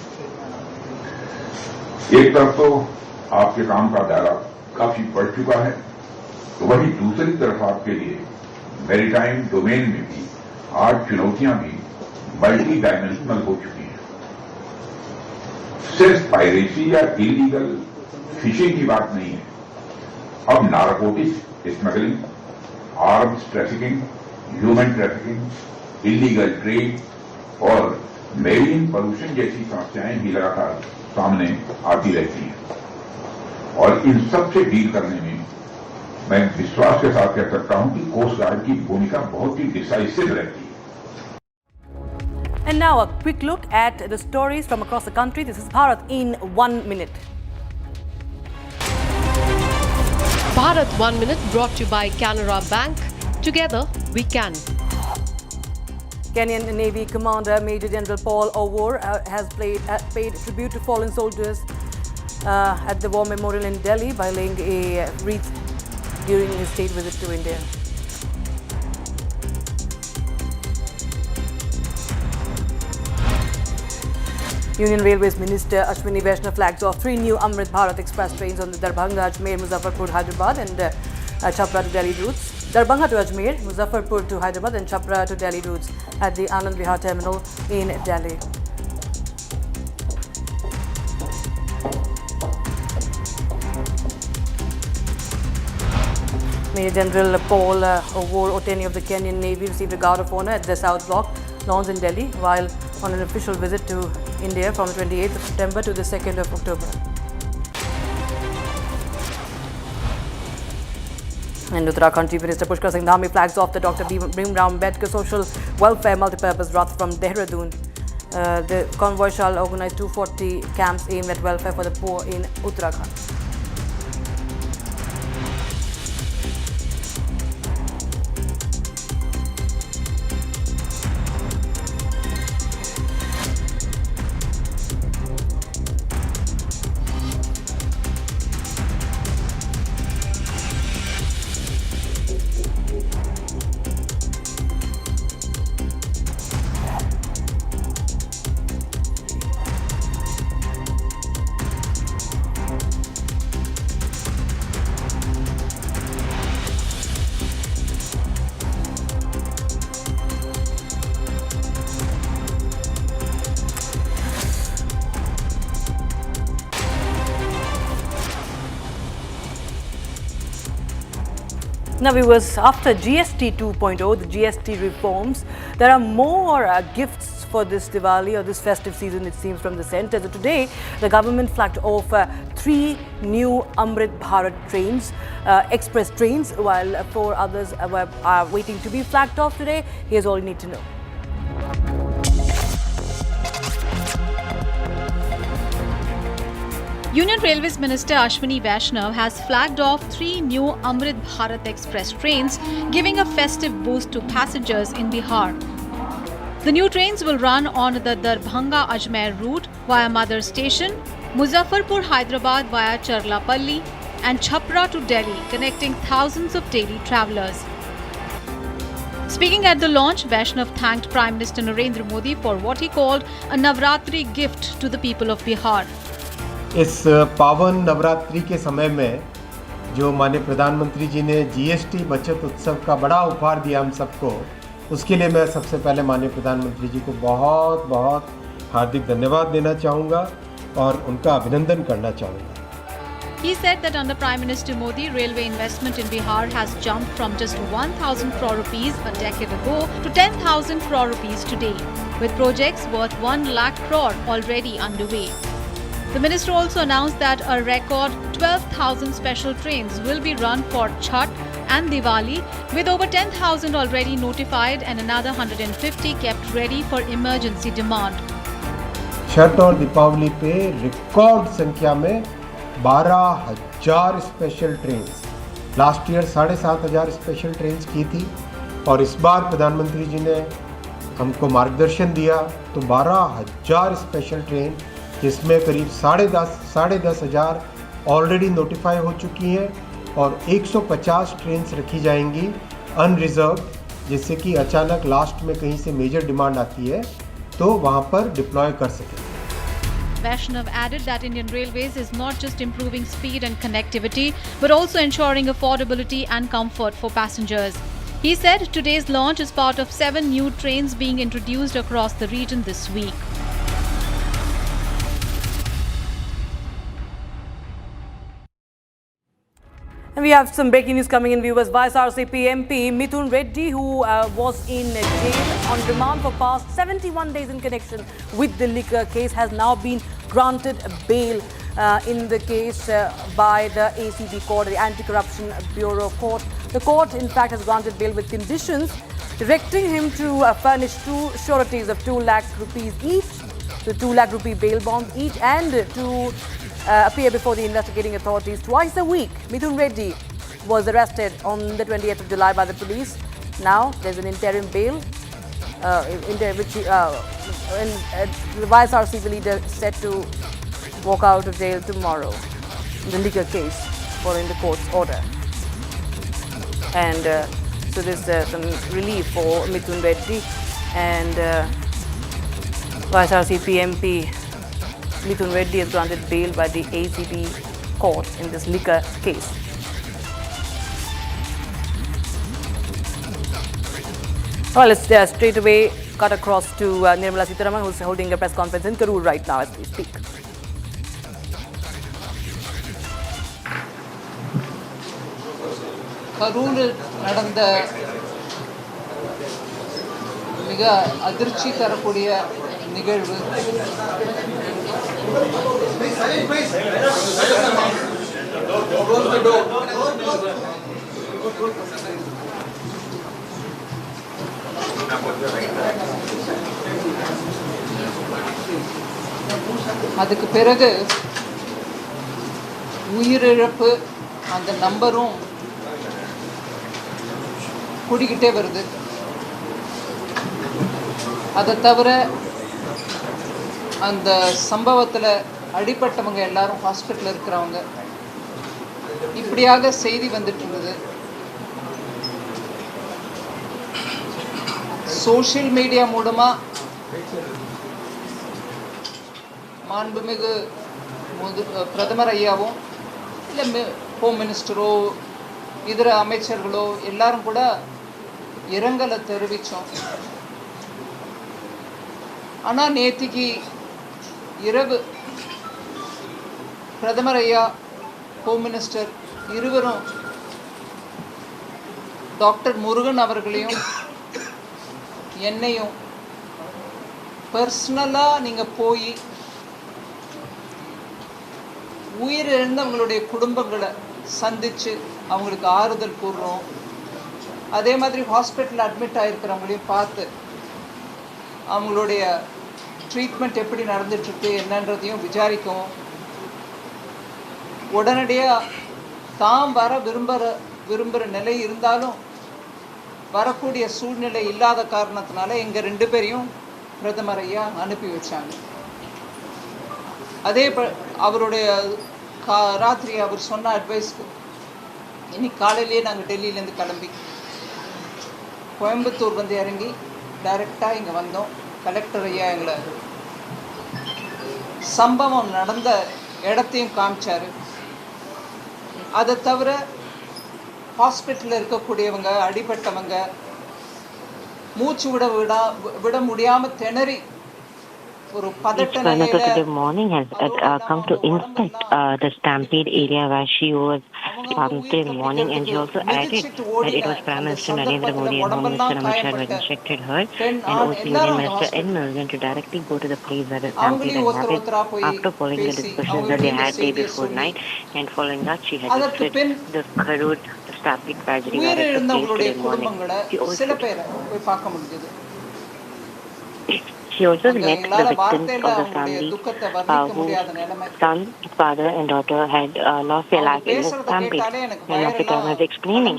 एक तरफ तो आपके काम का दायरा काफी बढ़ चुका है, तो वहीं दूसरी तरफ आपके लिए मैरीटाइम डोमेन में भी आज चुनौतियां भी मल्टी डायमेंशनल हो चुकी हैं। सिर्फ पायरेसी या इलीगल फिशिंग की बात नहीं है, अब narcotics smuggling, arms trafficking, human trafficking, illegal trade और मेरीन पोल्यूशन जैसी समस्याएं भी लगातार सामने आती रहती हैं। और इन सब से डील करने में मैं विश्वास के साथ कह सकता हूं कि कोस्ट गार्ड की भूमिका बहुत ही डिसाइसिव रहती है। And now a quick look at the stories from across the country. This is Bharat in 1 minute. Bharat 1 minute brought to you by Canara Bank. Together we can. Kenyan Navy Commander Major General Paul Owor has paid tribute to fallen soldiers at the War Memorial in Delhi by laying a wreath during his state visit to India. Union Railways Minister Ashwini Vaishnav flags off 3 new Amrit Bharat Express trains on the Darbhanga, Ajmer, Muzaffarpur, Hyderabad and Chhapra to Delhi routes. Darbhanga to Ajmer, Muzaffarpur to Hyderabad and Chhapra to Delhi routes at the Anand Vihar terminal in Delhi. Major General Paul Owor, Oteni of the Kenyan Navy, received a Guard of Honor at the South Block lawns in Delhi while on an official visit to India from the 28th of September to the 2nd of October. And Uttarakhand Chief Minister Pushkar Singh Dhami flags off the Dr. Bhimrao Ambedkar Social Welfare Multipurpose Rath from Dehradun. The convoy shall organize 240 camps aimed at welfare for the poor in Uttarakhand. Now viewers, after GST 2.0, the GST reforms, there are more gifts for this Diwali or this festive season, it seems, from the centre. So today, the government flagged off 3 new Amrit Bharat trains, express trains, while 4 others are waiting to be flagged off today. Here's all you need to know. Union Railways Minister Ashwini Vaishnav has flagged off 3 new Amrit Bharat Express trains, giving a festive boost to passengers in Bihar. The new trains will run on the Darbhanga-Ajmer route via Mother Station, Muzaffarpur, Hyderabad via Charlapalli and Chhapra to Delhi, connecting thousands of daily travellers. Speaking at the launch, Vaishnav thanked Prime Minister Narendra Modi for what he called a Navratri gift to the people of Bihar. इस पावन नवरात्रि के समय में जो माननीय प्रधानमंत्री जी ने GST बचत उत्सव का बड़ा उपहार दिया हम सबको, उसके लिए मैं सबसे पहले माननीय प्रधानमंत्री जी को बहुत बहुत हार्दिक धन्यवाद देना चाहूँगा और उनका अभिनंदन करना चाहूँगा। He said that under Prime Minister Modi, railway investment in Bihar has jumped from just 1,000 crore rupees a decade ago to 10,000 crore rupees today, with projects worth 1 lakh crore already underway. The minister also announced that a record 12,000 special trains will be run for Chhath and Diwali, with over 10,000 already notified and another 150 kept ready for emergency demand. Chhath और दीपावली पे record संख्या में 12,000 special trains, last year 7,500 special trains की थी और इस बार प्रधानमंत्री जी ने हमको मार्गदर्शन दिया तो 12,000 स्पेशल ट्रेन, जिसमें करीब 10,500 ऑलरेडी नोटिफाई हो चुकी हैं और 150 ट्रेन्स रखी जाएंगी अनरिजर्व, जिससे कि अचानक लास्ट में कहीं से मेजर डिमांड आती है तो वहाँ पर डिप्लॉय कर सकें। Vaishnav added that Indian Railways is not just improving speed and connectivity, but also ensuring affordability and comfort for passengers. He said today's launch is part of 7 new trains being introduced across the region this week. And we have some breaking news coming in, viewers. YSRCP MP Mithun Reddy, who was in jail on remand for past 71 days in connection with the liquor case, has now been granted bail in the case by the ACB court, the Anti-Corruption Bureau court. The court, in fact, has granted bail with conditions, directing him to furnish 2 sureties of 2 lakh rupees each, the 2 lakh rupee bail bond each, and to appear before the investigating authorities twice a week. Mithun Reddy was arrested on the 28th of July by the police. Now there's an interim bail, which the YSRCP leader is set to walk out of jail tomorrow in the liquor case following the court's order. And so there's some relief for Mithun Reddy, and YSRCP MP Mithun Reddy is granted bail by the ACB court in this liquor case. Well, let's straight away cut across to Nirmala Sitharaman, who's holding a press conference in Karur right now as we speak. கரூரில் நடந்த மிக அதிர்ச்சி தரக்கூடிய நிகழ்வு. அதுக்கு பிறகு உயிரிழப்பு அந்த நம்பரும் கூடிக்கிட்டே வருது. அதை தவிர அந்த சம்பவத்தில் அடிபட்டவங்க எல்லாரும் ஹாஸ்பிட்டலில் இருக்கிறவங்க, இப்படியாக செய்தி வந்துட்டு இருந்தது. சோஷியல் மீடியா மூலமாக மாண்புமிகு பிரதமர் ஐயாவும் இல்லை ஹோம் மினிஸ்டரோ இதர அமைச்சர்களோ எல்லாரும் கூட இரங்கலை தெரிவித்தோம். ஆனால் நேற்றுக்கு இரவு பிரதமர் ஐயா, ஹோம் மினிஸ்டர் இருவரும் டாக்டர் முருகன் அவர்களையும் என்னையும் பர்சனலாக நீங்கள் போய் உயிரிழந்தவங்களுடைய குடும்பங்களை சந்தித்து அவங்களுக்கு ஆறுதல் கூறுறோம். அதே மாதிரி ஹாஸ்பிட்டலில் அட்மிட் ஆகிருக்கிறவங்களையும் பார்த்து அவங்களுடைய ட்ரீட்மெண்ட் எப்படி நடந்துட்டுருக்கு என்னன்றதையும் விசாரிக்கவும், உடனடியாக தாம் வர விரும்புகிற நிலை இருந்தாலும் வரக்கூடிய சூழ்நிலை இல்லாத காரணத்தினால எங்கள் 2 பேரையும் பிரதமர் ஐயா அனுப்பி வச்சாங்க. அதே அவருடைய ராத்திரி அவர் சொன்ன அட்வைஸ்க்கு இன்னைக்கு காலையிலேயே நாங்கள் டெல்லியிலேருந்து கிளம்பி கோயம்புத்தூர் வந்து இறங்கி டைரெக்டாக இங்கே வந்தோம். கலெக்டர் ஐயா எங்களை சம்பவம் நடந்த இடத்தையும் காமிச்சார். அதை தவிர ஹாஸ்பிட்டலில் இருக்கக்கூடியவங்க, அடிபட்டவங்க, மூச்சு விட முடியாமல் திணறி ஒரு Each பதட்ட runner நிலையில today morning has come to inspect the Stampede area where she was today morning, and she also added that it was Prime Minister Narendra Modi and Home Minister Amit Shah who had instructed her and also Union Minister N. Murugan to directly go to the place where the Stampede had happened. After following the discussions that they had day before night, and following that she had visited the Karur Stampede tragedy where it took place today morning. She also met the victims of the family whose son, father and daughter had lost their life in the stampede. And Nafita was explaining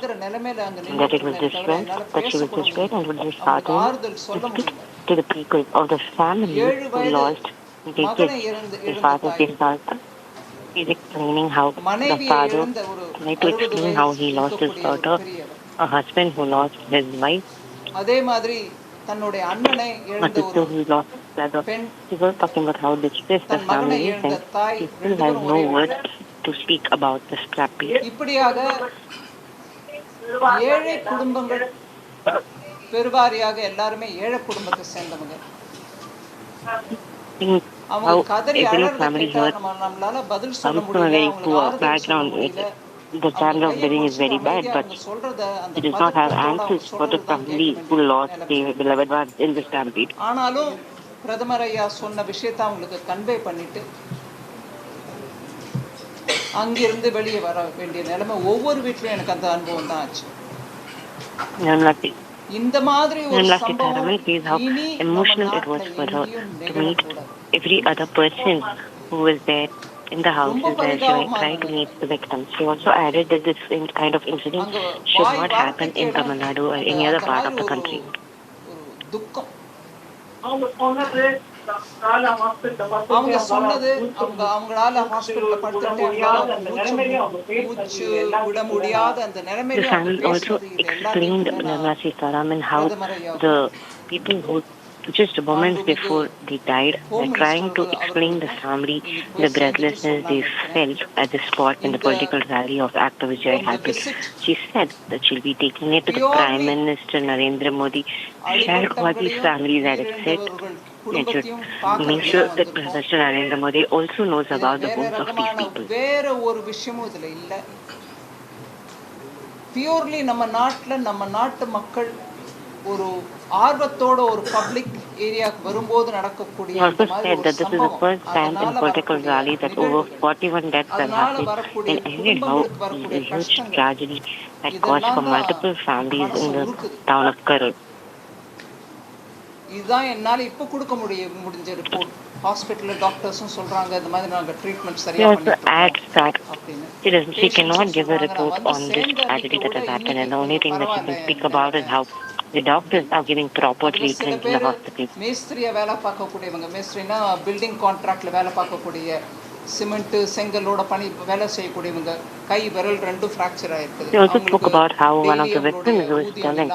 that it was distress, that she was distressed and was disheartened to speak to the people of the family who lost their kids, their father, their son. He's explaining how the father tried to explain how he lost his daughter, a husband who lost his wife, தன்னுடைய அண்ணனை இழந்த ஒரு பெண் he was talking about how distressed the family is and he still has no words to speak about the Stampede. இப்படியாக ஏழை குடும்பங்கள் பெருவாரியாக எல்லாருமே ஏழை குடும்பத்தை சேர்ந்தவங்க அவங்க கதறி அழறத கேட்டா நம்மளால பதில் சொல்ல முடியல அவங்களுக்கு ஆறுதல் சொல்ல முடியல The standard of living is very bad, but it does not have answers for the family who lost their beloved ones in the stampede. ஆனாலும் பிரதமர் ஐயா சொன்ன விஷயத்தை அவங்களுக்கு கன்வே பண்ணிட்டு அங்கிருந்து வெளியே வர வேண்டிய நிலைமை ஒவ்வொரு வீட்லயும் எனக்கு அந்த அனுபவம் தான் ஆச்சு. இந்த மாதிரி ஒரு சம்பவம் இனி emotional it was for her to meet every other person who was there in the houses where she tried to meet the victims. She also added that this kind of incident should not happen in Tamil Nadu or any other part of the country. அவங்க சொன்னது அவங்களால ஹாஸ்பிடல்ல படுத்துட்டு விட முடியாத அந்த நிலைமையில The family also explained Nirmala Sitharaman how the people who just moments before they died were trying to explain the family the breathlessness they felt at the spot when the political rally of actor Vijay happened. She said that she'll be taking it to the Prime Minister Narendra Modi, share all these families had accepted. It should make sure that Prime Minister Narendra Modi also knows about the wounds of these people. வேற ஒரு விஷயமும் இதுல இல்ல. Purely நம்ம நாட்டு மக்கள் ஒரு ஆர்வத்தோட ஒரு பப்ளிக் ஏரியாக்கு வரும்போது நடக்கக்கூடிய also said that this is the first time in political rally that over 41 deaths have happened and ended how a huge tragedy that caused for multiple families in the town of Karur. இதுதான் என்னால இப்ப கொடுக்க முடிஞ்ச report. ஹாஸ்பிடல்ல டாக்டர்ஸும் சொல்றாங்க இந்த மாதிரி நாங்க ட்ரீட்மென்ட் சரியா பண்ணிட்டோம். She cannot give a report on this tragedy that has happened, and the only thing that she can speak about is how the doctors are giving proper treatment in the hospital. மேஸ்திரியா வேலை பார்க்கக்கூடியவங்க, மேஸ்திரினா building கான்ட்ராக்ட்ல வேலை பார்க்கக்கூடிய cement செங்கலோட பணி வேலை செய்யக்கூடியவங்க கை விரல் ரெண்டும் fracture ஆயிருக்கு. She also spoke about how one of the victims was telling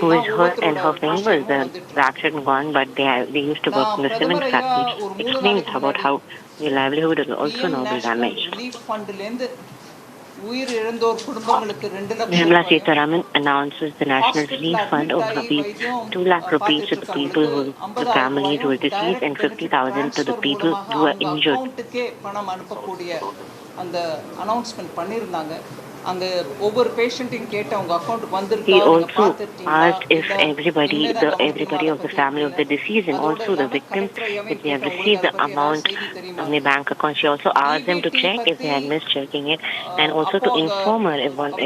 who is hurt and her fingers the fractured and gone, but they used to work in the cement factory. Explains about how their livelihood is also now been damaged. Nirmala Sitharaman announces the National Relief Fund of rupees 2 lakh rupees to the people the families who were deceased and 50,000 to the people who were injured. அந்த announcement பண்ணிருந்தாங்க. அங்க ஒவ்வொரு பேஷண்ட்டையும் கேட்டு அவங்க அக்கவுண்ட்க்கு வந்திருக்கா He also asked if everybody of the family of the deceased and also the victims, if they have received the amount on their bank account. She also asked them to check if they had missed checking it, and also to inform her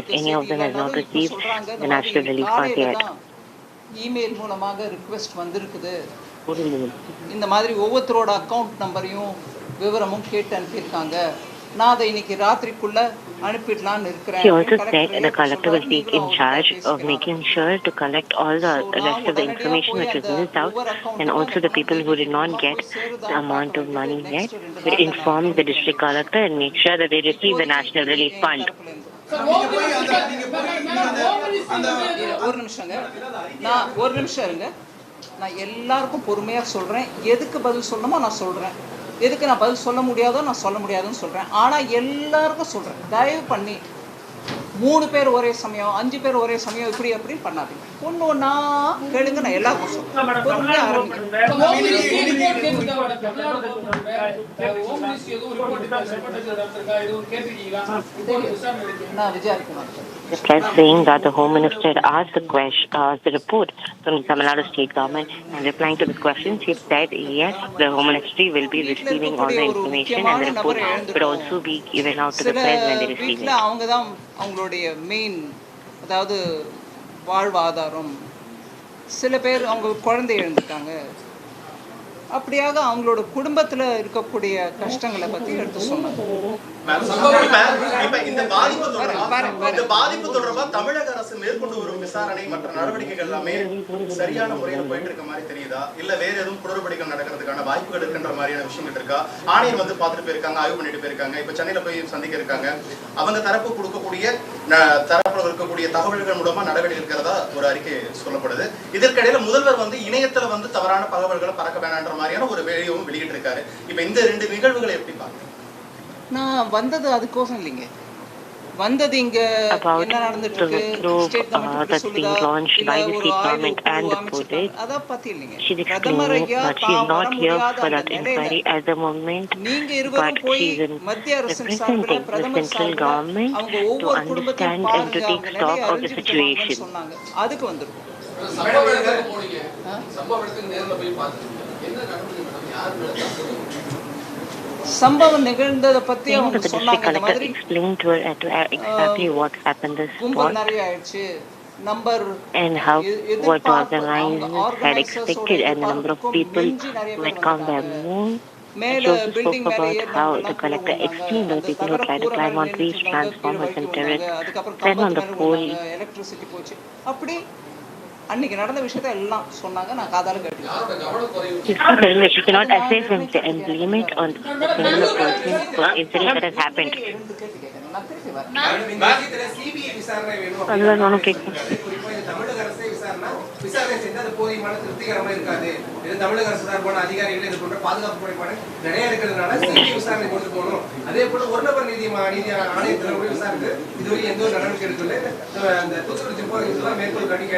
if any of them has not received the National Relief Fund yet. Email மூலமாக request வந்திருக்குது. இந்த மாதிரி ஒவ்வொருத்தரோட account நம்பரையும் விவரமும் கேட்டு அனுப்பியிருக்காங்க. நான் அதை இன்னைக்கு ராத்திரிக்குள்ள அனுப்பிடலாம்னு இருக்கிறேன். He also said the collector will take in charge of making sure to collect all the rest of the information which was missed out, and also the people who did not get the amount of money yet will inform the district collector and make sure that they receive the National Relief Fund. ஒரு நிமிஷம் இருங்க. நான் எல்லாருக்கும் பொறுமையா சொல்றேன். எதுக்கு பதில் சொல்லணுமோ நான் சொல்றேன், எதுக்கு நான் பதில் சொல்ல முடியாதோ நான் சொல்ல முடியாதுன்னு சொல்றேன். ஆனா எல்லாருக்கும் சொல்றேன், தயவு பண்ணி 3 பேர் ஒரே சமயம் 5 பேர் ஒரே சமயம் இப்படி அப்படி பண்ணாதீங்க. ஒன்று ஒன்றா கேளுங்க, நான் எல்லாருக்கும் சொல்றேன். பொறுமையா ஆரம்பிங்க. நான் விஜயாக்குமார். Just saying that the Home Minister asked the report from the Tamil Nadu state government, and replying to this question, she said yes, the Home Ministry will be receiving all the information and the report would also be given out to the press when they receive it. அவங்க தான் அவங்களுடைய main, அதாவது வாழ்வாதாரம். சில பேர் அவங்க குழந்தை இழந்துட்டாங்க. அப்படியாக அவங்களோட குடும்பத்தில் இருக்கக்கூடிய கஷ்டங்களை பற்றி எடுத்து சொன்னாங்க. இந்த பாதிப்பு தொடர்பா தமிழக அரசு மேற்கொண்டு வரும் விசாரணை மற்ற நடவடிக்கைகள் எல்லாமே சரியான முறையில் போயிட்டு இருக்க மாதிரி தெரியுதா, இல்ல வேற எதுவும் குளறுபடிகள் நடக்கிறதுக்கான வாய்ப்புகள் இருக்கின்ற மாதிரியான விஷயங்கள் இருக்கா? ஆணையர் வந்து பார்த்துட்டு போயிருக்காங்க, ஆய்வு பண்ணிட்டு போயிருக்காங்க, இப்ப சென்னையில போய் சந்திக்க இருக்காங்க. அவங்க தரப்பு இருக்கக்கூடிய தகவல்கள் மூலமா நடவடிக்கை இருக்கிறதா ஒரு அறிக்கை சொல்லப்படுது. இதற்கிடையில முதல்வர் வந்து இணையத்துல வந்து தவறான தகவல்களை பறக்க வேணான்ற மாதிரியான ஒரு வீடியோவும் வெளியிட்டு இருக்காரு. இப்ப இந்த 2 நிகழ்வுகளை எப்படி பாக்குறீங்க? நான் வந்தது அதுக்கோசம் இல்லைங்க. வந்தது இங்க என்ன நடந்துட்டு இருக்கு, ஸ்டேட் கவர்மெண்ட் சொல்லுதா இல்ல ஒரு ஆய்வு குழு அத பத்தி இல்லைங்க. பிரதமர் ஐயா வர முடியாத நீங்க இருவரும் போய் மத்திய அரசின் சார்பில் பிரதமர் சார்பில் அவங்க ஒவ்வொரு குடும்பத்தையும் பாருங்க, அவங்க நிலையை அறிஞ்சுக்கிட்டு சொன்னாங்க. அதுக்கு வந்திருக்கோம். சம்பவம் நிகழ்ந்ததை பத்தி அவங்க சொன்னாங்க. இந்த மாதிரி கும்பல் நிறைய ஆயிடுச்சு, நம்பர் மேல பில்டிங் மேல எலக்ட்ரிசிட்டி போச்சு. அப்படி அன்னைக்கு நடந்த விஷயத்தை எல்லாம் சொன்னாங்க. நான் காதால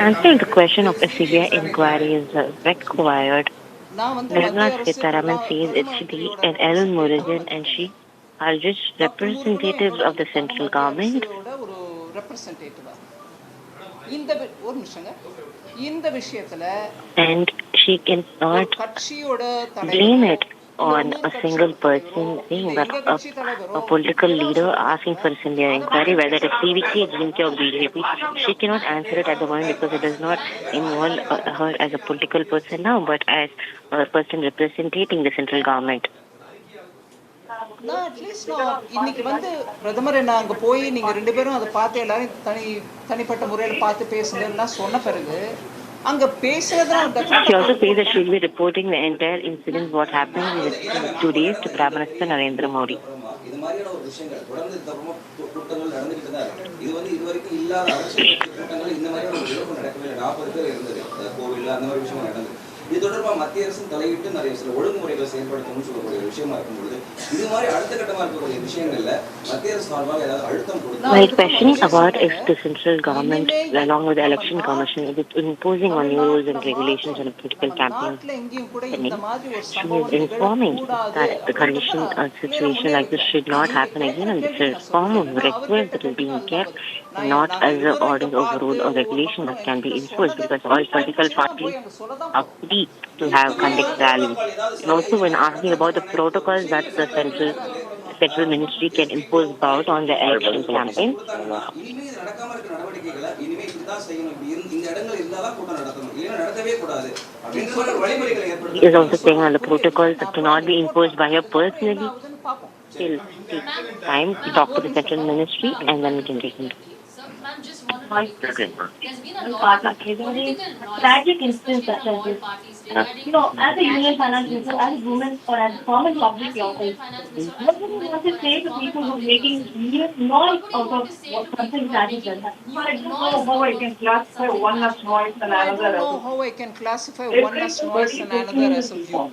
Answering the question of a severe inquiry is required. Nirmala Sitharaman says it should be an L. Murugan and she are just representatives of the central government. And she cannot blame it on a single person, saying that a political leader asking for a severe inquiry, whether it is TVK, DMK or BJP, she cannot answer it at the moment because it does not involve her as a political person now, but as a person representing the central government. இன்னைக்கு வந்து பிரதமர் என்ன அங்க போய் நீங்க 2 பேரும் அதை பார்த்து எல்லாரும் தனிப்பட்ட முறையில் பார்த்து பேசுங்கன்னா சொன்ன பிறகு அங்க பேசுறதுனா She also says that she will be reporting the entire incident what happened within 2 days to Prime Minister Narendra Modi. இது மாதிரியான ஒரு விஷயங்கள் தொடர்ந்து கூட்டங்கள் நடந்துகிட்டு தான் இருக்கு. இது வந்து இதுவரைக்கும் இல்லாத அரசியல் கூட்டங்கள் இந்த மாதிரியான ஒரு இழப்பு நடக்கவே இல்லை. 40 பேர் இருந்தது கோவில்ல, அந்த மாதிரி விஷயம் நடந்தது. இது தொடர்பாக மத்திய அரசும் தலையிட்டு நிறைய சில ஒழுங்குமுறைகளை செயல்படுத்தணும்னு சொல்லக்கூடிய விஷயமா இருக்கும்போது இது மாதிரி அடுத்த கட்டமாக இருக்கக்கூடிய விஷயங்கள்ல மத்திய அரசு சார்பாக ஏதாவது அழுத்தம் கொடுத்து My question about if the central government along with the election commission is imposing on new rules and regulations on a political campaign. She is informing that the condition or situation like this should not happen again, and this is a form of request that is being kept, not as an order of rule or regulation that can be enforced, because all political parties are free to have conduct rallies. And also when asking about the protocols that the central ministry can impose about on the election campaign, he is also saying that the protocols that cannot be imposed by her personally will take time to talk to the central ministry and then we can take into tragic instance such as this. As a union finance minister, as a woman, or as a common public office, what would you want to say to people who are making noise out of something tragic like that? I don't know how I can classify one as noise and another as I don't know how I can classify one as noise and another as a view.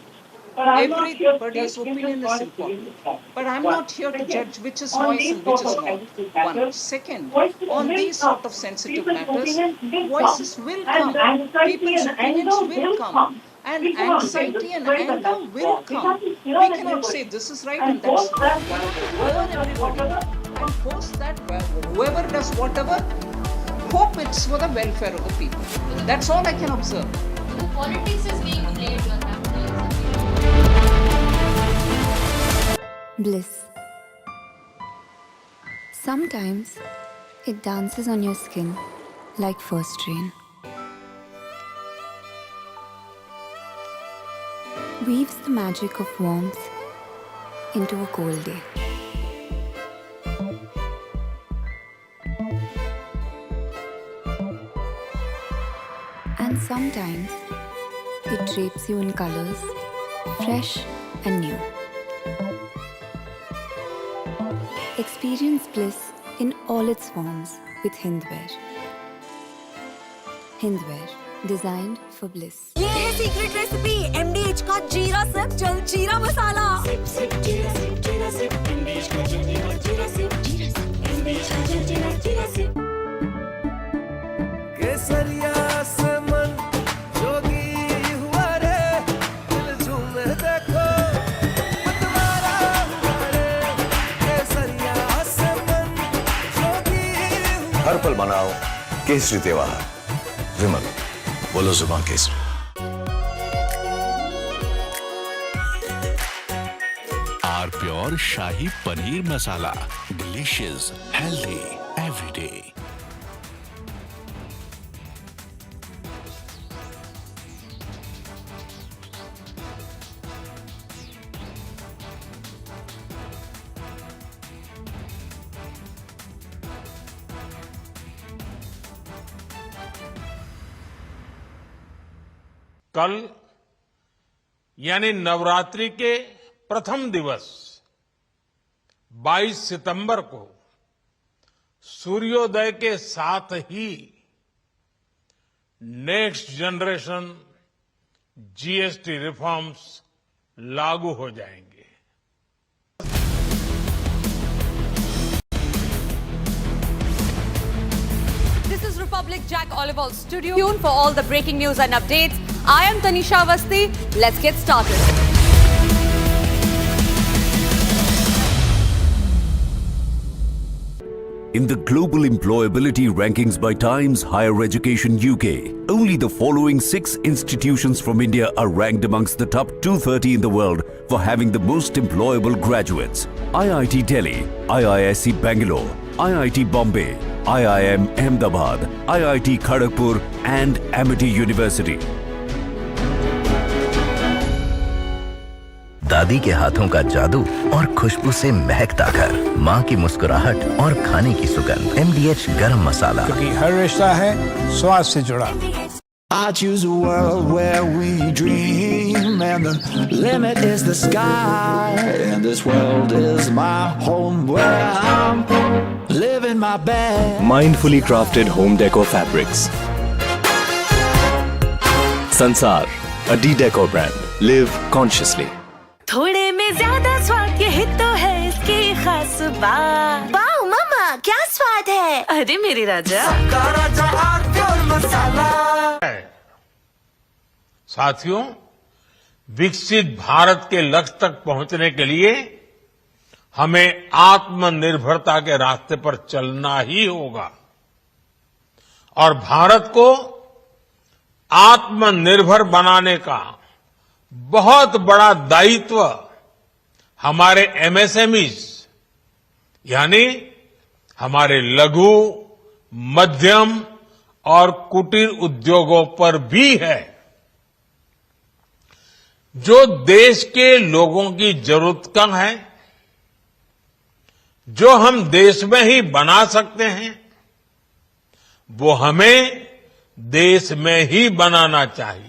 Everybody's opinion is important. But I'm not here to judge which is noise and which is not. One. Second, on these sort of sensitive matters, voices will come. People's opinions will come. And anxiety and anger will come. We cannot say this is right and that's wrong. We have to hear everybody. And post that, whoever does whatever, hope it's for the welfare of the people. That's all I can observe. The politics is being played, your Bliss. Sometimes it dances on your skin like first rain. Weaves the magic of warmth into a cold day. And sometimes it drapes you in colors, fresh and new. Experience bliss in all its forms with Hindwear. Hindwear, designed for bliss. ये है secret recipe MDH का जीरा SIP जल जीरा मसाला। SIP SIP जीरा SIP MDH का जल जीरा सिप MDH का जल जीरा सिप। केसरिया से मन जोगी हुआ रे, दिल झूमे देखो मतवारा हुआ रे। केसरिया से मन जोगी हुआ। हर पल मनाओ केसरी त्योहार। विमल, बोलो जुबान केसरी। Our pure shahi paneer masala, delicious, healthy every day. कल यानी नवरात्रि के प्रथम दिवस 22 सितंबर को सूर्योदय के साथ ही नेक्स्ट जनरेशन जीएसटी रिफॉर्म्स लागू हो जाएंगे। This is Republic Jack Oliver's studio. Tune for all the breaking news and updates. I am Tanisha Avasthi. Let's get started. In the global employability rankings by Times Higher Education UK, only the following 6 institutions from India are ranked amongst the top 230 in the world for having the most employable graduates. IIT Delhi, IISc Bangalore, IIT Bombay, IIM Ahmedabad, IIT Kharagpur and Amity University. दादी के हाथों का जादू और खुशबू से महकता घर, माँ की मुस्कुराहट और खाने की सुगंध। MDH गरम मसाला, क्योंकि हर रिश्ता है स्वाद से जुड़ा। I choose a world where we dream and the limit is the sky, and this world is my home where I'm living my best. Mindfully crafted home decor fabrics. Sansar, a D-Decor brand. Live consciously. थोड़े में ज्यादा स्वाद, यही तो है इसकी खास बात। वाओ मामा, क्या स्वाद है। अरे मेरे राजा, सबका राजा आर प्योर मसाला। साथियों, विकसित भारत के लक्ष्य तक पहुंचने के लिए हमें आत्मनिर्भरता के रास्ते पर चलना ही होगा और भारत को आत्मनिर्भर बनाने का बहुत बड़ा दायित्व हमारे MSMEs यानी हमारे लघु, मध्यम और कुटीर उद्योगों पर भी है, जो देश के लोगों की जरूरत कम है, जो हम देश में ही बना सकते हैं, वो हमें देश में ही बनाना चाहिए।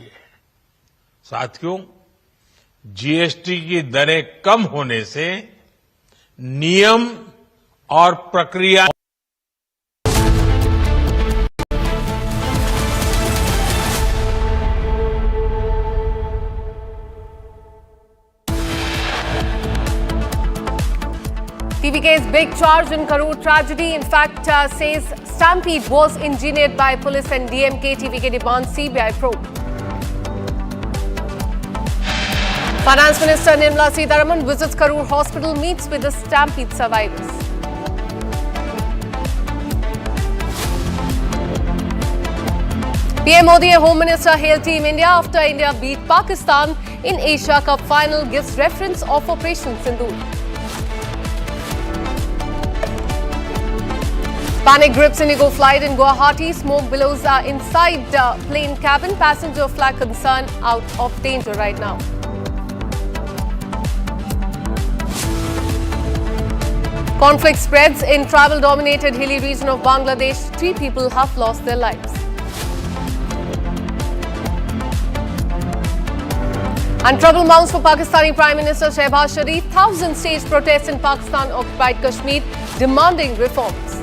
साथियों, जीएसटी की दरें कम होने से नियम और प्रक्रिया TVK's big charge in Karur tragedy, in fact, says Stampede was engineered by police and DMK. TVK demands CBI probe. Finance Minister Nirmala Sitharaman visits Karur Hospital, meets with the Stampede survivors. PM Modi and Home Minister hailed Team India after India beat Pakistan in Asia Cup final, gives reference of Operation Sindoor. Panic grips Indigo flight in Guwahati. Smoke billows are inside plane cabin. Passenger flag concern out of danger right now. Conflict spreads in travel-dominated hilly region of Bangladesh. 3 people have lost their lives. And trouble mounts for Pakistani Prime Minister Shehbaz Sharif. Thousands staged protests in Pakistan-occupied Kashmir demanding reforms.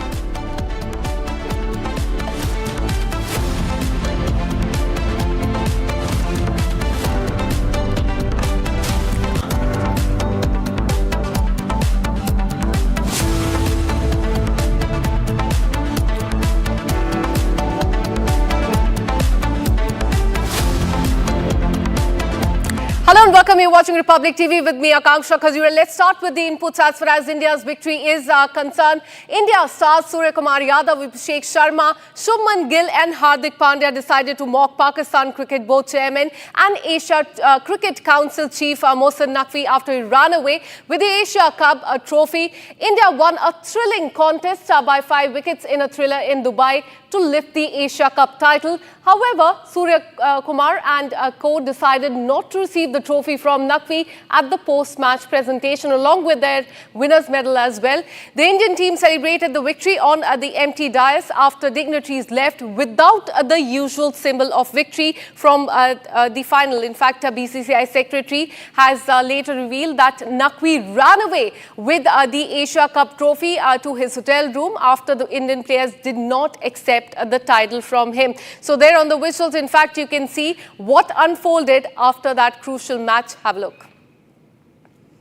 Hello and welcome. You're watching Republic TV with me, Akanksha Khajura. Let's start with the inputs as far as India's victory is concerned. India stars Surya Kumar Yadav, Abhishek Sharma, Shubman Gill and Hardik Pandya decided to mock Pakistan Cricket Board Chairman and Asia Cricket Council Chief Mohsin Naqvi after he ran away with the Asia Cup trophy. India won a thrilling contest by 5 wickets in a thriller in Dubai to lift the Asia Cup title. However, Surya Kumar and co decided not to receive the trophy from Naqvi at the post-match presentation along with their winner's medal as well. The Indian team celebrated the victory on the empty dais after dignitaries left without the usual symbol of victory from the final. In fact, BCCI secretary has later revealed that Naqvi ran away with the Asia Cup trophy to his hotel room after the Indian players did not accept the title from him. So there on the visuals, in fact, you can see what unfolded after that crucial match. Have a look.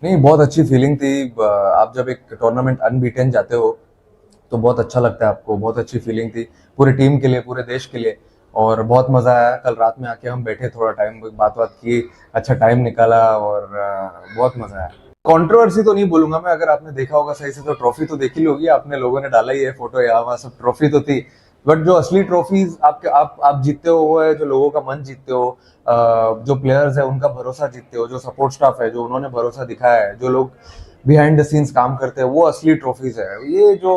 नहीं, बहुत अच्छी feeling थी. आप जब एक tournament unbeaten जाते हो तो बहुत अच्छा लगता है आपको. बहुत अच्छी फीलिंग थी पूरी टीम के लिए, पूरे देश के लिए, और बहुत मजा आया. कल रात में आके हम बैठे, थोड़ा टाइम बात की, अच्छा टाइम निकाला और बहुत मजा आया. कंट्रोवर्सी तो नहीं बोलूंगा मैं. अगर आपने देखा होगा सही से तो ट्रॉफी तो देखी होगी आपने, लोगों ने डाला ही है फोटो, यहाँ वहाँ सब ट्रॉफी तो थी. बट जो असली ट्रॉफीज आप जीतते हो वो है जो लोगों का मन जीतते हो, जो प्लेयर्स है उनका भरोसा जीतते हो, जो सपोर्ट स्टाफ है जो उन्होंने भरोसा दिखाया है, जो लोग बिहाइंड द सीन्स काम करते हैं, वो असली ट्रॉफीज है. ये जो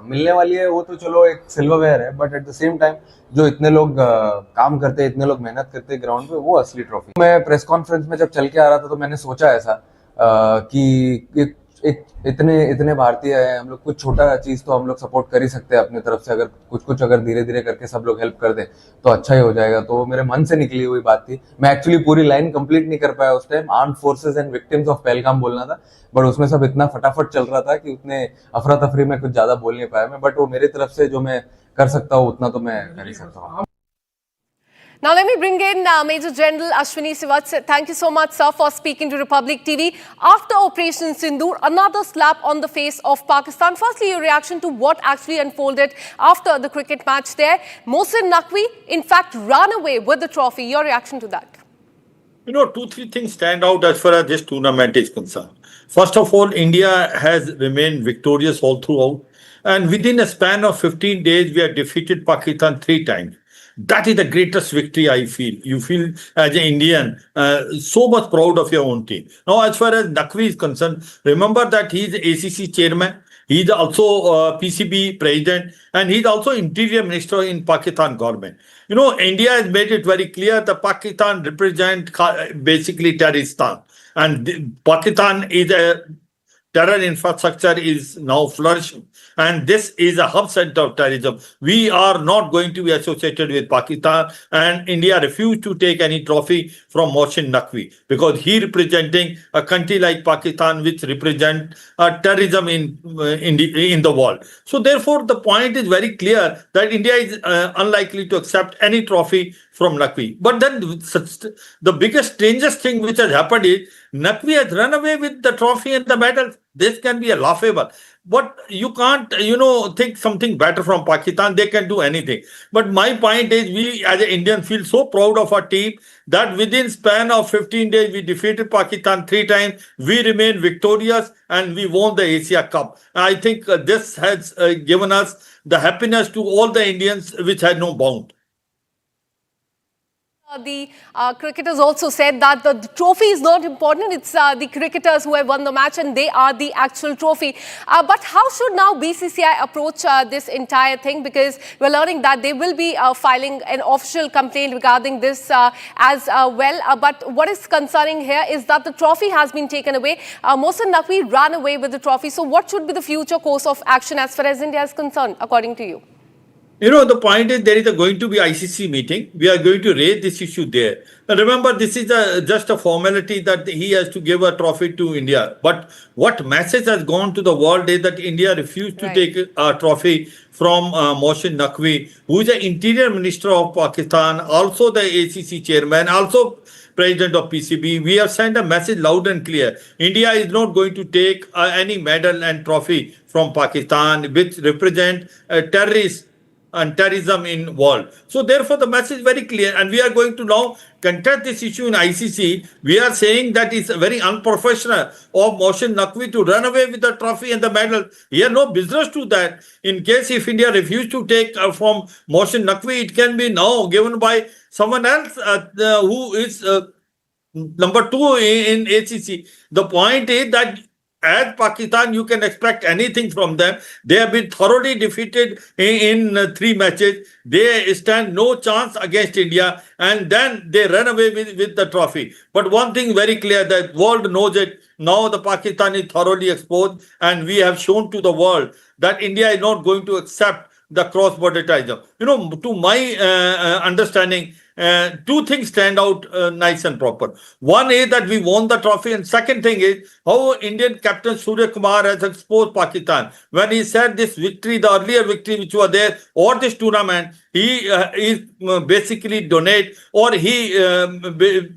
मिलने वाली है वो तो चलो एक सिल्वरवेयर है, but at the same time जो इतने लोग काम करते हैं, इतने लोग मेहनत करते हैं ग्राउंड पे, वो असली ट्रॉफी. मैं प्रेस कॉन्फ्रेंस में जब चल के आ रहा था तो मैंने सोचा ऐसा कि इतने भारतीय हैं हम लोग, कुछ छोटा चीज तो हम लोग सपोर्ट कर ही सकते हैं अपनी तरफ से. अगर कुछ अगर धीरे धीरे करके सब लोग हेल्प कर दें तो अच्छा ही हो जाएगा. तो मेरे मन से निकली हुई बात थी. मैं एक्चुअली पूरी लाइन कंप्लीट नहीं कर पाया उस time. Armed forces and victims of Pahalgam बोलना था, बट उसमें सब इतना फटाफट चल रहा था कि उतने अफरा तफरी में कुछ ज्यादा बोल नहीं पाया मैं. बट वो मेरी तरफ से जो मैं कर सकता हूँ उतना तो मैं कर ही सकता हूँ. Now let me bring in Major General Ashwini Sivat. Thank you so much, sir, for speaking to Republic TV. After Operation Sindoor, another slap on the face of Pakistan. Firstly, your reaction to what actually unfolded after the cricket match there. Mohsin Naqvi, in fact, ran away with the trophy. Your reaction to that? You know, 2-3 things stand out as far as this tournament is concerned. First of all, India has remained victorious all throughout. And within a span of 15 days, we have defeated Pakistan 3 times. That is the greatest victory I feel. You feel as an Indian so much proud of your own team. Now, as far as Naqvi is concerned, remember that he is ACC chairman. He is also PCB president, and he is also interior minister in Pakistan government. You know, India has made it very clear that Pakistan represents basically terrorism, and Pakistan is a terror infrastructure is now flourishing. And this is a hub center of terrorism. We are not going to be associated with Pakistan, and India refused to take any trophy from Mohsin Naqvi because he representing a country like Pakistan, which represent terrorism in the world. So therefore, the point is very clear that India is unlikely to accept any trophy from Naqvi. But then the biggest, strangest thing which has happened is Naqvi has run away with the trophy and the medal. this can be a laughable. But you can't, think something better from Pakistan. They can do anything. But my point is, we as an Indian feel so proud of our team that within span of 15 days, we defeated Pakistan 3 times. We remain victorious and we won the Asia Cup. I think this has given us the happiness to all the Indians which had no bound. The cricketers also said that the trophy is not important. It's the cricketers who have won the match and they are the actual trophy. But how should now BCCI approach this entire thing? Because we're learning that they will be filing an official complaint regarding this as well. But what is concerning here is that the trophy has been taken away. Mohsin Naqvi ran away with the trophy. So what should be the future course of action as far as India is concerned, according to you? The point is there is going to be ICC meeting. We are going to raise this issue there. Now remember, this is just a formality that he has to give a trophy to India. But what message has gone to the world is that India refused to take a trophy from Mohsin Naqvi, who is the Interior Minister of Pakistan, also the ACC chairman, also President of PCB. We have sent a message loud and clear. India is not going to take any medal and trophy from Pakistan, which represent terrorists and terrorism in world. So therefore the message is very clear, and we are going to now contest this issue in ICC. We are saying that it's very unprofessional of Mohsin Naqvi to run away with the trophy and the medal. He had no business to that. In case if India refused to take from Mohsin Naqvi, it can be now given by someone else who is number 2 in ACC. The point is that as Pakistan, you can expect anything from them. They have been thoroughly defeated in 3 matches. They stand no chance against India, and then they run away with the trophy. But one thing very clear, that world knows it. Now the Pakistan is thoroughly exposed, and we have shown to the world that India is not going to accept the cross-border terrorism. To my understanding, 2 things stand out nice and proper. One is that we won the trophy, and second thing is how Indian captain Surya Kumar has exposed Pakistan. When he said this victory, the earlier victory which was there, or this tournament, he basically donate, or he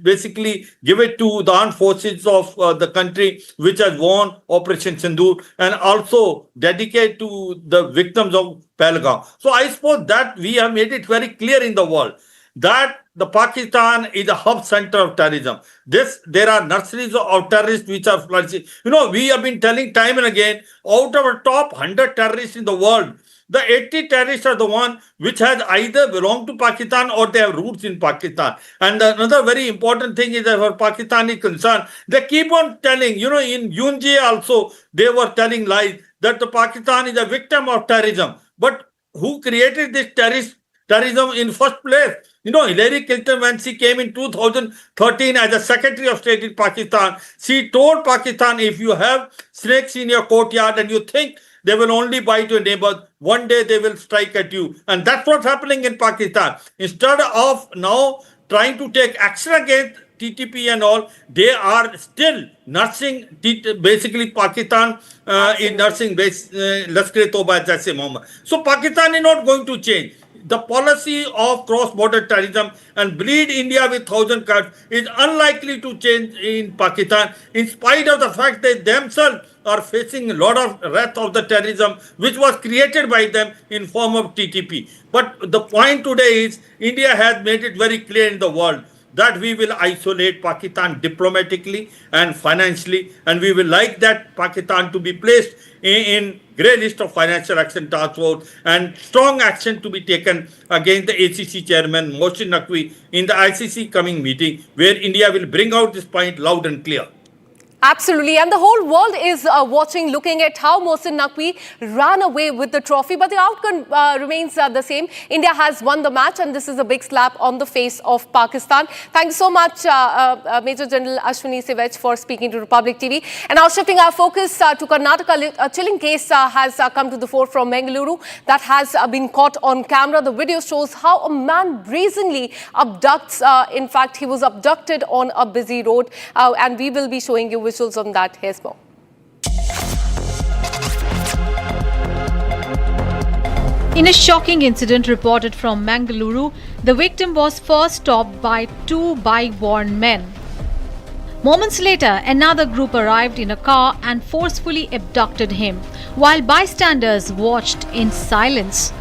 basically give it to the armed forces of the country which has won Operation Sindoor, and also dedicate to the victims of Pahalgam. So I suppose that we have made it very clear in the world that the Pakistan is a hub center of terrorism. There are nurseries of terrorists which are flourishing. We have been telling time and again, out of our top 100 terrorists in the world, the 80 terrorists are the one which has either belonged to Pakistan or they have roots in Pakistan. And another very important thing is that for Pakistan is concerned, they keep on telling, in Unj also, they were telling lies that the Pakistan is a victim of terrorism. But who created this terrorism in first place? Hillary Clinton, when she came in 2013 as a Secretary of State in Pakistan, she told Pakistan, if you have snakes in your courtyard and you think they will only bite your neighbors, one day they will strike at you. And that's what's happening in Pakistan. Instead of now trying to take action against TTP and all, they are still nursing, basically Pakistan is nursing Lashkar-e-Toba Jaise Mohammed. So Pakistan is not going to change. The policy of cross-border terrorism and bleed India with 1,000 cuts is unlikely to change in Pakistan, in spite of the fact that themselves are facing a lot of wrath of the terrorism which was created by them in form of TTP. But the point today is India has made it very clear in the world that we will isolate Pakistan diplomatically and financially, and we will like that Pakistan to be placed in grey list of financial action task force, and strong action to be taken against the ACC chairman Mohsin Naqvi in the ICC coming meeting, where India will bring out this point loud and clear. Absolutely, and the whole world is watching, looking at how Mohsin Naqvi ran away with the trophy, but the outcome remains the same. India has won the match, and this is a big slap on the face of Pakistan. Thank you so much, Major General Ashwini Sivej, for speaking to Republic TV. And now shifting our focus to Karnataka, a chilling case has come to the fore from Bengaluru that has been caught on camera. The video shows how a man brazenly abducts, in fact, he was abducted on a busy road, and we will be showing you visuals on that. Here's more. In a shocking incident reported from Mangaluru, the victim was first stopped by 2 bike-worn men. Moments later, another group arrived in a car and forcefully abducted him, while bystanders watched in silence.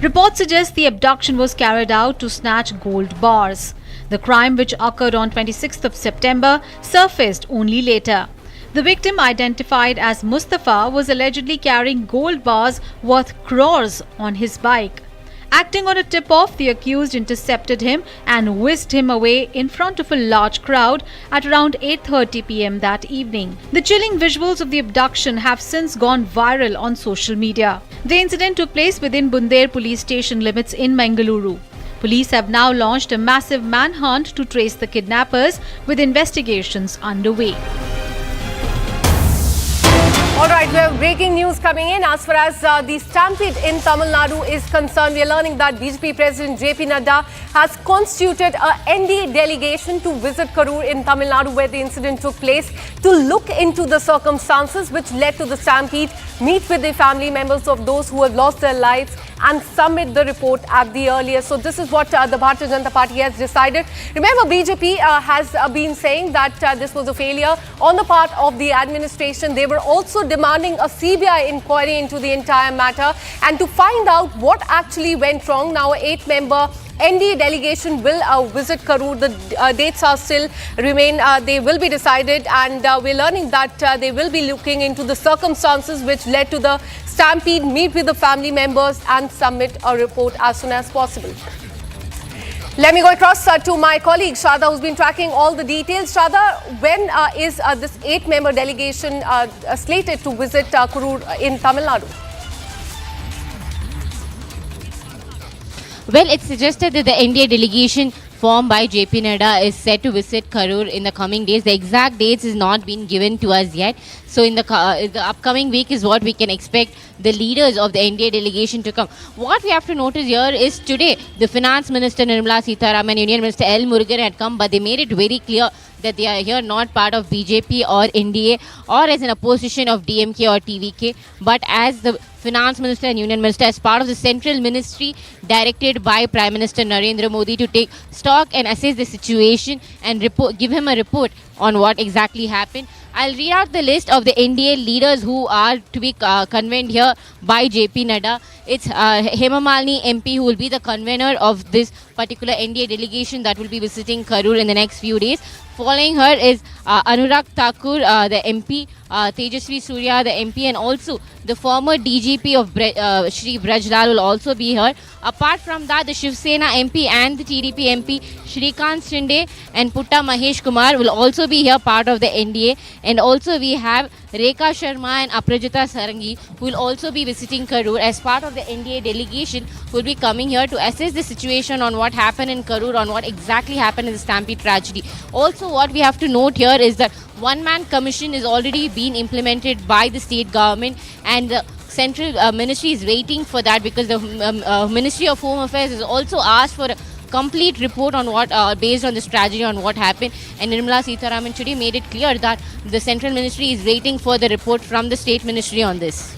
Reports suggest the abduction was carried out to snatch gold bars. The crime, which occurred on 26th of September, surfaced only later. The victim, identified as Mustafa, was allegedly carrying gold bars worth crores on his bike. Acting on a tip-off, the accused intercepted him and whisked him away in front of a large crowd at around 8:30 p.m. that evening. The chilling visuals of the abduction have since gone viral on social media. The incident took place within Bundelkhand police station limits in Mangaluru. Police have now launched a massive manhunt to trace the kidnappers, with investigations underway. All right, we have breaking news coming in. As far as the stampede in Tamil Nadu is concerned, we are learning that BJP President JP Nadu has constituted a NDA delegation to visit Karur in Tamil Nadu, where the incident took place, to look into the circumstances which led to the stampede, meet with the family members of those who have lost their lives, and submit the report at the earliest. So this is what the Bharatiya Janata Party has decided. Remember, BJP has been saying that this was a failure on the part of the administration. They were also demanding a CBI inquiry into the entire matter and to find out what actually went wrong. Now, 8-member NDA delegation will visit Karur. The dates are still remain. They will be decided, and we're learning that they will be looking into the circumstances which led to the stampede, meet with the family members and submit a report as soon as possible. Let me go across to my colleague Shada, who's been tracking all the details. Shada, when is this 8-member delegation slated to visit Karur in Tamil Nadu? Well, it's suggested that the NDA delegation formed by JP Nadu is set to visit Karur in the coming days. The exact dates is not been given to us yet. So in the upcoming week is what we can expect the leaders of the NDA delegation to come. What we have to notice here is today the Finance Minister Nirmala Sitharaman and Union Minister L. Murugan had come, but they made it very clear that they are here not part of BJP or NDA or as an opposition of DMK or TVK, but as the Finance Minister and Union Minister, as part of the Central Ministry directed by Prime Minister Narendra Modi to take stock and assess the situation and give him a report on what exactly happened. I'll read out the list of the NDA leaders who are to be convened here by JP Nadu. It's Hema Malini MP, who will be the convener of this particular NDA delegation that will be visiting Karur in the next few days. Following her is Anurag Thakur, the MP, Tejasvi Surya, the MP, and also the former DGP of Shri Brajlal will also be here. Apart from that, the Shiv Sena MP and the TDP MP Shrikant Shinde and Putta Mahesh Kumar will also be here, part of the NDA. And also we have Rekha Sharma and Aprajita Sarangi, who will also be visiting Karur as part of the NDA delegation, who will be coming here to assess the situation on what happened in Karur, on what exactly happened in the Stampede tragedy. Also, what we have to note here is that one-man commission is already being implemented by the state government, and the central ministry is waiting for that, because the Ministry of Home Affairs has also asked for a complete report on what, based on this tragedy, on what happened. And Nirmala Sitharaman today made it clear that the central ministry is waiting for the report from the state ministry on this.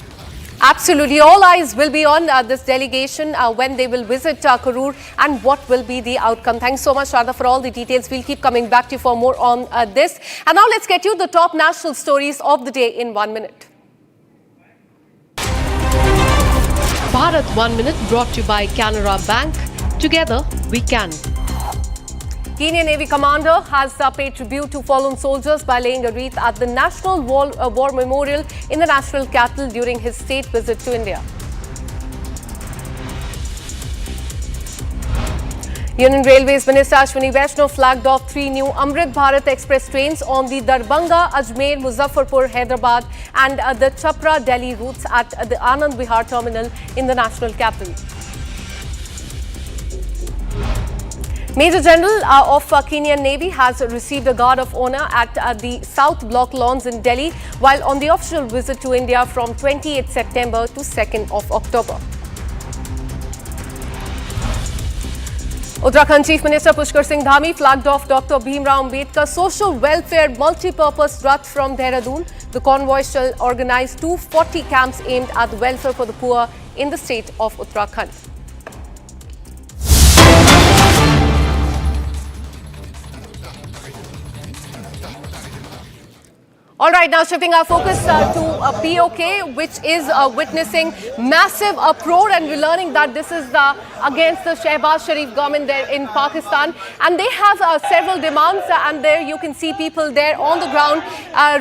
Absolutely. All eyes will be on this delegation when they will visit Karur, and what will be the outcome. Thanks so much, Radha, for all the details. We'll keep coming back to you for more on this. And now let's get you the top national stories of the day in 1 minute. Bharat 1 Minute, brought to you by Canara Bank. Together we can. Kenyan Navy commander has paid tribute to fallen soldiers by laying a wreath at the National War Memorial in the national capital during his state visit to India. Union Railways Minister Ashwini Vaishnaw flagged off 3 new Amrit Bharat Express trains on the Darbhanga, Ajmer, Muzaffarpur, Hyderabad and the Chapra, Delhi routes at the Anand Vihar terminal in the national capital. Major General of Kenyan Navy has received a Guard of Honor at the South Block lawns in Delhi while on the official visit to India from 28th September to 2nd of October. Uttarakhand Chief Minister Pushkar Singh Dhami flagged off Dr. Bhimrao Ambedkar Social Welfare Multi-Purpose Rath from Dehradun. The convoy shall organize 240 camps aimed at the welfare for the poor in the state of Uttarakhand. All right, now shifting our focus to POK, which is witnessing massive uproar, and we're learning that this is against the Shehbaz Sharif government there in Pakistan. And they have several demands, and there you can see people there on the ground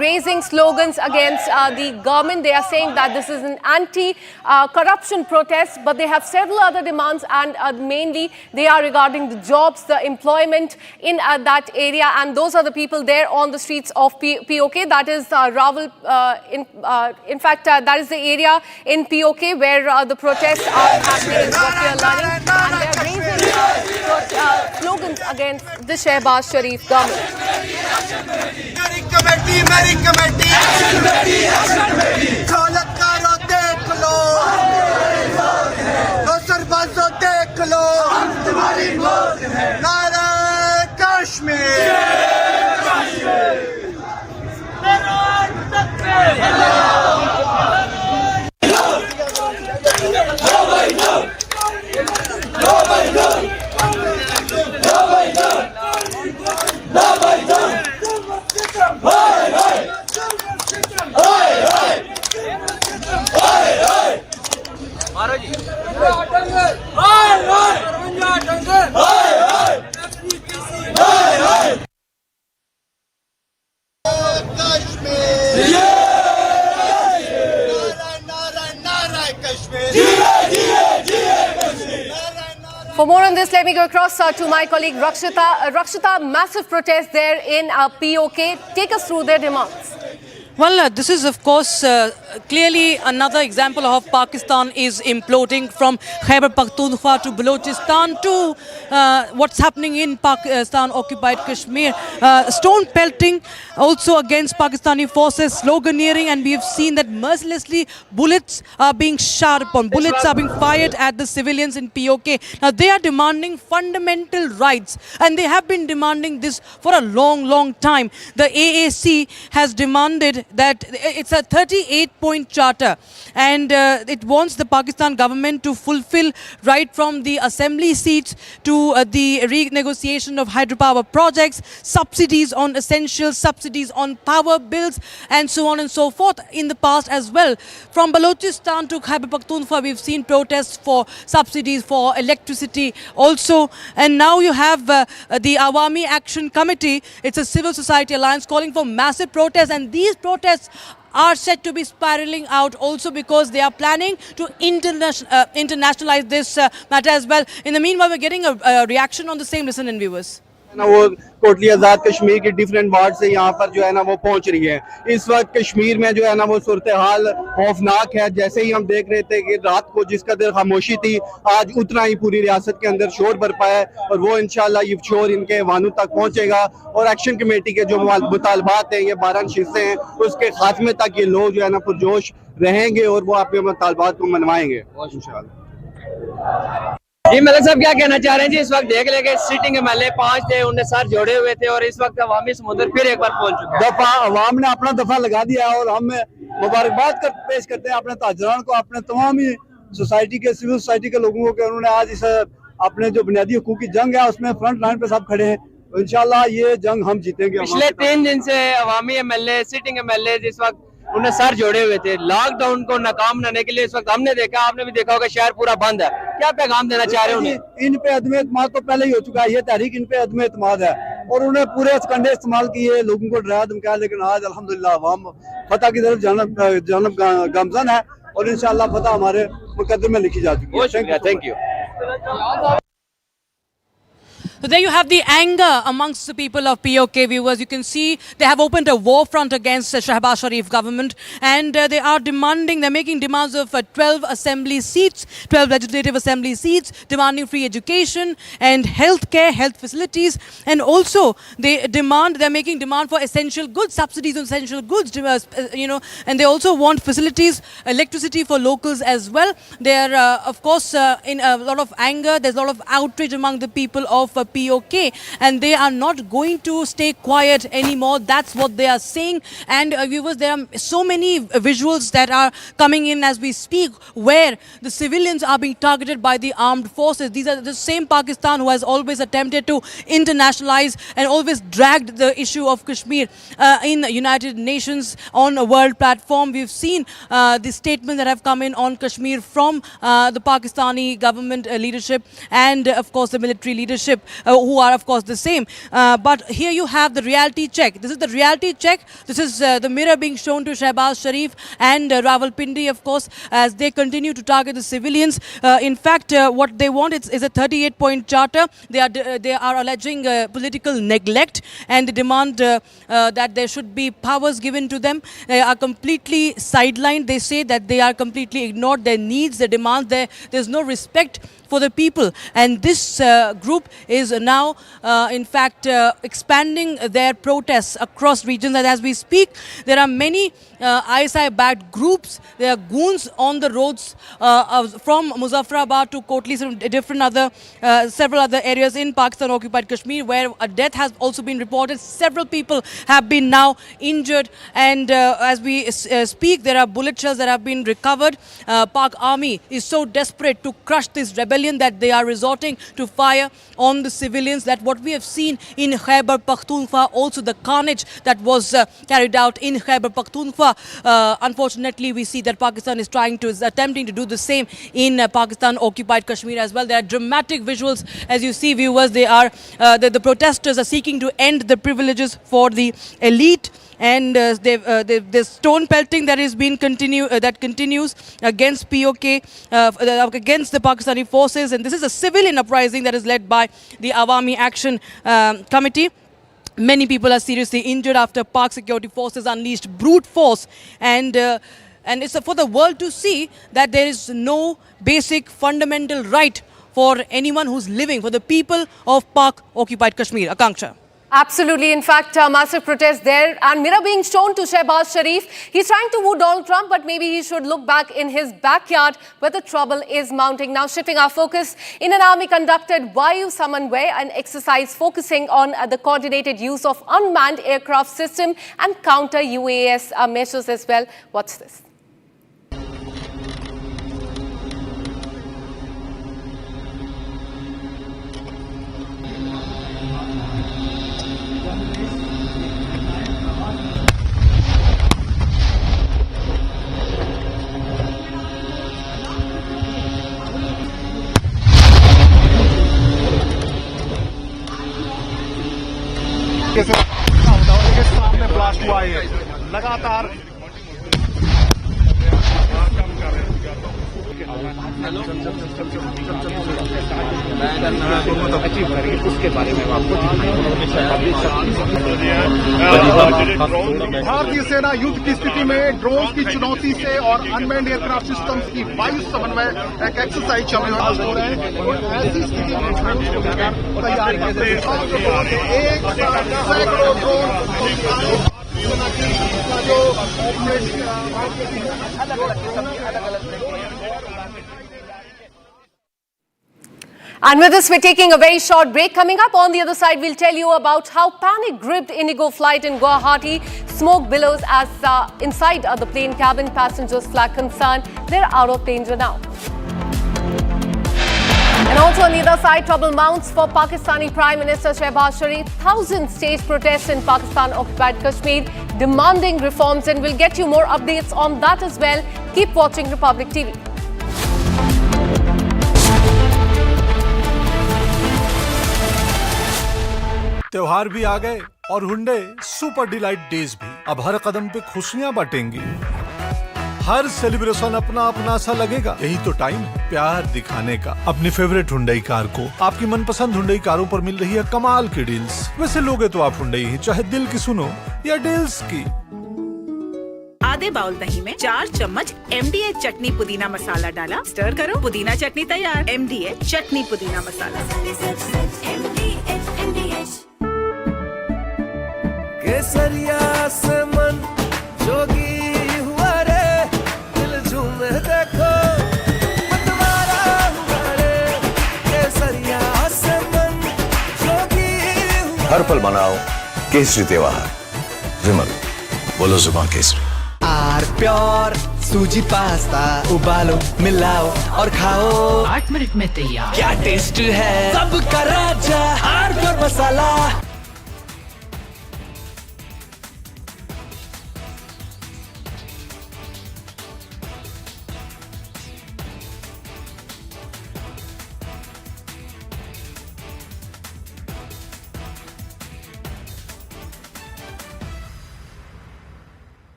raising slogans against the government. They are saying that this is an anti-corruption protest, but they have several other demands, and mainly they are regarding the jobs, the employment in that area, and those are the people there on the streets of POK. That is Rawal. In fact, that is the area in POK where the protests are happening, is what we are learning. And they are raising slogans against the Shehbaz Sharif government. For more on this, let me go across to my colleague Rakshita. Rakshita, massive protest there in POK. Take us through their demands. Well, this is, of course, clearly another example of Pakistan is imploding, from Khyber Pakhtunkhwa to Balochistan to what's happening in Pakistan-occupied Kashmir. Stone pelting also against Pakistani forces, sloganeering, and we have seen that mercilessly bullets are being shot upon. Bullets are being fired at the civilians in POK. Now, they are demanding fundamental rights, and they have been demanding this for a long, long time. The AAC has demanded that it's a 38-point charter, and it wants the Pakistan government to fulfill right from the assembly seats to the renegotiation of hydropower projects, subsidies on essentials, subsidies on power bills, and so on and so forth. In the past as well, from Balochistan to Khyber Pakhtunkhwa, we've seen protests for subsidies for electricity also, and now you have the Awami Action Committee. It's a civil society alliance calling for massive protests, and these protests are said to be spiraling out also because they are planning to internationalize this matter as well. In the meanwhile, we're getting a reaction on the same. Listen in, viewers. ना वो totally Azad Kashmir के different ward से यहाँ पर जो है ना वो पहुँच रही है। इस वक्त कश्मीर में जो है ना वो सूरत हाल खौफनाक है। जैसे ही हम देख रहे थे कि रात को जिस कदर खामोशी थी, आज उतना ही पूरी रियासत के अंदर शोर बरपा है, और वो इंशाल्लाह ये शोर इनके वानों तक पहुँचेगा, और एक्शन कमेटी के जो मुतालबात हैं, ये 12 नशिस्तें हैं, उसके खात्मे तक ये लोग जो है ना पुरजोश रहेंगे और वो अपने मुतालबात को मनवाएंगे इंशाल्लाह। जी मलिक साहब, क्या कहना चाह रहे हैं जी? इस वक्त देख लेंगे सिटिंग एमएलए 5 थे, उन्हें सर जोड़े हुए थे, और इस वक्त अवामी समुद्र फिर एक बार पहुंच चुके हैं। दफा अवाम ने अपना दफा लगा दिया, और हम मुबारकबाद पेश करते हैं अपने ताजरान को, अपने तमाम ही सोसाइटी के, सिविल सोसाइटी के लोगों को, उन्होंने आज इस अपने जो बुनियादी हकूक की जंग है उसमें फ्रंट लाइन पे सब खड़े हैं। इंशाल्लाह ये जंग हम जीतेंगे। पिछले 3 दिन से अवामी एमएलए, सिटिंग एमएलए इस वक्त उन्हें सर जोड़े हुए थे। लॉकडाउन को नाकाम बनाने के लिए इस वक्त हमने देखा, आपने भी देखा होगा, शहर पूरा बंद है। क्या पैगाम देना चाह रहे हैं? इन पे अदम एतमाद तो पहले ही हो चुका है, ये तहरीक इन पे अदम एतमाद है, और उन्हें पूरे कंडे इस्तेमाल किए, लोगों को डराया धमकाया, लेकिन आज अल्हम्दुलिल्लाह अवाम फतह की तरफ जानब गामजन है, और इंशाल्लाह फतह हमारे मुकद्दर में लिखी जा चुकी है। Thank you. So there you have the anger amongst the people of POK, viewers. You can see they have opened a war front against the Shehbaz Sharif government, and they are demanding, they're making demands of 12 assembly seats, 12 legislative assembly seats, demanding free education and healthcare, health facilities, and also they're making demand for essential goods, subsidies on essential goods, and they also want facilities, electricity for locals as well. They're, of course, in a lot of anger. There's a lot of outrage among the people of POK, and they are not going to stay quiet anymore. That's what they are saying. And viewers, there are so many visuals that are coming in as we speak, where the civilians are being targeted by the armed forces. These are the same Pakistan who has always attempted to internationalize and always dragged the issue of Kashmir in the United Nations on a world platform. We've seen the statements that have come in on Kashmir from the Pakistani government leadership and of course the military leadership who are of course the same. But here you have the reality check. This is the reality check. This is the mirror being shown to Shehbaz Sharif and Rawalpindi, of course, as they continue to target the civilians. In fact, what they want is a 38-point charter. They are alleging political neglect, and they demand that there should be powers given to them. They are completely sidelined. They say that they are completely ignored. Their needs, their demands, there's no respect for the people. And this group is now, in fact, expanding their protests across regions. And as we speak, there are many ISI-backed groups. There are goons on the roads from Muzaffarabad to Kotli, several other areas in Pakistan-occupied Kashmir, where a death has also been reported. Several people have been now injured. And as we speak, there are bullet shells that have been recovered. Pak Army is so desperate to crush this rebellion that they are resorting to fire on the civilians. That what we have seen in Khyber Pakhtunkhwa, also the carnage that was carried out in Khyber Pakhtunkhwa. Unfortunately, we see that Pakistan is attempting to do the same in Pakistan-occupied Kashmir as well. There are dramatic visuals, as you see, viewers. They are the protesters are seeking to end the privileges for the elite. And the stone pelting that is being continues against POK, against the Pakistani forces. And this is a civilian uprising that is led by the Awami Action Committee. Many people are seriously injured after Pak security forces unleashed brute force. And it's for the world to see that there is no basic fundamental right for anyone who's living, for the people of Pak-occupied Kashmir. Akanksha. Absolutely. In fact, massive protest there, and mirror being shown to Shehbaz Sharif. He's trying to woo Donald Trump, but maybe he should look back in his backyard where the trouble is mounting. Now shifting our focus, Indian Army conducted Vayu Samanvay, an exercise focusing on the coordinated use of unmanned aircraft system and counter UAS measures as well. What's this? सामने blast हुआ है लगातार उसके बारे में भारतीय सेना युद्ध की स्थिति में ड्रोन की चुनौती से और अनमैन्ड एयरक्राफ्ट सिस्टम्स की वायु समन्वय एक एक्सरसाइज चल रही है। ऐसी स्थिति में तैयारी एक सैकड़ों ड्रोन जो And with this, we're taking a very short break. Coming up on the other side, we'll tell you about how panic-gripped Indigo flight in Guwahati. Smoke billows as inside the plane cabin, passengers flag concern. They're out of danger now. And also on the other side, trouble mounts for Pakistani Prime Minister Shehbaz Sharif. Thousands staged protests in Pakistan-occupied Kashmir demanding reforms, and we'll get you more updates on that as well. Keep watching Republic TV. त्योहार भी आ गए और Hyundai super delight days भी। अब हर कदम पे खुशियां बांटेंगी। हर celebration अपना अपना सा लगेगा। यही तो टाइम है प्यार दिखाने का। अपनी फेवरेट हुंडई कार को आपकी मनपसंद हुंडई कारों पर मिल रही है कमाल की डील्स। वैसे लोगे तो आप हुंडई ही, चाहे दिल की सुनो या डील्स की। आधे बाउल दही में 4 चम्मच MDH चटनी पुदीना मसाला डाला, स्टर करो, पुदीना चटनी तैयार। MDH चटनी पुदीना मसाला। केसरिया से मन जोगी हुआ रे, दिल झूमे देखो मतवारा हुआ रे। केसरिया से मन हर पल मनाओ केसरी त्योहार। विमल, बोलो जुबान केसरी। आर प्योर सूजी पास्ता उबालो मिलाओ और खाओ 8 मिनट में तैयार। क्या टेस्ट है सबका राजा आर प्योर मसाला।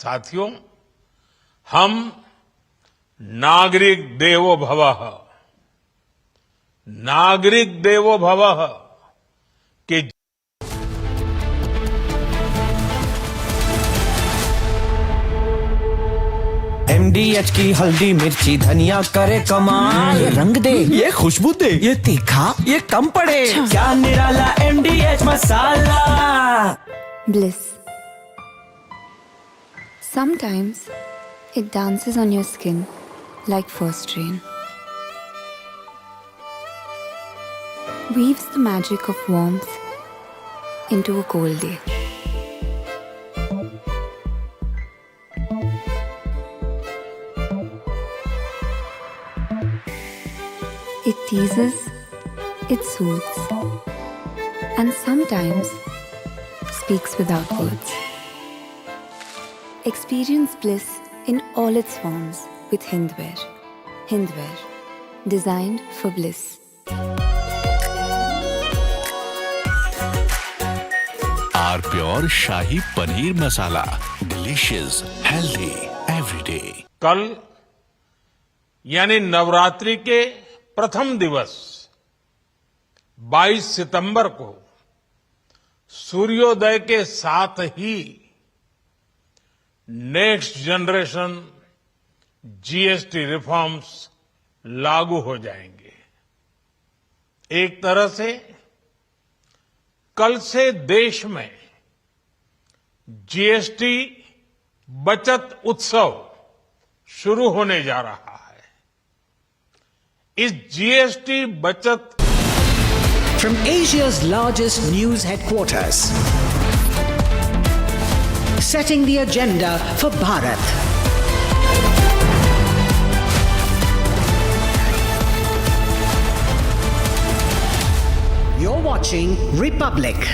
साथियों, हम नागरिक देवो भवः, नागरिक देवो भवः के MDH की हल्दी मिर्ची धनिया करे कमाल। ये रंग दे, ये खुशबू दे, ये तीखा, ये कम पड़े। क्या निराला MDH masala. Bliss. Sometimes it dances on your skin like first rain. Weaves the magic of warmth into a cold day. It teases, it soothes, and sometimes speaks without words. Experience bliss in all its forms with Hindware. Hindware, designed for bliss. Are pure shahi paneer masala, delicious, healthy, everyday. कल यानी नवरात्रि के प्रथम दिवस 22 सितंबर को सूर्योदय के साथ ही next generation GST reforms लागू हो जाएंगे। एक तरह से कल से देश में जीएसटी बचत उत्सव शुरू होने जा रहा है। इस जीएसटी बचत From Asia's largest news headquarters, setting the agenda for Bharat. You're watching Republic.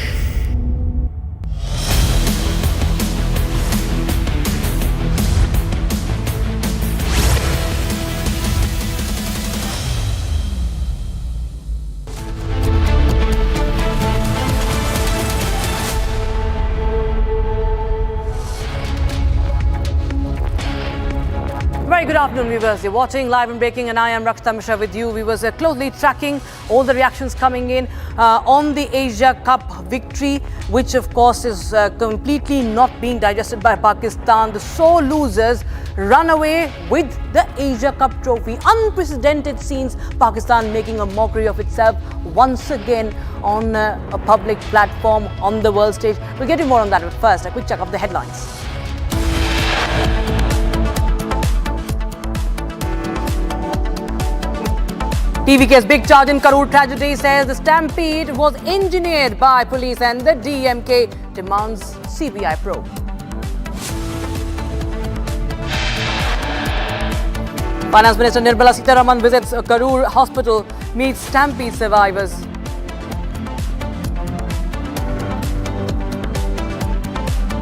Very good afternoon, viewers. You're watching Live and Breaking, and I am Rakshita Mishra with you. We were closely tracking all the reactions coming in on the Asia Cup victory, which of course is completely not being digested by Pakistan. The sore losers run away with the Asia Cup trophy. Unprecedented scenes, Pakistan making a mockery of itself once again on a public platform on the world stage. We'll get you more on that, but first, a quick check of the headlines. TVK's big charge in Karur tragedy says the stampede was engineered by police and the DMK demands CBI probe. Finance Minister Nirmala Sitharaman visits Karur Hospital, meets stampede survivors.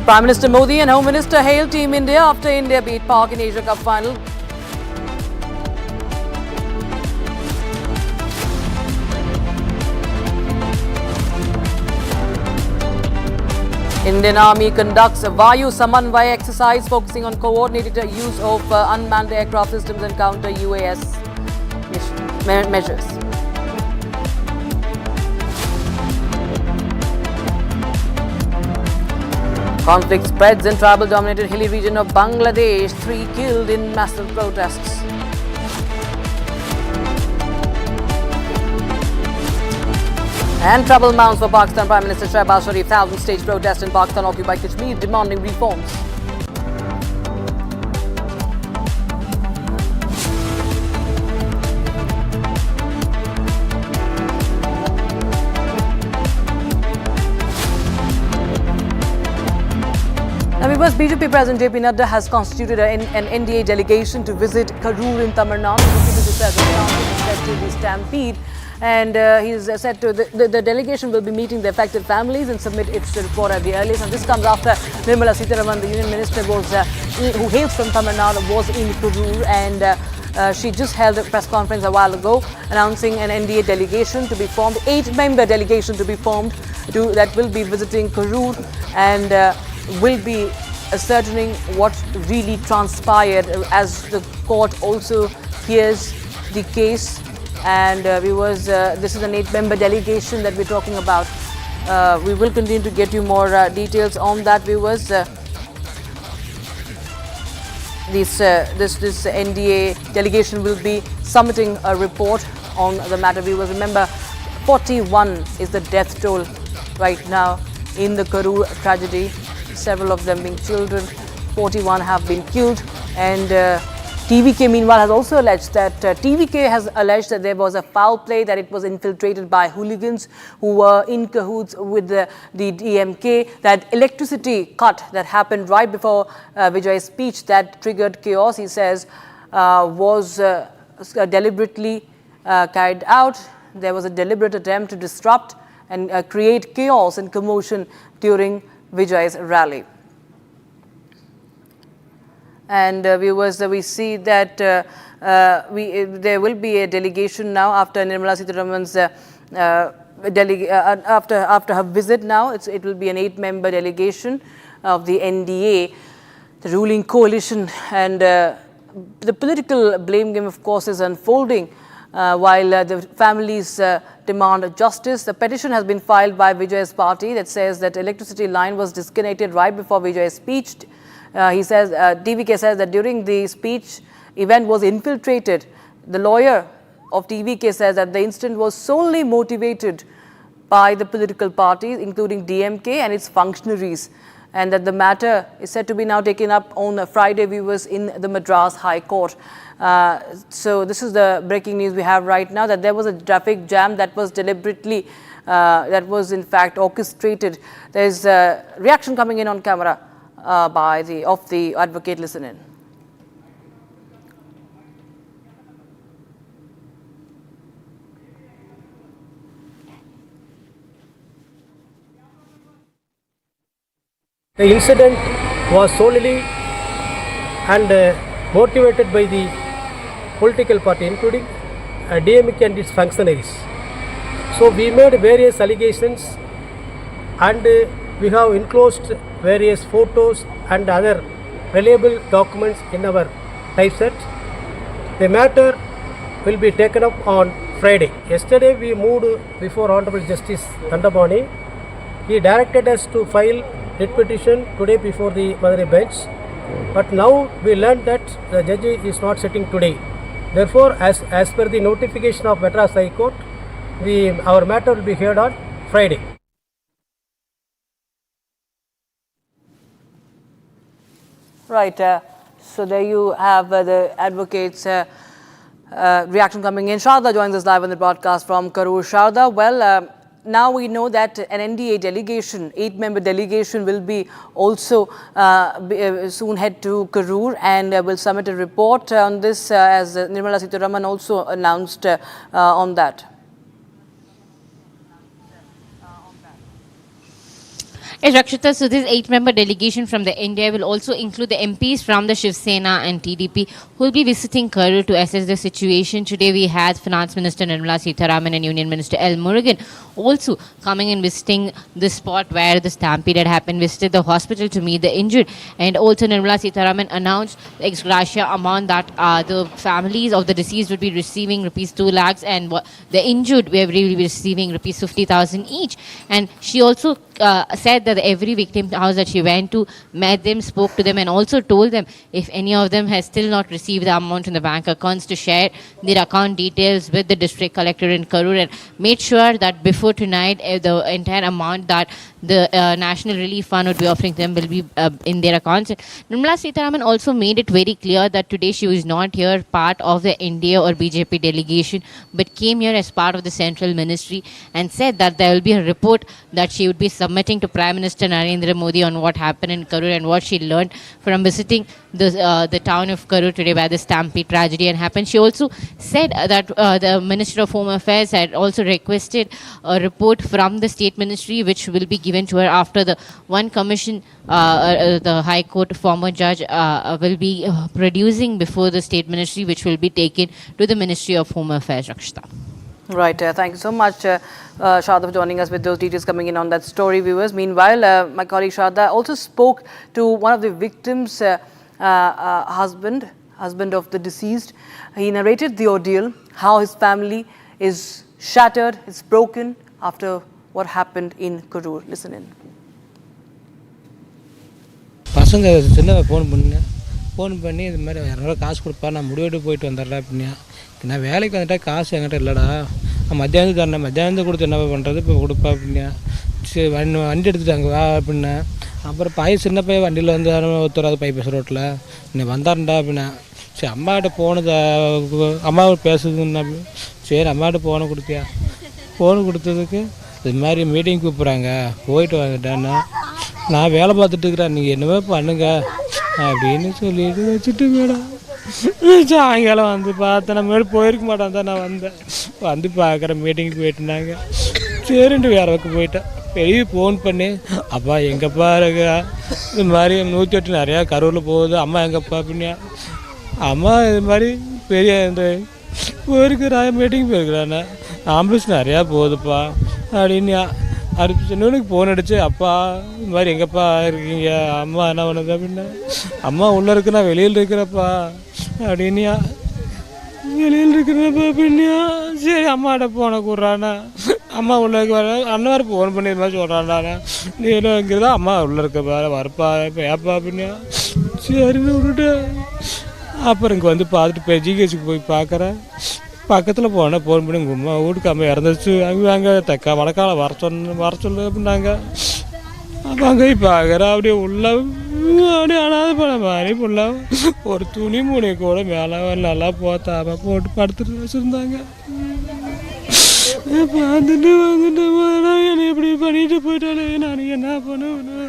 Prime Minister Modi and Home Minister hail Team India after India beat Pak in Asia Cup final. Indian Army conducts a Vayu Samanvaya exercise focusing on coordinated use of unmanned aircraft systems and counter UAS measures. Conflict spreads in tribal-dominated hilly region of Bangladesh. 3 killed in massive protests. And trouble mounts for Pakistan Prime Minister Shehbaz Sharif. 1,000-stage protest in Pakistan-occupied Kashmir demanding reforms. US BJP President JP Nadu has constituted an NDA delegation to visit Karur in Tamil Nadu. The President is set to the Stampede, and he is said to the delegation will be meeting the affected families and submit its report at the earliest. And this comes after Nirmala Sitharaman, the Union Minister, who hails from Tamil Nadu, was in Karur, and she just held a press conference a while ago announcing an NDA delegation to be formed, 8-member delegation to be formed that will be visiting Karur and will be ascertaining what really transpired as the court also hears the case. And this is an 8-member delegation that we're talking about. We will continue to get you more details on that, viewers. This NDA delegation will be submitting a report on the matter, viewers. Remember, 41 is the death toll right now in the Karur tragedy. Several of them being children. 41 have been killed, and TVK meanwhile has also alleged that there was a foul play, that it was infiltrated by hooligans who were in cahoots with the DMK, that electricity cut that happened right before Vijay's speech that triggered chaos, he says, was deliberately carried out. There was a deliberate attempt to disrupt and create chaos and commotion during Vijay's rally. And viewers, we see that there will be a delegation now after Nirmala Sitharaman's after her visit. Now it will be an 8-member delegation of the NDA, the ruling coalition, and the political blame game, of course, is unfolding while the families demand justice. The petition has been filed by Vijay's party that says that electricity line was disconnected right before Vijay's speech. He says, TVK says that during the speech, event was infiltrated. The lawyer of TVK says that the incident was solely motivated by the political parties, including DMK and its functionaries, and that the matter is said to be now taken up on Friday, viewers, in the Madras High Court. So this is the breaking news we have right now, that there was a traffic jam that was deliberately, that was in fact orchestrated. There's a reaction coming in on camera by the advocate. Listen in. The incident was solely and motivated by the political party, including DMK and its functionaries. So we made various allegations, and we have enclosed various photos and other reliable documents in our typeset. The matter will be taken up on Friday. Yesterday we moved before Honorable Justice Tandamani. He directed us to file writ petition today before the Madurai bench. But now we learned that the judge is not sitting today. Therefore, as per the notification of Madras High Court, our matter will be heard on Friday. Right. So there you have the advocates' reaction coming in. Sharda joins us live on the broadcast from Karur. Sharda, well, now we know that an NDA delegation, 8-member delegation, will be also soon head to Karur and will submit a report on this, as Nirmala Sitharaman also announced on that. Yes, Rakshita, so this 8-member delegation from the India will also include the MPs from the Shiv Sena and TDP who will be visiting Karur to assess the situation. Today we had Finance Minister Nirmala Sitharaman and Union Minister L. Murugan also coming and visiting the spot where the stampede had happened, visited the hospital to meet the injured, and also Nirmala Sitharaman announced the ex gratia amount that the families of the deceased would be receiving rupees 2 lakhs and the injured will be receiving rupees 50,000 each. And she also said that every victim house that she went to, met them, spoke to them, and also told them if any of them has still not received the amount in the bank accounts, to share their account details with the district collector in Karur, and made sure that before tonight the entire amount that the National Relief Fund would be offering them will be in their accounts. Nirmala Sitharaman also made it very clear that today she was not here part of the NDA or BJP delegation, but came here as part of the central ministry, and said that there will be a report that she would be submitting to Prime Minister Narendra Modi on what happened in Karur and what she learned from visiting the town of Karur today where the Stampede tragedy had happened. She also said that the Minister of Home Affairs had also requested a report from the State Ministry, which will be given to her after the one commission the High Court former judge will be producing before the State Ministry, which will be taken to the Ministry of Home Affairs. Rakshita. Right, thank you so much, Shada, for joining us with those details coming in on that story, viewers. Meanwhile, my colleague Shada also spoke to one of the victims' husband of the deceased. He narrated the ordeal, how his family is shattered, it's broken after what happened in Karur. Listen in. பசங்க சின்னவ phone பண்ணி இது மாதிரி 200 காசு கொடுப்பா, நான் முடிவெட்டு போயிட்டு வந்துடுறேன் அப்படின்னா. நான் வேலைக்கு வந்துட்டா காசு என்கிட்ட இல்லைடா, நான் மத்தியானம் தரேன், மத்தியானம் கொடுத்து என்ன பண்ணுறது, இப்போ கொடுப்பா அப்படின்னா. சரி வண்டி எடுத்துட்டாங்க வா அப்படின்னா. அப்புறம் சின்ன பையன் வண்டியில் வந்து ஒத்துறாது பைப்பஸ் ரோட்டில் நீ வந்தாருண்டா அப்படின்னா. சரி அம்மாகிட்ட போனது அம்மாவை பேசுதுன்னா. சரி அம்மாகிட்ட ஃபோனை கொடுத்தியா, ஃபோனு கொடுத்ததுக்கு இது மாதிரி மீட்டிங் கூப்பிட்றாங்க போயிட்டு வந்துட்டேன்னா. நான் வேலை பார்த்துட்டு இருக்கிறேன், நீங்கள் என்னவோ பண்ணுங்க அப்படின்னு சொல்லிட்டு வச்சுட்டு மேடம் சாயங்காலம் வந்து பார்த்தேன். நான் மேடம் போயிருக்க மாட்டேன் தான் நான் வந்து பார்க்குறேன் மீட்டிங்க்கு போயிட்டுனாங்க. சரின்ட்டு வேறு பக்கம் போயிட்டேன். பெரிய ஃபோன் பண்ணி அப்பா எங்கப்பா இருக்கா, இது மாதிரி 108 நிறையா கரூரில் போகுது, அம்மா எங்கப்பா அப்படின்னா. அம்மா இது மாதிரி பெரிய இந்த போயிருக்கிறா மீட்டிங் போயிருக்கிறாண்ணா, ஆம்புலன்ஸ் நிறையா போகுதுப்பா அப்படின்னு. அடுத்து சின்னவனுக்கு ஃபோன் அடிச்சு அப்பா இது மாதிரி எங்கப்பா இருக்கீங்க, அம்மா என்ன பண்ணுது அப்படின்னா. அம்மா உள்ளே இருக்குண்ணா வெளியில் இருக்கிறப்பா அப்படின்னா. வெளியில் இருக்கிறப்பா அப்படின்னா. சரி அம்மாட்ட ஃபோனை கூடுறாண்ணா. அம்மா உள்ளே இருக்க வர அண்ணன் வேறு ஃபோன் பண்ணி இது மாதிரி சொல்கிறான்டாண்ணா. நீ என்ன இங்கிறதா அம்மா உள்ளே இருக்க வேறு வரப்பா இப்போ ஏப்பா அப்படின்னா. சரின்னு விட்டுட்டு அப்புறம் இங்கே வந்து பார்த்துட்டு போய் ஜிஹெச்சுக்கு போய் பார்க்குறேன். பக்கத்தில் போனேன், ஃபோன் பண்ணி உங்கள் அம்மா வீட்டுக்கு அம்மா இறந்துச்சு, அங்கே தெக்கா வடக்கால வர சொல்லு அப்படின்னாங்க. அப்போ அங்கே போய் பார்க்குறேன். அப்படியே உள்ள அப்படியே அனாத பண்ண மாதிரி ஃபுல்லாக ஒரு துணி மூணி கூட மேலே நல்லா போட்டு படுத்துட்டு வச்சுருந்தாங்க. பார்த்துட்டு வந்துட்டு என்னை இப்படி பண்ணிட்டு போயிட்டாலே நான் என்ன பண்ணுவேன்.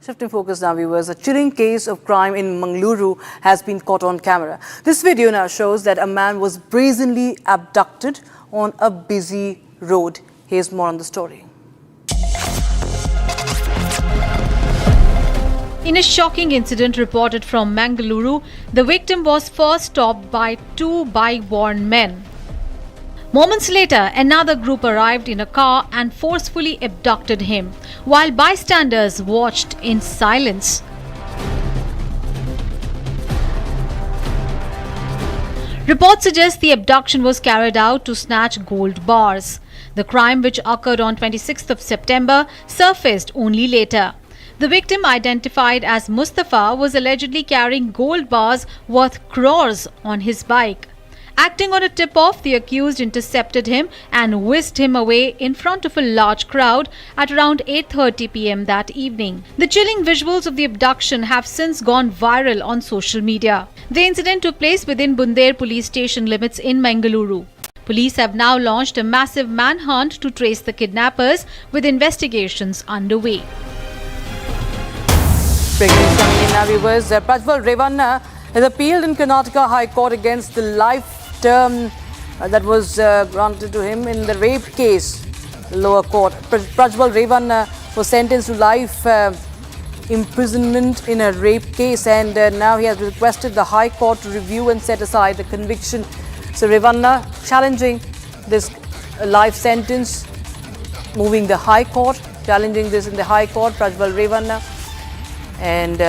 Shifting focus now, viewers, a chilling case of crime in Mangaluru has been caught on camera. This video now shows that a man was brazenly abducted on a busy road. Here's more on the story. In a shocking incident reported from Mangaluru, the victim was first stopped by 2 bike-borne men. Moments later, another group arrived in a car and forcefully abducted him, while bystanders watched in silence. Reports suggest the abduction was carried out to snatch gold bars. The crime, which occurred on 26th of September, surfaced only later. The victim, identified as Mustafa, was allegedly carrying gold bars worth crores on his bike. Acting on a tip-off, the accused intercepted him and whisked him away in front of a large crowd at around 8:30 p.m. that evening. The chilling visuals of the abduction have since gone viral on social media. The incident took place within Bunder police station limits in Mangaluru. Police have now launched a massive manhunt to trace the kidnappers, with investigations underway. Breaking news coming in now, viewers. Prajwal Revanna has appealed in Karnataka High Court against the life term that was granted to him in the rape case. The lower court. Prajwal Revanna was sentenced to life imprisonment in a rape case, and now he has requested the High Court to review and set aside the conviction. So Revanna challenging this life sentence, moving the High Court, challenging this in the High Court. Prajwal Revanna. And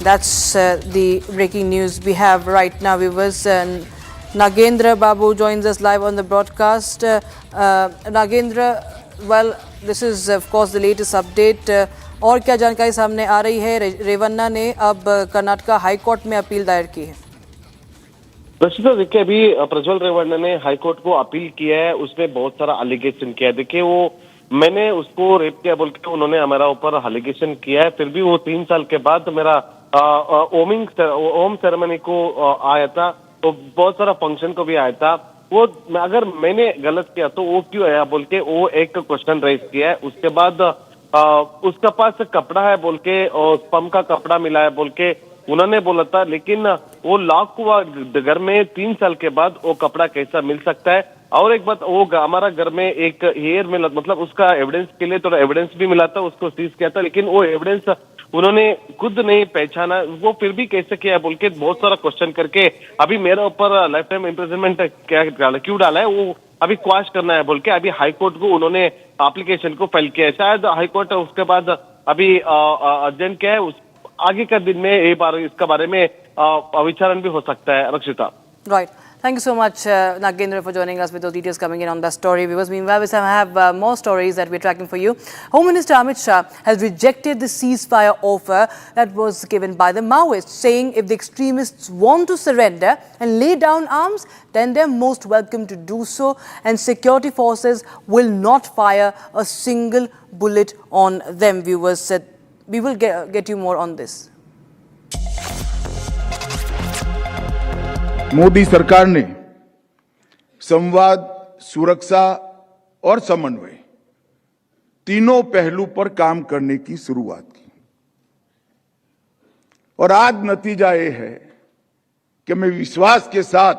that's the breaking news we have right now, viewers. Nagendra Babu joins us live on the broadcast. Nagendra, well, this is of course the latest update. और क्या जानकारी सामने आ रही है? रेवन्ना ने अब Karnataka high court में appeal दायर की है. रशिदा, देखिए अभी प्रज्वल रेवन्ना ने हाईकोर्ट को अपील किया है, उसमें बहुत सारा एलिगेशन किया है। देखिए वो मैंने उसको रेप किया बोल के उन्होंने हमारा ऊपर एलिगेशन किया है, फिर भी वो 3 साल के बाद मेरा ओम सेरेमनी को आया था, तो बहुत सारा फंक्शन को भी आया था। वो अगर मैंने गलत किया तो वो क्यों आया बोल के वो एक क्वेश्चन रेज किया है। उसके बाद उसका पास कपड़ा है बोल के और स्पम का कपड़ा मिला है बोल के उन्होंने बोला था, लेकिन वो लॉक हुआ घर में 3 साल के बाद वो कपड़ा कैसा मिल सकता है। और एक बात, वो हमारा घर में एक हेयर मिला, मतलब उसका एविडेंस के लिए थोड़ा एविडेंस भी मिला था, उसको सीज किया था, लेकिन वो एविडेंस उन्होंने खुद नहीं पहचाना, वो फिर भी कैसे किया बोल के बहुत सारा क्वेश्चन करके अभी मेरे ऊपर लाइफ टाइम इम्प्रिजनमेंट क्यों डाला है, वो अभी क्वाश करना है बोल के अभी हाईकोर्ट को उन्होंने एप्लीकेशन को फाइल किया है। शायद हाईकोर्ट उसके बाद अभी अर्जेंट क्या है, आगे का दिन में इसका बारे में विचारण भी हो सकता है। रक्षिता, Right. Thank you so much, Nagendra, for joining us with those details coming in on that story. Viewers, meanwhile, we have more stories that we're tracking for you. Home Minister Amit Shah has rejected the ceasefire offer that was given by the Maoists, saying if the extremists want to surrender and lay down arms, then they're most welcome to do so, and security forces will not fire a single bullet on them. Viewers said, we will get you more on this. Modi सरकार ने संवाद, सुरक्षा और समन्वय तीनों पहलू पर काम करने की शुरुआत की और आज नतीजा ये है कि मैं विश्वास के साथ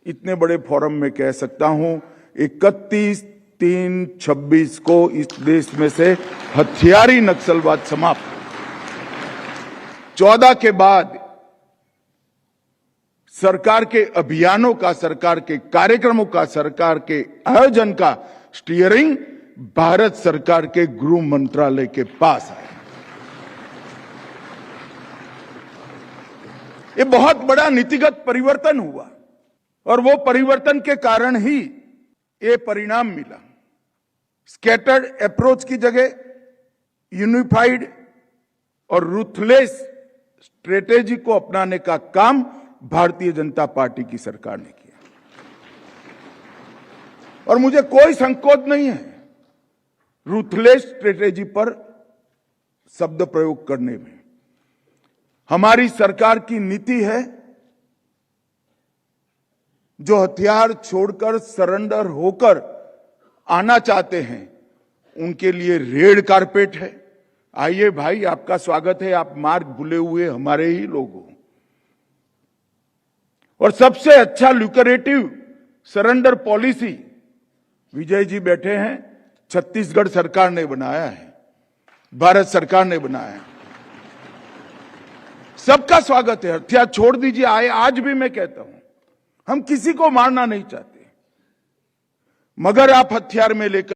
इतने बड़े फोरम में कह सकता हूं 31/3/26 को इस देश में से हथियारी नक्सलवाद समाप्त, 14 के बाद सरकार के अभियानों का, सरकार के कार्यक्रमों का, सरकार के आयोजन का स्टीयरिंग भारत सरकार के गृह मंत्रालय के पास है। ये बहुत बड़ा नीतिगत परिवर्तन हुआ और वो परिवर्तन के कारण ही ये परिणाम मिला। स्कैटर्ड अप्रोच की जगह यूनिफाइड और रूथलेस स्ट्रेटेजी को अपनाने का काम भारतीय जनता पार्टी की सरकार ने किया और मुझे कोई संकोच नहीं है रूथलेस स्ट्रेटेजी पर शब्द प्रयोग करने में। हमारी सरकार की नीति है जो हथियार छोड़कर सरेंडर होकर आना चाहते हैं उनके लिए रेड कारपेट है। आइए भाई, आपका स्वागत है, आप मार्ग भूले हुए हमारे ही लोग हो। और सबसे अच्छा ल्यूकरेटिव सरेंडर पॉलिसी विजय जी बैठे हैं, छत्तीसगढ़ सरकार ने बनाया है, भारत सरकार ने बनाया है। सबका स्वागत है, हथियार छोड़ दीजिए। आए, आज भी मैं कहता हूं हम किसी को मारना नहीं चाहते, मगर आप हथियार में लेकर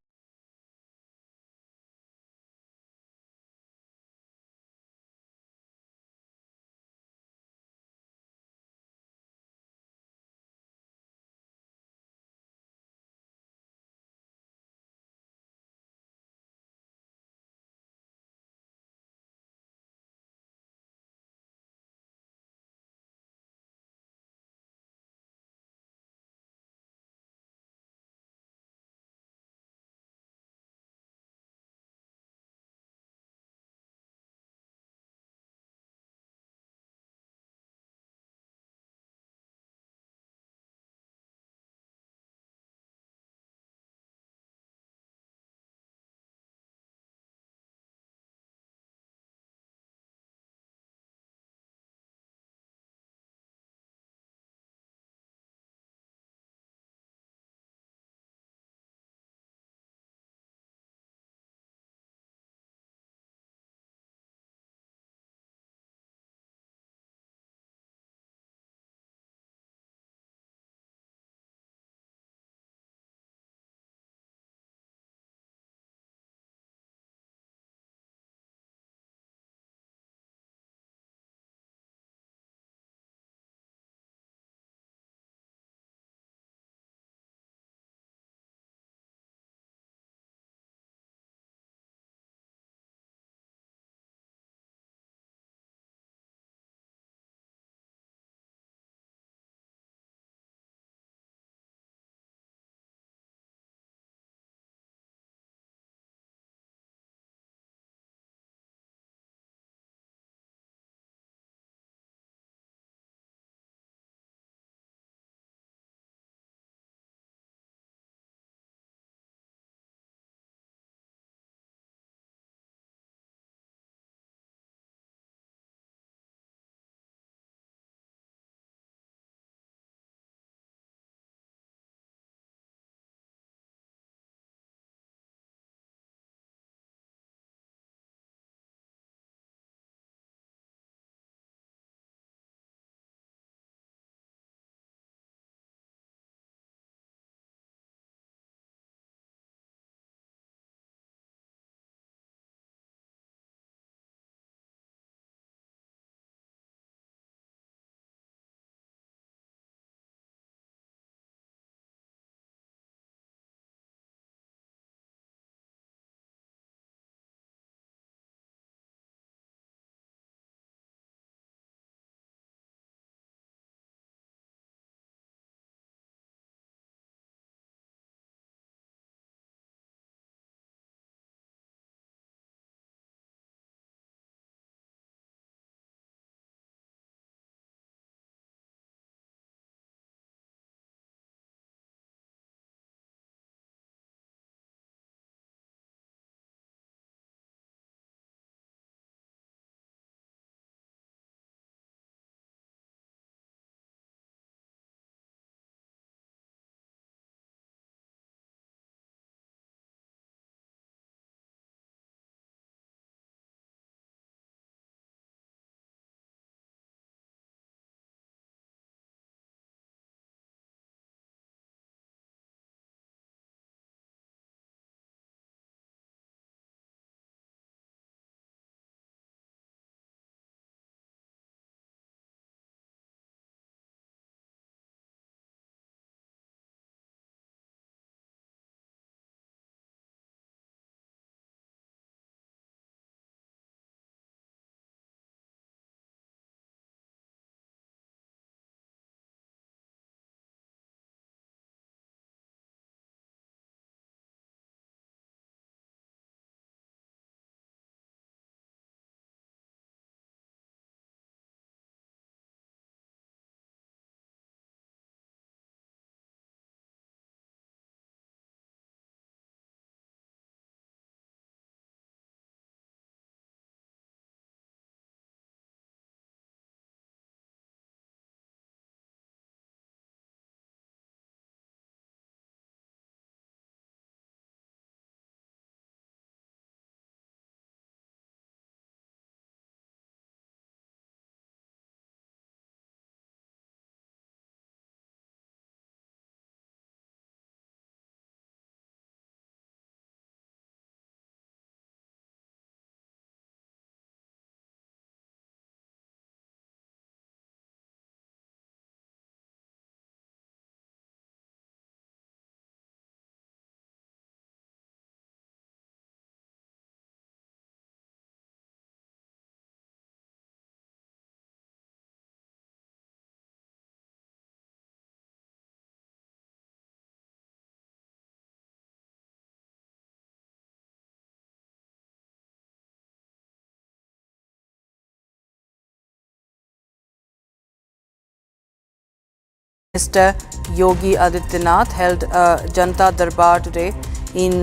Minister Yogi Adityanath held a Janta Darbar today in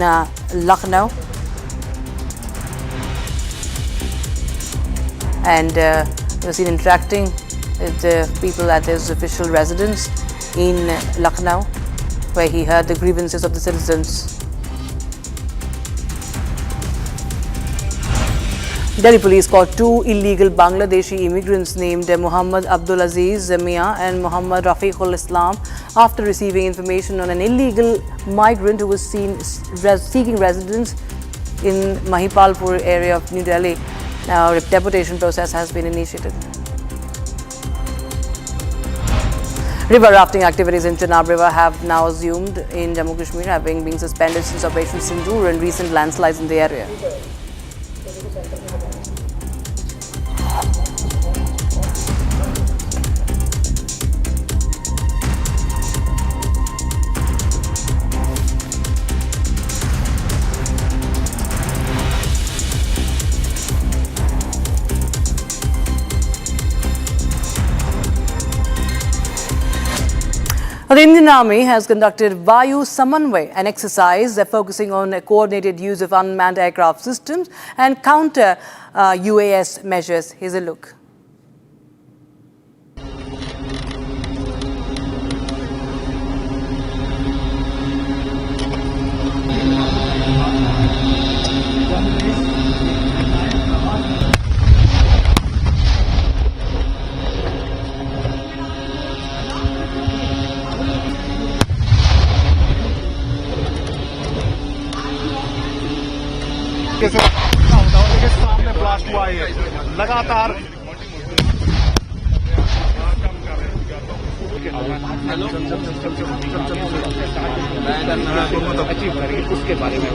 Lucknow. And he was seen interacting with the people at his official residence in Lucknow, where he heard the grievances of the citizens. Delhi police caught two illegal Bangladeshi immigrants named Muhammad Abdul Aziz Mia and Muhammad Rafiqul Islam after receiving information on an illegal migrant who was seen seeking residence in Mahipalpur area of New Delhi. Now, a deportation process has been initiated. River rafting activities in Chenab River have now resumed in Jammu Kashmir, having been suspended since Operation Sindoor and recent landslides in the area. The Indian Army has conducted Vayu Samanvay, an exercise focusing on coordinated use of unmanned aircraft systems and counter UAS measures. Here's a look. कैसे होता है देखिए सामने blast हुआ है लगातार उसके बारे में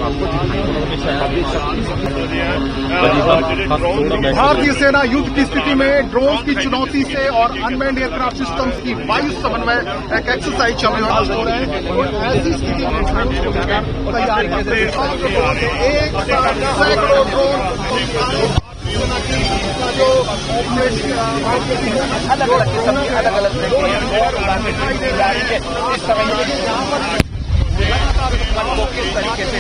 भारतीय सेना युद्ध की स्थिति में ड्रोन की चुनौती से और अनमैन्ड एयरक्राफ्ट सिस्टम्स की वायु समन्वय एक एक्सरसाइज चल रही है और ऐसी स्थिति में तैयार करते हैं एक साथ सैकड़ों ड्रोन जो अलग अलग किस्म की अलग अलग इस समय किस तरीके से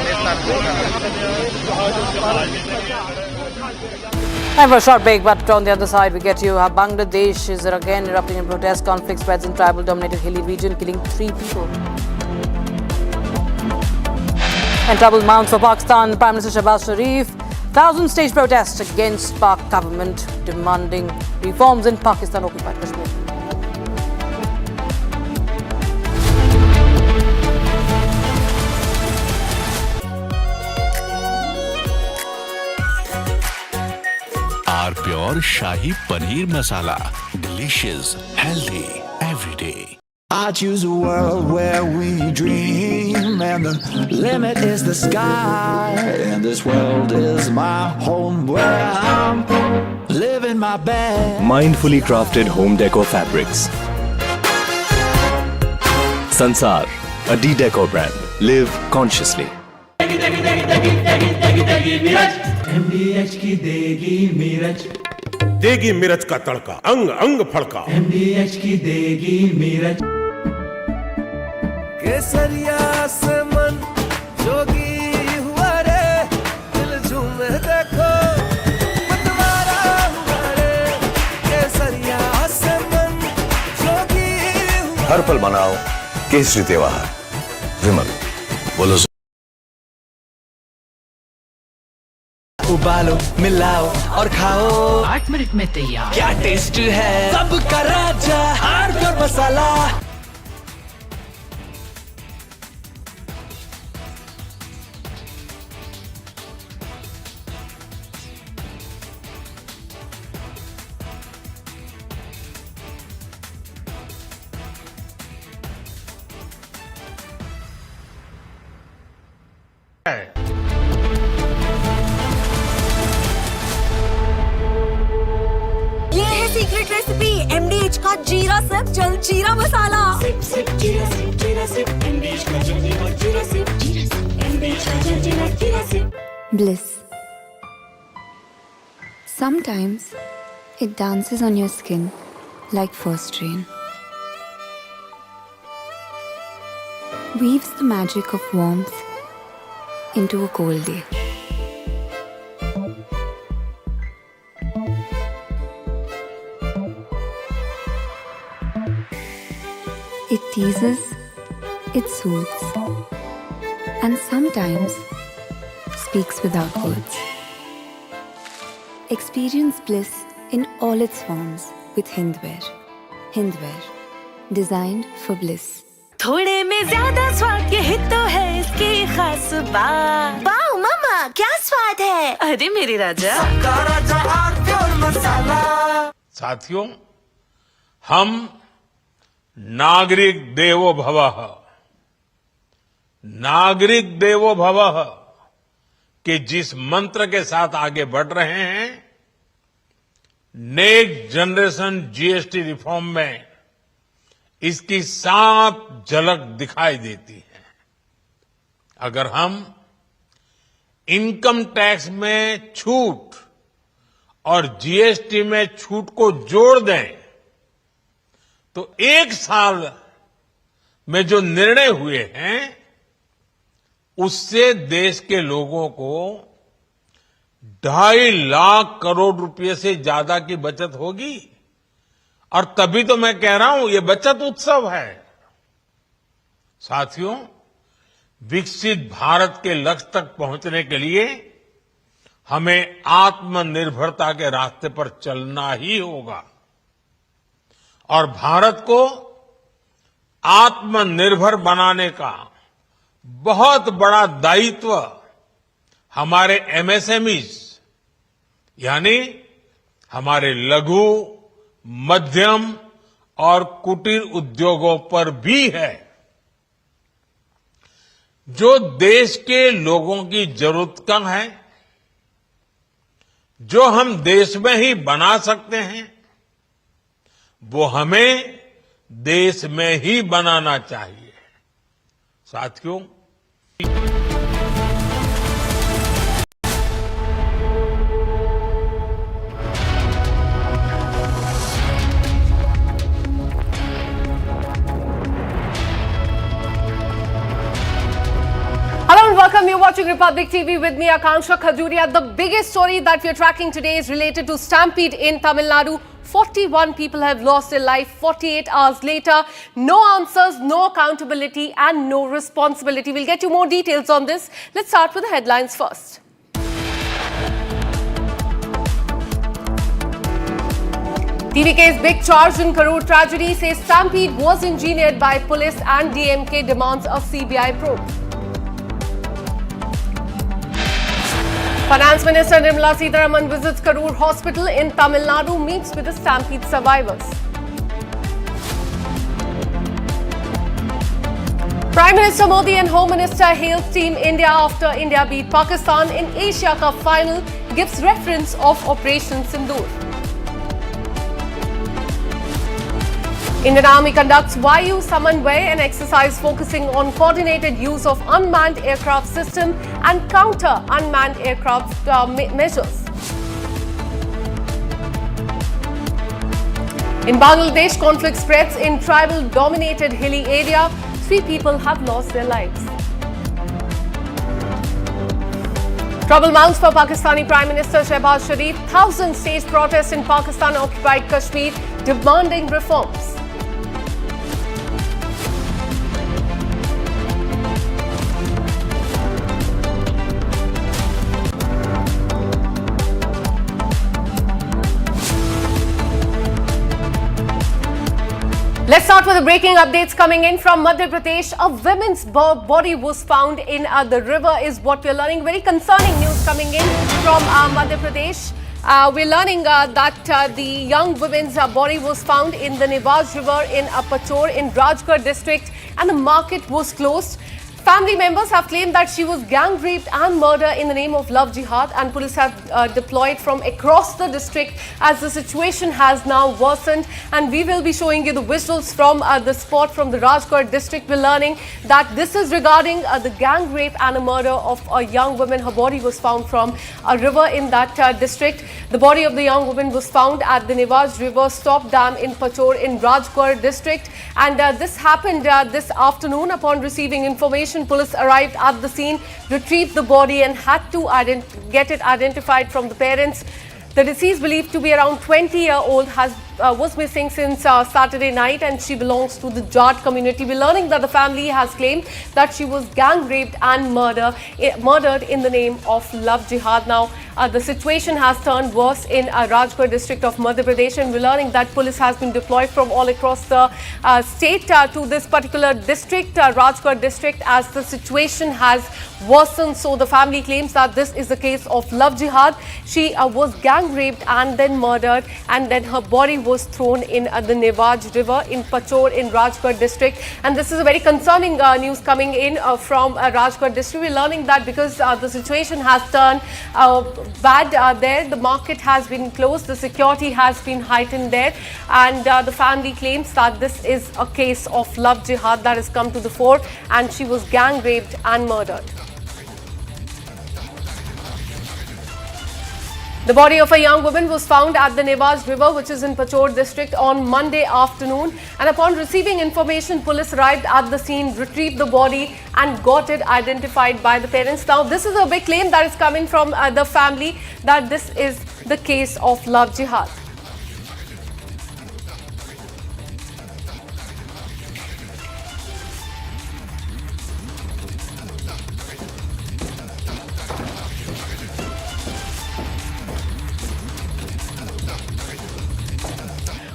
Time for a short break, but on the other side, we get you how Bangladesh is again erupting in protest. Conflict spreads in tribal-dominated hilly region, killing 3 people. And trouble mounts for Pakistan. Prime Minister Shehbaz Sharif. 1,000-stage protests against Pak government demanding reforms in Pakistan-occupied Kashmir. Our pure Shahi Paneer Masala. Delicious, healthy, every day. I choose a world where we dream, and the limit is the sky. And this world is my home where I'm living my best. Mindfully crafted home decor fabrics. Sansar, a D-Decor brand. Live consciously. MDH की देगी मीरज, देगी मिर्च का तड़का, अंग अंग फड़का। MDH की देगी मीरज। केसरिया से मन जोगी हुआ रे, दिल झूमे देखो मतवारा हुआ रे। केसरिया से मन जोगी हुआ। हर पल मनाओ केसरी त्योहार। विमल, बोलो। उबालो, मिलाओ और खाओ, 8 मिनट में तैयार। क्या टेस्ट है सबका राजा, आरपीआर मसाला। सीक्रेट रेसिपी MDH का जीरा सिप जल जीरा मसाला। सिप सिप जीरा सिप MDH का जल जीरा सिप MDH का जल जीरा SIP. Bliss. Sometimes it dances on your skin like first rain. weaves the magic of warmth into a cold day. It teases, it soothes, and sometimes speaks without words. Experience bliss in all its forms with Hindware. Hindware, designed for bliss. थोड़े में ज्यादा स्वाद यही तो है इसकी खास बात। वाओ मामा क्या स्वाद है। अरे मेरे राजा सबका राजा आरती और मसाला। साथियों, हम नागरिक देवो भवः, नागरिक देवो भवः के जिस मंत्र के साथ आगे बढ़ रहे हैं, नेक्स्ट जनरेशन जीएसटी रिफॉर्म में इसकी साफ झलक दिखाई देती है। अगर हम इनकम टैक्स में छूट और जीएसटी में छूट को जोड़ दें तो एक साल में जो निर्णय हुए हैं उससे देश के लोगों को 2.5 लाख करोड़ रुपए से ज्यादा की बचत होगी। और तभी तो मैं कह रहा हूं ये बचत उत्सव है। साथियों, विकसित भारत के लक्ष्य तक पहुंचने के लिए हमें आत्मनिर्भरता के रास्ते पर चलना ही होगा और भारत को आत्मनिर्भर बनाने का बहुत बड़ा दायित्व हमारे एमएसएमईज यानी हमारे लघु, मध्यम और कुटीर उद्योगों पर भी है, जो देश के लोगों की जरूरत का है, जो हम देश में ही बना सकते हैं, वो हमें देश में ही बनाना चाहिए। साथियों, welcome. You're watching Republic TV with me, Akanksha Khajuria. The biggest story that we're tracking today is related to Stampede in Tamil Nadu. 41 people have lost their life 48 hours later. No answers, no accountability and no responsibility. We'll get you more details on this. Let's start with the headlines first. TVK's big charge in Karur tragedy says Stampede was engineered by police and DMK demands a CBI probe. Finance Minister Nirmala Sitharaman visits Karur Hospital in Tamil Nadu, meets with the Stampede survivors. Prime Minister Modi and Home Minister hails Team India after India beat Pakistan in Asia Cup final, gives reference of Operation Sindoor. Indian Army conducts Vayu Samanvay, an exercise focusing on coordinated use of unmanned aircraft system and counter unmanned aircraft measures. In Bangladesh, conflict spreads in tribal-dominated hilly area. 3 people have lost their lives. Trouble mounts for Pakistani Prime Minister Shehbaz Sharif. Thousands stage protests in Pakistan-occupied Kashmir demanding reforms. Let's start with the breaking updates coming in from Madhya Pradesh. A woman's body was found in the river is what we're learning. Very concerning news coming in from Madhya Pradesh. We're learning that the young woman's body was found in the Nivaz River in Pachor in Rajgarh district and the market was closed. Family members have claimed that she was gang raped and murdered in the name of love jihad, and police have deployed from across the district as the situation has now worsened. And we will be showing you the visuals from the spot from the Rajkot district. We're learning that this is regarding the gang rape and a murder of a young woman. Her body was found from a river in that district. The body of the young woman was found at the Nevaz River Stop Dam in Pachor in Rajkot district, and this happened this afternoon. Upon receiving information, police arrived at the scene, retrieved the body and had to get it identified from the parents. The deceased, believed to be around 20-year-old, was missing since Saturday night, and she belongs to the Jat community. We're learning that the family has claimed that she was gang raped and murdered in the name of love jihad. Now, the situation has turned worse in Rajkot district of Madhya Pradesh, and we're learning that police has been deployed from all across the state to this particular district, Rajkot district, as the situation has worsened. So the family claims that this is a case of love jihad. She was gang raped and then murdered, and then her body was thrown in the Nevaz River in Pachor in Rajkot district. And this is a very concerning news coming in from Rajkot district. We're learning that because the situation has turned bad there, the market has been closed, the security has been heightened there, and the family claims that this is a case of love jihad that has come to the fore, and she was gang raped and murdered. The body of a young woman was found at the Nevaz River, which is in Pachor district, on Monday afternoon. And upon receiving information, police arrived at the scene, retrieved the body and got it identified by the parents. Now, this is a big claim that is coming from the family, that this is the case of love jihad.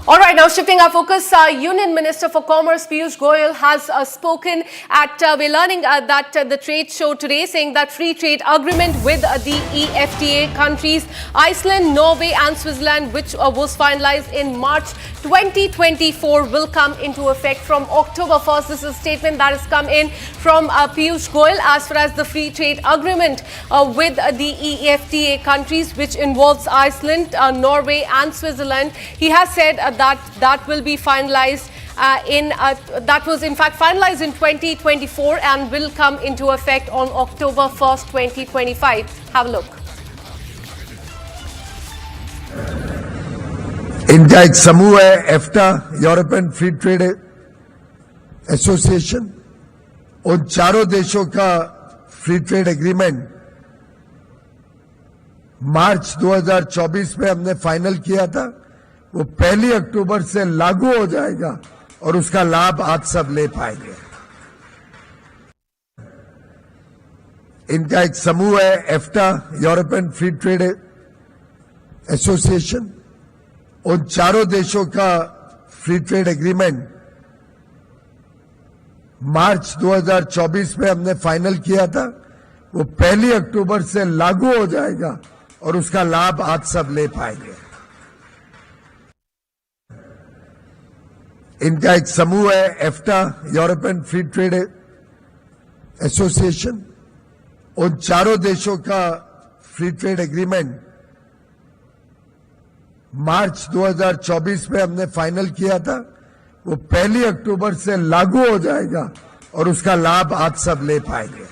All right, now shifting our focus, Union Minister for Commerce Piyush Goyal has spoken at, we're learning that the trade show today, saying that free trade agreement with the EFTA countries, Iceland, Norway and Switzerland, which was finalized in March 2024, will come into effect from October 1st. This is a statement that has come in from Piyush Goyal as far as the free trade agreement with the EFTA countries, which involves Iceland, Norway and Switzerland. He has said that will be finalized that was in fact finalized in 2024 and will come into effect on October 1st, 2025. Have a look. इनका एक समूह है एफ्टा, European free trade association. उन चारों देशों का free trade agreement मार्च 2024 में हमने फाइनल किया था. वो 1 अक्टूबर से लागू हो जाएगा और उसका लाभ आप सब ले पाएंगे. इनका एक समूह है एफ्टा, यूरोपियन फ्री ट्रेड एसोसिएशन. उन चारों देशों का फ्री ट्रेड एग्रीमेंट मार्च 2024 में हमने फाइनल किया था. वो 1 अक्टूबर से लागू हो जाएगा और उसका लाभ आप सब ले पाएंगे. इनका एक समूह है एफ्टा, यूरोपियन फ्री ट्रेड एसोसिएशन. उन चारों देशों का फ्री ट्रेड एग्रीमेंट मार्च 2024 में हमने फाइनल किया था. वो 1 अक्टूबर से लागू हो जाएगा और उसका लाभ आप सब ले पाएंगे.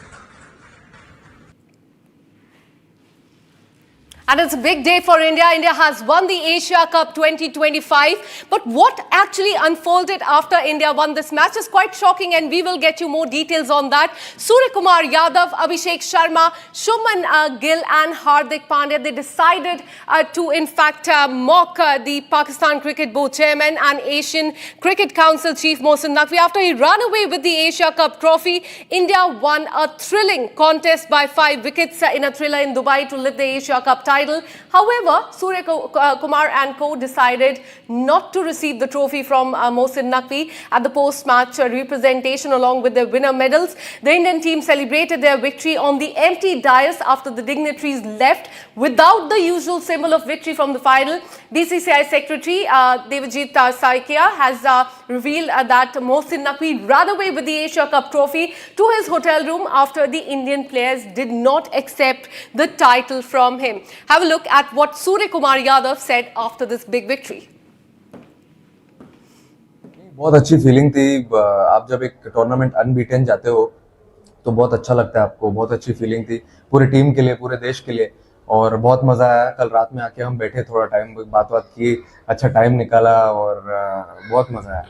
And it's a big day for India. India has won the Asia Cup 2025. But what actually unfolded after India won this match is quite shocking, and we will get you more details on that. Surya Kumar Yadav, Abhishek Sharma, Shubman Gill and Hardik Pandya, they decided to in fact mock the Pakistan Cricket Board Chairman and Asian Cricket Council Chief Mohsin Naqvi. After he ran away with the Asia Cup trophy, India won a thrilling contest by 5 wickets in a thriller in Dubai to lift the Asia Cup title. title. However, Surya Kumar and co decided not to receive the trophy from Mohsin Naqvi at the post-match representation along with their winner medals. The Indian team celebrated their victory on the empty dais after the dignitaries left without the usual symbol of victory from the final. BCCI Secretary Devajit Saikia has revealed that Mohsin Naqvi ran away with the Asia Cup trophy to his hotel room after the Indian players did not accept the title from him. Have a look at what Surya Kumar Yadav said after this big victory. बहुत अच्छी feeling थी। आप जब एक tournament unbeaten जाते हो तो बहुत अच्छा लगता है आपको। बहुत अच्छी फीलिंग थी पूरी टीम के लिए, पूरे देश के लिए, और बहुत मजा आया। कल रात में आके हम बैठे, थोड़ा टाइम बात की, अच्छा टाइम निकाला और बहुत मजा आया।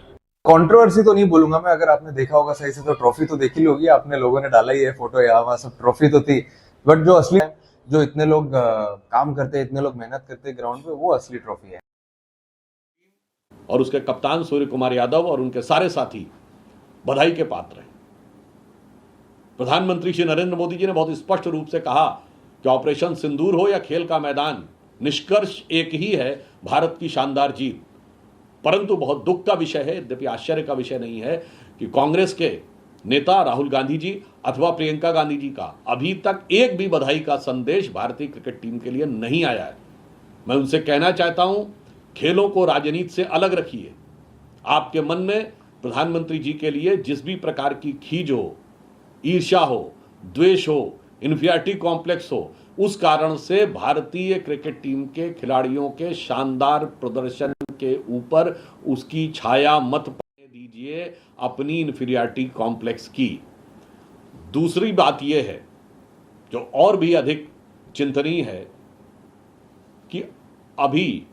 कंट्रोवर्सी तो नहीं बोलूंगा मैं, अगर आपने देखा होगा सही से तो ट्रॉफी तो देखी होगी आपने, लोगों ने डाला ही है फोटो, यहाँ वहाँ सब ट्रॉफी तो थी, बट जो असली जो इतने लोग काम करते, इतने लोग मेहनत करते ग्राउंड पे, वो असली ट्रॉफी है। और उसके कप्तान सूर्य कुमार यादव और उनके सारे साथी बधाई के पात्र हैं। प्रधानमंत्री श्री नरेंद्र मोदी जी ने बहुत स्पष्ट रूप से कहा कि ऑपरेशन सिंदूर हो या खेल का मैदान, निष्कर्ष एक ही है, भारत की शानदार जीत। परंतु बहुत दुख का विषय है, यद्यपि आश्चर्य का विषय नहीं है, कि कांग्रेस के नेता राहुल गांधी जी अथवा प्रियंका गांधी जी का अभी तक एक भी बधाई का संदेश भारतीय क्रिकेट टीम के लिए नहीं आया है। मैं उनसे कहना चाहता हूं, खेलों को राजनीति से अलग रखिए। आपके मन में प्रधानमंत्री जी के लिए जिस भी प्रकार की खीज हो, ईर्ष्या हो, द्वेष हो, इन्फीरियरिटी कॉम्प्लेक्स हो, उस कारण से भारतीय क्रिकेट टीम के खिलाड़ियों के शानदार प्रदर्शन के ऊपर उसकी छाया मत पड़ने दीजिए अपनी इन्फीरियरिटी कॉम्प्लेक्स की। दूसरी बात यह है जो और भी अधिक चिंतनीय है कि अभी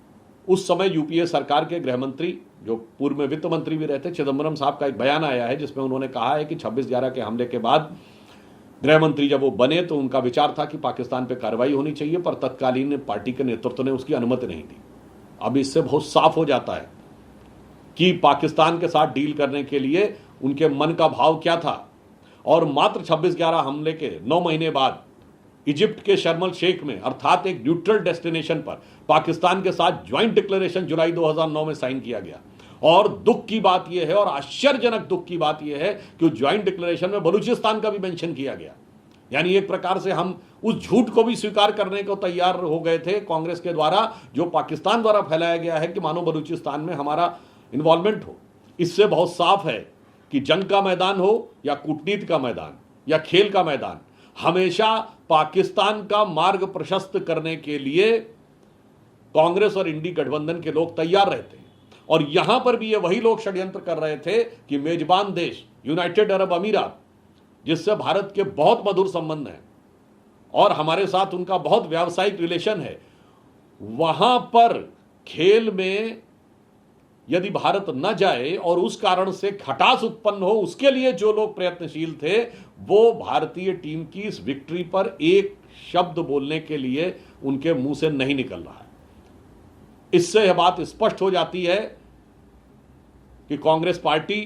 उस समय यूपीए सरकार के गृह मंत्री, जो पूर्व में वित्त मंत्री भी रहते, चिदंबरम साहब का एक बयान आया है जिसमें उन्होंने कहा है कि 26/11 के हमले के बाद गृह मंत्री जब वो बने तो उनका विचार था कि पाकिस्तान पे कार्रवाई होनी चाहिए, पर तत्कालीन पार्टी के नेतृत्व ने उसकी अनुमति नहीं दी। अब इससे बहुत साफ हो जाता है कि पाकिस्तान के साथ डील करने के लिए उनके मन का भाव क्या था। और मात्र 26/11 हमले के 9 महीने बाद इजिप्ट के शर्म अल शेख में, अर्थात एक न्यूट्रल डेस्टिनेशन पर, पाकिस्तान के साथ ज्वाइंट डिक्लेरेशन जुलाई 2009 में साइन किया गया। और दुख की बात यह है, और आश्चर्यजनक दुख की बात यह है कि ज्वाइंट डिक्लेरेशन में बलूचिस्तान का भी मेंशन किया गया। यानी एक प्रकार से हम उस झूठ को भी स्वीकार करने को तैयार हो गए थे कांग्रेस के द्वारा, जो पाकिस्तान द्वारा फैलाया गया है कि मानो बलूचिस्तान में हमारा इन्वॉल्वमेंट हो। इससे बहुत साफ है कि जंग का मैदान हो या कूटनीति का मैदान या खेल का मैदान, हमेशा पाकिस्तान का मार्ग प्रशस्त करने के लिए कांग्रेस और इंडी गठबंधन के लोग तैयार रहते हैं। और यहां पर भी ये वही लोग षड्यंत्र कर रहे थे कि मेजबान देश यूनाइटेड अरब अमीरात, जिससे भारत के बहुत मधुर संबंध हैं और हमारे साथ उनका बहुत व्यावसायिक रिलेशन है, वहां पर खेल में यदि भारत न जाए और उस कारण से खटास उत्पन्न हो, उसके लिए जो लोग प्रयत्नशील थे, वो भारतीय टीम की इस विक्ट्री पर एक शब्द बोलने के लिए उनके मुंह से नहीं निकल रहा है। इससे यह बात स्पष्ट हो जाती है कि कांग्रेस पार्टी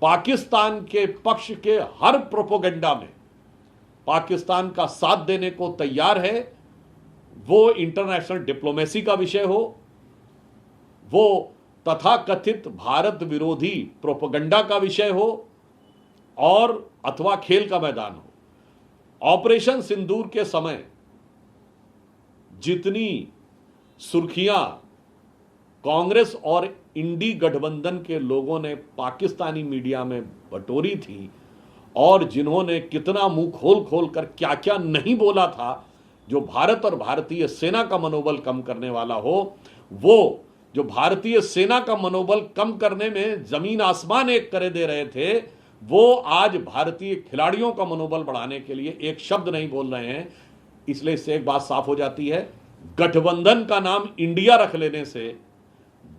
पाकिस्तान के पक्ष के हर प्रोपोगंडा में पाकिस्तान का साथ देने को तैयार है। वो इंटरनेशनल डिप्लोमेसी का विषय हो, वो तथाकथित भारत विरोधी प्रोपेगेंडा का विषय हो, और अथवा खेल का मैदान हो। ऑपरेशन सिंदूर के समय जितनी सुर्खियां कांग्रेस और इंडी गठबंधन के लोगों ने पाकिस्तानी मीडिया में बटोरी थी, और जिन्होंने कितना मुंह खोल खोल कर क्या क्या नहीं बोला था, जो भारत और भारतीय सेना का मनोबल कम करने वाला हो, वो जो भारतीय सेना का मनोबल कम करने में जमीन आसमान एक करे दे रहे थे, वो आज भारतीय खिलाड़ियों का मनोबल बढ़ाने के लिए एक शब्द नहीं बोल रहे हैं। इसलिए इससे एक बात साफ हो जाती है, गठबंधन का नाम इंडिया रख लेने से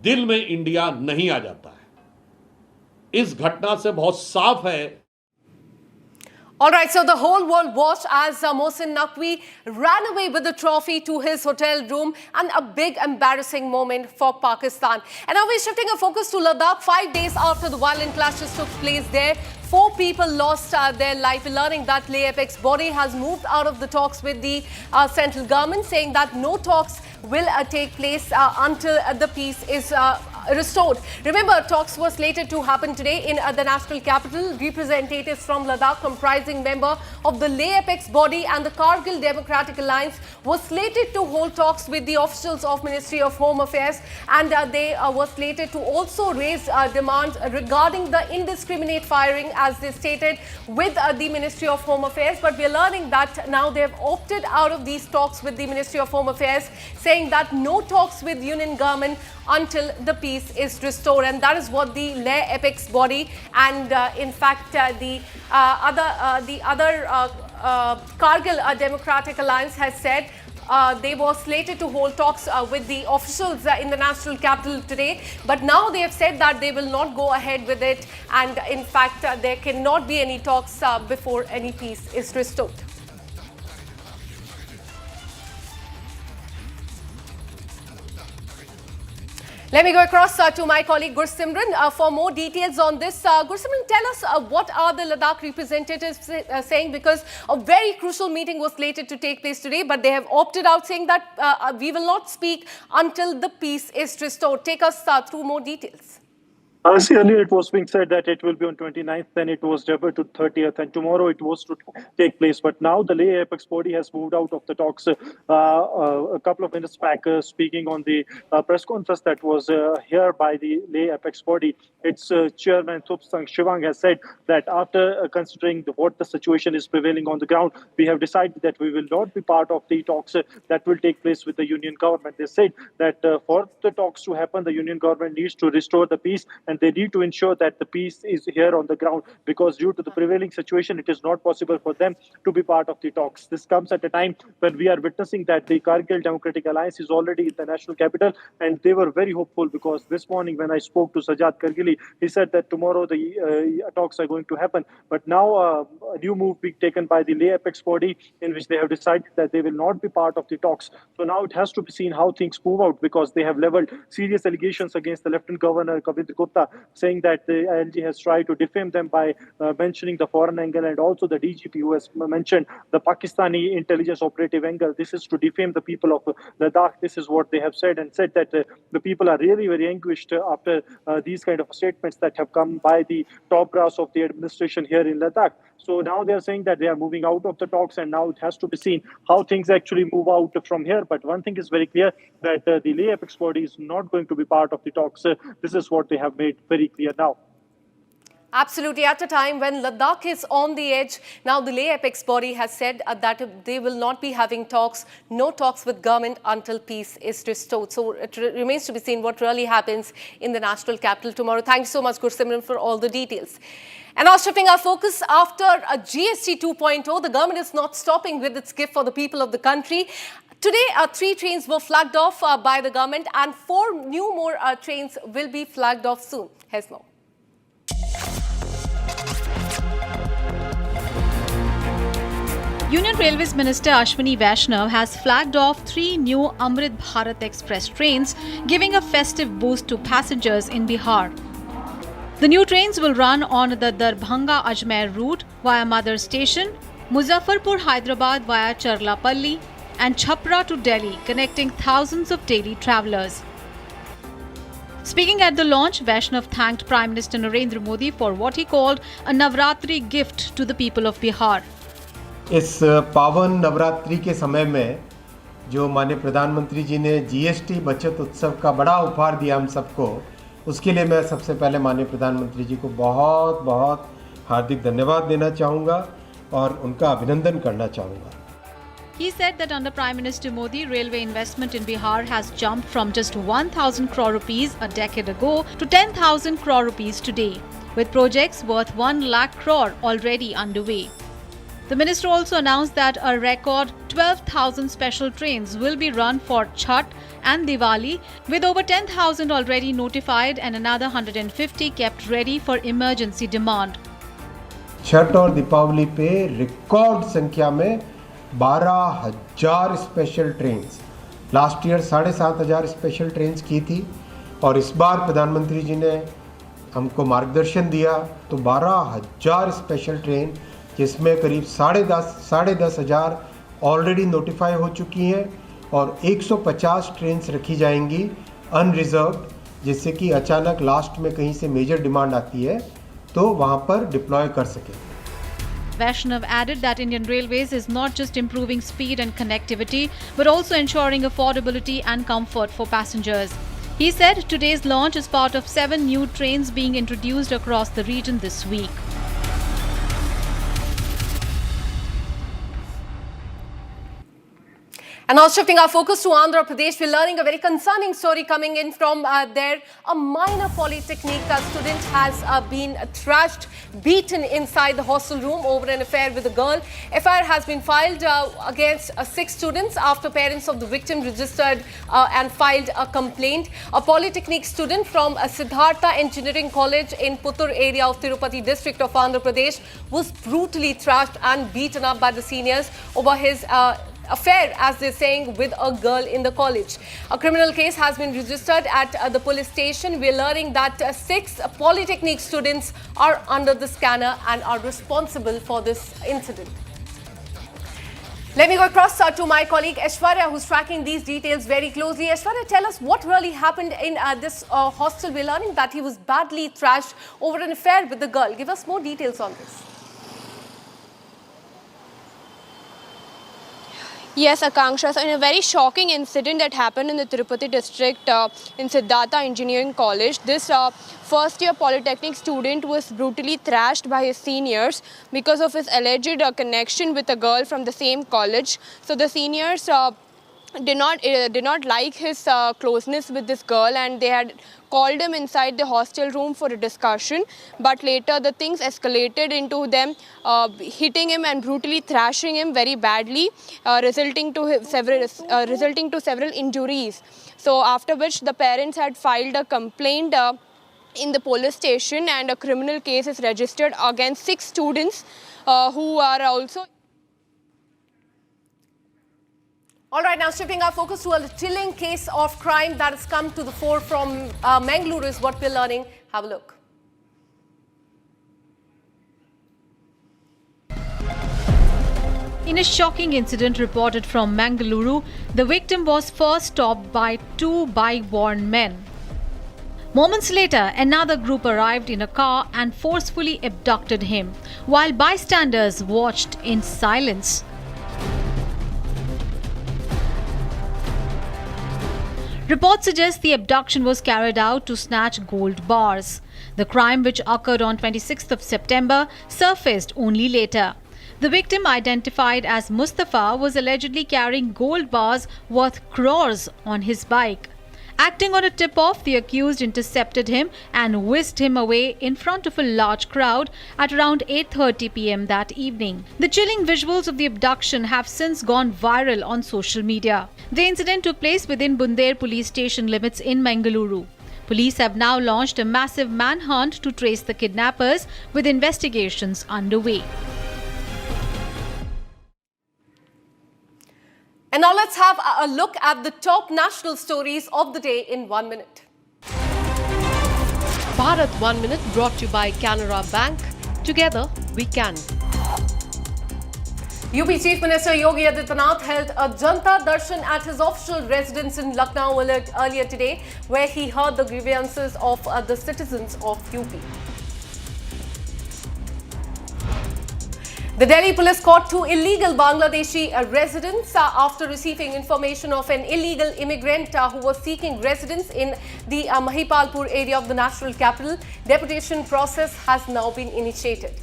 दिल में इंडिया नहीं आ जाता है। इस घटना से बहुत साफ है। All right, so the whole world watched as Mohsin Naqvi ran away with the trophy to his hotel room, and a big embarrassing moment for Pakistan. And now we're shifting our focus to Ladakh. 5 days after the violent clashes took place there, 4 people lost their life. We're learning that Leh Apex body has moved out of the talks with the central government, saying that no talks will take place until the peace is restored. Remember, talks were slated to happen today in the national capital. Representatives from Ladakh, comprising member of the Leh Apex body and the Kargil Democratic Alliance, were slated to hold talks with the officials of Ministry of Home Affairs, and they were slated to also raise demands regarding the indiscriminate firing, as they stated, with the Ministry of Home Affairs. But we are learning that now they have opted out of these talks with the Ministry of Home Affairs, saying that no talks with union government until the peace is restored. And that is what the Leh Apex body and in fact the other Kargil Democratic Alliance has said. They were slated to hold talks with the officials in the national capital today, but now they have said that they will not go ahead with it, and in fact there cannot be any talks before any peace is restored. Let me go across to my colleague Gursimran for more details on this. Gursimran, tell us what are the Ladakh representatives saying, because a very crucial meeting was slated to take place today, but they have opted out, saying that we will not speak until the peace is restored. Take us through more details. See, earlier it was being said that it will be on 29th, then it was deferred to 30th, and tomorrow it was to take place. But now the Leh Apex body has moved out of the talks. A couple of minutes back, speaking on the press conference that was here by the Leh Apex body, its chairman Thupsang Shivang has said that after considering what the situation is prevailing on the ground, we have decided that we will not be part of the talks that will take place with the union government. They said that for the talks to happen, the union government needs to restore the peace, and they need to ensure that the peace is here on the ground, because due to the prevailing situation, it is not possible for them to be part of the talks. This comes at a time when we are witnessing that the Kargil Democratic Alliance is already in the national capital, and they were very hopeful, because this morning when I spoke to Sajjad Kargili, he said that tomorrow the talks are going to happen. But now a new move being taken by the Leh Apex body, in which they have decided that they will not be part of the talks. So now it has to be seen how things move out, because they have leveled serious allegations against the Lieutenant Governor Kavindra Gupta, saying that the ILG has tried to defame them by mentioning the foreign angle, and also the DGP who has mentioned the Pakistani intelligence operative angle. This is to defame the people of Ladakh. This is what they have said, and said that the people are really very anguished after these kind of statements that have come by the top brass of the administration here in Ladakh. So now they are saying that they are moving out of the talks, and now it has to be seen how things actually move out from here. But one thing is very clear, that the Leh Apex body is not going to be part of the talks. This is what they have made very clear now. Absolutely. At a time when Ladakh is on the edge, now the Leh Apex body has said that they will not be having talks, no talks with government until peace is restored. So it remains to be seen what really happens in the national capital tomorrow. Thanks so much, Gursimran, for all the details. And now shifting our focus, after a GST 2.0, the government is not stopping with its gift for the people of the country. Today, 3 trains were flagged off by the government, and 4 more trains will be flagged off soon. Here's more. Union Railways Minister Ashwini Vaishnav has flagged off 3 new Amrit Bharat Express trains, giving a festive boost to passengers in Bihar. The new trains will run on the Darbhanga-Ajmer route via Mother Station, Muzaffarpur-Hyderabad via Charlapalli, and Chhapra to Delhi, connecting thousands of daily travellers. Speaking at the launch, Vaishnav thanked Prime Minister Narendra Modi for what he called a Navratri gift to the people of Bihar. इस पावन नवरात्रि के समय में जो माननीय प्रधानमंत्री जी ने GST बचत उत्सव का बड़ा उपहार दिया हम सबको, उसके लिए मैं सबसे पहले माननीय प्रधानमंत्री जी को बहुत बहुत हार्दिक धन्यवाद देना चाहूँगा और उनका अभिनंदन करना चाहूँगा. He said that under Prime Minister Modi, railway investment in Bihar has jumped from just 1,000 crore rupees a decade ago to 10,000 crore rupees today, with projects worth 1 lakh crore already underway. The minister also announced that a record 12,000 special trains will be run for Chhath and Diwali, with over 10,000 already notified and another 150 kept ready for emergency demand. Chhath और दीपावली पे record संख्या में 12,000 special trains, last year 7,500 special trains की थी, और इस बार प्रधानमंत्री जी ने हमको मार्गदर्शन दिया, तो 12,000 स्पेशल ट्रेन, जिसमें करीब 10,500 ऑलरेडी नोटिफाई हो चुकी हैं और 150 ट्रेन रखी जाएंगी अनरिजर्व्ड, जिससे कि अचानक लास्ट में कहीं से मेजर डिमांड आती है तो वहाँ पर डिप्लॉय कर सकें। Vaishnav added that Indian Railways is not just improving speed and connectivity, but also ensuring affordability and comfort for passengers. He said today's launch is part of 7 new trains being introduced across the region this week. And now shifting our focus to Andhra Pradesh, we're learning a very concerning story coming in from there. A minor polytechnic student has been thrashed, beaten inside the hostel room over an affair with a girl. FIR has been filed against 6 students after parents of the victim registered and filed a complaint. A polytechnic student from Siddhartha Engineering College in Puttur area of Tirupati district of Andhra Pradesh was brutally thrashed and beaten up by the seniors over his affair, as they're saying, with a girl in the college. A criminal case has been registered at the police station. We're learning that 6 polytechnic students are under the scanner and are responsible for this incident. Let me go across to my colleague Aishwarya, who's tracking these details very closely. Aishwarya, tell us what really happened in this hostel. We're learning that he was badly thrashed over an affair with the girl. Give us more details on this. Yes, Akanksha. So, in a very shocking incident that happened in the Tirupati district in Siddhartha Engineering College, this first-year polytechnic student was brutally thrashed by his seniors because of his alleged connection with a girl from the same college. So, the seniors did not like his closeness with this girl, and they had called him inside the hostel room for a discussion, but later the things escalated into them hitting him and brutally thrashing him very badly, resulting to several injuries. So after which the parents had filed a complaint in the police station, and a criminal case is registered against 6 students who are also. All right, now shifting our focus to a chilling case of crime that has come to the fore from Mangaluru is what we're learning. Have a look. In a shocking incident reported from Mangaluru, the victim was first stopped by 2 bike-borne men. Moments later, another group arrived in a car and forcefully abducted him, while bystanders watched in silence. Reports suggest the abduction was carried out to snatch gold bars. The crime, which occurred on 26th of September, surfaced only later. The victim, identified as Mustafa, was allegedly carrying gold bars worth crores on his bike. Acting on a tip-off, the accused intercepted him and whisked him away in front of a large crowd at around 8:30 p.m. that evening. The chilling visuals of the abduction have since gone viral on social media. The incident took place within Bunder police station limits in Mangaluru. Police have now launched a massive manhunt to trace the kidnappers, with investigations underway. And now let's have a look at the top national stories of the day in 1 minute. Bharat 1 Minute brought to you by Canara Bank. Together we can. UP Chief Minister Yogi Adityanath held a Janta Darshan at his official residence in Lucknow earlier today, where he heard the grievances of the citizens of UP. The Delhi police caught 2 illegal Bangladeshi residents after receiving information of an illegal immigrant who was seeking residence in the Mahipalpur area of the national capital. Deputation process has now been initiated.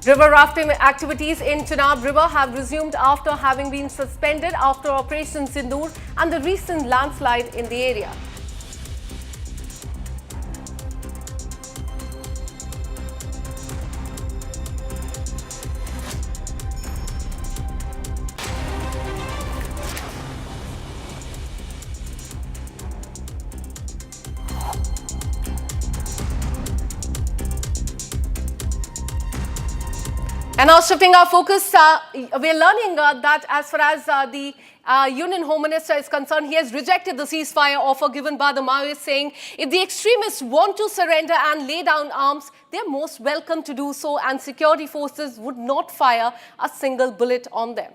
River rafting activities in Chenab River have resumed after having been suspended after Operation Sindoor and the recent landslide in the area. And now shifting our focus, we are learning that as far as the Union Home Minister is concerned, he has rejected the ceasefire offer given by the Maoists, saying if the extremists want to surrender and lay down arms, they are most welcome to do so, and security forces would not fire a single bullet on them.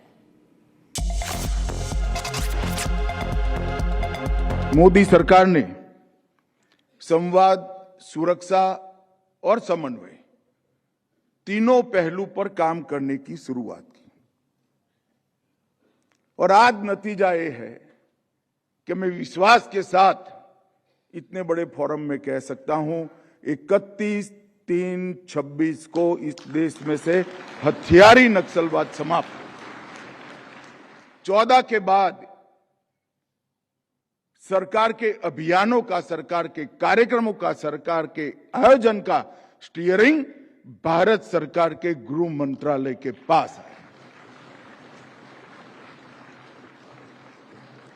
Modi सरकार ने संवाद, सुरक्षा और समन्वय तीनों पहलू पर काम करने की शुरुआत की और आज नतीजा ये है कि मैं विश्वास के साथ इतने बड़े फोरम में कह सकता हूं 31/3/26 को इस देश में से हथियारी नक्सलवाद समाप्त, 14 के बाद सरकार के अभियानों का, सरकार के कार्यक्रमों का, सरकार के आयोजन का स्टीयरिंग भारत सरकार के गृह मंत्रालय के पास है।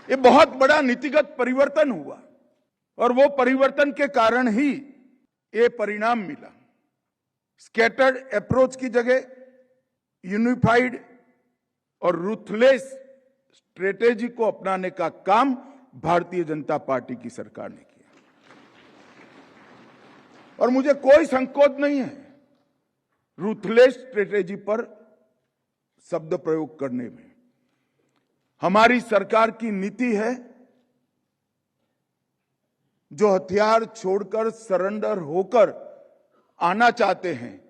ये बहुत बड़ा नीतिगत परिवर्तन हुआ और वो परिवर्तन के कारण ही ये परिणाम मिला। स्कैटर्ड अप्रोच की जगह यूनिफाइड और रूथलेस स्ट्रेटेजी को अपनाने का काम भारतीय जनता पार्टी की सरकार ने किया और मुझे कोई संकोच नहीं है रूथलेस स्ट्रेटेजी पर शब्द प्रयोग करने में। हमारी सरकार की नीति है जो हथियार छोड़कर सरेंडर होकर आना चाहते हैं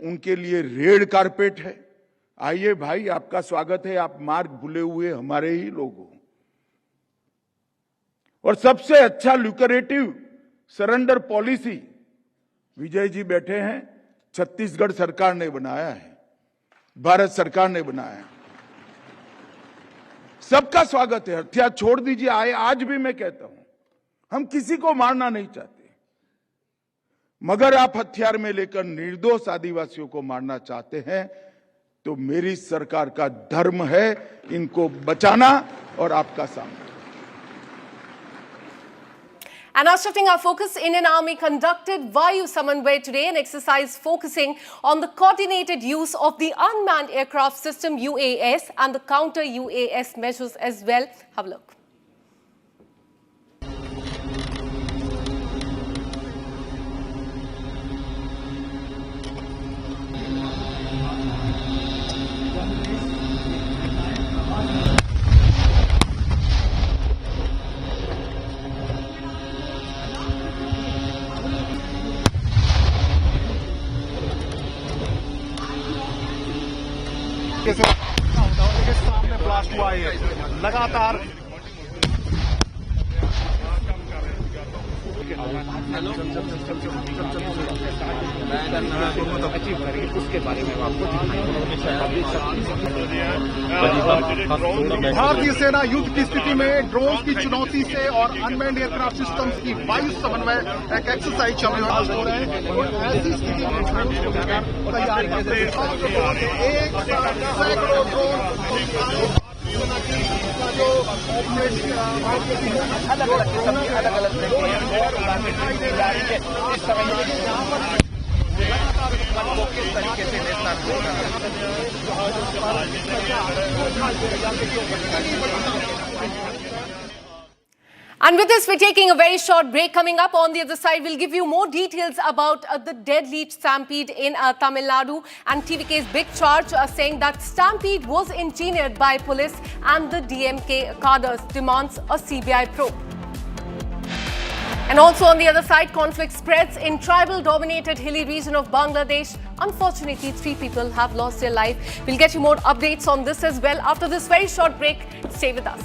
उनके लिए रेड कारपेट है। आइए भाई, आपका स्वागत है, आप मार्ग भूले हुए हमारे ही लोग हो। और सबसे अच्छा lucrative surrender policy Vijay ji बैठे हैं, छत्तीसगढ़ सरकार ने बनाया है, भारत सरकार ने बनाया है। सबका स्वागत है, हथियार छोड़ दीजिए। आज भी मैं कहता हूं, हम किसी को मारना नहीं चाहते, मगर आप हथियार में लेकर निर्दोष आदिवासियों को मारना चाहते हैं तो मेरी सरकार का धर्म है इनको बचाना और आपका सामना। And now shifting our focus, Indian Army conducted Vayu Samanvay today, an exercise focusing on the coordinated use of the unmanned aircraft system UAS and the counter UAS measures as well. Have a look. सामने blast हुआ है लगातार। उसके बारे में भारतीय सेना युद्ध की स्थिति में ड्रोन की चुनौती से और अनमैन्ड एयरक्राफ्ट सिस्टम्स की वायु समन्वय एक एक्सरसाइज चल रही है। ऐसी स्थिति में तैयारी करते हैं एक सैकड़ों ड्रोन जो अलग अलग किस्म की अलग अलग इस समय को किस तरीके से And with this, we're taking a very short break. Coming up on the other side, we'll give you more details about the deadly stampede in Tamil Nadu and TVK's big charge saying that stampede was engineered by police and the DMK cadres demands a CBI probe. And also on the other side, conflict spreads in tribal-dominated hilly region of Bangladesh. Unfortunately, 3 people have lost their life. We'll get you more updates on this as well after this very short break. Stay with us.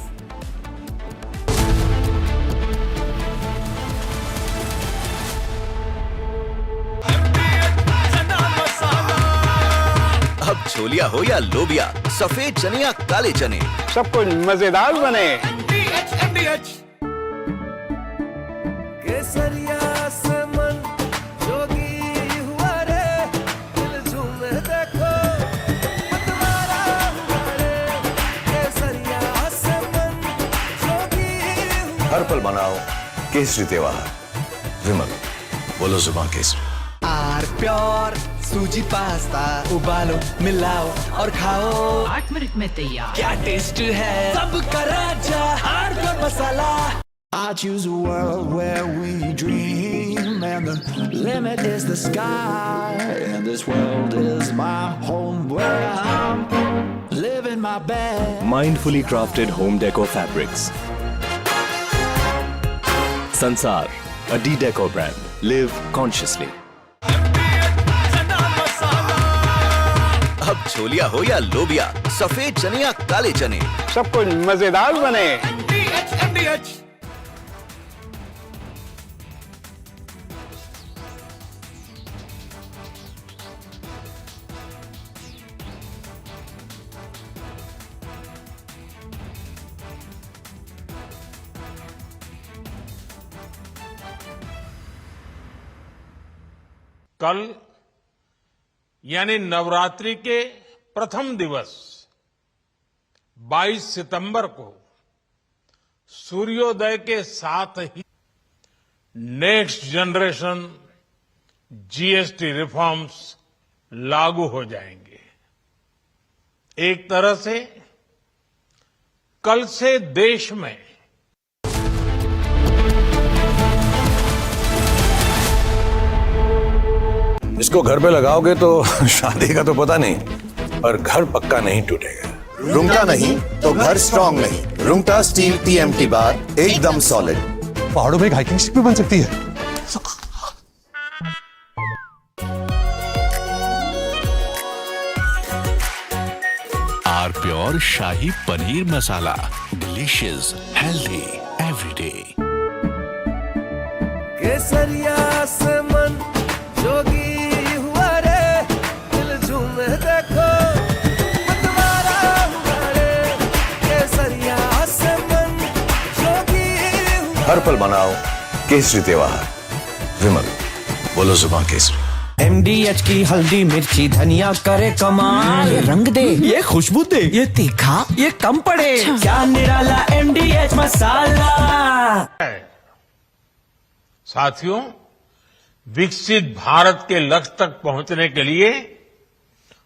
अब छोलिया हो या लोबिया, सफेद चने या काले चने, सब कुछ मजेदार बने। केसरिया से मन जोगी हुआ रे, दिल झूमे देखो मतवारा हुआ रे। केसरिया से मन जोगी हुआ। हर पल मनाओ केसरी त्योहार। विमल, बोलो जुबान केसरी। आर प्योर सूजी पास्ता उबालो मिलाओ और खाओ 8 मिनट में तैयार। क्या टेस्ट है सबका राजा R pure masala. I choose a world where we dream and the limit is the sky, and this world is my home where I'm living my best. Mindfully crafted home decor fabrics. Sansar, a decor brand. Live consciously. अब छोलिया हो या लोबिया, सफेद चने या काले चने, सब कुछ मजेदार बने। कल यानी नवरात्रि के प्रथम दिवस 22 सितंबर को सूर्योदय के साथ ही नेक्स्ट जनरेशन जीएसटी रिफॉर्म्स लागू हो जाएंगे। एक तरह से कल से देश में इसको घर पे लगाओगे तो शादी का तो पता नहीं, पर घर पक्का नहीं टूटेगा। रुंगटा नहीं तो घर स्ट्रांग नहीं। रुंगटा स्टील टीएमटी बार एकदम सॉलिड। पहाड़ों में एक हाइकिंग शिप भी बन सकती है। Are pure shahi paneer masala, delicious, healthy everyday. केसरिया से मन जोगी हुआ रे, दिल झूमे देखो मतवारा हुआ रे। केसरिया से मन जोगी हुआ। हर पल मनाओ केसरी त्योहार। विमल, बोलो जुबान केसरी। MDH की हल्दी मिर्ची धनिया करे कमाल। ये रंग दे, ये खुशबू दे, ये तीखा, ये कम पड़े। क्या निराला MDH मसाला। साथियों, विकसित भारत के लक्ष्य तक पहुंचने के लिए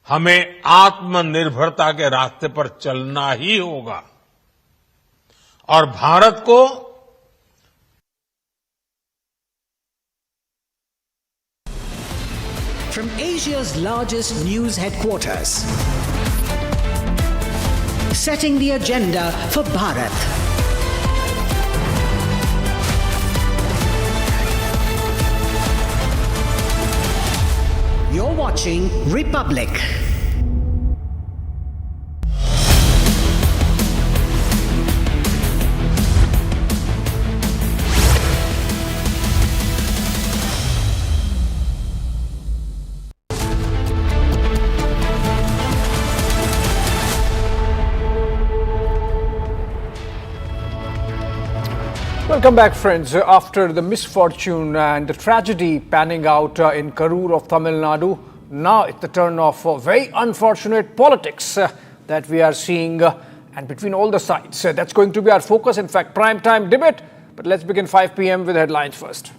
हमें आत्मनिर्भरता के रास्ते पर चलना ही होगा और भारत को From Asia's largest news headquarters, setting the agenda for Bharat. You're watching Republic. Welcome back, friends. After the misfortune and the tragedy panning out in Karur of Tamil Nadu, now it's the turn of very unfortunate politics that we are seeing and between all the sides. That's going to be our focus, in fact, prime time debate. But let's begin 5 p.m. with headlines first.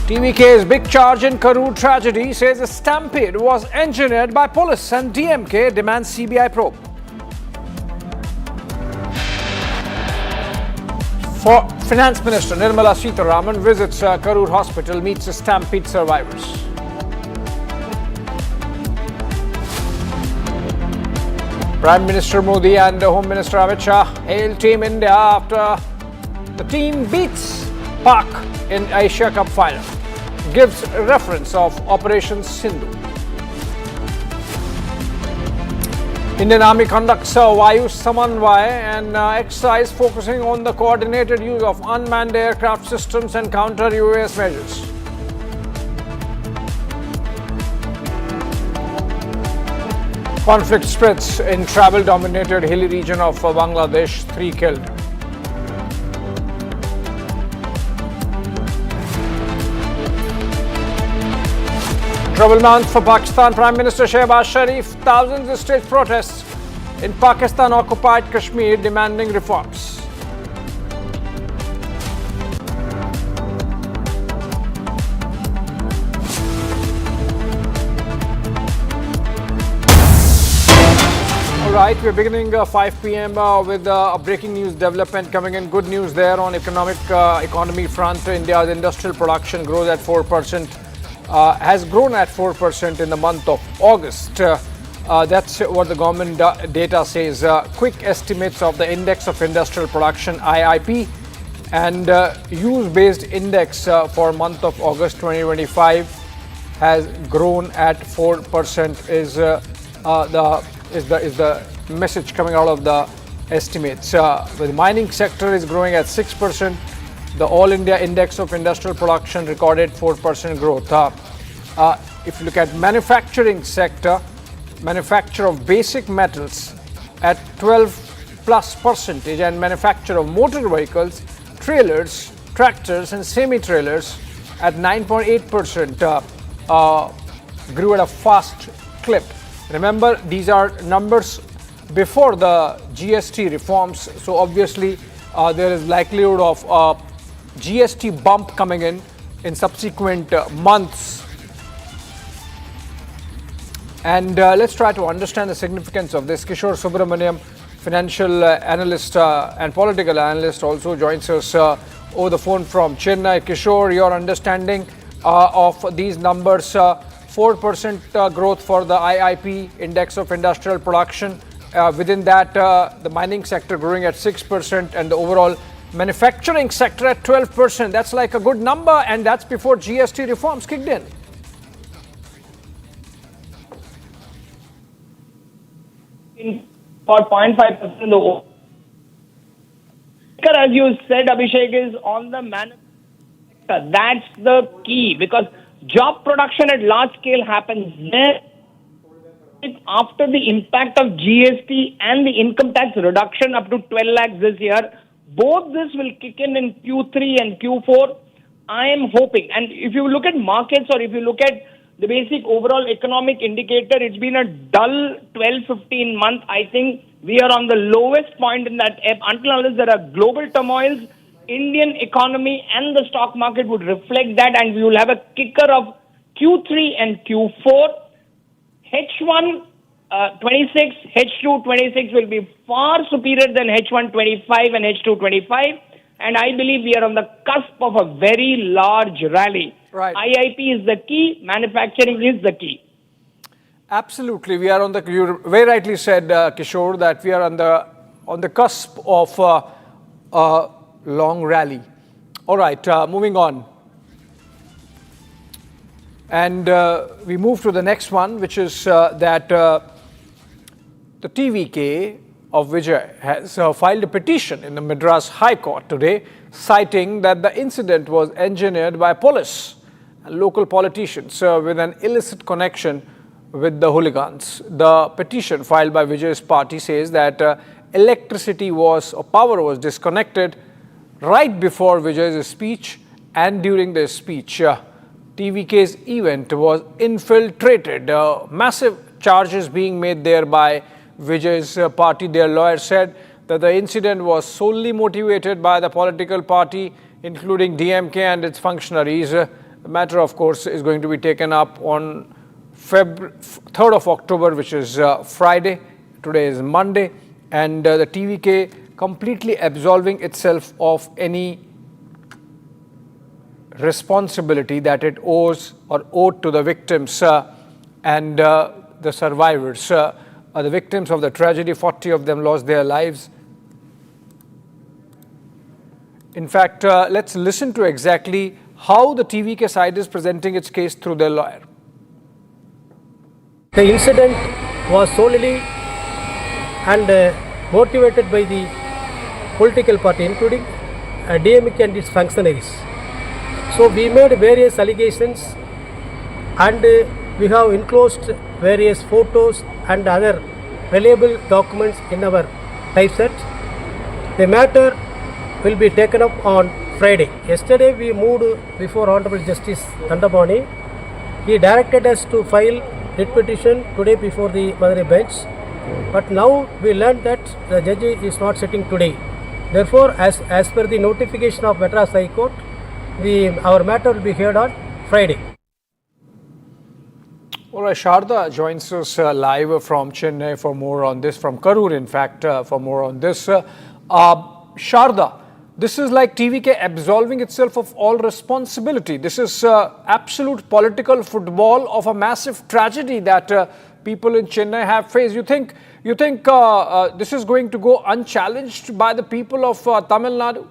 TVK's big charge in Karur tragedy says a stampede was engineered by police and DMK demands CBI probe. For Finance Minister Nirmala Sitharaman visits Karur Hospital, meets the stampede survivors. Prime Minister Modi and Home Minister Amit Shah hail Team India after the team beats Pak in Asia Cup final. Gives reference of Operation Sindhu. Indian Army conducts Vayu Samanvay and exercise focusing on the coordinated use of unmanned aircraft systems and counter-UAS measures. Conflict spreads in travel-dominated hilly region of Bangladesh, 3 killed. Trouble month for Pakistan. Prime Minister Shehbaz Sharif, thousands staged protests in Pakistan-occupied Kashmir demanding reforms. right, we're beginning 5 p.m. With a breaking news development coming in. Good news there on economy front. India's industrial production grows at 4%, has grown at 4% in the month of August. That's what the government data says. Quick estimates of the Index of Industrial Production, IIP, and use-based index for month of August 2025 has grown at 4%. Is the message coming out of the estimates. The mining sector is growing at 6%. The All India Index of Industrial Production recorded 4% growth. If you look at manufacturing sector, manufacture of basic metals at 12+%, and manufacture of motor vehicles, trailers, tractors and semi-trailers at 9.8% grew at a fast clip. Remember, these are numbers before the GST reforms, so obviously there is likelihood of a GST bump coming in subsequent months. And let's try to understand the significance of this. Kishore Subramaniam, financial analyst and political analyst, also joins us over the phone from Chennai. Kishore, your understanding of these numbers, 4% growth for the IIP, Index of Industrial Production. Within that, the mining sector growing at 6% and the overall manufacturing sector at 12%. That's like a good number, and that's before GST reforms kicked in. For 0.5%. As you said, Abhishek, is on the manufacturing sector. That's the key, because job production at large scale happens there. After the impact of GST and the income tax reduction up to 12 lakhs this year, both this will kick in Q3 and Q4. I am hoping, and if you look at markets or if you look at the basic overall economic indicator, it's been a dull 12-15 months. I think we are on the lowest point in that ebb. Until unless there are global turmoils, Indian economy and the stock market would reflect that, and we will have a kicker of Q3 and Q4. H1 26, H2 26 will be far superior than H1 25 and H2 25, and I believe we are on the cusp of a very large rally. Right. IIP is the key, manufacturing is the key. Absolutely, we are on the. You very rightly said, Kishore, that we are on the cusp of a long rally. All right, moving on. And we move to the next one, which is that the TVK of Vijay has filed a petition in the Madras High Court today, citing that the incident was engineered by police and local politicians with an illicit connection with the hooligans. The petition filed by Vijay's party says that electricity power was disconnected right before Vijay's speech and during the speech. TVK's event was infiltrated. Massive charges being made there by Vijay's party. Their lawyer said that the incident was solely motivated by the political party, including DMK and its functionaries. The matter, of course, is going to be taken up on 3rd of October, which is Friday. Today is Monday. And the TVK completely absolving itself of any responsibility that it owes or owed to the victims and the survivors. The victims of the tragedy, 40 of them lost their lives. In fact, let's listen to exactly how the TVK side is presenting its case through their lawyer. The incident was solely and motivated by the political party, including DMK and its functionaries. So we made various allegations, and we have enclosed various photos and other reliable documents in our typeset. The matter will be taken up on Friday. Yesterday we moved before Honorable Justice Tandabani. He directed us to file writ petition today before the Madurai bench. But now we learned that the judge is not sitting today. Therefore, as per the notification of Madras High Court, our matter will be heard on Friday. All right, Sharda joins us live from Chennai for more on this, from Karur, in fact, for more on this. Sharda, this is like TVK absolving itself of all responsibility. This is absolute political football of a massive tragedy that people in Chennai have faced. You think this is going to go unchallenged by the people of Tamil Nadu?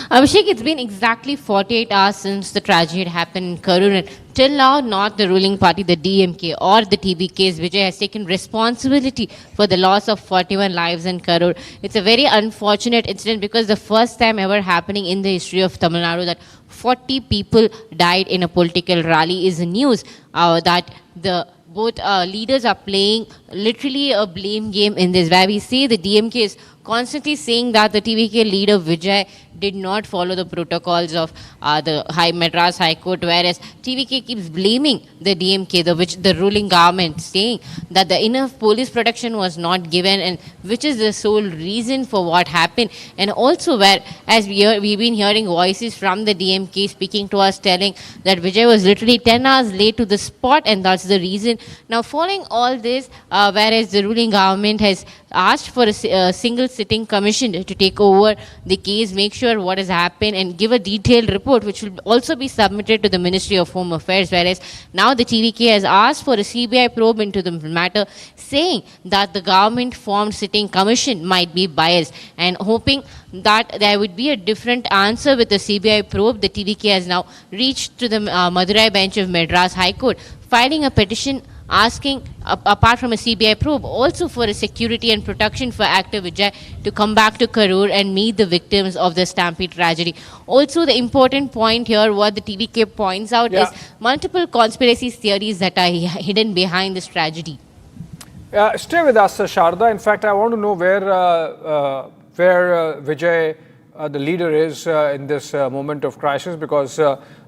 Abhishek, it's been exactly 48 hours since the tragedy happened in Karur, and till now, not the ruling party, the DMK or the TVK's Vijay has taken responsibility for the loss of 41 lives in Karur. It's a very unfortunate incident because the first time ever happening in the history of Tamil Nadu that 40 people died in a political rally is news that the both leaders are playing literally a blame game in this, where we see the DMK is constantly saying that the TVK leader Vijay did not follow the protocols of the Madras High Court, whereas TVK keeps blaming the DMK, the ruling government, saying that the enough police protection was not given, and which is the sole reason for what happened. And also, where as we've been hearing voices from the DMK speaking to us, telling that Vijay was literally 10 hours late to the spot, and that's the reason. Now, following all this, whereas the ruling government has asked for a single sitting commission to take over the case, make sure what has happened, and give a detailed report, which will also be submitted to the Ministry of Home Affairs. Whereas now the TVK has asked for a CBI probe into the matter, saying that the government formed sitting commission might be biased, and hoping that there would be a different answer with the CBI probe. The TVK has now reached to the Madurai bench of Madras High Court, filing a petition asking, apart from a CBI probe, also for a security and protection for actor Vijay to come back to Karur and meet the victims of the Stampede tragedy. Also, the important point here, what the TVK points out, is multiple conspiracy theories that are hidden behind this tragedy. Stay with us, Sharda. In fact, I want to know where Vijay, the leader, is in this moment of crisis, because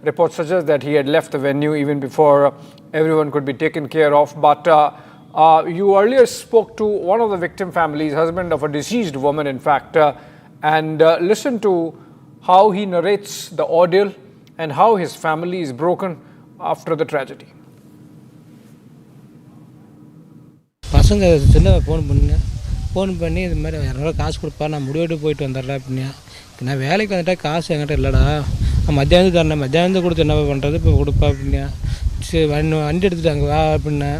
reports suggest that he had left the venue even before everyone could be taken care of. But you earlier spoke to one of the victim families, husband of a deceased woman, in fact, and listen to how he narrates the ordeal and how his family is broken after the tragedy. பசங்க சின்ன phone பண்ணி இது மாதிரி 200 காசு கொடுப்பா, நான் முடிவெட்டு போயிட்டு வந்துடுறேன் அப்படின்னா. நான் வேலைக்கு வந்துட்டா காசு என்கிட்ட இல்லைடா, நான் மத்தியானத்துக்கு தரேன், மத்தியானத்துக்கு கொடுத்து என்ன பண்ணுறது, இப்போ கொடுப்பா அப்படின்னா. சரி வண்டி எடுத்துட்டாங்க வா அப்படின்னா.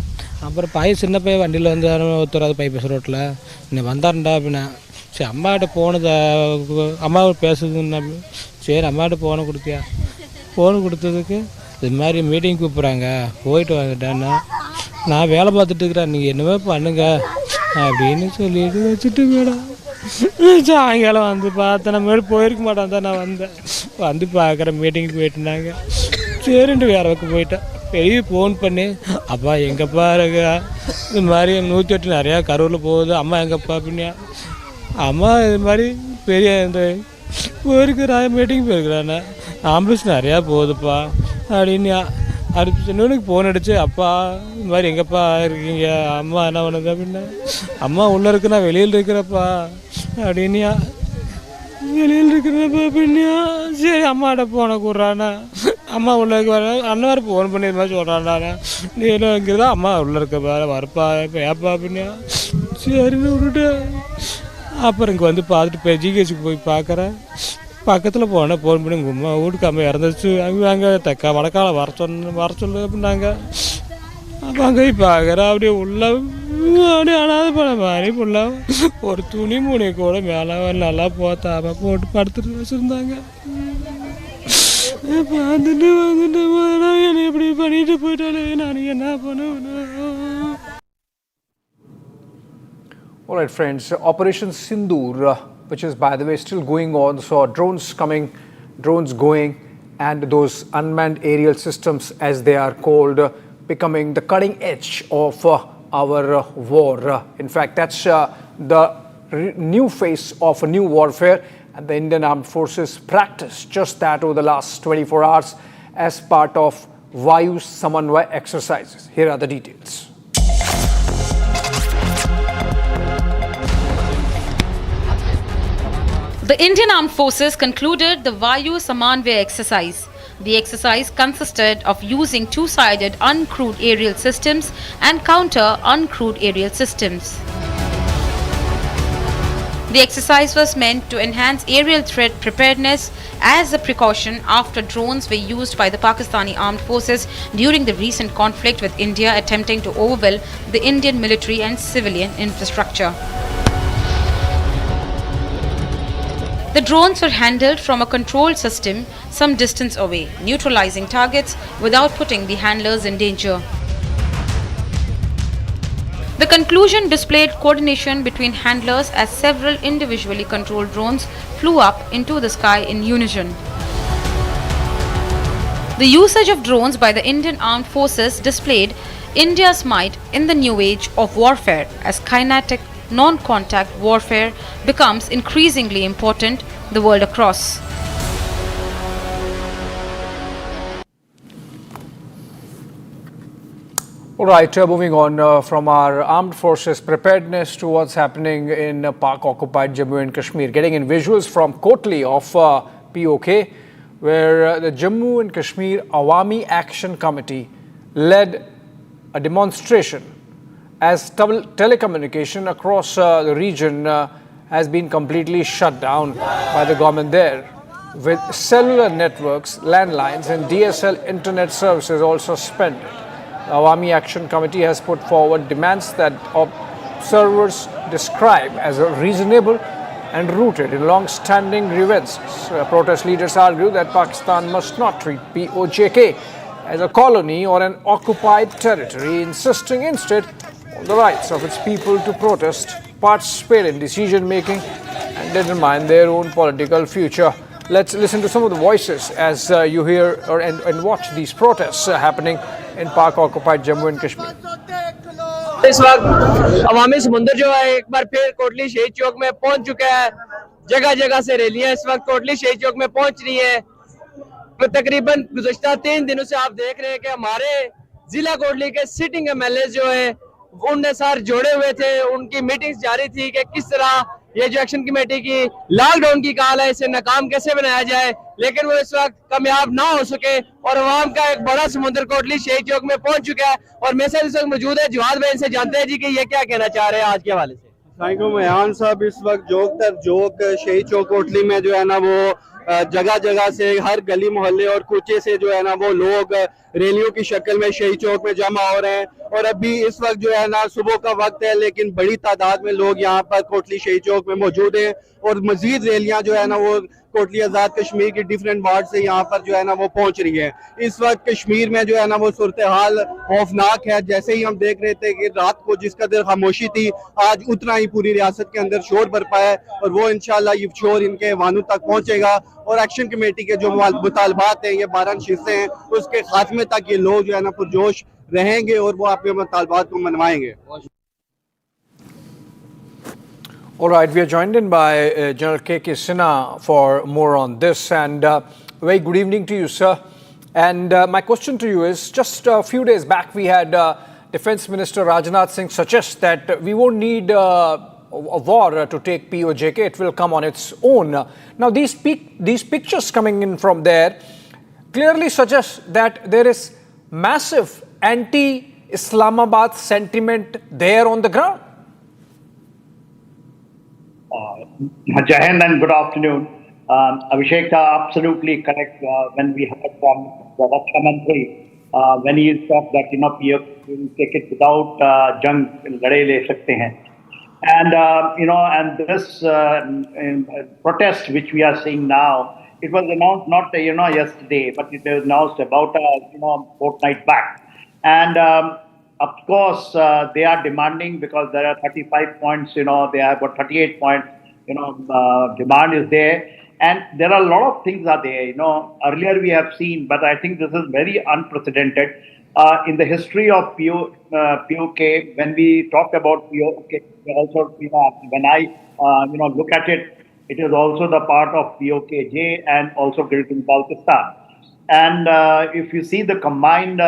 அப்புறம் சின்ன பையன் வண்டியில் வந்து ஒத்துறாது பைப்பஸ் ரோட்டில், இன்னும் வந்தாருண்டா அப்படின்னா. சரி அம்மாகிட்ட போனது, அம்மாவை பேசுதுன்னா. சரி அம்மாகிட்ட ஃபோனை கொடுத்தியா, ஃபோனு கொடுத்ததுக்கு இது மாதிரி மீட்டிங் கூப்பிட்றாங்க, போயிட்டு வந்துட்டேன்னா. நான் வேலை பார்த்துட்டு இருக்கிறேன், நீங்கள் என்னவே பண்ணுங்க அப்படின்னு சொல்லிட்டு வச்சுட்டு மேடம். சாயங்காலம் வந்து பார்த்தேன், நம்ம போயிருக்க மாட்டேன் தான் நான் வந்தேன். வந்து பார்க்குறேன் மீட்டிங்க்கு போயிட்டுனாங்க. சரின்ட்டு வேற பக்கம் போயிட்டேன். பெரிய ஃபோன் பண்ணி, அப்பா எங்கப்பா இருக்கா, இது மாதிரி 108 நிறையா கரூரில் போகுது, அம்மா எங்கப்பா அப்படின்னா. அம்மா இது மாதிரி பெரிய இந்த போயிருக்கிறா, மீட்டிங் போயிருக்கிறாண்ணா, ஆம்புலன்ஸ் நிறையா போகுதுப்பா அப்படின்னா. அடுத்து சின்னவனுக்கு ஃபோன் அடிச்சு, அப்பா இந்த மாதிரி எங்கப்பா இருக்கீங்க, அம்மா என்ன பண்ணுது அப்படின்னா. அம்மா உள்ளே இருக்குண்ணா, வெளியில் இருக்கிறப்பா அப்படின்னா. வெளியில் இருக்கிறப்பா அப்படின்னா. சரி அம்மாட்ட ஃபோனை கூடுறாண்ணா. அம்மா உள்ளே இருக்க வர அண்ணன் வேறு ஃபோன் பண்ணி இது மாதிரி சொல்கிறான்டாண்ணா. நீ என்ன இருக்கிறதா, அம்மா உள்ளே இருக்க வேறு வரப்பா இப்போ ஏப்பா அப்படின்னா. சரின்னு விட்டுட்டு அப்புறம் இங்கே வந்து பார்த்துட்டு இப்போ ஜிஹெச்சுக்கு போய் பார்க்குறேன். பக்கத்தில் போனேன், ஃபோன் பண்ணி உங்கள் அம்மா வீட்டுக்கு அம்மா இறந்துச்சு, அங்கே வடக்கால வர சொல்லு அப்படின்னாங்க. அப்போ அங்கே போய் பார்க்குறேன், அப்படியே உள்ள அப்படியே அனாத பண்ண மாதிரி ஃபுல்லாக ஒரு துணி மூணி கூட மேலே நல்லா போட்டு படுத்துட்டு வச்சுருந்தாங்க. பார்த்துட்டு வந்துட்டு என்னை இப்படி பண்ணிட்டு போயிட்டாலே நான் என்ன பண்ணுவேன். All right, friends, Operation Sindoor, which is, by the way, still going on, so drones coming, drones going, and those unmanned aerial systems, as they are called, becoming the cutting edge of our war. In fact, that's the new phase of a new warfare, and the Indian Armed Forces practiced just that over the last 24 hours as part of Vayu Samanvay exercises. Here are the details. The Indian Armed Forces concluded the Vayu Samanvay exercise. The exercise consisted of using two-sided uncrewed aerial systems and counter-uncrewed aerial systems. The exercise was meant to enhance aerial threat preparedness as a precaution after drones were used by the Pakistani armed forces during the recent conflict with India, attempting to overwhelm the Indian military and civilian infrastructure. The drones were handled from a controlled system some distance away, neutralizing targets without putting the handlers in danger. The conclusion displayed coordination between handlers as several individually controlled drones flew up into the sky in unison. The usage of drones by the Indian Armed Forces displayed India's might in the new age of warfare as kinetic, non-contact warfare becomes increasingly important the world across. All right, moving on from our armed forces preparedness to what's happening in Pak-occupied Jammu and Kashmir. Getting in visuals from Kotli of POK, where the Jammu and Kashmir Awami Action Committee led a demonstration as telecommunication across the region has been completely shut down by the government there, with cellular networks, landlines and DSL internet services also suspended. The Awami Action Committee has put forward demands that observers describe as reasonable and rooted in long-standing grievances. Protest leaders argue that Pakistan must not treat POJK as a colony or an occupied territory, insisting instead on the rights of its people to protest, participate in decision-making and determine their own political future. Let's listen to some of the voices as you hear and watch these protests happening in Pak-occupied Jammu and Kashmir. इस वक्त अवामी समुंदर जो है एक बार फिर कोटली शहीद चौक में पहुंच चुका है। जगह जगह से रैलियां इस वक्त कोटली शहीद चौक में पहुंच रही हैं। तकरीबन गुज़श्ता 3 दिनों से आप देख रहे हैं कि हमारे जिला कोटली के सिटिंग एमएलए जो है उनने सार जोड़े हुए थे, उनकी मीटिंग्स जारी थी कि किस तरह ये जो एक्शन कमेटी की लॉकडाउन की कॉल है इसे नाकाम कैसे बनाया जाए, लेकिन वो इस वक्त कामयाब ना हो सके और अवाम का एक बड़ा समुद्र कोटली शहीद चौक में पहुंच चुका है। और मेरे साथ इस वक्त मौजूद है जवाद भाई, से जानते हैं जी कि ये क्या कहना चाह रहे हैं आज के हवाले से। मयान साहब, इस वक्त जोक शहीद चौक कोटली में जो है ना वो जगह जगह से हर गली मोहल्ले और कूचे से जो है ना वो लोग रैलियों की शक्ल में शहीद चौक में जमा हो रहे हैं। और अभी इस वक्त जो है ना सुबह का वक्त है, लेकिन बड़ी तादाद में लोग यहाँ पर कोटली शहीद चौक में मौजूद हैं और मजीद रैलियां जो है ना वो कोटली आज़ाद कश्मीर की डिफरेंट वार्ड से यहाँ पर जो है ना वो पहुंच रही है। इस वक्त कश्मीर में जो है ना वो सूरत हाल खौफनाक है। जैसे ही हम देख रहे थे कि रात को जिस कदर खामोशी थी, आज उतना ही पूरी रियासत के अंदर शोर बरपा है और वो इंशाल्लाह ये शोर इनके वानों तक पहुंचेगा और एक्शन कमेटी के जो मुतालबात हैं, ये 12 नशिस्तें हैं, उसके खात्मे तक ये लोग जो है ना पुरजोश रहेंगे और वो अपने मुतालबात को मनवाएंगे। All right, we are joined in by General K.K. Sinha for more on this, and very good evening to you, sir. And my question to you is, just a few days back we had Defence Minister Rajnath Singh suggest that we won't need a war to take POJK, it will come on its own. Now these pictures coming in from there clearly suggest that there is massive anti-Islamabad sentiment there on the ground. Jai Hind and good afternoon. Abhishek, absolutely correct. When we heard from the Raksha Mantri, when he talked that POK will take it without jang, lade le sakte hain. And and this protest which we are seeing now, it was announced not yesterday, but it was announced about fortnight back. And of course, they are demanding, because there are 35 points. They have about 38 points. Demand is there, and there are a lot of things are there. Earlier we have seen, but I think this is very unprecedented in the history of POK. When we talk about POK, also when I look at it, it is also the part of POKJ and also Gilgit-Baltistan. And if you see the combined,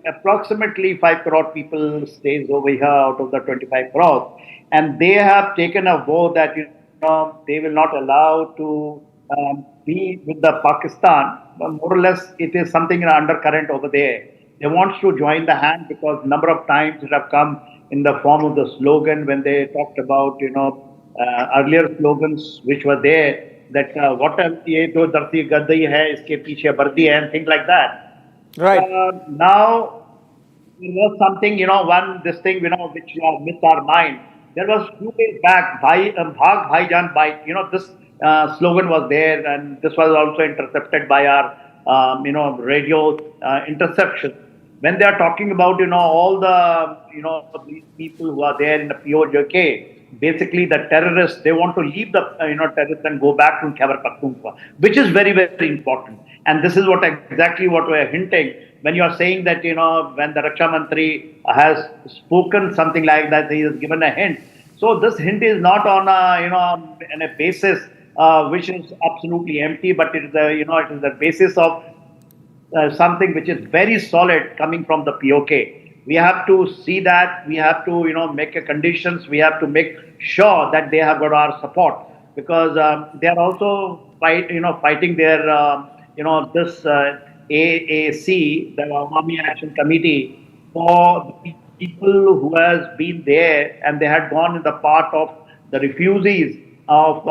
approximately 5 crore people stays over here out of the 25 crores, and they have taken a vow that they will not allow to be with the Pakistan, but more or less it is something in undercurrent over there. They want to join the hand because number of times it have come in the form of the slogan when they talked about, earlier slogans which were there, that what ye to dharti gadai hai, iske piche bardi hai, and things like that. Right. Now, there was something, this thing, which missed our mind. There was 2 days back, Bhag Bhaijan Bike, this slogan was there, and this was also intercepted by our, radio interception. When they are talking about, all the, these people who are there in the POJK, basically the terrorists, they want to leave the, terrorists and go back to Khyber Pakhtunkhwa, which is very, very important. And this is exactly what we are hinting when you are saying that, when the Raksha Mantri has spoken something like that, he has given a hint. So this hint is not on a basis which is absolutely empty, but it is it is the basis of something which is very solid coming from the POK. We have to see that, we have to, make a conditions, we have to make sure that they have got our support, because they are also fighting their, this AAC, the Awami Action Committee, for the people who has been there and they had gone in the part of the refugees of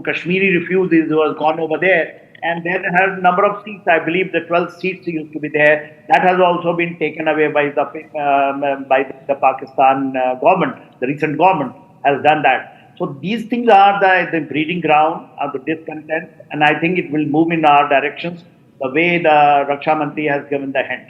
Kashmiri refugees who has gone over there. And then had a number of seats, I believe the 12 seats used to be there. That has also been taken away by the Pakistan government. The recent government has done that. So these things are the breeding ground of the discontent, and I think it will move in our directions the way the Raksha Mantri has given the hint.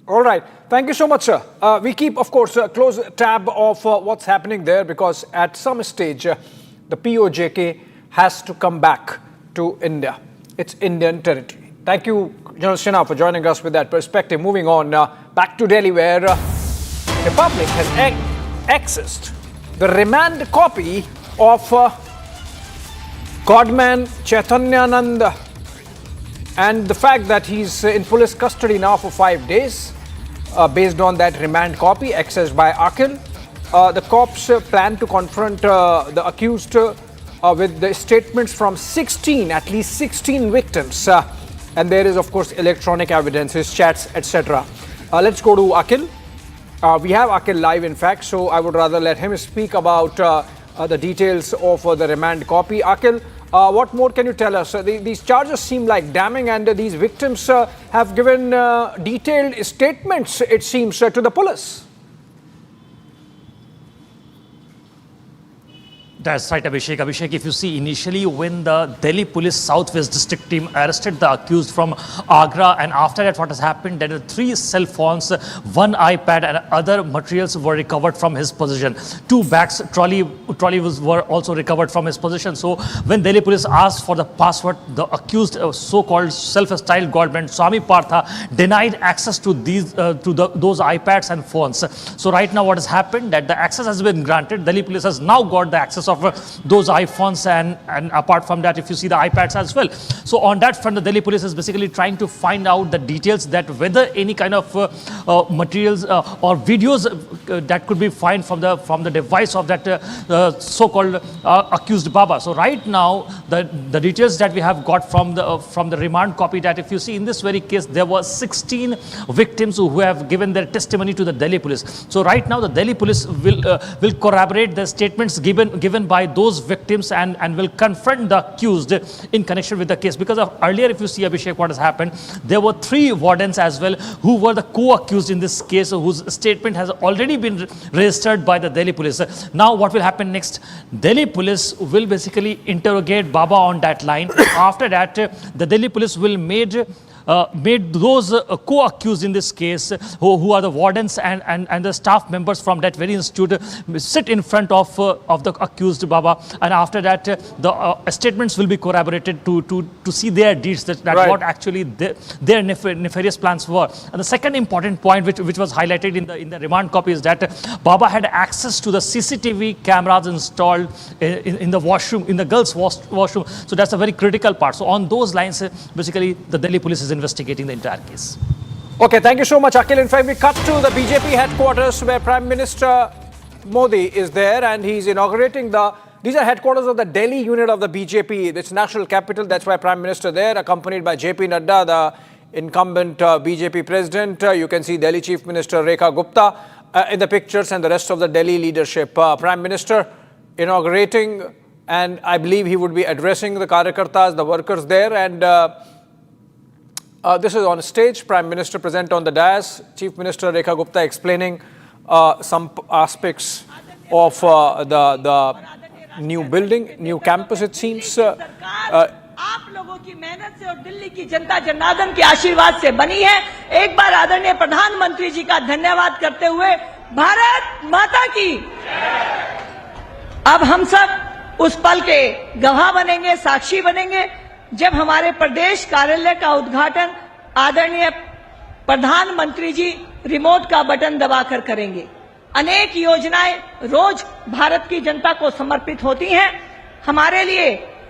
All right. Thank you so much, sir. We keep, of course, a close tab of what's happening there, because at some stage, the POJK has to come back to India. It's Indian territory. Thank you, General Sinha, for joining us with that perspective. Moving on, back to Delhi, where Republic has accessed the remand copy of Godman Chaitanyanand, and the fact that he's in police custody now for 5 days, based on that remand copy accessed by Akhil. The cops plan to confront the accused with the statements from at least 16 victims. And there is, of course, electronic evidence, his chats, etc. Let's go to Akhil. We have Akhil live, in fact, so I would rather let him speak about the details of the remand copy. Akhil, what more can you tell us? These charges seem like damning, and these victims have given detailed statements, it seems, to the police. That's right, Abhishek. Abhishek, if you see, initially when the Delhi Police Southwest District team arrested the accused from Agra, and after that what has happened, there are 3 cell phones, 1 iPad and other materials were recovered from his possession. 2 bags, trolleys were also recovered from his possession. So when Delhi Police asked for the password, the accused so-called self-styled Godman Swami Partha denied access to those iPads and phones. So right now what has happened, that the access has been granted. Delhi Police has now got the access of those iPhones, and apart from that, if you see the iPads as well. So on that front, the Delhi Police is basically trying to find out the details, that whether any kind of materials or videos that could be found from the device of that so-called accused Baba. So right now, the details that we have got from the remand copy, that if you see in this very case, there were 16 victims who have given their testimony to the Delhi Police. So right now, the Delhi Police will corroborate the statements given by those victims and will confront the accused in connection with the case. Because earlier, if you see, Abhishek, what has happened, there were 3 wardens as well who were the co-accused in this case, whose statement has already been registered by the Delhi Police. Now what will happen next? Delhi Police will basically interrogate Baba on that line. After that, the Delhi Police will made those co-accused in this case, who are the wardens and the staff members from that very institute, sit in front of the accused Baba, and after that the statements will be corroborated to see their deeds, that right, what actually their nefarious plans were. And the second important point which was highlighted in the remand copy is that Baba had access to the CCTV cameras installed in the washroom, in the girls' washroom. So that's a very critical part. So on those lines, basically the Delhi Police is investigating the entire case. Okay, thank you so much, Akhil. In fact, we cut to the BJP headquarters where Prime Minister Modi is there, and he's inaugurating the These are headquarters of the Delhi unit of the BJP, its national capital. That's why Prime Minister there, accompanied by JP Nadda, the incumbent BJP president. You can see Delhi Chief Minister Rekha Gupta in the pictures and the rest of the Delhi leadership. Prime Minister inaugurating, and I believe he would be addressing the Karyakartas, the workers there. And this is on stage. Prime Minister present on the dais. Chief Minister Rekha Gupta explaining some aspects of the new building, new campus, it seems. आप लोगों की मेहनत से और दिल्ली की जनता जनार्दन के आशीर्वाद से बनी है। एक बार आदरणीय प्रधानमंत्री जी का धन्यवाद करते हुए भारत माता की। अब हम सब उस पल के गवाह बनेंगे, साक्षी बनेंगे, जब हमारे प्रदेश कार्यालय का उद्घाटन आदरणीय प्रधानमंत्री जी रिमोट का बटन दबाकर करेंगे। अनेक योजनाएं रोज भारत की जनता को समर्पित होती हैं। हमारे लिए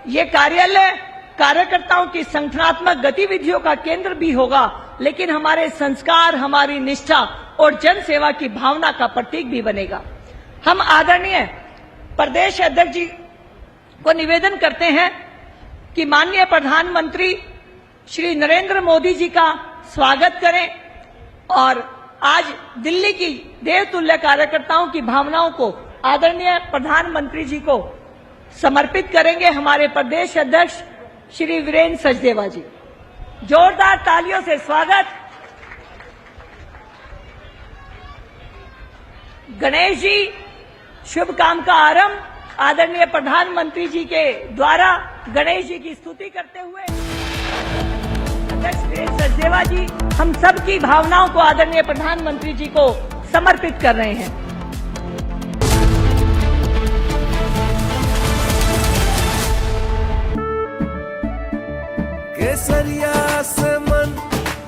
ये कार्यालय कार्यकर्ताओं की संगठनात्मक गतिविधियों का केंद्र भी होगा, लेकिन हमारे संस्कार, हमारी निष्ठा और जन सेवा की भावना का प्रतीक भी बनेगा। हम आदरणीय प्रदेश अध्यक्ष जी को निवेदन करते हैं कि माननीय प्रधानमंत्री श्री नरेंद्र मोदी जी का स्वागत करें और आज दिल्ली की देवतुल्य कार्यकर्ताओं की भावनाओं को आदरणीय प्रधानमंत्री जी को समर्पित करेंगे। हमारे प्रदेश अध्यक्ष श्री वीरेंद्र सचदेवा जी, जोरदार तालियों से स्वागत। गणेश जी, शुभ काम का आरंभ आदरणीय प्रधानमंत्री जी के द्वारा गणेश जी की स्तुति करते हुए अध्यक्ष वीरेंद्र सचदेवा जी हम सब की भावनाओं को आदरणीय प्रधानमंत्री जी को समर्पित कर रहे हैं। केसरिया से मन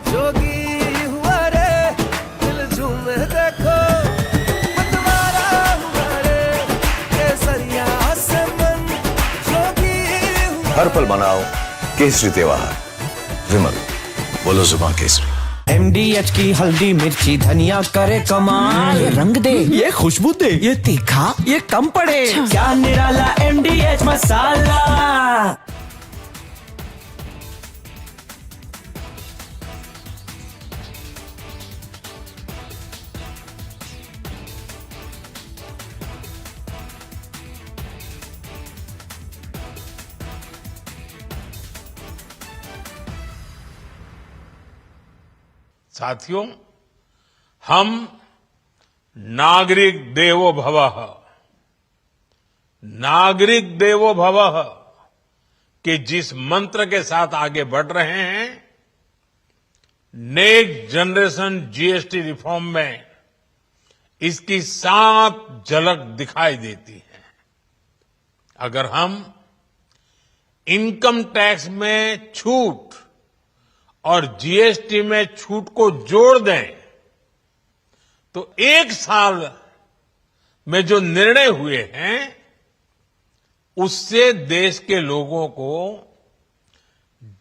जोगी हुआ रे, दिल झूमे देखो मतवारा हुआ रे। केसरिया से मन जोगी हुआ। हर पल मनाओ केसरी त्योहार। विमल, बोलो जुबान केसरी। MDH की हल्दी मिर्ची धनिया करे कमाल। ये रंग दे, ये खुशबू दे, ये तीखा, ये कम पड़े। क्या निराला MDH मसाला। साथियों, हम नागरिक देवो भवः, नागरिक देवो भवः के जिस मंत्र के साथ आगे बढ़ रहे हैं, नेक्स्ट जनरेशन जीएसटी रिफॉर्म में इसकी साफ झलक दिखाई देती है। अगर हम इनकम टैक्स में छूट और जीएसटी में छूट को जोड़ दें तो एक साल में जो निर्णय हुए हैं उससे देश के लोगों को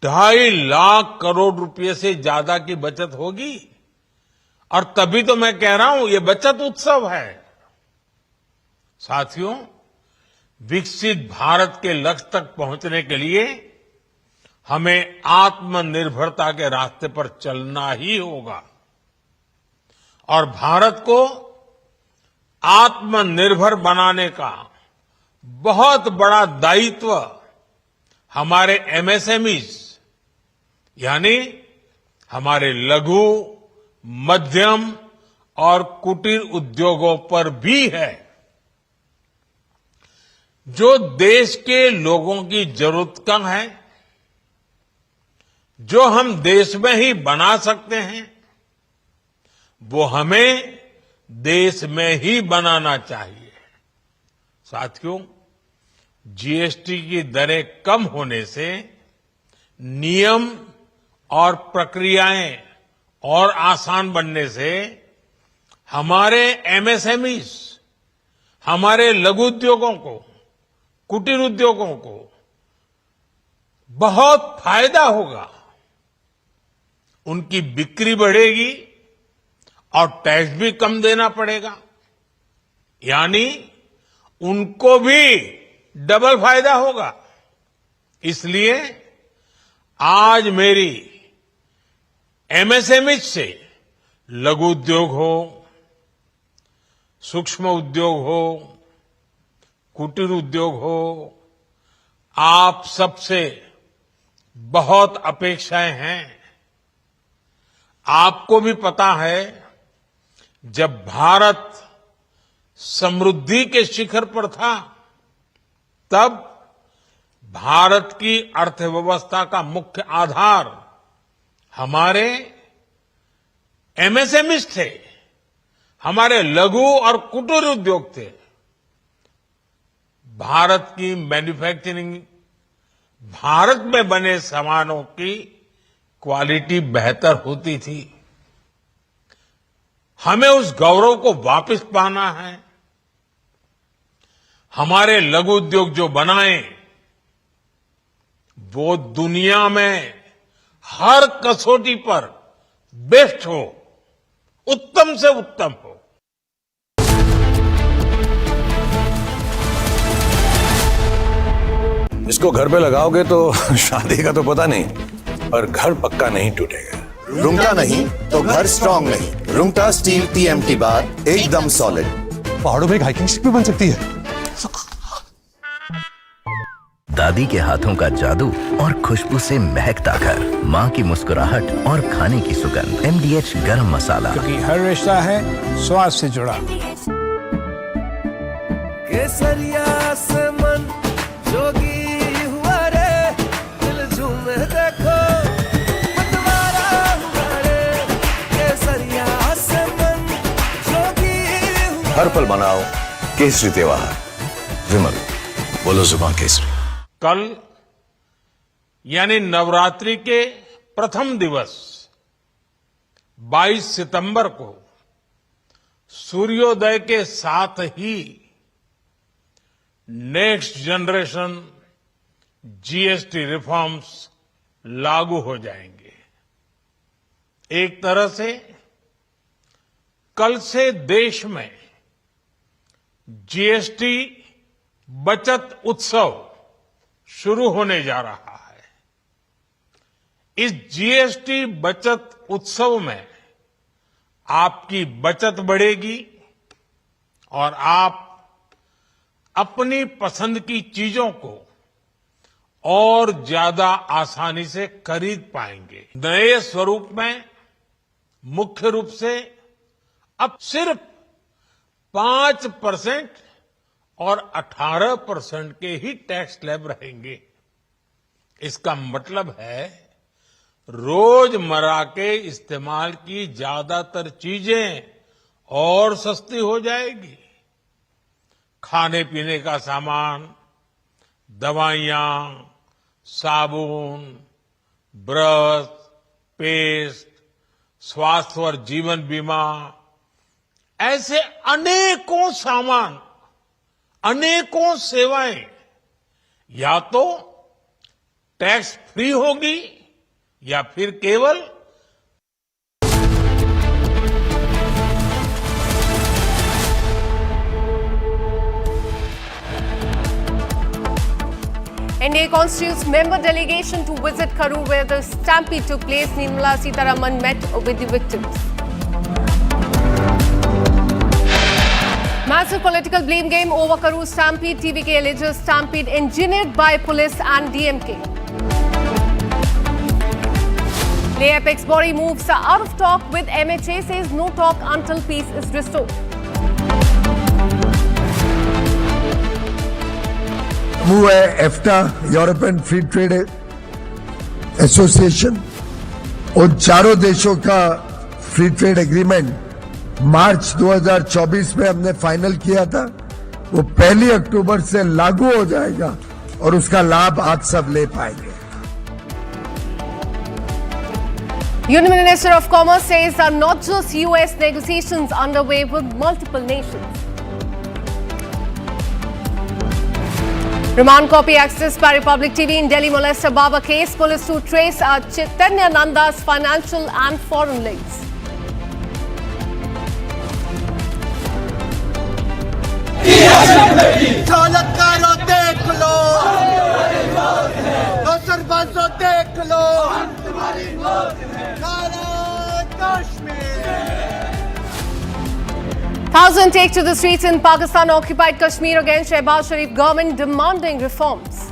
2.5 लाख करोड़ रुपए से ज्यादा की बचत होगी। और तभी तो मैं कह रहा हूं ये बचत उत्सव है। साथियों, विकसित भारत के लक्ष्य तक पहुंचने के लिए हमें आत्मनिर्भरता के रास्ते पर चलना ही होगा और भारत को आत्मनिर्भर बनाने का बहुत बड़ा दायित्व हमारे एमएसएमईज यानी हमारे लघु, मध्यम और कुटीर उद्योगों पर भी है, जो देश के लोगों की जरूरत कम है, जो हम देश में ही बना सकते हैं, वो हमें देश में ही बनाना चाहिए। साथियों, जीएसटी की दरें कम होने से नियम और प्रक्रियाएं और आसान बनने से हमारे एमएसएमईज, हमारे लघु उद्योगों को, कुटीर उद्योगों को बहुत फायदा होगा। उनकी बिक्री बढ़ेगी और टैक्स भी कम देना पड़ेगा, यानी उनको भी डबल फायदा होगा। इसलिए आज मेरी एमएसएमई से लघु उद्योग हो, सूक्ष्म उद्योग हो, कुटीर उद्योग हो, आप सबसे बहुत अपेक्षाएं हैं। आपको भी पता है, जब भारत समृद्धि के शिखर पर था, तब भारत की अर्थव्यवस्था का मुख्य आधार हमारे एमएसएमईज थे, हमारे लघु और कुटीर उद्योग थे। भारत की मैन्युफैक्चरिंग, भारत में बने सामानों की क्वालिटी बेहतर होती थी। हमें उस गौरव को वापस पाना है। हमारे लघु उद्योग जो बनाए, वो दुनिया में हर कसौटी पर बेस्ट हो, उत्तम से उत्तम हो। इसको घर पे लगाओगे तो शादी का तो पता नहीं, पर घर पक्का नहीं टूटेगा। रूंगटा नहीं तो घर स्ट्रांग नहीं। रूंगटा स्टील TMT बार एकदम सॉलिड। पहाड़ों में एक हाइकिंग स्टिक भी बन सकती है। दादी के हाथों का जादू और खुशबू से महकता घर, माँ की मुस्कुराहट और खाने की सुगंध। MDH गरम मसाला, क्योंकि हर रिश्ता है स्वाद से जुड़ा। केसरिया से मन जोगी हुआ रे, दिल झूमे देखो मतवारा हुआ रे। केसरिया से मन जोगी हुआ। हर पल मनाओ केसरी त्योहार। विमल, बोलो जुबान केसरी। कल यानी नवरात्रि के प्रथम दिवस 22 सितंबर को सूर्योदय के साथ ही नेक्स्ट जनरेशन जीएसटी रिफॉर्म्स लागू हो जाएंगे। एक तरह से कल से देश में जीएसटी बचत उत्सव शुरू होने जा रहा है। इस जीएसटी बचत उत्सव में आपकी बचत बढ़ेगी और आप अपनी पसंद की चीजों को और ज्यादा आसानी से खरीद पाएंगे। नए स्वरूप में मुख्य रूप से अब सिर्फ 5% और 18% के ही टैक्स स्लैब रहेंगे। इसका मतलब है रोजमर्रा के इस्तेमाल की ज्यादातर चीजें और सस्ती हो जाएगी। खाने पीने का सामान, दवाइयां, साबुन, ब्रश, पेस्ट, स्वास्थ्य और जीवन बीमा, ऐसे अनेकों सामान, अनेकों सेवाएं या तो टैक्स फ्री होगी या फिर केवल NDA constitutes member delegation to visit Karur where the stampede took place. Nirmala Sitharaman met with the victims. Massive political blame game over Karur Stampede. TVK alleges stampede engineered by police and DMK. The apex body moves out of talk with MHA, says no talk until peace is restored. वो है EFTA, European free trade association. उन चारों देशों का free trade agreement मार्च 2024 में हमने final किया था। वो 1 अक्टूबर से लागू हो जाएगा और उसका लाभ आप सब ले पाएंगे। Union Minister of Commerce says there are not just US negotiations underway with multiple nations. Remand copy accessed by Republic TV in Delhi molester Baba case. Police to trace Chaitanya Nanda's financial and foreign links. दौलतकारों देख लो, सरपंचों देख लो, Thousands take to the streets in Pakistan-occupied Kashmir against Shehbaz Sharif government demanding reforms.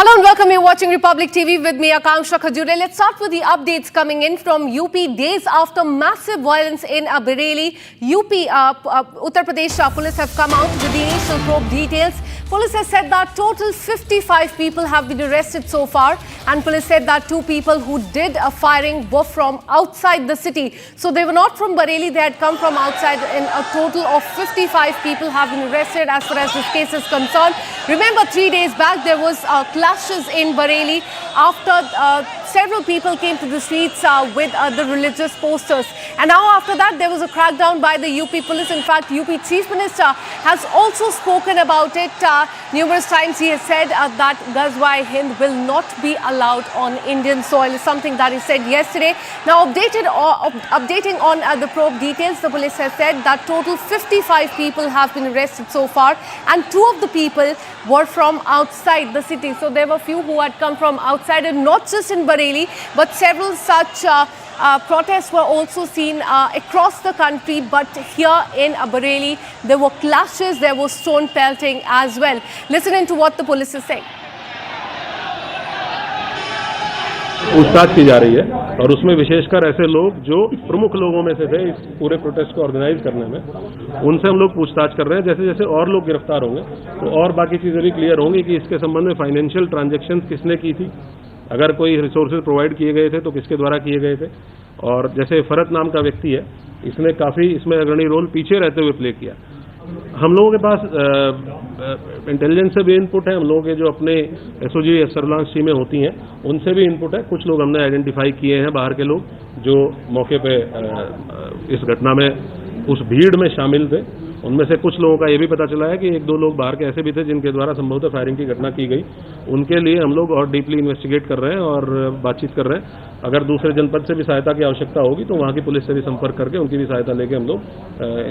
Hello and welcome. You're watching Republic TV with me, Akanksha Khajure. Let's start with the updates coming in from UP. Days after massive violence in Bareilly, Uttar Pradesh police have come out with the initial probe details. Police has said that total 55 people have been arrested so far, and police said that 2 people who did a firing were from outside the city. So they were not from Bareilly, they had come from outside, and a total of 55 people have been arrested as far as this case is concerned. Remember, 3 days back there was clashes in Bareilly after several people came to the streets with the religious posters. And now after that there was a crackdown by the UP police. In fact, UP Chief Minister has also spoken about it. Numerous times he has said that Goswami will not be allowed on Indian soil, is something that he said yesterday. Now updating on the probe details, the police has said that total 55 people have been arrested so far, and 2 of the people were from outside the city. So there were few who had come from outside, and not just in Bareilly, but several such protests were also seen across the country. But here in Bareilly, there were clashes, there was stone pelting as well. Listen in to what the police is saying. पूछताछ की जा रही है, और उसमें विशेषकर ऐसे लोग जो प्रमुख लोगों में से थे इस पूरे प्रोटेस्ट को ऑर्गेनाइज करने में, उनसे हम लोग पूछताछ कर रहे हैं. जैसे जैसे और लोग गिरफ्तार होंगे तो और बाकी चीजें भी क्लियर होंगी कि इसके संबंध में फाइनेंशियल ट्रांजैक्शन किसने की थी, अगर कोई रिसोर्सेज प्रोवाइड किए गए थे तो किसके द्वारा किए गए थे. और जैसे फरत नाम का व्यक्ति है, इसने काफी इसमें अग्रणी रोल पीछे रहते हुए प्ले किया. हम लोगों के पास इंटेलिजेंस से भी इनपुट है, हम लोगों के जो अपने एसओजी सर्विलांस टीमें होती हैं उनसे भी इनपुट है. कुछ लोग हमने आइडेंटिफाई किए हैं बाहर के लोग जो मौके पे इस घटना में उस भीड़ में शामिल थे. उनमें से कुछ लोगों का ये भी पता चला है कि 1-2 लोग बाहर के ऐसे भी थे जिनके द्वारा संभवतः फायरिंग की घटना की गई. उनके लिए हम लोग और डीपली इन्वेस्टिगेट कर रहे हैं और बातचीत कर रहे हैं. अगर दूसरे जनपद से भी सहायता की आवश्यकता होगी तो वहाँ की पुलिस से भी संपर्क करके उनकी भी सहायता लेके हम लोग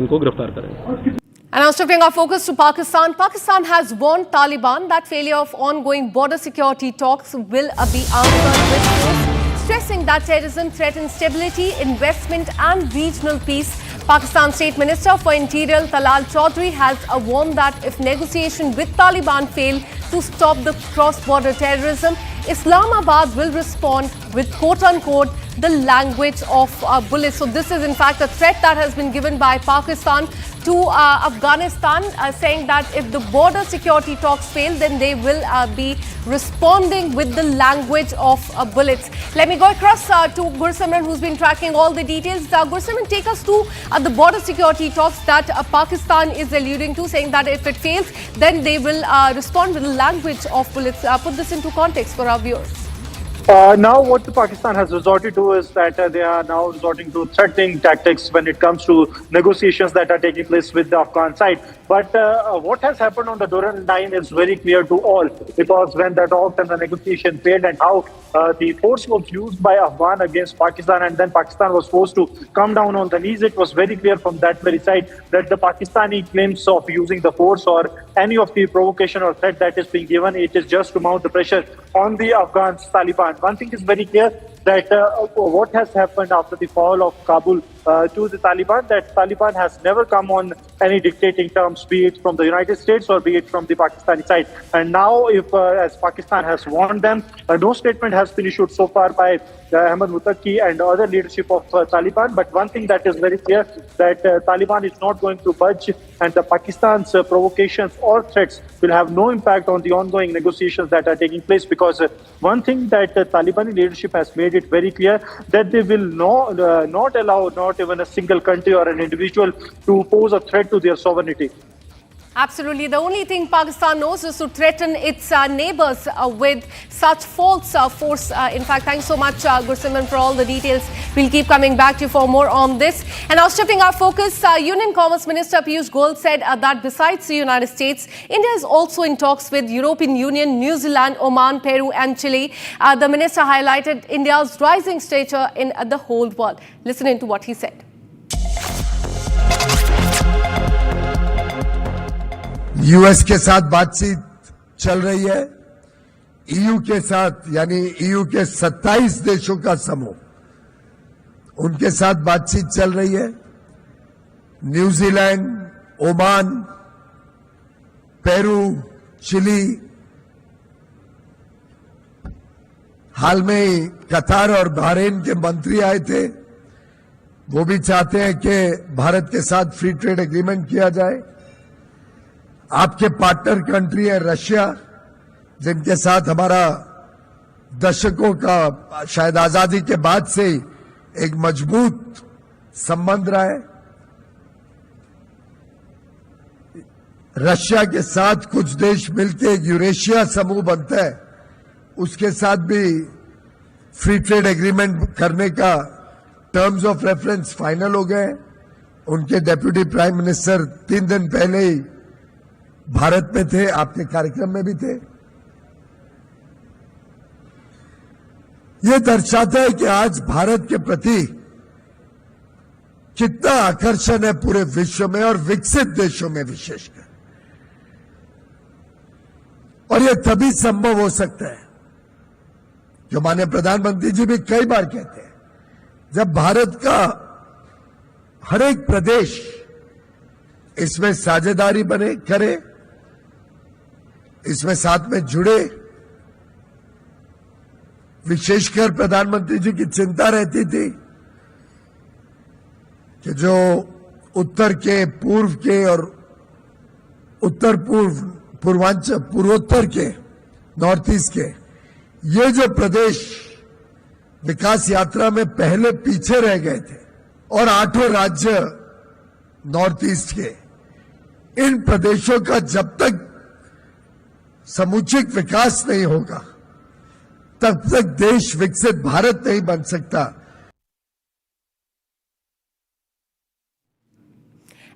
इनको गिरफ्तार करेंगे. And now shifting our focus to Pakistan. Pakistan has warned Taliban that failure of ongoing border security talks will be answered with force, stressing that terrorism threatens stability, investment and regional peace. Pakistan State Minister for Interior Talal Chaudhary has warned that if negotiation with Taliban fail to stop the cross-border terrorism, Islamabad will respond with quote-unquote the language of bullets. So this is in fact a threat that has been given by Pakistan to Afghanistan, saying that if the border security talks fail, then they will be responding with the language of bullets. Let me go across to Gursimran, who's been tracking all the details. Gursimran, take us to the border security talks that Pakistan is alluding to, saying that if it fails, then they will respond with the language of bullets. Put this into context for our viewers. Now what Pakistan has resorted to is that they are now resorting to threatening tactics when it comes to negotiations that are taking place with the Afghan side. But what has happened on the Durand line is very clear to all, because when the talks and the negotiation failed and how the force was used by Afghan against Pakistan, and then Pakistan was forced to come down on the knees, it was very clear from that very side that the Pakistani claims of using the force or any of the provocation or threat that is being given, it is just to mount the pressure on the Afghan Taliban. One thing is very clear, that what has happened after the fall of Kabul to the Taliban, that Taliban has never come on any dictating terms, be it from the United States or be it from the Pakistani side. And now, if as Pakistan has warned them, no statement has been issued so far by Ahmad Muttaqi and other leadership of Taliban. But one thing that is very clear, that Taliban is not going to budge, and the Pakistan's provocations or threats will have no impact on the ongoing negotiations that are taking place, because one thing that the Taliban leadership has made it very clear, that they will not allow not even a single country or an individual to pose a threat to their sovereignty. Absolutely. The only thing Pakistan knows is to threaten its neighbors with such false force. In fact, thanks so much, Gursimran, for all the details. We'll keep coming back to you for more on this. And now shifting our focus, Union Commerce Minister Piyush Goyal said that besides the United States, India is also in talks with European Union, New Zealand, Oman, Peru and Chile. The minister highlighted India's rising stature in the whole world. Listen into what he said. US के साथ बातचीत चल रही है, EU के साथ यानी EU के 27 देशों का समूह, उनके साथ बातचीत चल रही है, न्यूजीलैंड, ओमान, पेरू, चिली, हाल में ही कतार और बहरीन के मंत्री आए थे, वो भी चाहते हैं कि भारत के साथ फ्री ट्रेड एग्रीमेंट किया जाए। आपके पार्टनर कंट्री है रशिया, जिनके साथ हमारा दशकों का शायद आजादी के बाद से ही एक मजबूत संबंध रहा है। रशिया के साथ कुछ देश मिलकर एक यूरेशिया समूह बनता है, उसके साथ भी फ्री ट्रेड एग्रीमेंट करने का टर्म्स ऑफ रेफरेंस फाइनल हो गए। उनके डेप्यूटी प्राइम मिनिस्टर 3 दिन पहले ही भारत में थे, आपके कार्यक्रम में भी थे। ये दर्शाता है कि आज भारत के प्रति कितना आकर्षण है पूरे विश्व में और विकसित देशों में विशेषकर। और ये तभी संभव हो सकता है, जो माननीय प्रधानमंत्री जी भी कई बार कहते हैं, जब भारत का हर एक प्रदेश इसमें साझेदारी बने करे, इसमें साथ में जुड़े। विशेषकर प्रधानमंत्री जी की चिंता रहती थी कि जो उत्तर के, पूर्व के और उत्तर पूर्व, पूर्वांचल, पूर्वोत्तर के, नॉर्थ ईस्ट के, ये जो प्रदेश विकास यात्रा में पहले पीछे रह गए थे और 8 राज्य नॉर्थ ईस्ट के, इन प्रदेशों का जब तक समुचित विकास नहीं होगा, तब तक देश विकसित भारत नहीं बन सकता।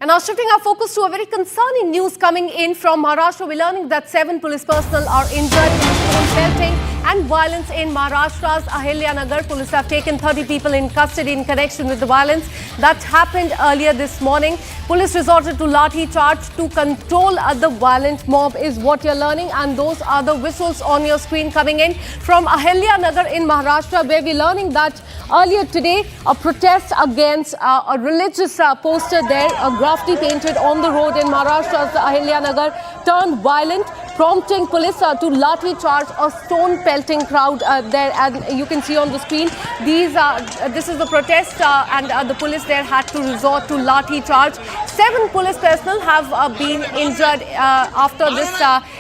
And now shifting our focus to a very concerning news coming in from Maharashtra. We're learning that 7 police personnel are injured in stone pelting and violence in Maharashtra's Ahilyanagar. Police have taken 30 people in custody in connection with the violence that happened earlier this morning. Police resorted to lathi charge to control the violent mob is what you're learning, and those are the visuals on your screen coming in from Ahilyanagar in Maharashtra, where we're learning that earlier today a protest against a religious poster there, a graffiti painted on the road in Maharashtra's Ahilyanagar turned violent, prompting police to lathi charge a stone pelting crowd there, and you can see on the screen this is the protest and the police there had to resort to lathi charge. 7 police personnel have been injured after this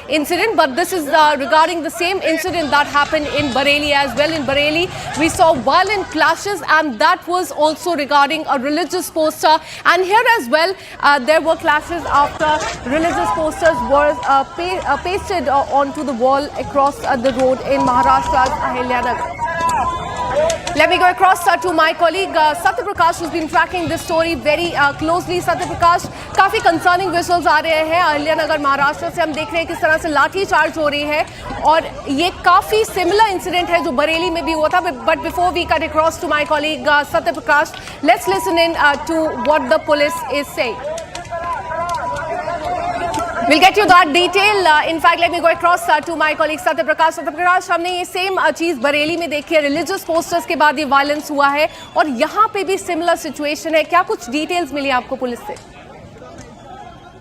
incident, but this is regarding the same incident that happened in Bareilly as well. In Bareilly we saw violent clashes, and that was also regarding a religious poster, and here as well there were clashes after religious posters were pasted onto the wall across the road in Maharashtra's Ahilyanagar. Let me go across to my colleague Satya Prakash, who's been tracking this story very closely. Satya Prakash, काफी concerning visuals आ रहे हैं अहिल्यानगर महाराष्ट्र से। हम देख रहे हैं किस तरह से लाठी चार्ज हो रही है, और ये काफी सिमिलर इंसिडेंट है जो बरेली में भी हुआ था। But before we cut across to my colleague Satya Prakash, let's listen in to what the police is saying. We'll get you that detail. In fact, let me go across to my colleague Satya Prakash. Satya Prakash, हमने ये same चीज बरेली में देखी है, religious posters के बाद ये violence हुआ है, और यहाँ पे भी सिमिलर सिचुएशन है। क्या कुछ डिटेल्स मिली आपको पुलिस से?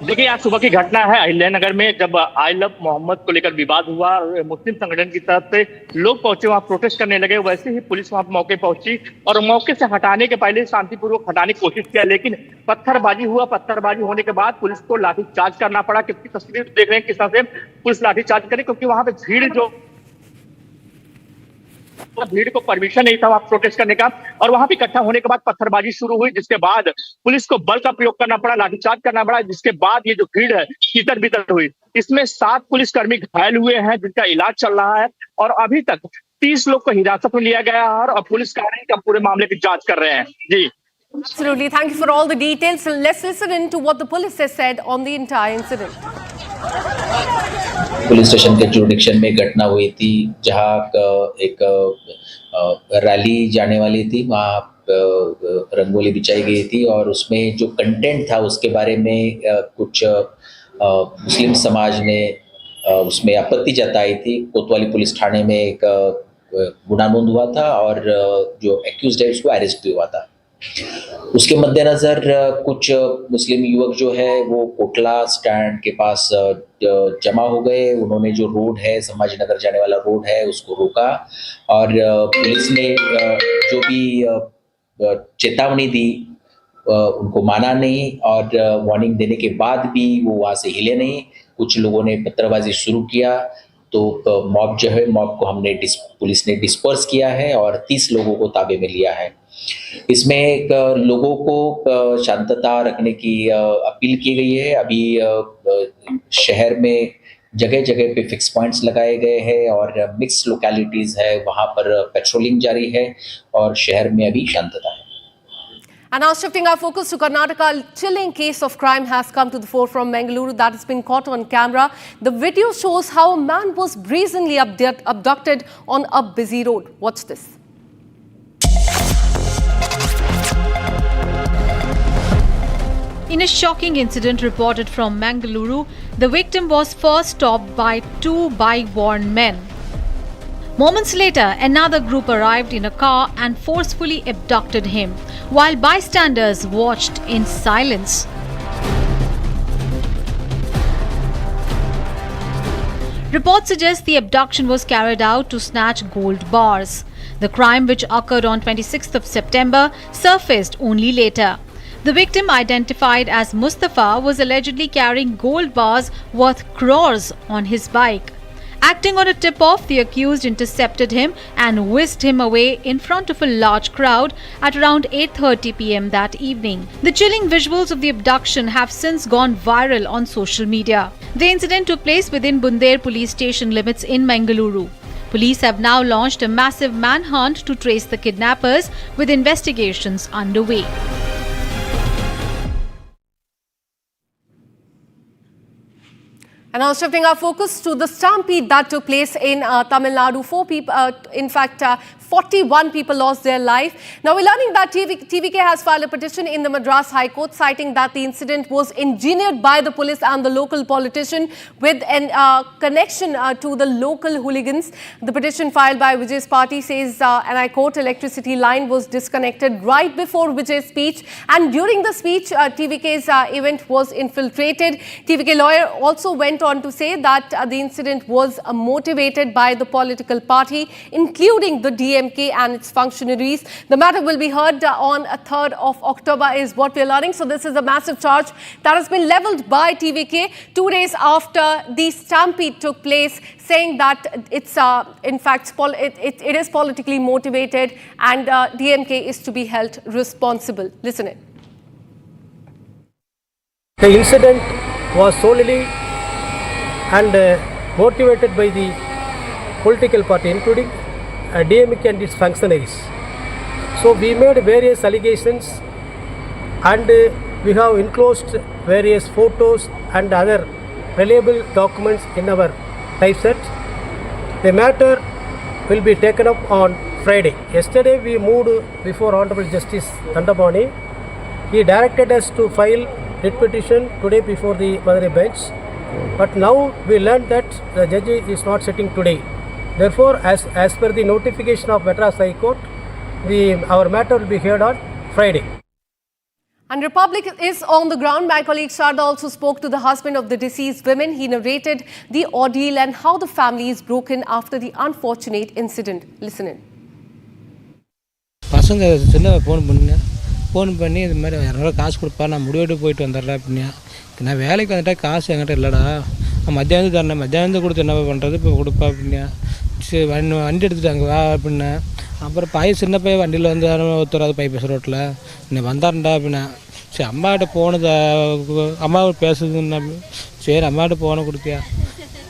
देखिए, आज सुबह की घटना है अहिल्यानगर में, जब आई लव मोहम्मद को लेकर विवाद हुआ और मुस्लिम संगठन की तरफ से लोग पहुंचे, वहां प्रोटेस्ट करने लगे। वैसे ही पुलिस वहां मौके पहुंची और मौके से हटाने के पहले शांतिपूर्वक हटाने की कोशिश किया, लेकिन पत्थरबाजी हुआ। पत्थरबाजी होने के बाद पुलिस को लाठीचार्ज करना पड़ा। कितनी तस्वीर देख रहे हैं किस तरह से पुलिस लाठीचार्ज करे, क्योंकि वहां पे भीड़ जो भीड़ को परमिशन नहीं था वहां प्रोटेस्ट करने का, और वहां पे इकट्ठा होने के बाद पत्थरबाजी शुरू हुई, जिसके बाद पुलिस को बल का प्रयोग करना पड़ा, लाठीचार्ज करना पड़ा, जिसके बाद ये जो भीड़ है तितर बितर हुई। इसमें 7 पुलिसकर्मी घायल हुए हैं जिनका इलाज चल रहा है, और अभी तक 30 लोग को हिरासत में लिया गया है और पुलिस कार्रवाई का पूरे मामले की जांच कर रहे हैं। जी, Absolutely. Thank you for all the details. So let's listen in to what the police has said on the entire incident. Police station के जुरिडिक्शन में घटना हुई थी, जहां एक रैली जाने वाली थी, वहाँ रंगोली बिछाई गई थी और उसमें जो कंटेंट था उसके बारे में कुछ मुस्लिम समाज ने उसमें आपत्ति जताई थी। कोतवाली पुलिस थाने में एक गुना नोंद हुआ था और जो एक्यूज्ड है उसको अरेस्ट भी हुआ था। उसके मद्देनजर कुछ मुस्लिम युवक जो है वो कोटला स्टैंड के पास जमा हो गए। उन्होंने जो रोड है, समाज नगर जाने वाला रोड है, उसको रोका और पुलिस ने जो भी चेतावनी दी उनको माना नहीं और वार्निंग देने के बाद भी वो वहाँ से हिले नहीं। कुछ लोगों ने पत्थरबाजी शुरू किया तो मॉब जो है, मॉब को पुलिस ने डिस्पर्स किया है और 30 लोगों को ताबे में लिया है। इसमें लोगों को शांतता रखने की अपील की गई है। अभी शहर में जगह जगह पे फिक्स पॉइंट्स लगाए गए हैं और मिक्स लोकेलिटीज है, वहाँ पर पेट्रोलिंग जारी है और शहर में अभी शांतता है। And now shifting our focus to Karnataka, a chilling case of crime has come to the fore from Bengaluru that has been caught on camera. The video shows how a man was brazenly abducted on a busy road. Watch this. In a shocking incident reported from Mangaluru, the victim was first stopped by 2 bike-worn men. Moments later, another group arrived in a car and forcefully abducted him, while bystanders watched in silence. Reports suggest the abduction was carried out to snatch gold bars. The crime, which occurred on 26th of September, surfaced only later. The victim, identified as Mustafa, was allegedly carrying gold bars worth crores on his bike. Acting on a tip-off, the accused intercepted him and whisked him away in front of a large crowd at around 8:30 p.m. that evening. The chilling visuals of the abduction have since gone viral on social media. The incident took place within Bundelkhand police station limits in Mangaluru. Police have now launched a massive manhunt to trace the kidnappers, with investigations underway. And now shifting our focus to the stampede that took place in Tamil Nadu. 41 people lost their life. Now we're learning that TVK has filed a petition in the Madras High Court citing that the incident was engineered by the police and the local politician with a connection to the local hooligans. The petition filed by Vijay's party says, and I quote, electricity line was disconnected right before Vijay's speech, and during the speech TVK's event was infiltrated. TVK lawyer also went on to say that the incident was motivated by the political party, including the DMK and its functionaries. The matter will be heard on 3rd of October is what we are learning. So this is a massive charge that has been levelled by TVK 2 days after the stampede took place, saying that it's in fact it is politically motivated and DMK is to be held responsible. Listen in. The incident was solely and motivated by the political party, including DMK and its functionaries. So we made various allegations and we have enclosed various photos and other reliable documents in our typeset. The matter will be taken up on Friday. Yesterday we moved before Honorable Justice Tandabani. He directed us to file writ petition today before the Madurai bench. But now we learned that the judge is not sitting today. Therefore, as per the notification of Madras High Court, our matter will be heard on Friday. And Republic is on the ground. My colleague Sharda also spoke to the husband of the deceased women. He narrated the ordeal and how the family is broken after the unfortunate incident. Listen in. பசங்க சின்ன phone பண்ணி இது மாதிரி யாராவது காசு கொடுப்பா, நான் முடிவெட்டு போயிட்டு வந்துடுறேன் அப்படின்னா. நான் வேலைக்கு வந்துட்டா காசு என்கிட்ட இல்லைடா, நான் மத்தியானம் தரேன், மத்தியானம் கொடுத்து என்ன பண்ணுறது, இப்போ கொடுப்பா அப்படின்னா. சரி வண்டி எடுத்துட்டாங்க வா அப்படின்னா. அப்புறம் சின்ன பையன் வண்டியில் வந்து ஒருத்தராது பைப் ரோட்டில் இன்னும் வந்தாருண்டா அப்படின்னா. சரி அம்மாகிட்ட போனதா அம்மாவை பேசுதுன்னா. சரி அம்மாகிட்ட ஃபோனை கொடுத்தியா?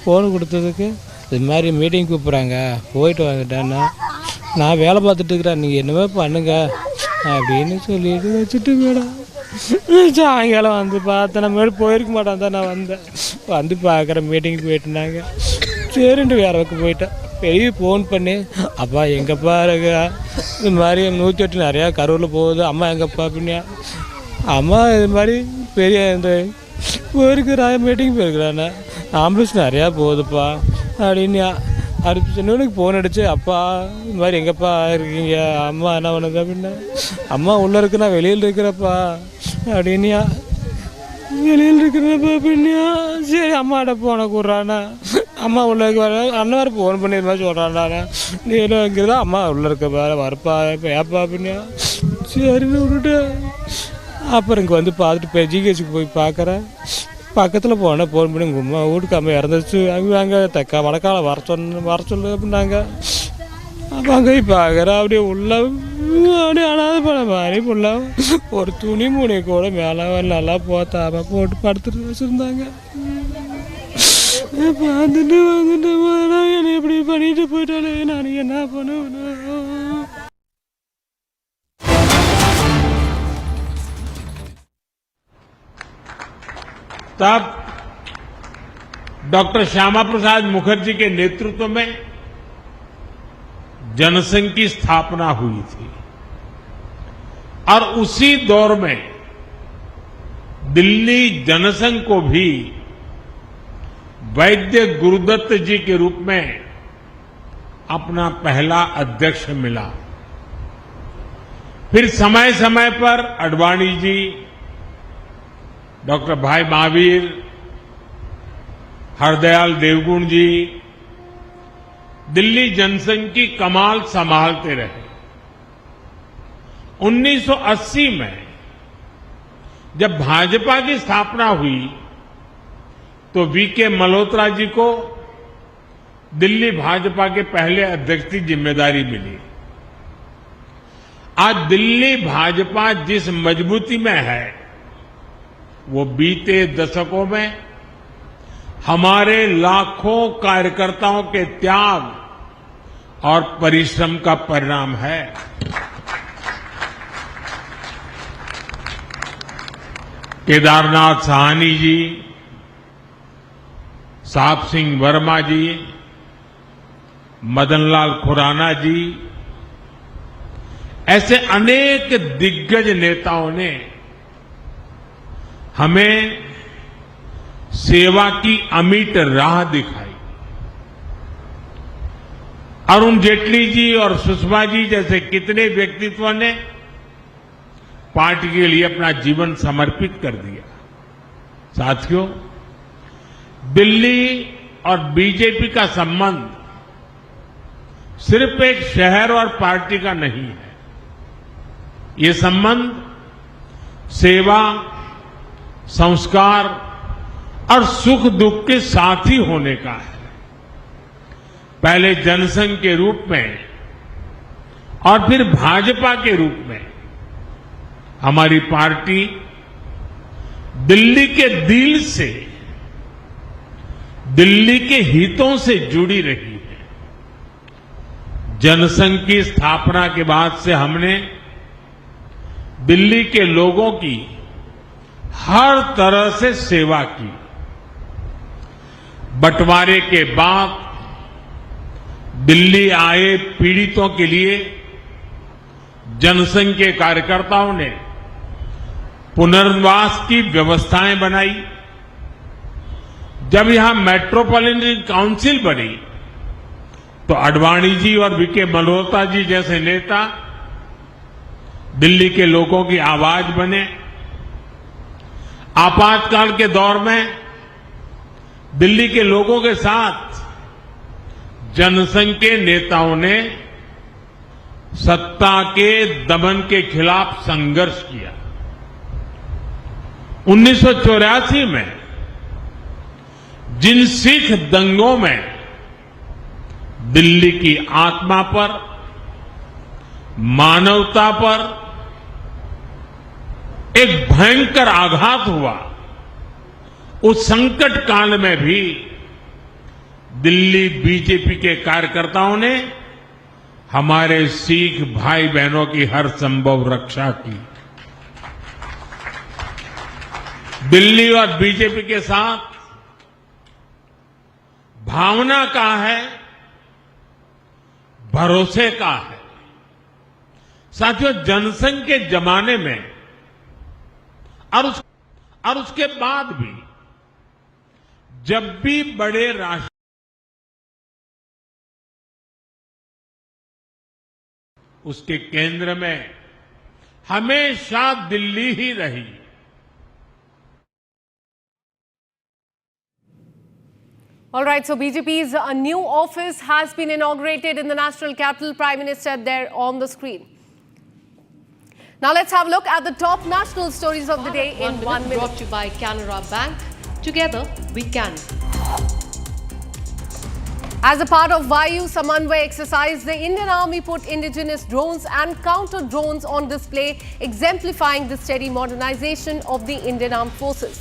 ஃபோனு கொடுத்ததுக்கு இது மாதிரி மீட்டிங் கூப்பிட்றாங்க போயிட்டு வந்துட்டேன்னா. நான் வேலை பார்த்துட்டு இருக்கிறேன், நீங்கள் என்னவே பண்ணுங்க அப்படின்னு சொல்லிட்டு வச்சுட்டு மேடம் சாயங்காலம் வந்து பார்த்தேன். நம்ம போயிருக்க மாட்டேன் தான் நான் வந்து பார்க்குறேன் மீட்டிங்கு போயிட்டுனாங்க. சரின்ட்டு வேற பக்கம் போயிட்டேன். பெரிய ஃபோன் பண்ணி அப்பா எங்கப்பா இருக்கா இது மாதிரி 108 நிறையா கரூரில் போகுது அம்மா எங்கப்பா அப்படின்னா. அம்மா இது மாதிரி பெரிய இந்த போயிருக்கிறா மீட்டிங் போயிருக்கிறாண்ணா ஆம்புலன்ஸ் நிறையா போகுதுப்பா அப்படின்னு. அடுத்து சின்னவனுக்கு ஃபோன் அடிச்சு அப்பா இது மாதிரி எங்கப்பா இருக்கீங்க அம்மா என்ன பண்ணுது அப்படின்னா. அம்மா உள்ளே இருக்குண்ணா வெளியில் இருக்கிறப்பா அப்படின்னியா. வெளியில் இருக்கிறப்பா அப்படின்னியா. சரி அம்மாட்ட ஃபோனை கூடுறாண்ணா. அம்மா உள்ளே இருக்க அண்ணன் வேறு ஃபோன் பண்ணி இது மாதிரி சொல்கிறான்டாண்ணா. நீ என்ன இங்கிறதா அம்மா உள்ளே இருக்கப்பா வரப்பா இப்போ ஏப்பா அப்படின்னியா. சரின்னு விட்டுட்டு அப்புறம் இங்கே வந்து பார்த்துட்டு இப்போ ஜிஹெச்சுக்கு போய் பார்க்குறேன். பக்கத்தில் போனேன் ஃபோன் பண்ணி உங்கள் அம்மா வீட்டுக்கு அம்மா இறந்துச்சு அங்கே தெக்கா வடக்கால வர சொல்லு அப்படின்னாங்க. அப்போ அங்கே போய் பார்க்குறேன் அப்படியே உள்ள அப்படியே அனாத பட மாதிரி உள்ள ஒரு துணி மூணி கூட மேலே நல்லா போத்தாம போட்டு படுத்துட்டு வச்சுருந்தாங்க. பார்த்துட்டு வந்துட்டு என்னை எப்படி பண்ணிட்டு போயிட்டாலே நான் என்ன பண்ணுவேன். तब डॉक्टर श्यामा प्रसाद मुखर्जी के नेतृत्व में जनसंघ की स्थापना हुई थी और उसी दौर में दिल्ली जनसंघ को भी वैद्य गुरुदत्त जी के रूप में अपना पहला अध्यक्ष मिला। फिर समय समय पर अडवाणी जी, डॉक्टर भाई महावीर, हरदयाल देवगुण जी दिल्ली जनसंघ की कमाल संभालते रहे। 1980 में जब भाजपा की स्थापना हुई तो वीके मल्होत्रा जी को दिल्ली भाजपा के पहले अध्यक्ष की जिम्मेदारी मिली। आज दिल्ली भाजपा जिस मजबूती में है वो बीते दशकों में हमारे लाखों कार्यकर्ताओं के त्याग और परिश्रम का परिणाम है। केदारनाथ साहनी जी, साहब सिंह वर्मा जी, मदनलाल खुराना जी, ऐसे अनेक दिग्गज नेताओं ने हमें सेवा की अमिट राह दिखाई। अरुण जेटली जी और सुषमा जी जैसे कितने व्यक्तित्व ने पार्टी के लिए अपना जीवन समर्पित कर दिया। साथियों, दिल्ली और बीजेपी का संबंध सिर्फ एक शहर और पार्टी का नहीं है। ये संबंध सेवा, संस्कार और सुख दुख के साथी होने का है। पहले जनसंघ के रूप में और फिर भाजपा के रूप में हमारी पार्टी दिल्ली के दिल से, दिल्ली के हितों से जुड़ी रही है। जनसंघ की स्थापना के बाद से हमने दिल्ली के लोगों की हर तरह से सेवा की। बंटवारे के बाद दिल्ली आए पीड़ितों के लिए जनसंघ के कार्यकर्ताओं ने पुनर्वास की व्यवस्थाएं बनाई। जब यहां मेट्रोपॉलिटन काउंसिल बनी तो अडवाणी जी और वीके मल्होत्रा जी जैसे नेता दिल्ली के लोगों की आवाज बने। आपातकाल के दौर में दिल्ली के लोगों के साथ जनसंघ के नेताओं ने सत्ता के दमन के खिलाफ संघर्ष किया। 1984 में जिन सिख दंगों में दिल्ली की आत्मा पर, मानवता पर एक भयंकर आघात हुआ। उस संकट काल में भी दिल्ली बीजेपी के कार्यकर्ताओं ने हमारे सिख भाई बहनों की हर संभव रक्षा की। दिल्ली और बीजेपी के साथ भावना का है, भरोसे का है। साथियों, जनसंघ के जमाने में और उसके बाद भी जब भी बड़े राष्ट्र उसके केंद्र में हमेशा दिल्ली ही रही। All right, so BJP's new office has been inaugurated in the national capital. Prime Minister there on the screen. Now let's have a look at the top national stories of the day in 1 minute. Brought to you by Canara Bank. Together we can. As a part of Vayu Samanvay exercise, the Indian Army put indigenous drones and counter drones on display, exemplifying the steady modernization of the Indian Armed Forces.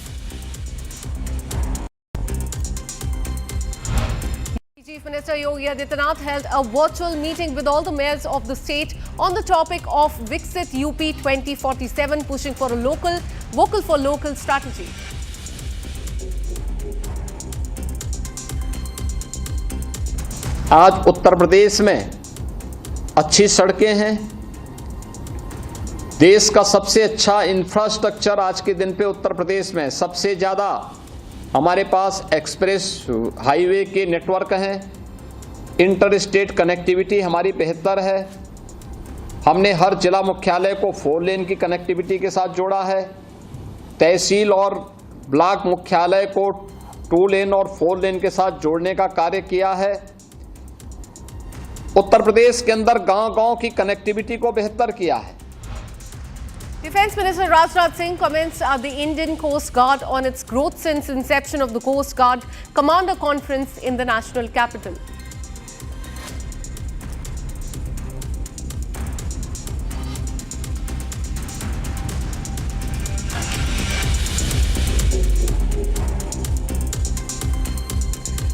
Chief Minister Yogi Adityanath held a virtual meeting with all the mayors of the state on the topic of Viksit UP 2047, pushing for a vocal for local strategy. आज उत्तर प्रदेश में अच्छी सड़कें हैं, देश का सबसे अच्छा infrastructure आज के दिन पे उत्तर प्रदेश में सबसे ज़्यादा हमारे पास एक्सप्रेस हाईवे के नेटवर्क हैं, इंटर स्टेट कनेक्टिविटी हमारी बेहतर है। हमने हर जिला मुख्यालय को 4 लेन की कनेक्टिविटी के साथ जोड़ा है, तहसील और ब्लॉक मुख्यालय को 2 लेन और 4 लेन के साथ जोड़ने का कार्य किया है। उत्तर प्रदेश के अंदर गांव-गांव की कनेक्टिविटी को बेहतर किया है। Defence Minister Rajnath Singh comments at the Indian Coast Guard on its growth since inception of the Coast Guard Commander Conference in the national capital.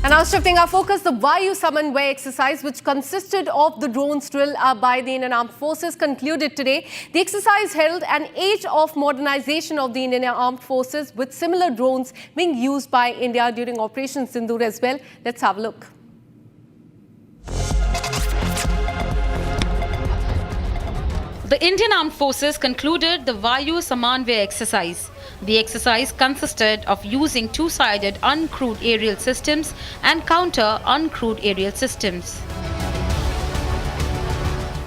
And now shifting our focus, the Vayu Samanvay exercise, which consisted of the drones drill by the Indian Armed Forces, concluded today. The exercise heralded an age of modernization of the Indian Armed Forces, with similar drones being used by India during Operation Sindoor as well. Let's have a look. The Indian Armed Forces concluded the Vayu Samanvay exercise. The exercise consisted of using two-sided uncrewed aerial systems and counter-uncrewed aerial systems.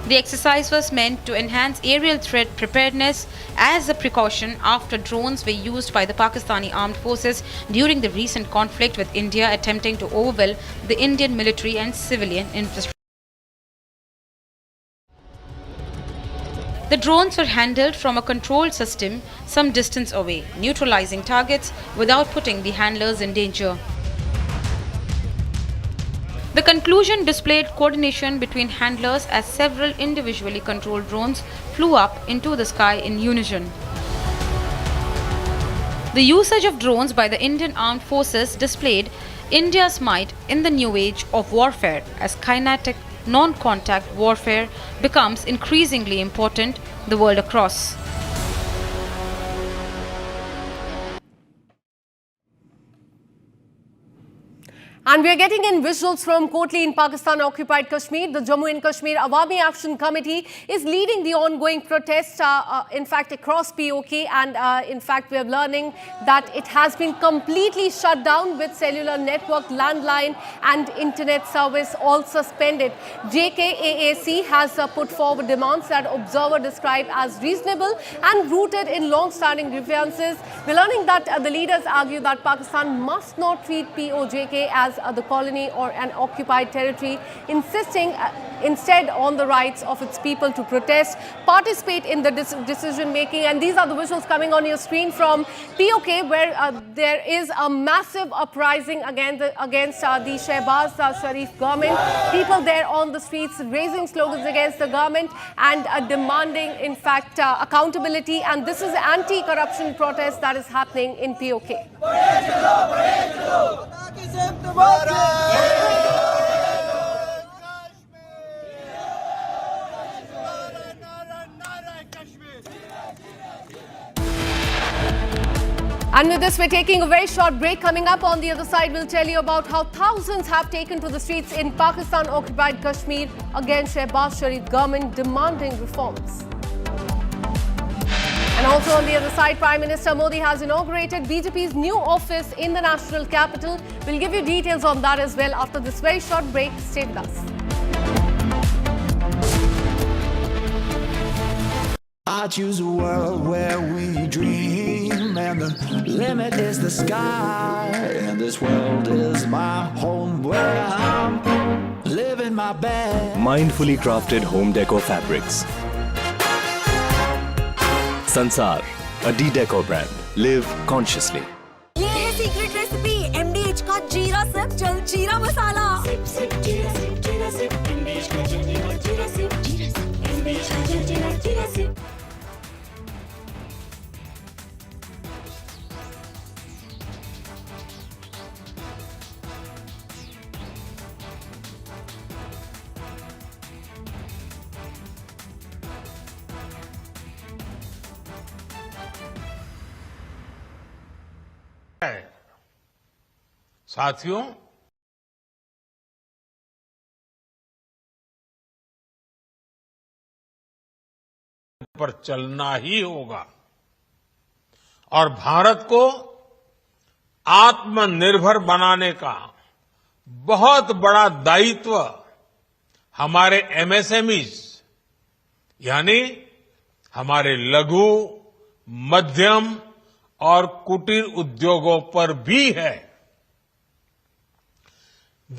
The exercise was meant to enhance aerial threat preparedness as a precaution after drones were used by the Pakistani armed forces during the recent conflict with India, attempting to overwhelm the Indian military and civilian infrastructure. The drones were handled from a controlled system some distance away, neutralizing targets without putting the handlers in danger. The conclusion displayed coordination between handlers as several individually controlled drones flew up into the sky in unison. The usage of drones by the Indian Armed Forces displayed India's might in the new age of warfare, as kinetic non-contact warfare becomes increasingly important the world across. And we are getting in visuals from Kotli in Pakistan-occupied Kashmir. The Jammu and Kashmir Awami Action Committee is leading the ongoing protests, in fact, across POK. And in fact, we are learning that it has been completely shut down, with cellular network, landline and internet service all suspended. JKAAC has put forward demands that observers describe as reasonable and rooted in long-standing grievances. We are learning that the leaders argue that Pakistan must not treat POJK as the colony or an occupied territory, insisting instead on the rights of its people to protest, participate in the decision making. And these are the visuals coming on your screen from POK, where there is a massive uprising against the Shehbaz Sharif government. People there on the streets raising slogans against the government and demanding, in fact, accountability. And this is anti-corruption protest that is happening in POK. And with this, we're taking a very short break. Coming up on the other side, we'll tell you about how thousands have taken to the streets in Pakistan-occupied Kashmir against Shehbaz Sharif government demanding reforms. And also on the other side, Prime Minister Modi has inaugurated BJP's new office in the national capital. We'll give you details on that as well after this very short break. Stay with us. I choose a world where we dream, and the limit is the sky. And this world is my home where I'm living my best. Mindfully crafted home decor fabrics. Sansar, a D-Decor brand. Live consciously. ये है secret recipe MDH का जीरा SIP जल जीरा मसाला। SIP SIP जीरा SIP जीरा SIP MDH का जल जीरा सिप MDH का जल जीरा सिप। साथियों, पर चलना ही होगा और भारत को आत्मनिर्भर बनाने का बहुत बड़ा दायित्व हमारे एमएसएमईज यानी हमारे लघु, मध्यम और कुटीर उद्योगों पर भी है।